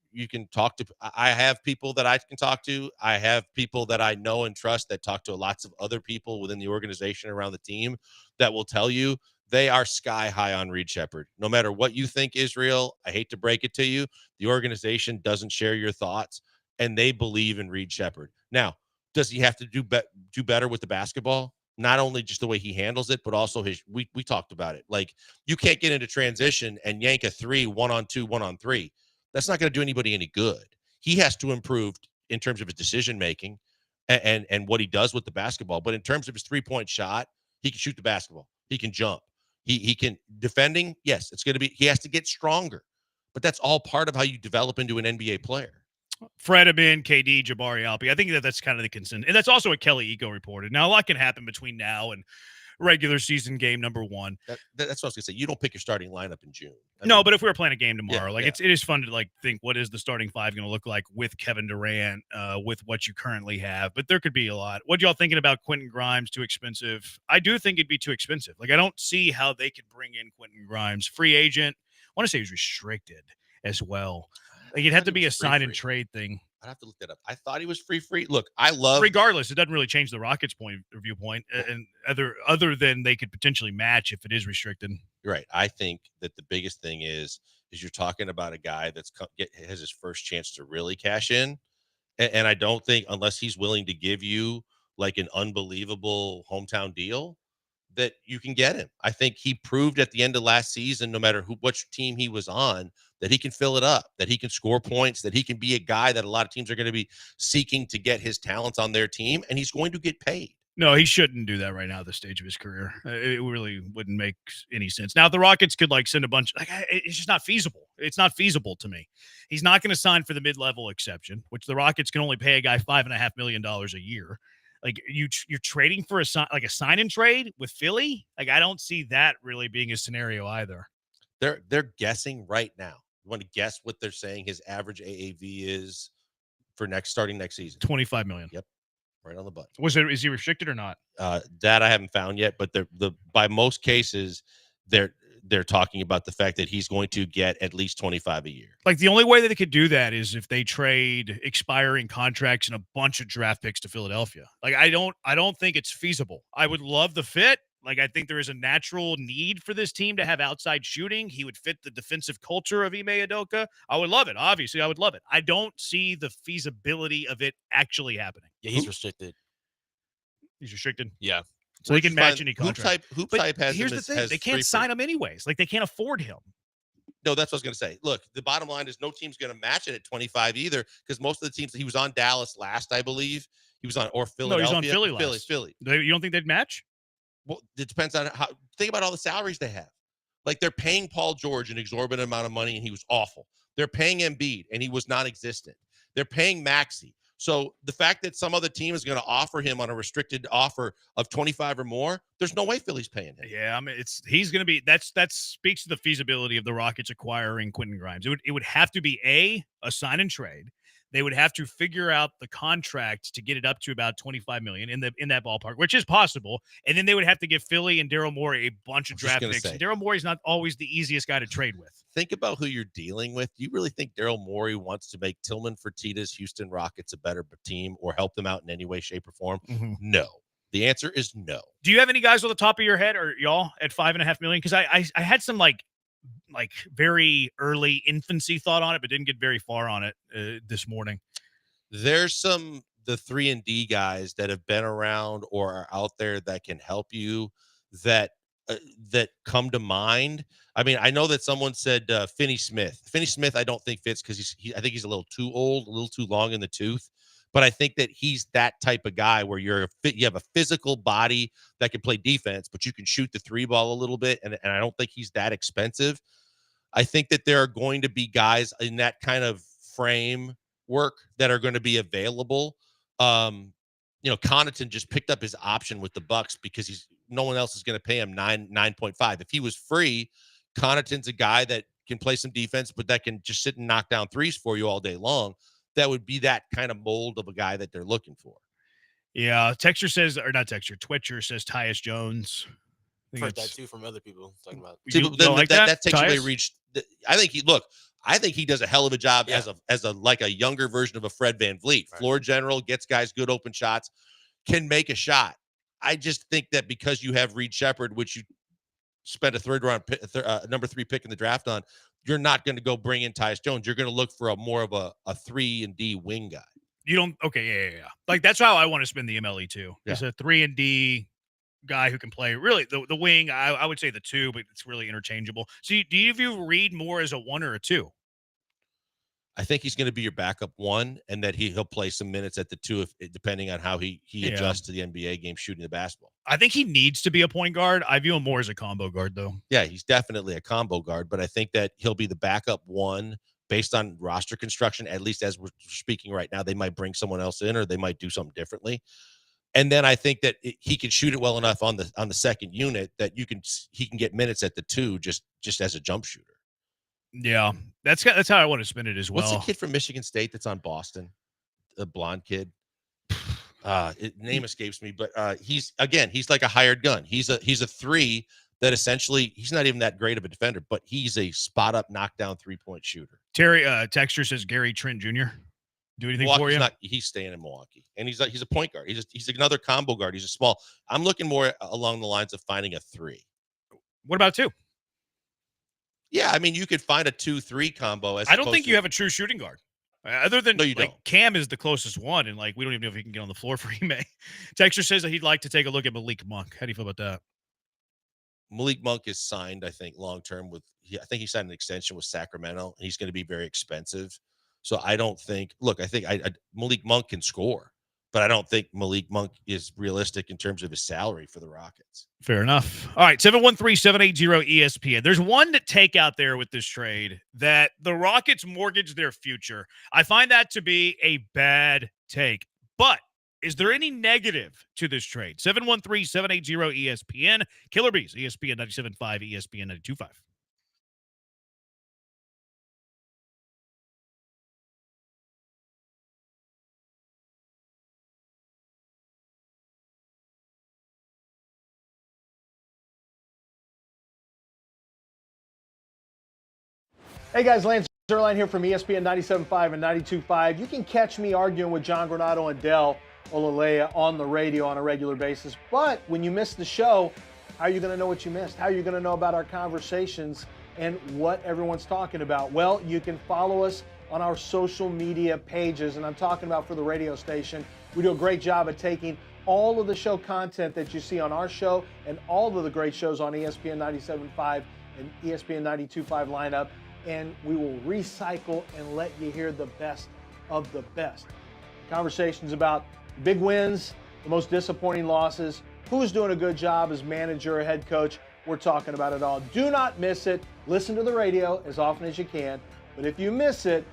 talk to. I have people that I can talk to. I have people that I know and trust that talk to lots of other people within the organization around the team that will tell you they are sky high on Reed Shepherd. No matter what you think, Israel, I hate to break it to you, the organization doesn't share your thoughts, and they believe in Reed Shepherd. Now, does he have to do better with the basketball? Not only just the way he handles it, but also we talked about it. Like, you can't get into transition and yank a 3 1-on-2, 1-on-3. That's not going to do anybody any good. He has to improve in terms of his decision making and what he does with the basketball. But in terms of his 3-point shot, he can shoot the basketball. He can jump. He can defending. Yes, he has to get stronger. But that's all part of how you develop into an NBA player. Fred Amin, KD, Jabari Alpi. I think that's kind of the consensus. And that's also what Kelly Eco reported. Now, a lot can happen between now and regular season game number 1. That's what I was going to say. You don't pick your starting lineup in June. But if we were playing a game tomorrow, it is fun to think, what is the starting 5 going to look like with Kevin Durant, with what you currently have? But there could be a lot. What y'all thinking about Quentin Grimes? Too expensive? I do think it'd be too expensive. I don't see how they could bring in Quentin Grimes. Free agent. I want to say he's restricted as well. It'd have to be a sign and trade thing. I'd have to look that up. I thought he was free. Look, regardless, it doesn't really change the Rockets' viewpoint, and other than they could potentially match if it is restricted. Right. I think that the biggest thing is you're talking about a guy has his first chance to really cash in, and I don't think, unless he's willing to give you like an unbelievable hometown deal, that you can get him. I think he proved at the end of last season, no matter which team he was on, that he can fill it up, that he can score points, that he can be a guy that a lot of teams are going to be seeking to get his talents on their team, and he's going to get paid. No, he shouldn't do that right now at this stage of his career. It really wouldn't make any sense. Now, if the Rockets could send a bunch, it's just not feasible. It's not feasible to me. He's not going to sign for the mid-level exception, which the Rockets can only pay a guy $5.5 million a year. You're trading for a sign and trade with Philly. I don't see that really being a scenario either. They're guessing right now. You want to guess what they're saying his average AAV is for starting next season? $25 million. Yep, right on the button. Is he restricted or not? That I haven't found yet, but by most cases they're talking about the fact that he's going to get at least 25 a year. The only way that they could do that is if they trade expiring contracts and a bunch of draft picks to Philadelphia. I don't think it's feasible. I would love the fit. I think there is a natural need for this team to have outside shooting. He would fit the defensive culture of Ime Udoka. I would love it. Obviously, I would love it. I don't see the feasibility of it actually happening. Yeah, he's restricted. He's restricted? Yeah. So they can match any contract. Hoop type has here's the thing. They can't sign him anyways. They can't afford him. No, that's what I was going to say. Look, the bottom line is no team's going to match it at 25 either, because most of the teams, he was on Dallas last, I believe. He was on, or Philadelphia. No, he's on Philly last. Philly. You don't think they'd match? Well, it depends on think about all the salaries they have. They're paying Paul George an exorbitant amount of money, and he was awful. They're paying Embiid, and he was non-existent. They're paying Maxey, So the fact that some other team is going to offer him on a restricted offer of 25 or more, there's no way Philly's paying him. Yeah, I mean, he's going to be that speaks to the feasibility of the Rockets acquiring Quentin Grimes. It would have to be a sign and trade. They would have to figure out the contract to get it up to about $25 million in that ballpark, which is possible. And then they would have to give Philly and Daryl Morey a bunch of draft picks. And Daryl Morey's not always the easiest guy to trade with. Think about who you're dealing with. Do you really think Daryl Morey wants to make Tillman Fertitta's Houston Rockets a better team or help them out in any way, shape, or form? Mm-hmm. No. The answer is no. Do you have any guys on the top of your head, or y'all at $5.5 million? Because I had some like very early infancy thought on it, but didn't get very far on it this morning. There's the 3-and-D guys that have been around or are out there that can help you that come to mind. I mean, I know that someone said Finney Smith. Finney Smith, I don't think fits because I think he's a little too old, a little too long in the tooth. But I think that he's that type of guy where you have a physical body that can play defense, but you can shoot the three ball a little bit. And I don't think he's that expensive. I think that there are going to be guys in that kind of framework that are going to be available. Connaughton just picked up his option with the Bucks because no one else is going to pay him 9.5. If he was free, Connaughton's a guy that can play some defense, but that can just sit and knock down threes for you all day long. That would be that kind of mold of a guy that they're looking for. Yeah. Twitcher says Tyus Jones. I've heard that too from other people talking about. That takes away reach. I think he does a hell of a job as a younger version of a Fred VanVleet. Right. Floor general, gets guys good open shots, can make a shot. I just think that because you have Reed Shepherd, which you spent a third round number 3 pick in the draft on, you're not going to go bring in Tyus Jones. You're going to look for more of a 3-and-D wing guy. You don't. Okay. Yeah. Like that's how I want to spend the MLE too. He's a 3-and-D guy who can play really the wing. I would say the 2, but it's really interchangeable. So do you view Reed more as a 1 or a 2? I think he's going to be your backup 1, and that he'll play some minutes at the 2 depending on how he adjusts to the NBA game shooting the basketball. I think he needs to be a point guard. I view him more as a combo guard, though. Yeah, he's definitely a combo guard, but I think that he'll be the backup 1 based on roster construction. At least as we're speaking right now, they might bring someone else in or they might do something differently. And then I think that he can shoot it well enough on the second unit that he can get minutes at the 2 just as a jump shooter. Yeah, that's how I want to spin it as well. What's the kid from Michigan State that's on Boston? The blonde kid. Name escapes me, but he's like a hired gun. He's a 3 that essentially he's not even that great of a defender, but he's a spot up knockdown 3-point shooter. Terry Texture says Gary Trent Jr. Do anything for you? He's staying in Milwaukee, and he's a point guard. He's another combo guard. He's a small. I'm looking more along the lines of finding a 3. What about 2? Yeah, I mean, you could find a 2-3 combo. I don't think you have a true shooting guard. Other than no, you don't. Cam is the closest one, and we don't even know if he can get on the floor for Ime. Texture says that he'd like to take a look at Malik Monk. How do you feel about that? Malik Monk is signed, I think, long term I think he signed an extension with Sacramento, and he's going to be very expensive. So I don't think. Look, I think Malik Monk can score, but I don't think Malik Monk is realistic in terms of his salary for the Rockets. Fair enough. All right, 713-780-ESPN. There's one to take out there with this trade that the Rockets mortgage their future. I find that to be a bad take. But is there any negative to this trade? 713-780-ESPN. Killer Bees, ESPN 97.5, ESPN 92.5. Hey guys, Lance Zerline here from ESPN 97.5 and 92.5. You can catch me arguing with John Granado and Del Olaleye on the radio on a regular basis. But when you miss the show, how are you going to know what you missed? How are you going to know about our conversations and what everyone's talking about? Well, you can follow us on our social media pages, and I'm talking about for the radio station. We do a great job at taking all of the show content that you see on our show and all of the great shows on ESPN 97.5 and ESPN 92.5 lineup, and we will recycle and let you hear the best of the best. Conversations about big wins, the most disappointing losses, who's doing a good job as manager or head coach. We're talking about it all. Do not miss it. Listen to the radio as often as you can. But if you miss it,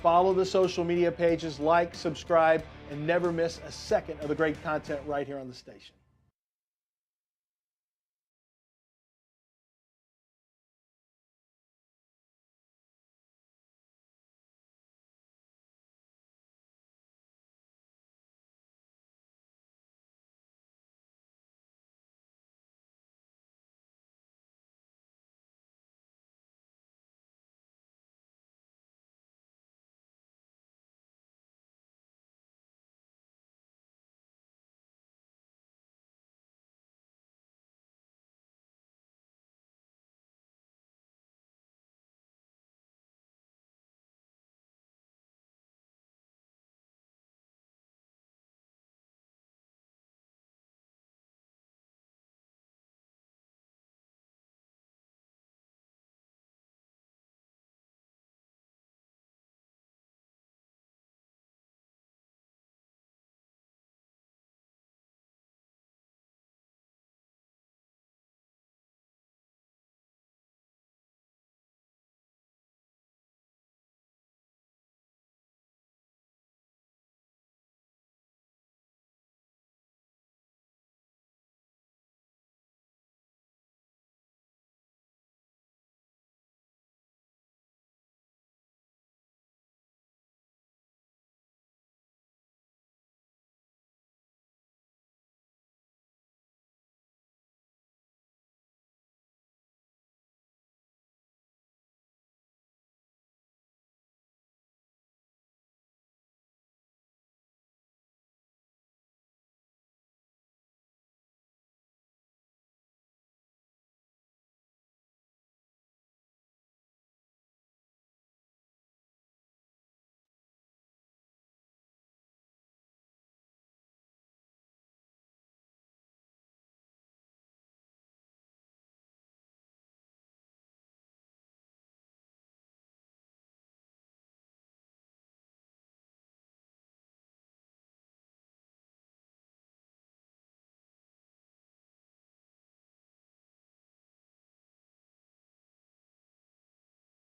Follow the social media pages, like, subscribe, and never miss a second of the great content right here on the station.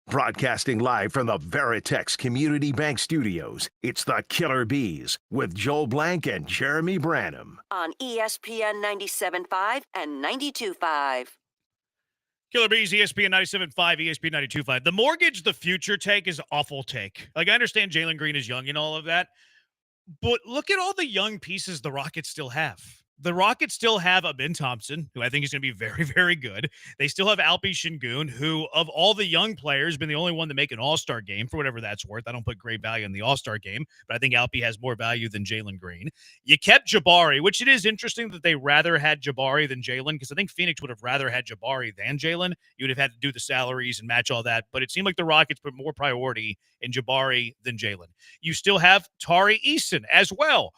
Broadcasting live from the Veritex Community Bank Studios, it's the Killer Bees with Joel Blank and Jeremy Branham. On ESPN 97.5 and 92.5. Killer Bees, ESPN 97.5, ESPN 92.5. The mortgage, the future take is awful take. Like, I understand Jalen Green is young and all of that, but look at all the young pieces the Rockets still have. The Rockets still have a Ben Thompson, who I think is going to be very, very good. They still have Alpi Şengün, who, of all the young players, been the only one to make an all-star game, for whatever that's worth. I don't put great value in the all-star game, but I think Alpi has more value than Jalen Green. You kept Jabari, which it is interesting that they rather had Jabari than Jalen, because I think Phoenix would have rather had Jabari than Jalen. You would have had to do the salaries and match all that, but it seemed like the Rockets put more priority in Jabari than Jalen. You still have Tari Eason as well.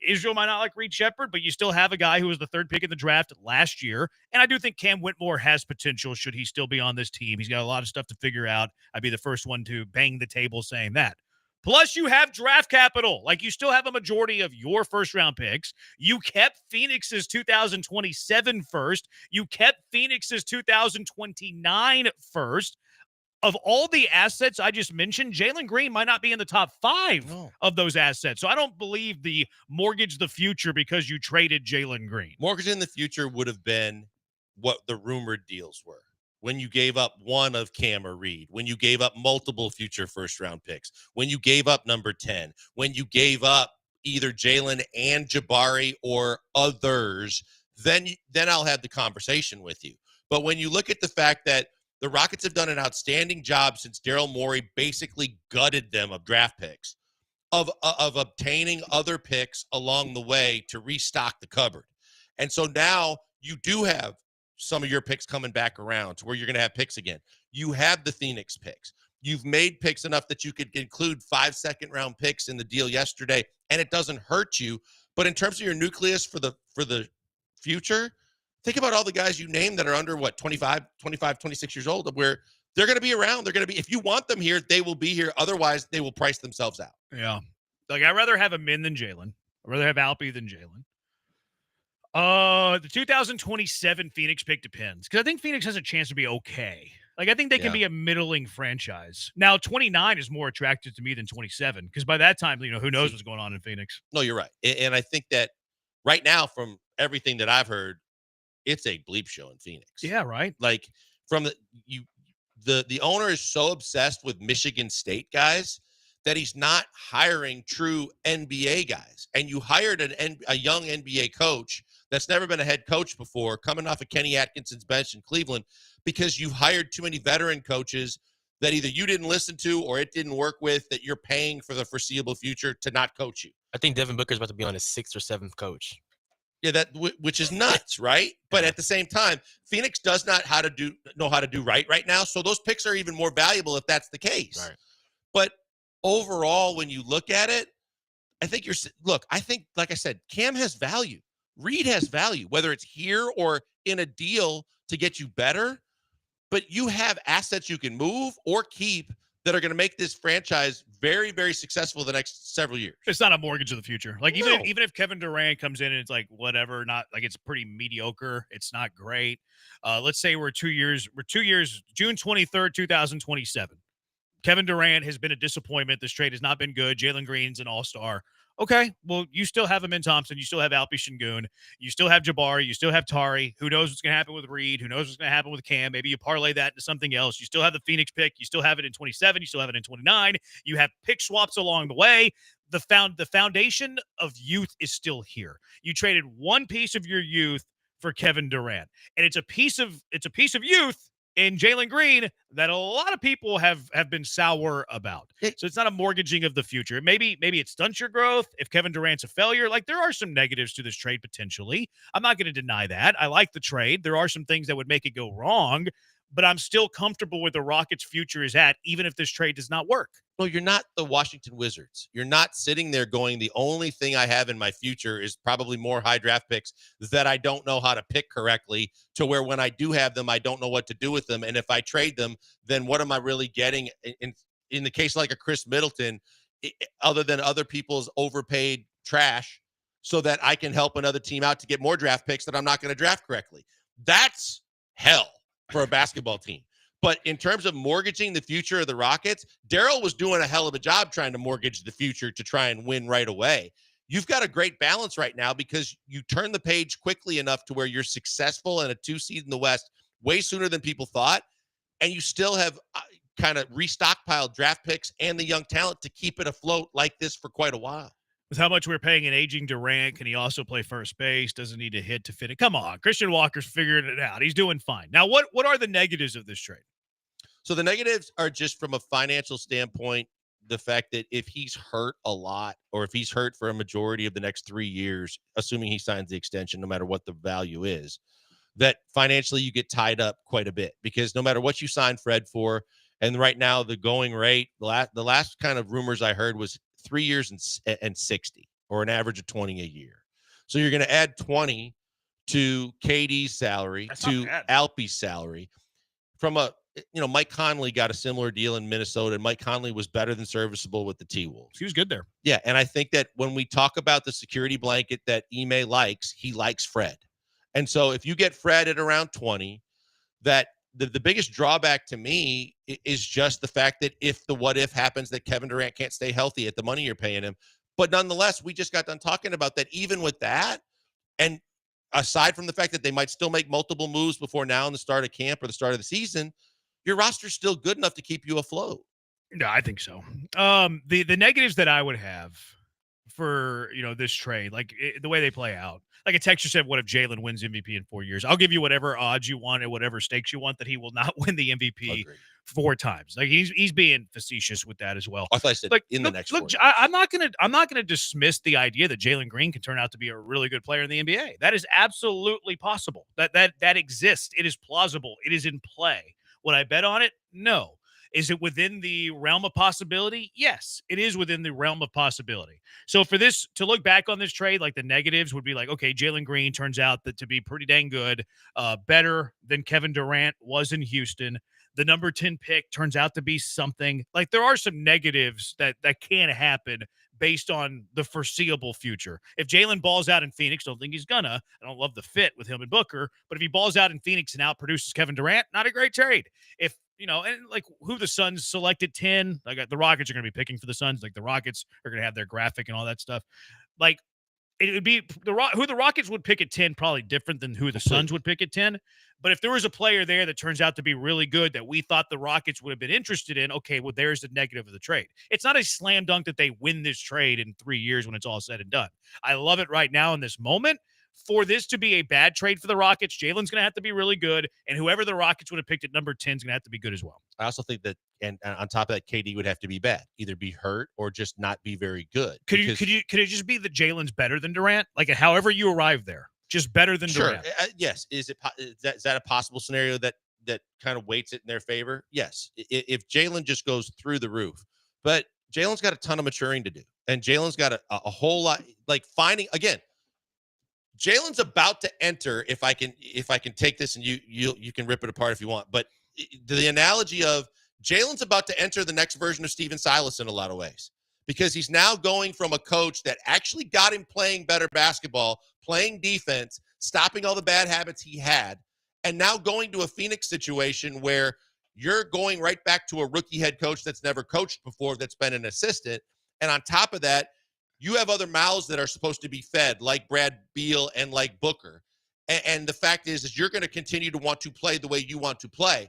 Israel might not like Reed Shepherd, but you still have a guy who was the third pick in the draft last year. And I do think Cam Whitmore has potential should he still be on this team. He's got a lot of stuff to figure out. I'd be the first one to bang the table saying that. Plus, you have draft capital. Like, you still have a majority of your first-round picks. You kept Phoenix's 2027 first. You kept Phoenix's 2029 first. Of all the assets I just mentioned, Jalen Green might not be in the top 5 of those assets. So I don't believe the mortgage the future because you traded Jalen Green. Mortgage in the future would have been what the rumored deals were. When you gave up one of Cam or Reed, when you gave up multiple future first-round picks, when you gave up number 10, when you gave up either Jalen and Jabari or others, then I'll have the conversation with you. But when you look at the fact that the Rockets have done an outstanding job since Daryl Morey basically gutted them of draft picks, of obtaining other picks along the way to restock the cupboard. And so now you do have some of your picks coming back around to where you're going to have picks again. You have the Phoenix picks. You've made picks enough that you could include 5 second-round picks in the deal yesterday, and it doesn't hurt you. But in terms of your nucleus for the future, think about all the guys you named that are under, 25, 26 years old, where they're going to be around. They're going to be, if you want them here, they will be here. Otherwise, they will price themselves out. Yeah. Like, I'd rather have a Min than Jalen. I'd rather have Alpi than Jalen. The 2027 Phoenix pick depends, because I think Phoenix has a chance to be okay. Like, I think they can be a middling franchise. Now, 29 is more attractive to me than 27 because by that time, who knows what's going on in Phoenix. No, you're right. And I think that right now, from everything that I've heard, it's a bleep show in Phoenix. Yeah, right. Like from the owner is so obsessed with Michigan State guys that he's not hiring true NBA guys. And you hired a young NBA coach that's never been a head coach before, coming off of Kenny Atkinson's bench in Cleveland, because you've hired too many veteran coaches that either you didn't listen to or it didn't work with, that you're paying for the foreseeable future to not coach you. I think Devin Booker's about to be on his 6th or 7th coach. Yeah, which is nuts, right? But at the same time, Phoenix does not know how to do right now. So those picks are even more valuable if that's the case. Right. But overall, when you look at it, I think like I said, Cam has value. Reed has value, whether it's here or in a deal to get you better. But you have assets you can move or keep that are going to make this franchise very, very successful the next several years. It's not a mortgage of the future. Like even if Kevin Durant comes in and it's like whatever, not like it's pretty mediocre. It's not great. Let's say we're 2 years, June 23rd, 2027. Kevin Durant has been a disappointment. This trade has not been good. Jalen Green's an all-star. Okay, well, you still have Amin Thompson. You still have Alpi Şengün. You still have Jabari. You still have Tari. Who knows what's going to happen with Reed? Who knows what's going to happen with Cam? Maybe you parlay that into something else. You still have the Phoenix pick. You still have it in 27. You still have it in 29. You have pick swaps along the way. The foundation of youth is still here. You traded one piece of your youth for Kevin Durant, and it's a piece of youth in Jalen Green that a lot of people have been sour about. So it's not a mortgaging of the future. Maybe it stunts your growth if Kevin Durant's a failure. Like, there are some negatives to this trade potentially. I'm not going to deny that. I like the trade. There are some things that would make it go wrong, but I'm still comfortable where the Rockets' future is at, even if this trade does not work. No, you're not the Washington Wizards. You're not sitting there going, the only thing I have in my future is probably more high draft picks that I don't know how to pick correctly, to where when I do have them, I don't know what to do with them. And if I trade them, then what am I really getting in the case like a Chris Middleton, other than other people's overpaid trash, so that I can help another team out to get more draft picks that I'm not going to draft correctly? That's hell for a basketball team. But in terms of mortgaging the future of the Rockets, Daryl was doing a hell of a job trying to mortgage the future to try and win right away. You've got a great balance right now because you turn the page quickly enough to where you're successful in a 2 seed in the West way sooner than people thought. And you still have kind of restockpiled draft picks and the young talent to keep it afloat like this for quite a while. With how much we're paying an aging Durant, can he also play first base? Doesn't need to hit to fit it. Come on, Christian Walker's figuring it out. He's doing fine. Now, what are the negatives of this trade? So the negatives are just from a financial standpoint, the fact that if he's hurt a lot, or if he's hurt for a majority of the next 3 years, assuming he signs the extension, no matter what the value is, that financially you get tied up quite a bit, because no matter what you sign Fred for, and right now the going rate, the last kind of rumors I heard was 3 years and 60, or an average of 20 a year. So you're going to add 20 to KD's salary, That's to not bad. Alpi's salary. From Mike Conley got a similar deal in Minnesota, and Mike Conley was better than serviceable with the T-Wolves. He was good there. Yeah, and I think that when we talk about the security blanket that Ime likes, he likes Fred. And so if you get Fred at around 20, that the biggest drawback to me is just the fact that if the what if happens that Kevin Durant can't stay healthy at the money you're paying him. But nonetheless, we just got done talking about that. Even with that, and aside from the fact that they might still make multiple moves before now in the start of camp or the start of the season, your roster's still good enough to keep you afloat. No, I think so. The negatives that I would have for this trade, like the way they play out, like a texture said, what if Jalen wins MVP in 4 years? I'll give you whatever odds you want and whatever stakes you want that he will not win the MVP 4 times. Like he's being facetious with that as well. I thought I said the next 4 years. I'm not gonna dismiss the idea that Jalen Green can turn out to be a really good player in the NBA. That is absolutely possible. That exists. It is plausible. It is in play. Would I bet on it? No. Is it within the realm of possibility? Yes, it is within the realm of possibility. So for this, to look back on this trade, like the negatives would be like, okay, Jalen Green turns out to be pretty dang good, better than Kevin Durant was in Houston. The number 10 pick turns out to be something. Like, there are some negatives that can happen based on the foreseeable future. If Jalen balls out in Phoenix, don't think he's gonna. I don't love the fit with him and Booker, but if he balls out in Phoenix and outproduces Kevin Durant, not a great trade. If and like who the Suns selected 10. Like the Rockets are going to be picking for the Suns. Like the Rockets are going to have their graphic and all that stuff. Like it would be who the Rockets would pick at 10, probably different than who the Suns would pick at 10. But if there was a player there that turns out to be really good that we thought the Rockets would have been interested in, okay, well, there's the negative of the trade. It's not a slam dunk that they win this trade in 3 years when it's all said and done. I love it right now in this moment. For this to be a bad trade for the Rockets, Jalen's going to have to be really good, and whoever the Rockets would have picked at number 10 is going to have to be good as well. I also think that, and on top of that, KD would have to be bad, either be hurt or just not be very good. Could it just be that Jalen's better than Durant? Like, however you arrive there, just better than Durant. Yes. Is that a possible scenario that kind of weights it in their favor? Yes. If Jalen just goes through the roof, but Jalen's got a ton of maturing to do, and Jalen's got a whole lot, like finding again. Jalen's about to enter. If I can take this and you can rip it apart if you want, but the analogy of Jalen's about to enter the next version of Steven Silas in a lot of ways, because he's now going from a coach that actually got him playing better basketball, playing defense, stopping all the bad habits he had, and now going to a Phoenix situation where you're going right back to a rookie head coach that's never coached before, that's been an assistant, and on top of that, you have other mouths that are supposed to be fed, like Brad Beal and like Booker. And the fact is you're going to continue to want to play the way you want to play.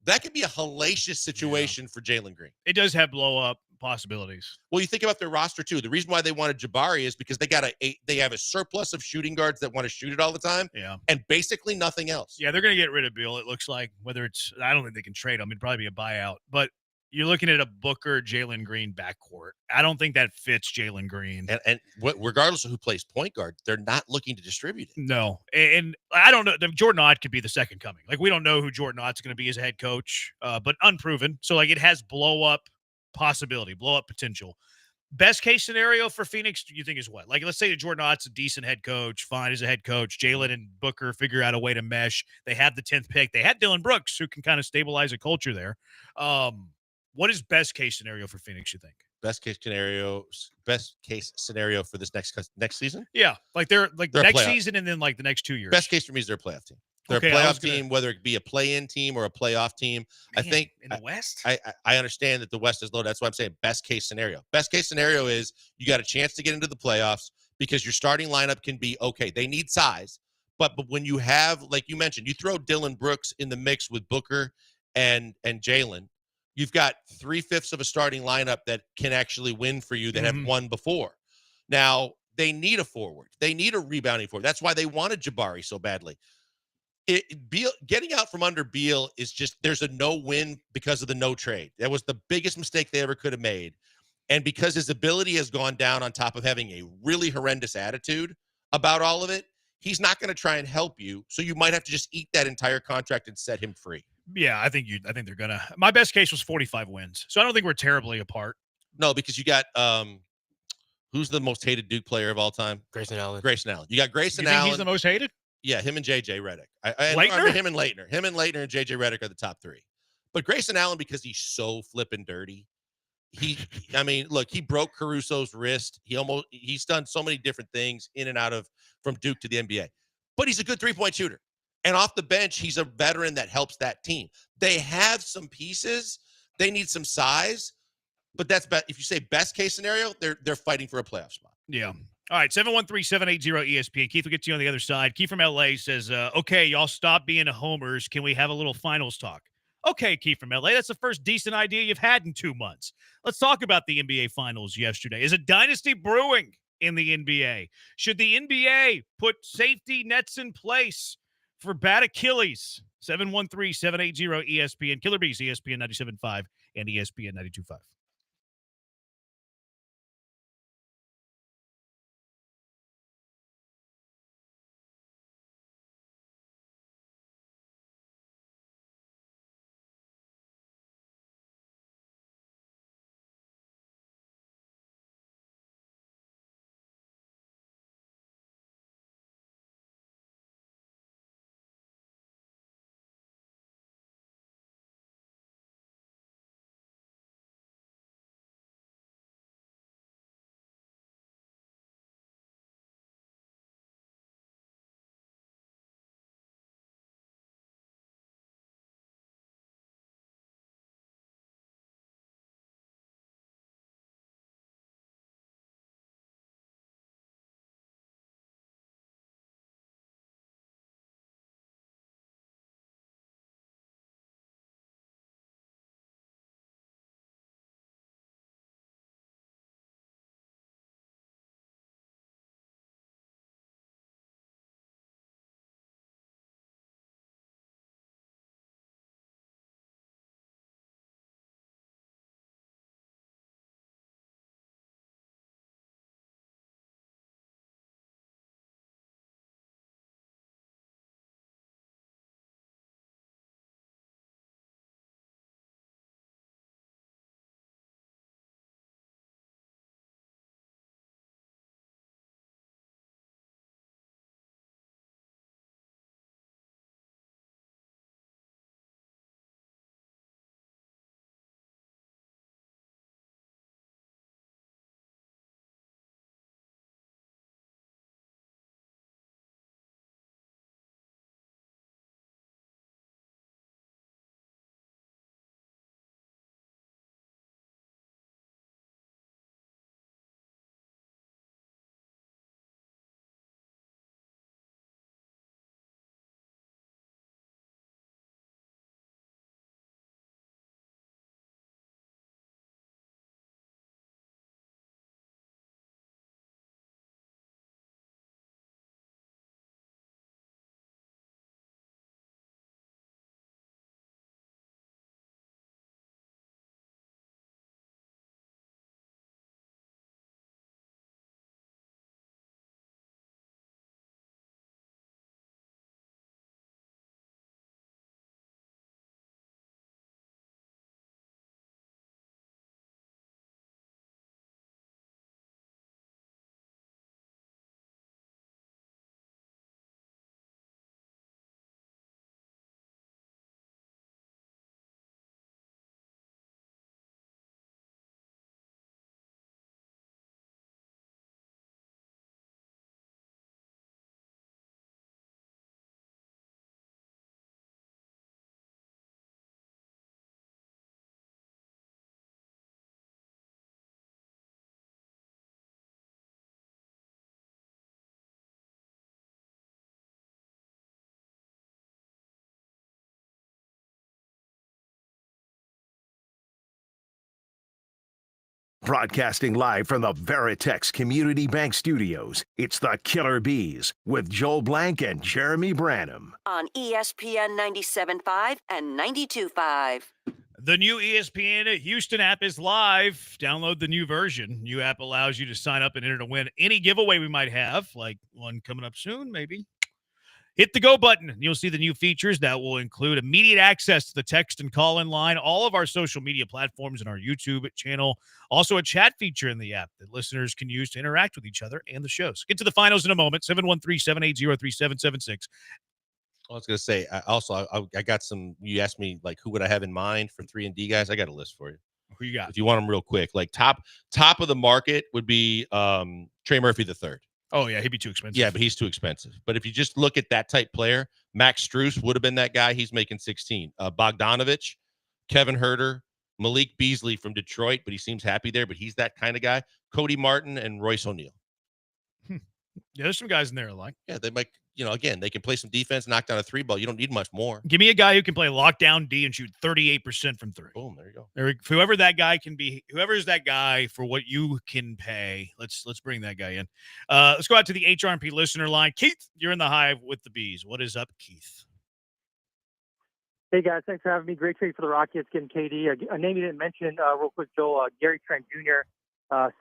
That could be a hellacious situation for Jalen Green. It does have blow-up possibilities. Well, you think about their roster, too. The reason why they wanted Jabari is because they have a surplus of shooting guards that want to shoot it all the time, and basically nothing else. Yeah, they're going to get rid of Beal, it looks like. Whether it's – I don't think they can trade him. It'd probably be a buyout. But – you're looking at a Booker, Jalen Green backcourt. I don't think that fits Jalen Green. And regardless of who plays point guard, they're not looking to distribute it. No. And I don't know. Jordan Ott could be the second coming. Like, we don't know who Jordan Ott's going to be as a head coach, but unproven. So, like, it has blow-up possibility, blow-up potential. Best case scenario for Phoenix, do you think is what? Like, let's say that Jordan Ott's a decent head coach, fine as a head coach. Jalen and Booker figure out a way to mesh. They have the 10th pick. They had Dylan Brooks, who can kind of stabilize a culture there. What is best case scenario for Phoenix, you think? Best case scenario for this next season? Yeah. Like they're next season and then like the next 2 years. Best case for me is they're a playoff team. They're a playoff team, whether it be a play-in team or a playoff team. Man, I think in the West? I understand that the West is low. That's why I'm saying best case scenario. Best case scenario is you got a chance to get into the playoffs because your starting lineup can be okay. They need size, but when you have, like you mentioned, you throw Dylan Brooks in the mix with Booker and Jalen, you've got 3/5 of a starting lineup that can actually win for you that have won before. Now, they need a forward. They need a rebounding forward. That's why they wanted Jabari so badly. Beal, getting out from under Beal is just, there's a no-win because of the no trade. That was the biggest mistake they ever could have made. And because his ability has gone down on top of having a really horrendous attitude about all of it, he's not going to try and help you. So you might have to just eat that entire contract and set him free. Yeah, I think they're gonna. My best case was 45 wins, so I don't think we're terribly apart. No, because you got who's the most hated Duke player of all time? Grayson Allen. You got Grayson Allen. He's the most hated. Yeah, him and JJ Redick. Him and Leitner and JJ Redick are the top three. But Grayson Allen, because he's so flippin' dirty. He broke Caruso's wrist. He's done so many different things in and out of from Duke to the NBA. But he's a good 3-point shooter. And off the bench, he's a veteran that helps that team. They have some pieces. They need some size. But that's if you say best case scenario, they're fighting for a playoff spot. Yeah. All right, 713-780-ESPN. Keith will get to you on the other side. Keith from LA says, okay, y'all stop being homers. Can we have a little finals talk? Okay, Keith from LA, that's the first decent idea you've had in 2 months. Let's talk about the NBA Finals yesterday. Is a dynasty brewing in the NBA? Should the NBA put safety nets in place for bad Achilles? 713-780-ESPN. Killer Bees, ESPN 97.5 and ESPN 92.5. Broadcasting live from the Veritex Community Bank Studios, it's the Killer Bees with Joel Blank and Jeremy Branham. On ESPN 97.5 and 92.5. The new ESPN Houston app is live. Download the new version. New app allows you to sign up and enter to win any giveaway we might have, like one coming up soon, maybe. Hit the go button. You'll see the new features that will include immediate access to the text and call-in line, all of our social media platforms, and our YouTube channel. Also a chat feature in the app that listeners can use to interact with each other and the shows. Get to the finals in a moment. 713-780-3776. I was going to say, I got some, you asked me, like, who would I have in mind for 3-and-D guys? I got a list for you. Who you got? If you want them real quick. Like, top of the market would be Trey Murphy III. Oh, yeah, he'd be too expensive. Yeah, but he's too expensive. But if you just look at that type player, Max Strus would have been that guy. He's making 16. Bogdanovich, Kevin Huerter, Malik Beasley from Detroit, but he seems happy there, but he's that kind of guy. Cody Martin and Royce O'Neal. Yeah, there's some guys in there I like. Yeah, they might, again, they can play some defense, knock down a 3-ball. You don't need much more. Give me a guy who can play lockdown D and shoot 38% from 3. Boom, there you go. Whoever that guy can be, whoever is that guy for what you can pay, let's bring that guy in. Let's go out to the HRP listener line. Keith, you're in the hive with the Bees. What is up, Keith? Hey, guys. Thanks for having me. Great trade for the Rockets, getting KD. A name you didn't mention real quick, Joel, Gary Trent Jr.,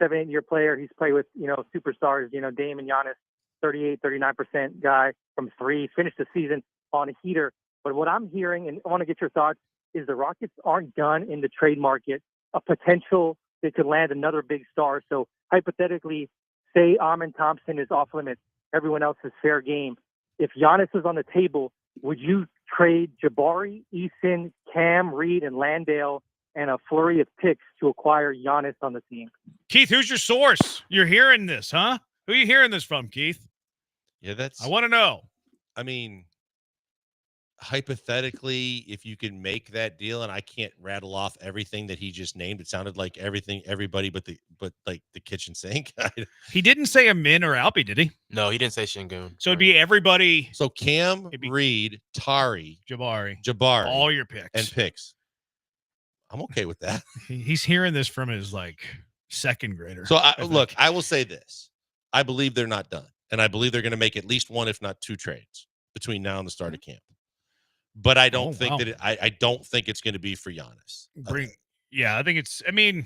7-8-year player. He's played with, superstars, Dame and Giannis, 38, 39% guy from 3, finished the season on a heater. But what I'm hearing, and I want to get your thoughts, is the Rockets aren't done in the trade market. A potential they could land another big star. So hypothetically, say Amen Thompson is off limits. Everyone else is fair game. If Giannis is on the table, would you trade Jabari, Eason, Cam, Reed, and Landale and a flurry of picks to acquire Giannis on the team? Keith, who's your source? You're hearing this, huh? Who are you hearing this from, Keith? Yeah, I want to know. I mean, hypothetically, if you can make that deal, and I can't rattle off everything that he just named, it sounded like everybody but like the kitchen sink. He didn't say Amin or Alpi, did he? No, he didn't say Şengün. So it'd be everybody. So Cam, Reed, Tari, Jabari, all your picks and picks. I'm okay with that. He's hearing this from his second grader. So look, I will say this. I believe they're not done. And I believe they're going to make at least one, if not 2 trades between now and the start of camp. But I don't think that I don't think it's going to be for Giannis. Yeah, I think it's, I mean,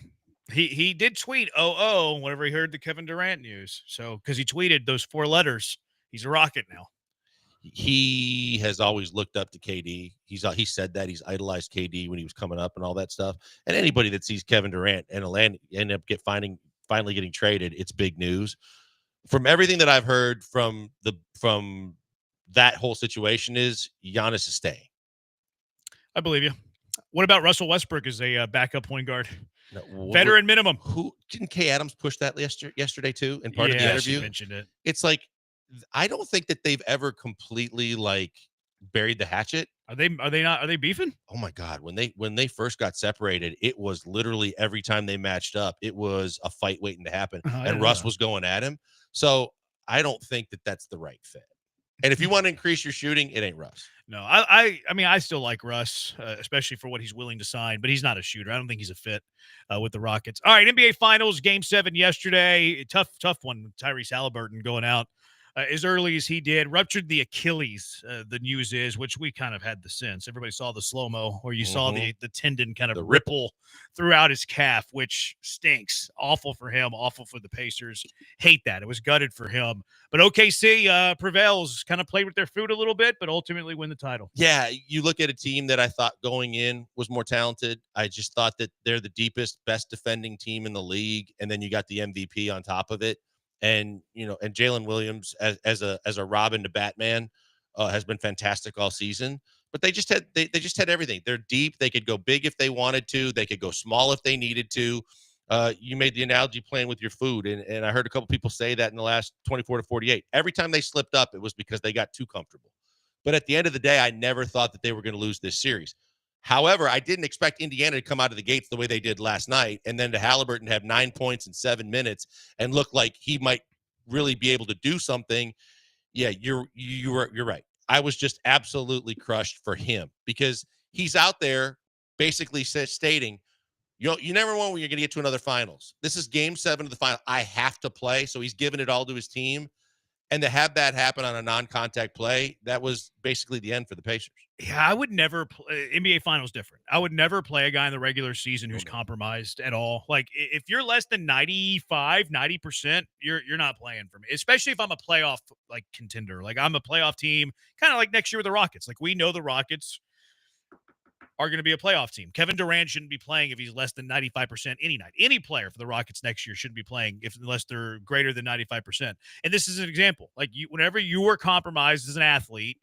he did tweet whenever he heard the Kevin Durant news. So, because he tweeted those 4 letters, he's a Rocket now. He has always looked up to KD. He said that he's idolized KD when he was coming up and all that stuff. And anybody that sees Kevin Durant and end up finally getting traded, it's big news. From everything that I've heard from that whole situation is Giannis is staying. I believe you. What about Russell Westbrook as a backup point guard? Veteran minimum. Who didn't Kay Adams push that yesterday too? In part of the interview, she mentioned it. It's like I don't think that they've ever completely buried the hatchet. Are they beefing? Oh my God. When they first got separated, it was literally every time they matched up, it was a fight waiting to happen. And Russ was going at him. So I don't think that that's the right fit. And if you want to increase your shooting, it ain't Russ. No, I mean, I still like Russ, especially for what he's willing to sign, but he's not a shooter. I don't think he's a fit with the Rockets. All right, NBA Finals, Game 7 yesterday. Tough one. Tyrese Halliburton going out as early as he did, ruptured the Achilles, the news is, which we kind of had the sense. Everybody saw the slow-mo where you saw the tendon kind of ripple throughout his calf, which stinks. Awful for him, awful for the Pacers. Hate that. It was gutted for him. But OKC prevails, kind of played with their food a little bit, but ultimately win the title. Yeah, you look at a team that I thought going in was more talented. I just thought that they're the deepest, best defending team in the league, and then you got the MVP on top of it. And and Jalen Williams as a Robin to Batman has been fantastic all season. But they just had everything. They're deep. They could go big if they wanted to. They could go small if they needed to. You made the analogy playing with your food, and I heard a couple people say that in the last 24 to 48. Every time they slipped up, it was because they got too comfortable. But at the end of the day, I never thought that they were going to lose this series. However, I didn't expect Indiana to come out of the gates the way they did last night, and then to Halliburton have 9 points in 7 minutes and look like he might really be able to do something. Yeah, you're right. I was just absolutely crushed for him because he's out there basically stating, You never know when you're going to get to another finals. This is game 7 of the final. I have to play. So he's giving it all to his team. And to have that happen on a non-contact play, that was basically the end for the Pacers. Yeah, I would never play NBA Finals different. I would never play a guy in the regular season who's compromised at all. Like if you're less than 90%, you're not playing for me. Especially if I'm a playoff like contender. Like I'm a playoff team, kind of like next year with the Rockets. Like we know the Rockets are going to be a playoff team. Kevin Durant shouldn't be playing if he's less than 95% any night. Any player for the Rockets next year shouldn't be playing unless they're greater than 95%. And this is an example. Like whenever you are compromised as an athlete,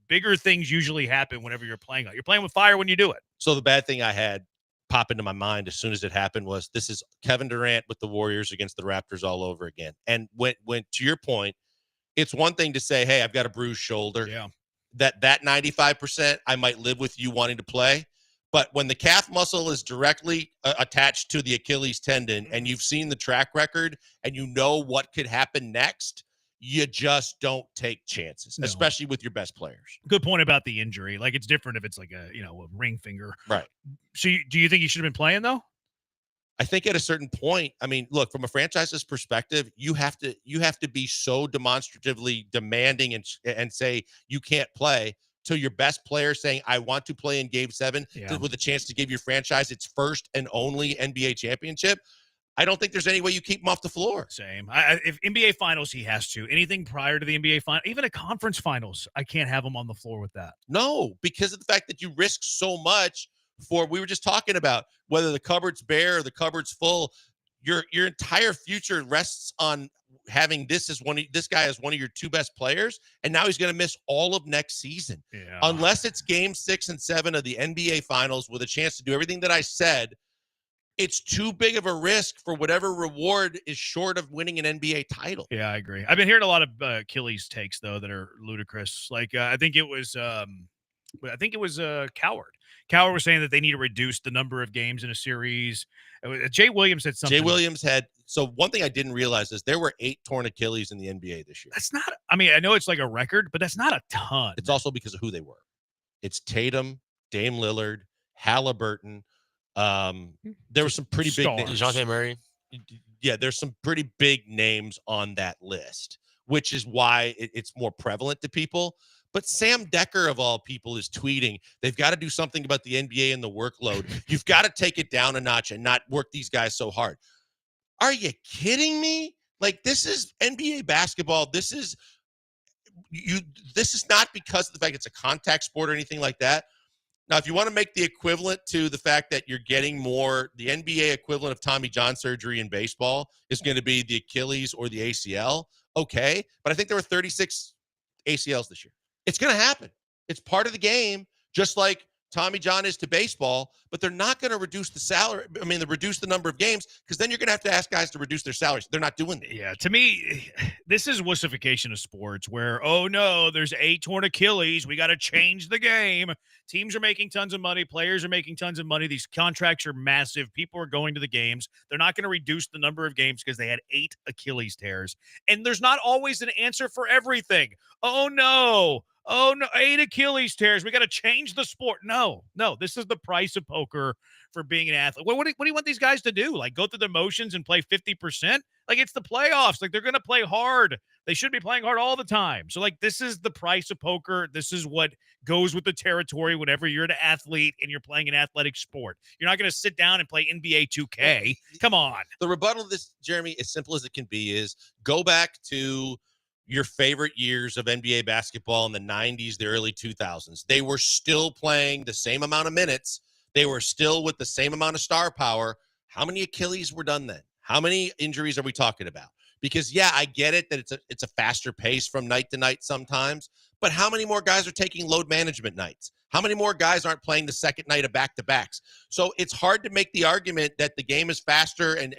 bigger things usually happen whenever you're playing. You're playing with fire when you do it. So the bad thing I had pop into my mind as soon as it happened was this is Kevin Durant with the Warriors against the Raptors all over again. And when to your point, it's one thing to say, hey, I've got a bruised shoulder. Yeah. That 95%, I might live with you wanting to play. But when the calf muscle is directly attached to the Achilles tendon and you've seen the track record and you know what could happen next, you just don't take chances, especially with your best players. Good point about the injury. Like it's different if it's like a ring finger. Right. So do you think he should have been playing though? I think at a certain point, I mean, look, from a franchise's perspective, you have to be so demonstratively demanding and say you can't play to your best player saying, I want to play in game 7 with a chance to give your franchise its first and only NBA championship. I don't think there's any way you keep him off the floor. Same. If NBA Finals, he has to. Anything prior to the NBA Finals, even a conference Finals, I can't have him on the floor with that. No, because of the fact that you risk so much we were just talking about whether the cupboard's bare or the cupboard's full. Your entire future rests on having this guy as one of your 2 best players, and now he's going to miss all of next season. Yeah. Unless it's game 6 and 7 of the NBA Finals with a chance to do everything that I said, it's too big of a risk for whatever reward is short of winning an NBA title. Yeah, I agree. I've been hearing a lot of Achilles takes though that are ludicrous. Like I think it was Coward. Coward was saying that they need to reduce the number of games in a series. Jay Williams said something. Jay Williams so one thing I didn't realize is there were 8 torn Achilles in the NBA this year. That's not, I mean, I know it's like a record, but that's not a ton. It's also because of who they were. It's Tatum, Dame Lillard, Halliburton. There were some pretty big names. DeJounte Murray. Yeah, there's some pretty big names on that list, which is why it's more prevalent to people. But Sam Decker, of all people, is tweeting, they've got to do something about the NBA and the workload. You've got to take it down a notch and not work these guys so hard. Are you kidding me? Like, this is NBA basketball. This is not because of the fact it's a contact sport or anything like that. Now, if you want to make the equivalent to the fact that you're getting more, the NBA equivalent of Tommy John surgery in baseball is going to be the Achilles or the ACL. Okay. But I think there were 36 ACLs this year. It's going to happen. It's part of the game, just like Tommy John is to baseball, but they're not going to reduce the salary. I mean, reduce the number of games because then you're going to have to ask guys to reduce their salaries. They're not doing that. Yeah, to me, this is wussification of sports where, oh no, there's 8 torn Achilles. We got to change the game. Teams are making tons of money. Players are making tons of money. These contracts are massive. People are going to the games. They're not going to reduce the number of games because they had 8 Achilles tears. And there's not always an answer for everything. Oh no, 8 Achilles tears. We got to change the sport. No, this is the price of poker for being an athlete. What do you want these guys to do? Like go through the motions and play 50%? Like it's the playoffs. Like they're going to play hard. They should be playing hard all the time. So like this is the price of poker. This is what goes with the territory whenever you're an athlete and you're playing an athletic sport. You're not going to sit down and play NBA 2K. Come on. The rebuttal of this, Jeremy, as simple as it can be, is go back to your favorite years of NBA basketball in the 90s, the early 2000s. They were still playing the same amount of minutes. They were still with the same amount of star power. How many Achilles were done then? How many injuries are we talking about? Because, yeah, I get it that it's a faster pace from night to night sometimes, but how many more guys are taking load management nights? How many more guys aren't playing the second night of back-to-backs? So it's hard to make the argument that the game is faster and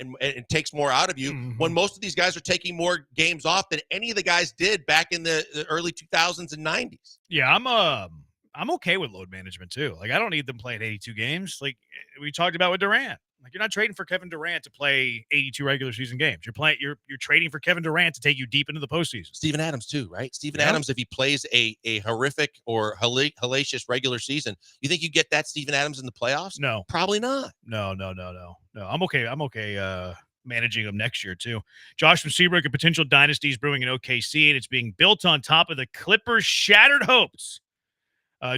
takes more out of you when most of these guys are taking more games off than any of the guys did back in the early 2000s and 90s. Yeah, I'm okay with load management too. Like I don't need them playing 82 games like we talked about with Durant. Like, you're not trading for Kevin Durant to play 82 regular season games. You're trading for Kevin Durant to take you deep into the postseason. Steven Adams too, right? Steven Adams, if he plays a horrific or hellacious regular season, you think you get that Steven Adams in the playoffs? No, probably not. No. I'm okay. Managing them next year too. Josh from Seabrook, a potential dynasty is brewing in OKC, and it's being built on top of the Clippers' shattered hopes.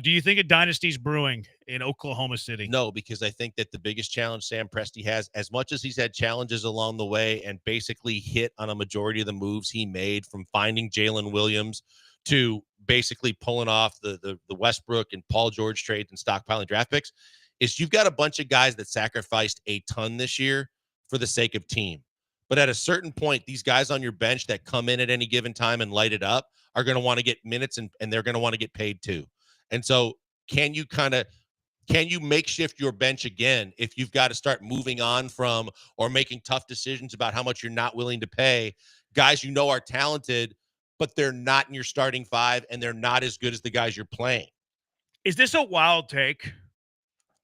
Do you think a dynasty's brewing in Oklahoma City? No, because I think that the biggest challenge Sam Presti has, as much as he's had challenges along the way and basically hit on a majority of the moves he made, from finding Jalen Williams to basically pulling off the Westbrook and Paul George trades and stockpiling draft picks, is you've got a bunch of guys that sacrificed a ton this year for the sake of team. But at a certain point, these guys on your bench that come in at any given time and light it up are going to want to get minutes, and they're going to want to get paid too. And so can you makeshift your bench again if you've got to start moving on from or making tough decisions about how much you're not willing to pay guys you know are talented, but they're not in your starting five and they're not as good as the guys you're playing? Is this a wild take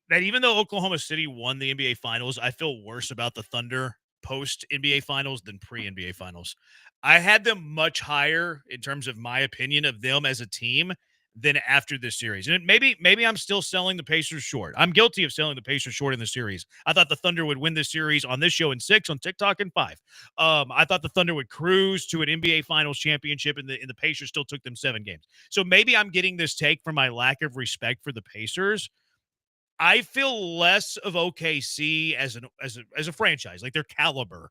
that even though Oklahoma City won the NBA Finals, I feel worse about the Thunder post-NBA Finals than pre-NBA Finals? I had them much higher in terms of my opinion of them as a team than after this series. And maybe I'm still selling the Pacers short. I'm guilty of selling the Pacers short in the series. I thought the Thunder would win this series on this show in 6, on TikTok in 5. I thought the Thunder would cruise to an NBA Finals championship, and the Pacers still took them 7 games. So maybe I'm getting this take from my lack of respect for the Pacers. I feel less of OKC as a franchise, like their caliber,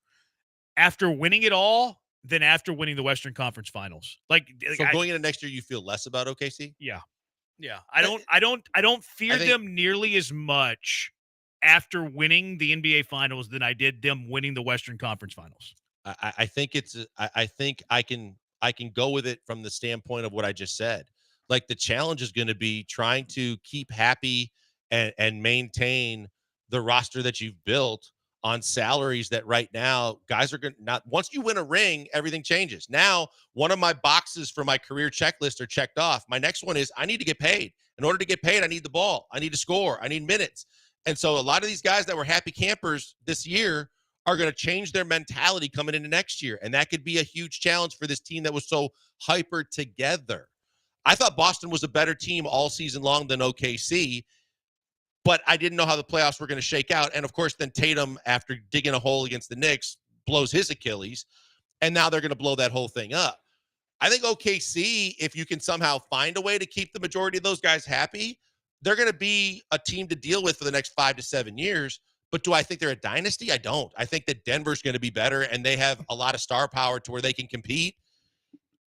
after winning it all than after winning the Western Conference Finals. So going into next year, you feel less about OKC? Yeah. I don't fear them nearly as much after winning the NBA Finals than I did them winning the Western Conference Finals. I think I can go with it from the standpoint of what I just said. Like, the challenge is going to be trying to keep happy and maintain the roster that you've built on salaries that right now guys are going to not. Once you win a ring, everything changes. Now, one of my boxes for my career checklist are checked off. My next one is I need to get paid. In order to get paid, I need the ball. I need to score. I need minutes. And so a lot of these guys that were happy campers this year are going to change their mentality coming into next year. And that could be a huge challenge for this team that was so hyper together. I thought Boston was a better team all season long than OKC, but I didn't know how the playoffs were going to shake out. And, of course, then Tatum, after digging a hole against the Knicks, blows his Achilles, and now they're going to blow that whole thing up. I think OKC, if you can somehow find a way to keep the majority of those guys happy, they're going to be a team to deal with for the next 5 to 7 years. But do I think they're a dynasty? I don't. I think that Denver's going to be better, and they have a lot of star power to where they can compete.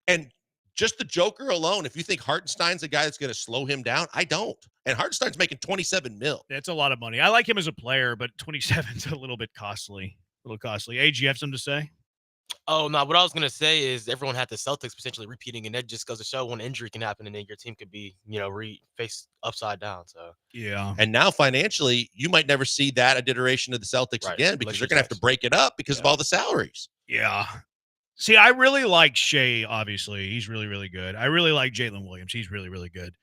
And just the Joker alone, if you think Hartenstein's a guy that's going to slow him down, I don't. And Hartenstein's making $27 million. That's a lot of money. I like him as a player, but 27's a little bit costly. AJ, you have something to say? Oh, no. What I was going to say is everyone had the Celtics potentially repeating, and that just goes to show one injury can happen, and then your team could be, face upside down. So, yeah. And now financially, you might never see that iteration of the Celtics again, because they're going to have to break it up because of all the salaries. Yeah. See, I really like Shea, obviously. He's really, really good. I really like Jalen Williams. He's really, really good.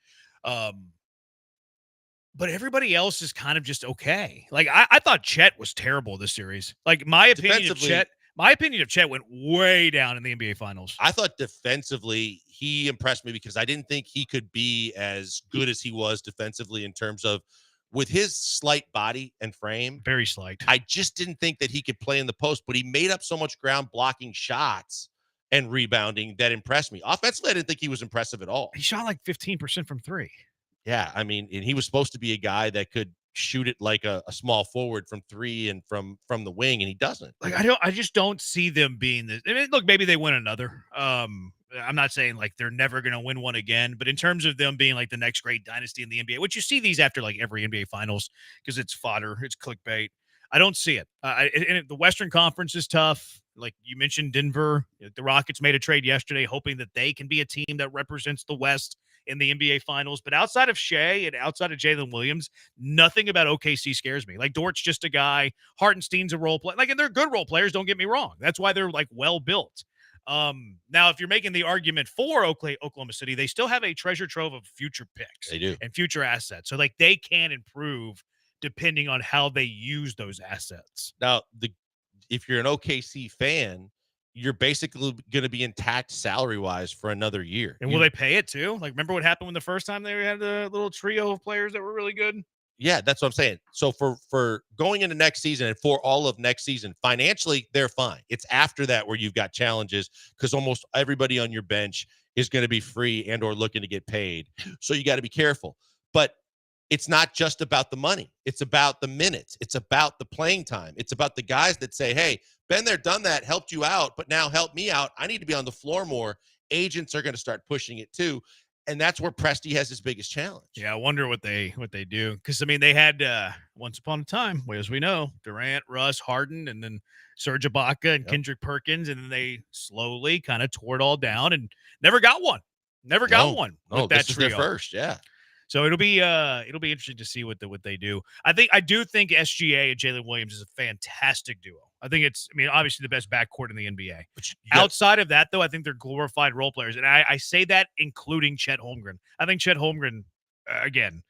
But everybody else is kind of just okay. Like, I thought Chet was terrible this series. Like, my opinion of Chet went way down in the NBA Finals. I thought defensively he impressed me because I didn't think he could be as good as he was defensively in terms of with his slight body and frame. Very slight. I just didn't think that he could play in the post, but he made up so much ground blocking shots and rebounding that impressed me. Offensively, I didn't think he was impressive at all. He shot like 15% from 3. Yeah, I mean, and he was supposed to be a guy that could shoot it like a small forward from 3 and from the wing, and he doesn't. Like, I just don't see them being this. I mean, look, maybe they win another. I'm not saying like they're never going to win one again, but in terms of them being like the next great dynasty in the NBA, which you see these after like every NBA Finals because it's fodder, it's clickbait. I don't see it. And the Western Conference is tough. Like you mentioned, Denver, the Rockets made a trade yesterday, hoping that they can be a team that represents the West in the NBA Finals. But outside of Shea and outside of Jalen Williams, nothing about OKC scares me. Like Dort's just a guy. Hartenstein's a role player. Like, and they're good role players. Don't get me wrong. That's why they're like well built. Now, if you're making the argument for Oklahoma City, they still have a treasure trove of future picks. They do. And future assets. So like they can improve depending on how they use those assets. Now, if you're an OKC fan, you're basically going to be intact salary-wise for another year. And will they pay it too? Like, remember what happened when the first time they had the little trio of players that were really good? Yeah, that's what I'm saying. So for going into next season and for all of next season, financially, they're fine. It's after that where you've got challenges because almost everybody on your bench is going to be free and or looking to get paid. So you got to be careful. But it's not just about the money. It's about the minutes. It's about the playing time. It's about the guys that say, hey, been there, done that, helped you out, but now help me out. I need to be on the floor more. Agents are going to start pushing it too. And that's where Presti has his biggest challenge. Yeah, I wonder what they do. Because, I mean, they had, once upon a time, as we know, Durant, Russ, Harden, and then Serge Ibaka and Kendrick Perkins, and then they slowly kind of tore it all down and never got one. Never got one with that this is trio. their first, yeah. So it'll be interesting to see what they do. I do think SGA and Jalen Williams is a fantastic duo. I think obviously the best backcourt in the NBA. Outside of that, though, I think they're glorified role players. And I say that including Chet Holmgren. I think Chet Holmgren, again,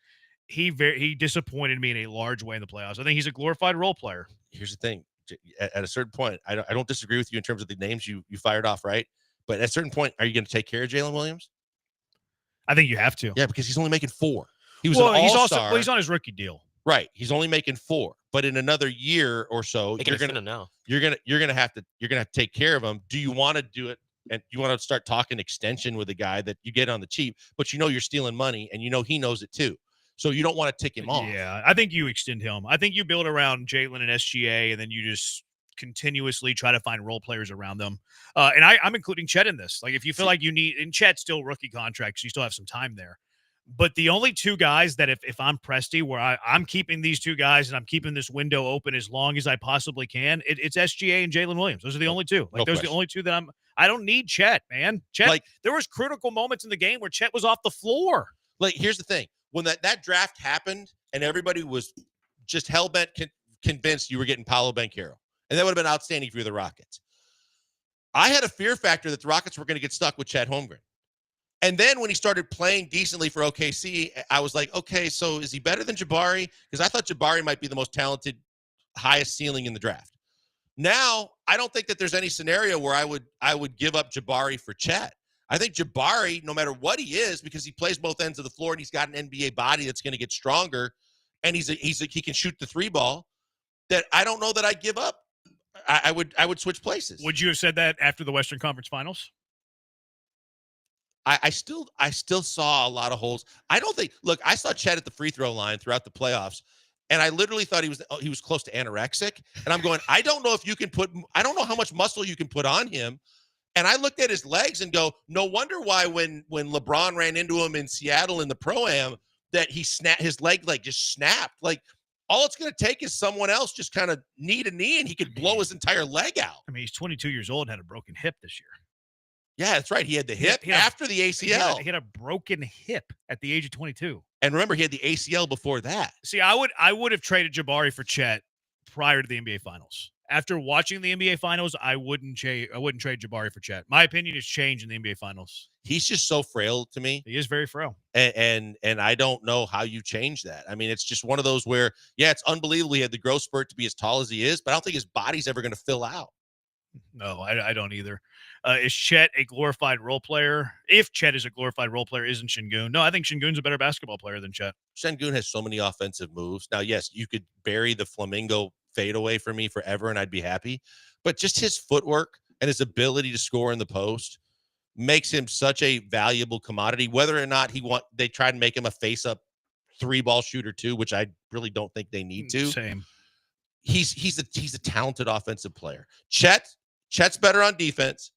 he disappointed me in a large way in the playoffs. I think he's a glorified role player. Here's the thing. At a certain point, I don't disagree with you in terms of the names you fired off, right? But at a certain point, are you going to take care of Jalen Williams? I think you have to. Yeah, because he's only making $4. He was an all-star. He's on his rookie deal. Right. He's only making $4. But in another year or so, you're gonna have to take care of him. Do you want to do it? And you want to start talking extension with a guy that you get on the cheap, but you're stealing money and he knows it too. So you don't want to tick him off. Yeah, I think you extend him. I think you build around Jalen and SGA, and then you just continuously try to find role players around them. And I'm including Chet in this. Like, if you feel like you need, and Chet's still rookie contract, so you still have some time there. But the only two guys that if I'm Presti, where I'm keeping these two guys and I'm keeping this window open as long as I possibly can, it's SGA and Jalen Williams. Those are the only two. Those are the only two that I don't need Chet, man. Chet, there was critical moments in the game where Chet was off the floor. Like, here's the thing. When that draft happened and everybody was just hell-bent convinced you were getting Paolo Banchero, and that would have been outstanding for the Rockets. I had a fear factor that the Rockets were going to get stuck with Chet Holmgren. And then when he started playing decently for OKC, I was like, okay, so is he better than Jabari? Because I thought Jabari might be the most talented, highest ceiling in the draft. Now, I don't think that there's any scenario where I would give up Jabari for Chet. I think Jabari, no matter what he is, because he plays both ends of the floor and he's got an NBA body that's going to get stronger, and he can shoot the three ball, that I don't know that I'd give up. I would switch places. Would you have said that after the Western Conference Finals? I still saw a lot of holes. I saw Chet at the free throw line throughout the playoffs, and I literally thought he was close to anorexic. And I'm going, I don't know I don't know how much muscle you can put on him. And I looked at his legs and go, no wonder why when LeBron ran into him in Seattle in the Pro-Am that his leg just snapped. Like, all it's going to take is someone else just kind of knee to knee, and he could blow his entire leg out. I mean, he's 22 years old and had a broken hip this year. Yeah, that's right. He had the hip after the ACL. He had a broken hip at the age of 22. And remember, he had the ACL before that. See, I would have traded Jabari for Chet prior to the NBA Finals. After watching the NBA Finals, I wouldn't trade Jabari for Chet. My opinion has changed in the NBA Finals. He's just so frail to me. He is very frail. And I don't know how you change that. I mean, it's just one of those where, yeah, it's unbelievable he had the growth spurt to be as tall as he is, but I don't think his body's ever going to fill out. No, I don't either. Is Chet a glorified role player? If Chet is a glorified role player, isn't Şengün? No, I think Şengün's a better basketball player than Chet. Şengün has so many offensive moves. Now, yes, you could bury the flamingo fadeaway for me forever and I'd be happy. But just his footwork and his ability to score in the post makes him such a valuable commodity. Whether or not they try to make him a face-up three-ball shooter too, which I really don't think they need to. Same. He's a talented offensive player. Chet's better on defense,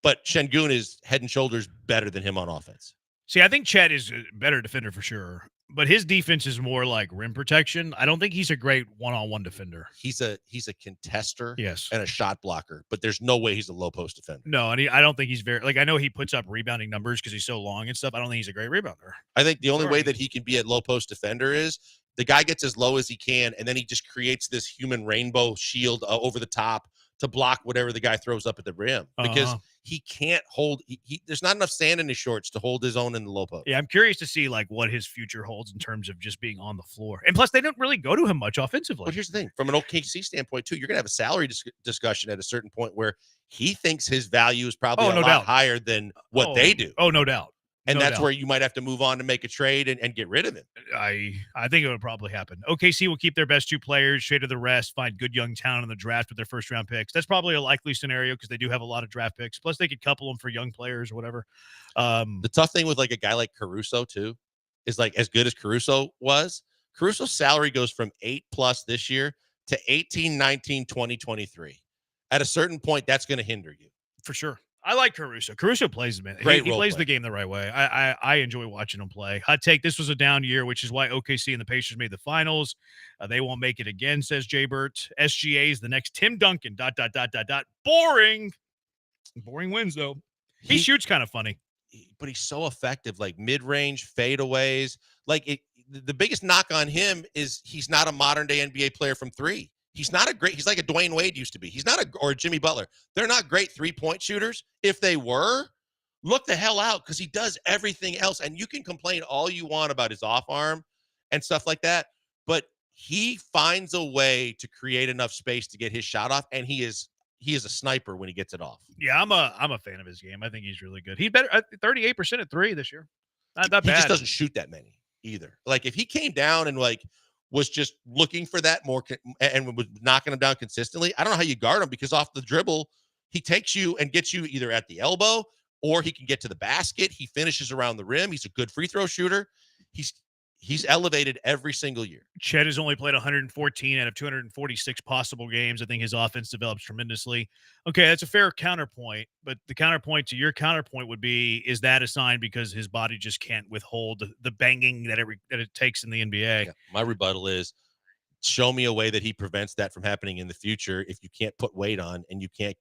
but Şengün is head and shoulders better than him on offense. See, I think Chet is a better defender for sure, but his defense is more like rim protection. I don't think he's a great one-on-one defender. He's a contester, yes, and a shot blocker, but there's no way he's a low post defender. No, and I don't think he's very, I know he puts up rebounding numbers because he's so long and stuff. I don't think he's a great rebounder. I think the only way that he can be a low post defender is the guy gets as low as he can, and then he just creates this human rainbow shield over the top to block whatever the guy throws up at the rim because he can't hold. There's not enough sand in his shorts to hold his own in the low post. Yeah, I'm curious to see like what his future holds in terms of just being on the floor. And plus, they don't really go to him much offensively. But here's the thing: from an OKC standpoint, too, you're gonna have a salary discussion at a certain point where he thinks his value is probably a lot higher than what they do. Oh, no doubt. And No that's doubt. where you might have to move on to make a trade and get rid of him. I think it would probably happen. OKC will keep their best 2 players, shade of the rest, find good young talent in the draft with their first-round picks. That's probably a likely scenario because they do have a lot of draft picks. Plus, they could couple them for young players or whatever. The tough thing with like a guy like Caruso, too, is like as good as Caruso was, Caruso's salary goes from 8+ this year to 18, 19, 20, 23. At a certain point, that's going to hinder you. For sure. I like Caruso. Caruso plays, man. Great He role plays player. the game the right way. I enjoy watching him play. Hot take, this was a down year, which is why OKC and the Pacers made the finals. They won't make it again, says Jay Burt. SGA is the next Tim Duncan, ... Boring. Boring wins, though. He shoots kind of funny. But he's so effective, like mid-range fadeaways. Like the biggest knock on him is he's not a modern-day NBA player from 3. He's not he's like a Dwayne Wade used to be. He's not or Jimmy Butler. They're not great 3-point shooters. If they were, look the hell out because he does everything else. And you can complain all you want about his off arm and stuff like that, but he finds a way to create enough space to get his shot off, and he is a sniper when he gets it off. Yeah, I'm a fan of his game. I think he's really good. He's better at 38% at 3 this year. Not bad. He just doesn't shoot that many either. Like if he came down and like was just looking for that more and was knocking him down consistently, I don't know how you guard him because off the dribble, he takes you and gets you either at the elbow or he can get to the basket. He finishes around the rim. He's a good free throw shooter. He's elevated every single year. Chet has only played 114 out of 246 possible games. I think his offense develops tremendously. Okay, that's a fair counterpoint, but the counterpoint to your counterpoint would be, is that a sign because his body just can't withhold the banging that it takes in the NBA? Yeah, my rebuttal is, show me a way that he prevents that from happening in the future if you can't put weight on and you can't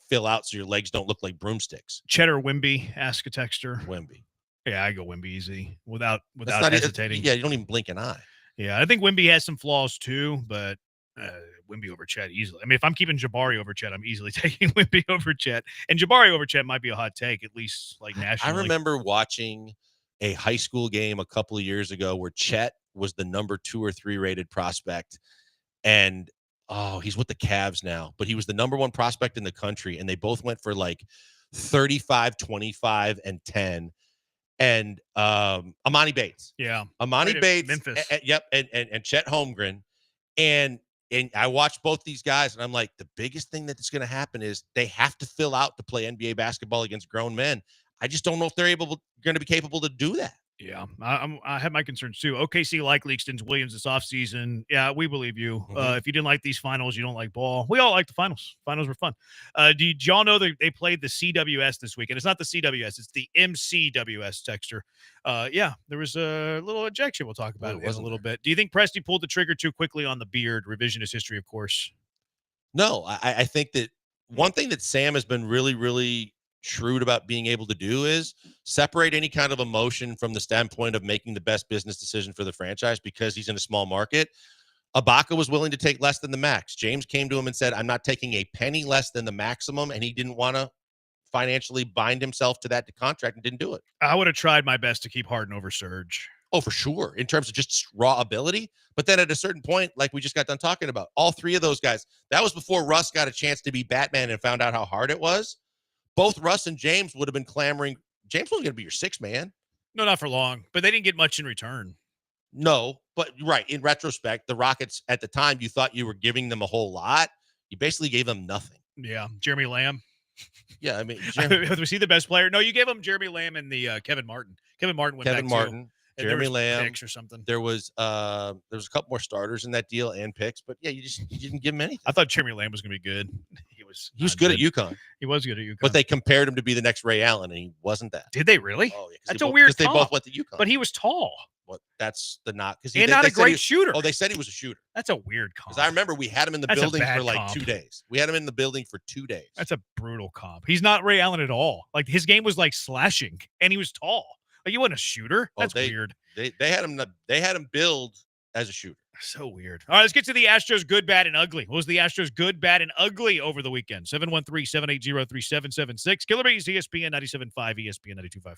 fill out so your legs don't look like broomsticks. Chet or Wemby, ask a texter. Wemby. Yeah, I go Wemby easy without hesitating. Yeah, you don't even blink an eye. Yeah, I think Wemby has some flaws too, but Wemby over Chet easily. I mean, if I'm keeping Jabari over Chet, I'm easily taking Wemby over Chet. And Jabari over Chet might be a hot take, at least like nationally. I remember watching a high school game a couple of years ago where Chet was the number 2 or 3 rated prospect. And he's with the Cavs now, but he was the number 1 prospect in the country. And they both went for like 35, 25, and 10. And Amani Bates. Yeah. Amani Bates. Memphis. Yep. And Chet Holmgren. And I watched both these guys, and I'm like, the biggest thing that's going to happen is they have to fill out to play NBA basketball against grown men. I just don't know if they're going to be capable to do that. Yeah, I have my concerns too. OKC likely extends Williams this offseason. Yeah, we believe you. If you didn't like these finals, you don't like ball. We all like the finals. Finals were fun. Did y'all know that they played the CWS this weekend? It's not the CWS. It's the MCWS texture. Yeah, there was a little ejection. We'll talk about it in a little bit. Do you think Presti pulled the trigger too quickly on the beard? Revisionist history, of course. No, I think that one thing that Sam has been really, really shrewd about being able to do is separate any kind of emotion from the standpoint of making the best business decision for the franchise because he's in a small market. Ibaka was willing to take less than the max. James came to him and said, I'm not taking a penny less than the maximum, and he didn't want to financially bind himself to that contract and didn't do it. I would have tried my best to keep Harden over Serge. Oh, for sure, in terms of just raw ability. But then at a certain point, like we just got done talking about, all 3 of those guys, that was before Russ got a chance to be Batman and found out how hard it was. Both Russ and James would have been clamoring. James wasn't going to be your 6th man. No, not for long. But they didn't get much in return. No, but right. In retrospect, the Rockets at the time, you thought you were giving them a whole lot. You basically gave them nothing. Yeah. Jeremy Lamb. Yeah, I mean, was he the best player? No, you gave him Jeremy Lamb and the Kevin Martin. Kevin Martin went back too. Jeremy Lamb, picks or something. There was a couple more starters in that deal and picks, but yeah, you didn't give him anything. I thought Jeremy Lamb was going to be good. He was good at UConn. He was good at UConn. But they compared him to be the next Ray Allen, and he wasn't that. Did they really? Oh, yeah. That's a weird because they both went to UConn. But he was tall. Well, that's the knock. And not a great shooter. Oh, they said he was a shooter. That's a weird comp. Because I remember we had him in the building for like 2 days. We had him in the building for 2 days. That's a brutal comp. He's not Ray Allen at all. Like his game was like slashing, and he was tall. Like he wasn't a shooter. That's weird. They had him build as a shooter. So weird. All right, let's get to the Astros good, bad, and ugly. What was the Astros good, bad, and ugly over the weekend? 713-780-3776. Killer Bees, ESPN 97.5, ESPN 92.5.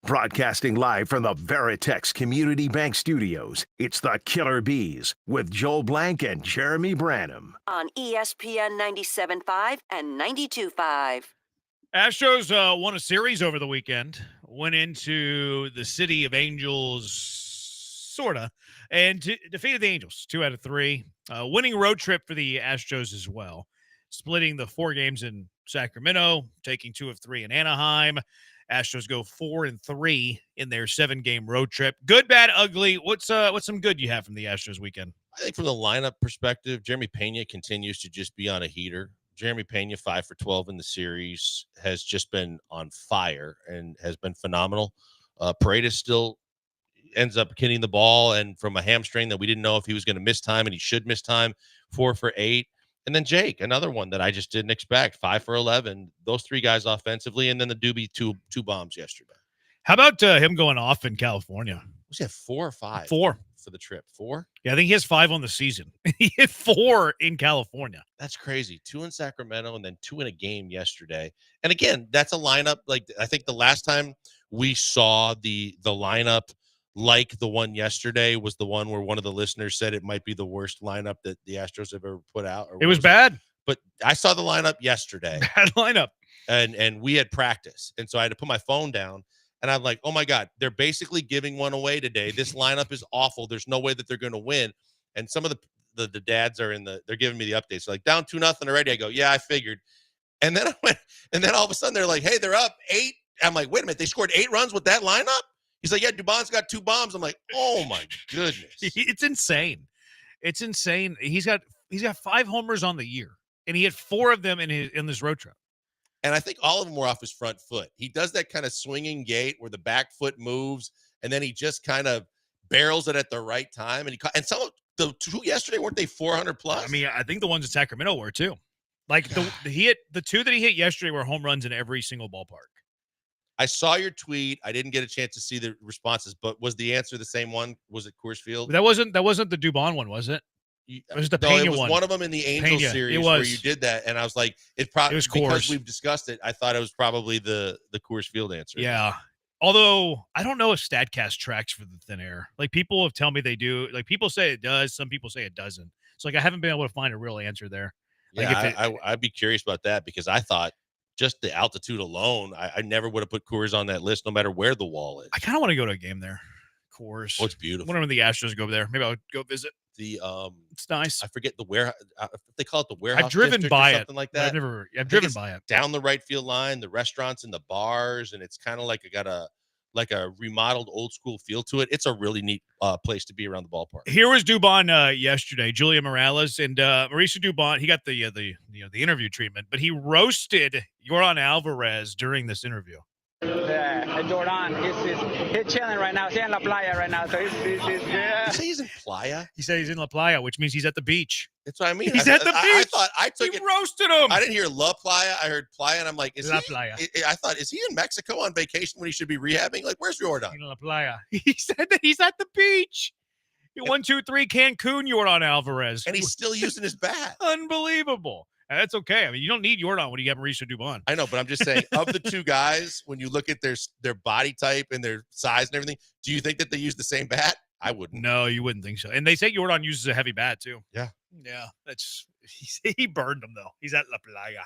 Broadcasting live from the Veritex Community Bank Studios, it's the Killer Bees with Joel Blank and Jeremy Branham. On ESPN 97.5 and 92.5. Astros won a series over the weekend, went into the City of Angels, sort of, and defeated the Angels 2 out of 3. Winning road trip for the Astros as well, splitting the 4 games in Sacramento, taking 2 of 3 in Anaheim. Astros go 4-3 in their 7-game road trip. Good, bad, ugly. What's some good you have from the Astros weekend? I think from the lineup perspective, Jeremy Pena continues to just be on a heater. Jeremy Pena, 5 for 12 in the series, has just been on fire and has been phenomenal. Paredes still ends up hitting the ball, and from a hamstring that we didn't know if he was going to miss time, and he should miss time, 4 for 8. And then Jake, another one that I just didn't expect, 5 for 11. Those 3 guys offensively, and then the Doobie two bombs yesterday. How about him going off in California? Was he at 4 or 5? 4 for the trip. 4? Yeah, I think he has 5 on the season. He hit 4 in California. That's crazy. 2 in Sacramento and then 2 in a game yesterday. And again, that's a lineup like I think the last time we saw the lineup like the one yesterday was the one where one of the listeners said it might be the worst lineup that the Astros have ever put out. It was bad. But I saw the lineup yesterday. Bad lineup. And we had practice. And so I had to put my phone down. And I'm like, oh, my God, they're basically giving one away today. This lineup is awful. There's no way that they're going to win. And some of the dads are they're giving me the updates. So like, down 2-0 already. I go, yeah, I figured. And then I went, and then all of a sudden they're like, hey, they're up 8. I'm like, wait a minute, they scored 8 runs with that lineup? He's like, yeah, Dubon's got 2 bombs. I'm like, oh my goodness. It's insane. It's insane. He's got 5 homers on the year, and he had 4 of them in this road trip. And I think all of them were off his front foot. He does that kind of swinging gait where the back foot moves, and then he just kind of barrels it at the right time. And some of the 2 yesterday, weren't they 400 plus? I mean, I think the ones in Sacramento were too. Like the 2 that he hit yesterday were home runs in every single ballpark. I saw your tweet. I didn't get a chance to see the responses, but was the answer the same one? Was it Coors Field? That wasn't the Dubon one, was it? It was the Pena it was one. One of them in the Angels series where you did that, and I was like, it was because Coors. We've discussed it. I thought it was probably the Coors Field answer. Yeah. Although I don't know if StatCast tracks for the thin air. Like people have told me they do. Like people say it does. Some people say it doesn't. So like I haven't been able to find a real answer there. Like Yeah, I'd be curious about that because I thought just the altitude alone, I never would have put Coors on that list, no matter where the wall is. I kind of want to go to a game there. Coors. Oh, it's beautiful. Whenever the Astros go there, maybe I'll go visit. It's nice. I forget the warehouse. They call it the warehouse. I've driven district by or it. something like that. I've driven by it. Down the right field line, the restaurants and the bars, and it's kind of like it got a remodeled old school feel to it. It's a really neat place to be around the ballpark. Here was Dubon yesterday, Julia Morales and Mauricio Dubon. He got the interview treatment, but he roasted Yordan Alvarez during this interview. Jordan, he's chilling right now. He's in La Playa right now. So he's You say he's in Playa? He said he's in La Playa, which means he's at the beach. That's what I mean. He's at the beach. I thought I took he it. Roasted him. I didn't hear La Playa. I heard Playa, and I'm like, is La he? Playa. I thought, is he in Mexico on vacation when he should be rehabbing? Like, where's Jordan? In La Playa. He said that he's at the beach. 1, 2, 3 Cancun, Yordan Alvarez. And he's still using his bat. Unbelievable. And that's okay. I mean, you don't need Yordan when you have Mauricio Dubon. I know, but I'm just saying, of the 2 guys, when you look at their body type and their size and everything, do you think that they use the same bat? I wouldn't. No, you wouldn't think so. And they say Yordan uses a heavy bat too. Yeah. Yeah. He burned him though. He's at La Playa.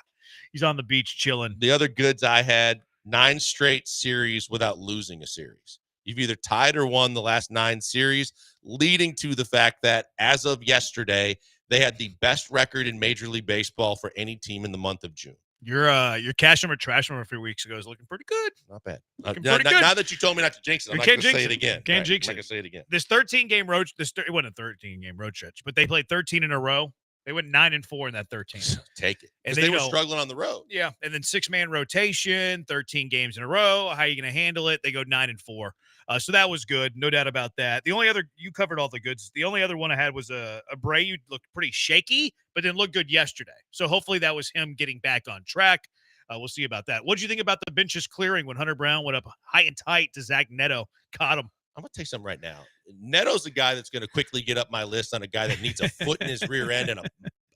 He's on the beach chilling. The other goods I had, 9 straight series without losing a series. You've either tied or won the last 9 series, leading to the fact that as of yesterday, they had the best record in Major League Baseball for any team in the month of June. Your cash number, trash number a few weeks ago is looking pretty good. Not bad. Looking pretty good. Now that you told me not to jinx it, I'm not going to say it again. Can't jinx I'm it. not going to say it again. This 13-game road, it wasn't a 13-game road stretch, but they played 13 in a row. They went 9-4 in that 13. Take it. And Because they were struggling on the road. Yeah, and then 6-man rotation, 13 games in a row. How are you going to handle it? They go 9-4. So that was good, no doubt about that. The only other, you covered all the goods. The only other one I had was Abreu looked pretty shaky, but then looked good yesterday. So hopefully that was him getting back on track. We'll see about that. What did you think about the benches clearing when Hunter Brown went up high and tight to Zach Neto? Caught him. I'm going to tell you something right now. Neto's a guy that's going to quickly get up my list on a guy that needs a foot in his rear end and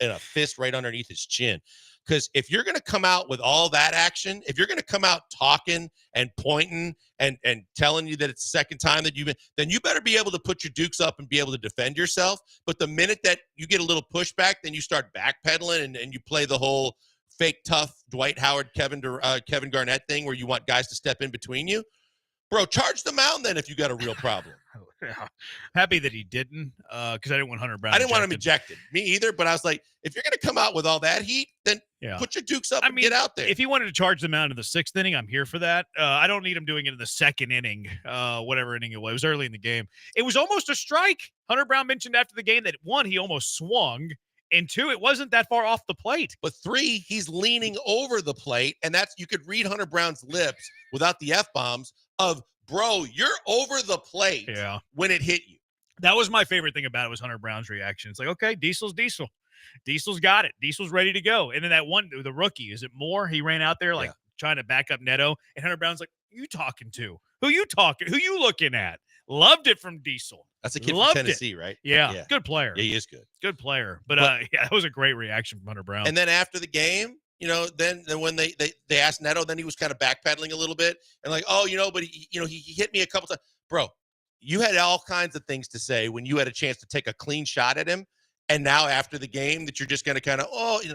a fist right underneath his chin. Because if you're going to come out with all that action, if you're going to come out talking and pointing and telling you that it's the second time that you've been, then you better be able to put your dukes up and be able to defend yourself. But the minute that you get a little pushback, then you start backpedaling and you play the whole fake tough Dwight Howard, Kevin Garnett thing where you want guys to step in between you. Bro, charge the mound then if you got a real problem. Yeah. Happy that he didn't, because I didn't want Hunter Brown. I didn't want him ejected. Me either, but I was like, if you're going to come out with all that heat, then put your dukes up and get out there. If he wanted to charge them out in the 6th inning, I'm here for that. I don't need him doing it in the 2nd inning, whatever inning it was. It was early in the game. It was almost a strike. Hunter Brown mentioned after the game that 1, he almost swung, and 2, it wasn't that far off the plate. But 3, he's leaning over the plate, and that's, you could read Hunter Brown's lips without the F-bombs of, bro, you're over the plate when it hit you. That was my favorite thing about it was Hunter Brown's reaction. It's like, okay, Diesel's Diesel. Diesel's got it. Diesel's ready to go. And then that one, the rookie, is it Moore? He ran out there trying to back up Neto. And Hunter Brown's like, who you talking to? Who you talking? Who you looking at? Loved it from Diesel. That's a kid from Tennessee, right? Yeah. Good player. Yeah, he is good. Good player. But that was a great reaction from Hunter Brown. And then after the game, then when they asked Neto, then he was kind of backpedaling a little bit and like, oh, but he hit me a couple times. Bro, you had all kinds of things to say when you had a chance to take a clean shot at him. And now after the game that you're just going to kind of,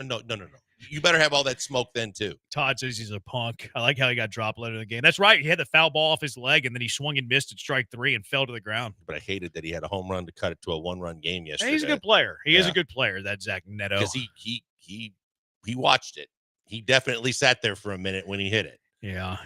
no. You better have all that smoke then too. Todd says he's a punk. I like how he got dropped later in the game. That's right. He had the foul ball off his leg and then he swung and missed at strike 3 and fell to the ground. But I hated that he had a home run to cut it to a 1-run game yesterday. He's a good player. He is a good player, that Zach Neto. Because he watched it. He definitely sat there for a minute when he hit it. Yeah.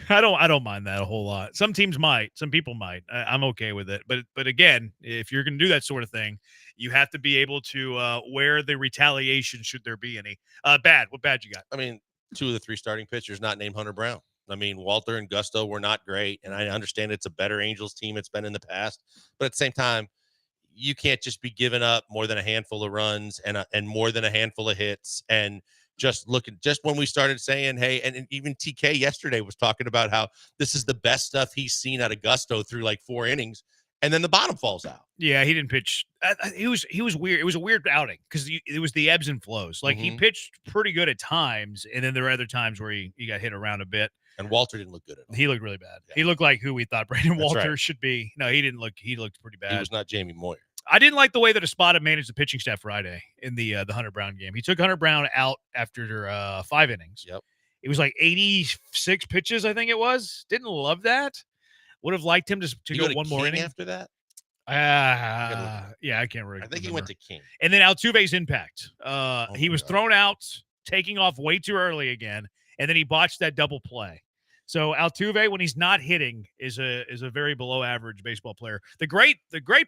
I don't mind that a whole lot. Some teams might, some people might. I'm okay with it. But again, if you're going to do that sort of thing, you have to be able to wear the retaliation should there be any. Bad. What bad you got? I mean, 2 of the 3 starting pitchers not named Hunter Brown. I mean, Walter and Gusto were not great, and I understand it's a better Angels team it's been in the past. But at the same time, you can't just be giving up more than a handful of runs and more than a handful of hits and just when we started saying, hey, and even TK yesterday was talking about how this is the best stuff he's seen out of Gusto through like 4 innings, and then the bottom falls out. Yeah, he didn't pitch. He was weird. It was a weird outing because it was the ebbs and flows. Like he pitched pretty good at times, and then there were other times where he got hit around a bit. And Walter didn't look good at all. He looked really bad. Yeah. He looked like who we thought Brandon Walter should be. No, he didn't look. He looked pretty bad. He was not Jamie Moyer. I didn't like the way that Espada managed the pitching staff Friday in the Hunter Brown game. He took Hunter Brown out after 5 innings. Yep. It was like 86 pitches, I think it was. Didn't love that. Would have liked him to go one more inning after that. Yeah, I can't really. I think he went to King. And then Altuve's impact. He was thrown out, taking off way too early again, and then he botched that double play. So Altuve, when he's not hitting, is a very below average baseball player. The great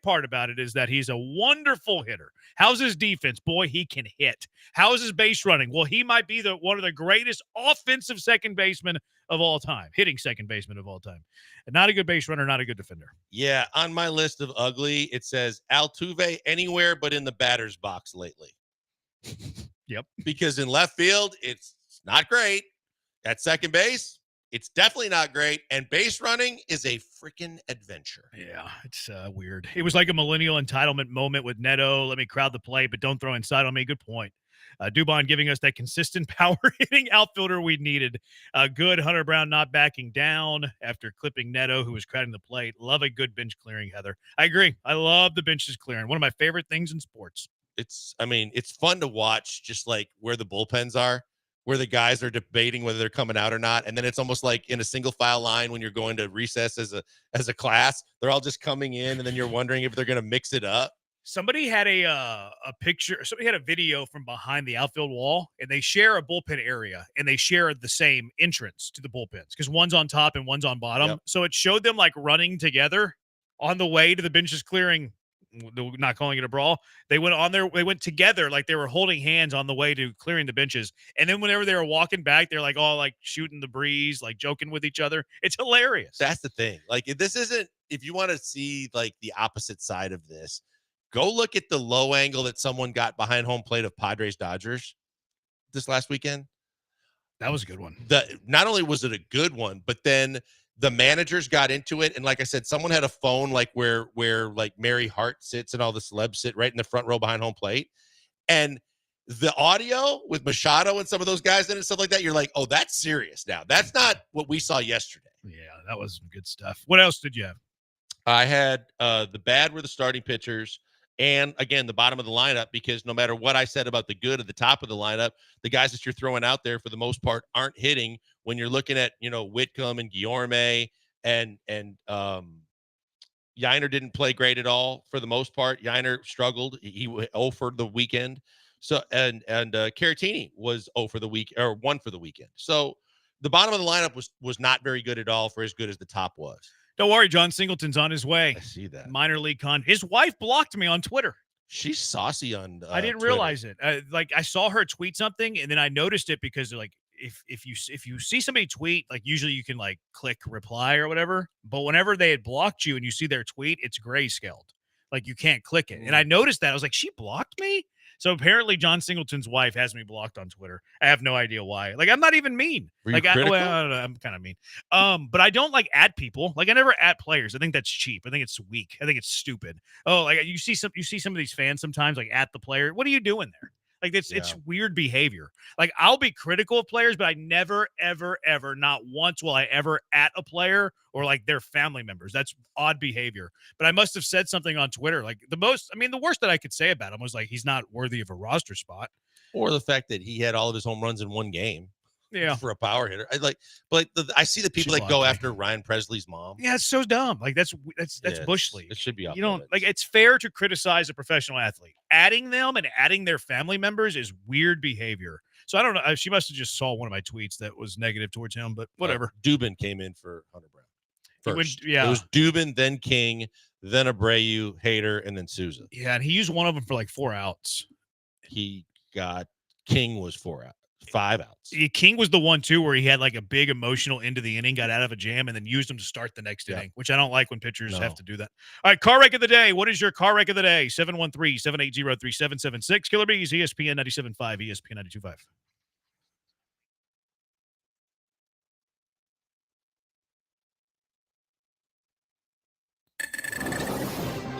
part about it is that he's a wonderful hitter. How's his defense? Boy, he can hit. How's his base running? Well, he might be one of the greatest offensive second basemen of all time, hitting second baseman of all time. Not a good base runner, not a good defender. Yeah, on my list of ugly, it says Altuve anywhere but in the batter's box lately. Yep. Because in left field, it's not great. At second base, it's definitely not great. And base running is a freaking adventure. Yeah, it's weird. It was like a millennial entitlement moment with Neto. Let me crowd the plate, but don't throw inside on me. Good point. Dubon giving us that consistent power hitting outfielder we needed. Good Hunter Brown not backing down after clipping Neto, who was crowding the plate. Love a good bench clearing, Heather. I agree. I love the benches clearing. One of my favorite things in sports. It's fun to watch just like where the bullpens are, where the guys are debating whether they're coming out or not. And then it's almost like in a single file line when you're going to recess as a class, they're all just coming in and then you're wondering if they're going to mix it up. Somebody had a picture, somebody had a video from behind the outfield wall, and they share a bullpen area, and they share the same entrance to the bullpens because one's on top and one's on bottom. Yep. So it showed them like running together on the way to the benches clearing. Not calling it a brawl. They went together like they were holding hands on the way to clearing the benches. And then whenever they were walking back, they're like all like shooting the breeze, like joking with each other. It's hilarious. That's the thing. Like if you want to see like the opposite side of this, go look at the low angle that someone got behind home plate of Padres Dodgers this last weekend. That was a good one. Not only was it a good one, but then the managers got into it. And like I said, someone had a phone like where like Mary Hart sits and all the celebs sit right in the front row behind home plate. And the audio with Machado and some of those guys in it and stuff like that, you're like, oh, that's serious now. That's not what we saw yesterday. Yeah, that was some good stuff. What else did you have? I had the bad were the starting pitchers. And again, the bottom of the lineup, because no matter what I said about the good at the top of the lineup, the guys that you're throwing out there for the most part aren't hitting. When you're looking at, Whitcomb and Guillorme and Yiner didn't play great at all for the most part. Yiner struggled. He 0 for the weekend. So and Caratini was 0 for the week, or 1 for the weekend. So the bottom of the lineup was not very good at all for as good as the top was. Don't worry, John Singleton's on his way. I see that. Minor league His wife blocked me on Twitter. She's saucy on I didn't Twitter. realize it. I saw her tweet something, and then I noticed it because if you see somebody tweet, usually you can click reply or whatever. But whenever they had blocked you and you see their tweet, it's grayscaled. You can't click it. And I noticed that. I was like, she blocked me? So apparently John Singleton's wife has me blocked on Twitter. I have no idea why. I'm not even mean. Were you critical? I don't know, I'm kind of mean. But I don't add people. I never add players. I think that's cheap. I think it's weak. I think it's stupid. Oh, you see some of these fans sometimes at the player. What are you doing there? It's weird behavior. I'll be critical of players, but I never, ever, ever, not once will I ever at a player or their family members. That's odd behavior. But I must have said something on Twitter. The worst that I could say about him was he's not worthy of a roster spot. Or the fact that he had all of his home runs in one game. Yeah. For a power hitter. I see the people that go after Ryan Presley's mom. Yeah, it's so dumb. That's Bush League. It should be off You don't limits. it's fair to criticize a professional athlete. Adding them and adding their family members is weird behavior. So I don't know. She must have just saw one of my tweets that was negative towards him, but whatever. Dubin came in for Hunter Brown first. It was Dubin, then King, then Abreu, Hader, and then Souza. Yeah, and he used one of them for 4 outs. King was 4 outs. 5 outs. King was the one too where he had a big emotional end of the inning, got out of a jam, and then used him to start the next inning, which I don't like when pitchers have to do that. All right, car wreck of the day. What is your car wreck of the day? 713-780-3776. Killer Bees, ESPN 97.5, ESPN 92.5.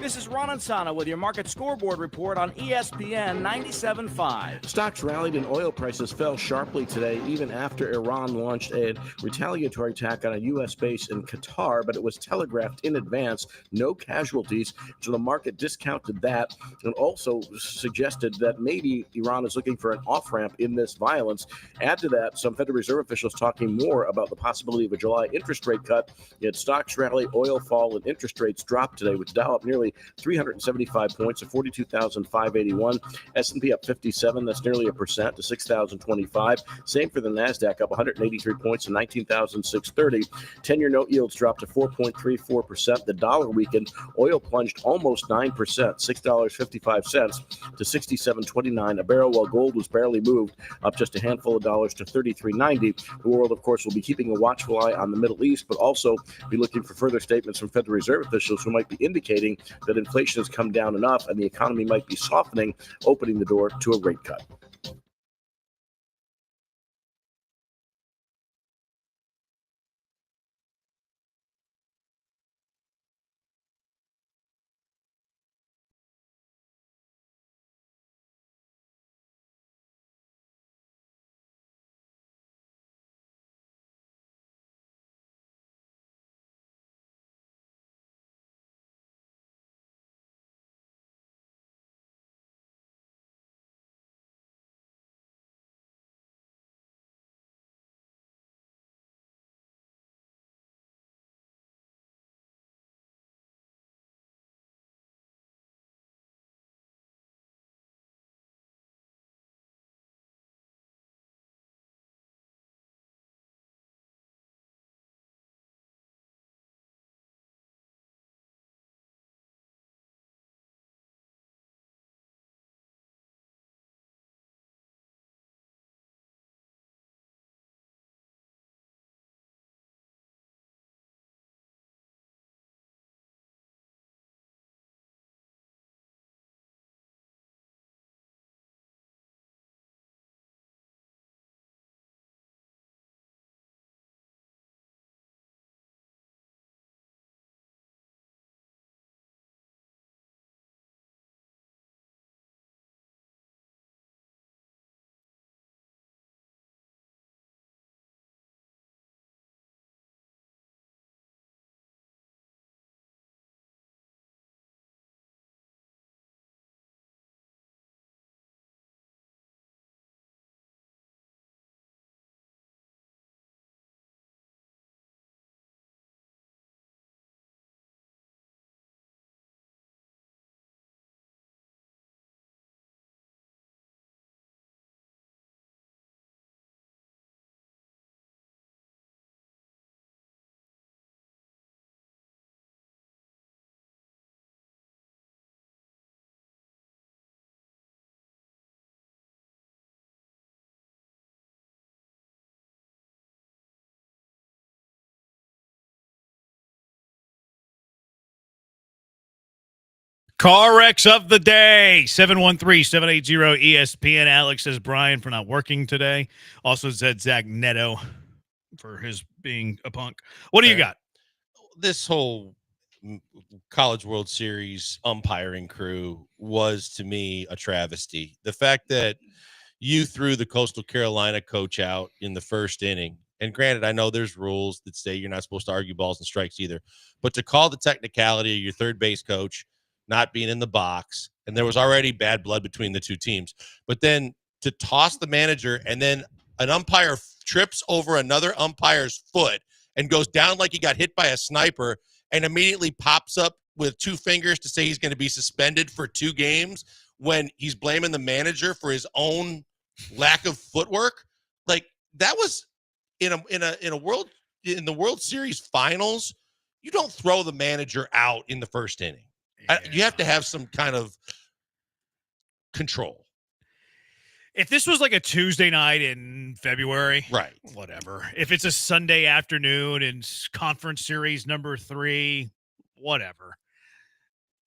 This is Ron Ansana with your market scoreboard report on ESPN 97.5. Stocks rallied and oil prices fell sharply today, even after Iran launched a retaliatory attack on a U.S. base in Qatar, but it was telegraphed in advance, no casualties, so the market discounted that and also suggested that maybe Iran is looking for an off-ramp in this violence. Add to that, some Federal Reserve officials talking more about the possibility of a July interest rate cut. Yet stocks rally, oil fall, and interest rates drop today, with Dow up nearly 375 points to 42,581. S&P up 57. That's nearly 1% to 6,025. Same for the NASDAQ, up 183 points to 19,630. 10-year note yields dropped to 4.34%. The dollar weakened. Oil plunged almost 9%, $6.55 to 67.29 a barrel, while gold was barely moved, up just a handful of dollars to 33.90. The world, of course, will be keeping a watchful eye on the Middle East, but also be looking for further statements from Federal Reserve officials who might be indicating that inflation has come down enough and the economy might be softening, opening the door to a rate cut. Car wrecks of the day, 713-780-ESPN. Alex says Brian for not working today. Also said Zach Neto for his being a punk. What do you got? This whole College World Series umpiring crew was, to me, a travesty. The fact that you threw the Coastal Carolina coach out in the first inning, and granted, I know there's rules that say you're not supposed to argue balls and strikes either, but to call the technicality of your third base coach not being in the box, and there was already bad blood between the two teams, but then to toss the manager, and then an umpire trips over another umpire's foot and goes down like he got hit by a sniper and immediately pops up with two fingers to say he's going to be suspended for 2 games when he's blaming the manager for his own lack of footwork. Like, that was in the World Series finals. You don't throw the manager out in the first inning. You have to have some kind of control. If this was like a Tuesday night in February, right? Whatever. If it's a Sunday afternoon in conference series number 3, whatever.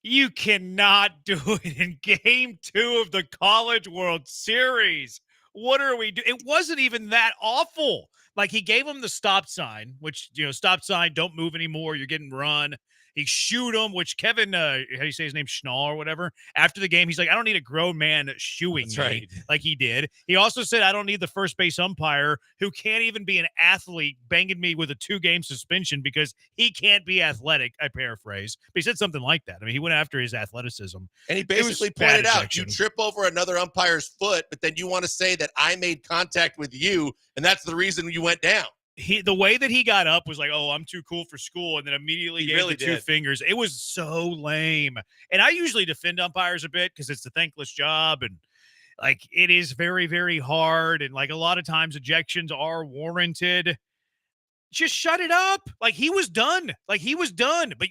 You cannot do it in game 2 of the College World Series. What are we doing? It wasn't even that awful. Like, he gave him the stop sign, which, stop sign, don't move anymore. You're getting run. He shoot him, which Kevin, how do you say his name, Schnall or whatever, after the game, he's like, I don't need a grown man shooing me right. like he did. He also said, I don't need the first base umpire who can't even be an athlete banging me with a 2-game suspension because he can't be athletic, I paraphrase. But he said something like that. I mean, he went after his athleticism. And he basically pointed out, you trip over another umpire's foot, but then you want to say that I made contact with you, and that's the reason you went down. The way that he got up was like, oh, I'm too cool for school, and then immediately gave really the 2 fingers. It was so lame. And I usually defend umpires a bit because it's a thankless job, and like it is very, very hard. And like a lot of times ejections are warranted. Just shut it up. Like, he was done. But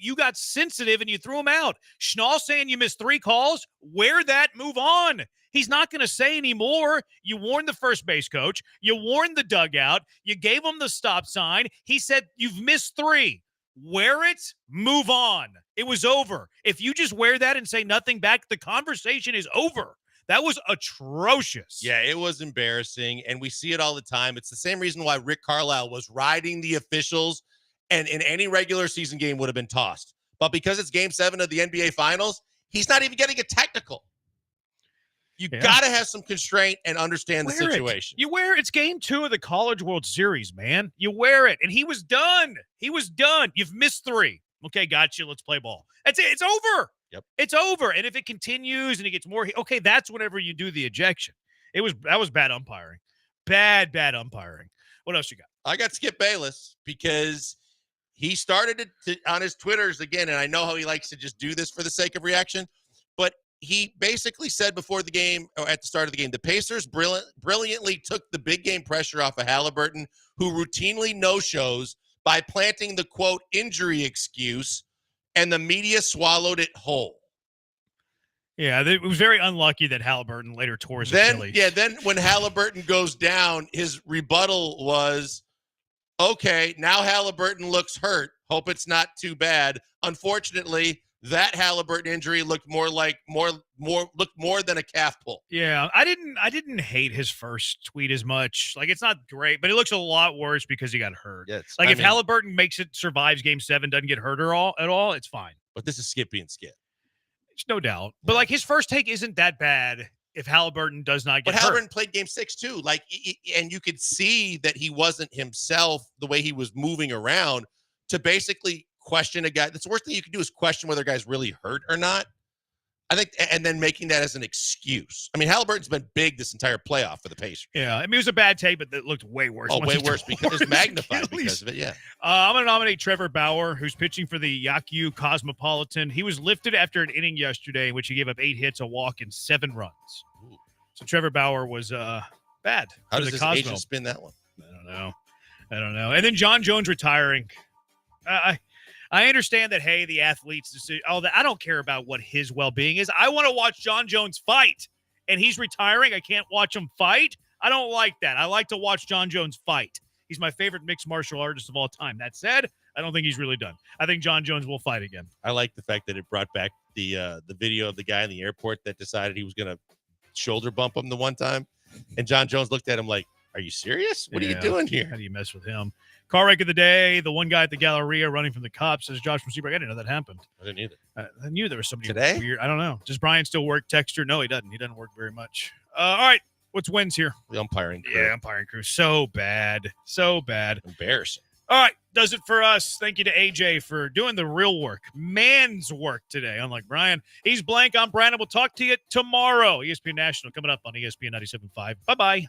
you got sensitive and you threw him out. Schnall saying you missed 3 calls. Wear that, move on. He's not going to say anymore. You warned the first base coach. You warned the dugout. You gave him the stop sign. He said, you've missed 3. Wear it, move on. It was over. If you just wear that and say nothing back, the conversation is over. That was atrocious. Yeah, it was embarrassing, and we see it all the time. It's the same reason why Rick Carlisle was riding the officials, and in any regular season game would have been tossed. But because it's Game 7 of the NBA Finals, he's not even getting a technical. You got to have some constraint and understand the situation. You wear it. It's Game 2 of the College World Series, man. You wear it, and he was done. You've missed 3. Okay, gotcha. Let's play ball. That's it. It's over. Yep. It's over. And if it continues and it gets more, okay, that's whenever you do the ejection. That was bad umpiring. Bad umpiring. What else you got? I got Skip Bayless because he started it on his Twitters again, and I know how he likes to just do this for the sake of reaction, but he basically said before the game, or at the start of the game, the Pacers brilliantly took the big game pressure off of Halliburton, who routinely no-shows, by planting the, quote, injury excuse, and the media swallowed it whole. Yeah, it was very unlucky that Halliburton later tore his Achilles. Yeah, then when Halliburton goes down, his rebuttal was, okay, now Halliburton looks hurt. Hope it's not too bad. Unfortunately, that Halliburton injury looked more than a calf pull. Yeah, I didn't hate his first tweet as much. Like, it's not great, but it looks a lot worse because he got hurt. Yes, if Halliburton survives Game 7, doesn't get hurt at all, it's fine. But this is Skip being Skip. It's no doubt. But like, his first take isn't that bad if Halliburton does not get hurt. But Halliburton played Game 6 too. Like, and you could see that he wasn't himself the way he was moving around to basically question a guy. That's the worst thing you can do is question whether a guy's really hurt or not. I think, and then making that as an excuse. I mean, Halliburton's been big this entire playoff for the Pacers. Yeah, I mean, it was a bad take, but it looked way worse. Oh, way worse because it's magnified because of it, yeah. I'm going to nominate Trevor Bauer, who's pitching for the Yakyu Cosmopolitan. He was lifted after an inning yesterday in which he gave up 8 hits, a walk, and 7 runs. Ooh. So Trevor Bauer was bad. How does this agent spin that one? I don't know. And then John Jones retiring. I understand that, hey, the athletes, all that. I don't care about what his well-being is. I want to watch John Jones fight, and he's retiring. I can't watch him fight. I don't like that. I like to watch John Jones fight. He's my favorite mixed martial artist of all time. That said, I don't think he's really done. I think John Jones will fight again. I like the fact that it brought back the video of the guy in the airport that decided he was going to shoulder bump him the one time, and John Jones looked at him like, "Are you serious? What are you doing here? How do you mess with him?" Car wreck of the day. The one guy at the Galleria running from the cops says Josh from Seabrook. I didn't know that happened. I didn't either. I knew there was somebody Today? weird. I don't know. Does Brian still work? Texture? No, he doesn't. He doesn't work very much. All right. What's wins here? The umpiring crew. Yeah, umpiring crew. So bad. So bad. Embarrassing. All right. Does it for us. Thank you to AJ for doing the real work. Man's work today, unlike Brian. He's Blank. I'm Brandon. We'll talk to you tomorrow. ESPN National coming up on ESPN 97.5. Bye-bye.